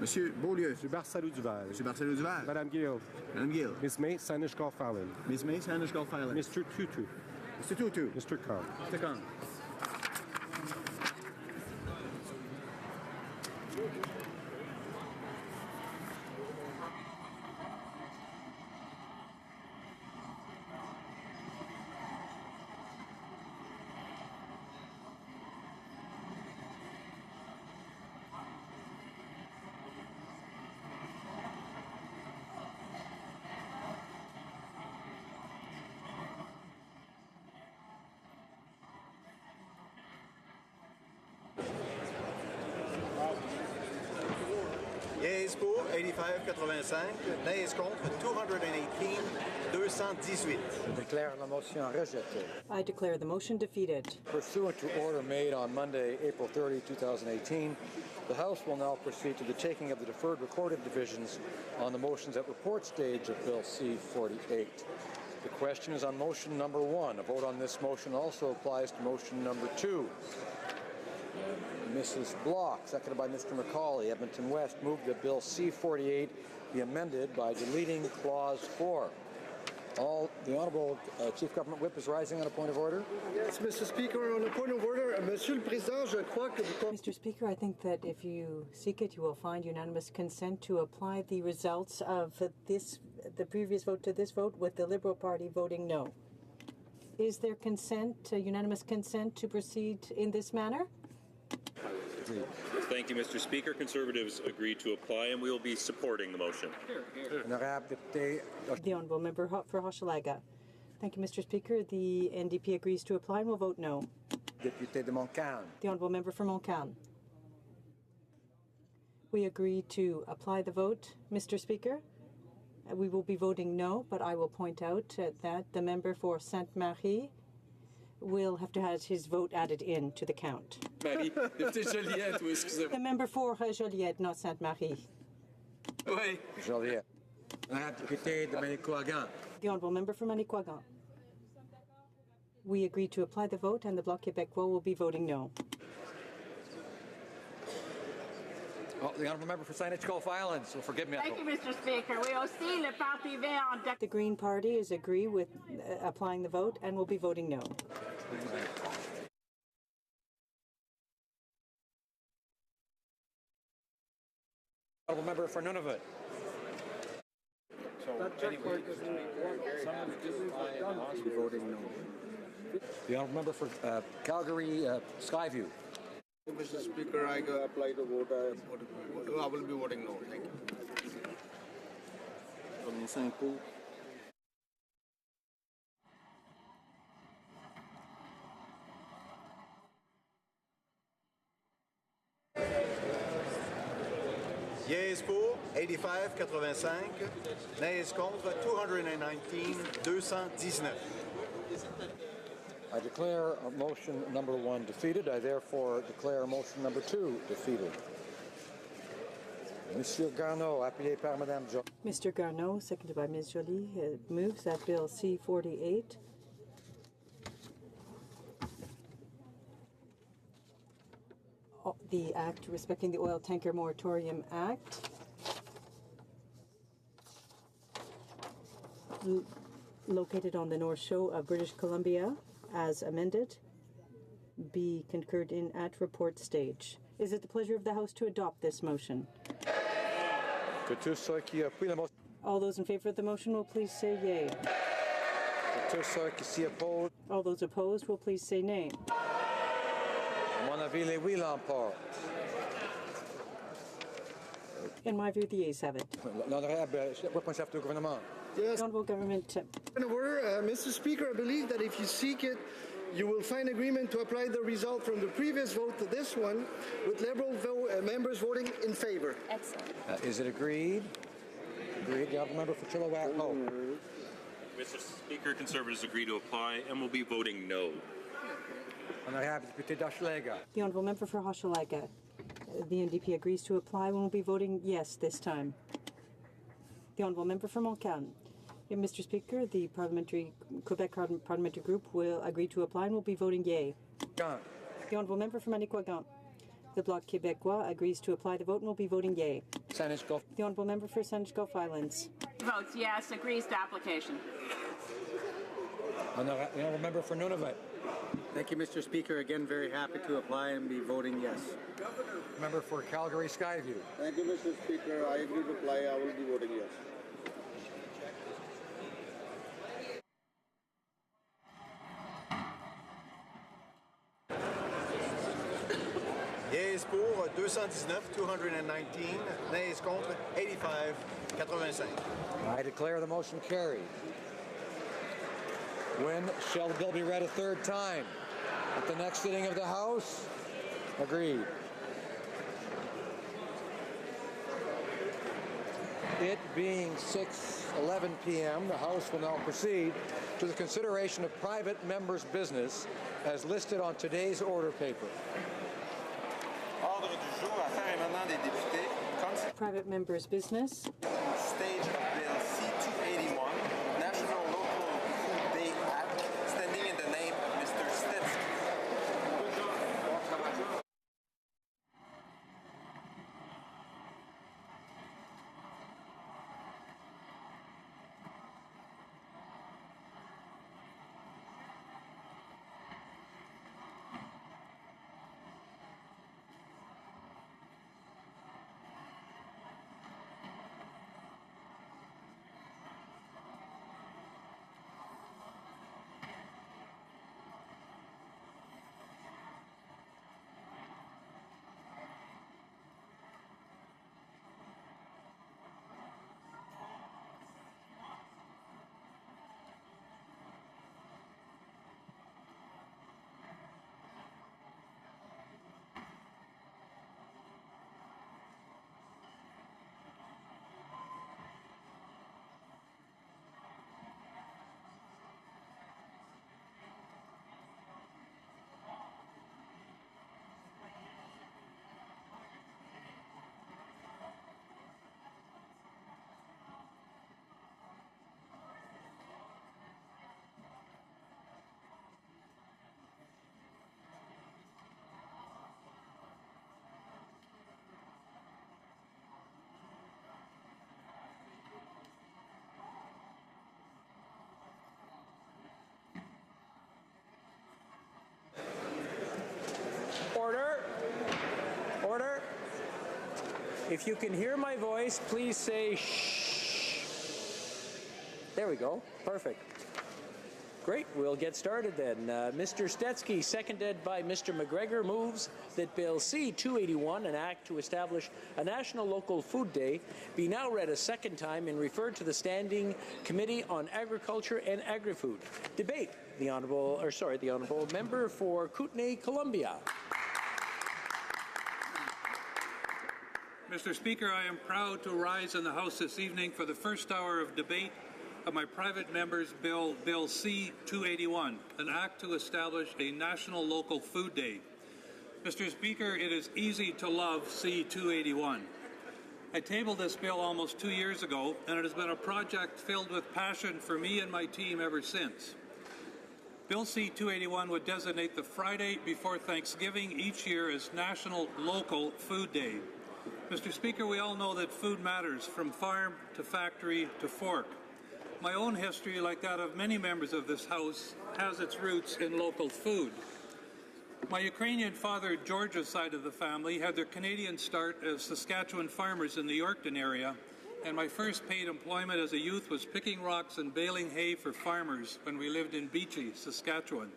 Monsieur Beaulieu. Monsieur Barsalou-Duval. Monsieur Barsalou-Duval. Madame Gill. Madame Gill. Miss May Sanish-Golf-Island. Miss May Sanish-Golf-Island. Mr. Tutu. Mr. Tutu. Mr. Khan. Mr. Khan. Yeas pour 85-85, nays contre 218, 218. Je déclare la motion rejetée. I declare the motion defeated. Pursuant to order made on Monday, April 30, 2018, the House will now proceed to the taking of the deferred recorded divisions on the motions at report stage of Bill C-48. The question is on motion number 1. A vote on this motion also applies to motion number 2. Mrs. Block, seconded by Mr. McCauley, Edmonton West, moved that Bill C-48 be amended by deleting Clause 4. The Honourable Chief Government Whip is rising on a point of order. Yes, Mr. Speaker, on a point of order, Monsieur le Président, je crois que Mr. Speaker, I think that if you seek it, you will find unanimous consent to apply the results of the previous vote to this vote, with the Liberal Party voting no. Is there consent, unanimous consent, to proceed in this manner? Thank you, Mr. Speaker. Conservatives agree to apply, and we will be supporting the motion. The Honourable Member for Hochelaga. Thank you, Mr. Speaker. The NDP agrees to apply and will vote no. Député de Montcalm. The Honourable Member for Montcalm. We agree to apply the vote, Mr. Speaker. We will be voting no, but I will point out that the member for Sainte-Marie will have to have his vote added in to the count. The member for Joliette, not Sainte-Marie. Oui. Joliette. Député de Manicouagan. The Honourable Member for Manicouagan. We agree to apply the vote, and the Bloc Québécois will be voting no. The Honourable Member for Saanich Gulf Islands will forgive me. Thank you, Mr. Speaker. We aussi le Parti vert en The Green Party is agree with applying the vote and will be voting no. Honourable Member for Nunavut. Voting no. The Honourable Member for Calgary Skyview. Mr. Speaker, I apply the vote. I will be voting no. Thank you. Yeas pour 85-85, nays contre 219-219. I declare motion number 1 defeated. I therefore declare motion number 2 defeated. Monsieur Garneau, appuyé par Madame Jolie. Mr. Garneau, seconded by Ms. Jolie, moves that Bill C-48 the Act respecting the Oil Tanker Moratorium Act located on the North Shore of British Columbia as amended be concurred in at report stage. Is it the pleasure of the House to adopt this motion? All those in favor of the motion will please say yea. All those opposed will please say nay. In my view, the yeas have it. Yes. Honourable Government. Mr. Speaker, I believe that if you seek it, you will find agreement to apply the result from the previous vote to this one, with Liberal members voting in favor. Excellent. Is it agreed? Agreed. The Honourable Member for Chilliwack. No. Mr. Speaker, Conservatives agree to apply and will be voting no. The Honourable Member for Hochelaga. The NDP agrees to apply and will be voting yes this time. The Honourable Member for Montcalm. Mr. Speaker, the Quebec Parliamentary Group will agree to apply and will be voting yea. The Honourable Member for Manicouagan. The Bloc Québécois agrees to apply the vote and will be voting yea. Saanich Gulf. The Honourable Member for Saanich Gulf Islands. votes yes, agrees to application. The Honourable Member for Nunavut. Thank you, Mr. Speaker. Again, very happy to apply and be voting yes. Member for Calgary Skyview. Thank you, Mr. Speaker. I agree to apply. I will be voting yes. Yeas pour 219, 219, nays contre 85, 85. I declare the motion carried. When shall the bill be read a third time? At the next sitting of the House? Agreed. It being 6:11 p.m., the House will now proceed to the consideration of private members' business as listed on today's order paper. Ordre du jour, affaires émanant des députés. Private members' business. Stage of Bill C-281, National Local Food Day Act, standing in the name of Mr. Stetsky. If you can hear my voice, please say shh. There we go. Perfect. Great. We'll get started then. Mr. Stetsky, seconded by Mr. McGregor, moves that Bill C-281, an act to establish a National Local Food Day, be now read a second time and referred to the Standing Committee on Agriculture and Agri-Food. Debate. The honourable member for Kootenay-Columbia. Mr. Speaker, I am proud to rise in the House this evening for the first hour of debate of my private member's Bill C-281, an act to establish a National Local Food Day. Mr. Speaker, it is easy to love C-281. I tabled this bill almost 2 years ago, and it has been a project filled with passion for me and my team ever since. Bill C-281 would designate the Friday before Thanksgiving each year as National Local Food Day. Mr. Speaker, we all know that food matters from farm to factory to fork. My own history, like that of many members of this House, has its roots in local food. My Ukrainian father, George's side of the family, had their Canadian start as Saskatchewan farmers in the Yorkton area, and my first paid employment as a youth was picking rocks and baling hay for farmers when we lived in Beachy, Saskatchewan.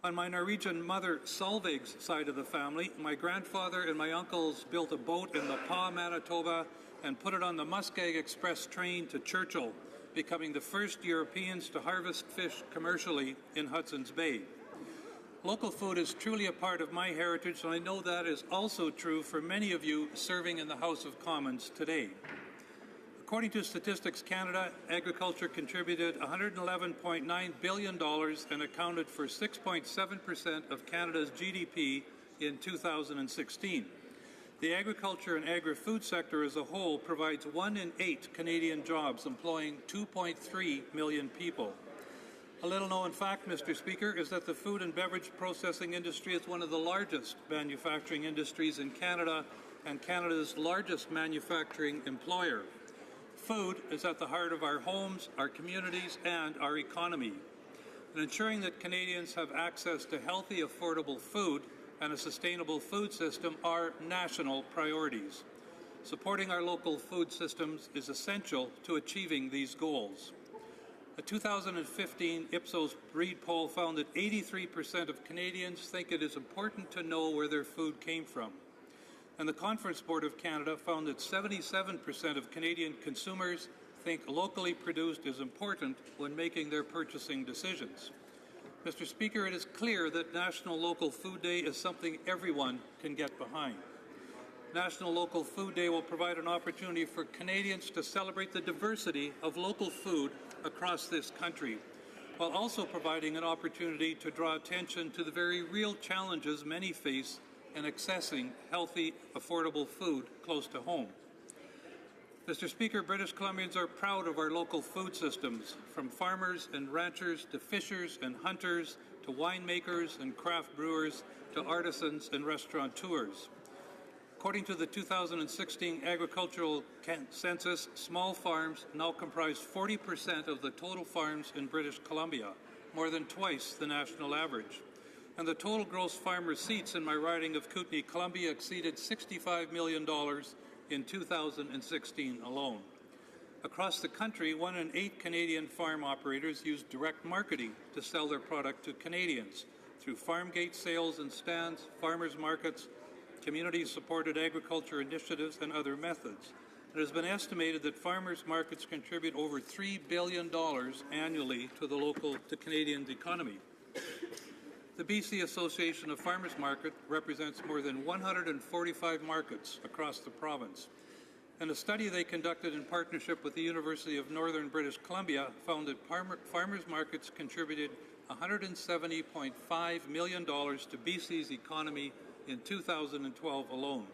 On my Norwegian mother, Solveig's side of the family, my grandfather and my uncles built a boat in Pas, Manitoba, and put it on the Muskeg Express train to Churchill, becoming the first Europeans to harvest fish commercially in Hudson's Bay. Local food is truly a part of my heritage, and I know that is also true for many of you serving in the House of Commons today. According to Statistics Canada, agriculture contributed $111.9 billion and accounted for 6.7% of Canada's GDP in 2016. The agriculture and agri-food sector as a whole provides 1 in 8 Canadian jobs, employing 2.3 million people. A little-known fact, Mr. Speaker, is that the food and beverage processing industry is one of the largest manufacturing industries in Canada and Canada's largest manufacturing employer. Food is at the heart of our homes, our communities, and our economy. And ensuring that Canadians have access to healthy, affordable food and a sustainable food system are national priorities. Supporting our local food systems is essential to achieving these goals. A 2015 Ipsos Reid poll found that 83% of Canadians think it is important to know where their food came from. And the Conference Board of Canada found that 77% of Canadian consumers think locally produced is important when making their purchasing decisions. Mr. Speaker, it is clear that National Local Food Day is something everyone can get behind. National Local Food Day will provide an opportunity for Canadians to celebrate the diversity of local food across this country, while also providing an opportunity to draw attention to the very real challenges many face in accessing healthy, affordable food close to home. Mr. Speaker, British Columbians are proud of our local food systems, from farmers and ranchers to fishers and hunters to winemakers and craft brewers to artisans and restaurateurs. According to the 2016 Agricultural Census, small farms now comprise 40% of the total farms in British Columbia, more than twice the national average. And the total gross farm receipts in my riding of Kootenay-Columbia exceeded $65 million in 2016 alone. Across the country, 1 in 8 Canadian farm operators use direct marketing to sell their product to Canadians through farm gate sales and stands, farmers markets, community-supported agriculture initiatives, and other methods. It has been estimated that farmers markets contribute over $3 billion annually to the Canadian economy. The BC Association of Farmers Market represents more than 145 markets across the province. And a study they conducted in partnership with the University of Northern British Columbia found that farmers markets contributed $170.5 million to BC's economy in 2012 alone.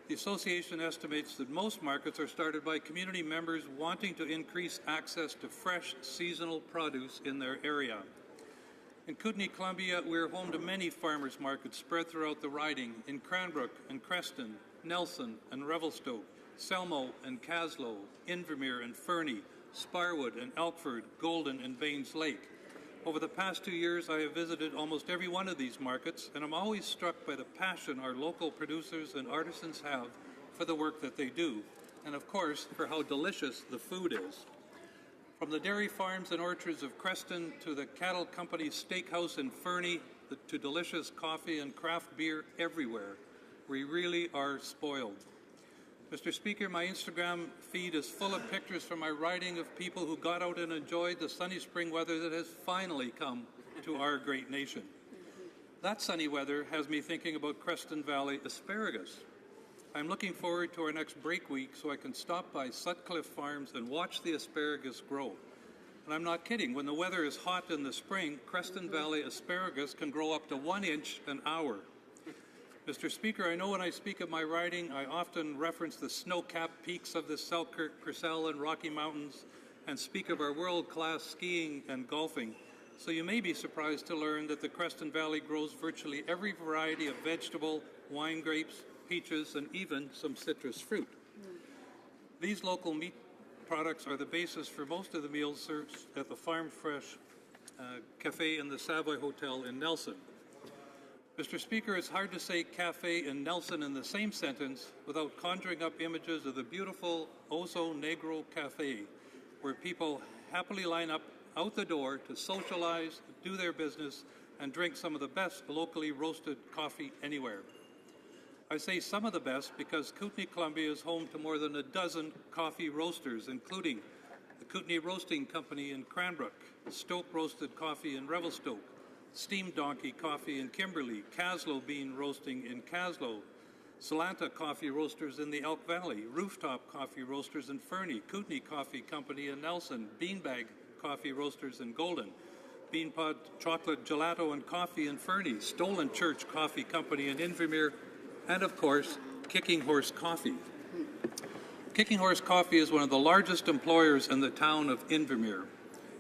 The association estimates that most markets are started by community members wanting to increase access to fresh, seasonal produce in their area. In Kootenay-Columbia, we're home to many farmers markets spread throughout the riding in Cranbrook and Creston, Nelson and Revelstoke, Selmo and Caslow, Invermere and Fernie, Sparwood and Elkford, Golden and Baines Lake. Over the past 2 years, I have visited almost every one of these markets, and I'm always struck by the passion our local producers and artisans have for for the work that they do, and of course, for how delicious the food is. From the dairy farms and orchards of Creston to the cattle company's steakhouse in Fernie to delicious coffee and craft beer everywhere, we really are spoiled. Mr. Speaker, my Instagram feed is full of pictures from my riding of people who got out and enjoyed the sunny spring weather that has finally come to our great nation. That sunny weather has me thinking about Creston Valley asparagus. I'm looking forward to our next break week so I can stop by Sutcliffe Farms and watch the asparagus grow. And I'm not kidding, when the weather is hot in the spring, Creston Valley asparagus can grow up to 1 inch an hour. Mr. Speaker, I know when I speak of my riding, I often reference the snow-capped peaks of the Selkirk, Purcell, and Rocky Mountains and speak of our world-class skiing and golfing. So you may be surprised to learn that the Creston Valley grows virtually every variety of vegetable, wine grapes, peaches, and even some citrus fruit. These local meat products are the basis for most of the meals served at the Farm Fresh Cafe in the Savoy Hotel in Nelson. Mr. Speaker, it's hard to say cafe and Nelson in the same sentence without conjuring up images of the beautiful Oso Negro Cafe, where people happily line up out the door to socialize, do their business, and drink some of the best locally roasted coffee anywhere. I say some of the best because Kootenay, Columbia is home to more than a dozen coffee roasters, including the Kootenay Roasting Company in Cranbrook, Stoke Roasted Coffee in Revelstoke, Steam Donkey Coffee in Kimberley, Caslow Bean Roasting in Caslow, Salanta Coffee Roasters in the Elk Valley, Rooftop Coffee Roasters in Fernie, Kootenay Coffee Company in Nelson, Beanbag Coffee Roasters in Golden, Beanpot Chocolate Gelato and Coffee in Fernie, Stolen Church Coffee Company in Invermere, and of course, Kicking Horse Coffee. Kicking Horse Coffee is one of the largest employers in the town of Invermere.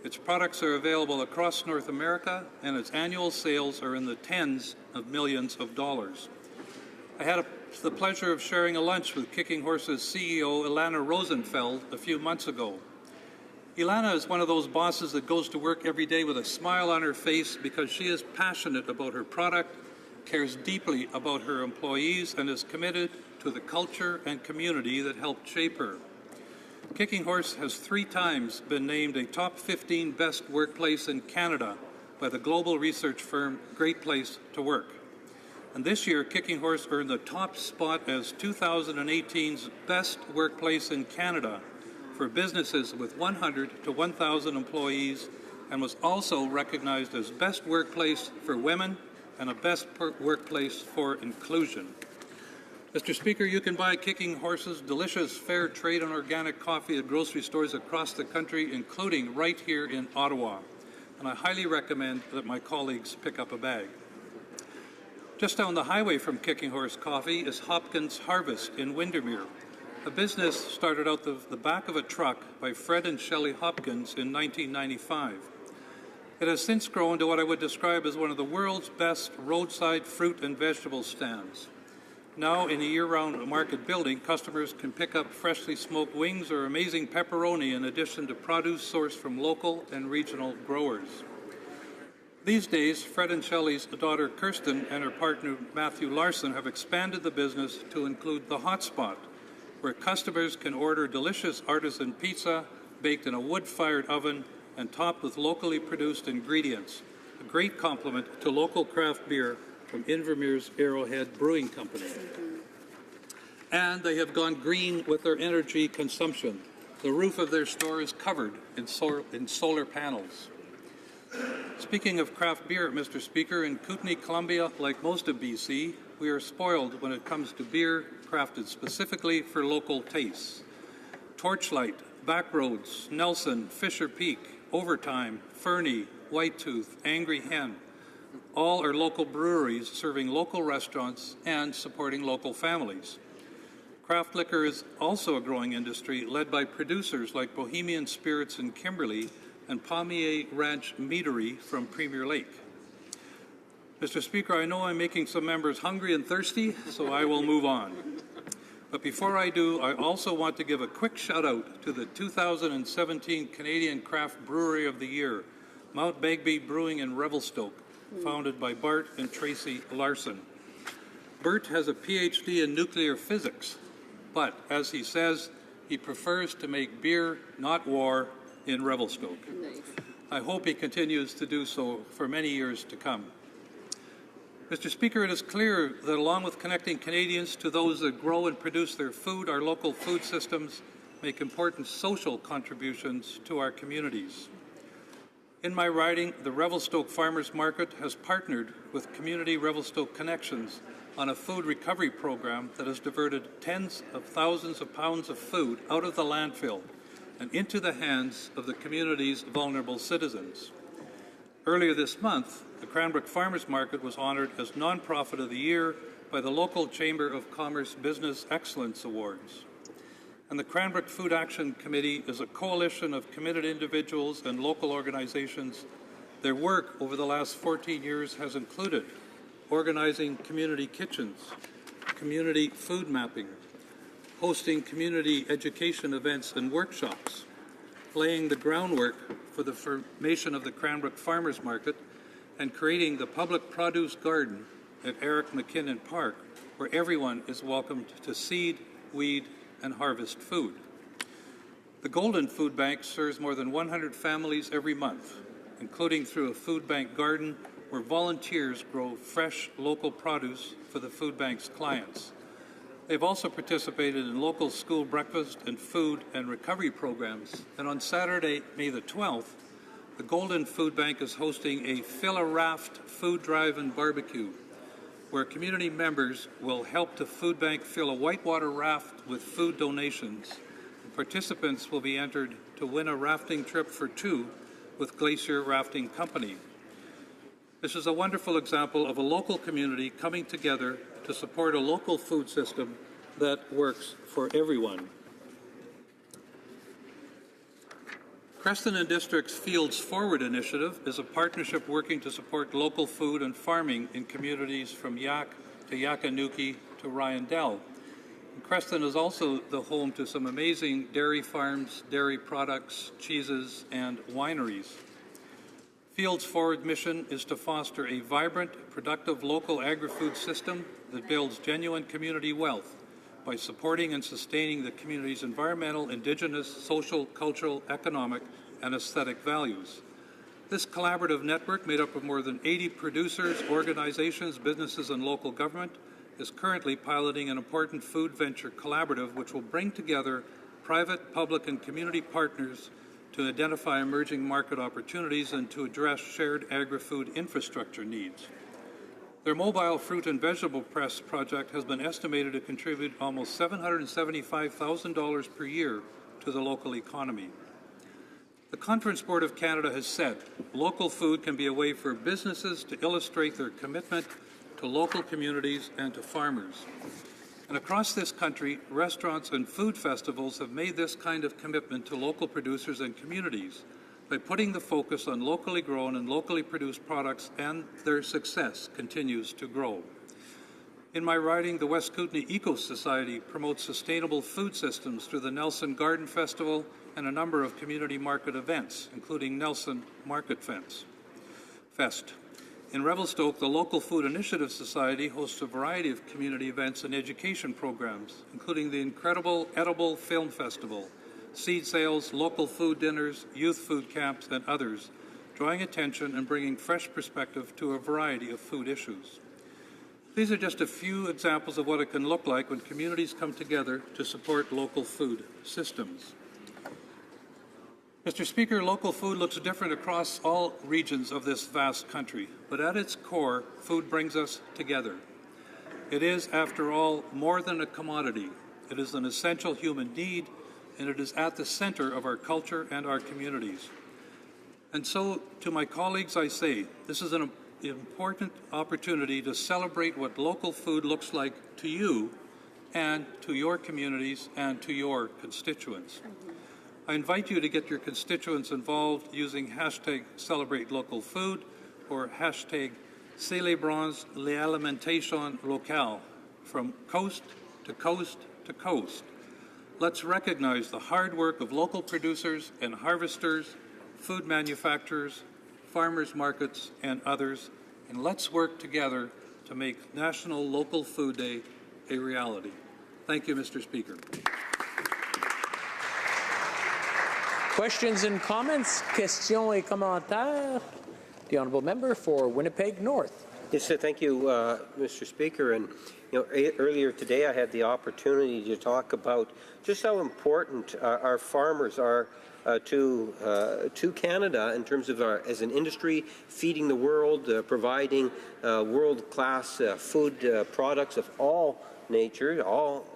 Its products are available across North America, and its annual sales are in the tens of millions of dollars. I had the pleasure of sharing a lunch with Kicking Horse's CEO, Ilana Rosenfeld, a few months ago. Ilana is one of those bosses that goes to work every day with a smile on her face because she is passionate about her product, cares deeply about her employees, and is committed to the culture and community that helped shape her. Kicking Horse has 3 times been named a top 15 best workplace in Canada by the global research firm Great Place to Work. And this year, Kicking Horse earned the top spot as 2018's best workplace in Canada for businesses with 100 to 1,000 employees, and was also recognized as best workplace for women and a best workplace for inclusion. Mr. Speaker, you can buy Kicking Horse's delicious fair trade and organic coffee at grocery stores across the country, including right here in Ottawa. And I highly recommend that my colleagues pick up a bag. Just down the highway from Kicking Horse Coffee is Hopkins Harvest in Windermere, a business started out the back of a truck by Fred and Shelley Hopkins in 1995. It has since grown to what I would describe as one of the world's best roadside fruit and vegetable stands. Now, in a year-round market building, customers can pick up freshly smoked wings or amazing pepperoni in addition to produce sourced from local and regional growers. These days, Fred and Shelley's daughter Kirsten and her partner Matthew Larson have expanded the business to include the Hotspot, where customers can order delicious artisan pizza baked in a wood-fired oven and topped with locally produced ingredients, a great complement to local craft beer from Invermere's Arrowhead Brewing Company. And they have gone green with their energy consumption. The roof of their store is covered in solar panels. Speaking of craft beer, Mr. Speaker, in Kootenay, Columbia, like most of BC, we are spoiled when it comes to beer crafted specifically for local tastes. Torchlight, Backroads, Nelson, Fisher Peak, Overtime, Fernie, Whitetooth, Angry Hen, all are local breweries serving local restaurants and supporting local families. Craft liquor is also a growing industry led by producers like Bohemian Spirits in Kimberley and Pommier Ranch Meadery from Premier Lake. Mr. Speaker, I know I'm making some members hungry and thirsty, so I will move on. But before I do, I also want to give a quick shout out to the 2017 Canadian Craft Brewery of the Year, Mount Begbie Brewing in Revelstoke, founded by Bart and Tracy Larson. Bert has a PhD in nuclear physics, But, as he says, he prefers to make beer, not war, in Revelstoke. I hope he continues to do so for many years to come. Mr. Speaker, it is clear that along with connecting Canadians to those that grow and produce their food, our local food systems make important social contributions to our communities. In my riding, the Revelstoke Farmers Market has partnered with Community Revelstoke Connections on a food recovery program that has diverted tens of thousands of pounds of food out of the landfill and into the hands of the community's vulnerable citizens. Earlier this month, the Cranbrook Farmers Market was honoured as Nonprofit of the Year by the local Chamber of Commerce Business Excellence Awards. And the Cranbrook Food Action Committee is a coalition of committed individuals and local organizations. Their work over the last 14 years has included organizing community kitchens, community food mapping, hosting community education events and workshops, laying the groundwork for the formation of the Cranbrook Farmers Market, and creating the public produce garden at Eric McKinnon Park, where everyone is welcomed to seed, weed, and harvest food. The Golden Food Bank serves more than 100 families every month, including through a food bank garden where volunteers grow fresh local produce for the food bank's clients. They've also participated in local school breakfast and food and recovery programs. And on Saturday, May the 12th, the Golden Food Bank is hosting a Fill-A-Raft food drive and barbecue, where community members will help the food bank fill a whitewater raft with food donations. Participants will be entered to win a rafting trip for two with Glacier Rafting Company. This is a wonderful example of a local community coming together to support a local food system that works for everyone. Creston and District's Fields Forward initiative is a partnership working to support local food and farming in communities from Yaak to Yakanuki to Ryandell. And Creston is also the home to some amazing dairy farms, dairy products, cheeses, and wineries. Fields Forward mission is to foster a vibrant, productive local agri-food system that builds genuine community wealth by supporting and sustaining the community's environmental, Indigenous, social, cultural, economic, and aesthetic values. This collaborative network, made up of more than 80 producers, organizations, businesses, and local government, is currently piloting an important food venture collaborative which will bring together private, public, and community partners to identify emerging market opportunities and to address shared agri-food infrastructure needs. Their mobile fruit and vegetable press project has been estimated to contribute almost $775,000 per year to the local economy. The Conference Board of Canada has said local food can be a way for businesses to illustrate their commitment to local communities and to farmers. And across this country, restaurants and food festivals have made this kind of commitment to local producers and communities by putting the focus on locally grown and locally produced products, and their success continues to grow. In my riding, the West Kootenay Eco Society promotes sustainable food systems through the Nelson Garden Festival and a number of community market events, including Nelson Market Fest. In Revelstoke, the Local Food Initiative Society hosts a variety of community events and education programs, including the incredible Edible Film Festival, seed sales, local food dinners, youth food camps, and others, drawing attention and bringing fresh perspective to a variety of food issues. These are just a few examples of what it can look like when communities come together to support local food systems. Mr. Speaker, local food looks different across all regions of this vast country, but at its core, food brings us together. It is, after all, more than a commodity. It is an essential human need, and it is at the center of our culture and our communities. And so, to my colleagues, I say, this is an important opportunity to celebrate what local food looks like to you and to your communities and to your constituents. I invite you to get your constituents involved using hashtag #CelebrateLocalFood or hashtag Célébrons l'alimentation locale, from coast to coast to coast. Let's recognize the hard work of local producers and harvesters, food manufacturers, farmers markets, and others, and let's work together to make National Local Food Day a reality. Thank you, Mr. Speaker. Questions and comments? Questions et commentaires? The honourable member for Winnipeg North. Yes, thank you, Mr. Speaker. And earlier today, I had the opportunity to talk about just how important our farmers are to Canada in terms of as an industry feeding the world, providing world-class food products of all nature, all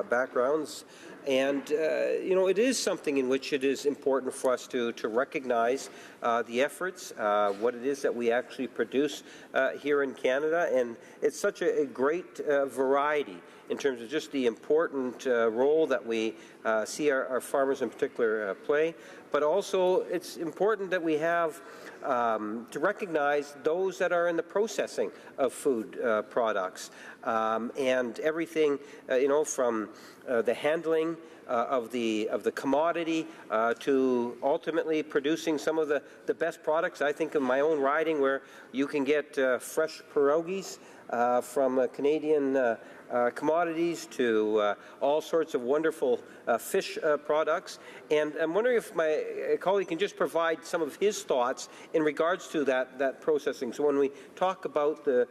backgrounds. And, it is something in which it is important for us to recognize the efforts, what it is that we actually produce here in Canada. And it's such a great variety in terms of just the important role that we see our farmers in particular play. But also, it's important that we have to recognize those that are in the processing of food products and everything, from the handling of the commodity to ultimately producing some of the best products. I think of my own riding where you can get fresh pierogies from Canadian commodities to all sorts of wonderful fish products. And I'm wondering if my colleague can just provide some of his thoughts in regards to that processing. So when we talk about the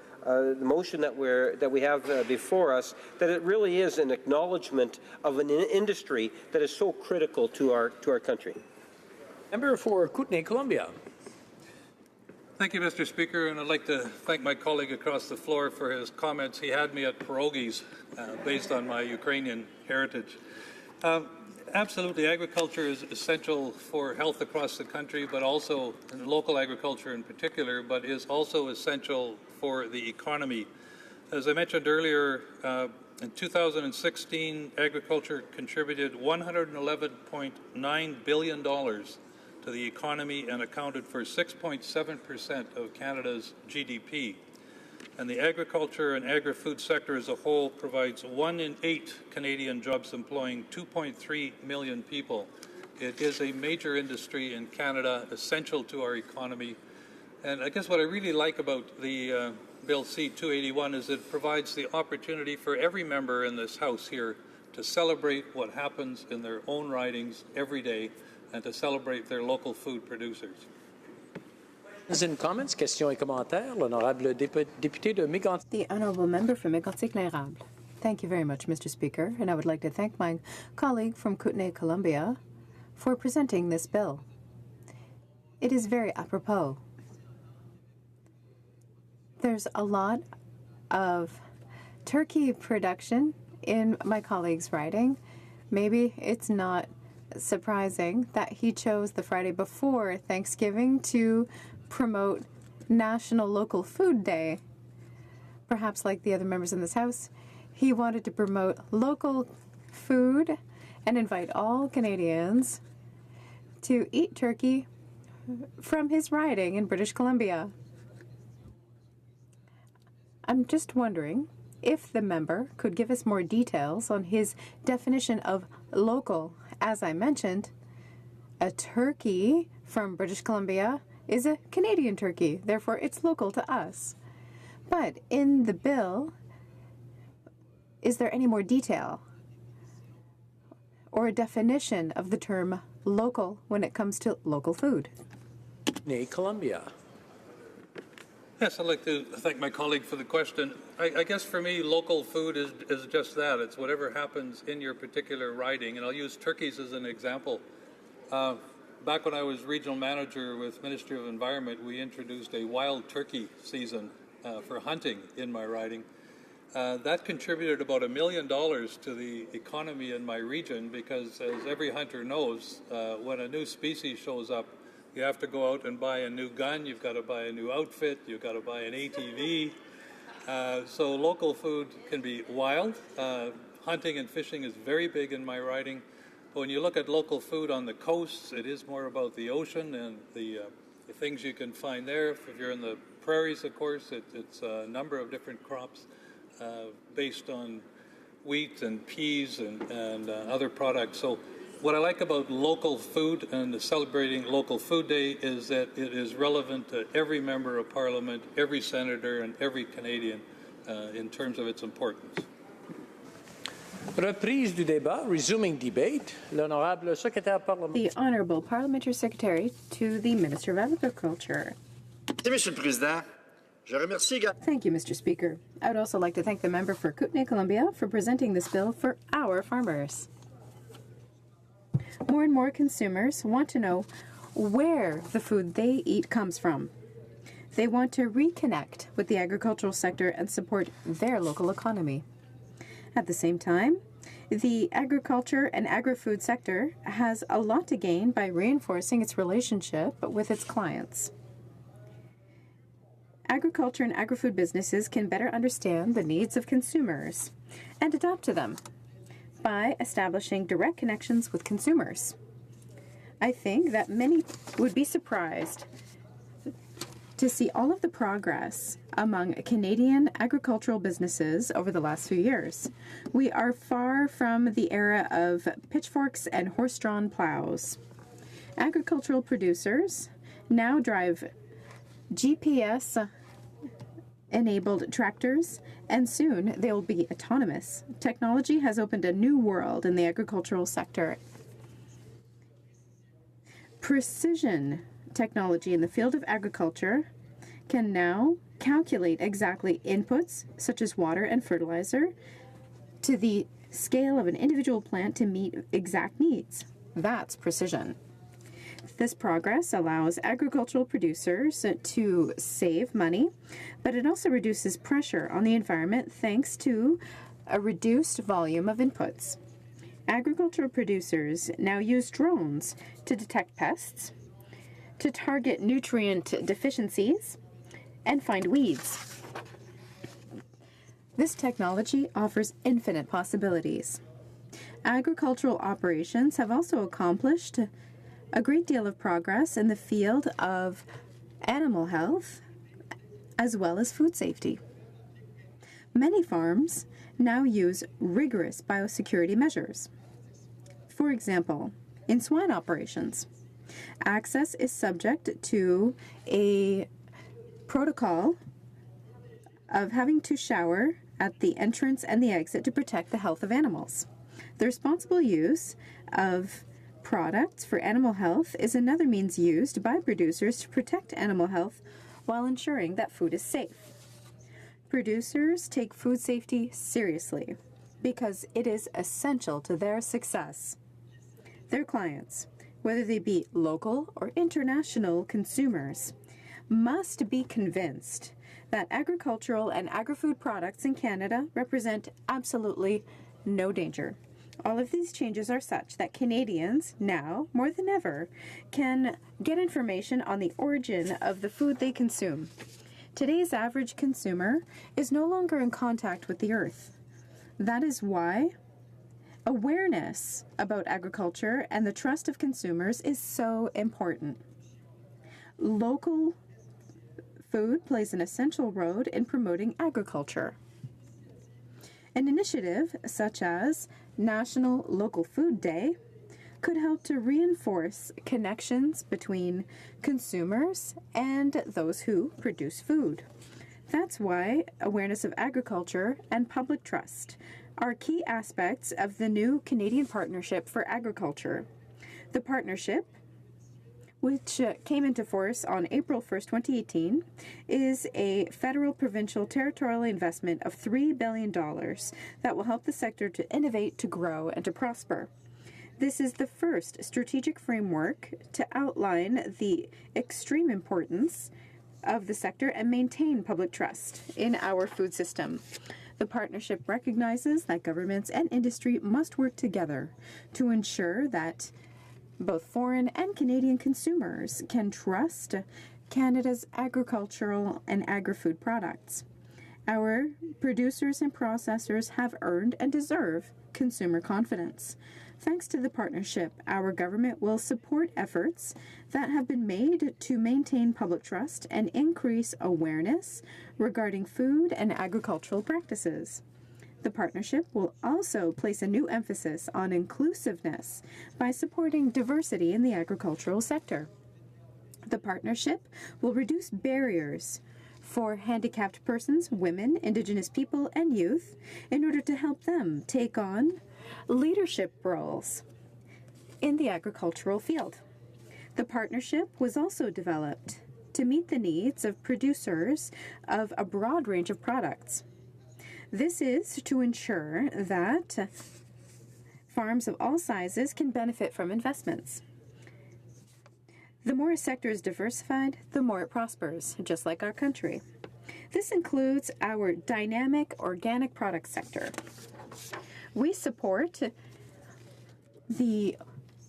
motion that we have before us, that it really is an acknowledgement of an industry that is so critical to our country. Member for Kootenay, Columbia. Thank you, Mr. Speaker, and I'd like to thank my colleague across the floor for his comments. He had me at pierogies based on my Ukrainian heritage. Absolutely, agriculture is essential for health across the country, but also local agriculture in particular, but is also essential for the economy. As I mentioned earlier, in 2016, agriculture contributed $111.9 billion to the economy and accounted for 6.7% of Canada's GDP. And the agriculture and agri-food sector as a whole provides 1 in 8 Canadian jobs, employing 2.3 million people. It is a major industry in Canada, essential to our economy. And I guess what I really like about the Bill C-281 is it provides the opportunity for every member in this House here to celebrate what happens in their own ridings every day and to celebrate their local food producers. Questions and comments? Questions et commentaires? L'honorable député de Mégantic. The honourable member for Mégantic-l'Érable. Thank you very much, Mr. Speaker, and I would like to thank my colleague from Kootenay, Columbia, for presenting this bill. It is very apropos. There's a lot of turkey production in my colleague's riding. Maybe it's not surprising that he chose the Friday before Thanksgiving to promote National Local Food Day. Perhaps like the other members in this House, he wanted to promote local food and invite all Canadians to eat turkey from his riding in British Columbia. I'm just wondering if the member could give us more details on his definition of local. As I mentioned, a turkey from British Columbia is a Canadian turkey, therefore it's local to us. But in the bill, is there any more detail or a definition of the term local when it comes to local food? Columbia. Yes, I'd like to thank my colleague for the question. I guess for me, local food is just that. It's whatever happens in your particular riding. And I'll use turkeys as an example. Back when I was regional manager with Ministry of Environment, we introduced a wild turkey season for hunting in my riding. That contributed about $1 million to the economy in my region because, as every hunter knows, when a new species shows up, you have to go out and buy a new gun, you've got to buy a new outfit, you've got to buy an ATV. So local food can be wild. Hunting and fishing is very big in my riding. But when you look at local food on the coasts, it is more about the ocean and the things you can find there. If you're in the prairies, of course, it's a number of different crops based on wheat and peas and other products. So what I like about local food and celebrating Local Food Day is that it is relevant to every member of Parliament, every senator, and every Canadian in terms of its importance. Reprise du débat, resuming debate. L'honorable secrétaire parlementaire. The Honorable Parliamentary Secretary to the Minister of Agriculture. Monsieur le Président, je remercie également. Thank you, Mr. Speaker. I would also like to thank the member for Kootenay, Columbia, for presenting this bill for our farmers. More and more consumers want to know where the food they eat comes from. They want to reconnect with the agricultural sector and support their local economy. At the same time, the agriculture and agri-food sector has a lot to gain by reinforcing its relationship with its clients. Agriculture and agri-food businesses can better understand the needs of consumers and adapt to them by establishing direct connections with consumers. I think that many would be surprised to see all of the progress among Canadian agricultural businesses over the last few years. We are far from the era of pitchforks and horse-drawn plows. Agricultural producers now drive GPS-enabled tractors, and soon they will be autonomous. Technology has opened a new world in the agricultural sector. Precision technology in the field of agriculture can now calculate exactly inputs such as water and fertilizer to the scale of an individual plant to meet exact needs. That's precision. This progress allows agricultural producers to save money, but it also reduces pressure on the environment thanks to a reduced volume of inputs. Agricultural producers now use drones to detect pests, to target nutrient deficiencies, and find weeds. This technology offers infinite possibilities. Agricultural operations have also accomplished a great deal of progress in the field of animal health as well as food safety. Many farms now use rigorous biosecurity measures. For example, in swine operations, access is subject to a protocol of having to shower at the entrance and the exit to protect the health of animals. The responsible use of products for animal health is another means used by producers to protect animal health while ensuring that food is safe. Producers take food safety seriously because it is essential to their success. Their clients, whether they be local or international consumers, must be convinced that agricultural and agri-food products in Canada represent absolutely no danger. All of these changes are such that Canadians, now more than ever, can get information on the origin of the food they consume. Today's average consumer is no longer in contact with the earth. That is why awareness about agriculture and the trust of consumers is so important. Local food plays an essential role in promoting agriculture. An initiative such as National Local Food Day could help to reinforce connections between consumers and those who produce food. That's why awareness of agriculture and public trust are key aspects of the new Canadian Partnership for Agriculture. The partnership, which came into force on April 1st, 2018, is a federal, provincial, territorial investment of $3 billion that will help the sector to innovate, to grow, and to prosper. This is the first strategic framework to outline the extreme importance of the sector and maintain public trust in our food system. The partnership recognizes that governments and industry must work together to ensure that both foreign and Canadian consumers can trust Canada's agricultural and agri-food products. Our producers and processors have earned and deserve consumer confidence. Thanks to the partnership, our government will support efforts that have been made to maintain public trust and increase awareness regarding food and agricultural practices. The partnership will also place a new emphasis on inclusiveness by supporting diversity in the agricultural sector. The partnership will reduce barriers for handicapped persons, women, Indigenous people, and youth in order to help them take on leadership roles in the agricultural field. The partnership was also developed to meet the needs of producers of a broad range of products. This is to ensure that farms of all sizes can benefit from investments. The more a sector is diversified, the more it prospers, just like our country. This includes our dynamic organic product sector. We support the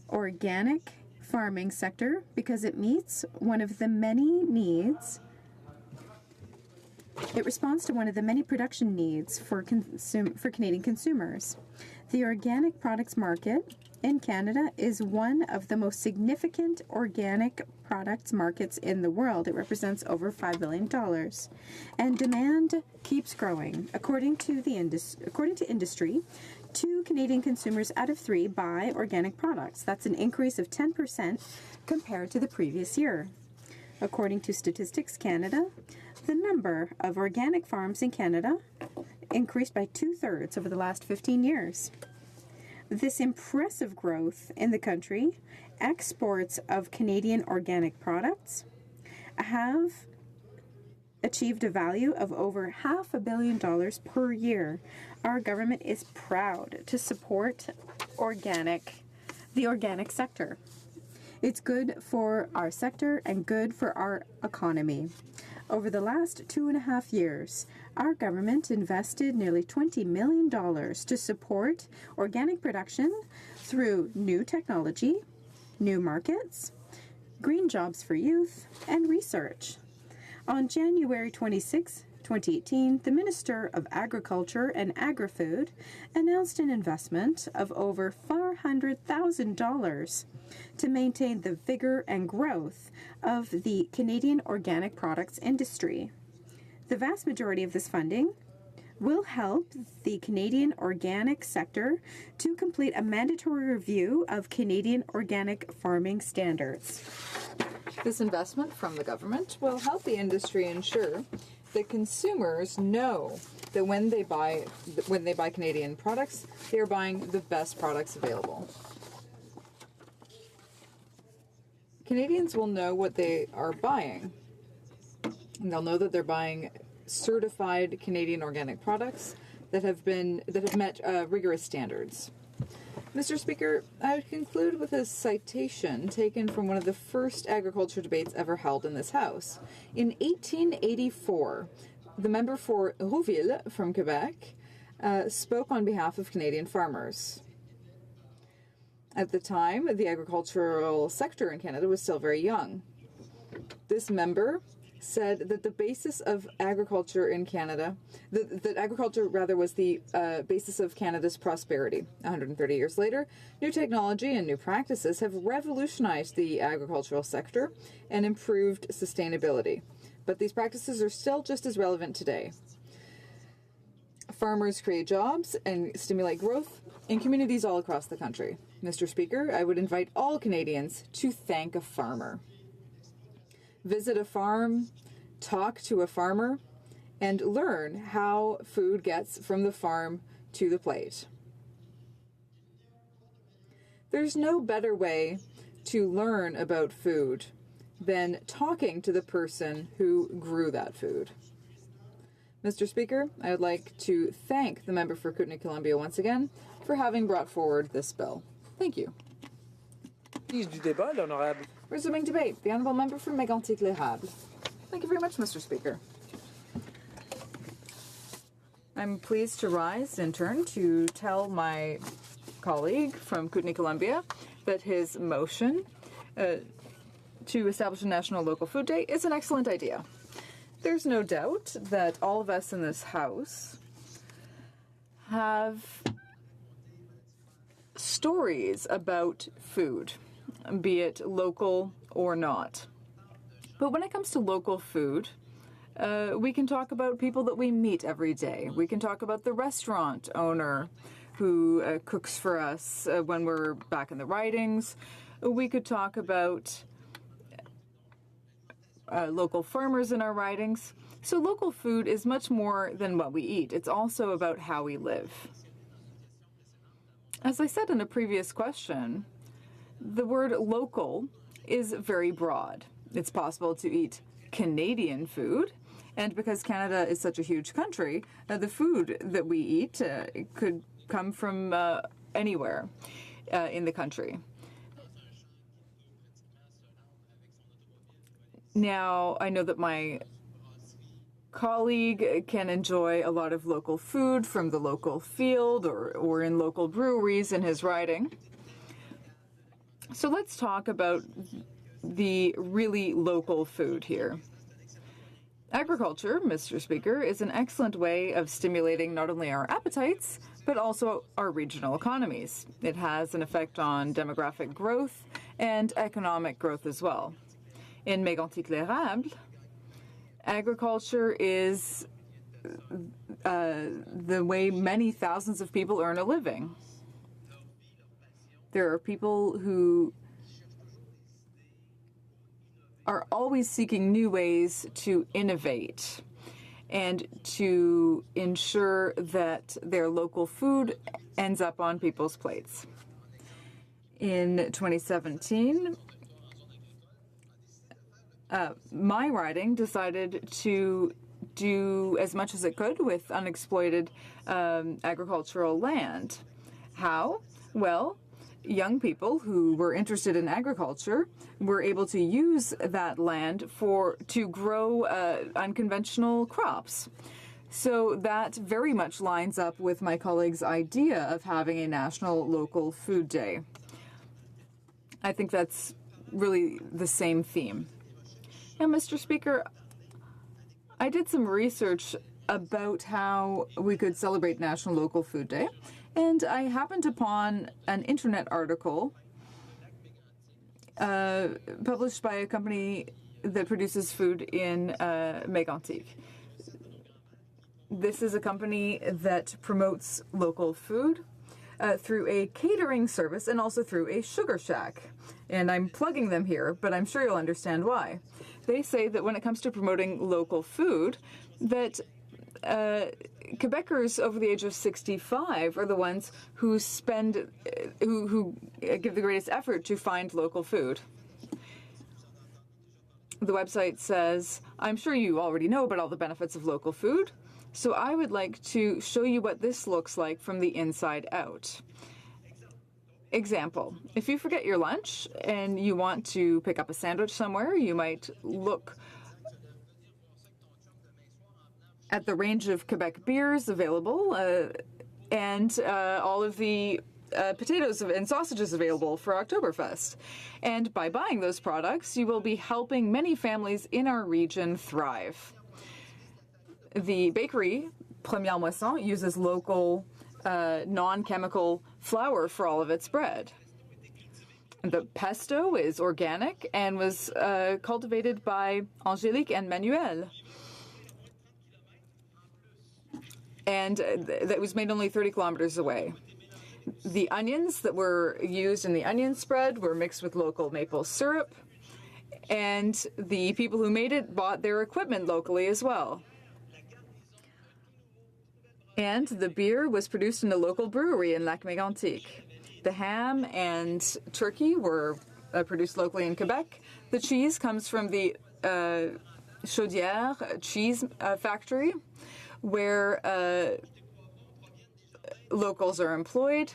organic farming sector because it meets one of the many needs. It responds to one of the many production needs for Canadian consumers. The organic products market in Canada is one of the most significant organic products markets in the world. It represents over $5 billion. And demand keeps growing. According to industry, 2 Canadian consumers out of 3 buy organic products. That's an increase of 10% compared to the previous year. According to Statistics Canada, the number of organic farms in Canada increased by 2/3 over the last 15 years. This impressive growth in the country, exports of Canadian organic products have achieved a value of over $500 million per year. Our government is proud to support the organic sector. It's good for our sector and good for our economy. Over the last 2.5 years, our government invested nearly $20 million to support organic production through new technology, new markets, green jobs for youth, and research. On January 26, 2018, the Minister of Agriculture and Agri-Food announced an investment of over $400,000 to maintain the vigor and growth of the Canadian organic products industry. The vast majority of this funding will help the Canadian organic sector to complete a mandatory review of Canadian organic farming standards. This investment from the government will help the industry ensure that consumers know that when they buy Canadian products, they are buying the best products available. Canadians will know what they are buying, and they'll know that they're buying certified Canadian organic products that have met rigorous standards. Mr. Speaker, I would conclude with a citation taken from one of the first agriculture debates ever held in this House. In 1884, the member for Rouville from Quebec spoke on behalf of Canadian farmers. At the time, the agricultural sector in Canada was still very young. This member said that the basis of agriculture in Canada, that agriculture rather was the basis of Canada's prosperity. 130 years later, new technology and new practices have revolutionized the agricultural sector and improved sustainability. But these practices are still just as relevant today. Farmers create jobs and stimulate growth in communities all across the country. Mr. Speaker, I would invite all Canadians to thank a farmer. Visit a farm, talk to a farmer, and learn how food gets from the farm to the plate. There's no better way to learn about food than talking to the person who grew that food. Mr. Speaker, I would like to thank the member for Kootenay-Columbia once again for having brought forward this bill. Thank you. Resuming debate, the Honourable Member for Mégantic-L'Érable. Thank you very much, Mr. Speaker. I'm pleased to rise in turn to tell my colleague from Kootenay-Columbia that his motion to establish a National Local Food Day is an excellent idea. There's no doubt that all of us in this House have stories about food, be it local or not. But when it comes to local food, we can talk about people that we meet every day. We can talk about the restaurant owner who cooks for us when we're back in the ridings. We could talk about local farmers in our ridings. So local food is much more than what we eat. It's also about how we live. As I said in a previous question, the word local is very broad. It's possible to eat Canadian food, and because Canada is such a huge country, the food that we eat could come from anywhere in the country. Now, I know that my colleague can enjoy a lot of local food from the local field or in local breweries in his riding. So let's talk about the really local food here. Agriculture, Mr. Speaker, is an excellent way of stimulating not only our appetites, but also our regional economies. It has an effect on demographic growth and economic growth as well. In Mégantic-l'Érable, agriculture is the way many thousands of people earn a living. There are people who are always seeking new ways to innovate and to ensure that their local food ends up on people's plates. In 2017, my riding decided to do as much as it could with unexploited agricultural land. How? Well, young people who were interested in agriculture were able to use that land to grow unconventional crops. So that very much lines up with my colleague's idea of having a national local food day. I think that's really the same theme. Now, Mr. Speaker, I did some research about how we could celebrate National Local Food Day, and I happened upon an internet article published by a company that produces food in Mégantic. This is a company that promotes local food through a catering service and also through a sugar shack. And I'm plugging them here, but I'm sure you'll understand why. They say that when it comes to promoting local food, that Quebecers over the age of 65 are the ones who who give the greatest effort to find local food. The website says, I'm sure you already know about all the benefits of local food, so I would like to show you what this looks like from the inside out. Example, if you forget your lunch and you want to pick up a sandwich somewhere, you might look at the range of Quebec beers available and all of the potatoes and sausages available for Oktoberfest. And by buying those products, you will be helping many families in our region thrive. The bakery, Première Moisson, uses local non-chemical flour for all of its bread. The pesto is organic and was cultivated by Angélique and Manuel. And that was made only 30 kilometers away. The onions that were used in the onion spread were mixed with local maple syrup, and the people who made it bought their equipment locally as well. And the beer was produced in a local brewery in Lac-Mégantic. The ham and turkey were produced locally in Quebec. The cheese comes from the Chaudière cheese factory, where locals are employed.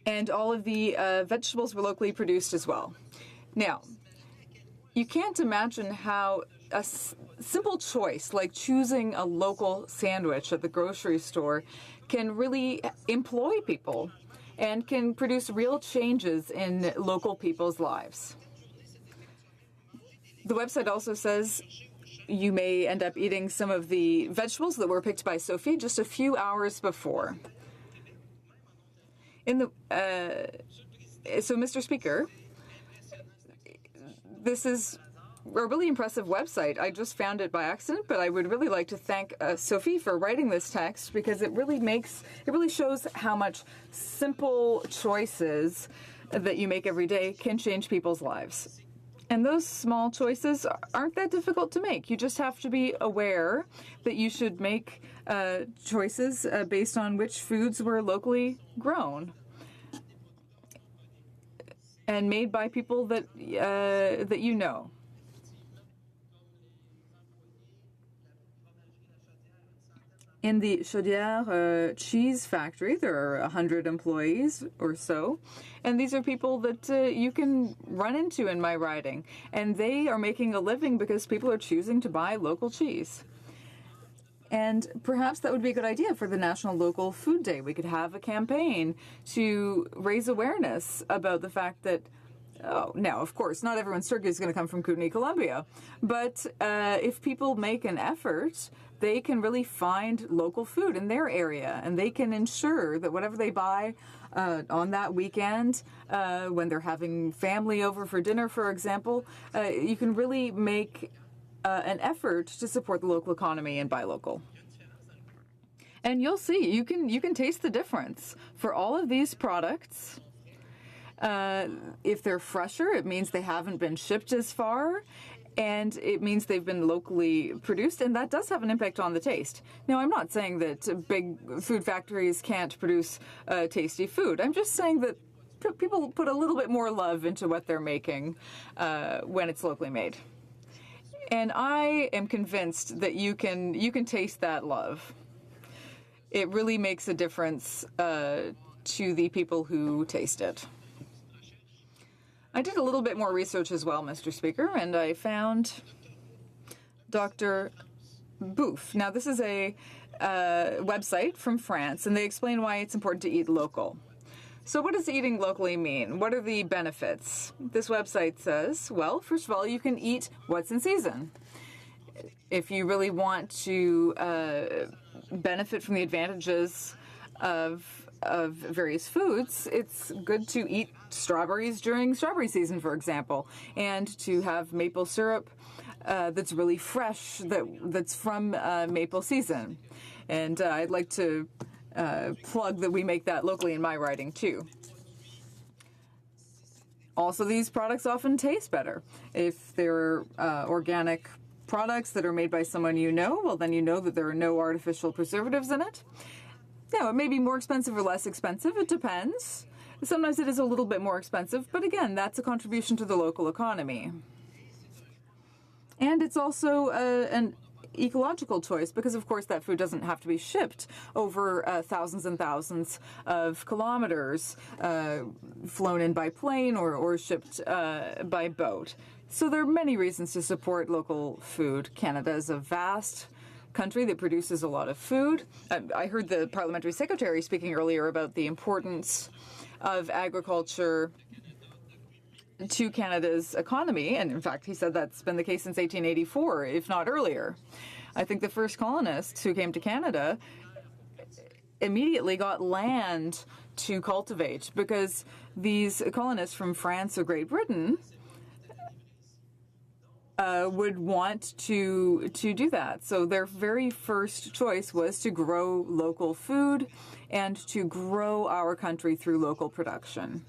And all of the vegetables were locally produced as well. Now, you can't imagine how a simple choice like choosing a local sandwich at the grocery store can really employ people and can produce real changes in local people's lives. The website also says you may end up eating some of the vegetables that were picked by Sophie just a few hours before. So, Mr. Speaker, this is a really impressive website. I just found it by accident, but I would really like to thank Sophie for writing this text, because it really shows how much simple choices that you make every day can change people's lives. And those small choices aren't that difficult to make. You just have to be aware that you should make choices based on which foods were locally grown and made by people that that you know. In the Chaudière cheese factory, there are 100 employees or so, and these are people that you can run into in my riding, and they are making a living because people are choosing to buy local cheese. And perhaps that would be a good idea for the National Local Food Day. We could have a campaign to raise awareness about the fact that, oh, now, of course, not everyone's turkey is going to come from Kootenay, Columbia, but if people make an effort, they can really find local food in their area, and they can ensure that whatever they buy on that weekend, when they're having family over for dinner, for example, you can really make an effort to support the local economy and buy local. And you'll see, you can taste the difference. For all of these products, if they're fresher, it means they haven't been shipped as far, and it means they've been locally produced, and that does have an impact on the taste. Now, I'm not saying that big food factories can't produce tasty food. I'm just saying that people put a little bit more love into what they're making when it's locally made. And I am convinced that you can taste that love. It really makes a difference to the people who taste it. I did a little bit more research as well, Mr. Speaker, and I found Dr. Bouffe. Now, this is a website from France, and they explain why it's important to eat local. So what does eating locally mean? What are the benefits? This website says, well, first of all, you can eat what's in season. If you really want to benefit from the advantages of various foods, it's good to eat strawberries during strawberry season, for example, and to have maple syrup that's really fresh, that's from maple season. And I'd like to plug that we make that locally in my riding, too. Also, these products often taste better. If they're organic products that are made by someone you know, well, then you know that there are no artificial preservatives in it. Now, it may be more expensive or less expensive. It depends. Sometimes it is a little bit more expensive, but again, that's a contribution to the local economy. And it's also an ecological choice because, of course, that food doesn't have to be shipped over thousands and thousands of kilometers, flown in by plane or shipped by boat. So there are many reasons to support local food. Canada is a vast country that produces a lot of food. I heard the parliamentary secretary speaking earlier about the importance of agriculture to Canada's economy, and in fact, he said that's been the case since 1884, if not earlier. I think the first colonists who came to Canada immediately got land to cultivate because these colonists from France or Great Britain would want to do that. So their very first choice was to grow local food and to grow our country through local production.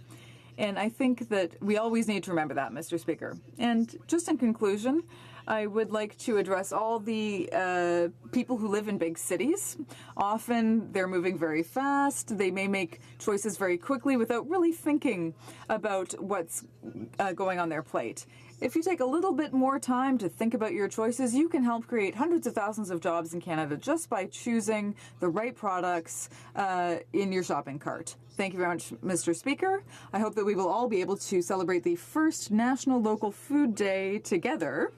And I think that we always need to remember that, Mr. Speaker. And just in conclusion, I would like to address all the people who live in big cities. Often they're moving very fast. They may make choices very quickly without really thinking about what's going on their plate. If you take a little bit more time to think about your choices, you can help create hundreds of thousands of jobs in Canada just by choosing the right products in your shopping cart. Thank you very much, Mr. Speaker. I hope that we will all be able to celebrate the first National Local Food Day together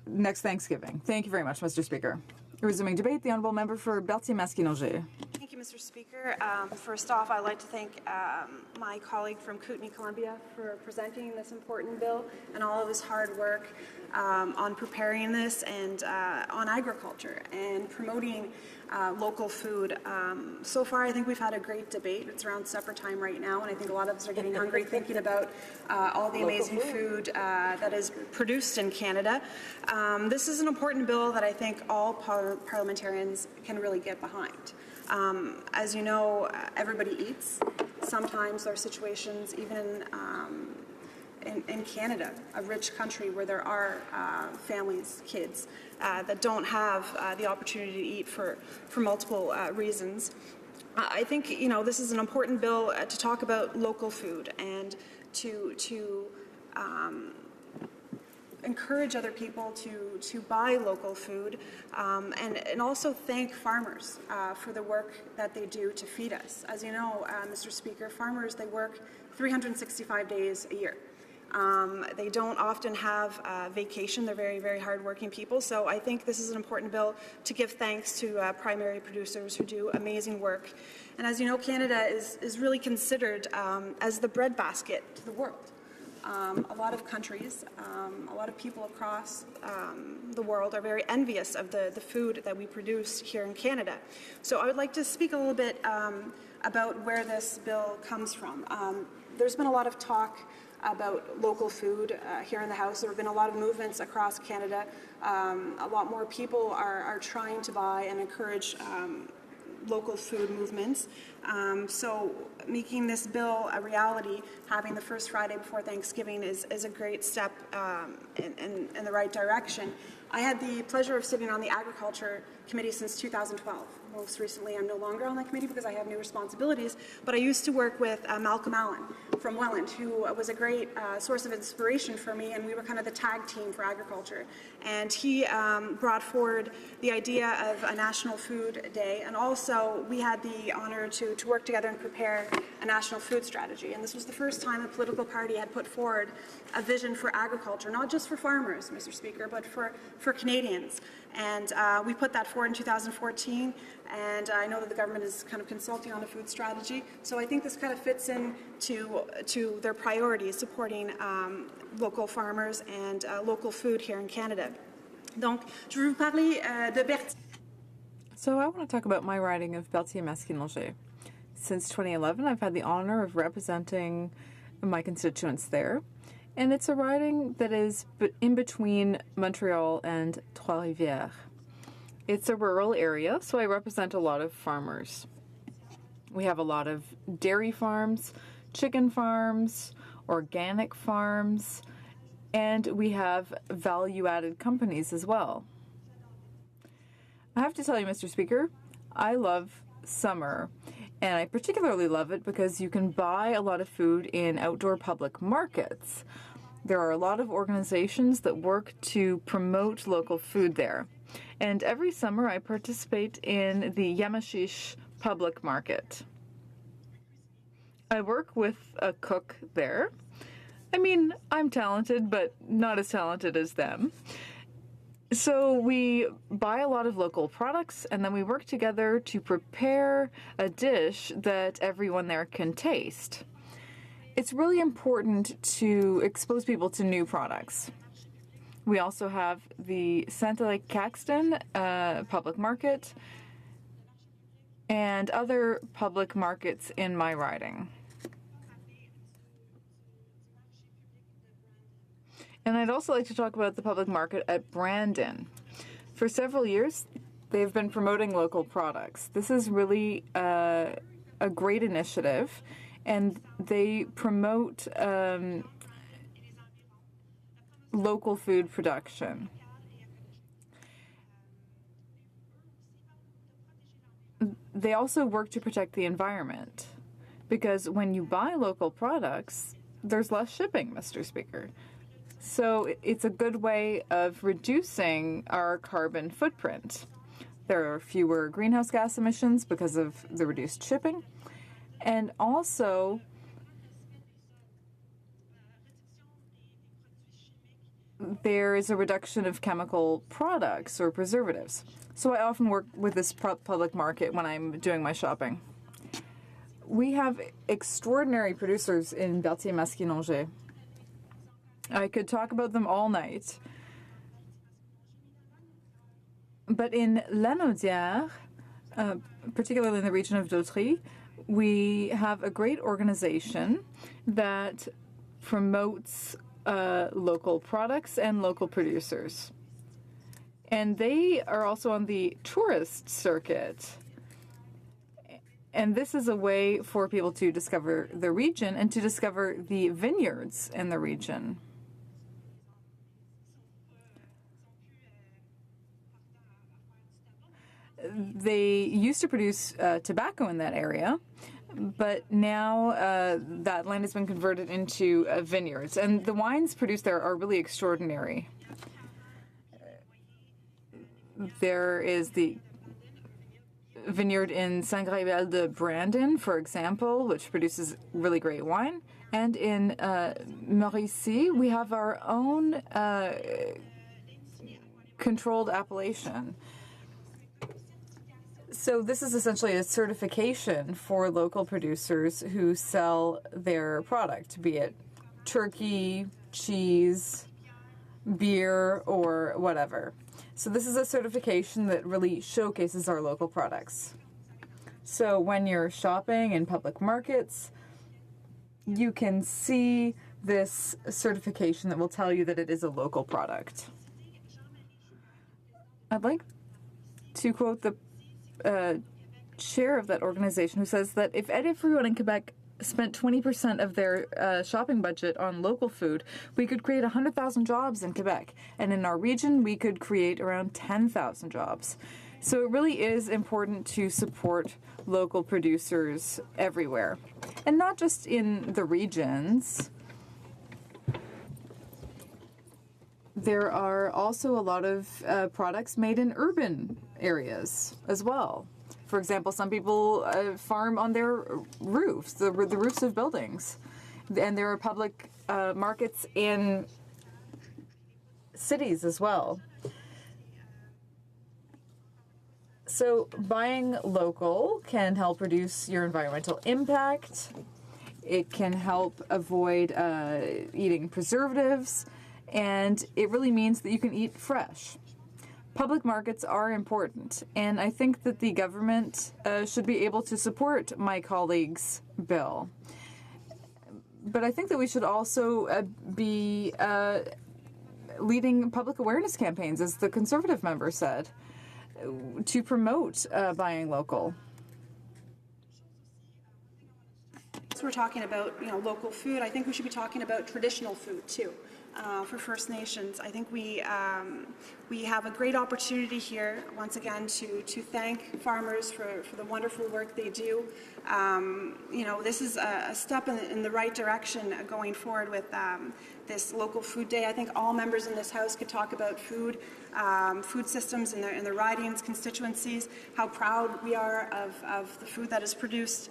next Thanksgiving. Thank you very much, Mr. Speaker. Resuming debate, the Honourable Member for Berthier-Masquinongé. Thank you, Mr. Speaker. First off, I'd like to thank my colleague from Kootenay, Columbia, for presenting this important bill and all of his hard work on preparing this and on agriculture and promoting local food. So far, I think we've had a great debate. It's around supper time right now, and I think a lot of us are getting hungry thinking about all the amazing food that is produced in Canada. This is an important bill that I think all parliamentarians can really get behind. As you know, everybody eats. Sometimes there are situations, even in Canada, a rich country where there are families, kids, that don't have the opportunity to eat for multiple reasons. I think, this is an important bill to talk about local food and to encourage other people to buy local food and also thank farmers for the work that they do to feed us. As you know, Mr. Speaker, farmers, they work 365 days a year. They don't often have vacation. They're very, very hardworking people. So I think this is an important bill to give thanks to primary producers who do amazing work. And as you know, Canada is really considered as the breadbasket to the world. A lot of countries, a lot of people across the world are very envious of the food that we produce here in Canada. So I would like to speak a little bit about where this bill comes from. There's been a lot of talk about local food here in the House. There have been a lot of movements across Canada. A lot more people are trying to buy and encourage local food movements. So making this bill a reality, having the first Friday before Thanksgiving is a great step in the right direction. I had the pleasure of sitting on the Agriculture Committee since 2012. Most recently, I'm no longer on that committee because I have new responsibilities, but I used to work with Malcolm Allen from Welland, who was a great source of inspiration for me, and we were kind of the tag team for agriculture. And he brought forward the idea of a National Food Day, and also we had the honor to work together and prepare a national food strategy. And this was the first time a political party had put forward a vision for agriculture, not just for farmers, Mr. Speaker, but for Canadians. And we put that forward in 2014, and I know that the government is kind of consulting on a food strategy. So I think this kind of fits in to their priorities, supporting local farmers and local food here in Canada. Donc, je vais vous parler de Berthier. So I want to talk about my riding of Berthier-Masquinongé. Since 2011, I've had the honor of representing my constituents there. And it's a riding that is in between Montreal and Trois-Rivières. It's a rural area, so I represent a lot of farmers. We have a lot of dairy farms, chicken farms, organic farms, and we have value-added companies as well. I have to tell you, Mr. Speaker, I love summer, and I particularly love it because you can buy a lot of food in outdoor public markets. There are a lot of organizations that work to promote local food there. And every summer I participate in the Yamashish public market. I work with a cook there. I mean, I'm talented, but not as talented as them. So we buy a lot of local products, and then we work together to prepare a dish that everyone there can taste. It's really important to expose people to new products. We also have the Saint-Lake-Caxton public market and other public markets in my riding. And I'd also like to talk about the public market at Brandon. For several years, they've been promoting local products. This is really a great initiative, and they promote local food production. They also work to protect the environment, because when you buy local products, there's less shipping, Mr. Speaker. So it's a good way of reducing our carbon footprint. There are fewer greenhouse gas emissions because of the reduced shipping. And also, there is a reduction of chemical products or preservatives. So I often work with this public market when I'm doing my shopping. We have extraordinary producers in Berthier-Masquinongé. I could talk about them all night. But in Lanaudière, particularly in the region of Dautry, we have a great organization that promotes local products and local producers. And they are also on the tourist circuit. And this is a way for people to discover the region and to discover the vineyards in the region. They used to produce tobacco in that area, but now that land has been converted into vineyards. And the wines produced there are really extraordinary. There is the vineyard in Saint-Gabriel-de-Brandon, for example, which produces really great wine. And in Mauricie, we have our own controlled appellation. So this is essentially a certification for local producers who sell their product, be it turkey, cheese, beer, or whatever. So this is a certification that really showcases our local products. So when you're shopping in public markets, you can see this certification that will tell you that it is a local product. I'd like to quote the chair of that organization, who says that if everyone in Quebec spent 20% of their shopping budget on local food, we could create 100,000 jobs in Quebec. And in our region, we could create around 10,000 jobs. So it really is important to support local producers everywhere. And not just in the regions. There are also a lot of products made in urban areas as well. For example, some people farm on their roofs, the roofs of buildings. And there are public markets in cities as well. So buying local can help reduce your environmental impact. It can help avoid eating preservatives. And it really means that you can eat fresh. Public markets are important, and I think that the government should be able to support my colleague's bill. But I think that we should also be leading public awareness campaigns, as the Conservative member said, to promote buying local. So we're talking about, local food. I think we should be talking about traditional food too. For First Nations, I think we have a great opportunity here once again to thank farmers for the wonderful work they do. This is a step in the right direction going forward with this local food day. I think all members in this House could talk about food systems in their ridings, constituencies, how proud we are of the food that is produced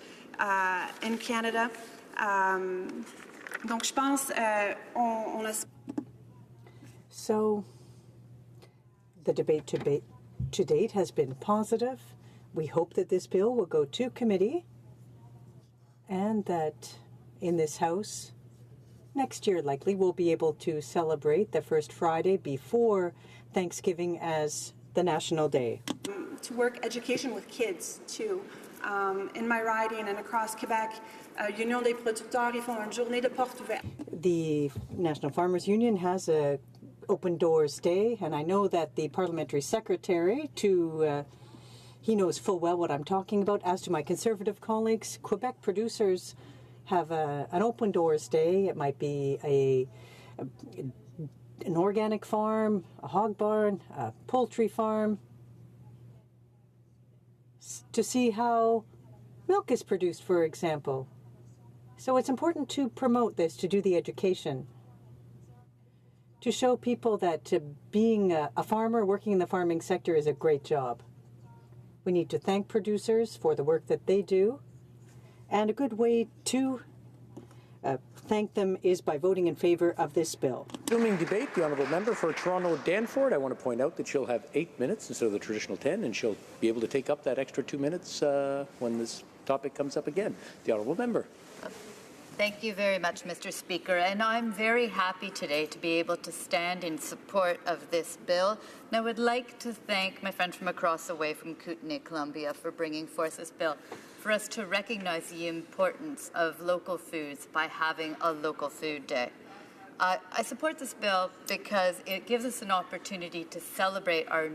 in Canada. Donc, je pense, on a... So, the debate to date has been positive. We hope that this bill will go to committee and that in this House, next year likely, we'll be able to celebrate the first Friday before Thanksgiving as the National Day. To work education with kids, too. In my riding and across Quebec, Union des producteurs, ils font une journée de porte ouverte. The National Farmers Union has a Open Doors Day, and I know that the Parliamentary Secretary, he knows full well what I'm talking about, as do my Conservative colleagues. Quebec producers have an Open Doors Day. It might be an organic farm, a hog barn, a poultry farm, to see how milk is produced, for example. So it's important to promote this, to do the education, to show people that being a farmer, working in the farming sector is a great job. We need to thank producers for the work that they do, and a good way to thank them is by voting in favor of this bill. Resuming debate, the Honourable Member for Toronto Danforth. I want to point out that she'll have 8 minutes instead of the traditional 10, and she'll be able to take up that extra 2 minutes when this topic comes up again. The Honourable Member. Thank you very much, Mr. Speaker. And I'm very happy today to be able to stand in support of this bill. And I would like to thank my friend from across the way from Kootenay, Columbia, for bringing forth this bill, for us to recognize the importance of local foods by having a local food day. I support this bill because it gives us an opportunity to celebrate our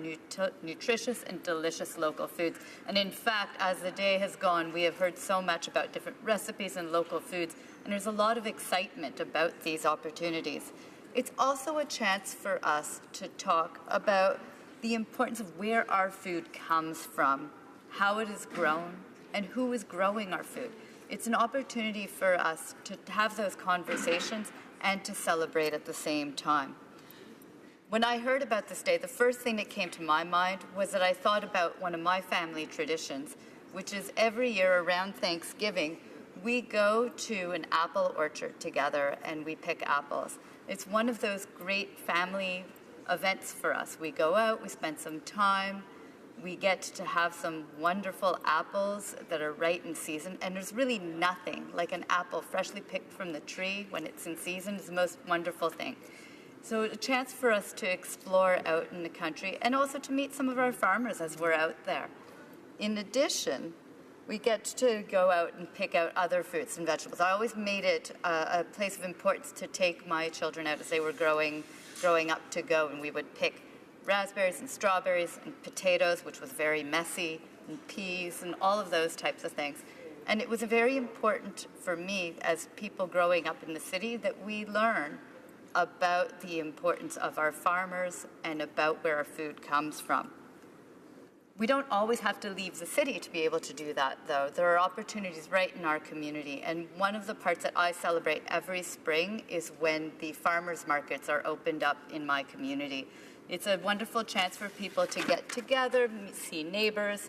nutritious and delicious local foods. And in fact, as the day has gone, we have heard so much about different recipes and local foods, and there's a lot of excitement about these opportunities. It's also a chance for us to talk about the importance of where our food comes from, how it is grown, and who is growing our food. It's an opportunity for us to have those conversations and to celebrate at the same time. When I heard about this day, the first thing that came to my mind was that I thought about one of my family traditions, which is every year around Thanksgiving, we go to an apple orchard together and we pick apples. It's one of those great family events for us. We go out, we spend some time, we get to have some wonderful apples that are right in season, and there's really nothing like an apple freshly picked from the tree when it's in season is the most wonderful thing. So a chance for us to explore out in the country and also to meet some of our farmers as we're out there. In addition, we get to go out and pick out other fruits and vegetables. I always made it a place of importance to take my children out as they were growing up to go, and we would pick raspberries and strawberries and potatoes, which was very messy, and peas and all of those types of things. And it was very important for me as people growing up in the city that we learn about the importance of our farmers and about where our food comes from. We don't always have to leave the city to be able to do that, though. There are opportunities right in our community, and one of the parts that I celebrate every spring is when the farmers markets are opened up in my community. It's a wonderful chance for people to get together, see neighbors,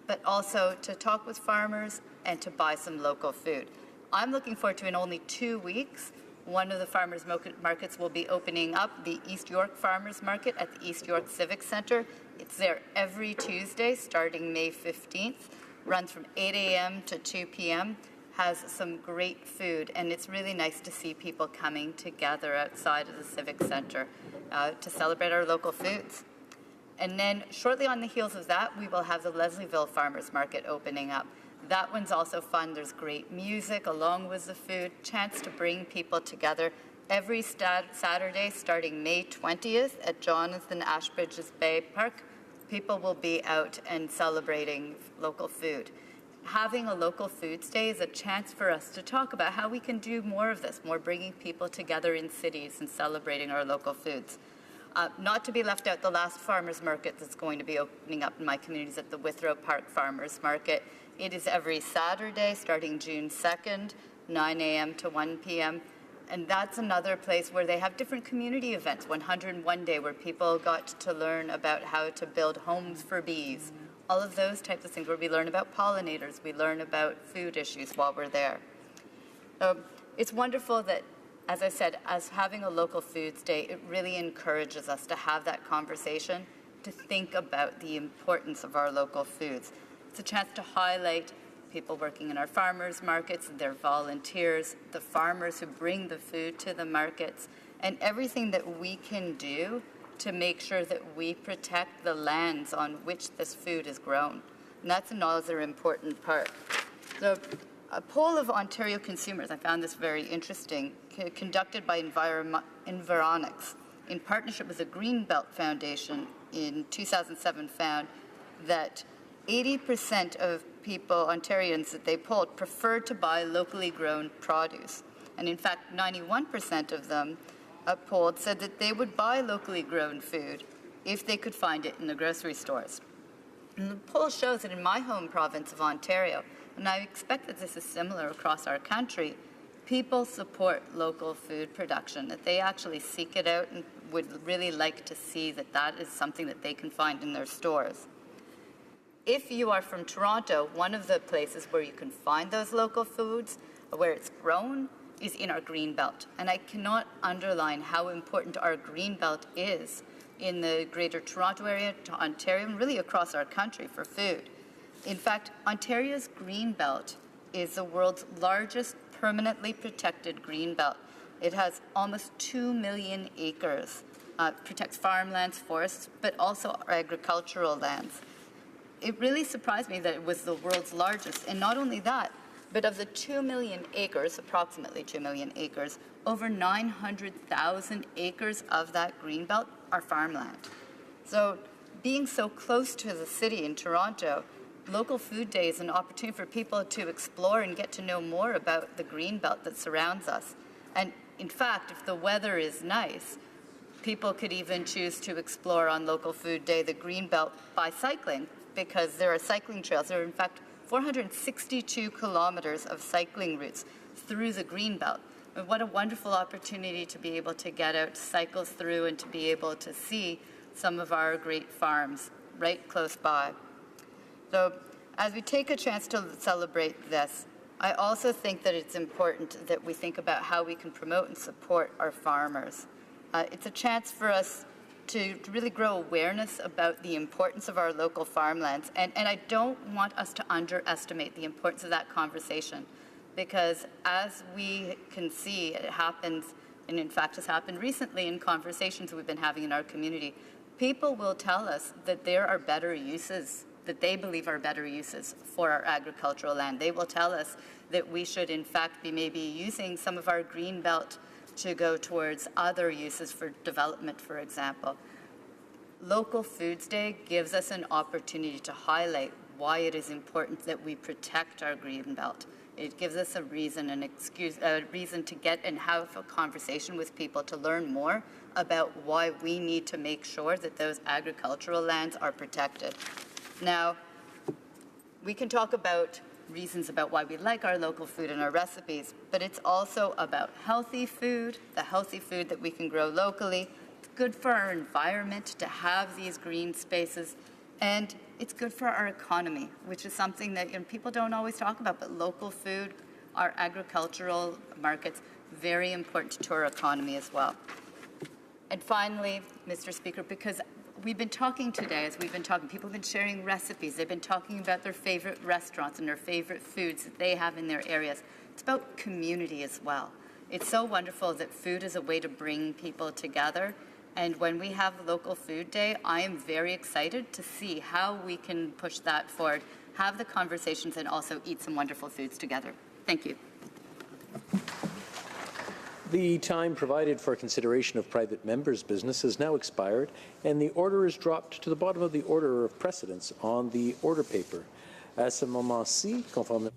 but also to talk with farmers and to buy some local food. I'm looking forward to in only 2 weeks, one of the farmers markets will be opening up, the East York Farmers Market at the East York Civic Center. It's there every Tuesday starting May 15th, runs from 8 a.m. to 2 p.m., has some great food, and it's really nice to see people coming together outside of the Civic Center to celebrate our local foods. And then shortly on the heels of that, we will have the Leslieville Farmers Market opening up. That one's also fun. There's great music along with the food, chance to bring people together every Saturday starting May 20th at Jonathan Ashbridge's Bay Park. People will be out and celebrating local food. Having a local foods day is a chance for us to talk about how we can do more of this, more bringing people together in cities and celebrating our local foods. Not to be left out, the last farmers market that's going to be opening up in my community is at the Withrow Park Farmers Market. It is every Saturday starting June 2nd, 9 a.m. to 1 p.m. And that's another place where they have different community events. 101 Day, where people got to learn about how to build homes for bees. All of those types of things where we learn about pollinators, we learn about food issues while we're there. It's wonderful that, as I said, as having a local foods day, it really encourages us to have that conversation, to think about the importance of our local foods. It's a chance to highlight people working in our farmers markets, their volunteers, the farmers who bring the food to the markets, and everything that we can do to make sure that we protect the lands on which this food is grown. And that's another important part. A poll of Ontario consumers, I found this very interesting, conducted by Environics in partnership with the Greenbelt Foundation in 2007, found that 80% of people, Ontarians that they polled, preferred to buy locally grown produce. And in fact, 91% of them polled said that they would buy locally grown food if they could find it in the grocery stores. And the poll shows that in my home province of Ontario, and I expect that this is similar across our country, people support local food production, that they actually seek it out and would really like to see that that is something that they can find in their stores. If you are from Toronto, one of the places where you can find those local foods, where it's grown, is in our green belt. And I cannot underline how important our green belt is in the Greater Toronto area, to Ontario, and really across our country for food. In fact, Ontario's green belt is the world's largest permanently protected green belt. It has almost 2 million acres, protects farmlands, forests, but also agricultural lands. It really surprised me that it was the world's largest. And not only that, But of the 2 million acres, approximately 2 million acres, over 900,000 acres of that greenbelt are farmland. So being so close to the city in Toronto, Local Food Day is an opportunity for people to explore and get to know more about the greenbelt that surrounds us. And in fact, if the weather is nice, people could even choose to explore on Local Food Day the greenbelt by cycling, because there are cycling trails. There are, in fact, 462 kilometers of cycling routes through the greenbelt. And what a wonderful opportunity to be able to get out, cycle through, and to be able to see some of our great farms right close by. So as we take a chance to celebrate this, I also think that it's important that we think about how we can promote and support our farmers. It's a chance for us to really grow awareness about the importance of our local farmlands. And I don't want us to underestimate the importance of that conversation, because as we can see, it happens, and in fact has happened recently in conversations we've been having in our community. People will tell us that there are better uses, that they believe are better uses for our agricultural land. They will tell us that we should in fact be maybe using some of our green belt to go towards other uses for development, for example. Local Foods Day gives us an opportunity to highlight why it is important that we protect our green belt. It gives us a reason, a reason to get and have a conversation with people to learn more about why we need to make sure that those agricultural lands are protected. Now, we can talk about reasons about why we like our local food and our recipes, but it's also about healthy food, the healthy food that we can grow locally. It's good for our environment to have these green spaces, and it's good for our economy, which is something that people don't always talk about, but local food, our agricultural markets, very important to our economy as well. And finally, Mr. Speaker, because we've been talking today, as we've been talking, people have been sharing recipes. They've been talking about their favorite restaurants and their favorite foods that they have in their areas. It's about community as well. It's so wonderful that food is a way to bring people together. And when we have Local Food Day, I am very excited to see how we can push that forward, have the conversations, and also eat some wonderful foods together. Thank you. The time provided for consideration of private members' business has now expired, and the order is dropped to the bottom of the order of precedence on the order paper. À ce moment-ci, conformément.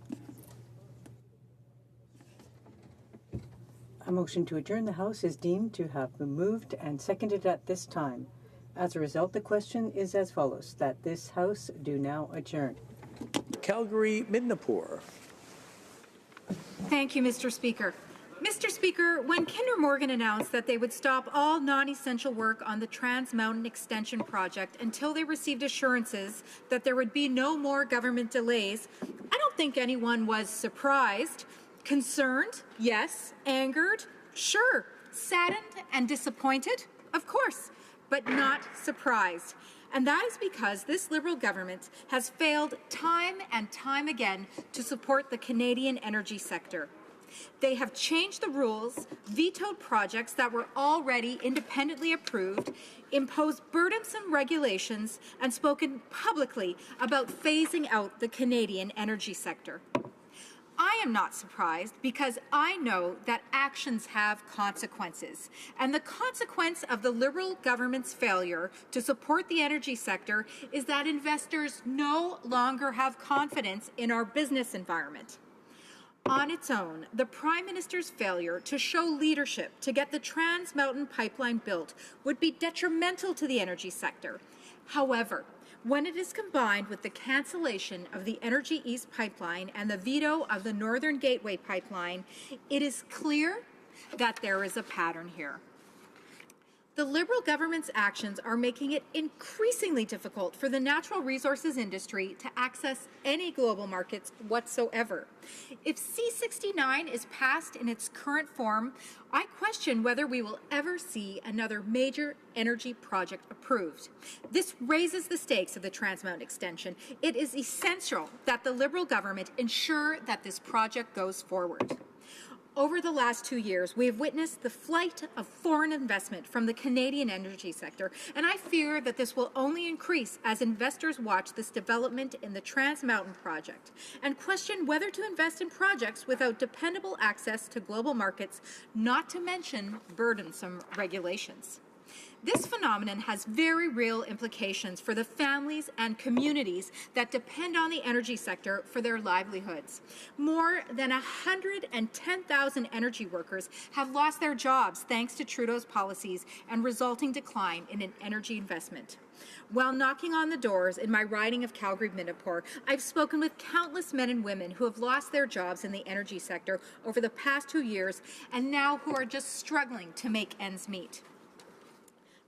A motion to adjourn the House is deemed to have been moved and seconded at this time. As a result, the question is as follows, that this House do now adjourn. Calgary Midnapore. Thank you, Mr. Speaker. Mr. Speaker, when Kinder Morgan announced that they would stop all non-essential work on the Trans Mountain Extension project until they received assurances that there would be no more government delays, I don't think anyone was surprised. Concerned? Yes. Angered? Sure. Saddened and disappointed? Of course. But not surprised. And that is because this Liberal government has failed time and time again to support the Canadian energy sector. They have changed the rules, vetoed projects that were already independently approved, imposed burdensome regulations, and spoken publicly about phasing out the Canadian energy sector. I am not surprised because I know that actions have consequences. And the consequence of the Liberal government's failure to support the energy sector is that investors no longer have confidence in our business environment. On its own, the Prime Minister's failure to show leadership to get the Trans Mountain Pipeline built would be detrimental to the energy sector. However, when it is combined with the cancellation of the Energy East pipeline and the veto of the Northern Gateway pipeline, it is clear that there is a pattern here. The Liberal government's actions are making it increasingly difficult for the natural resources industry to access any global markets whatsoever. If C-69 is passed in its current form, I question whether we will ever see another major energy project approved. This raises the stakes of the Trans Mountain Extension. It is essential that the Liberal government ensure that this project goes forward. Over the last 2 years, we have witnessed the flight of foreign investment from the Canadian energy sector, and I fear that this will only increase as investors watch this development in the Trans Mountain project and question whether to invest in projects without dependable access to global markets, not to mention burdensome regulations. This phenomenon has very real implications for the families and communities that depend on the energy sector for their livelihoods. More than 110,000 energy workers have lost their jobs thanks to Trudeau's policies and resulting decline in an energy investment. While knocking on the doors in my riding of Calgary-Midnapore, I've spoken with countless men and women who have lost their jobs in the energy sector over the past 2 years and now who are just struggling to make ends meet.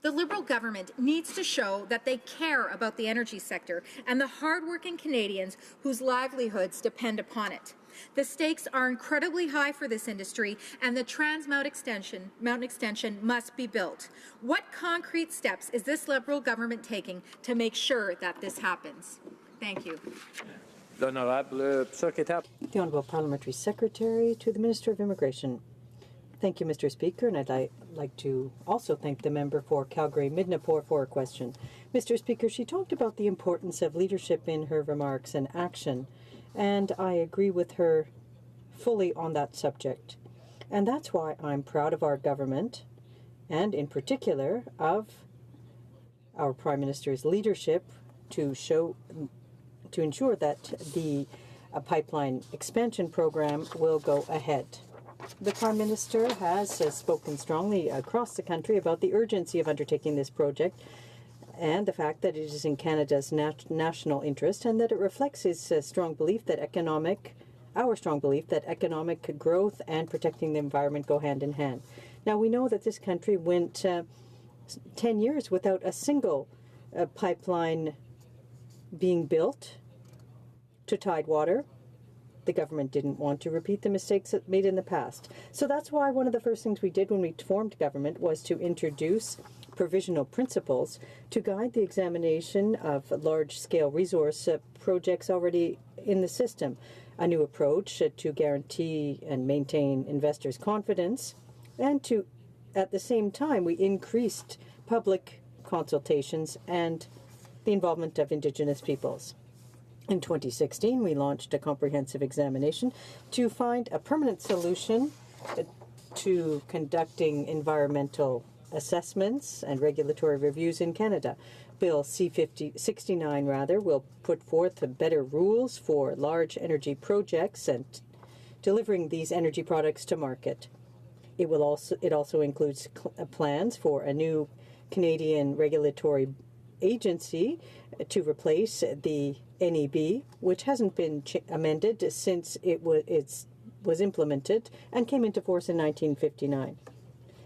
The Liberal government needs to show that they care about the energy sector and the hard-working Canadians whose livelihoods depend upon it. The stakes are incredibly high for this industry, and the Trans Mountain Extension must be built. What concrete steps is this Liberal government taking to make sure that this happens? Thank you. The Honourable Parliamentary Secretary to the Minister of Immigration. Thank you, Mr. Speaker, and I'd like to also thank the member for Calgary-Midnapore for her question. Mr. Speaker, she talked about the importance of leadership in her remarks and action, and I agree with her fully on that subject. And that's why I'm proud of our government, and in particular of our Prime Minister's leadership to ensure that the pipeline expansion program will go ahead. The Prime Minister has spoken strongly across the country about the urgency of undertaking this project and the fact that it is in Canada's national interest and that it reflects his strong belief that economic growth and protecting the environment go hand in hand. Now, we know that this country went 10 years without a single pipeline being built to Tidewater. The government didn't want to repeat the mistakes it made in the past. So that's why one of the first things we did when we formed government was to introduce provisional principles to guide the examination of large-scale resource projects already in the system. A new approach to guarantee and maintain investors' confidence, and to, at the same time, we increased public consultations and the involvement of Indigenous peoples. In 2016, we launched a comprehensive examination to find a permanent solution to conducting environmental assessments and regulatory reviews in Canada. Bill C-69 will put forth better rules for large energy projects and delivering these energy products to market. It also includes plans for a new Canadian regulatory agency to replace the NEB, which hasn't been amended since it was implemented and came into force in 1959.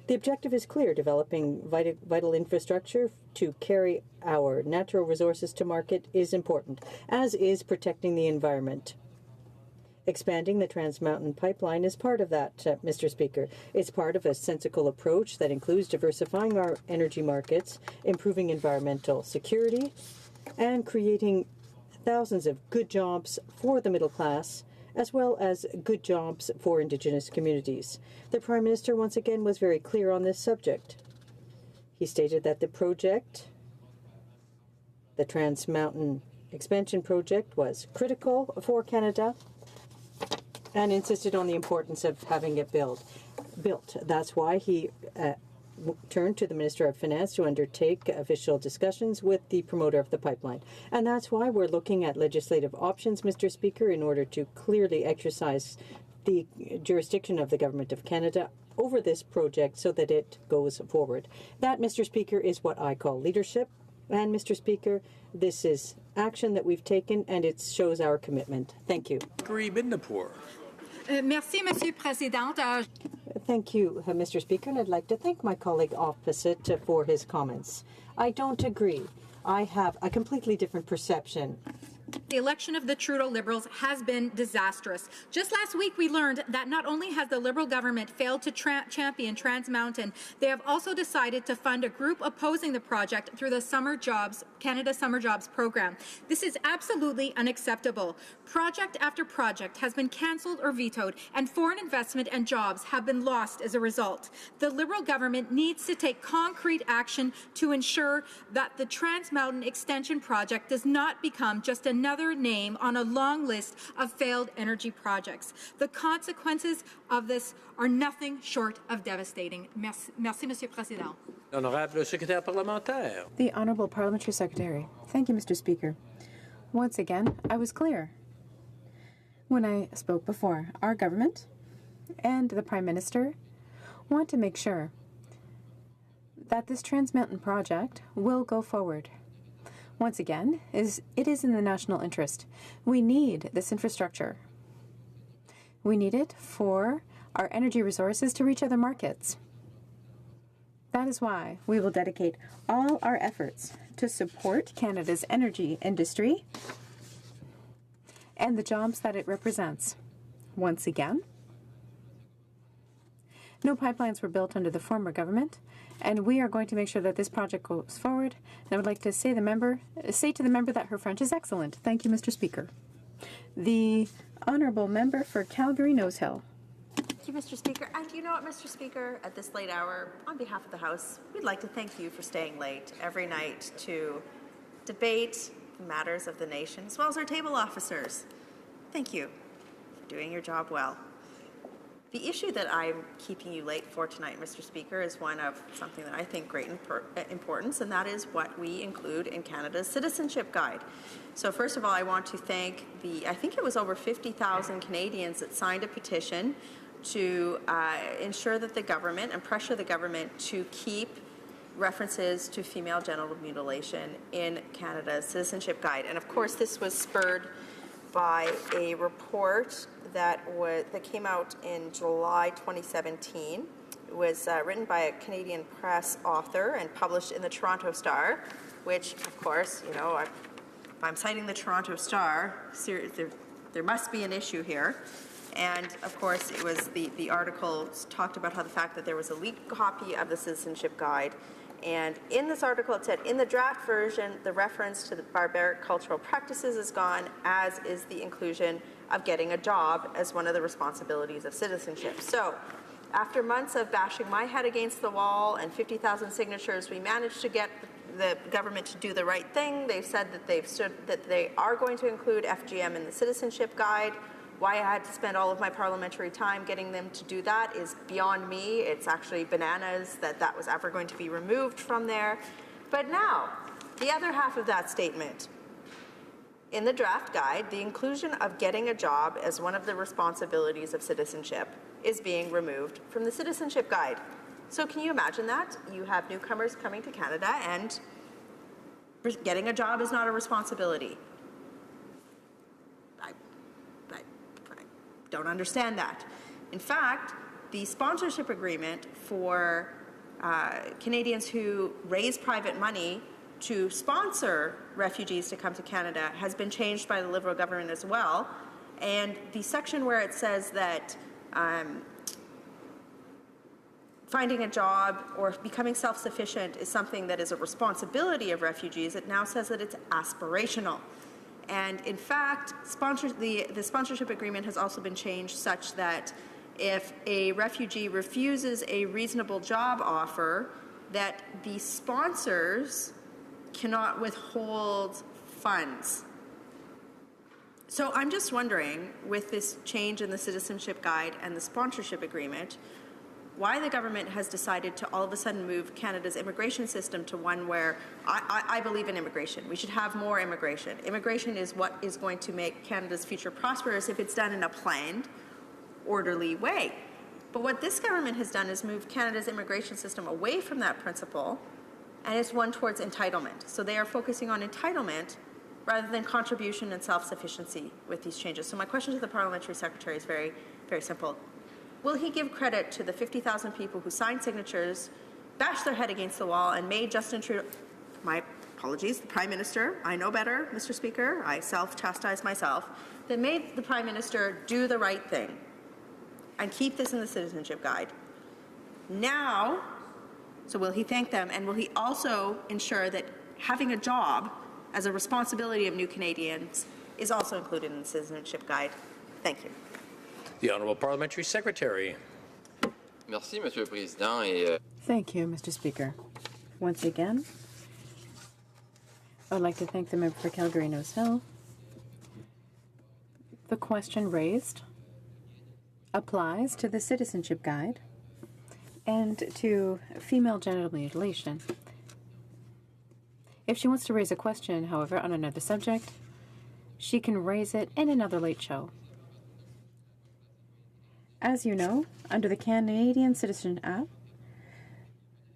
The objective is clear: developing vital infrastructure to carry our natural resources to market is important, as is protecting the environment. Expanding the Trans Mountain pipeline is part of that, Mr. Speaker. It's part of a sensible approach that includes diversifying our energy markets, improving environmental security, and creating thousands of good jobs for the middle class, as well as good jobs for Indigenous communities. The Prime Minister once again was very clear on this subject. He stated that the project, the Trans Mountain Expansion Project, was critical for Canada and insisted on the importance of having it built. That's why he turned to the Minister of Finance to undertake official discussions with the promoter of the pipeline. And that's why we're looking at legislative options, Mr. Speaker, in order to clearly exercise the jurisdiction of the Government of Canada over this project so that it goes forward. That, Mr. Speaker, is what I call leadership. And, Mr. Speaker, this is action that we've taken, and it shows our commitment. Thank you. Merci, Monsieur Président. Thank you, Mr. Speaker, and I'd like to thank my colleague opposite for his comments. I don't agree. I have a completely different perception The election of the Trudeau Liberals has been disastrous. Just last week, we learned that not only has the Liberal government failed to champion Trans Mountain, they have also decided to fund a group opposing the project through the Canada Summer Jobs program. This is absolutely unacceptable. Project after project has been cancelled or vetoed, and foreign investment and jobs have been lost as a result. The Liberal government needs to take concrete action to ensure that the Trans Mountain Extension project does not become just another name on a long list of failed energy projects. The consequences of this are nothing short of devastating. Merci, Monsieur Président. Honorable Secrétaire parlementaire. The Honourable Parliamentary Secretary. Thank you, Mr. Speaker. Once again, I was clear when I spoke before. Our government and the Prime Minister want to make sure that this Trans Mountain project will go forward. Once again, it is in the national interest. We need this infrastructure. We need it for our energy resources to reach other markets. That is why we will dedicate all our efforts to support Canada's energy industry and the jobs that it represents. Once again, no pipelines were built under the former government, and we are going to make sure that this project goes forward. And I would like to say to the member that her French is excellent. Thank you, Mr. Speaker. The honourable member for Calgary-Nose Hill. Thank you, Mr. Speaker. And you know what, Mr. Speaker, at this late hour, on behalf of the House, we'd like to thank you for staying late every night to debate the matters of the nation, as well as our table officers. Thank you for doing your job well. The issue that I'm keeping you late for tonight, Mr. Speaker, is one of something that I think great importance, and that is what we include in Canada's Citizenship Guide. So first of all, I want to thank I think it was over 50,000 Canadians that signed a petition to ensure that the government and pressure the government to keep references to female genital mutilation in Canada's Citizenship Guide. And of course, this was spurred by a report that came out in July 2017. It was written by a Canadian press author and published in the Toronto Star, which, of course, you know, if I'm citing the Toronto Star, there must be an issue here. And, of course, it was the article talked about how the fact that there was a leaked copy of the Citizenship Guide. And in this article, it said, in the draft version, the reference to the barbaric cultural practices is gone, as is the inclusion of getting a job as one of the responsibilities of citizenship. So, after months of bashing my head against the wall and 50,000 signatures, we managed to get the government to do the right thing. They've said that they are going to include FGM in the Citizenship Guide. Why I had to spend all of my parliamentary time getting them to do that is beyond me. It's actually bananas that was ever going to be removed from there. But now, the other half of that statement. In the draft guide, the inclusion of getting a job as one of the responsibilities of citizenship is being removed from the Citizenship Guide. So can you imagine that? You have newcomers coming to Canada and getting a job is not a responsibility. I don't understand that. In fact, the sponsorship agreement for Canadians who raise private money to sponsor refugees to come to Canada has been changed by the Liberal government as well. And the section where it says that finding a job or becoming self-sufficient is something that is a responsibility of refugees, it now says that it's aspirational. And in fact, the sponsorship agreement has also been changed such that if a refugee refuses a reasonable job offer, that the sponsors cannot withhold funds. So I'm just wondering, with this change in the Citizenship Guide and the sponsorship agreement, why the government has decided to all of a sudden move Canada's immigration system to one where I believe in immigration. We should have more immigration. Immigration is what is going to make Canada's future prosperous if it's done in a planned, orderly way. But what this government has done is move Canada's immigration system away from that principle, and it's one towards entitlement. So they are focusing on entitlement rather than contribution and self-sufficiency with these changes. So my question to the Parliamentary Secretary is very, very simple. Will he give credit to the 50,000 people who signed signatures, bashed their head against the wall, and made Justin Trudeau, my apologies, the Prime Minister, I know better, Mr. Speaker, I self-chastise myself, that made the Prime Minister do the right thing and keep this in the Citizenship Guide. Now, so will he thank them, and will he also ensure that having a job as a responsibility of new Canadians is also included in the Citizenship Guide? Thank you. The Honourable Parliamentary Secretary. Merci, Monsieur le Président. Et, Thank you, Mr. Speaker. Once again, I would like to thank the member for Calgary Nose Hill. The question raised applies to the Citizenship Guide and to female genital mutilation. If she wants to raise a question, however, on another subject, she can raise it in another late show. As you know, under the Canadian Citizen Act,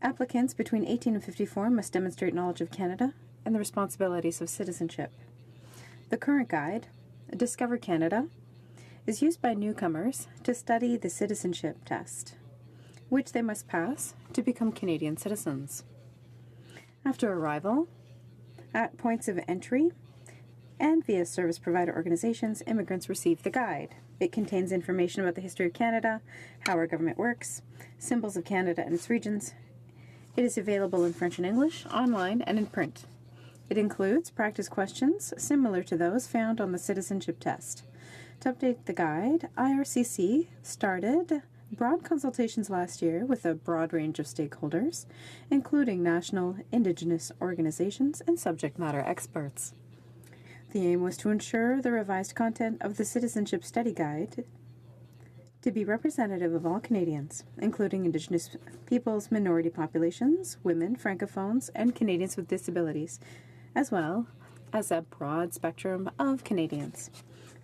applicants between 18 and 54 must demonstrate knowledge of Canada and the responsibilities of citizenship. The current guide, Discover Canada, is used by newcomers to study the citizenship test, which they must pass to become Canadian citizens. After arrival, at points of entry, and via service provider organizations, immigrants receive the guide. It contains information about the history of Canada, how our government works, symbols of Canada and its regions. It is available in French and English, online, and in print. It includes practice questions similar to those found on the citizenship test. To update the guide, IRCC started broad consultations last year with a broad range of stakeholders, including national Indigenous organizations and subject matter experts. The aim was to ensure the revised content of the Citizenship Study Guide to be representative of all Canadians, including Indigenous peoples, minority populations, women, Francophones, and Canadians with disabilities, as well as a broad spectrum of Canadians.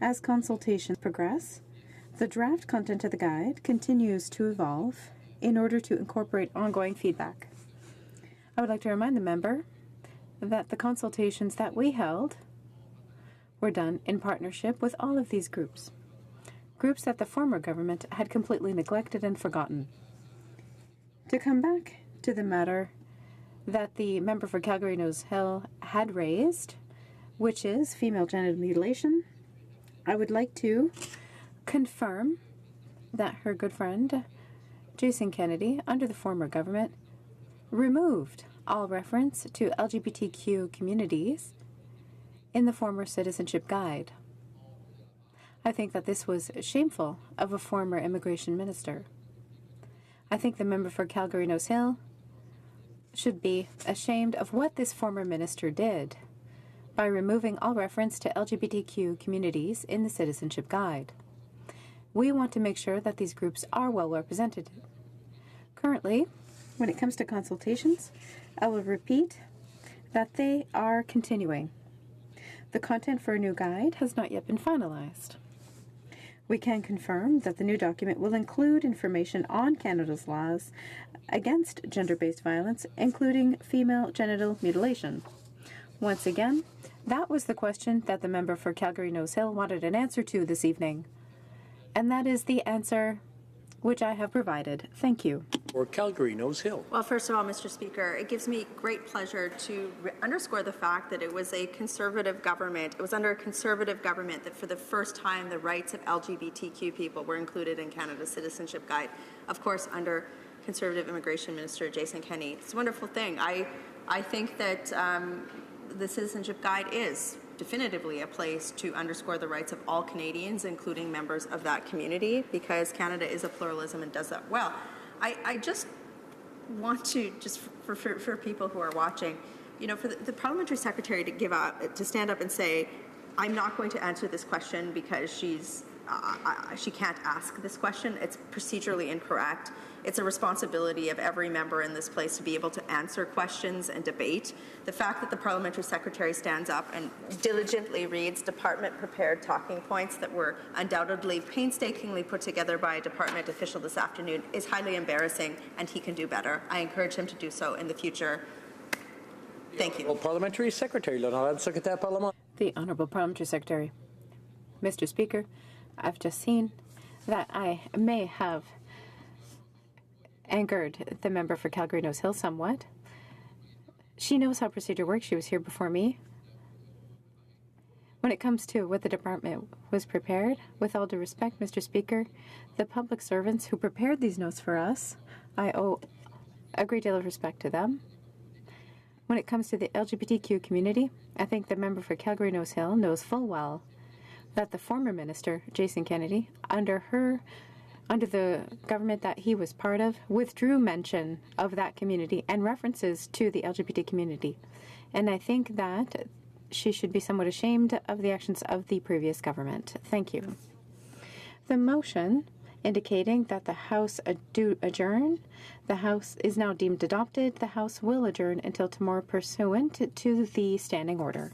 As consultations progress, the draft content of the guide continues to evolve in order to incorporate ongoing feedback. I would like to remind the member that the consultations that we held were done in partnership with all of these groups that the former government had completely neglected and forgotten. To come back to the matter that the member for Calgary Nose Hill had raised, which is female genital mutilation, I would like to confirm that her good friend, Jason Kennedy, under the former government, removed all reference to LGBTQ communities in the former Citizenship Guide. I think that this was shameful of a former immigration minister. I think the member for Calgary Nose Hill should be ashamed of what this former minister did by removing all reference to LGBTQ communities in the Citizenship Guide. We want to make sure that these groups are well represented. Currently, when it comes to consultations, I will repeat that they are continuing. The content for a new guide has not yet been finalized. We can confirm that the new document will include information on Canada's laws against gender-based violence, including female genital mutilation. Once again, that was the question that the member for Calgary Nose Hill wanted an answer to this evening. And that is the answer which I have provided. Thank you. For Calgary Nose Hill. Well, first of all, Mr. Speaker, it gives me great pleasure to underscore the fact that it was a Conservative government, it was under a Conservative government that for the first time the rights of LGBTQ people were included in Canada's Citizenship Guide. Of course, under Conservative Immigration Minister Jason Kenney. It's a wonderful thing. I think that the Citizenship Guide is definitively a place to underscore the rights of all Canadians, including members of that community, because Canada is a pluralism and does that well. I just want to, just for people who are watching, you know, for the parliamentary secretary to stand up and say, I'm not going to answer this question because she can't ask this question. It's procedurally incorrect. It's a responsibility of every member in this place to be able to answer questions and debate. The fact that the parliamentary secretary stands up and diligently reads department-prepared talking points that were undoubtedly painstakingly put together by a department official this afternoon is highly embarrassing, and he can do better. I encourage him to do so in the future. Thank you. Well, Parliamentary Secretary, l'honorable secrétaire parlementaire. The Honourable Parliamentary Secretary. Mr. Speaker, I've just seen that I may have angered the member for Calgary Nose Hill somewhat. She knows how procedure works. She was here before me. When it comes to what the department was prepared, with all due respect, Mr. Speaker, the public servants who prepared these notes for us, I owe a great deal of respect to them. When it comes to the LGBTQ community, I think the member for Calgary-Nose Hill knows full well that the former minister, Jason Kennedy, under the government that he was part of, withdrew mention of that community and references to the LGBT community. And I think that she should be somewhat ashamed of the actions of the previous government. Thank you. The motion indicating that the House adjourn, the House is now deemed adopted. The House will adjourn until tomorrow pursuant to the standing order.